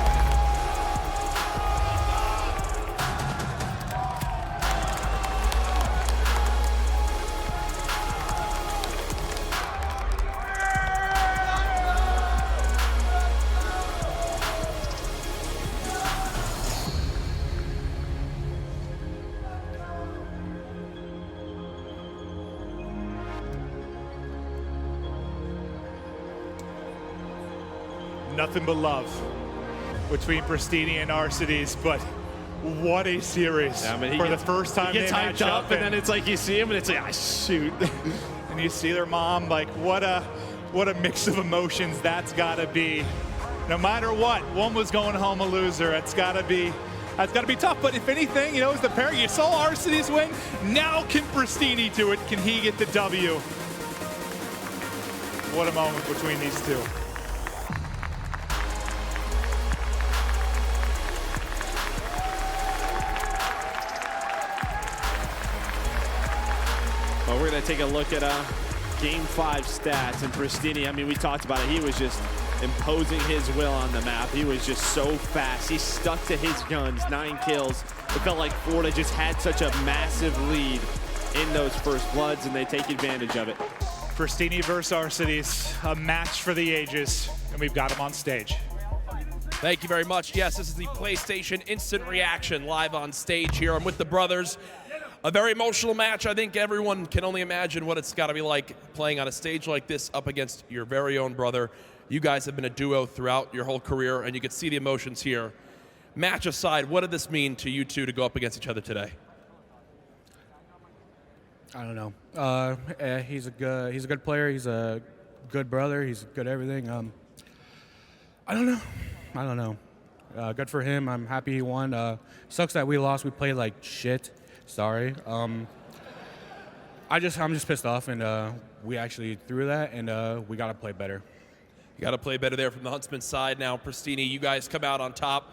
[SPEAKER 14] Nothing but love between Pristini and Arcitys, but what a series.
[SPEAKER 7] Yeah, I mean,
[SPEAKER 14] for the first time
[SPEAKER 7] he gets
[SPEAKER 14] they
[SPEAKER 7] hyped
[SPEAKER 14] match
[SPEAKER 7] up, and then it's like you see him, and it's like, ah, shoot.
[SPEAKER 14] And you see their mom, like, what a mix of emotions that's got to be. No matter what, one was going home a loser. That's got to be tough. But if anything, you know, as the pair, you saw Arcitys win. Now can Pristini do it? Can he get the W? What a moment between these two.
[SPEAKER 7] Well, we're going to take a look at Game 5 stats. And Pristini, I mean, we talked about it. He was just imposing his will on the map. He was just so fast. He stuck to his guns, 9 kills. It felt like Florida just had such a massive lead in those first bloods, and they take advantage of it.
[SPEAKER 14] Pristini versus Arcitys, a match for the ages, and we've got him on stage.
[SPEAKER 3] Thank you very much. Yes, this is the PlayStation Instant Reaction live on stage here. I'm with the brothers. A very emotional match. I think everyone can only imagine what it's got to be like playing on a stage like this up against your very own brother. You guys have been a duo throughout your whole career, and you can see the emotions here. Match aside, what did this mean to you two to go up against each other today?
[SPEAKER 10] I don't know. He's a good player. He's a good brother. He's good everything. I don't know. Good for him. I'm happy he won. Sucks that we lost. We played like shit. Sorry. I'm just pissed off, and we actually threw that, and we got to play better.
[SPEAKER 3] You got to play better there from the Huntsman side. Now, Pristini, you guys come out on top.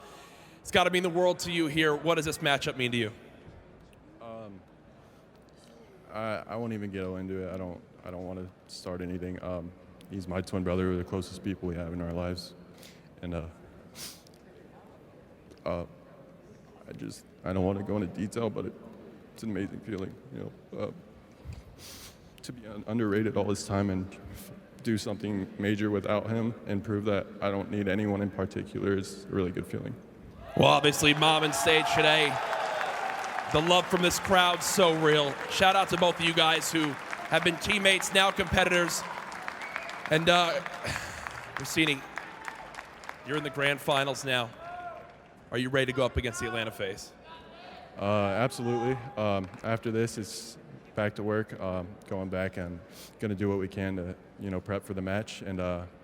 [SPEAKER 3] It's got to mean the world to you here. What does this matchup mean to you?
[SPEAKER 9] I won't even get into it. I don't want to start anything. He's my twin brother. We're the closest people we have in our lives, and I don't want to go into detail, but it's an amazing feeling, you know, to be underrated all this time and do something major without him and prove that I don't need anyone in particular is a really good feeling.
[SPEAKER 3] Well, obviously, Mom and stage today. The love from this crowd, so real. Shout out to both of you guys who have been teammates, now competitors. And Rossini, you're in the grand finals now. Are you ready to go up against the Atlanta FaZe?
[SPEAKER 9] Absolutely. After this, it's back to work, going back and going to do what we can to, you know, prep for the match, and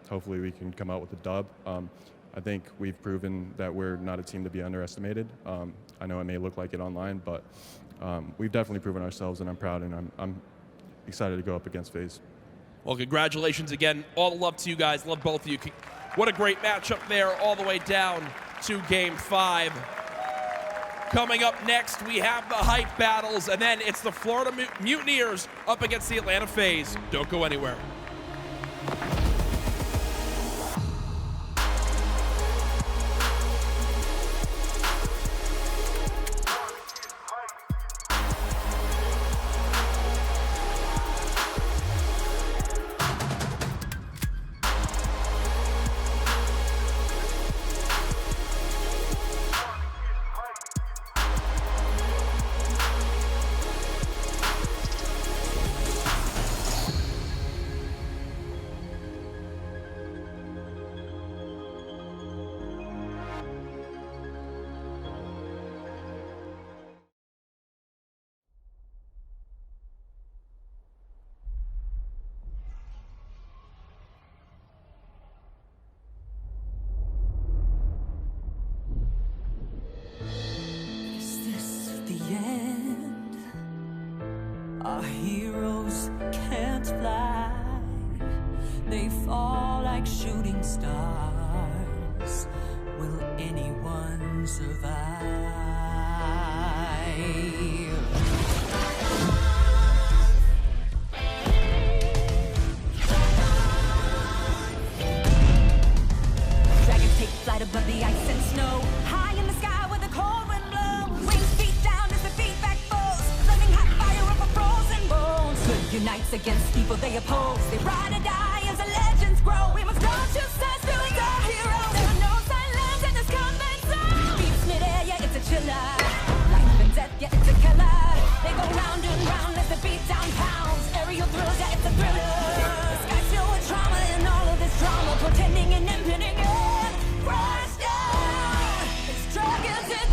[SPEAKER 9] hopefully we can come out with a dub. I think we've proven that we're not a team to be underestimated. I know it may look like it online, but we've definitely proven ourselves, and I'm proud, and I'm excited to go up against FaZe.
[SPEAKER 3] Well, congratulations again. All the love to you guys. Love both of you. What a great matchup there all the way down to Game 5. Coming up next, we have the hype battles, and then it's the Florida Mutineers up against the Atlanta FaZe. Don't go anywhere.
[SPEAKER 15] Our heroes can't fly, they fall like shooting stars. Will anyone survive? Dragons take flight above the ice and snow, high in the sky where the cold wind blows. Wings beat down as the feedback falls, flaming hot fire over frozen bones. Good unites against people they oppose. They ride or die as the legends grow. We must not just stand still as our heroes. There are no silence in this combat zone. Beats midair, yeah, it's a chiller. Life and death, yeah, it's a killer. They go round and round as the beat down pounds. Aerial thrills, yeah, it's a thriller. The sky's filled with trauma and all of this drama, pretending and impending end. Crash down. It's dragons descend.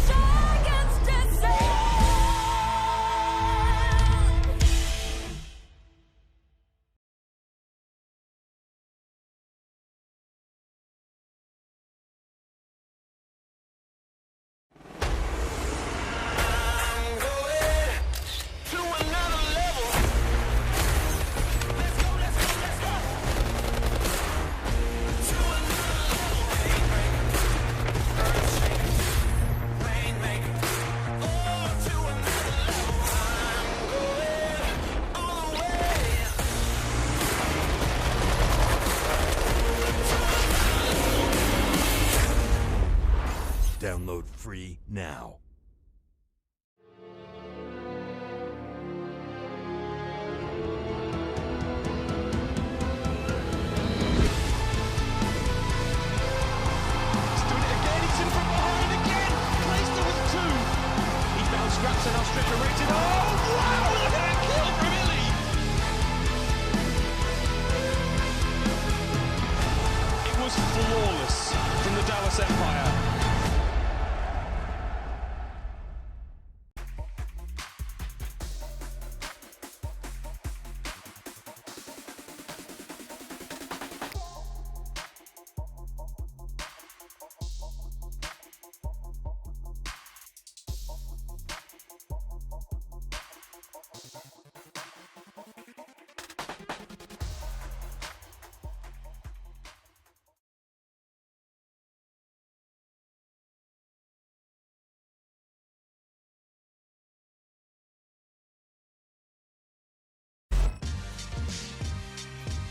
[SPEAKER 21] Download free now.
[SPEAKER 11] Scraps and Ostrich are rated. Oh, wow! Look at that kill from Illy! It was flawless from the Dallas Empire.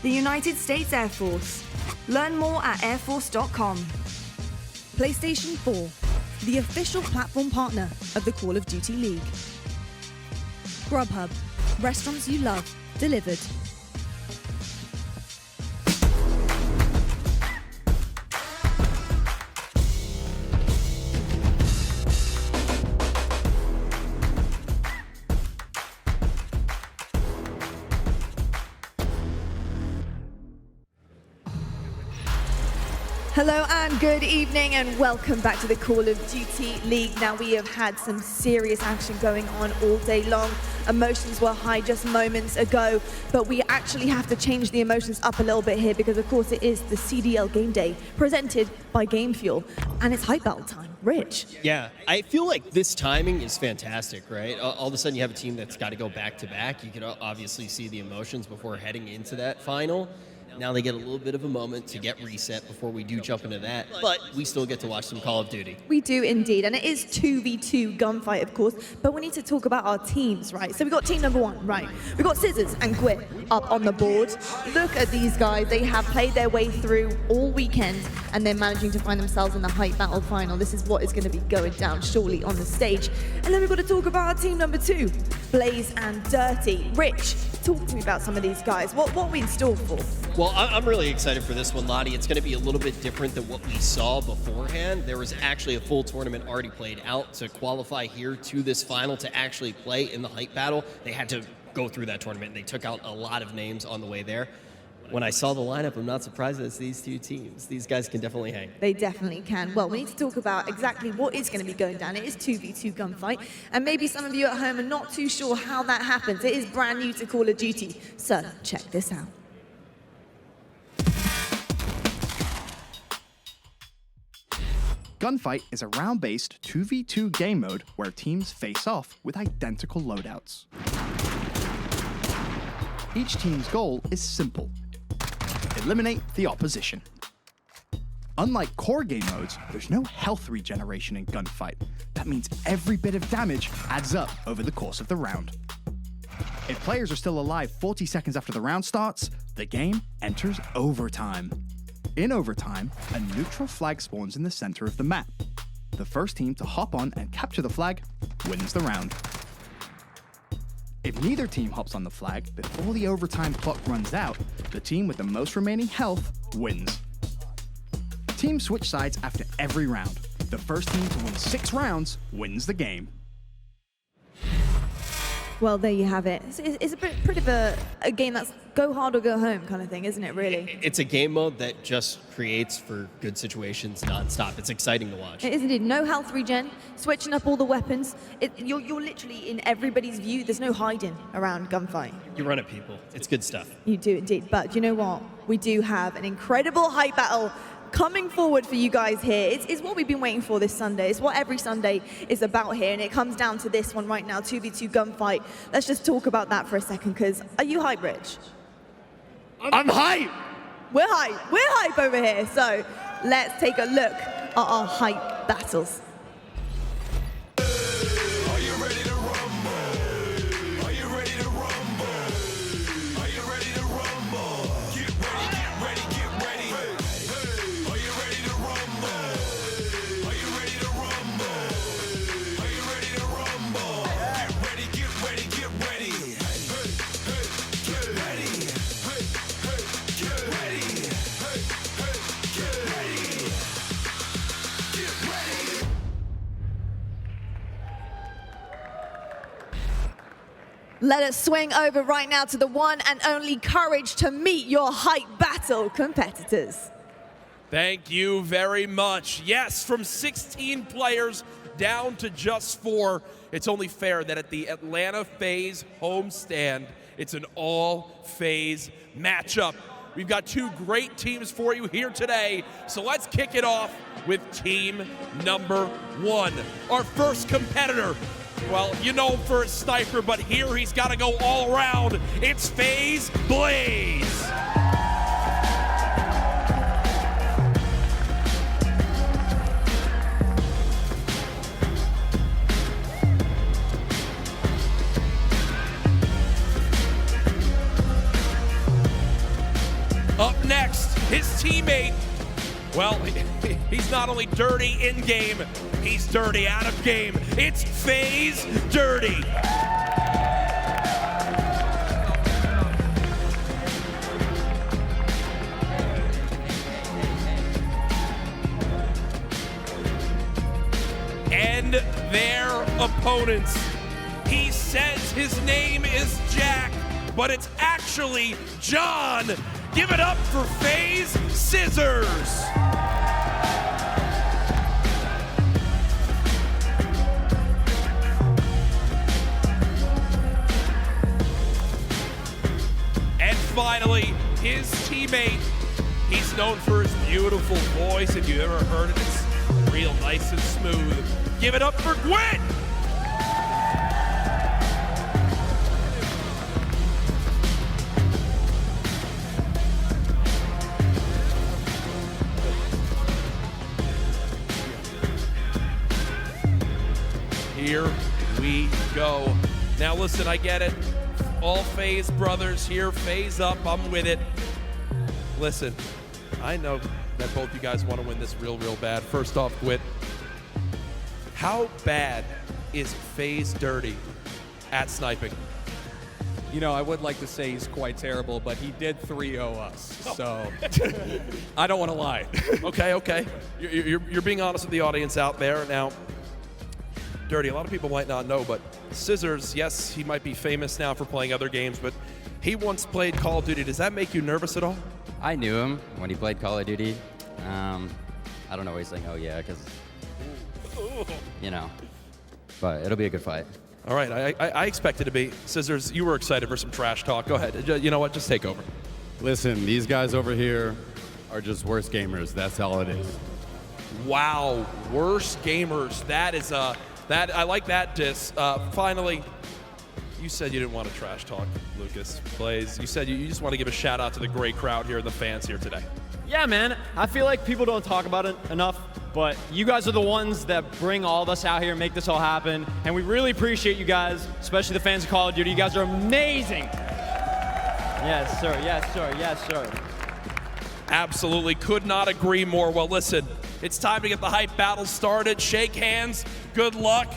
[SPEAKER 19] the United States Air Force. Learn more at airforce.com. PlayStation 4, the official platform partner of the Call of Duty League. Grubhub, restaurants you love, delivered.
[SPEAKER 4] Hello and good evening and welcome back to the Call of Duty League. Now we have had some serious action going on all day long. Emotions were high just moments ago, but we actually have to change the emotions up a little bit here because of course it is the CDL Game Day presented by Game Fuel and it's hype battle time. Rich.
[SPEAKER 6] Yeah, I feel like this timing is fantastic, right? All of a sudden you have a team that's got to go back to back. You can obviously see the emotions before heading into that final. Now they get a little bit of a moment to get reset before we do jump into that, but we still get to watch some Call of Duty.
[SPEAKER 4] We do indeed, and it is 2v2 gunfight, of course, but we need to talk about our teams, right? So we got team number 1, right? We got Scissors and Gwyn up on the board. Look at these guys. They have played their way through all weekend, and they're managing to find themselves in the hype battle final. This is what is going to be going down shortly on the stage. And then we've got to talk about our team number 2, Blaze and Dirty. Rich, talk to me about some of these guys. What are we in store for?
[SPEAKER 6] Well, I'm really excited for this one, Lottie. It's going to be a little bit different than what we saw beforehand. There was actually a full tournament already played out to qualify here to this final to actually play in the hype battle. They had to go through that tournament. They took out a lot of names on the way there. When I saw the lineup, I'm not surprised that it's these two teams. These guys can definitely hang.
[SPEAKER 4] They definitely can. Well, we need to talk about exactly what is going to be going down. It is 2v2 gunfight, and maybe some of you at home are not too sure how that happens. It is brand new to Call of Duty, so check this out.
[SPEAKER 13] Gunfight is a round-based 2v2 game mode where teams face off with identical loadouts. Each team's goal is simple: eliminate the opposition. Unlike core game modes, there's no health regeneration in Gunfight. That means every bit of damage adds up over the course of the round. If players are still alive 40 seconds after the round starts, the game enters overtime. In overtime, a neutral flag spawns in the center of the map. The first team to hop on and capture the flag wins the round. If neither team hops on the flag before the overtime clock runs out, the team with the most remaining health wins. Teams switch sides after every round. The first team to win 6 rounds wins the game.
[SPEAKER 4] Well, there you have it. It's a pretty of a game that's go hard or go home kind of thing, isn't it, really?
[SPEAKER 6] It's a game mode that just creates for good situations nonstop. It's exciting to watch.
[SPEAKER 4] It is indeed. No health regen, switching up all the weapons. You're literally in everybody's view. There's no hiding around gunfight.
[SPEAKER 6] You run at people. It's good stuff.
[SPEAKER 4] You do indeed. But you know what? We do have an incredible hype battle coming forward for you guys here. It's what we've been waiting for this Sunday. It's what every Sunday is about here, and it comes down to this one right now, 2v2 gunfight. Let's just talk about that for a second, because are you hype, Rich?
[SPEAKER 6] I'm hype!
[SPEAKER 4] We're hype. We're hype over here. So let's take a look at our hype battles. Let us swing over right now to the one and only Courage to meet your hype battle competitors.
[SPEAKER 3] Thank you very much. Yes, from 16 players down to just 4, it's only fair that at the Atlanta FaZe homestand, it's an all-FaZe matchup. We've got 2 great teams for you here today, so let's kick it off with team number 1. Our first competitor, well, you know him for his sniper, but here he's got to go all around. It's FaZe Blaze. His teammate, well, he's not only dirty in-game, he's dirty out of game. It's FaZe Dirty. And their opponents. He says his name is Jack, but it's actually John. Give it up for FaZe Scissors. And finally, his teammate. He's known for his beautiful voice. If you've ever heard it, it's real nice and smooth. Give it up for Gwen. Here we go. Now listen, I get it. All FaZe brothers here, FaZe up, I'm with it. Listen, I know that both you guys want to win this real bad. First off, Gwit, how bad is FaZe Dirty at sniping?
[SPEAKER 5] You know, I would like to say he's quite terrible, but he did 3-0 us, so I don't want to lie.
[SPEAKER 3] Okay. You're being honest with the audience out there. Now, Dirty, a lot of people might not know, but Scissors, yes, he might be famous now for playing other games, but he once played Call of Duty. Does that make you nervous at all?
[SPEAKER 17] I knew him when he played Call of Duty. I don't know why he's saying, oh yeah, because, you know, but it'll be a good fight.
[SPEAKER 3] All right, I expect it to be. Scissors, you were excited for some trash talk. Go ahead. You know what? Just take over.
[SPEAKER 18] Listen, these guys over here are just worse gamers. That's all it is.
[SPEAKER 3] Wow, worse gamers. That is I like that diss. Finally, you said you didn't want to trash talk, Lucas. Blaze, you said you just want to give a shout out to the great crowd here, the fans here today.
[SPEAKER 20] Yeah, man. I feel like people don't talk about it enough, but you guys are the ones that bring all of us out here and make this all happen, and we really appreciate you guys, especially the fans of Call of Duty. You guys are amazing. Yes, sir. Yes, sir. Yes, sir.
[SPEAKER 3] Absolutely. Could not agree more. Well, listen, it's time to get the hype battle started. Shake hands. Good luck.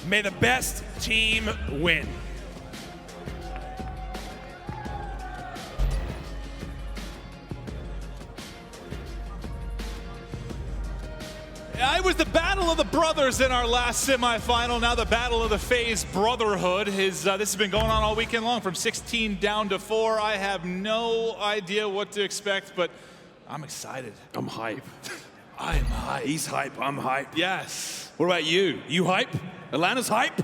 [SPEAKER 3] May the best team win.
[SPEAKER 14] It was the battle of the brothers in our last semifinal. Now the battle of the FaZe Brotherhood. This has been going on all weekend long, from 16 down to 4. I have no idea what to expect, but I'm excited.
[SPEAKER 12] I'm hype.
[SPEAKER 14] I'm hype.
[SPEAKER 12] He's hype. I'm hype.
[SPEAKER 14] Yes.
[SPEAKER 12] What about you? You hype? Atlanta's hype?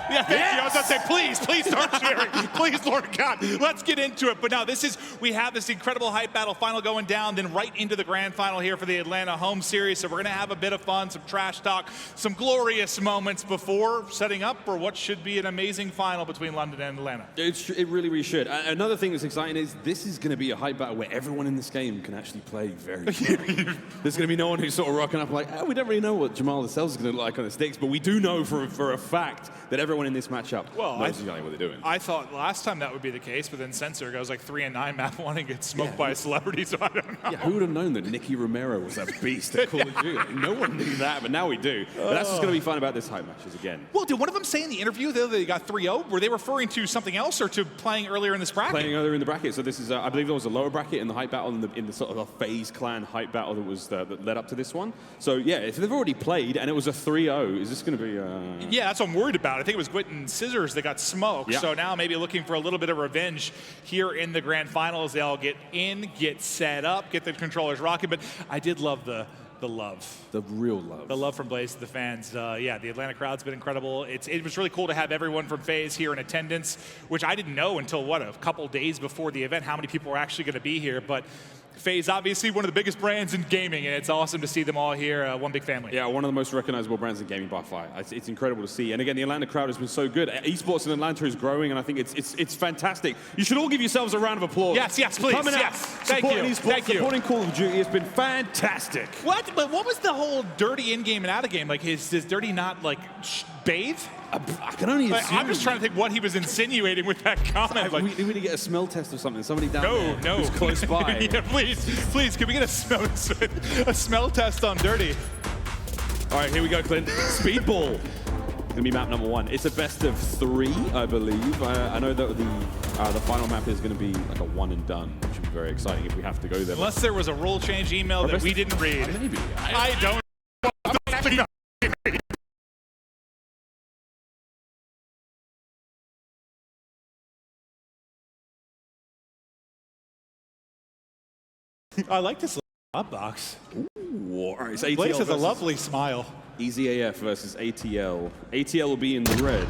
[SPEAKER 14] Yeah, thank you. I was going to say, please start cheering. Please, Lord God, let's get into it. But now we have this incredible hype battle final going down, then right into the grand final here for the Atlanta home series. So we're going to have a bit of fun, some trash talk, some glorious moments before setting up for what should be an amazing final between London and Atlanta.
[SPEAKER 12] It really should. Another thing that's exciting is this is going to be a hype battle where everyone in this game can actually play very well. There's going to be no one who's sort of rocking up like, we don't really know what Jamal Lascelles is going to look like on the sticks, but we do know for a fact that everyone in this matchup knows exactly what they're doing.
[SPEAKER 14] I thought last time that would be the case, but then Censor goes like 3-9 map 1 and gets smoked by a celebrity, so I don't know.
[SPEAKER 12] Yeah, who would have known that Nicky Romero was that beast at Call of Duty? No one knew that, but now we do. But that's what's going to be fun about this hype matches again.
[SPEAKER 14] Well, did one of them say in the interview that they got 3-0? Were they referring to something else or to playing earlier in this bracket?
[SPEAKER 12] Playing earlier in the bracket. So this is, I believe there was a lower bracket in the hype battle, in the sort of a FaZe clan hype battle that was that led up to this one. So yeah, if they've already played and it was a 3-0, is this going to be?
[SPEAKER 14] Yeah, that's what I'm worried about. I think it was Gwit and Scissors that got smoked. Yeah. So now maybe looking for a little bit of revenge here in the grand finals. They all get in, get set up, get the controllers rocking. But I did love the love.
[SPEAKER 12] The real love.
[SPEAKER 14] The love from Blaze to the fans. Yeah, the Atlanta crowd's been incredible. It was really cool to have everyone from FaZe here in attendance, which I didn't know until, a couple days before the event, how many people were actually going to be here. But FaZe, obviously one of the biggest brands in gaming, and it's awesome to see them all here, one big family.
[SPEAKER 12] Yeah, one of the most recognizable brands in gaming by far. It's incredible to see. And again, the Atlanta crowd has been so good. Esports in Atlanta is growing, and I think it's fantastic. You should all give yourselves a round of applause.
[SPEAKER 14] Yes, please.
[SPEAKER 12] Coming out, supporting esports, supporting Call of Duty. It's been fantastic.
[SPEAKER 14] But what was the whole Dirty in-game and out-of-game? Like, does Dirty not, bathe?
[SPEAKER 12] I can only assume.
[SPEAKER 14] I'm just trying to think what he was insinuating with that comment.
[SPEAKER 12] Like, we need to get a smell test or something. Somebody down there who's close by.
[SPEAKER 14] Yeah, please, can we get a smell test on Dirty?
[SPEAKER 12] All right, here we go, Clint. Speedball. Gonna be map number 1. It's a best of 3, I believe. I know that the final map is gonna be like a one and done, which would be very exciting if we have to go there.
[SPEAKER 14] Unless there was a rule change email that we didn't read.
[SPEAKER 12] Maybe.
[SPEAKER 14] I don't. I like this up box.
[SPEAKER 12] Ooh, all right, so
[SPEAKER 14] Blaze
[SPEAKER 12] ATL
[SPEAKER 14] has a lovely smile.
[SPEAKER 12] Easy AF versus ATL. ATL will be in the red,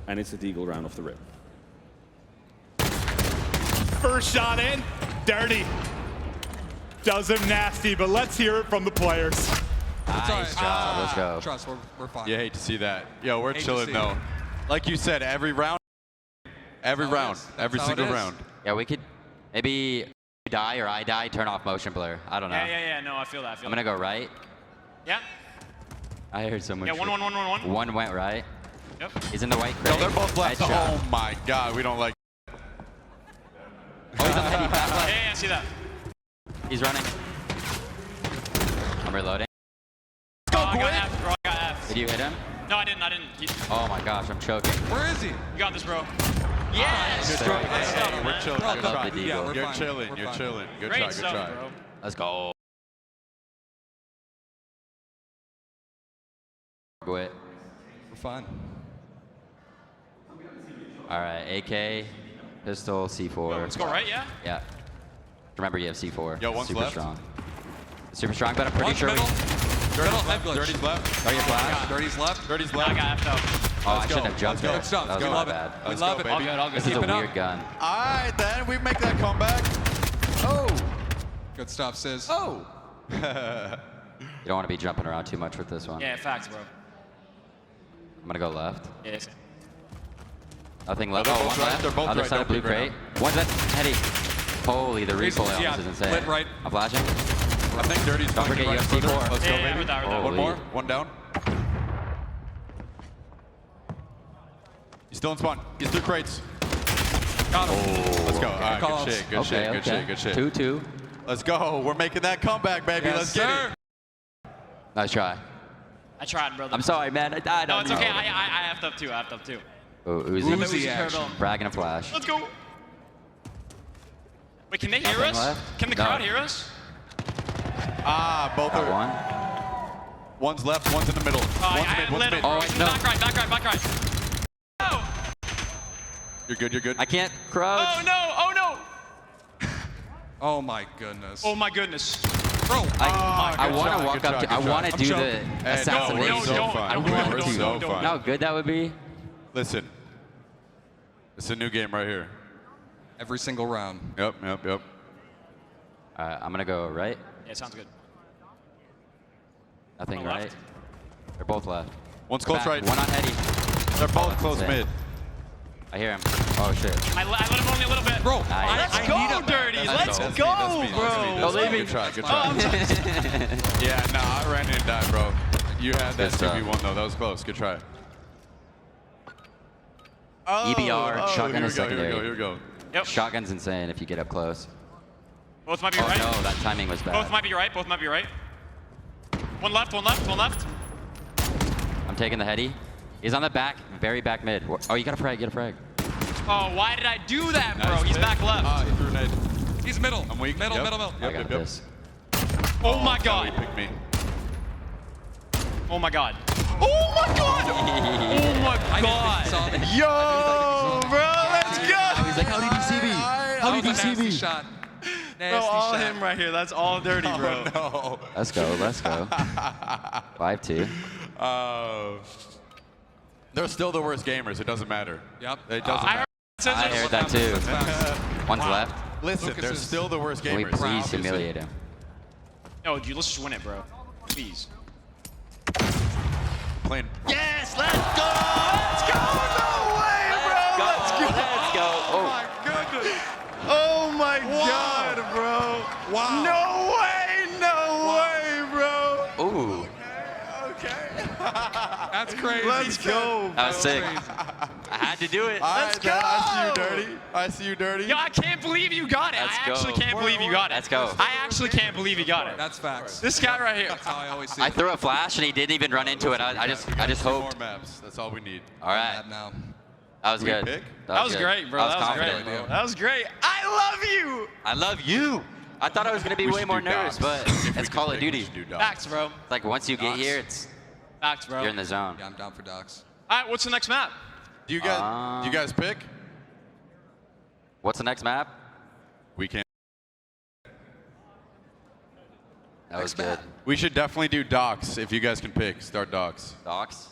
[SPEAKER 12] and it's a deagle round off the rip.
[SPEAKER 14] First shot in, Dirty. Does him nasty, but let's hear it from the players.
[SPEAKER 1] Nice
[SPEAKER 17] job. Let's go.
[SPEAKER 1] Trust, we're fine.
[SPEAKER 16] You hate to see that. Yo, we're
[SPEAKER 1] Hate to
[SPEAKER 16] chilling
[SPEAKER 1] see
[SPEAKER 16] though.
[SPEAKER 1] it.
[SPEAKER 16] Like you said, every round, every
[SPEAKER 1] That's how it is.
[SPEAKER 16] round.
[SPEAKER 17] Yeah, we could maybe die or I die, turn off motion blur. I don't know.
[SPEAKER 11] Yeah. No, I feel that.
[SPEAKER 17] I'm gonna go right.
[SPEAKER 11] Yeah.
[SPEAKER 17] I heard someone.
[SPEAKER 11] Yeah, one.
[SPEAKER 17] One went right.
[SPEAKER 11] Yep.
[SPEAKER 17] He's in the white crate.
[SPEAKER 16] No, they're both left.
[SPEAKER 17] Headshot.
[SPEAKER 16] Oh my God, we don't like.
[SPEAKER 17] Oh, he's on the heady back left.
[SPEAKER 11] Yeah, I see that.
[SPEAKER 17] He's running. I'm reloading.
[SPEAKER 11] Go, I got F, bro. I got F.
[SPEAKER 17] Did you hit him?
[SPEAKER 11] No, I didn't.
[SPEAKER 17] Oh my gosh, I'm choking.
[SPEAKER 1] Where is he?
[SPEAKER 11] You got this, bro. Yes!
[SPEAKER 16] Good try. We're chilling.
[SPEAKER 17] I
[SPEAKER 16] Good
[SPEAKER 17] love
[SPEAKER 16] try.
[SPEAKER 17] the deagle.
[SPEAKER 1] Yeah, we're
[SPEAKER 16] You're
[SPEAKER 1] fine.
[SPEAKER 16] chilling.
[SPEAKER 1] We're
[SPEAKER 16] You're
[SPEAKER 1] fine.
[SPEAKER 16] chilling. Good
[SPEAKER 11] Great
[SPEAKER 16] try. Good
[SPEAKER 11] stuff,
[SPEAKER 16] try.
[SPEAKER 11] bro.
[SPEAKER 17] Let's go. Quit.
[SPEAKER 1] We're fine.
[SPEAKER 17] All right, AK, pistol, C4.
[SPEAKER 11] Let's go right, yeah?
[SPEAKER 17] Yeah. Remember, you have C4.
[SPEAKER 16] Yo, one's
[SPEAKER 17] super
[SPEAKER 16] left.
[SPEAKER 17] strong. Super strong, but I'm pretty
[SPEAKER 1] One's
[SPEAKER 17] sure
[SPEAKER 1] middle.
[SPEAKER 16] Dirty's
[SPEAKER 1] Middle,
[SPEAKER 16] left.
[SPEAKER 1] head glitch.
[SPEAKER 16] Dirty's left.
[SPEAKER 17] Are you flash?
[SPEAKER 1] Dirty's left.
[SPEAKER 16] Dirty's
[SPEAKER 11] No, I
[SPEAKER 16] left.
[SPEAKER 11] got F up.
[SPEAKER 17] Oh, I
[SPEAKER 16] Let's
[SPEAKER 17] shouldn't
[SPEAKER 16] go.
[SPEAKER 17] have jumped
[SPEAKER 1] Good
[SPEAKER 17] there.
[SPEAKER 1] stuff.
[SPEAKER 17] That was
[SPEAKER 1] We
[SPEAKER 17] my
[SPEAKER 1] love it.
[SPEAKER 17] bad.
[SPEAKER 1] We
[SPEAKER 16] Let's
[SPEAKER 1] love
[SPEAKER 16] go,
[SPEAKER 1] it.
[SPEAKER 16] baby.
[SPEAKER 11] All good.
[SPEAKER 17] This is a
[SPEAKER 1] Keep it up.
[SPEAKER 17] weird gun.
[SPEAKER 16] All right, then we make that comeback. Oh.
[SPEAKER 1] Good stuff, Sis.
[SPEAKER 16] Oh.
[SPEAKER 17] You don't want to be jumping around too much with this one.
[SPEAKER 11] Yeah, facts, bro.
[SPEAKER 17] I'm gonna go left.
[SPEAKER 11] Yeah.
[SPEAKER 17] Nothing left.
[SPEAKER 16] they're
[SPEAKER 17] Oh,
[SPEAKER 16] both
[SPEAKER 17] one
[SPEAKER 16] right.
[SPEAKER 17] left.
[SPEAKER 16] They're both
[SPEAKER 17] Other
[SPEAKER 16] right.
[SPEAKER 17] side of
[SPEAKER 16] Don't
[SPEAKER 17] blue
[SPEAKER 16] peek right
[SPEAKER 17] crate. One's at heady. Holy, the recoil on
[SPEAKER 1] yeah,
[SPEAKER 17] this is insane.
[SPEAKER 1] lit right.
[SPEAKER 17] I'm flashing.
[SPEAKER 16] I think Dirty's
[SPEAKER 17] Don't forget you have C4.
[SPEAKER 16] Let's go,
[SPEAKER 11] Yeah,
[SPEAKER 16] baby.
[SPEAKER 11] with that.
[SPEAKER 17] Holy.
[SPEAKER 16] One more. One down. He's still in spawn. He's through crates.
[SPEAKER 1] Got him.
[SPEAKER 16] Let's go. All right,
[SPEAKER 1] calls.
[SPEAKER 16] good shit. Good shit. Good shit. Good shit.
[SPEAKER 17] 2-2.
[SPEAKER 16] Let's go. We're making that comeback, baby.
[SPEAKER 1] Yes,
[SPEAKER 16] Let's get
[SPEAKER 1] sir.
[SPEAKER 16] it.
[SPEAKER 17] Nice try.
[SPEAKER 11] I tried, brother.
[SPEAKER 17] I'm sorry, man. I died
[SPEAKER 11] No,
[SPEAKER 17] on
[SPEAKER 11] it's
[SPEAKER 17] you.
[SPEAKER 11] okay. I effed up too.
[SPEAKER 17] Oh,
[SPEAKER 1] Uzi
[SPEAKER 17] Uzi.
[SPEAKER 1] action.
[SPEAKER 17] Bragging a flash.
[SPEAKER 11] Let's go. Wait, can they hear
[SPEAKER 17] Nothing
[SPEAKER 11] us?
[SPEAKER 17] left?
[SPEAKER 11] Can the
[SPEAKER 17] No.
[SPEAKER 11] crowd hear us?
[SPEAKER 16] Ah, both
[SPEAKER 17] Got
[SPEAKER 16] are.
[SPEAKER 17] one.
[SPEAKER 16] One's left. One's in the middle. One's mid. One's mid.
[SPEAKER 17] Oh, wait, no.
[SPEAKER 11] Back right. No!
[SPEAKER 16] You're good. You're good.
[SPEAKER 17] I can't crouch.
[SPEAKER 11] Oh no!
[SPEAKER 1] Oh my goodness.
[SPEAKER 11] Oh my goodness.
[SPEAKER 1] Bro.
[SPEAKER 17] I want to walk up to. I want to do the
[SPEAKER 16] Hey,
[SPEAKER 17] assassination.
[SPEAKER 16] no, we're so fine.
[SPEAKER 11] I
[SPEAKER 16] We're
[SPEAKER 11] want to.
[SPEAKER 16] so
[SPEAKER 11] Don't.
[SPEAKER 16] fine.
[SPEAKER 17] How good that would be.
[SPEAKER 16] Listen. It's a new game right here.
[SPEAKER 1] Every single round.
[SPEAKER 16] Yep.
[SPEAKER 17] All right, I'm gonna go right.
[SPEAKER 11] Yeah, sounds good.
[SPEAKER 17] Nothing
[SPEAKER 11] One
[SPEAKER 17] right.
[SPEAKER 11] left.
[SPEAKER 17] They're both left.
[SPEAKER 16] One's close
[SPEAKER 17] Back.
[SPEAKER 16] right.
[SPEAKER 17] One on heady.
[SPEAKER 16] They're both
[SPEAKER 17] that's
[SPEAKER 16] close
[SPEAKER 17] insane.
[SPEAKER 16] mid.
[SPEAKER 17] I hear him. Oh shit.
[SPEAKER 11] I let him only a little bit.
[SPEAKER 1] Bro,
[SPEAKER 17] Nice.
[SPEAKER 11] Let's go, Dirty. Let's go, bro.
[SPEAKER 17] Don't leave me.
[SPEAKER 16] Good try. Good
[SPEAKER 11] Oh,
[SPEAKER 16] try.
[SPEAKER 11] I'm sorry.
[SPEAKER 16] Yeah, nah, I ran in and died, bro. You had that
[SPEAKER 17] Good stuff.
[SPEAKER 16] 2v1 though. That was close. Good try.
[SPEAKER 17] EBR, shotgun
[SPEAKER 16] here
[SPEAKER 17] is
[SPEAKER 16] we go,
[SPEAKER 17] secondary.
[SPEAKER 16] Here we go.
[SPEAKER 11] Yep.
[SPEAKER 17] Shotgun's insane if you get up close.
[SPEAKER 11] Both might be
[SPEAKER 17] Oh
[SPEAKER 11] right.
[SPEAKER 17] no, that timing was bad.
[SPEAKER 11] Both might be right. One left.
[SPEAKER 17] I'm taking the heady. He's on the back, very back mid. Oh, you got a frag.
[SPEAKER 11] Oh, why did I do that, bro?
[SPEAKER 16] Nice
[SPEAKER 11] He's
[SPEAKER 16] pick.
[SPEAKER 11] back left.
[SPEAKER 16] He threw a nade.
[SPEAKER 1] He's middle.
[SPEAKER 16] I'm weak.
[SPEAKER 1] Middle.
[SPEAKER 17] I got this.
[SPEAKER 11] Oh my god.
[SPEAKER 16] He picked me.
[SPEAKER 11] Oh my god. Oh my god. Oh my god. Yo, bro, let's go.
[SPEAKER 17] He's like, how did you see me? How did you see me?
[SPEAKER 1] Shot.
[SPEAKER 11] Bro,
[SPEAKER 1] Nasty
[SPEAKER 11] all
[SPEAKER 1] shot.
[SPEAKER 11] him right here. That's all Dirty, bro.
[SPEAKER 16] No.
[SPEAKER 17] Let's go. 5-2.
[SPEAKER 16] They're still the worst gamers. It doesn't matter.
[SPEAKER 1] Yep.
[SPEAKER 16] It doesn't matter.
[SPEAKER 17] I heard that too. One's left.
[SPEAKER 16] Listen,
[SPEAKER 1] Lucas
[SPEAKER 16] they're
[SPEAKER 1] is-
[SPEAKER 16] still the worst
[SPEAKER 17] Can we
[SPEAKER 16] gamers.
[SPEAKER 17] please
[SPEAKER 16] obviously.
[SPEAKER 17] humiliate him?
[SPEAKER 11] No, dude, let's just win it, bro. Please.
[SPEAKER 16] Playing.
[SPEAKER 11] Yes, let's go. Let's go. No way, bro. Let's go.
[SPEAKER 17] Let's go.
[SPEAKER 11] Oh my goodness. Oh my god, bro.
[SPEAKER 16] Wow.
[SPEAKER 11] No way, bro.
[SPEAKER 17] Ooh.
[SPEAKER 11] Okay.
[SPEAKER 1] That's crazy.
[SPEAKER 16] Let's go.
[SPEAKER 2] That was sick. I had to do it.
[SPEAKER 16] Let's go. I see you, Dirty. I see you, Dirty.
[SPEAKER 11] Yo, I can't believe you got it. I actually can't believe you got it.
[SPEAKER 2] Let's go.
[SPEAKER 11] I actually can't believe you got it.
[SPEAKER 1] That's facts.
[SPEAKER 11] This guy right here.
[SPEAKER 1] That's how I always see
[SPEAKER 2] I
[SPEAKER 1] it.
[SPEAKER 2] threw a flash and he didn't even run into it. I just hoped.
[SPEAKER 16] More maps. That's all we need.
[SPEAKER 2] All right.
[SPEAKER 1] Now.
[SPEAKER 2] That was good.
[SPEAKER 16] Pick?
[SPEAKER 11] That was
[SPEAKER 2] good.
[SPEAKER 11] great, bro.
[SPEAKER 2] I was
[SPEAKER 11] That was
[SPEAKER 2] confident.
[SPEAKER 11] great, bro. That was great. I love you.
[SPEAKER 2] I love you. I thought I was gonna be
[SPEAKER 16] We
[SPEAKER 2] way
[SPEAKER 16] should
[SPEAKER 2] more
[SPEAKER 16] do
[SPEAKER 2] nervous,
[SPEAKER 16] docs.
[SPEAKER 2] but
[SPEAKER 16] If we
[SPEAKER 2] it's
[SPEAKER 16] can
[SPEAKER 2] Call of
[SPEAKER 16] pick, we
[SPEAKER 2] Duty.
[SPEAKER 16] should do docs.
[SPEAKER 11] Facts, bro.
[SPEAKER 2] Like once you get
[SPEAKER 1] Docs.
[SPEAKER 2] here, it's
[SPEAKER 11] Facts, bro.
[SPEAKER 2] you're in the zone.
[SPEAKER 1] Yeah, I'm down for docs.
[SPEAKER 11] All right, what's the next map?
[SPEAKER 16] Do you guys pick?
[SPEAKER 2] What's the next map?
[SPEAKER 16] We can.
[SPEAKER 2] That was good.
[SPEAKER 16] We should definitely do docs if you guys can pick. Start docs.
[SPEAKER 2] Docs?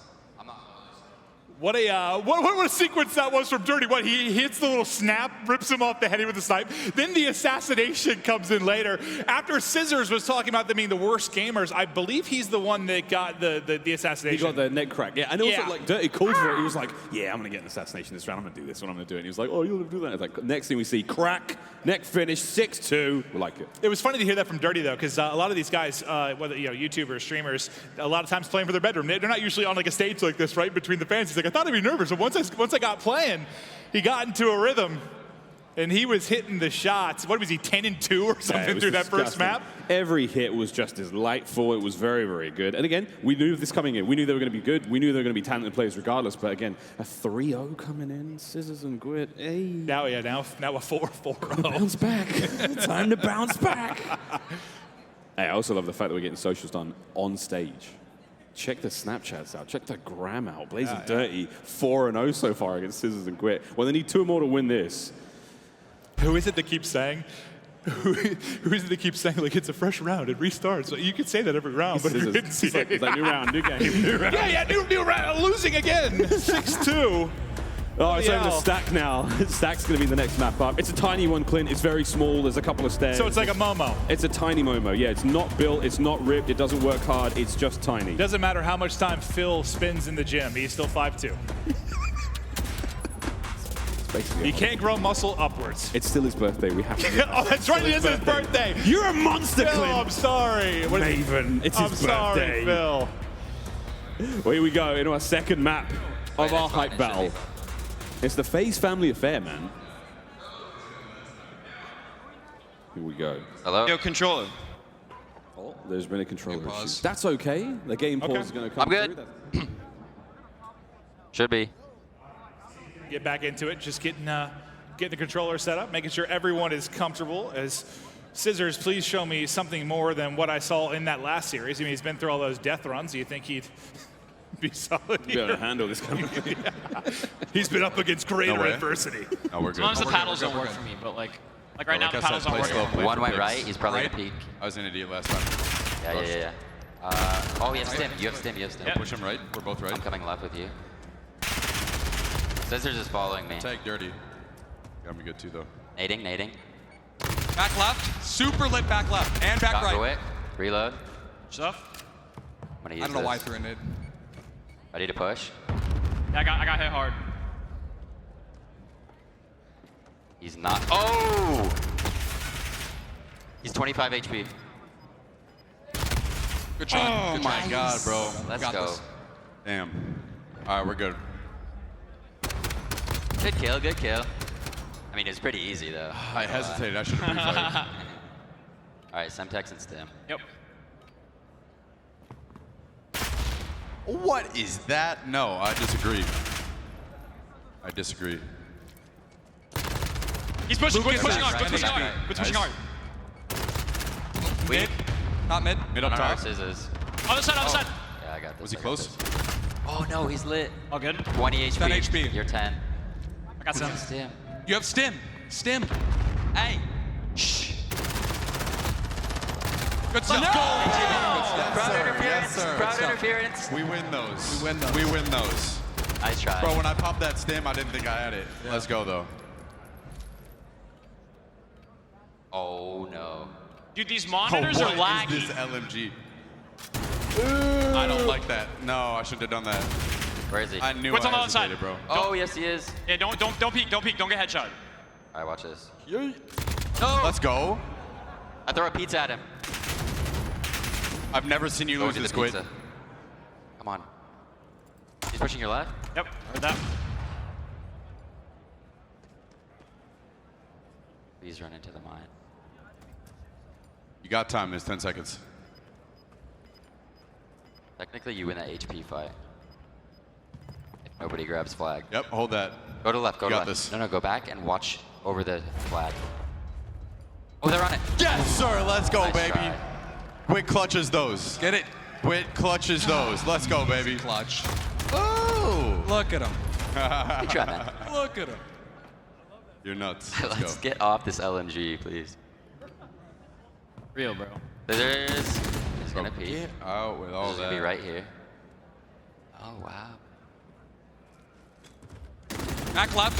[SPEAKER 14] What a sequence that was from Dirty. What, he hits the little snap, rips him off the head with the snipe. Then the assassination comes in later. After Scissors was talking about them being the worst gamers, I believe he's the one that got the assassination.
[SPEAKER 12] He got the neck crack. Yeah, and also like Dirty called for it. He was like, "Yeah, I'm gonna get an assassination this round. I'm gonna do this one. I'm gonna do it." And he was like, "Oh, you're gonna do that?" It's like next thing we see, crack, neck finish, 6-2. We like it.
[SPEAKER 14] It was funny to hear that from Dirty though, because a lot of these guys, whether YouTubers, streamers, a lot of times playing for their bedroom. They're not usually on like a stage like this, right, between the fans. He's like, I thought I'd be nervous, but once I got playing, he got into a rhythm, and he was hitting the shots. What was he, 10-2 or something through that first map?
[SPEAKER 12] Every hit was just as lightful. It was very, very good. And again, we knew this coming in. We knew they were going to be good. We knew they were going to be talented players regardless. But again, a 3-0 coming in, Scissors and Gwit. Hey.
[SPEAKER 14] Now a 4-4.
[SPEAKER 12] Bounce back. Time to bounce back. Hey, I also love the fact that we're getting socials done on stage. Check the Snapchats out. Check the gram out. Blazing Dirty, 4-0 so far against Scissors and Gwit. Well, they need 2 more to win this.
[SPEAKER 14] Who is it that keeps saying? Who is it that keeps saying, like, it's a fresh round, it restarts? So you could say that every round, but you didn't see it.
[SPEAKER 12] It's like new round, new game, new round.
[SPEAKER 14] Yeah, new round, losing again. 6-2.
[SPEAKER 12] Oh, it's over to Stack now. Stack's going to be the next map up. It's a tiny one, Clint. It's very small. There's a couple of stairs.
[SPEAKER 14] So it's like a Momo.
[SPEAKER 12] It's a tiny Momo. Yeah, it's not built. It's not ripped. It doesn't work hard. It's just tiny.
[SPEAKER 14] Doesn't matter how much time Phil spends in the gym. He's still 5'2". He can't grow muscle upwards.
[SPEAKER 12] It's still his birthday. We have to.
[SPEAKER 14] Oh, that's right. It is his birthday.
[SPEAKER 12] You're a monster,
[SPEAKER 14] Phil,
[SPEAKER 12] Clint.
[SPEAKER 14] I'm sorry.
[SPEAKER 12] Maven, it's his birthday.
[SPEAKER 14] I'm sorry, Phil.
[SPEAKER 12] Well, here we go into our second map of our hype battle. It's the FaZe family affair, man. Here we go.
[SPEAKER 2] Hello?
[SPEAKER 11] Yo, controller.
[SPEAKER 12] Oh, there's been a controller issue. That's okay. The game pause is going to come
[SPEAKER 2] I'm good.
[SPEAKER 12] through.
[SPEAKER 2] Should be.
[SPEAKER 14] Get back into it. Just getting the controller set up, making sure everyone is comfortable. As Scissors, please show me something more than what I saw in that last series. I mean, he's been through all those death runs. Do you think he'd be solid
[SPEAKER 12] Be able to handle this kind of
[SPEAKER 14] yeah. He's been up against greater adversity.
[SPEAKER 16] No, we're
[SPEAKER 11] As
[SPEAKER 16] good.
[SPEAKER 11] long as the paddles don't work for me, but like right now the paddles aren't working.
[SPEAKER 2] One went right. He's probably gonna peek.
[SPEAKER 16] I was an idiot last time.
[SPEAKER 2] Yeah. Oh, he has stim. You have stim.
[SPEAKER 16] Yeah. Push him right. We're both right.
[SPEAKER 2] I'm coming left with you. Scissors is following me.
[SPEAKER 16] Tag Dirty. Got me good too, though.
[SPEAKER 2] Nading.
[SPEAKER 1] Back left. Super lit back left. And back right.
[SPEAKER 2] Quick. Reload.
[SPEAKER 11] Stuff.
[SPEAKER 2] I'm gonna use
[SPEAKER 1] I don't know why I
[SPEAKER 2] this.
[SPEAKER 1] threw in it.
[SPEAKER 2] Ready to push.
[SPEAKER 11] Yeah, I got hit hard.
[SPEAKER 2] He's not. Oh! He's 25 HP.
[SPEAKER 1] Good shot.
[SPEAKER 16] Oh
[SPEAKER 1] Good
[SPEAKER 16] my
[SPEAKER 1] shot.
[SPEAKER 16] God, bro.
[SPEAKER 2] Let's
[SPEAKER 1] Got
[SPEAKER 2] go.
[SPEAKER 1] this.
[SPEAKER 16] Damn. All right, we're good.
[SPEAKER 2] Good kill. I mean, it's pretty easy though.
[SPEAKER 16] I hesitated. I should have pre-fired.
[SPEAKER 2] All right, Semtex and stim.
[SPEAKER 11] Yep.
[SPEAKER 16] What is that? No, I disagree.
[SPEAKER 11] He's pushing. Quit pushing hard.
[SPEAKER 2] Right,
[SPEAKER 11] Quit pushing
[SPEAKER 2] right,
[SPEAKER 11] hard.
[SPEAKER 2] right.
[SPEAKER 11] Quit pushing hard.
[SPEAKER 1] Mid. Not mid.
[SPEAKER 16] Mid up
[SPEAKER 2] On our
[SPEAKER 16] top.
[SPEAKER 2] scissors.
[SPEAKER 11] Other side.
[SPEAKER 2] Yeah, I got this.
[SPEAKER 16] Was he
[SPEAKER 2] I got
[SPEAKER 16] close?
[SPEAKER 2] this. Oh no, he's lit.
[SPEAKER 11] All good.
[SPEAKER 2] 20 HP.
[SPEAKER 1] 10 HP.
[SPEAKER 2] You're 10.
[SPEAKER 11] I got some.
[SPEAKER 2] Stim.
[SPEAKER 1] You have stim. Stim.
[SPEAKER 2] Hey. Shh.
[SPEAKER 1] Good stuff.
[SPEAKER 2] Crowd interference.
[SPEAKER 16] Yes, sir.
[SPEAKER 2] Crowd interference.
[SPEAKER 16] We win those.
[SPEAKER 1] We win those.
[SPEAKER 16] We win those.
[SPEAKER 2] Nice try.
[SPEAKER 16] Bro, when I popped that stim, I didn't think I had it. Yeah. Let's go, though.
[SPEAKER 2] Oh no.
[SPEAKER 11] Dude, these monitors are
[SPEAKER 16] What
[SPEAKER 11] laggy.
[SPEAKER 16] is this LMG? I don't like that. No, I shouldn't have done that.
[SPEAKER 2] Where is he?
[SPEAKER 16] I knew
[SPEAKER 11] What's
[SPEAKER 16] I
[SPEAKER 11] on the other side?
[SPEAKER 16] hesitated, bro.
[SPEAKER 2] Oh, yes, he is.
[SPEAKER 11] Yeah, don't peek. Don't peek. Don't get headshot.
[SPEAKER 2] All right, watch this.
[SPEAKER 16] No. Let's go.
[SPEAKER 2] I throw a pizza at him.
[SPEAKER 16] I've never seen you
[SPEAKER 2] Go
[SPEAKER 16] lose
[SPEAKER 2] into
[SPEAKER 16] this
[SPEAKER 2] the
[SPEAKER 16] quit.
[SPEAKER 2] pizza. Come on. He's pushing your left?
[SPEAKER 20] Yep, heard that.
[SPEAKER 2] Please run into the mine.
[SPEAKER 16] You got time, there's 10 seconds.
[SPEAKER 2] Technically, you win that HP fight. If nobody grabs flag.
[SPEAKER 16] Yep, hold that.
[SPEAKER 2] Go to left, go
[SPEAKER 16] You
[SPEAKER 2] to
[SPEAKER 16] got
[SPEAKER 2] left.
[SPEAKER 16] this.
[SPEAKER 2] No, go back and watch over the flag. Oh, they're on it.
[SPEAKER 16] Yes, sir, let's go,
[SPEAKER 2] Nice
[SPEAKER 16] baby.
[SPEAKER 2] try.
[SPEAKER 16] Quick clutches those.
[SPEAKER 1] Get it.
[SPEAKER 16] Quick clutches those. Let's go, baby.
[SPEAKER 1] Clutch.
[SPEAKER 16] Oh!
[SPEAKER 1] Look at him.
[SPEAKER 2] Good try, man.
[SPEAKER 1] Look at him.
[SPEAKER 16] You're nuts.
[SPEAKER 2] Let's get off this LMG, please.
[SPEAKER 20] Real, bro.
[SPEAKER 2] He's gonna pee.
[SPEAKER 16] Get out with all
[SPEAKER 2] He's
[SPEAKER 16] that.
[SPEAKER 2] gonna be right here. Oh, wow.
[SPEAKER 1] Back left.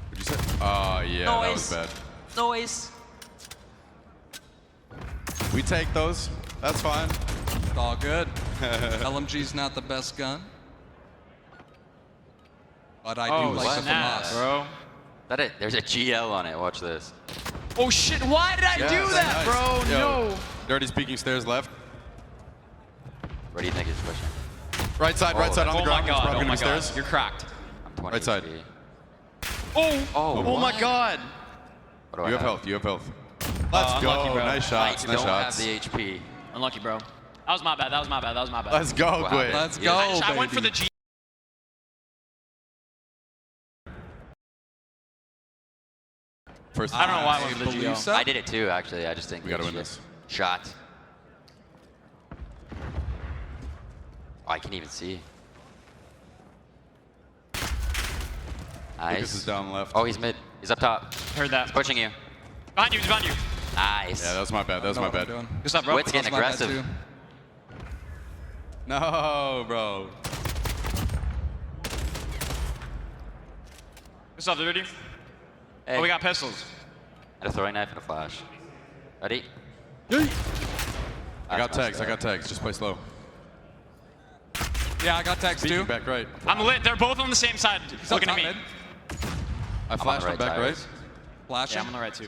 [SPEAKER 16] What'd you say? Oh, yeah, that was bad.
[SPEAKER 2] Noise.
[SPEAKER 16] We take those. That's fine.
[SPEAKER 1] It's all good. LMG's not the best gun. But I do like the FAMAS.
[SPEAKER 20] Bro.
[SPEAKER 2] That it? There's a GL on it. Watch this.
[SPEAKER 20] Oh shit, why did I do that, bro?
[SPEAKER 16] Yo,
[SPEAKER 20] No.
[SPEAKER 16] Dirty speaking stairs left.
[SPEAKER 2] Where do you think he's pushing?
[SPEAKER 16] Right side on the ground.
[SPEAKER 20] Oh my
[SPEAKER 16] It's
[SPEAKER 20] god,
[SPEAKER 16] probably
[SPEAKER 20] oh
[SPEAKER 16] gonna
[SPEAKER 20] my
[SPEAKER 16] be
[SPEAKER 20] god.
[SPEAKER 16] stairs.
[SPEAKER 20] You're cracked.
[SPEAKER 2] I'm 20
[SPEAKER 16] Right side.
[SPEAKER 2] HP.
[SPEAKER 20] Oh my god.
[SPEAKER 2] What do I
[SPEAKER 16] You have health. You have health. Let's go.
[SPEAKER 20] Unlucky, bro.
[SPEAKER 16] Nice shots. Nice
[SPEAKER 2] Don't
[SPEAKER 16] shots.
[SPEAKER 2] have the HP.
[SPEAKER 20] Unlucky, bro. That was my bad, that was my bad, that was my bad.
[SPEAKER 16] Let's go, Quinn.
[SPEAKER 1] Let's go,
[SPEAKER 20] I went for the
[SPEAKER 1] baby.
[SPEAKER 20] G.
[SPEAKER 16] First
[SPEAKER 20] I don't know why I went for the
[SPEAKER 1] believe
[SPEAKER 20] GL.
[SPEAKER 1] so.
[SPEAKER 2] I did it too, actually. I just think
[SPEAKER 16] We gotta
[SPEAKER 2] it's
[SPEAKER 16] win
[SPEAKER 2] just
[SPEAKER 16] this.
[SPEAKER 2] Shot. Oh, I can't even see. Nice.
[SPEAKER 16] Lucas is down left.
[SPEAKER 2] Oh, he's mid. He's up top.
[SPEAKER 20] Heard that.
[SPEAKER 2] He's pushing you.
[SPEAKER 20] Behind you, he's behind you.
[SPEAKER 2] Nice.
[SPEAKER 16] Yeah, that was my bad. That was my bad.
[SPEAKER 1] Doing.
[SPEAKER 20] Good stuff, bro.
[SPEAKER 2] Wit's getting
[SPEAKER 1] That was my bad,
[SPEAKER 2] aggressive.
[SPEAKER 1] too.
[SPEAKER 16] No, bro.
[SPEAKER 20] Good stuff, Dirty.
[SPEAKER 2] Hey.
[SPEAKER 20] Oh, we got pistols.
[SPEAKER 2] And a throwing knife and a flash. Ready?
[SPEAKER 16] I got tags. I got tags. Just play slow.
[SPEAKER 1] Yeah, I got tags
[SPEAKER 16] Speaking
[SPEAKER 1] too.
[SPEAKER 16] back right.
[SPEAKER 20] I'm lit. They're both on the same side,
[SPEAKER 1] He's
[SPEAKER 20] looking
[SPEAKER 1] up
[SPEAKER 20] at
[SPEAKER 1] top
[SPEAKER 20] me.
[SPEAKER 1] mid.
[SPEAKER 16] I flashed
[SPEAKER 2] right
[SPEAKER 16] him back
[SPEAKER 2] tires.
[SPEAKER 16] right.
[SPEAKER 1] Flashing.
[SPEAKER 20] Yeah, I'm on the right too.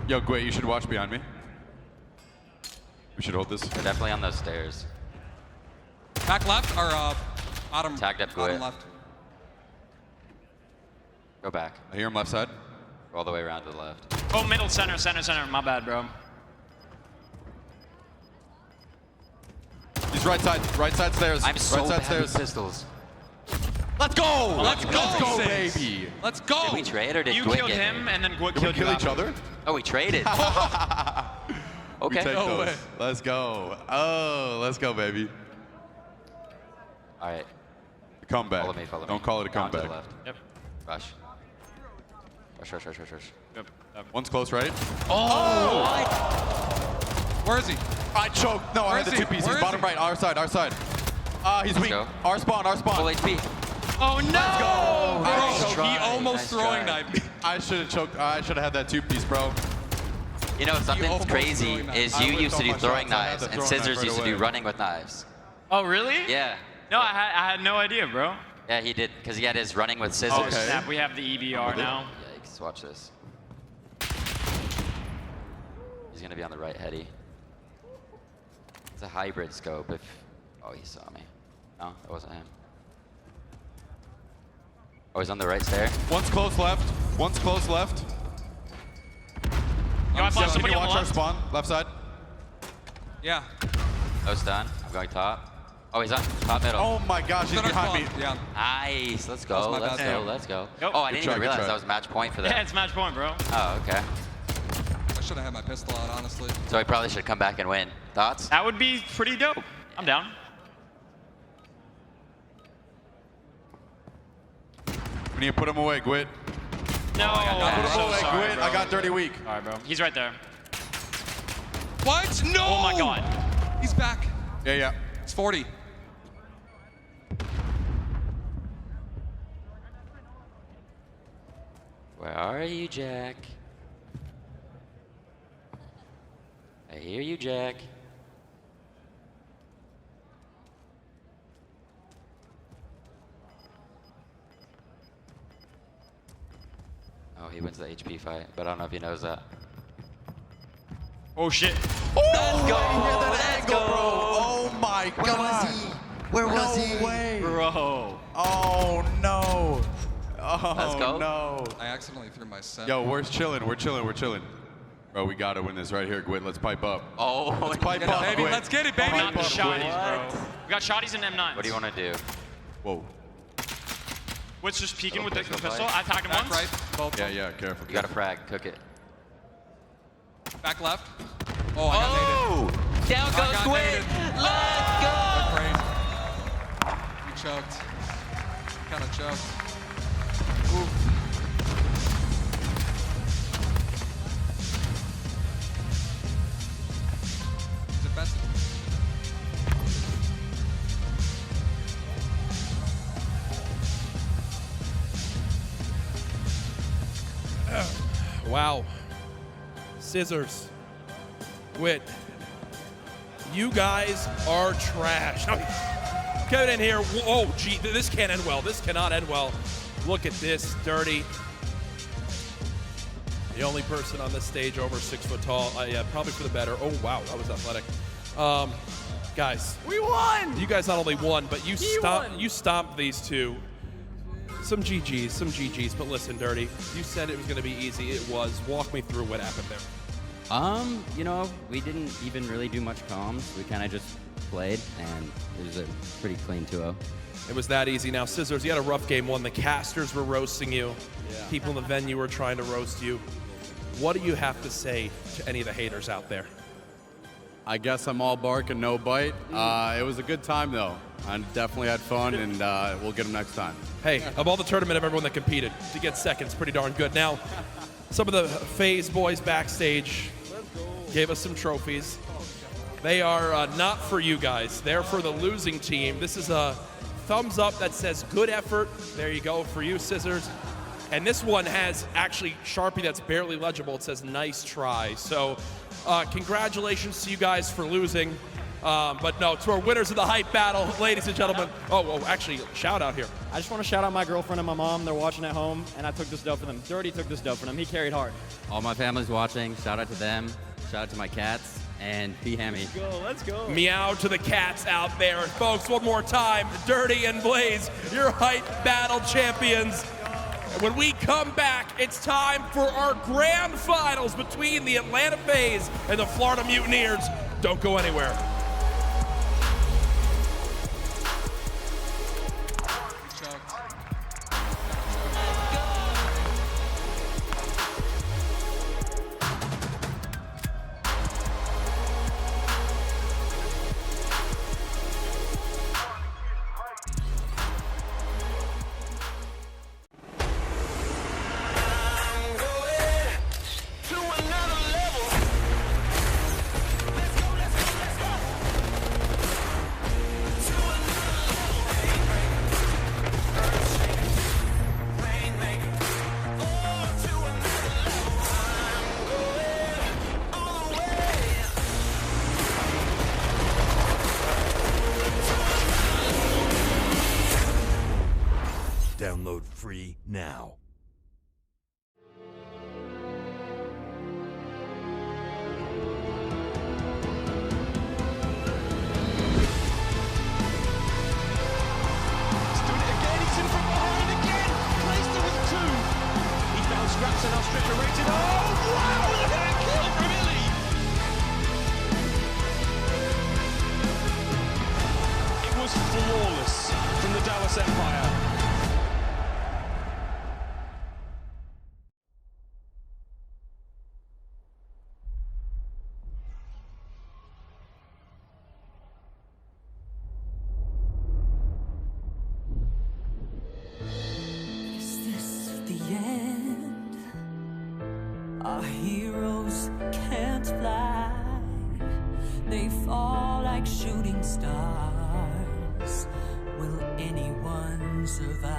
[SPEAKER 16] Yo, Gwait, you should watch behind me. We should hold this.
[SPEAKER 2] They're definitely on those stairs.
[SPEAKER 1] Back left or bottom.
[SPEAKER 2] Tagged up
[SPEAKER 1] Bottom
[SPEAKER 2] Gwait.
[SPEAKER 1] left.
[SPEAKER 2] Go back.
[SPEAKER 16] I hear him left side.
[SPEAKER 2] Go all the way around to the left.
[SPEAKER 20] Oh, middle, center, center, center. My bad, bro.
[SPEAKER 16] He's right side stairs.
[SPEAKER 2] I'm so
[SPEAKER 16] right side
[SPEAKER 2] bad with
[SPEAKER 16] stairs.
[SPEAKER 2] pistols.
[SPEAKER 16] Let's go!
[SPEAKER 1] Let's go,
[SPEAKER 16] Let's go,
[SPEAKER 1] Saints.
[SPEAKER 16] baby!
[SPEAKER 1] Let's go.
[SPEAKER 2] Did we trade or did
[SPEAKER 20] You
[SPEAKER 2] Gwait
[SPEAKER 20] killed
[SPEAKER 2] get
[SPEAKER 20] him,
[SPEAKER 2] me?
[SPEAKER 20] and then Gwait
[SPEAKER 16] Did we
[SPEAKER 20] killed you
[SPEAKER 16] kill each
[SPEAKER 20] after.
[SPEAKER 16] other?
[SPEAKER 2] Oh, we traded.
[SPEAKER 16] We
[SPEAKER 2] Okay.
[SPEAKER 16] take
[SPEAKER 1] No
[SPEAKER 16] those.
[SPEAKER 1] way.
[SPEAKER 16] Let's go. Oh, let's go, baby.
[SPEAKER 2] All right.
[SPEAKER 16] Comeback.
[SPEAKER 2] Follow me, follow me.
[SPEAKER 16] Don't call it a
[SPEAKER 2] Down to the
[SPEAKER 16] comeback.
[SPEAKER 2] left.
[SPEAKER 20] Yep.
[SPEAKER 2] Rush. Rush, rush, rush, rush, rush.
[SPEAKER 20] Yep.
[SPEAKER 16] One's close, right?
[SPEAKER 2] Oh!
[SPEAKER 1] Where is he?
[SPEAKER 16] I choked. No, I
[SPEAKER 1] Where
[SPEAKER 16] had the
[SPEAKER 1] is he?
[SPEAKER 16] two pieces.
[SPEAKER 1] Where is
[SPEAKER 16] Bottom
[SPEAKER 1] he?
[SPEAKER 16] right, our side, our side. He's
[SPEAKER 2] Let's
[SPEAKER 16] weak.
[SPEAKER 2] go.
[SPEAKER 16] Our spawn, our spawn.
[SPEAKER 2] Full HP.
[SPEAKER 20] Oh no!
[SPEAKER 16] Nice
[SPEAKER 1] Bro,
[SPEAKER 16] try.
[SPEAKER 1] he almost
[SPEAKER 2] Nice
[SPEAKER 1] throwing
[SPEAKER 2] try.
[SPEAKER 1] knifed me.
[SPEAKER 16] I should have choked. I should have had that two piece, bro.
[SPEAKER 2] You know, something
[SPEAKER 1] almost
[SPEAKER 2] crazy
[SPEAKER 1] throwing knife.
[SPEAKER 2] is
[SPEAKER 16] I
[SPEAKER 2] you
[SPEAKER 16] would've
[SPEAKER 2] used to
[SPEAKER 16] thrown
[SPEAKER 2] do
[SPEAKER 16] my
[SPEAKER 2] throwing
[SPEAKER 16] shots. I had
[SPEAKER 2] knives,
[SPEAKER 16] the
[SPEAKER 2] and
[SPEAKER 16] throwing
[SPEAKER 2] Scissors
[SPEAKER 16] knife right
[SPEAKER 2] used to do
[SPEAKER 16] away.
[SPEAKER 2] running with knives.
[SPEAKER 20] Oh really?
[SPEAKER 2] Yeah.
[SPEAKER 20] No, I had no idea, bro.
[SPEAKER 2] Yeah, he did, because he had his running with scissors.
[SPEAKER 20] Oh snap! We have the EBR now.
[SPEAKER 2] Yikes, watch this. He's gonna be on the right heady. It's a hybrid scope if... Oh, he saw me. No, it wasn't him. Oh, he's on the right stair.
[SPEAKER 16] One's close left. One's close left.
[SPEAKER 20] Yo, I flashed
[SPEAKER 16] Can
[SPEAKER 20] somebody
[SPEAKER 16] you
[SPEAKER 20] on
[SPEAKER 16] watch
[SPEAKER 20] the
[SPEAKER 16] our
[SPEAKER 20] left.
[SPEAKER 16] spawn? Left side.
[SPEAKER 1] Yeah.
[SPEAKER 2] Oh, it's done. I'm going top. Oh, he's on top middle.
[SPEAKER 16] Oh my gosh, he's
[SPEAKER 1] Center
[SPEAKER 16] behind me.
[SPEAKER 1] spawn. Yeah.
[SPEAKER 2] Nice. Let's go.
[SPEAKER 1] That was my
[SPEAKER 2] Let's
[SPEAKER 1] bad.
[SPEAKER 2] go. Let's go.
[SPEAKER 20] Yep.
[SPEAKER 2] Oh, I
[SPEAKER 16] Good
[SPEAKER 2] didn't
[SPEAKER 16] try,
[SPEAKER 2] even
[SPEAKER 16] good
[SPEAKER 2] realize
[SPEAKER 16] try.
[SPEAKER 2] that was match point for
[SPEAKER 20] Yeah,
[SPEAKER 2] that.
[SPEAKER 20] it's match point, bro.
[SPEAKER 2] Oh, okay.
[SPEAKER 1] I should have had my pistol out, honestly.
[SPEAKER 2] So I probably should come back and win. Thoughts?
[SPEAKER 20] That would be pretty dope. I'm down.
[SPEAKER 16] We need to put him away, Gwit.
[SPEAKER 20] No,
[SPEAKER 2] I got
[SPEAKER 20] I'm
[SPEAKER 2] that.
[SPEAKER 20] so
[SPEAKER 16] Away,
[SPEAKER 20] sorry,
[SPEAKER 16] Gwit.
[SPEAKER 20] bro.
[SPEAKER 16] I got dirty weak.
[SPEAKER 20] All right, bro. He's right there.
[SPEAKER 1] What? No!
[SPEAKER 20] Oh my god.
[SPEAKER 1] He's back.
[SPEAKER 16] Yeah, yeah.
[SPEAKER 1] It's 40.
[SPEAKER 2] Where are you, Jack? I hear you, Jack. Oh, he wins the HP fight, but I don't know if he knows that.
[SPEAKER 20] Oh shit.
[SPEAKER 2] Let's go!
[SPEAKER 16] Let's go, bro. Oh my god.
[SPEAKER 8] Where was he?
[SPEAKER 16] Way.
[SPEAKER 14] Bro.
[SPEAKER 16] Oh, no. Oh,
[SPEAKER 2] Let's go.
[SPEAKER 16] no.
[SPEAKER 1] I accidentally threw my set.
[SPEAKER 16] Yo, we're chilling. We're chilling. Bro, we got to win this right here, Gwit. Let's pipe up.
[SPEAKER 2] Oh,
[SPEAKER 16] let's pipe up,
[SPEAKER 1] baby.
[SPEAKER 16] Gwit.
[SPEAKER 1] Let's get it, baby.
[SPEAKER 20] We got the shotties, bro. We got shotties and M9s.
[SPEAKER 2] What do you want to do?
[SPEAKER 16] Whoa.
[SPEAKER 20] What's just peeking with the
[SPEAKER 2] pistol
[SPEAKER 20] pistol?
[SPEAKER 2] fight.
[SPEAKER 20] I attack him
[SPEAKER 1] Back
[SPEAKER 20] once.
[SPEAKER 1] right. Both.
[SPEAKER 16] Yeah, careful.
[SPEAKER 2] You got to frag. Cook it.
[SPEAKER 1] Back left. Oh, I got naded.
[SPEAKER 2] Down
[SPEAKER 1] I
[SPEAKER 2] goes
[SPEAKER 1] got
[SPEAKER 2] Gwit.
[SPEAKER 1] naded.
[SPEAKER 2] Let's go.
[SPEAKER 1] Crazy. You choked. Kind of choked. Oof. Defensive.
[SPEAKER 3] Wow. Scissors. Gwit. You guys are trash. Get in here. Oh, gee, this can't end well. This cannot end well. Look at this, Dirty. The only person on this stage over 6 foot tall. Yeah, probably for the better. Oh, wow, that was athletic. Guys.
[SPEAKER 20] We won!
[SPEAKER 3] You guys not only won, but you stomped these two. Some GGs, but listen, Dirty, you said it was going to be easy. It was. Walk me through what happened there.
[SPEAKER 17] You know, we didn't even really do much comms. We kind of just played, and it was a pretty clean 2-0.
[SPEAKER 3] It was that easy. Now, Scissors, you had a rough game one. The casters were roasting you. Yeah. People in the venue were trying to roast you. What do you have to say to any of the haters out there?
[SPEAKER 18] I guess I'm all bark and no bite. It was a good time, though. I definitely had fun, and we'll get them next time.
[SPEAKER 3] Hey, of all the tournament of everyone that competed, to get second's pretty darn good. Now, some of the FaZe boys backstage gave us some trophies. They are not for you guys. They're for the losing team. This is a thumbs up that says good effort. There you go for you, Scissors. And this one has actually Sharpie that's barely legible. It says nice try. So congratulations to you guys for losing. But no, to our winners of the hype battle, ladies and gentlemen. Oh, actually, shout out here.
[SPEAKER 20] I just want to shout out my girlfriend and my mom. They're watching at home, and I took this dub for them. Dirty took this dub for them. He carried hard.
[SPEAKER 17] All my family's watching. Shout out to them. Shout out to my cats. And be hammy.
[SPEAKER 20] Let's go.
[SPEAKER 3] Meow to the cats out there. And folks, one more time, Dirty and Blaze, your hype battle champions. And when we come back, it's time for our grand finals between the Atlanta FaZe and the Florida Mutineers. Don't go anywhere.
[SPEAKER 21] Download free now.
[SPEAKER 11] Scraps and now stretcher rated. Oh, wow! Look at that kill from Illy! It was flawless from the Dallas Empire.
[SPEAKER 15] Is this the end? Our heroes can't fly. They fall like shooting stars. Will anyone survive?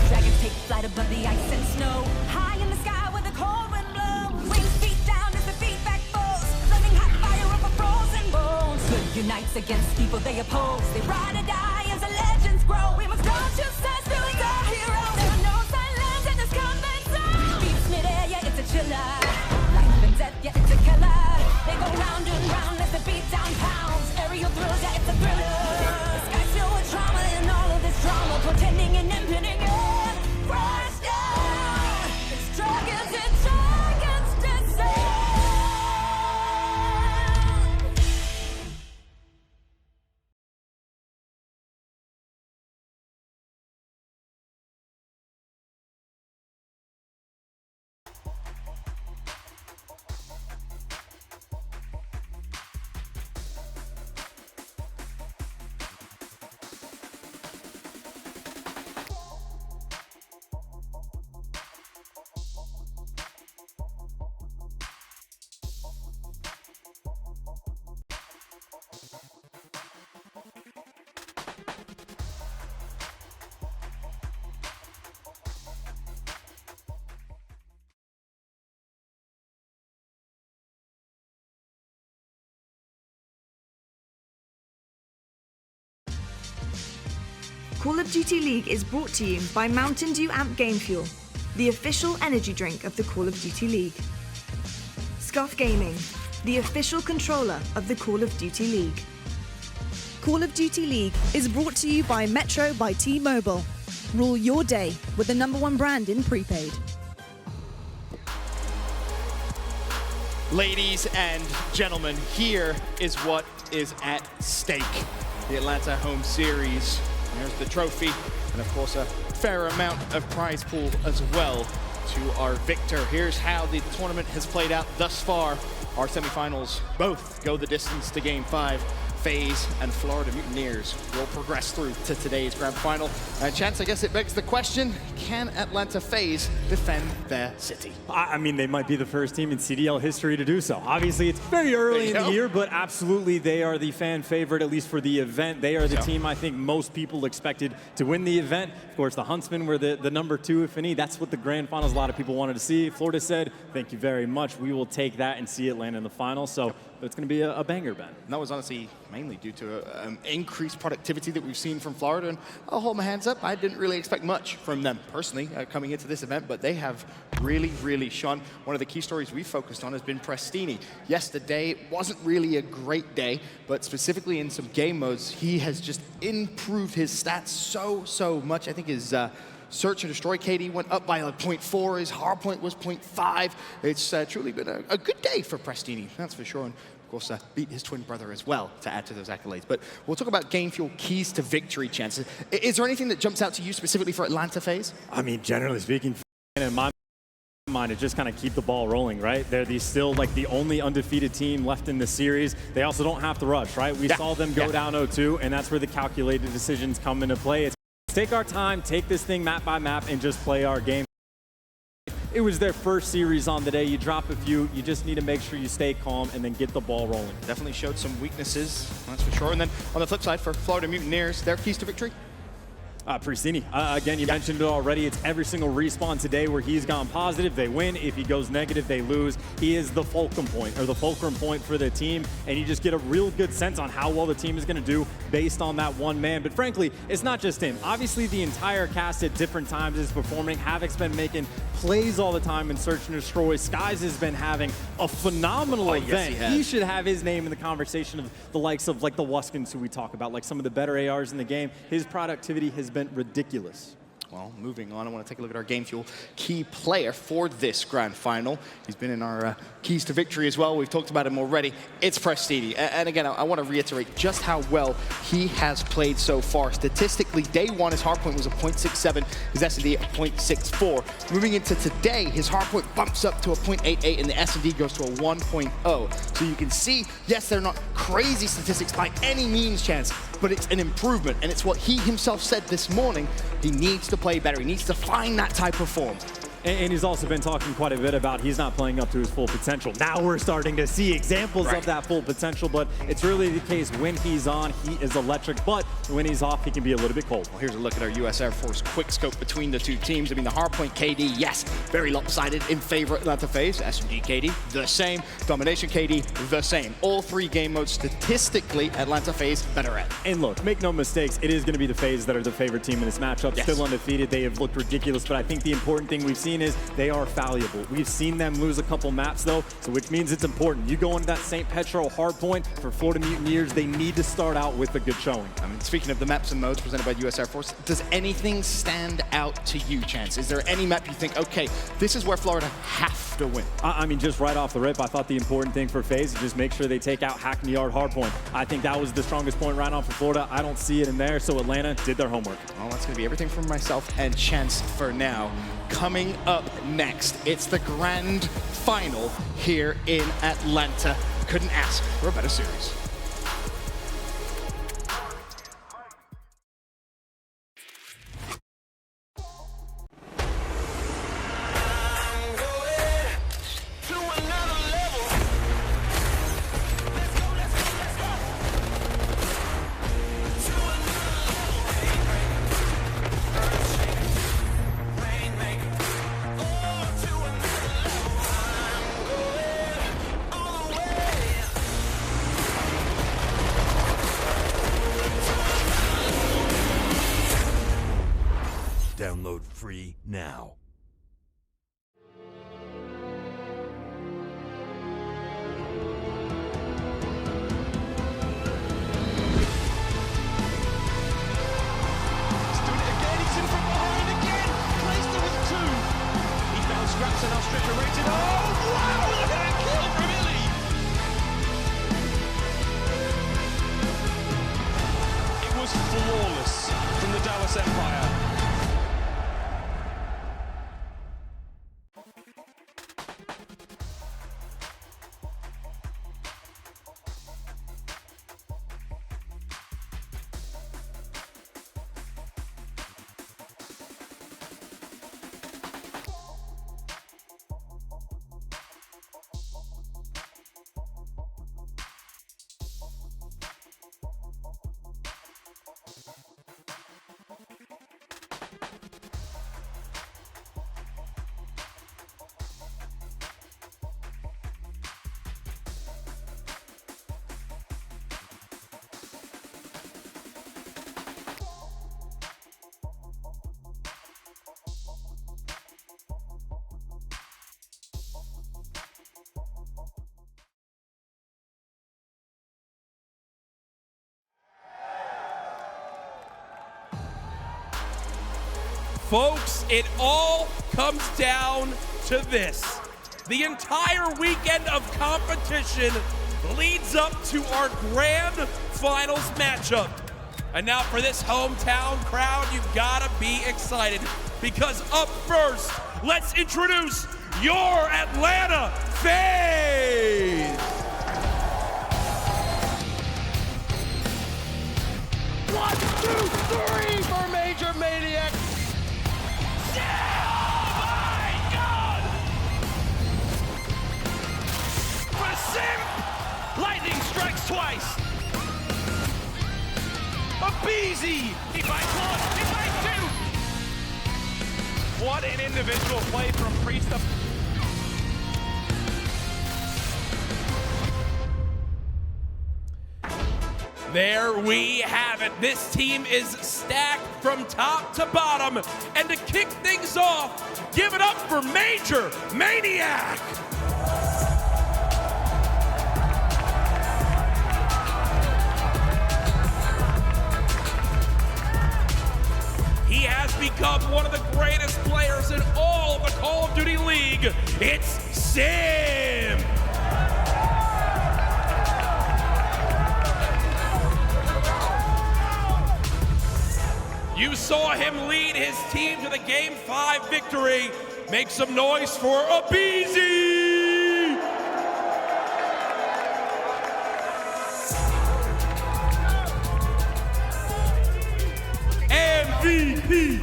[SPEAKER 15] Dragons take flight above the ice and snow. High in the sky where the cold wind blows. Wings feet down as the feedback falls. Flaming hot fire over frozen bones. Good unites against evil they oppose. They ride or die as the legends grow. We must go to such build our heroes. There are no
[SPEAKER 19] Call of Duty League is brought to you by Mountain Dew Amp Game Fuel, the official energy drink of the Call of Duty League. Scuff Gaming, the official controller of the Call of Duty League. Call of Duty League is brought to you by Metro by T-Mobile. Rule your day with the #1 brand in prepaid.
[SPEAKER 8] Ladies and gentlemen, here is what is at stake. The Atlanta home series. There's the trophy, and of course a fair amount of prize pool as well to our victor. Here's how the tournament has played out thus far. Our semifinals both go the distance to Game 5. FaZe and Florida Mutineers will progress through to today's grand final. And Chance, I guess it begs the question, can Atlanta FaZe defend their city?
[SPEAKER 22] I mean, they might be the first team in CDL history to do so. Obviously, it's very early in the year, but absolutely they are the fan favorite, at least for the event. They are the team I think most people expected to win the event. Of course, the Huntsmen were the #2, if any. That's what the grand finals a lot of people wanted to see. Florida said, thank you very much. We will take that and see Atlanta in the final. So it's going to be a banger, Ben.
[SPEAKER 8] And that was honestly mainly due to increased productivity that we've seen from Florida. And I'll hold my hands up. I didn't really expect much from them personally coming into this event, but they have really, really shone. One of the key stories we focused on has been Prestini. Yesterday wasn't really a great day, but specifically in some game modes, he has just improved his stats so much. I think his Search and Destroy KD went up by like 0.4. His hardpoint was 0.5. It's truly been a good day for Prestini, that's for sure. And of course, beat his twin brother as well to add to those accolades. But we'll talk about Game Fuel keys to victory chances. Is there anything that jumps out to you specifically for Atlanta FaZe?
[SPEAKER 22] I mean, generally speaking, in my mind, it just kind of keep the ball rolling, right? They're still like the only undefeated team left in the series. They also don't have to rush, right? We saw them go down 0-2, and that's where the calculated decisions come into play. It's take our time, take this thing map by map, and just play our game. It was their first series on the day. You drop a few, you just need to make sure you stay calm and then get the ball rolling.
[SPEAKER 8] Definitely showed some weaknesses, that's for sure. And then on the flip side, for Florida Mutineers, their keys to victory?
[SPEAKER 22] Prestini, again, you mentioned it already. It's every single respawn today where he's gone positive, they win. If he goes negative, they lose. He is the fulcrum point for the team, and you just get a real good sense on how well the team is going to do based on that one man. But frankly, it's not just him. Obviously, the entire cast at different times is performing. Havoc's been making plays all the time in Search and Destroy. Skies has been having a phenomenal event.
[SPEAKER 8] Yes,
[SPEAKER 22] he should have his name in the conversation of the likes of like the Wuskins who we talk about, like some of the better ARs in the game. His productivity has been ridiculous.
[SPEAKER 8] Well, moving on, I want to take a look at our Game Fuel key player for this grand final. He's been in our keys to victory as well. We've talked about him already. It's Prestini. And again, I want to reiterate just how well he has played so far. Statistically, day one, his hardpoint was a 0.67, his S&D a 0.64. Moving into today, his hardpoint bumps up to a 0.88, and the S&D goes to a 1.0. So you can see, yes, they're not crazy statistics by any means, Chance, but it's an improvement, and it's what he himself said this morning. He needs to play better. He needs to find that type of form.
[SPEAKER 22] And he's also been talking quite a bit about he's not playing up to his full potential. Now we're starting to see examples of that full potential, but it's really the case when he's on, he is electric, but when he's off, he can be a little bit cold.
[SPEAKER 8] Well, here's a look at our U.S. Air Force quick scope between the two teams. I mean, the hardpoint KD, yes, very lopsided in favor of Atlanta FaZe. SMG KD, the same. Domination KD, the same. All three game modes statistically, Atlanta FaZe better at.
[SPEAKER 22] And look, make no mistakes, it is going to be the FaZe that are the favorite team in this matchup.
[SPEAKER 8] Yes.
[SPEAKER 22] Still undefeated, they have looked ridiculous, but I think the important thing we've seen is they are fallible. We've seen them lose a couple maps though, so which means it's important. You go into that St. Petro hardpoint for Florida Mutineers, they need to start out with a good showing.
[SPEAKER 8] I mean, speaking of the maps and modes presented by U.S. Air Force, does anything stand out to you, Chance? Is there any map you think, okay, this is where Florida have to win?
[SPEAKER 22] I mean, just right off the rip, I thought the important thing for FaZe is just make sure they take out Hackney Yard hardpoint. I think that was the strongest point right on for Florida. I don't see it in there, so Atlanta did their homework.
[SPEAKER 8] Well, that's going to be everything from myself and Chance for now. Coming up next, it's the grand final here in Atlanta. Couldn't ask for a better series.
[SPEAKER 21] free now.
[SPEAKER 11] Scraps and now stretcher rated. Oh, wow! Look at that kill from Illy! It was flawless from the Dallas Empire.
[SPEAKER 3] Folks, it all comes down to this. The entire weekend of competition leads up to our grand finals matchup. And now for this hometown crowd, you've gotta be excited because up first, let's introduce your Atlanta FaZe.
[SPEAKER 11] 1, 2, 3 for Major Maniac. Oh my God! For Simp! Lightning strikes twice. A Beezy! He bites one, he bites two! What an individual play from Priest up.
[SPEAKER 3] There we have it. This team is stacked from top to bottom. And to kick things off, give it up for Major Maniac. He has become one of the greatest players in all of the Call of Duty League. It's Sim. You saw him lead his team to the Game 5 victory. Make some noise for Abeezy! MVP!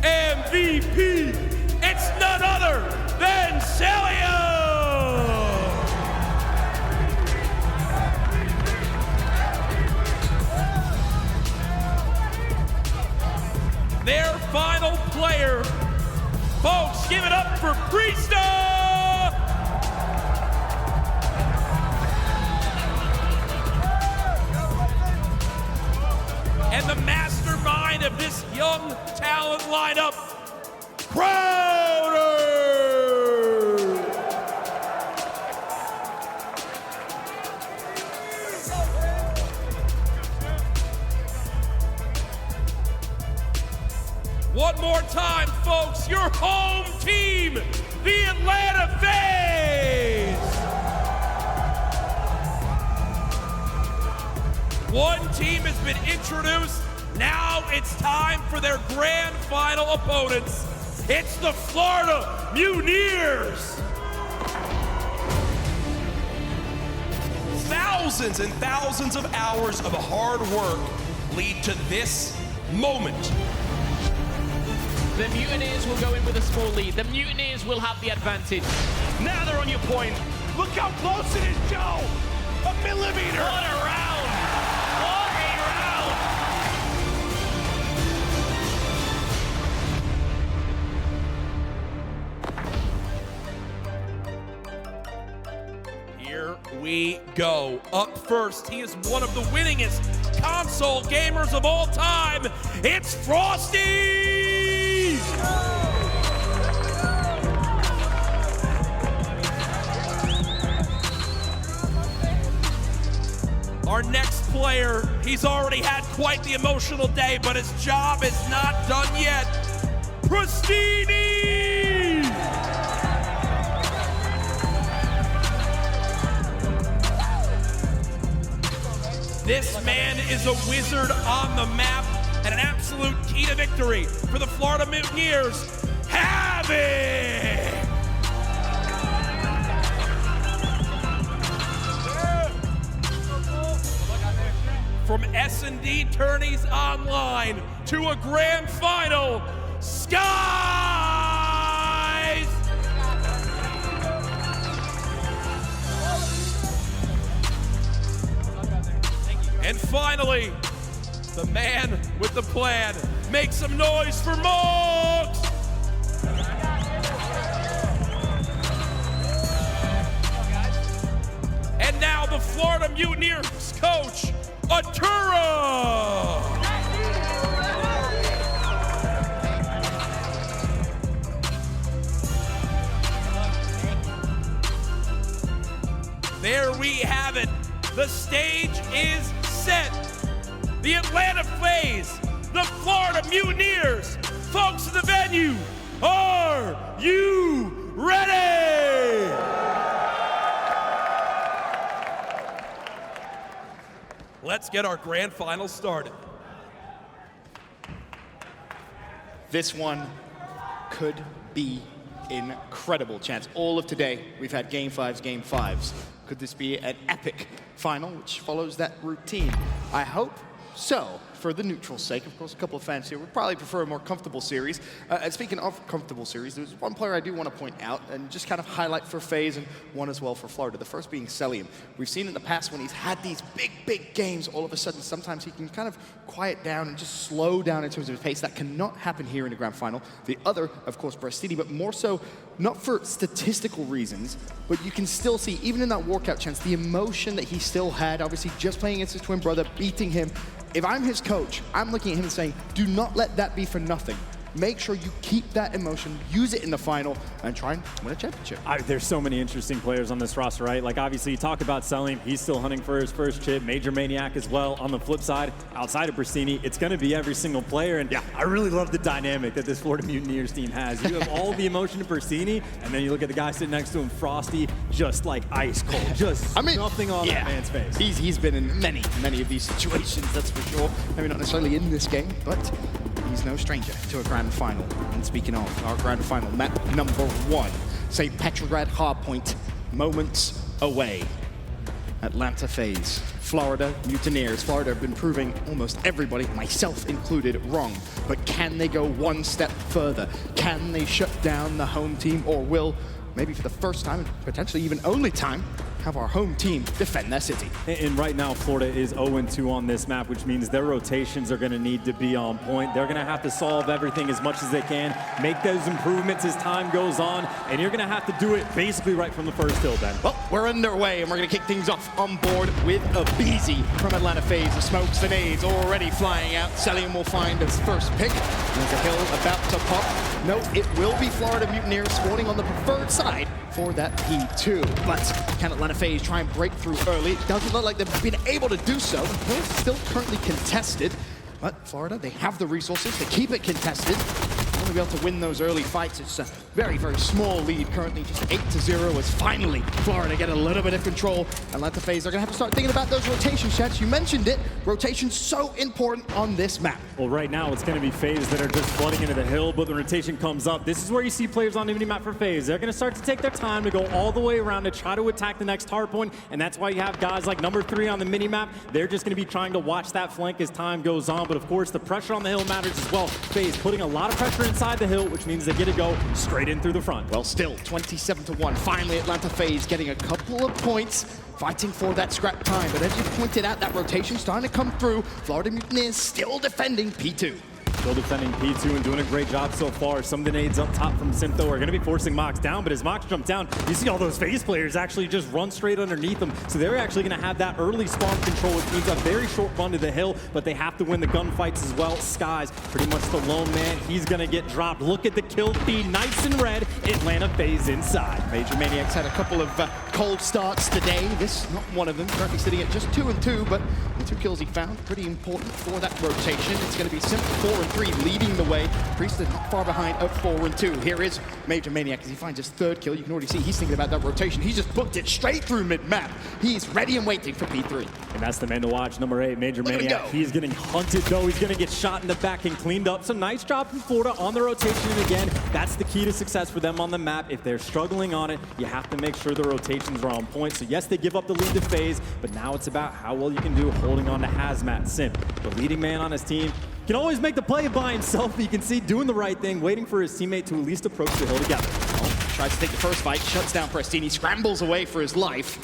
[SPEAKER 3] MVP! It's none other than Celio! Their final player. Folks, give it up for Priesta! And the mastermind of this young talent lineup, Crowder! One more time, folks, your home team, the Atlanta FaZe! One team has been introduced. Now it's time for their grand final opponents. It's the Florida Mutineers. Thousands and thousands of hours of hard work lead to this moment.
[SPEAKER 11] The Mutineers will go in with a small lead. The Mutineers will have the advantage. Now they're on your point. Look how close it is, Joe! A millimeter! What a round! What a round!
[SPEAKER 3] Here we go. Up first, he is one of the winningest console gamers of all time. It's Frosty! Our next player, he's already had quite the emotional day, but his job is not done yet. Pristini! This man is a wizard on the map and an absolute key to victory for the Florida Mutineers. Havoc! From S&D tourneys online to a grand final, Skies! And finally, the man with the plan. Make some noise for Mox! And now the Florida Mutineers coach, Arturo! There we have it. The stage is set. The Atlanta FaZe, the Florida Mutineers. Folks in the venue, are you ready? Let's get our grand final started.
[SPEAKER 8] This one could be incredible, chance. All of today, we've had game fives. Could this be an epic final, which follows that routine? I hope so. For the neutral's sake, of course, a couple of fans here would probably prefer a more comfortable series. And speaking of comfortable series, there's one player I do want to point out and just kind of highlight for FaZe and one as well for Florida. The first being Celium. We've seen in the past when he's had these big games, all of a sudden, sometimes he can kind of quiet down and just slow down in terms of his pace. That cannot happen here in the grand final. The other, of course, Pristini, but more so, not for statistical reasons, but you can still see, even in that walkout chance, the emotion that he still had, obviously just playing against his twin brother, beating him. If I'm his coach, I'm looking at him and saying, do not let that be for nothing. Make sure you keep that emotion, use it in the final, and try and win a championship.
[SPEAKER 22] There's so many interesting players on this roster, right? Like, obviously, you talk about Selim. He's still hunting for his first chip. Major Maniac as well. On the flip side, outside of Pristini, it's going to be every single player. And yeah, I really love the dynamic that this Florida Mutineers team has. You have all the emotion of Pristini, and then you look at the guy sitting next to him, Frosty, just like ice cold. Just nothing on that man's face.
[SPEAKER 8] He's been in many of these situations, that's for sure. Maybe not necessarily in this game, but he's no stranger to a grand final. And speaking of our grand final, map number 1, St. Petrograd Hardpoint, moments away. Atlanta FaZe, Florida Mutineers. Florida have been proving almost everybody, myself included, wrong. But can they go one step further? Can they shut down the home team, or will, maybe for the first time, potentially even only time, have our home team defend their city?
[SPEAKER 22] And right now, Florida is 0-2 on this map, which means their rotations are going to need to be on point. They're going to have to solve everything as much as they can, make those improvements as time goes on, and you're going to have to do it basically right from the first hill, Ben.
[SPEAKER 8] Well, we're underway, and we're going to kick things off on board with a BZ from Atlanta FaZe. The smokes, the nades already flying out. Celium will find his first pick. There's a hill about to pop. No, it will be Florida Mutineers spawning on the preferred side for that P2. But can Atlanta FaZe try and break through early? It doesn't look like they've been able to do so. The hill is still currently contested. But Florida, they have the resources to keep it contested. Only be able to win those early fights. It's a very small lead currently, just 8-0, as finally Florida get a little bit of control. Atlanta FaZe are going to have to start thinking about those rotation shots. You mentioned it. Rotation's so important on this map.
[SPEAKER 22] Well, right now it's going to be FaZe that are just flooding into the hill, but the rotation comes up. This is where you see players on the mini-map for FaZe. They're going to start to take their time to go all the way around to try to attack the next hard point, and that's why you have guys like number 3 on the mini-map. They're just going to be trying to watch that flank as time goes on, but of course the pressure on the hill matters as well. FaZe putting a lot of pressure inside the hill, which means they get to go straight in through the front.
[SPEAKER 8] Well, still 27-1. Finally, Atlanta FaZe getting a couple of points, fighting for that scrap time. But as you pointed out, that rotation starting to come through. Florida Mutineers still defending P2.
[SPEAKER 22] Still defending P2 and doing a great job so far. Some of the nades up top from Sympho are going to be forcing Mox down, but as Mox jumps down, you see all those FaZe players actually just run straight underneath them. So they're actually going to have that early spawn control, which means a very short run to the hill, but they have to win the gunfights as well. Skies, pretty much the lone man. He's going to get dropped. Look at the kill feed. Nice and red. Atlanta FaZe inside.
[SPEAKER 8] Major Maniacs had a couple of cold starts today. This, not one of them, currently sitting at just 2-2, but the 2 kills he found, pretty important for that rotation. It's going to be Simp 4-3 leading the way. Priest is not far behind at 4-2. Here is Major Maniac as he finds his 3rd kill. You can already see he's thinking about that rotation. He's just booked it straight through mid-map. He's ready and waiting for P3.
[SPEAKER 22] And that's the man to watch, number 8, Major Maniac. He's getting hunted though. He's going to get shot in the back and cleaned up. So nice job from Florida on the rotation. And again, that's the key to success for them on the map. If they're struggling on it, you have to make sure the rotations are on point. So yes, they give up the lead to FaZe, but now it's about how well you can do holding on to Hazmat. Simp, the leading man on his team, can always make the play by himself. You can see doing the right thing, waiting for his teammate to at least approach the hill together.
[SPEAKER 8] Tries to take the first fight, shuts down Prestini, scrambles away for his life.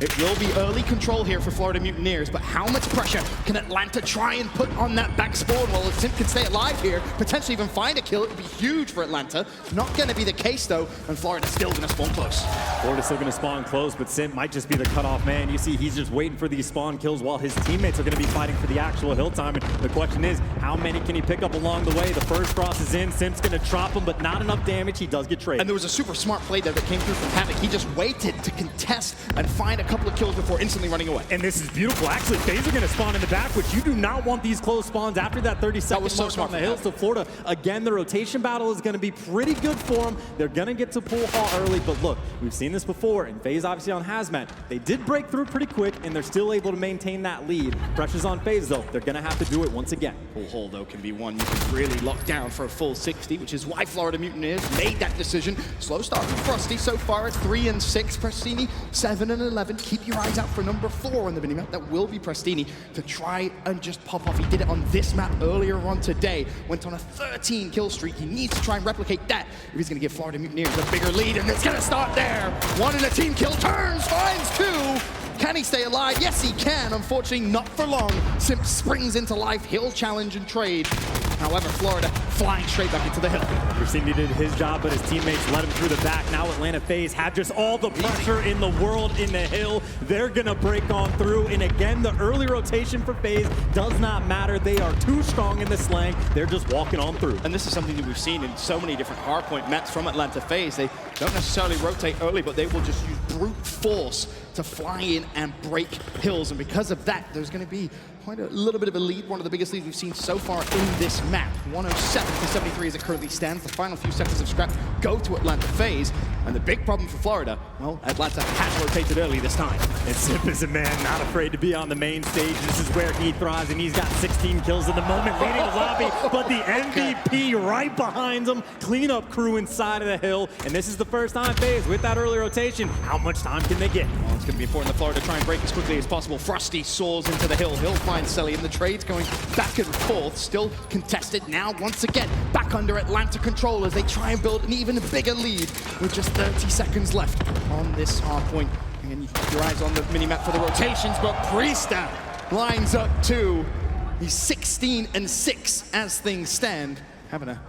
[SPEAKER 8] It will be early control here for Florida Mutineers, but how much pressure can Atlanta try and put on that back spawn? Well, if Simp can stay alive here, potentially even find a kill, it would be huge for Atlanta. Not going to be the case, though, and Florida's still going to spawn close.
[SPEAKER 22] Florida's still going to spawn close, but Simp might just be the cutoff man. You see, he's just waiting for these spawn kills while his teammates are going to be fighting for the actual hill time. And the question is, how many can he pick up along the way? The first cross is in. Simp's going to drop him, but not enough damage. He does get traded.
[SPEAKER 8] And there was a super smart play there that came through from Havoc. He just waited to contest and find a couple of kills before instantly running away.
[SPEAKER 22] And this is beautiful. Actually, FaZe are going to spawn in the back, which you do not want these close spawns after that 30-second mark on the hill. So Florida, again, the rotation battle is going to be pretty good for them. They're going to get to pull Haw early, but look, we've seen this before, and FaZe obviously on Hazmat. They did break through pretty quick, and they're still able to maintain that lead. Pressure's on FaZe, though. They're going to have to do it once again.
[SPEAKER 8] Full hole, though, can be one you can really lock down for a full 60, which is why Florida Mutineers made that decision. Slow start from Frosty so far at 3-6. Prestini, 7-11. Keep your eyes out for number 4 on the minimap. That will be Prestini to try and just pop off. He did it on this map earlier on today. Went on a 13 kill streak. He needs to try and replicate that if he's going to give Florida Mutineers a bigger lead, and it's going to start there. 1 in a team kill, turns, finds 2. Can he stay alive? Yes, he can. Unfortunately, not for long. Simp springs into life. He'll challenge and trade. However, Florida flying straight back into the hill.
[SPEAKER 22] Prestini did his job, but his teammates let him through the back. Now Atlanta FaZe have just all the pressure in the world in the hill. They're going to break on through. And again, the early rotation for FaZe does not matter. They are too strong in the slang. They're just walking on through.
[SPEAKER 8] And this is something that we've seen in so many different hardpoint maps from Atlanta FaZe. They don't necessarily rotate early, but they will just use brute force to fly in and break hills. And because of that, there's going to be quite a little bit of a lead, one of the biggest leads we've seen so far in this map. 107-73 as it currently stands. The final few seconds of scrap go to Atlanta FaZe. And the big problem for Florida, well, Atlanta has rotated early this time.
[SPEAKER 22] And Simp is a man not afraid to be on the main stage. This is where he thrives, and he's got 16 kills in the moment, leading the lobby. But the MVP right behind him, cleanup crew inside of the hill. And this is the first time FaZe with that early rotation. How much time can they get?
[SPEAKER 8] Well, it's going to be important that Florida try and break as quickly as possible. Frosty soars into the hill. He'll find Selly, and the trade's going back and forth. Still contested now, once again, back under Atlanta control as they try and build an even bigger lead with just 30 seconds left on this hard point. And you keep your eyes on the minimap for the rotations, but Priesta lines up too. He's 16-6 as things stand. Having a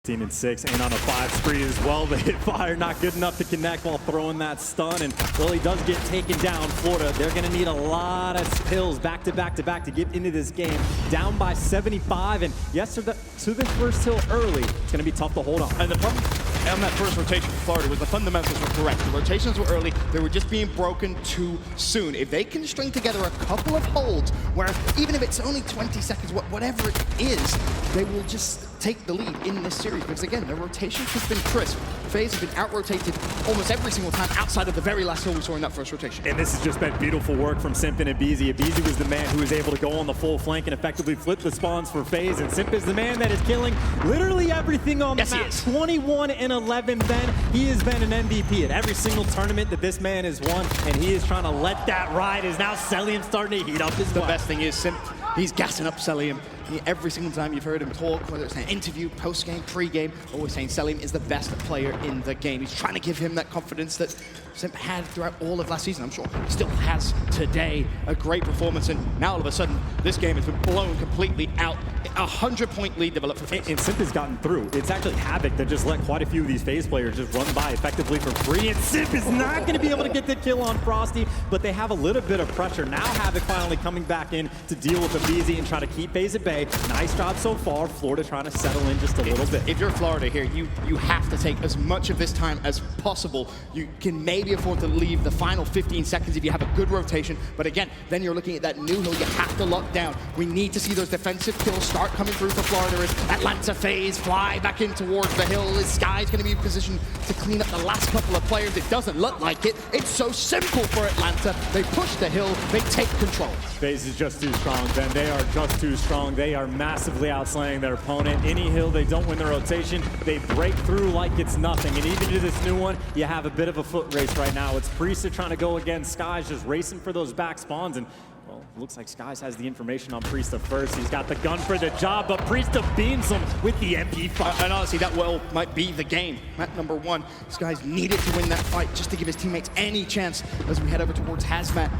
[SPEAKER 22] 16-6, and on a 5 spree as well. The hit fire not good enough to connect while throwing that stun, and well, he does get taken down. Florida, they're going to need a lot of kills back to back to get into this game. Down by 75, and yes, to this first hill early, it's going to be tough to hold on.
[SPEAKER 8] And the problem on that first rotation for Florida was the fundamentals were correct. The rotations were early. They were just being broken too soon. If they can string together a couple of holds where even if it's only 20 seconds, whatever it is, they will just take the lead in this series. Because again, the rotation has been crisp. FaZe have been out-rotated almost every single time outside of the very last hill we saw in that first rotation.
[SPEAKER 22] And this has just been beautiful work from Simp and Abizi. Abizi was the man who was able to go on the full flank and effectively flip the spawns for FaZe. And Simp is the man that is killing literally everything on the map. 21-11 then. He has been an MVP at every single tournament that this man has won. And he is trying to let that ride as now Celium starting to heat up his
[SPEAKER 8] The best thing is Simp, he's gassing up Celium. Every single time you've heard him talk, whether it's an interview, post-game, pre-game, always saying Celium is the best player in the game. He's trying to give him that confidence that Simp had throughout all of last season. I'm sure he still has today. A great performance, and now all of a sudden, this game has been blown completely out 100-point lead developed for FaZe.
[SPEAKER 22] And Simp has gotten through. It's actually Havoc that just let quite a few of these FaZe players just run by effectively for free, and Simp is not going to be able to get the kill on Frosty, but they have a little bit of pressure. Now Havoc finally coming back in to deal with aBeZy and try to keep FaZe at bay. Nice job so far. Florida trying to settle in just a little bit.
[SPEAKER 8] If you're Florida here, you have to take as much of this time as possible. You can maybe afford to leave the final 15 seconds if you have a good rotation, but again, then you're looking at that new hill you have to lock down. We need to see those defensive kills start coming through for Florida as Atlanta FaZe fly back in towards the hill. This Sky's going to be in position to clean up the last couple of players. It doesn't look like it. It's so simple for Atlanta. They push the hill, they take control.
[SPEAKER 22] FaZe is just too strong, Ben. They are just too strong. They are massively outslaying their opponent. Any hill they don't win the rotation, they break through like it's nothing. And even to this new one, you have a bit of a foot race right now. It's Priestahh trying to go against Skies, just racing for those back spawns. And well, it looks like Skies has the information on Priestahh first. He's got the gun for the job, but Priestahh beams him with the MP5.
[SPEAKER 8] And honestly, that well might be the game. Map number 1, Skies needed to win that fight just to give his teammates any chance as we head over towards Hazmat.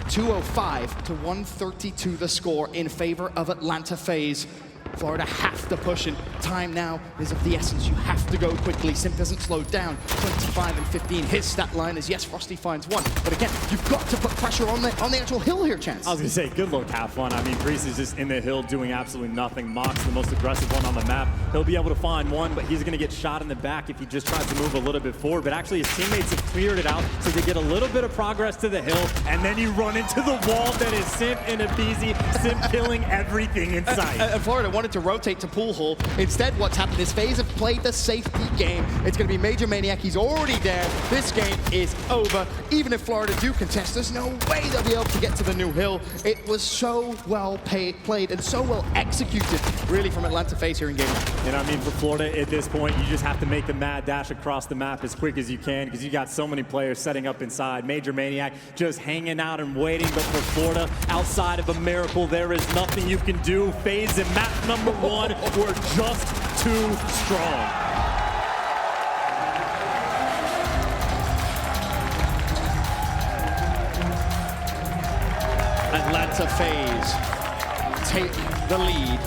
[SPEAKER 8] 205 to 132 the score in favor of Atlanta FaZe. Florida have to push, and time now is of the essence. You have to go quickly. Simp doesn't slow down. 25 and 15. His stat line is, yes, Frosty finds 1. But again, you've got to put pressure on the actual hill here, Chance.
[SPEAKER 22] I was going to say, good luck, have fun. I mean, Priestahh is just in the hill doing absolutely nothing. Mox, the most aggressive one on the map. He'll be able to find 1, but he's going to get shot in the back if he just tries to move a little bit forward. But actually, his teammates have cleared it out, so they get a little bit of progress to the hill, and then you run into the wall that is Simp and aBeZy. Simp killing everything in sight.
[SPEAKER 8] And Florida wanted to rotate to pool hall. Instead, what's happened is FaZe have played the safety game. It's going to be Major Maniac. He's already there. This game is over. Even if Florida do contest, there's no way they'll be able to get to the new hill. It was so well played and so well executed, really, from Atlanta FaZe here in game 1.
[SPEAKER 22] And I mean, for Florida at this point, you just have to make the mad dash across the map as quick as you can because you got so many players setting up inside. Major Maniac just hanging out and waiting, but for Florida, outside of a miracle, there is nothing you can do. FaZe in map number 1 were just too strong.
[SPEAKER 8] Atlanta FaZe take the lead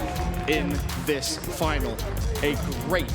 [SPEAKER 8] in this final. A great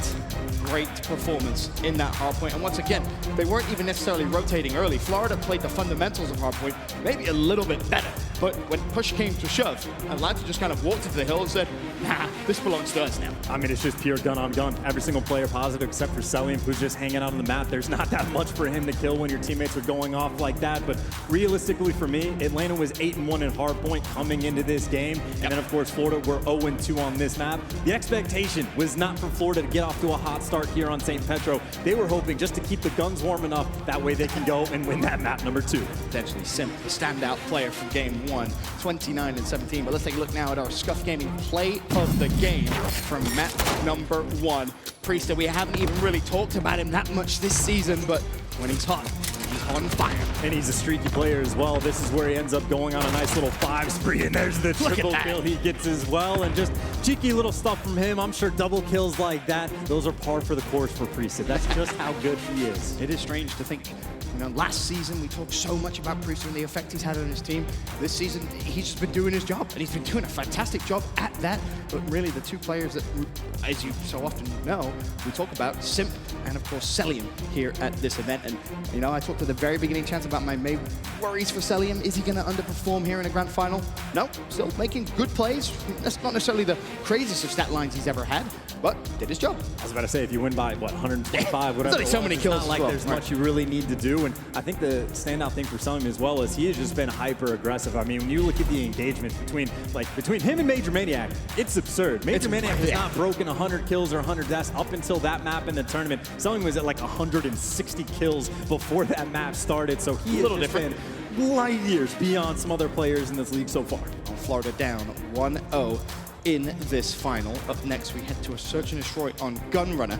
[SPEAKER 8] performance in that hardpoint. And once again, they weren't even necessarily rotating early. Florida played the fundamentals of hardpoint maybe a little bit better. But when push came to shove, Atlanta just kind of walked into the hill and said, nah, this belongs to us now.
[SPEAKER 22] I mean, it's just pure gun on gun. Every single player positive except for Celium, who's just hanging out on the map. There's not that much for him to kill when your teammates are going off like that. But realistically for me, Atlanta was 8-1 in hardpoint coming into this game. And then, of course, Florida were 0-2 on this map. The expectation was not for Florida to get off to a hot start here on St. Petro. They were hoping just to keep the guns warm enough. That way they can go and win that map number 2.
[SPEAKER 8] Potentially Simp, the standout player from game 1, 29 and 17. But let's take a look now at our Scuff Gaming play of the game from map number 1. Priestahh, we haven't even really talked about him that much this season, but when he's hot, he's on fire.
[SPEAKER 22] And he's a streaky player as well. This is where he ends up going on a nice little 5 spree, and there's the triple kill he gets as well. And just cheeky little stuff from him. I'm sure double kills like that, those are par for the course for Priestahh. That's just how good he is.
[SPEAKER 8] It is strange to think, you know, last season we talked so much about Priestahh and the effect he's had on his team. This season, he's just been doing his job, and he's been doing a fantastic job at that. But really, the 2 players that, as you so often know, we talk about, Simp and, of course, Celium here at this event. And, you know, I talked at the very beginning, Chance, about my main worries for Celium. Is he going to underperform here in a grand final? No, still making good plays. That's not necessarily the craziest of stat lines he's ever had, but did his job.
[SPEAKER 22] I was about to say, if you win by, what, 125, whatever.
[SPEAKER 8] There's only so many kills.
[SPEAKER 22] It's not like there's much you really need to do. And I think the standout thing for Celium as well is he has just been hyper aggressive. I mean, when you look at the engagement between him and Major Maniac, it's absurd. Major Maniac has not broken 100 kills or 100 deaths up until that map in the tournament. Celium was at like 160 kills before that map started. So he has just been light years beyond some other players in this league so far.
[SPEAKER 8] Florida down 1-0 in this final. Up next, we head to a search and destroy on Gunrunner.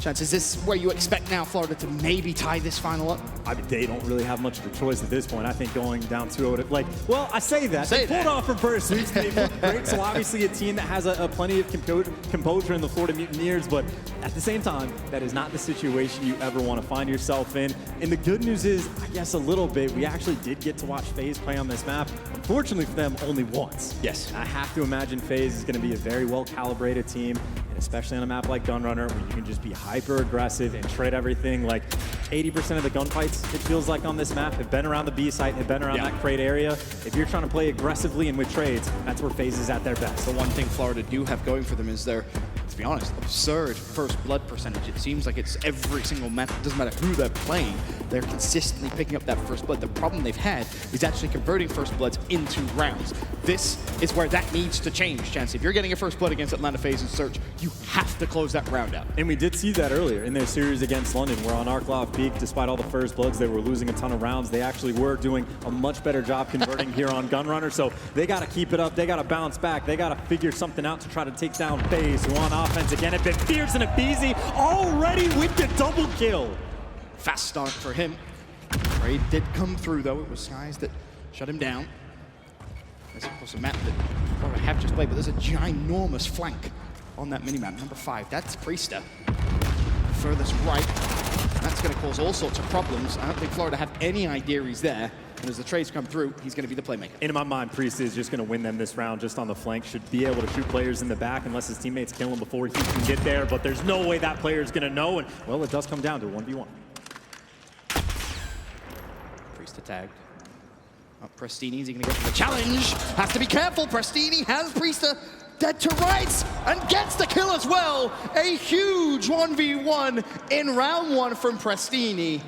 [SPEAKER 8] Chance, is this where you expect now Florida to maybe tie this final up?
[SPEAKER 22] I mean, they don't really have much of a choice at this point. I think going down 2-0, like, well, I say that. They pulled off from first sweeps. They looked great. So obviously a team that has a plenty of composure in the Florida Mutineers, but at the same time, that is not the situation you ever want to find yourself in. And the good news is, I guess a little bit, we actually did get to watch FaZe play on this map. Unfortunately for them, only once.
[SPEAKER 8] Yes.
[SPEAKER 22] And I have to imagine FaZe is going to be a very well-calibrated team, and especially on a map like Gunrunner, where you can just be hyper-aggressive and trade everything. Like 80% of the gunfights, it feels like on this map, have been around the B site, have been around that crate area. If you're trying to play aggressively and with trades, that's where FaZe is at their best.
[SPEAKER 8] The one thing Florida do have going for them is their, to be honest, absurd first blood percentage. It seems like it's every single map, it doesn't matter who they're playing, they're consistently picking up that first blood. The problem they've had is actually converting first bloods into rounds. This is where that needs to change, Chance. If you're getting a first blood against Atlanta FaZe and Search, you have to close that round out.
[SPEAKER 22] And we did see that earlier in their series against London, where on Arklov Peak, despite all the first bloods, they were losing a ton of rounds. They actually were doing a much better job converting here on Gunrunner, so they got to keep it up. They got to bounce back. They got to figure something out to try to take down FaZe, who on offense again have been fierce and Abizi already with the double kill.
[SPEAKER 8] Fast start for him. Trade did come through, though. It was Skies that shut him down. There's, of course, a map that Florida have just played, but there's a ginormous flank on that minimap. Number 5, that's Priesta. Furthest right. That's going to cause all sorts of problems. I don't think Florida have any idea he's there. And as the trades come through, he's going to be the playmaker.
[SPEAKER 22] In my mind, Priesta is just going to win them this round just on the flank. Should be able to shoot players in the back unless his teammates kill him before he can get there. But there's no way that player is going to know. And, well, it does come down to 1v1.
[SPEAKER 8] Priesta tagged. Prestini, is he going to go for the challenge? Has to be careful. Prestini has Priesta dead to rights and gets the kill as well. A huge 1v1 in round 1 from Prestini.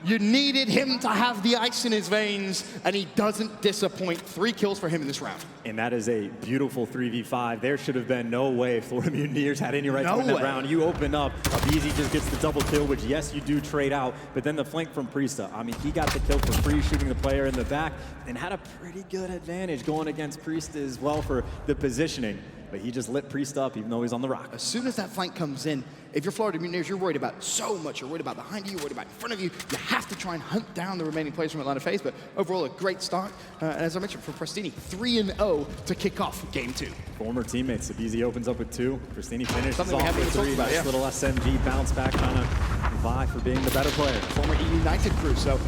[SPEAKER 8] You needed him to have the ice in his veins, and he doesn't disappoint. 3 kills for him in this round.
[SPEAKER 22] And that is a beautiful 3v5. There should have been no way Florida Mutineers had any right to win that round. You open up, Abizi just gets the double kill, which, yes, you do trade out, but then the flank from Priesta. I mean, he got the kill for free, shooting the player in the back, and had a pretty good advantage going against Priesta as well for the positioning. But he just lit Priest up, even though he's on the rock.
[SPEAKER 8] As soon as that flank comes in, if you're Florida Mutineers, you're worried about so much. You're worried about behind you, you're worried about in front of you. You have to try and hunt down the remaining players from Atlanta FaZe, but overall a great start. And as I mentioned, for Prestini, 3-0 to kick off game 2.
[SPEAKER 22] Former teammates, Abizi opens up with 2. Prestini finishes
[SPEAKER 8] Something
[SPEAKER 22] off with 3.
[SPEAKER 8] About,
[SPEAKER 22] nice little SMG bounce back, trying to vie for being the better player.
[SPEAKER 8] Former United crew, so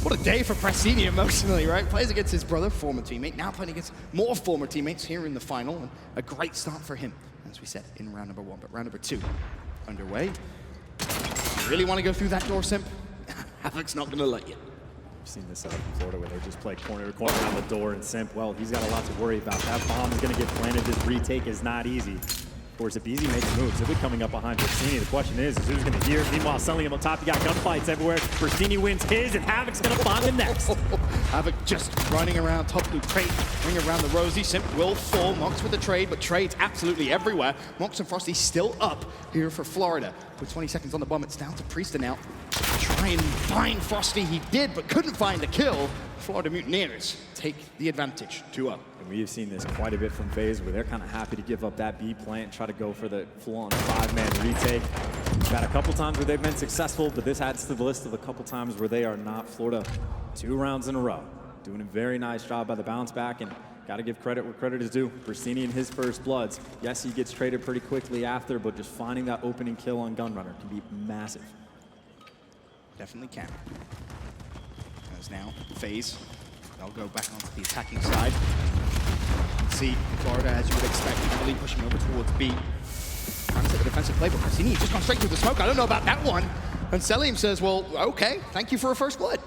[SPEAKER 8] what a day for Prestini emotionally, right? Plays against his brother, former teammate, now playing against more former teammates here in the final, and a great start for him, as we said, in round number 1. But round number 2 underway. You really want to go through that door, Simp? Havoc's not going to let you.
[SPEAKER 22] I've seen this out in Florida where they just play corner to corner around the door, and Simp, well, he's got a lot to worry about. That bomb is going to get planted. This retake is not easy. Of course, Abizi makes moves. He'll be coming up behind Prestini. The question is who's going to hear? Meanwhile, selling him on top, you got gunfights everywhere. Prestini wins his, and Havoc's going to find the next.
[SPEAKER 8] Havoc just running around top blue crate, ring around the Rosie. Simp will fall. Mox with the trade, but trades absolutely everywhere. Mox and Frosty still up here for Florida. With 20 seconds on the bomb, it's down to Priesta now. Try and find Frosty. He did, but couldn't find the kill. Florida Mutineers take the advantage, 2-0.
[SPEAKER 22] And we've seen this quite a bit from FaZe, where they're kind of happy to give up that B plant, try to go for the full-on 5-man retake. We've had a couple times where they've been successful, but this adds to the list of a couple times where they are not. Florida, 2 rounds in a row. Doing a very nice job by the bounce back, and got to give credit where credit is due. Prestini in his first bloods. Yes, he gets traded pretty quickly after, but just finding that opening kill on Gunrunner can be massive.
[SPEAKER 8] Definitely can. As now, FaZe, they'll go back onto the attacking side. See Florida, as you would expect, heavily pushing over towards B. Trying to set the defensive play, but Prestini just gone straight through the smoke. I don't know about that one. And Selim says, well, okay, thank you for a first blood.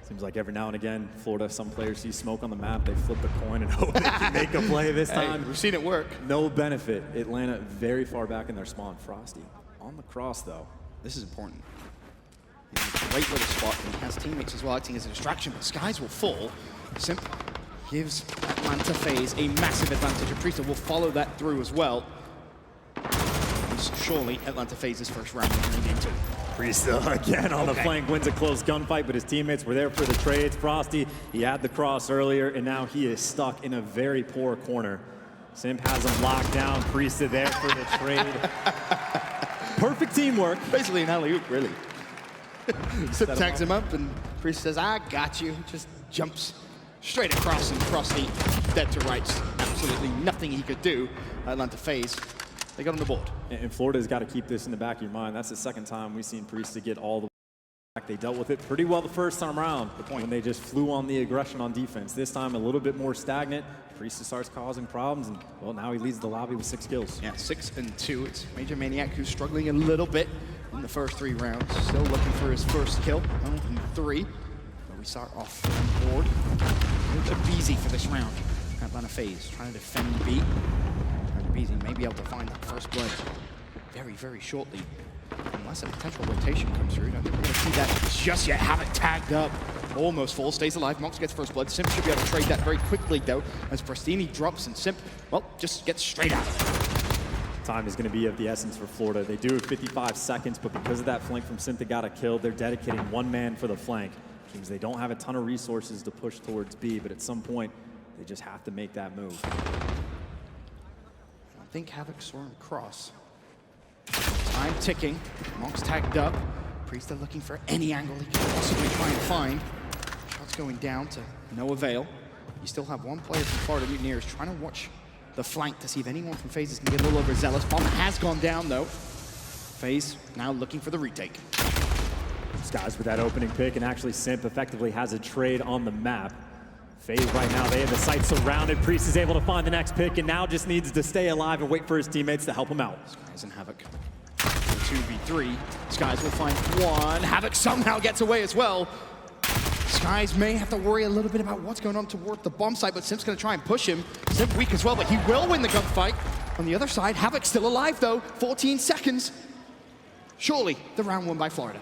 [SPEAKER 22] Seems like every now and again, Florida, some players see smoke on the map, they flip the coin and hope they can make a play this time.
[SPEAKER 8] Hey, we've seen it work.
[SPEAKER 22] No benefit. Atlanta very far back in their spawn. Frosty on the cross, though.
[SPEAKER 8] This is important. He's in a great little spot, and he has teammates as well acting as a distraction, but Skies will fall. Simp gives Atlanta FaZe a massive advantage, and Priesta will follow that through as well. And surely Atlanta FaZe's first round in game 2.
[SPEAKER 22] Priesta again on the flank, wins a close gunfight, but his teammates were there for the trades. Frosty, he had the cross earlier, and now he is stuck in a very poor corner. Simp has him locked down. Priesta there for the trade. Perfect teamwork.
[SPEAKER 8] Basically an alley-oop, really. Sip tags him up, and Priest says, I got you. Just jumps straight across, and Frosty dead to rights. Absolutely nothing he could do. Atlanta FaZe, they got on the board.
[SPEAKER 22] And Florida's got to keep this in the back of your mind. That's the second time we've seen Priest to get all the way back. They dealt with it pretty well the first time around when they just flew on the aggression on defense. This time a little bit more stagnant. Priest starts causing problems, and well, now he leads the lobby with 6 kills.
[SPEAKER 8] Yeah, 6 and 2. It's Major Maniac who's struggling a little bit in the first 3 rounds. Still looking for his first kill. 1 and 3. But we start off on board. A little bit easy for this round. Atlanta FaZe trying to defend B. Beasy may be able to find that first blood very, very shortly. Unless a potential rotation comes through. I don't think we're going to see that just yet. Havoc tagged up. Almost full. Stays alive. Mox gets first blood. Simp should be able to trade that very quickly, though, as Prestini drops and Simp, well, just gets straight out of it.
[SPEAKER 22] Time is going to be of the essence for Florida. They do have 55 seconds, but because of that flank from Simp that got a kill, they're dedicating 1 man for the flank. Which means they don't have a ton of resources to push towards B, but at some point, they just have to make that move.
[SPEAKER 8] I think Havoc saw him cross. Time ticking. Monk's tagged up. Priest are looking for any angle he can possibly try and find. Shots going down to no avail. You still have 1 player from Florida Mutineers trying to watch the flank to see if anyone from FaZe can get a little overzealous. Bomb has gone down, though. FaZe now looking for the retake.
[SPEAKER 22] Skies with that opening pick, and actually Simp effectively has a trade on the map. FaZe right now, they have the site surrounded. Priest is able to find the next pick and now just needs to stay alive and wait for his teammates to help him out.
[SPEAKER 8] Skies and Havoc. 2v3. Skies will find 1. Havoc somehow gets away as well. Skies may have to worry a little bit about what's going on toward the bomb site, but Simp's going to try and push him. Simp weak as well, but he will win the gunfight. On the other side, Havoc still alive though. 14 seconds. Surely the round won by Florida.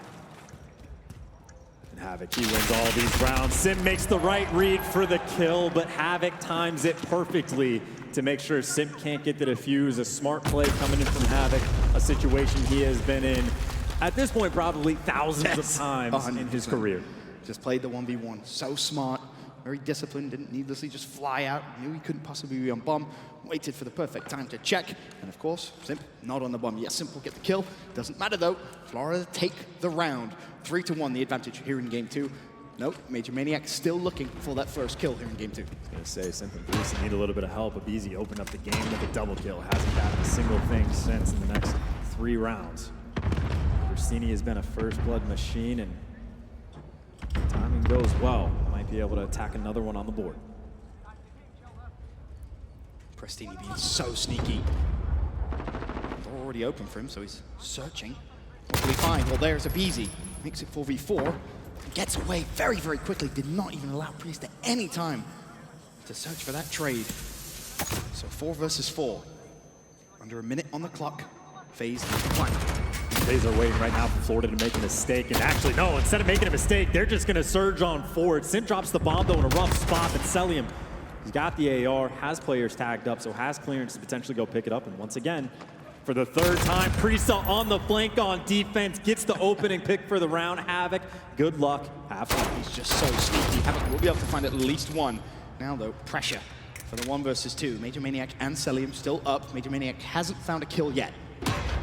[SPEAKER 22] Havoc, he wins all these rounds. Simp makes the right read for the kill, but Havoc times it perfectly to make sure Simp can't get the defuse. A smart play coming in from Havoc, a situation he has been in, at this point, probably thousands of times 100%. In his career.
[SPEAKER 8] Just played the 1v1. So smart, very disciplined, didn't needlessly just fly out. Knew he couldn't possibly be on bomb. Waited for the perfect time to check. And of course, Simp not on the bomb. Yes, Simp will get the kill. Doesn't matter though. Florida take the round. 3-1 the advantage here in game 2. Nope, Major Maniac still looking for that first kill here in game 2.
[SPEAKER 22] I was going to say, Simp and Priest need a little bit of help. Abizi opened up the game with a double kill. Hasn't gotten a single thing since in the next 3 rounds. Prestini has been a first blood machine, and timing goes well. Might be able to attack another one on the board.
[SPEAKER 8] Prestini being so sneaky. Door already open for him, so he's searching. What will he find? Well, there's Abizi. Makes it 4v4. Gets away very, very quickly. Did not even allow Priest at any time to search for that trade. So 4 versus 4. Under a minute on the clock. FaZe needs to climb.
[SPEAKER 22] FaZe are waiting right now for Florida to make a mistake. And actually, no, instead of making a mistake, they're just going to surge on forward. Simp drops the bomb, though, in a rough spot. But Celium, he's got the AR, has players tagged up, so has clearance to potentially go pick it up. And once again, for the 3rd time, Priesta on the flank on defense, gets the opening pick for the round. Havoc, good luck.
[SPEAKER 8] He's just so sneaky. Havoc will be able to find at least 1. Now, though, pressure for the 1 versus 2. Major Maniac and Celium still up. Major Maniac hasn't found a kill yet.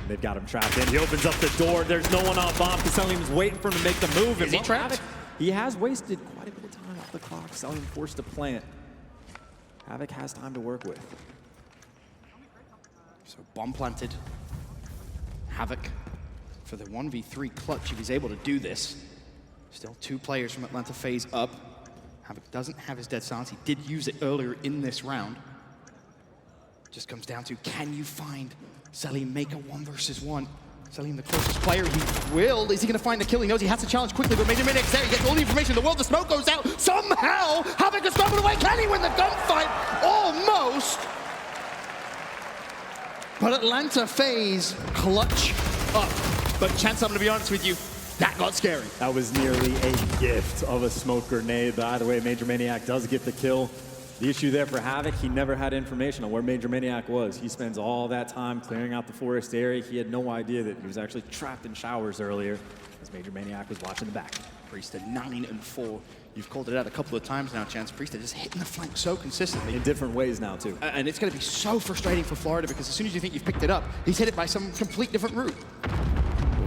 [SPEAKER 22] They've got him trapped in. He opens up the door. There's no one on bomb because Celium's waiting for him to make the move.
[SPEAKER 8] Is he trapped?
[SPEAKER 22] He has wasted quite a bit of time off the clock. Celium forced to plant. Havoc has time to work with.
[SPEAKER 8] So bomb planted. Havoc for the 1v3 clutch if he's able to do this. Still 2 players from Atlanta FaZe up. Havoc doesn't have his dead silence. He did use it earlier in this round. Just comes down to, can you find Celium make a 1 versus 1? Celium the closest player, he will. Is he gonna find the kill? He knows he has to challenge quickly, but Major Maniac's there. He gets all the information in the world. The smoke goes out. Somehow, Havoc is stolen away. Can he win the gunfight? Almost. But Atlanta FaZe clutch up. But Chance, I'm gonna be honest with you, that got scary.
[SPEAKER 22] That was nearly a gift of a smoke grenade. But either way, Major Maniac does get the kill. The issue there for Havoc, he never had information on where Major Maniac was. He spends all that time clearing out the forest area. He had no idea that he was actually trapped in showers earlier, as Major Maniac was watching the back.
[SPEAKER 8] Priesta 9-4. You've called it out a couple of times now, Chance. Priesta just hitting the flank so consistently.
[SPEAKER 22] In different ways now, too.
[SPEAKER 8] And it's going to be so frustrating for Florida because as soon as you think you've picked it up, he's hit it by some complete different route.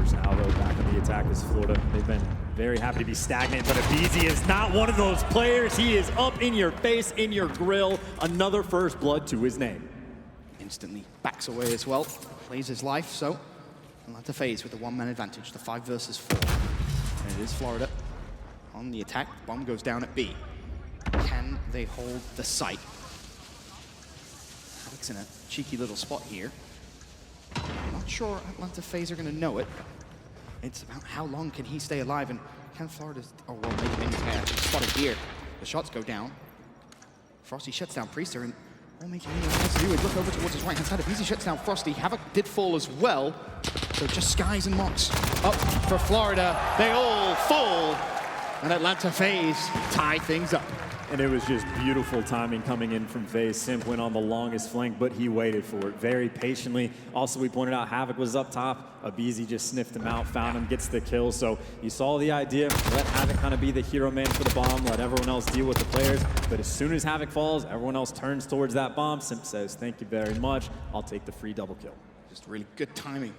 [SPEAKER 22] players now, though, back on the attack is Florida. They've been very happy to be stagnant, but aBeZy is not one of those players. He is up in your face, in your grill. Another first blood to his name.
[SPEAKER 8] Instantly backs away as well. Plays his life, so Atlanta FaZe with the one-man advantage, the 5 versus 4. And it is Florida on the attack. Bomb goes down at B. Can they hold the site? Alex in a cheeky little spot here. I'm not sure Atlanta FaZe are going to know it. It's about how long can he stay alive, and can Florida, oh well, maybe he's actually spotted here. The shots go down. Frosty shuts down Priester, and all Major Mania has to do is look over towards his right-hand side. aBeZy shuts down Frosty. Havoc did fall as well. So just Skies and Mox up for Florida. They all fall, and Atlanta FaZe tie things up.
[SPEAKER 22] And it was just beautiful timing coming in from FaZe. Simp went on the longest flank, but he waited for it very patiently. Also, we pointed out Havoc was up top. aBeZy just sniffed him out, found him, gets the kill. So you saw the idea. Let Havoc kind of be the hero man for the bomb. Let everyone else deal with the players. But as soon as Havoc falls, everyone else turns towards that bomb. Simp says, thank you very much. I'll take the free double kill.
[SPEAKER 8] Just really good timing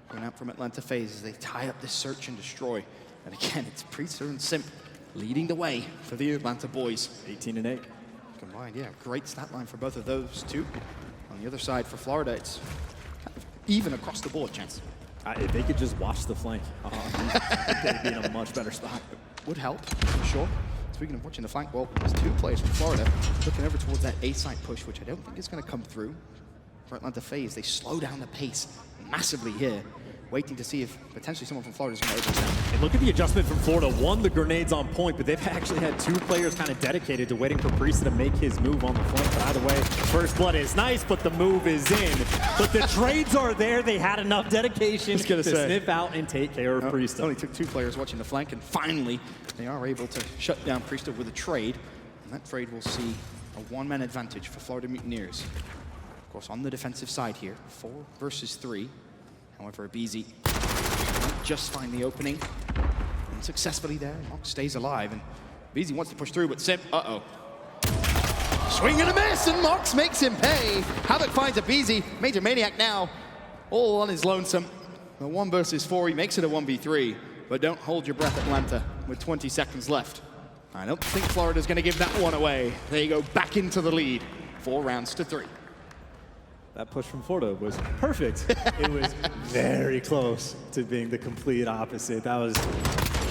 [SPEAKER 8] going out from Atlanta FaZe as they tie up this search and destroy. And again, it's Priester and Simp leading the way for the Atlanta boys.
[SPEAKER 22] 18-8.
[SPEAKER 8] Combined, yeah, great stat line for both of those two. On the other side for Florida, it's kind of even across the board, Chance.
[SPEAKER 22] If they could just watch the flank, they'd be in a much better spot.
[SPEAKER 8] Would help, for sure. Speaking of watching the flank, well, there's 2 players from Florida looking over towards that A-side push, which I don't think is going to come through. For Atlanta FaZe, they slow down the pace massively here, waiting to see if potentially someone from Florida is going to open them.
[SPEAKER 22] And look at the adjustment from Florida. One, the grenades on point, but they've actually had 2 players kind of dedicated to waiting for Priester to make his move on the flank. But either way, first blood is nice, but the move is in. But the trades are there. They had enough dedication to sniff out and take care of Priester.
[SPEAKER 8] Only took 2 players watching the flank, and finally, they are able to shut down Priester with a trade. And that trade will see a one-man advantage for Florida Mutineers. Of course, on the defensive side here, 4 versus 3. However, aBeZy just find the opening. Unsuccessfully there, Mox stays alive, and aBeZy wants to push through, but Simp, swing and a miss, and Mox makes him pay. Havoc finds aBeZy. Major Maniac now all on his lonesome. The 1 versus 4, he makes it a 1v3, but don't hold your breath, Atlanta, with 20 seconds left. I don't think Florida's going to give that one away. They go back into the lead, 4 rounds to 3.
[SPEAKER 22] That push from Florida was perfect. It was very close to being the complete opposite. That was,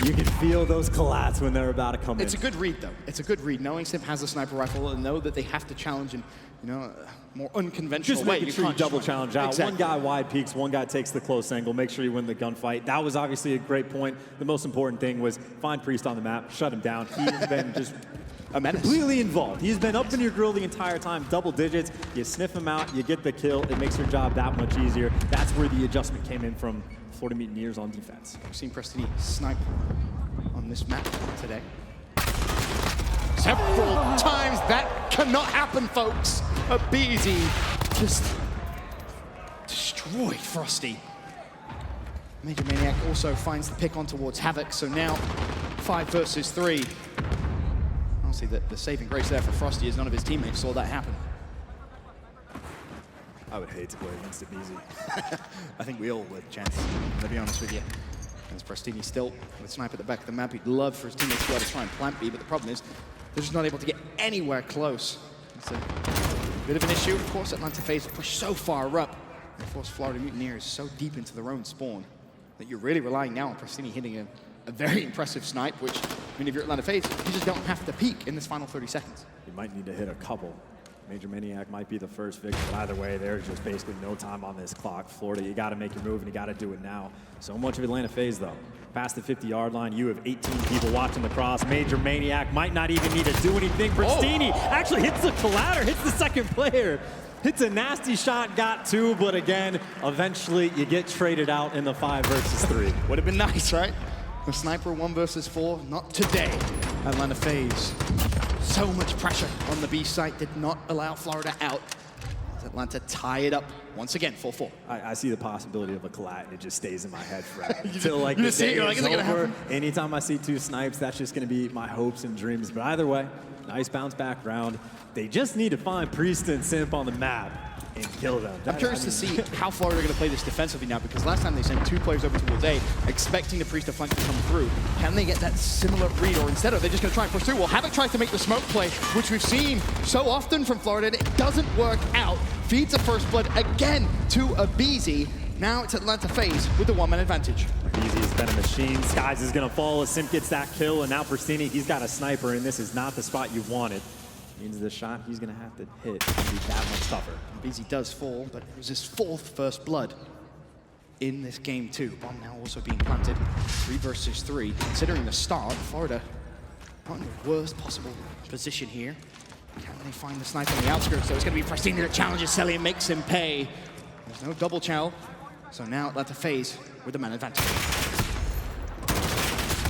[SPEAKER 22] you could feel those collats when they're about to come in.
[SPEAKER 8] It's a good read, though. It's a good read. Knowing Simp has a sniper rifle and know that they have to challenge in, a more unconventional
[SPEAKER 22] just
[SPEAKER 8] way.
[SPEAKER 22] Just making sure you double challenge out.
[SPEAKER 8] Exactly.
[SPEAKER 22] One guy wide peeks, one guy takes the close angle, make sure you win the gunfight. That was obviously a great point. The most important thing was find Priest on the map, shut him down. He's been just
[SPEAKER 8] a menace.
[SPEAKER 22] Completely involved. He's been up in your grill the entire time, double digits. You sniff him out, you get the kill. It makes your job that much easier. That's where the adjustment came in from Florida Mutineers on defense.
[SPEAKER 8] We've seen Prestini snipe on this map today. Several times. That cannot happen, folks. aBeZy just destroyed Frosty. Major Maniac also finds the pick on towards Havoc, so now 5 versus 3. Honestly, the saving grace there for Frosty is none of his teammates saw that happen.
[SPEAKER 22] I would hate to play against aBeZy.
[SPEAKER 8] I think we all would, Chance, to be honest with you. As Prestini still with snipe at the back of the map, he'd love for his teammates to be able to try and plant B, but the problem is they're just not able to get anywhere close. It's a bit of an issue. Of course, Atlanta FaZe push so far up and force Florida Mutineers so deep into their own spawn that you're really relying now on Prestini hitting a very impressive snipe, which, I mean, if you're Atlanta FaZe, you just don't have to peek in this final 30 seconds.
[SPEAKER 22] You might need to hit a couple. Major Maniac might be the first victim, but either way, there's just basically no time on this clock. Florida, you got to make your move, and you got to do it now. So much of Atlanta FaZe, though. Past the 50-yard line, you have 18 people watching the cross. Major Maniac might not even need to do anything. Prestini actually hits the collider, hits the second player. Hits a nasty shot, got 2, but again, eventually you get traded out in the 5 versus 3.
[SPEAKER 8] Would have been nice, right? The sniper 1 versus 4, not today. Atlanta FaZe. So much pressure on the B site did not allow Florida out. Atlanta tie it up once again, 4-4.
[SPEAKER 22] I see the possibility of a collat, and it just stays in my head forever. Until like
[SPEAKER 8] you
[SPEAKER 22] the
[SPEAKER 8] see,
[SPEAKER 22] day
[SPEAKER 8] you're like,
[SPEAKER 22] is
[SPEAKER 8] is it gonna
[SPEAKER 22] over.
[SPEAKER 8] happen?
[SPEAKER 22] Anytime I see 2 snipes, that's just going to be my hopes and dreams. But either way, nice bounce back round. They just need to find Priest and Simp on the map. and kill them.
[SPEAKER 8] I'm curious to see how Florida are going to play this defensively now, because last time they sent 2 players over towards A, expecting the Priest to flank to come through. Can they get that similar read, or instead are they just going to try and push through? Well, Havoc tries to make the smoke play, which we've seen so often from Florida, and it doesn't work out. Feeds a first blood again to Abizi. Now it's Atlanta FaZe with the 1-man advantage.
[SPEAKER 22] Abizi has been a machine. Skies is going to fall as Simp gets that kill, and now Pristini, he's got a sniper, and this is not the spot you wanted. Means the shot he's going to have to hit to be that much tougher.
[SPEAKER 8] Abizi does fall, but it was his 4th first blood in this game too. Bomb now also being planted. 3 versus 3. Considering the start, Florida not in the worst possible position here. Can they find the sniper on the outskirts? So it's going to be Pristini that challenges Selly and makes him pay. There's no double chow. So now Atlanta FaZe with the man advantage.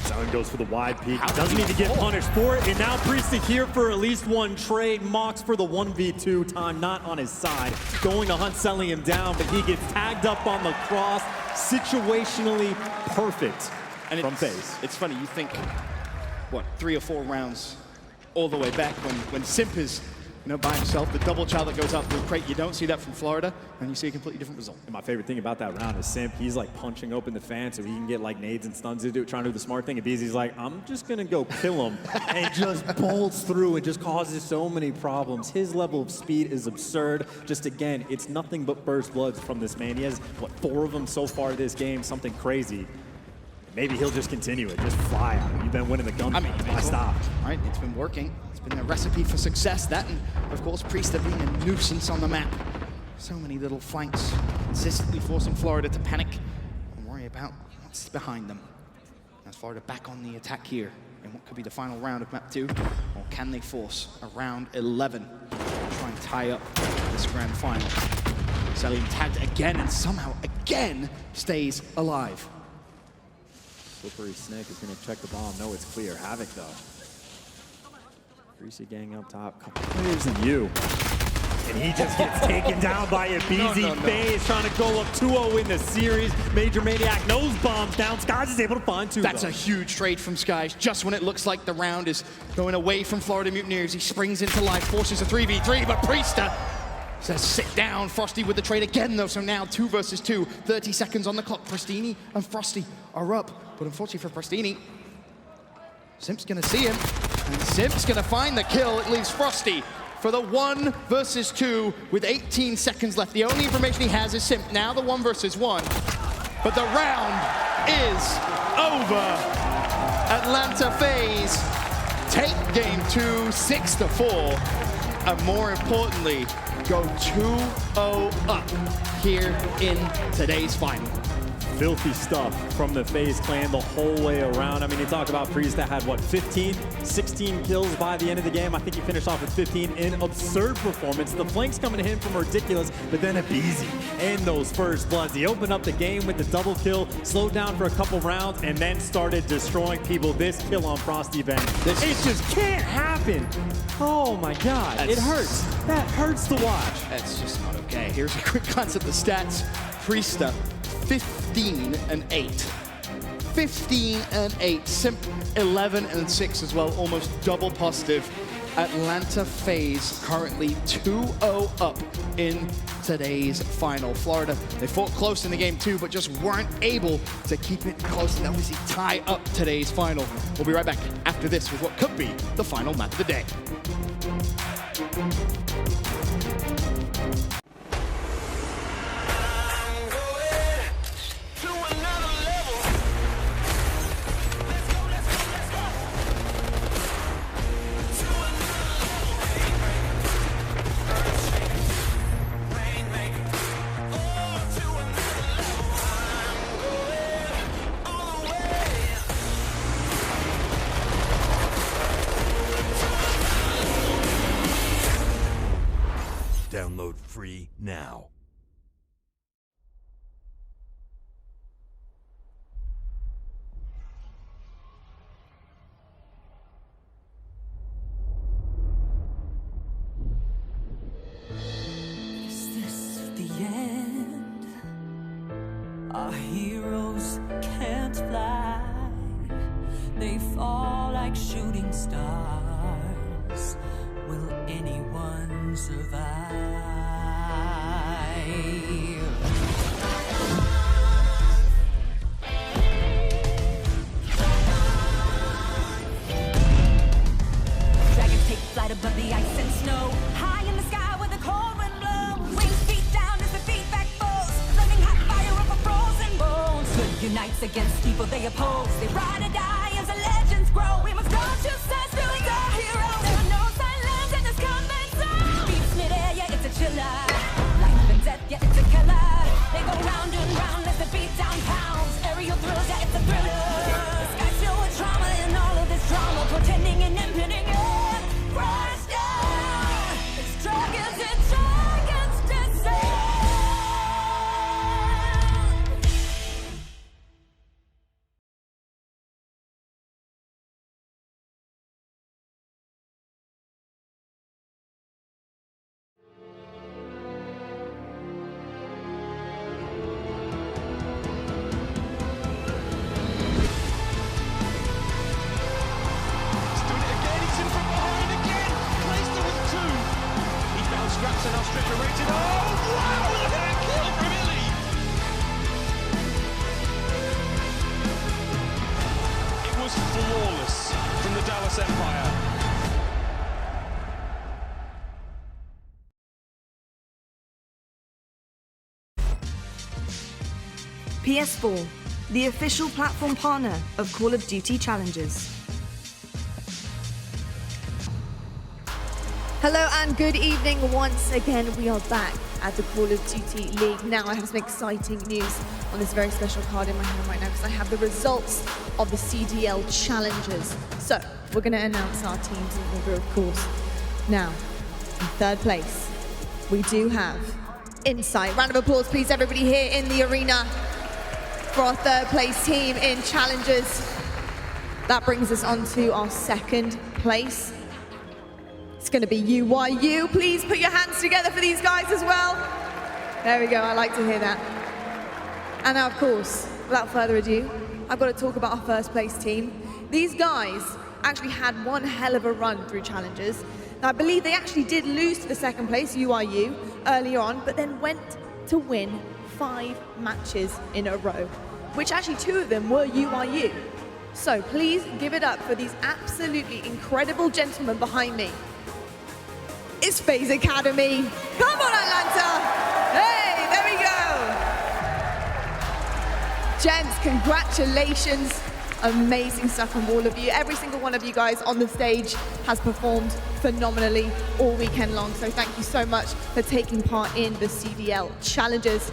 [SPEAKER 22] Zelen goes for the wide peek. Doesn't need to get punished for it. And now Priest here for at least 1 trade. Mox for the 1v2 time, not on his side. Going to hunt, selling him down, but he gets tagged up on the cross. Situationally perfect
[SPEAKER 8] and
[SPEAKER 22] from FaZe.
[SPEAKER 8] It's funny, you think, what, 3 or 4 rounds all the way back when Simp is by himself, the double chow that goes up through crate, you don't see that from Florida, and you see a completely different result.
[SPEAKER 22] And my favorite thing about that round is Simp, he's like punching open the fan so he can get like nades and stuns to do, trying to do the smart thing. And Abizi's like, I'm just gonna go kill him, and just bolts through and just causes so many problems. His level of speed is absurd. Just again, it's nothing but first bloods from this man. He has, what, 4 of them so far this game, something crazy. Maybe he'll just continue it, just fly out. You've been winning the gun.
[SPEAKER 8] I mean,
[SPEAKER 22] why stop?
[SPEAKER 8] Right, it's been working. It's been a recipe for success. That and, of course, Priesta being a nuisance on the map. So many little flanks, consistently forcing Florida to panic and worry about what's behind them. As Florida back on the attack here in what could be the final round of map 2, or can they force a round 11 to try and tie up this grand final? Selly tagged again and somehow again stays alive.
[SPEAKER 22] Slippery Snake is going to check the bomb. No, it's clear. Havoc, though. Greasy gang up top. Couple players in you. And he just gets taken down by Abizi. FaZe trying to go up 2-0 in the series. Major Maniac knows bombs down. Skies is able to find 2.
[SPEAKER 8] That's a huge trade from Skies. Just when it looks like the round is going away from Florida Mutineers, he springs into life, forces a 3v3, but Priesta says sit down. Frosty with the trade again, though. So now 2 versus 2. 30 seconds on the clock. Pristini and Frosty are up. But unfortunately for Pristini, Simp's going to see him. And Simp's going to find the kill. It leaves Frosty for the 1 versus 2 with 18 seconds left. The only information he has is Simp. Now the 1 versus 1. But the round is over. Atlanta FaZe take game 2, 6-4. And more importantly, go 2-0 up here in today's final.
[SPEAKER 22] Filthy stuff from the FaZe clan the whole way around. I mean, you talk about Priest that had, what, 15, 16 kills by the end of the game. I think he finished off with 15 in absurd performance. The flanks coming to him from ridiculous, but then Abizi and those first bloods. He opened up the game with the double kill, slowed down for a couple rounds, and then started destroying people. This kill on Frosty Ben, it just can't happen. Oh my God, it hurts. That hurts to watch.
[SPEAKER 8] That's just not okay. Here's a quick glance at the stats. Priesta, 15-8. 15-8. Simp, 11-6 as well, almost double positive. Atlanta FaZe currently 2-0 up in today's final. Florida, they fought close in the game too, but just weren't able to keep it close and obviously tie up today's final. We'll be right back after this with what could be the final map of the day.
[SPEAKER 21] Download free now.
[SPEAKER 15] Is this the end? Our heroes can't fly. They fall like shooting stars. Will anyone survive? Dragons take flight above the ice and snow. High in the sky where the cold wind blows. Wings feet down as the feedback falls. Flaming hot fire over frozen bones. Good unites against people they oppose. They ride or die as the legends grow. We must go to sense, doing our heroes. There are no silence in this combat zone. Beats mid-air, yeah, it's a chiller. Life and death, yeah, it's a killer. They go round and round as the beat down pounds. Aerial thrills, yeah, it's a thriller. The sky's filled with trauma and all of this drama, portending and impending. Crash down. It's dragons descend.
[SPEAKER 11] Scraps and Ostrich are rated. Oh, wow! Look at that kill from Illy! It was flawless from the Dallas Empire.
[SPEAKER 19] PS4, the official platform partner of Call of Duty Challenges.
[SPEAKER 4] Hello and good evening once again. We are back at the Call of Duty League. Now I have some exciting news on this very special card in my hand right now because I have the results of the CDL Challenges. So we're going to announce our teams in order, of course. Now, in third place, we do have Insight. Round of applause, please, everybody here in the arena for our third place team in Challenges. That brings us on to our second place. It's going to be UYU. Please put your hands together for these guys as well. There we go. I like to hear that. And now, of course, without further ado, I've got to talk about our first place team. These guys actually had one hell of a run through Challenges. Now, I believe they actually did lose to the second place, UYU, earlier on, but then went to win 5 matches in a row, which actually 2 of them were UYU. So please give it up for these absolutely incredible gentlemen behind me. It's FaZe Academy. Come on, Atlanta. Hey, there we go. Gents, congratulations. Amazing stuff from all of you. Every single one of you guys on the stage has performed phenomenally all weekend long. So thank you so much for taking part in the CDL Challenges.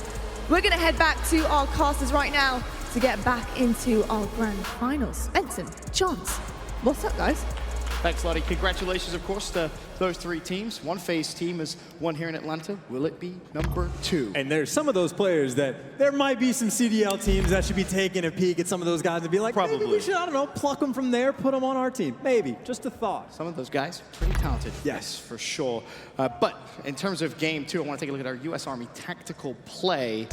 [SPEAKER 4] We're going to head back to our casters right now to get back into our grand finals. Benson, Johns, what's up, guys?
[SPEAKER 8] Thanks, Lottie. Congratulations, of course, to those 3 teams. One FaZe team is won here in Atlanta. Will it be number 2?
[SPEAKER 22] And there's some of those players that there might be some CDL teams that should be taking a peek at some of those guys and be like,
[SPEAKER 8] Probably.
[SPEAKER 22] maybe we should, I don't know, pluck them from there, put them on our team. Maybe, just a thought.
[SPEAKER 8] Some of those guys, pretty talented. Yes, for sure. But in terms of game 2, I want to take a look at our U.S. Army tactical play.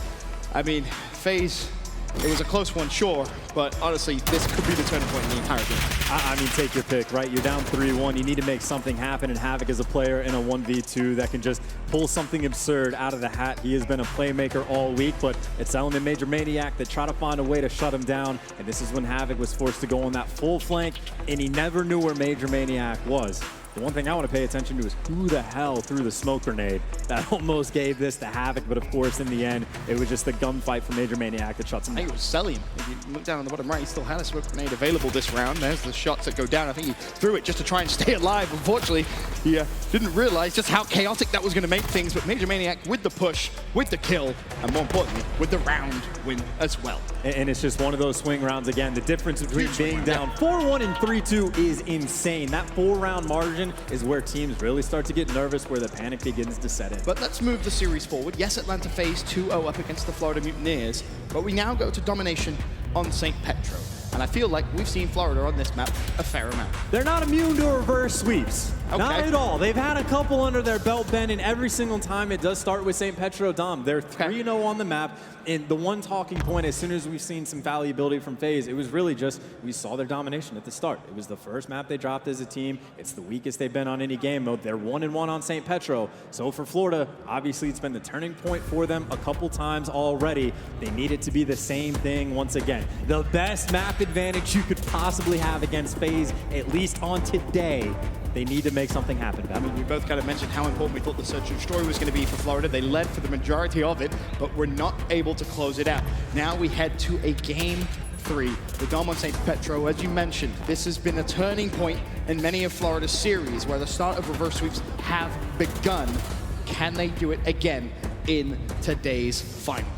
[SPEAKER 8] I mean, FaZe, it was a close one, sure, but honestly, this could be the turning point in the entire game.
[SPEAKER 22] I mean, take your pick, right? You're down 3-1. You need to make something happen, and Havoc is a player in a 1v2 that can just pull something absurd out of the hat. He has been a playmaker all week, but it's Element Major Maniac that try to find a way to shut him down, and this is when Havoc was forced to go on that full flank, and he never knew where Major Maniac was. The one thing I want to pay attention to is who the hell threw the smoke grenade that almost gave this to Havoc, but of course, in the end, it was just the gunfight from Major Maniac that shuts him down.
[SPEAKER 8] I think it was Selim. If you look down on the bottom right, he still had a smoke grenade available this round. There's the shots that go down. I think he threw it just to try and stay alive. Unfortunately, he didn't realize just how chaotic that was going to make things, but Major Maniac with the push, with the kill, and more importantly, with the round win as well.
[SPEAKER 22] And it's just one of those swing rounds again. The difference between being down 4-1 and 3-2 is insane. That 4-round margin is where teams really start to get nervous, where the panic begins to set in.
[SPEAKER 8] But let's move the series forward. Yes, Atlanta FaZe 2-0 up against the Florida Mutineers, but we now go to domination on St. Petro. And I feel like we've seen Florida on this map a fair amount.
[SPEAKER 22] They're not immune to reverse sweeps. Not at all. They've had a couple under their belt, Ben, and every single time it does start with St. Petro Dom. They're 3-0 on the map, and the one talking point, as soon as we've seen some fallibility from FaZe, it was really just we saw their domination at the start. It was the first map they dropped as a team. It's the weakest they've been on any game mode. They're 1-1 on St. Petro. So for Florida, obviously it's been the turning point for them a couple times already. They need it to be the same thing once again. The best map advantage you could possibly have against FaZe, at least on today. They need to make something happen.
[SPEAKER 8] I mean, we both kind of mentioned how important we thought the search and destroy was going to be for Florida. They led for the majority of it, but were not able to close it out. Now we head to a game 3. The Dom on St. Petro, as you mentioned, this has been a turning point in many of Florida's series where the start of reverse sweeps have begun. Can they do it again in today's final?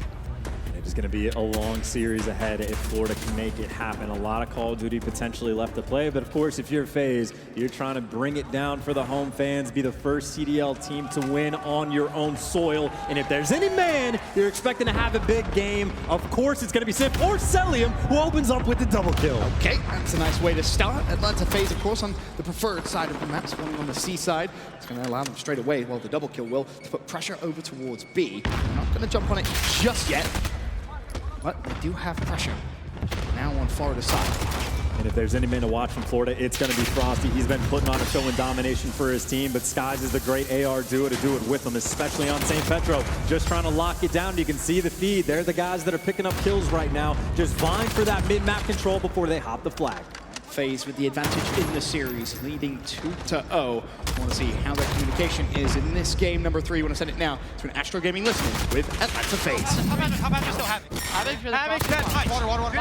[SPEAKER 22] It's going to be a long series ahead if Florida can make it happen. A lot of Call of Duty potentially left to play, but of course, if you're FaZe, you're trying to bring it down for the home fans, be the first CDL team to win on your own soil. And if there's any man you're expecting to have a big game, of course it's going to be Simp or Celium, who opens up with the double kill.
[SPEAKER 8] Okay, that's a nice way to start. Atlanta FaZe, of course, on the preferred side of the map, spawning on the C side. It's going to allow them straight away, well, the double kill will, to put pressure over towards B. They're not going to jump on it just yet, but they do have pressure now on Florida's side.
[SPEAKER 22] And if there's any man to watch from Florida, it's going to be Frosty. He's been putting on a show in domination for his team, but Skies is the great AR duo to do it with them, especially on St. Petro. Just trying to lock it down. You can see the feed. They're the guys that are picking up kills right now, just vying for that mid-map control before they hop the flag.
[SPEAKER 8] FaZe with the advantage in the series, leading 2-0. I want to see how their communication is in this game number 3. I want to send it now to an Astro Gaming listening with Atlanta FaZe.
[SPEAKER 11] How bad we still have? Havoc dead. Nice. Water.
[SPEAKER 7] One on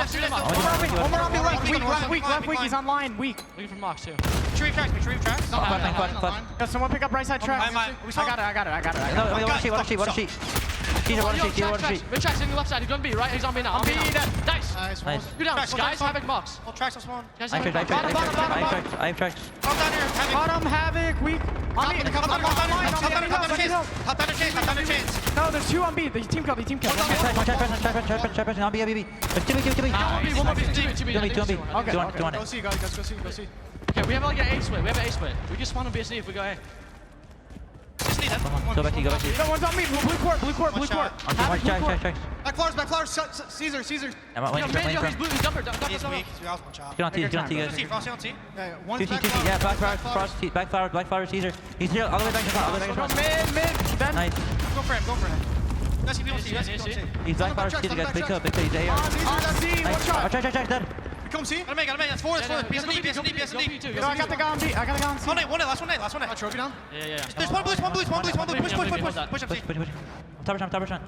[SPEAKER 7] me left weak. He's online, weak.
[SPEAKER 11] Looking for Mox too. Retrieve tracks.
[SPEAKER 7] Does someone pick up right side tracks? I got it.
[SPEAKER 11] No, what a sheet. Mid tracks in the left side. He's on B, right? He's on B now. On B, nice. Go down, guys. Havoc Mox. All tracks on spawn. I
[SPEAKER 7] have tracks.
[SPEAKER 11] Come down here.
[SPEAKER 7] Bottom, Havoc, weak.
[SPEAKER 11] Hop down the chains.
[SPEAKER 7] No, there's 2 on B. The team kill.
[SPEAKER 10] On B.
[SPEAKER 11] One more B.
[SPEAKER 7] Go see.
[SPEAKER 11] Okay, we have like an A split. We can spawn on BSD if we go A.
[SPEAKER 10] Go back to you.
[SPEAKER 7] No, one's on me. Blue court.
[SPEAKER 10] Check.
[SPEAKER 11] Back flowers. Caesar. He's blue. He's dumper.
[SPEAKER 10] Get on T, guys.
[SPEAKER 11] Frosty on T.
[SPEAKER 10] Yeah, back flower, Caesar. He's here, all the way back to front.
[SPEAKER 7] Mid. Ben.
[SPEAKER 10] Nice.
[SPEAKER 11] Go for him. Let's see.
[SPEAKER 10] He's back flower, Caesar, guys. Big kill. He's AR. Check, dead.
[SPEAKER 11] Come see. Gotta make. That's 4.
[SPEAKER 7] BSD. I got the guy on B.
[SPEAKER 11] Last one. Trophy down. Yeah. There's one blue. Push him.
[SPEAKER 10] Top shot.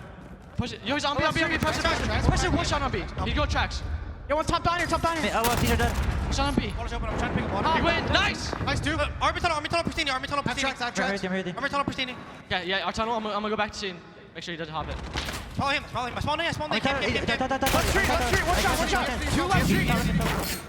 [SPEAKER 11] Push it. Yo, he's on B. Push it. One shot on B. He go tracks.
[SPEAKER 7] Yo, one's top down here.
[SPEAKER 10] Oh, Caesar dead.
[SPEAKER 11] Shot on B.
[SPEAKER 7] Water's open. I'm trying to pick up water.
[SPEAKER 11] He win. Nice,
[SPEAKER 7] dude.
[SPEAKER 11] Army tunnel, Pristini. Army tunnel, Pristini. Yeah, our tunnel. I'm gonna go back to scene. Make sure he doesn't hop it. Follow him. Spawn in.
[SPEAKER 7] One shot. 2 left street.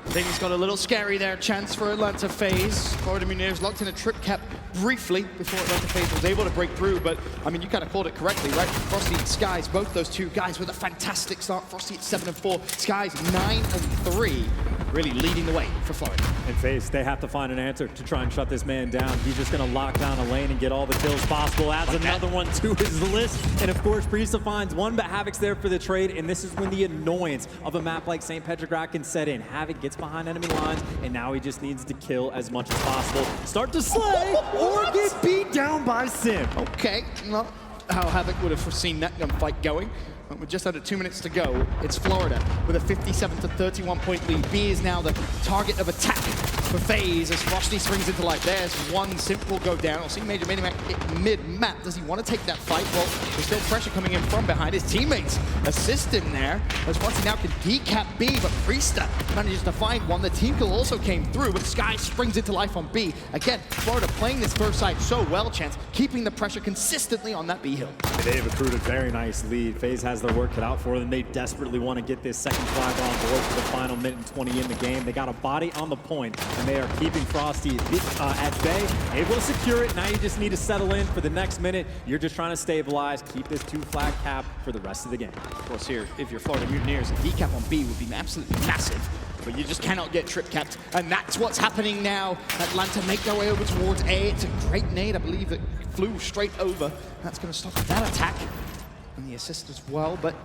[SPEAKER 8] Things got a little scary there. Chance for Atlanta FaZe. Florida Mutineers locked in a trip cap briefly before Atlanta FaZe was able to break through, but I mean, you kind of called it correctly, right? Frosty and Skies, both those two guys with a fantastic start. Frosty at 7-4, Skies 9-3, really leading the way for Florida.
[SPEAKER 22] And FaZe, they have to find an answer to try and shut this man down. He's just going to lock down a lane and get all the kills possible. Adds another one to his list. And of course, Priesta finds one, but Havoc's there for the trade. And this is when the annoyance of a map like St. Petrograd can set in. Havoc gets behind enemy lines, and now he just needs to kill as much as possible. Start to slay or get beat down by Sim.
[SPEAKER 8] Okay, not how Havoc would have foreseen that gunfight going. But with just under 2 minutes to go, it's Florida with a 57-31 point lead. B is now the target of attack for FaZe as Frosty springs into life. There's one simple go down. We'll see Major mid-map. Does he want to take that fight? Well, there's still pressure coming in from behind. His teammates assist him there as Frosty now can decap B, but Priesta manages to find one. The team kill also came through, but Sky springs into life on B. Again, Florida playing this first side so well, Chance, keeping the pressure consistently on that B hill.
[SPEAKER 22] They have accrued a very nice lead. FaZe has their work cut out for them. They desperately want to get this second flag on board for the final minute and 20 in the game. They got a body on the point, and they are keeping Frosty at bay, able to secure it. Now you just need to settle in for the next minute. You're just trying to stabilize, keep this 2 flag cap for the rest of the game.
[SPEAKER 8] Of course, here, if you're Florida Mutineers, a decap on B would be absolutely massive. but you just cannot get trip capped. And that's what's happening now. Atlanta make their way over towards A. It's a great nade, I believe, that flew straight over. That's going to stop that attack. And the assist as well, but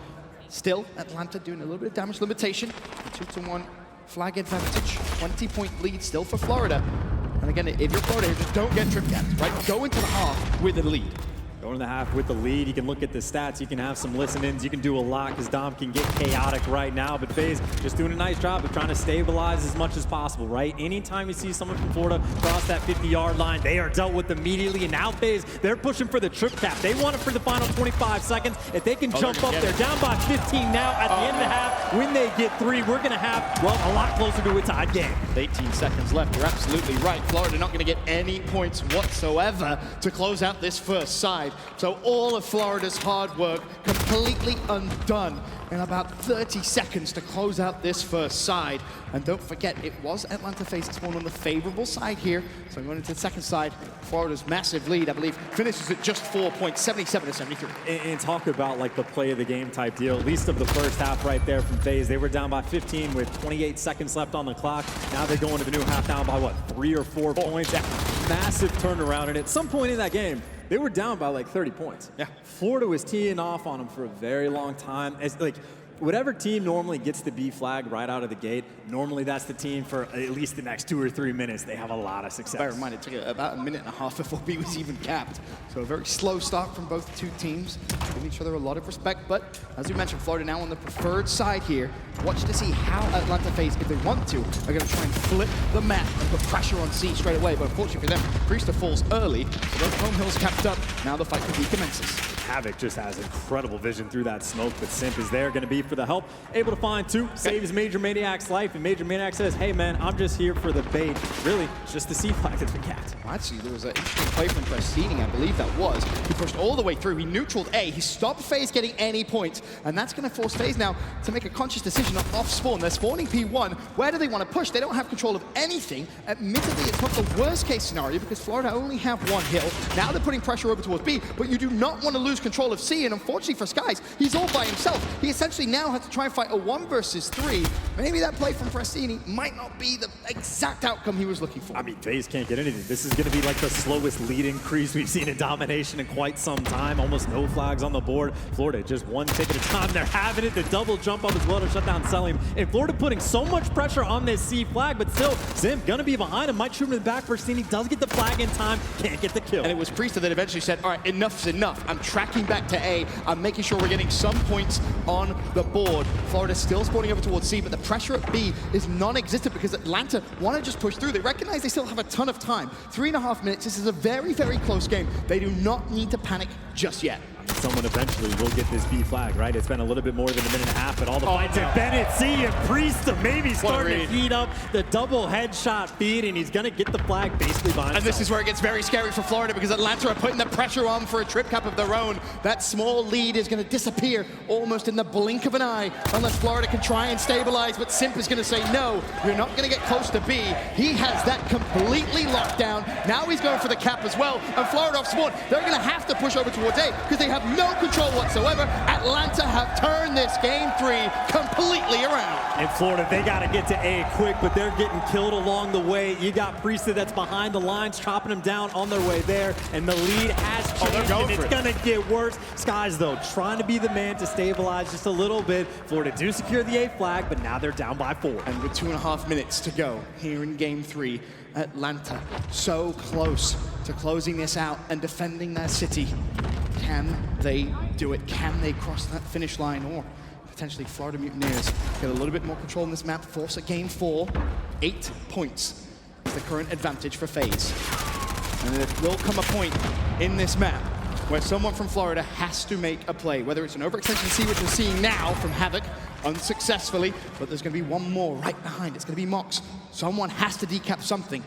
[SPEAKER 8] still, Atlanta doing a little bit of damage limitation. 2-1 flag advantage, 20-point lead still for Florida. And again, if you're Florida, just don't get trip capped, right? Go into the half with the lead.
[SPEAKER 22] Going in the half with the lead, you can look at the stats, you can have some listen-ins, you can do a lot because Dom can get chaotic right now, but FaZe just doing a nice job of trying to stabilize as much as possible, right? Anytime you see someone from Florida cross that 50-yard line, they are dealt with immediately, and now FaZe, they're pushing for the trip cap. They want it for the final 25 seconds. If they can jump up, they're down by 15 now at the end of the half. When they get 3, we're gonna have, well, a lot closer to a tied game.
[SPEAKER 8] 18 seconds left, you're absolutely right. Florida not gonna get any points whatsoever to close out this first side. So all of Florida's hard work completely undone in about 30 seconds to close out this first side. And don't forget, it was Atlanta FaZe that spawned on the favorable side here. So going into the second side, Florida's massive lead, I believe, finishes at just 4 points, 77-73.
[SPEAKER 22] And talk about like the play of the game type deal, at least of the first half right there from FaZe. They were down by 15 with 28 seconds left on the clock. Now they go into the new half down by what, 3 or 4 points? That massive turnaround. And at some point in that game, they were down by like 30 points. Yeah. Florida was teeing off on them for a very long time. As like, whatever team normally gets the B flag right out of the gate, normally that's the team for at least the next 2 or 3 minutes. They have a lot of success.
[SPEAKER 8] Bear in mind, it took about a minute and a half before B was even capped. So a very slow start from both two teams, giving each other a lot of respect. But as you mentioned, Florida now on the preferred side here. Watch to see how Atlanta FaZe, if they want to, are going to try and flip the map and put pressure on C straight away. But unfortunately for them, Priester falls early. So those home hills capped up. Now the fight for B commences.
[SPEAKER 22] Havoc just has incredible vision through that smoke, but Simp is there, going to be for the help. Able to find 2, saves Major Maniac's life, and Major Maniac says, hey man, I'm just here for the bait. Really, it's just the C flag that's been capped.
[SPEAKER 8] Well, actually, there was an interesting play from Prestini, I believe that was. He pushed all the way through, he neutraled A, he stopped FaZe getting any points, and that's going to force FaZe now to make a conscious decision off spawn. They're spawning P1. Where do they want to push? They don't have control of anything. Admittedly, it's not the worst case scenario because Florida only have 1 hill. Now they're putting pressure over towards B, but you do not want to lose control of C, and unfortunately for Skies, he's all by himself. He essentially now has to try and fight a 1 versus 3. Maybe that play from Prestini might not be the exact outcome he was looking for.
[SPEAKER 22] I mean, FaZe can't get anything. This is going to be like the slowest lead increase we've seen in domination in quite some time. Almost no flags on the board. Florida just 1 tick at a time. They're having it. The double jump up as well to shut down Selim. And Florida putting so much pressure on this C flag, but still, Zim gonna be behind him. Might shoot him in the back. Prestini does get the flag in time. Can't get the kill.
[SPEAKER 8] And it was Priester that eventually said, all right, enough's enough. I'm tracking back to A. I'm making sure we're getting some points on the board. Florida's still spawning over towards C, but the pressure at B is non-existent because Atlanta want to just push through. They recognize they still have a ton of time. 3.5 minutes. This is a very, very close game. They do not need to panic just yet.
[SPEAKER 22] Someone eventually will get this B flag, right? It's been a little bit more than a minute and a half, but all the fights at Bennett, C, and Priester maybe starting to heat up the double headshot feed, and he's going to get the flag basically by himself.
[SPEAKER 8] And this is where it gets very scary for Florida because Atlanta are putting the pressure on for a trip cap of their own. That small lead is going to disappear almost in the blink of an eye unless Florida can try and stabilize, but Simp is going to say, no, you're not going to get close to B. He has that completely locked down. Now he's going for the cap as well, and Florida off spawn. They're going to have to push over towards A because they have no control whatsoever. Atlanta have turned this game 3 completely around.
[SPEAKER 22] In Florida, they got to get to A quick, but they're getting killed along the way. You got Priester that's behind the lines, chopping them down on their way there, and the lead has changed, and it's going to get worse. Skies, though, trying to be the man to stabilize just a little bit. Florida do secure the A flag, but now they're down by 4.
[SPEAKER 8] And with 2.5 minutes to go here in game 3, Atlanta so close to closing this out and defending their city. Can they do it? Can they cross that finish line? Or potentially Florida Mutineers get a little bit more control in this map, force a game 4. 8 points is the current advantage for FaZe. And there will come a point in this map where someone from Florida has to make a play, whether it's an overextension C, which we're seeing now from Havoc, unsuccessfully, but there's going to be one more right behind. It's going to be Mox. Someone has to decap something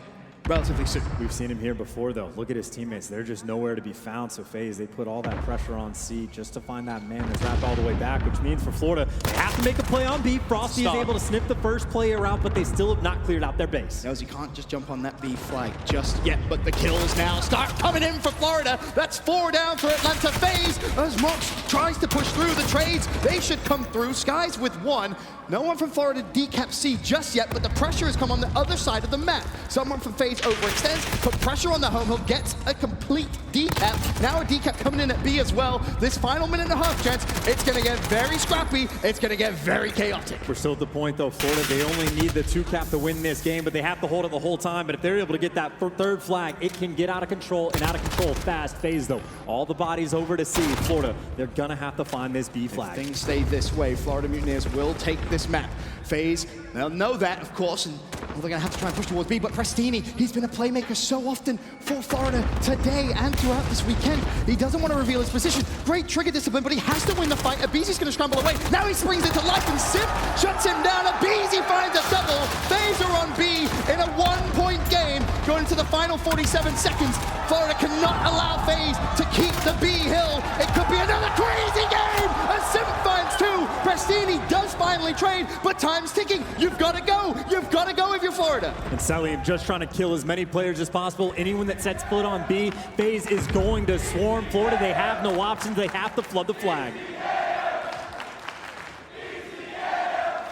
[SPEAKER 8] relatively soon.
[SPEAKER 22] We've seen him here before, though. Look at his teammates. They're just nowhere to be found. So FaZe, they put all that pressure on C just to find that man that's wrapped all the way back, which means for Florida, they have to make a play on B. Frosty is able to snip the first player out, but they still have not cleared out their base.
[SPEAKER 8] Knows he can't just jump on that B flag just yet, but the kills now start coming coming in for Florida. That's 4 down for Atlanta FaZe. As Mox tries to push through the trades, they should come through. Skies with 1. No one from Florida decap C just yet, but the pressure has come on the other side of the map. Someone from FaZe overextends, put pressure on the home. He'll get a complete decap. Now a decap coming in at B as well. This final minute and a half, gents, it's going to get very scrappy. It's going to get very chaotic.
[SPEAKER 22] We're still at the point, though, Florida, they only need the 2-cap to win this game, but they have to hold it the whole time. But if they're able to get that third flag, it can get out of control, and out of control fast. FaZe, though, all the bodies over to C. Florida, they're going to have to find this B flag.
[SPEAKER 8] If things stay this way, Florida Mutineers will take this map. FaZe, they'll know that, of course, and they're going to have to try and push towards B, but Prestini, he's been a playmaker so often for Florida today and throughout this weekend. He doesn't want to reveal his position. Great trigger discipline, but he has to win the fight. Abizi's going to scramble away. Now he springs into life, and Simp shuts him down. Abizi finds a double. FaZe are on B in a 1-point game. Going into the final 47 seconds, Florida cannot allow FaZe to keep the B hill. It could be another crazy game as Simp finds 2. Prestini does finally trade, but time's ticking. You've got to go. You've got to go if you're Florida.
[SPEAKER 22] And Salim just trying to kill as many players as possible. Anyone that sets foot on B, FaZe is going to swarm Florida. They have no options. They have to flood the flag.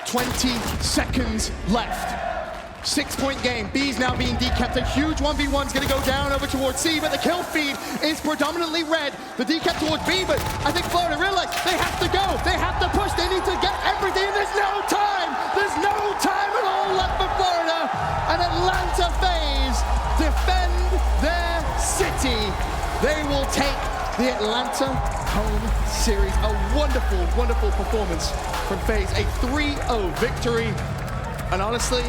[SPEAKER 8] 20 seconds left. 6-point game. B's now being decapped. A huge 1v1's going to go down over towards C, but the kill feed is predominantly red. The decap towards B, but I think Florida realized they have to go. They have to push. They need to get everything. There's no time. There's no time at all left for Florida. And Atlanta FaZe defend their city. They will take the Atlanta home series. A wonderful, wonderful performance from FaZe. A 3-0 victory. And honestly,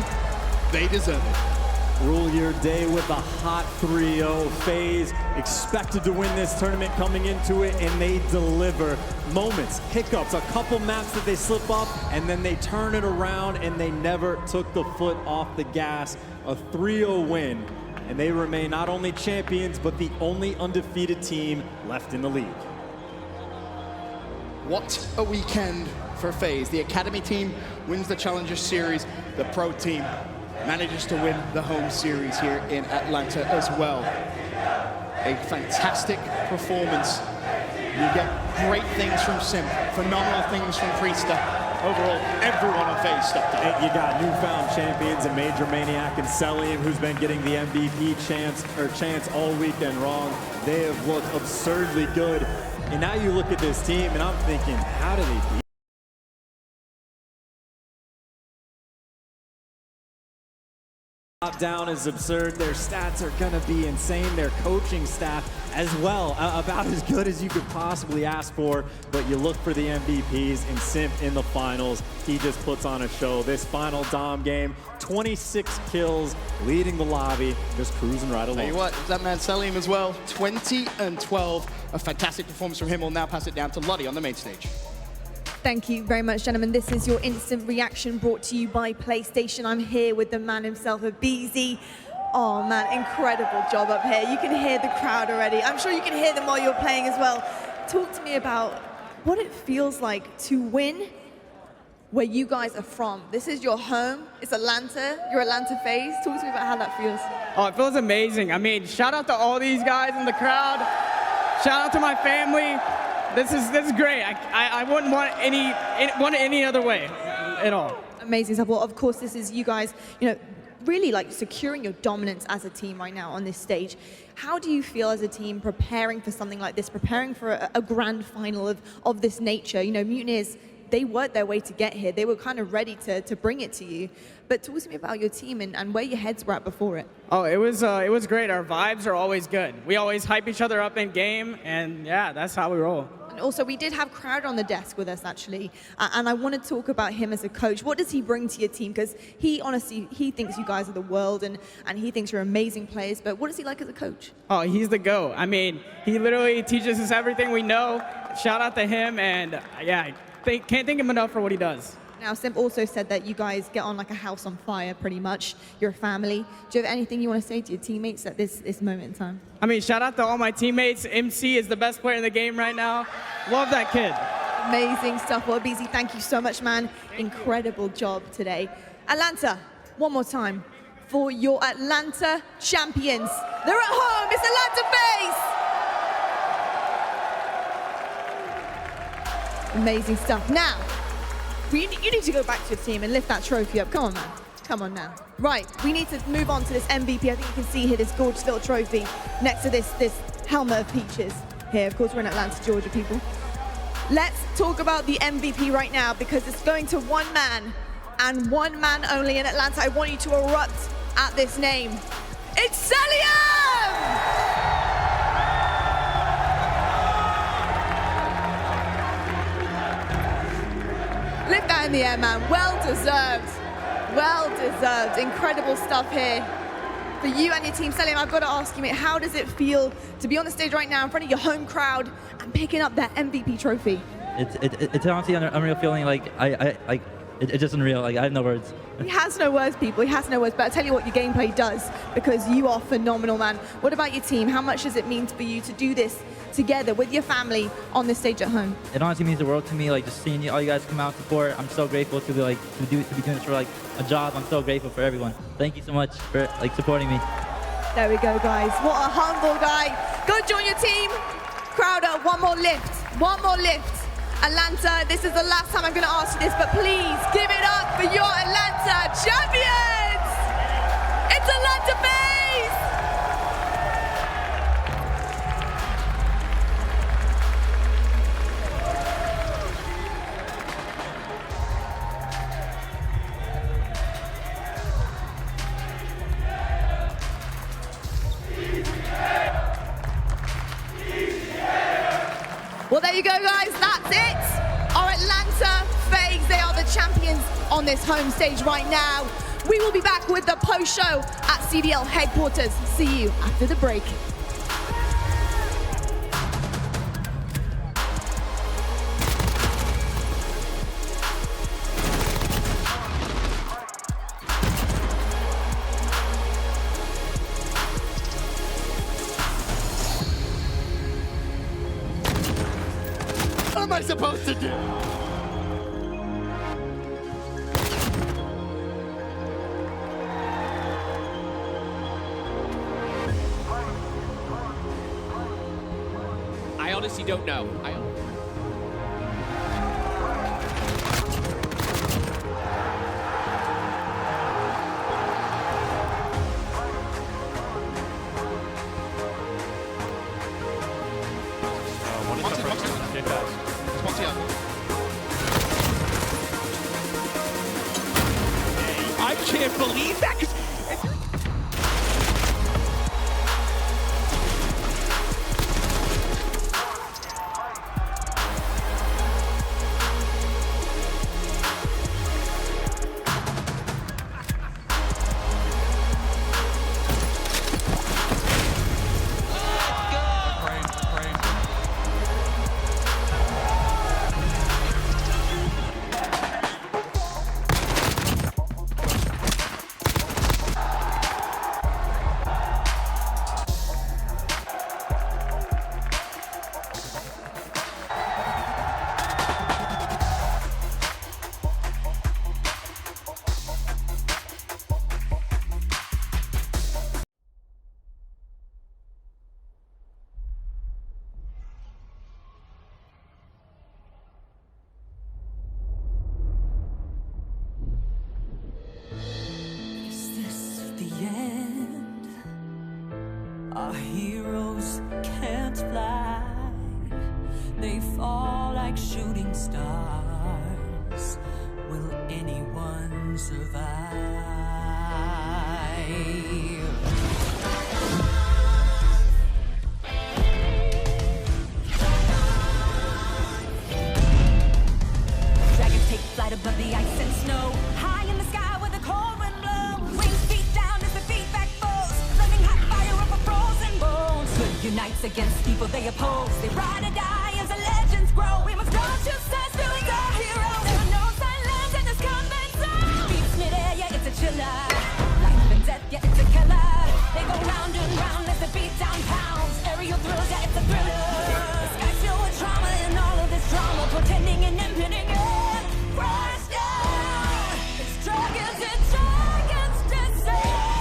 [SPEAKER 8] they deserve it.
[SPEAKER 22] Rule your day with a hot 3-0. FaZe expected to win this tournament coming into it, and they deliver. Moments, hiccups, a couple maps that they slip up, and then they turn it around, and they never took the foot off the gas. A 3-0 win, and they remain not only champions, but the only undefeated team left in the league.
[SPEAKER 8] What a weekend for FaZe. The Academy team wins the Challenger Series. The Pro team manages to win the home series here in Atlanta as well. A fantastic performance. You get great things from Simp, phenomenal things from Priester. Overall, everyone on FaZe stepped up.
[SPEAKER 22] And you got newfound champions in Major Maniac and Selim, who's been getting the MVP chance all weekend long. They have looked absurdly good. And now you look at this team, and I'm thinking, how do they beat? Top down is absurd. Their stats are going to be insane. Their coaching staff as well, about as good as you could possibly ask for. But you look for the MVPs, and Simp in the finals. He just puts on a show. This final Dom game, 26 kills, leading the lobby, just cruising right along.
[SPEAKER 8] Tell you what, that man Salim as well, 20 and 12. A fantastic performance from him. We'll now pass it down to Lottie on the main stage.
[SPEAKER 4] Thank you very much, gentlemen. This is your instant reaction brought to you by PlayStation. I'm here with the man himself, Abizi. Oh man, incredible job up here. You can hear the crowd already. I'm sure you can hear them while you're playing as well. Talk to me about what it feels like to win where you guys are from. This is your home. It's Atlanta. You're Atlanta FaZe. Talk to me about how that feels.
[SPEAKER 7] Oh, it feels amazing. I mean, shout out to all these guys in the crowd. Shout out to my family. This is great. I wouldn't want it any other way at all.
[SPEAKER 4] Amazing stuff. Well, of course, this is you guys, really like securing your dominance as a team right now on this stage. How do you feel as a team preparing for something like this, preparing for a grand final of this nature? Mutineers, they worked their way to get here. They were kind of ready to bring it to you. But talk to me about your team and where your heads were at before it.
[SPEAKER 7] Oh, it was great. Our vibes are always good. We always hype each other up in game, and yeah, that's how we roll.
[SPEAKER 4] And also, we did have Crowder on the desk with us, actually, and I want to talk about him as a coach. What does he bring to your team? Because he honestly, he thinks you guys are the world, and he thinks you're amazing players, but what is he like as a coach?
[SPEAKER 7] Oh, he's the GOAT. I mean, he literally teaches us everything we know. Shout out to him, and yeah, can't thank him enough for what he does.
[SPEAKER 4] Now, Simp also said that you guys get on like a house on fire, pretty much. You're a family. Do you have anything you want to say to your teammates at this moment in time?
[SPEAKER 7] I mean, shout out to all my teammates. MC is the best player in the game right now. Love that kid.
[SPEAKER 4] Amazing stuff. Well, BZ, thank you so much, man. Incredible job today. Atlanta, one more time for your Atlanta champions. They're at home. It's Atlanta FaZe. Amazing stuff. Now, you need to go back to your team and lift that trophy up. Come on, man. Come on now. Right, we need to move on to this MVP. I think you can see here this gorgeous little trophy next to this helmet of peaches here. Of course, we're in Atlanta, Georgia, people. Let's talk about the MVP right now because it's going to one man and one man only in Atlanta. I want you to erupt at this name. It's Celium! Lift that in the air, man. Well deserved. Well deserved. Incredible stuff here for you and your team. Celium, I've got to ask you, mate, how does it feel to be on the stage right now in front of your home crowd and picking up that MVP trophy?
[SPEAKER 10] It's honestly an unreal feeling. Like it's just unreal. Like I have no words.
[SPEAKER 4] He has no words, people. He has no words. But I tell you what, your gameplay does because you are phenomenal, man. What about your team? How much does it mean for you to do this together with your family on the stage at home?
[SPEAKER 10] It honestly means the world to me. Like just seeing all you guys come out and support. I'm so grateful to be doing this for like a job. I'm so grateful for everyone. Thank you so much for like supporting me.
[SPEAKER 4] There we go, guys. What a humble guy. Go join your team. Crowder, one more lift. One more lift. Atlanta, this is the last time I'm going to ask you this, but please give it up for your Atlanta champions! It's Atlanta FaZe! Well, there you go, guys. That's it. Our Atlanta FaZe, they are the champions on this home stage right now. We will be back with the post show at CDL headquarters. See you after the break.
[SPEAKER 8] What am I supposed to do?
[SPEAKER 9] I honestly don't know.
[SPEAKER 1] I can't believe that. 'Cause
[SPEAKER 15] Our heroes can't fly, they fall like shooting stars. Will anyone survive? Dragons take flight above the ice and snow, high in the sky where the cold wind blows. Wings beat down as they beat back foes, flaming hot fire over frozen bones. Good unites against people they oppose. They ride or die as the legends grow. We must not just stand still as our heroes. There are no silence in this combat zone. Beats midair, yeah, it's a chiller. Life and death, yeah, it's a killer. They go round and round as the beat down pounds. Aerial thrills, yeah, it's a thriller. The sky's filled with trauma and all of this drama, portending an impending end. Crash down. It's dragons, it's dragons descend.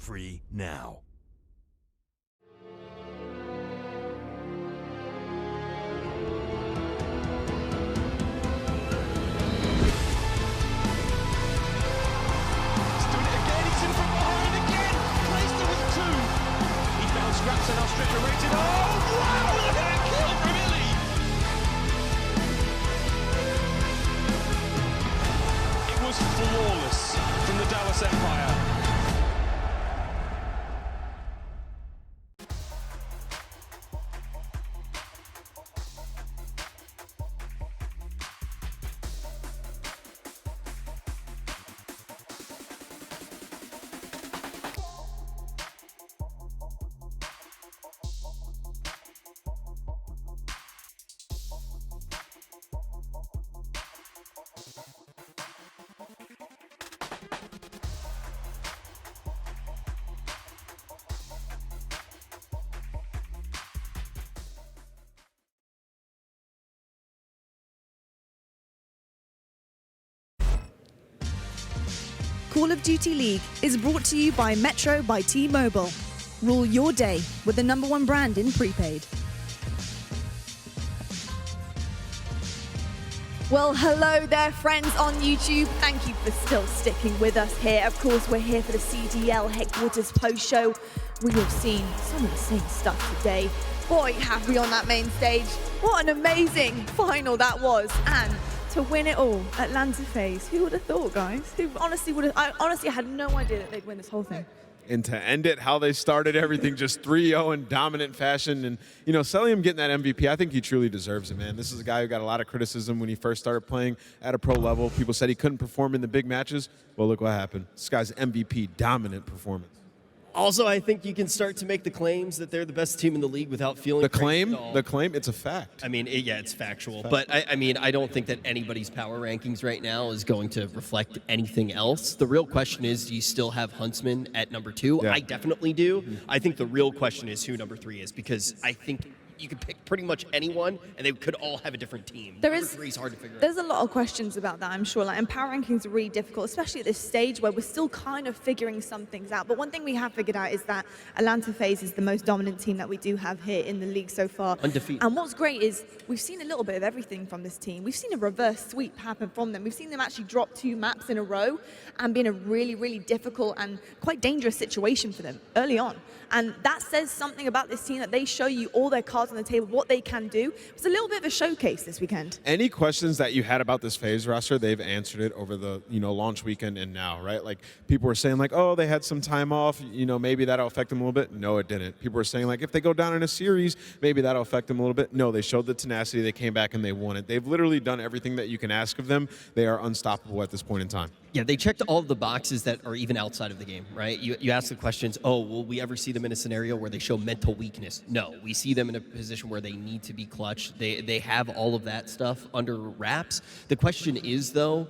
[SPEAKER 21] free now.
[SPEAKER 11] Scraps and Ostrich are rated. Oh, wow! Look at that kill from Illy! It was flawless from the Dallas Empire.
[SPEAKER 19] Call of Duty League is brought to you by Metro by T-Mobile. Rule your day with the #1 brand in prepaid.
[SPEAKER 4] Well, hello there, friends on YouTube. Thank you for still sticking with us here. Of course, we're here for the CDL headquarters post show. We have seen some of the same stuff today. Boy, have we on that main stage. What an amazing final that was. And to win it all, Atlanta FaZe. Who would have thought, guys? Who honestly would have? I honestly had no idea that they'd win this whole thing.
[SPEAKER 9] And to end it, how they started everything, just 3-0 in dominant fashion. And, you know, Celium getting that MVP, I think he truly deserves it, man. This is a guy who got a lot of criticism when he first started playing at a pro level. People said he couldn't perform in the big matches. Well, look what happened. This guy's MVP, dominant performance.
[SPEAKER 6] Also, I think you can start to make the claims that they're the best team in the league without feeling
[SPEAKER 9] the claim. It's a fact.
[SPEAKER 6] I mean, yeah, it's factual. But I mean, I don't think that anybody's power rankings right now is going to reflect anything else. The real question is, do you still have Huntsmen at #2?
[SPEAKER 9] Yeah.
[SPEAKER 6] I definitely do. I think the real question is who #3 is, because I think you could pick pretty much anyone, and they could all have a different team. #3 is hard to figure out.
[SPEAKER 4] There's a lot of questions about that, I'm sure. And power rankings are really difficult, especially at this stage where we're still kind of figuring some things out. But one thing we have figured out is that Atlanta FaZe is the most dominant team that we do have here in the league so far.
[SPEAKER 6] Undefeated.
[SPEAKER 4] And what's great is we've seen a little bit of everything from this team. We've seen a reverse sweep happen from them. We've seen them actually drop 2 maps in a row and be in a really, really difficult and quite dangerous situation for them early on. And that says something about this team, that they show you all their cards on the table, what they can do. It was a little bit of a showcase this weekend.
[SPEAKER 9] Any questions that you had about this FaZe roster, they've answered it over the launch weekend and now, right? Like, people were saying like, oh, they had some time off, maybe that'll affect them a little bit. No, it didn't. People were saying like, if they go down in a series, maybe that'll affect them a little bit. No, they showed the tenacity, they came back and they won it. They've literally done everything that you can ask of them. They are unstoppable at this point in time.
[SPEAKER 6] Yeah, they checked all of the boxes that are even outside of the game, right? You ask the questions, oh, will we ever see them in a scenario where they show mental weakness? No, we see them in a position where they need to be clutch. They have all of that stuff under wraps. The question is, though,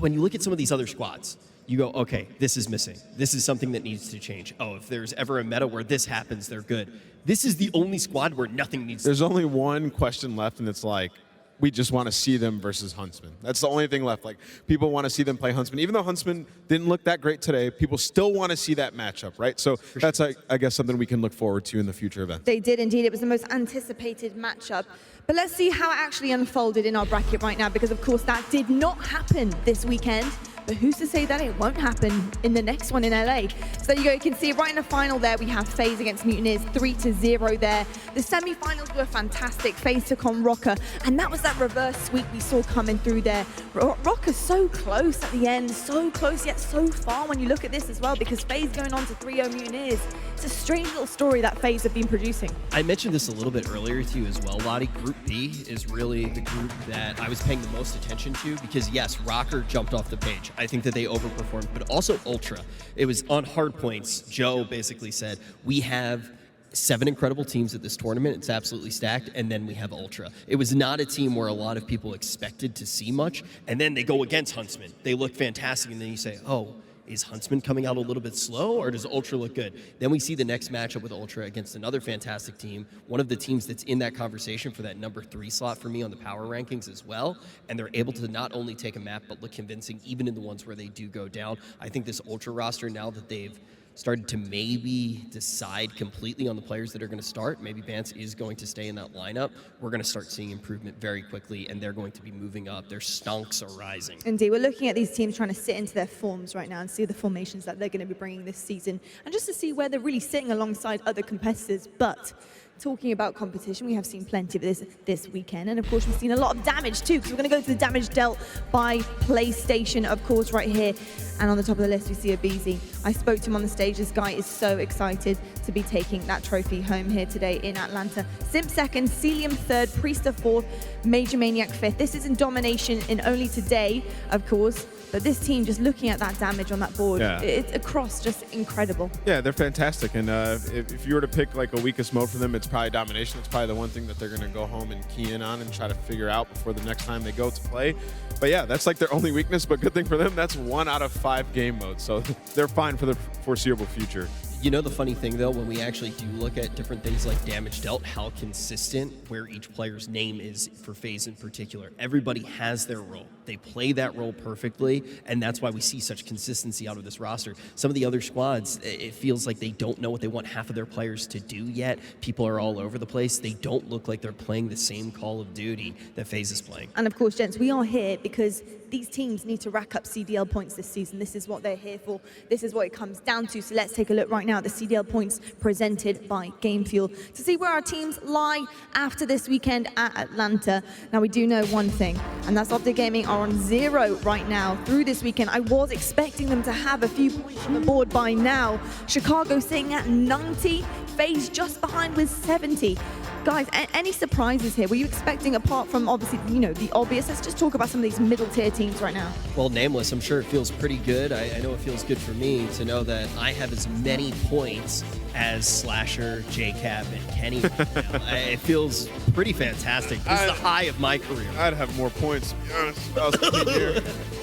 [SPEAKER 6] when you look at some of these other squads, you go, okay, this is missing. This is something that needs to change. Oh, if there's ever a meta where this happens, they're good. This is the only squad where nothing needs to change.
[SPEAKER 9] There's only one question left, and it's like, we just want to see them versus Huntsmen. That's the only thing left. Like, people want to see them play Huntsmen. Even though Huntsmen didn't look that great today, people still want to see that matchup, right? So that's, I guess, something we can look forward to in the future events.
[SPEAKER 4] They did indeed. It was the most anticipated matchup. But let's see how it actually unfolded in our bracket right now, because of course that did not happen this weekend. But who's to say that it won't happen in the next one in LA? So there you go, you can see right in the final there, we have FaZe against Mutineers, 3-0 there. The semi-finals were fantastic. FaZe took on Røkkr, and that was that reverse sweep we saw coming through there. Røkkr so close at the end, so close yet so far when you look at this as well, because FaZe going on to 3-0 Mutineers. It's a strange little story that FaZe have been producing.
[SPEAKER 6] I mentioned this a little bit earlier to you as well, Lottie. Group B is really the group that I was paying the most attention to, because yes, Røkkr jumped off the page. I think that they overperformed, but also Ultra. It was on hard points. Joe basically said, we have 7 incredible teams at this tournament. It's absolutely stacked, and then we have Ultra. It was not a team where a lot of people expected to see much, and then they go against Huntsmen. They look fantastic, and then you say, oh, is Huntsmen coming out a little bit slow, or does Ultra look good? Then we see the next matchup with Ultra against another fantastic team, one of the teams that's in that conversation for that #3 slot for me on the power rankings as well, and they're able to not only take a map, but look convincing even in the ones where they do go down. I think this Ultra roster, now that they've started to maybe decide completely on the players that are going to start. Maybe Vance is going to stay in that lineup. We're going to start seeing improvement very quickly, and they're going to be moving up. Their stonks are rising.
[SPEAKER 4] Indeed, we're looking at these teams trying to sit into their forms right now and see the formations that they're going to be bringing this season, and just to see where they're really sitting alongside other competitors. But talking about competition, we have seen plenty of this weekend, and of course we've seen a lot of damage too, because we're going to go to the damage dealt by PlayStation, of course, right here. And on the top of the list, we see a BZ. I spoke to him on the stage. This guy is so excited to be taking that trophy home here today in Atlanta. Simp second, Celium third, Priester fourth, Major Maniac fifth. This is in domination in only today, of course. But this team, just looking at that damage on that board, it's across just incredible.
[SPEAKER 9] Yeah, they're fantastic. And if you were to pick like a weakest mode for them, it's probably domination. It's probably the one thing that they're going to go home and key in on and try to figure out before the next time they go to play. But yeah, that's like their only weakness. But good thing for them, that's 1 out of 5 game modes. So they're fine for the foreseeable future.
[SPEAKER 6] You know the funny thing, though, when we actually do look at different things like damage dealt, how consistent where each player's name is for FaZe in particular. Everybody has their role. They play that role perfectly, and that's why we see such consistency out of this roster. Some of the other squads, it feels like they don't know what they want half of their players to do yet. People are all over the place. They don't look like they're playing the same Call of Duty that FaZe is playing.
[SPEAKER 4] And of course, gents, we are here because these teams need to rack up CDL points this season. This is what they're here for. This is what it comes down to. So let's take a look right now at the CDL points presented by Game Fuel to see where our teams lie after this weekend at Atlanta. Now, we do know one thing, and that's OpTic Gaming are on 0 right now through this weekend. I was expecting them to have a few points on the board by now. Chicago sitting at 90, FaZe just behind with 70. Guys, any surprises here? Were you expecting, apart from obviously, you know, the obvious? Let's just talk about some of these middle tier teams right now.
[SPEAKER 6] Well, Nameless, I'm sure it feels pretty good. I know it feels good for me to know that I have as many points as Slasher, JCap, and Kenny right now. It feels pretty fantastic. This is the high of my career.
[SPEAKER 9] I'd have more points, to be honest. If I was sitting here.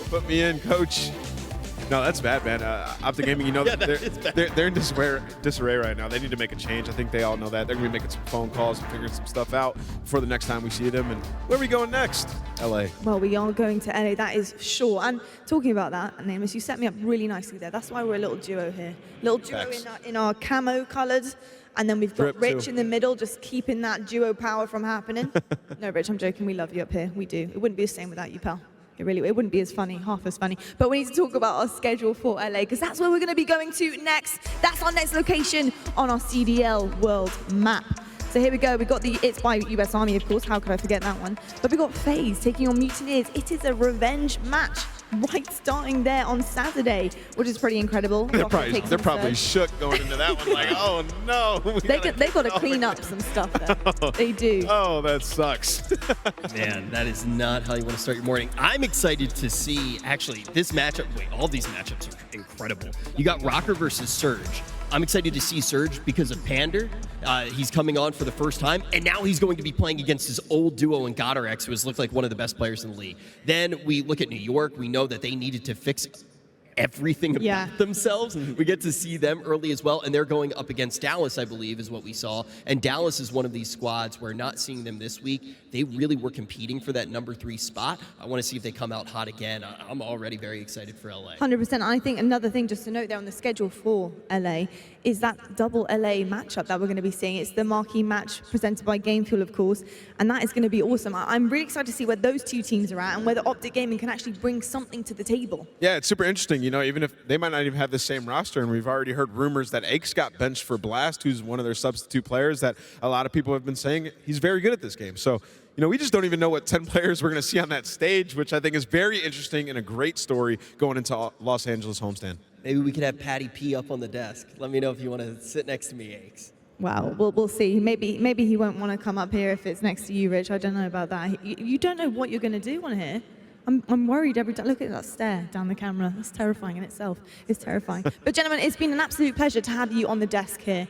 [SPEAKER 9] Put me in, coach. No, that's bad, man. OpTic Gaming, you know, they're in disarray right now. They need to make a change. I think they all know that. They're going to be making some phone calls and figuring some stuff out before the next time we see them. And where are we going next? LA. Well,
[SPEAKER 4] we are going to LA, that is sure. And talking about that, Nameless, you set me up really nicely there. That's why we're a little duo here. Little duo in our camo colours. And then we've got Rich in the middle, just keeping that duo power from happening. No, Rich, I'm joking. We love you up here. We do. It wouldn't be the same without you, pal. It wouldn't be as funny, half as funny. But we need to talk about our schedule for LA, because that's where we're going to be going to next. That's our next location on our CDL world map. So here we go. We got the It's by US Army, of course. How could I forget that one? But we got FaZe taking on Mutineers. It is a revenge match right starting there on Saturday, which is pretty incredible.
[SPEAKER 9] They're probably shook going into that one, like, oh no.
[SPEAKER 4] They've got to clean up some stuff there. They do.
[SPEAKER 9] Oh, that sucks.
[SPEAKER 6] Man, that is not how you want to start your morning. I'm excited to see, actually, this matchup. Wait, all these matchups are incredible. You got Røkkr versus Surge. I'm excited to see Surge because of Pander. He's coming on for the first time, and now he's going to be playing against his old duo in GodderX, who has looked like one of the best players in the league. Then we look at New York. We know that they needed to fix everything about themselves. We get to see them early as well, and they're going up against Dallas, I believe, is what we saw. And Dallas is one of these squads where, not seeing them this week, they really were competing for that number 3 spot. I want to see if they come out hot again. I'm already very excited for LA.
[SPEAKER 4] 100%. I think another thing just to note there on the schedule for LA is that double LA matchup that we're going to be seeing. It's the marquee match presented by Game Fuel, of course, and that is going to be awesome. I'm really excited to see where those two teams are at and whether OpTic Gaming can actually bring something to the table.
[SPEAKER 9] Yeah, it's super interesting. You know, even if they might not even have the same roster, and we've already heard rumors that Aches got benched for Blast, who's one of their substitute players that a lot of people have been saying he's very good at this game. So, you know, we just don't even know what 10 players we're going to see on that stage, which I think is very interesting and a great story going into Los Angeles homestand.
[SPEAKER 6] Maybe we could have Patty P up on the desk. Let me know if you want to sit next to me, Aches.
[SPEAKER 4] Wow, we'll see. Maybe he won't want to come up here if it's next to you, Rich. I don't know about that. You don't know what you're going to do on here. I'm worried every time. Look at that stare down the camera. That's terrifying in itself. It's terrifying. But gentlemen, it's been an absolute pleasure to have you on the desk here.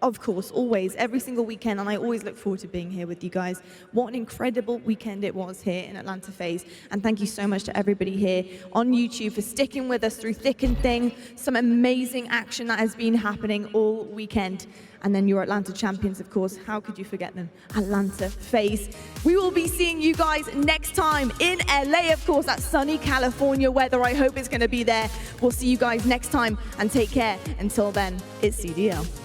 [SPEAKER 4] Of course, always, every single weekend, and I always look forward to being here with you guys. What an incredible weekend it was here in Atlanta FaZe. And thank you so much to everybody here on YouTube for sticking with us through thick and thin. Some amazing action that has been happening all weekend. And then your Atlanta champions, of course. How could you forget them? Atlanta FaZe. We will be seeing you guys next time in LA, of course, that sunny California weather. I hope it's going to be there. We'll see you guys next time and take care. Until then, it's CDL.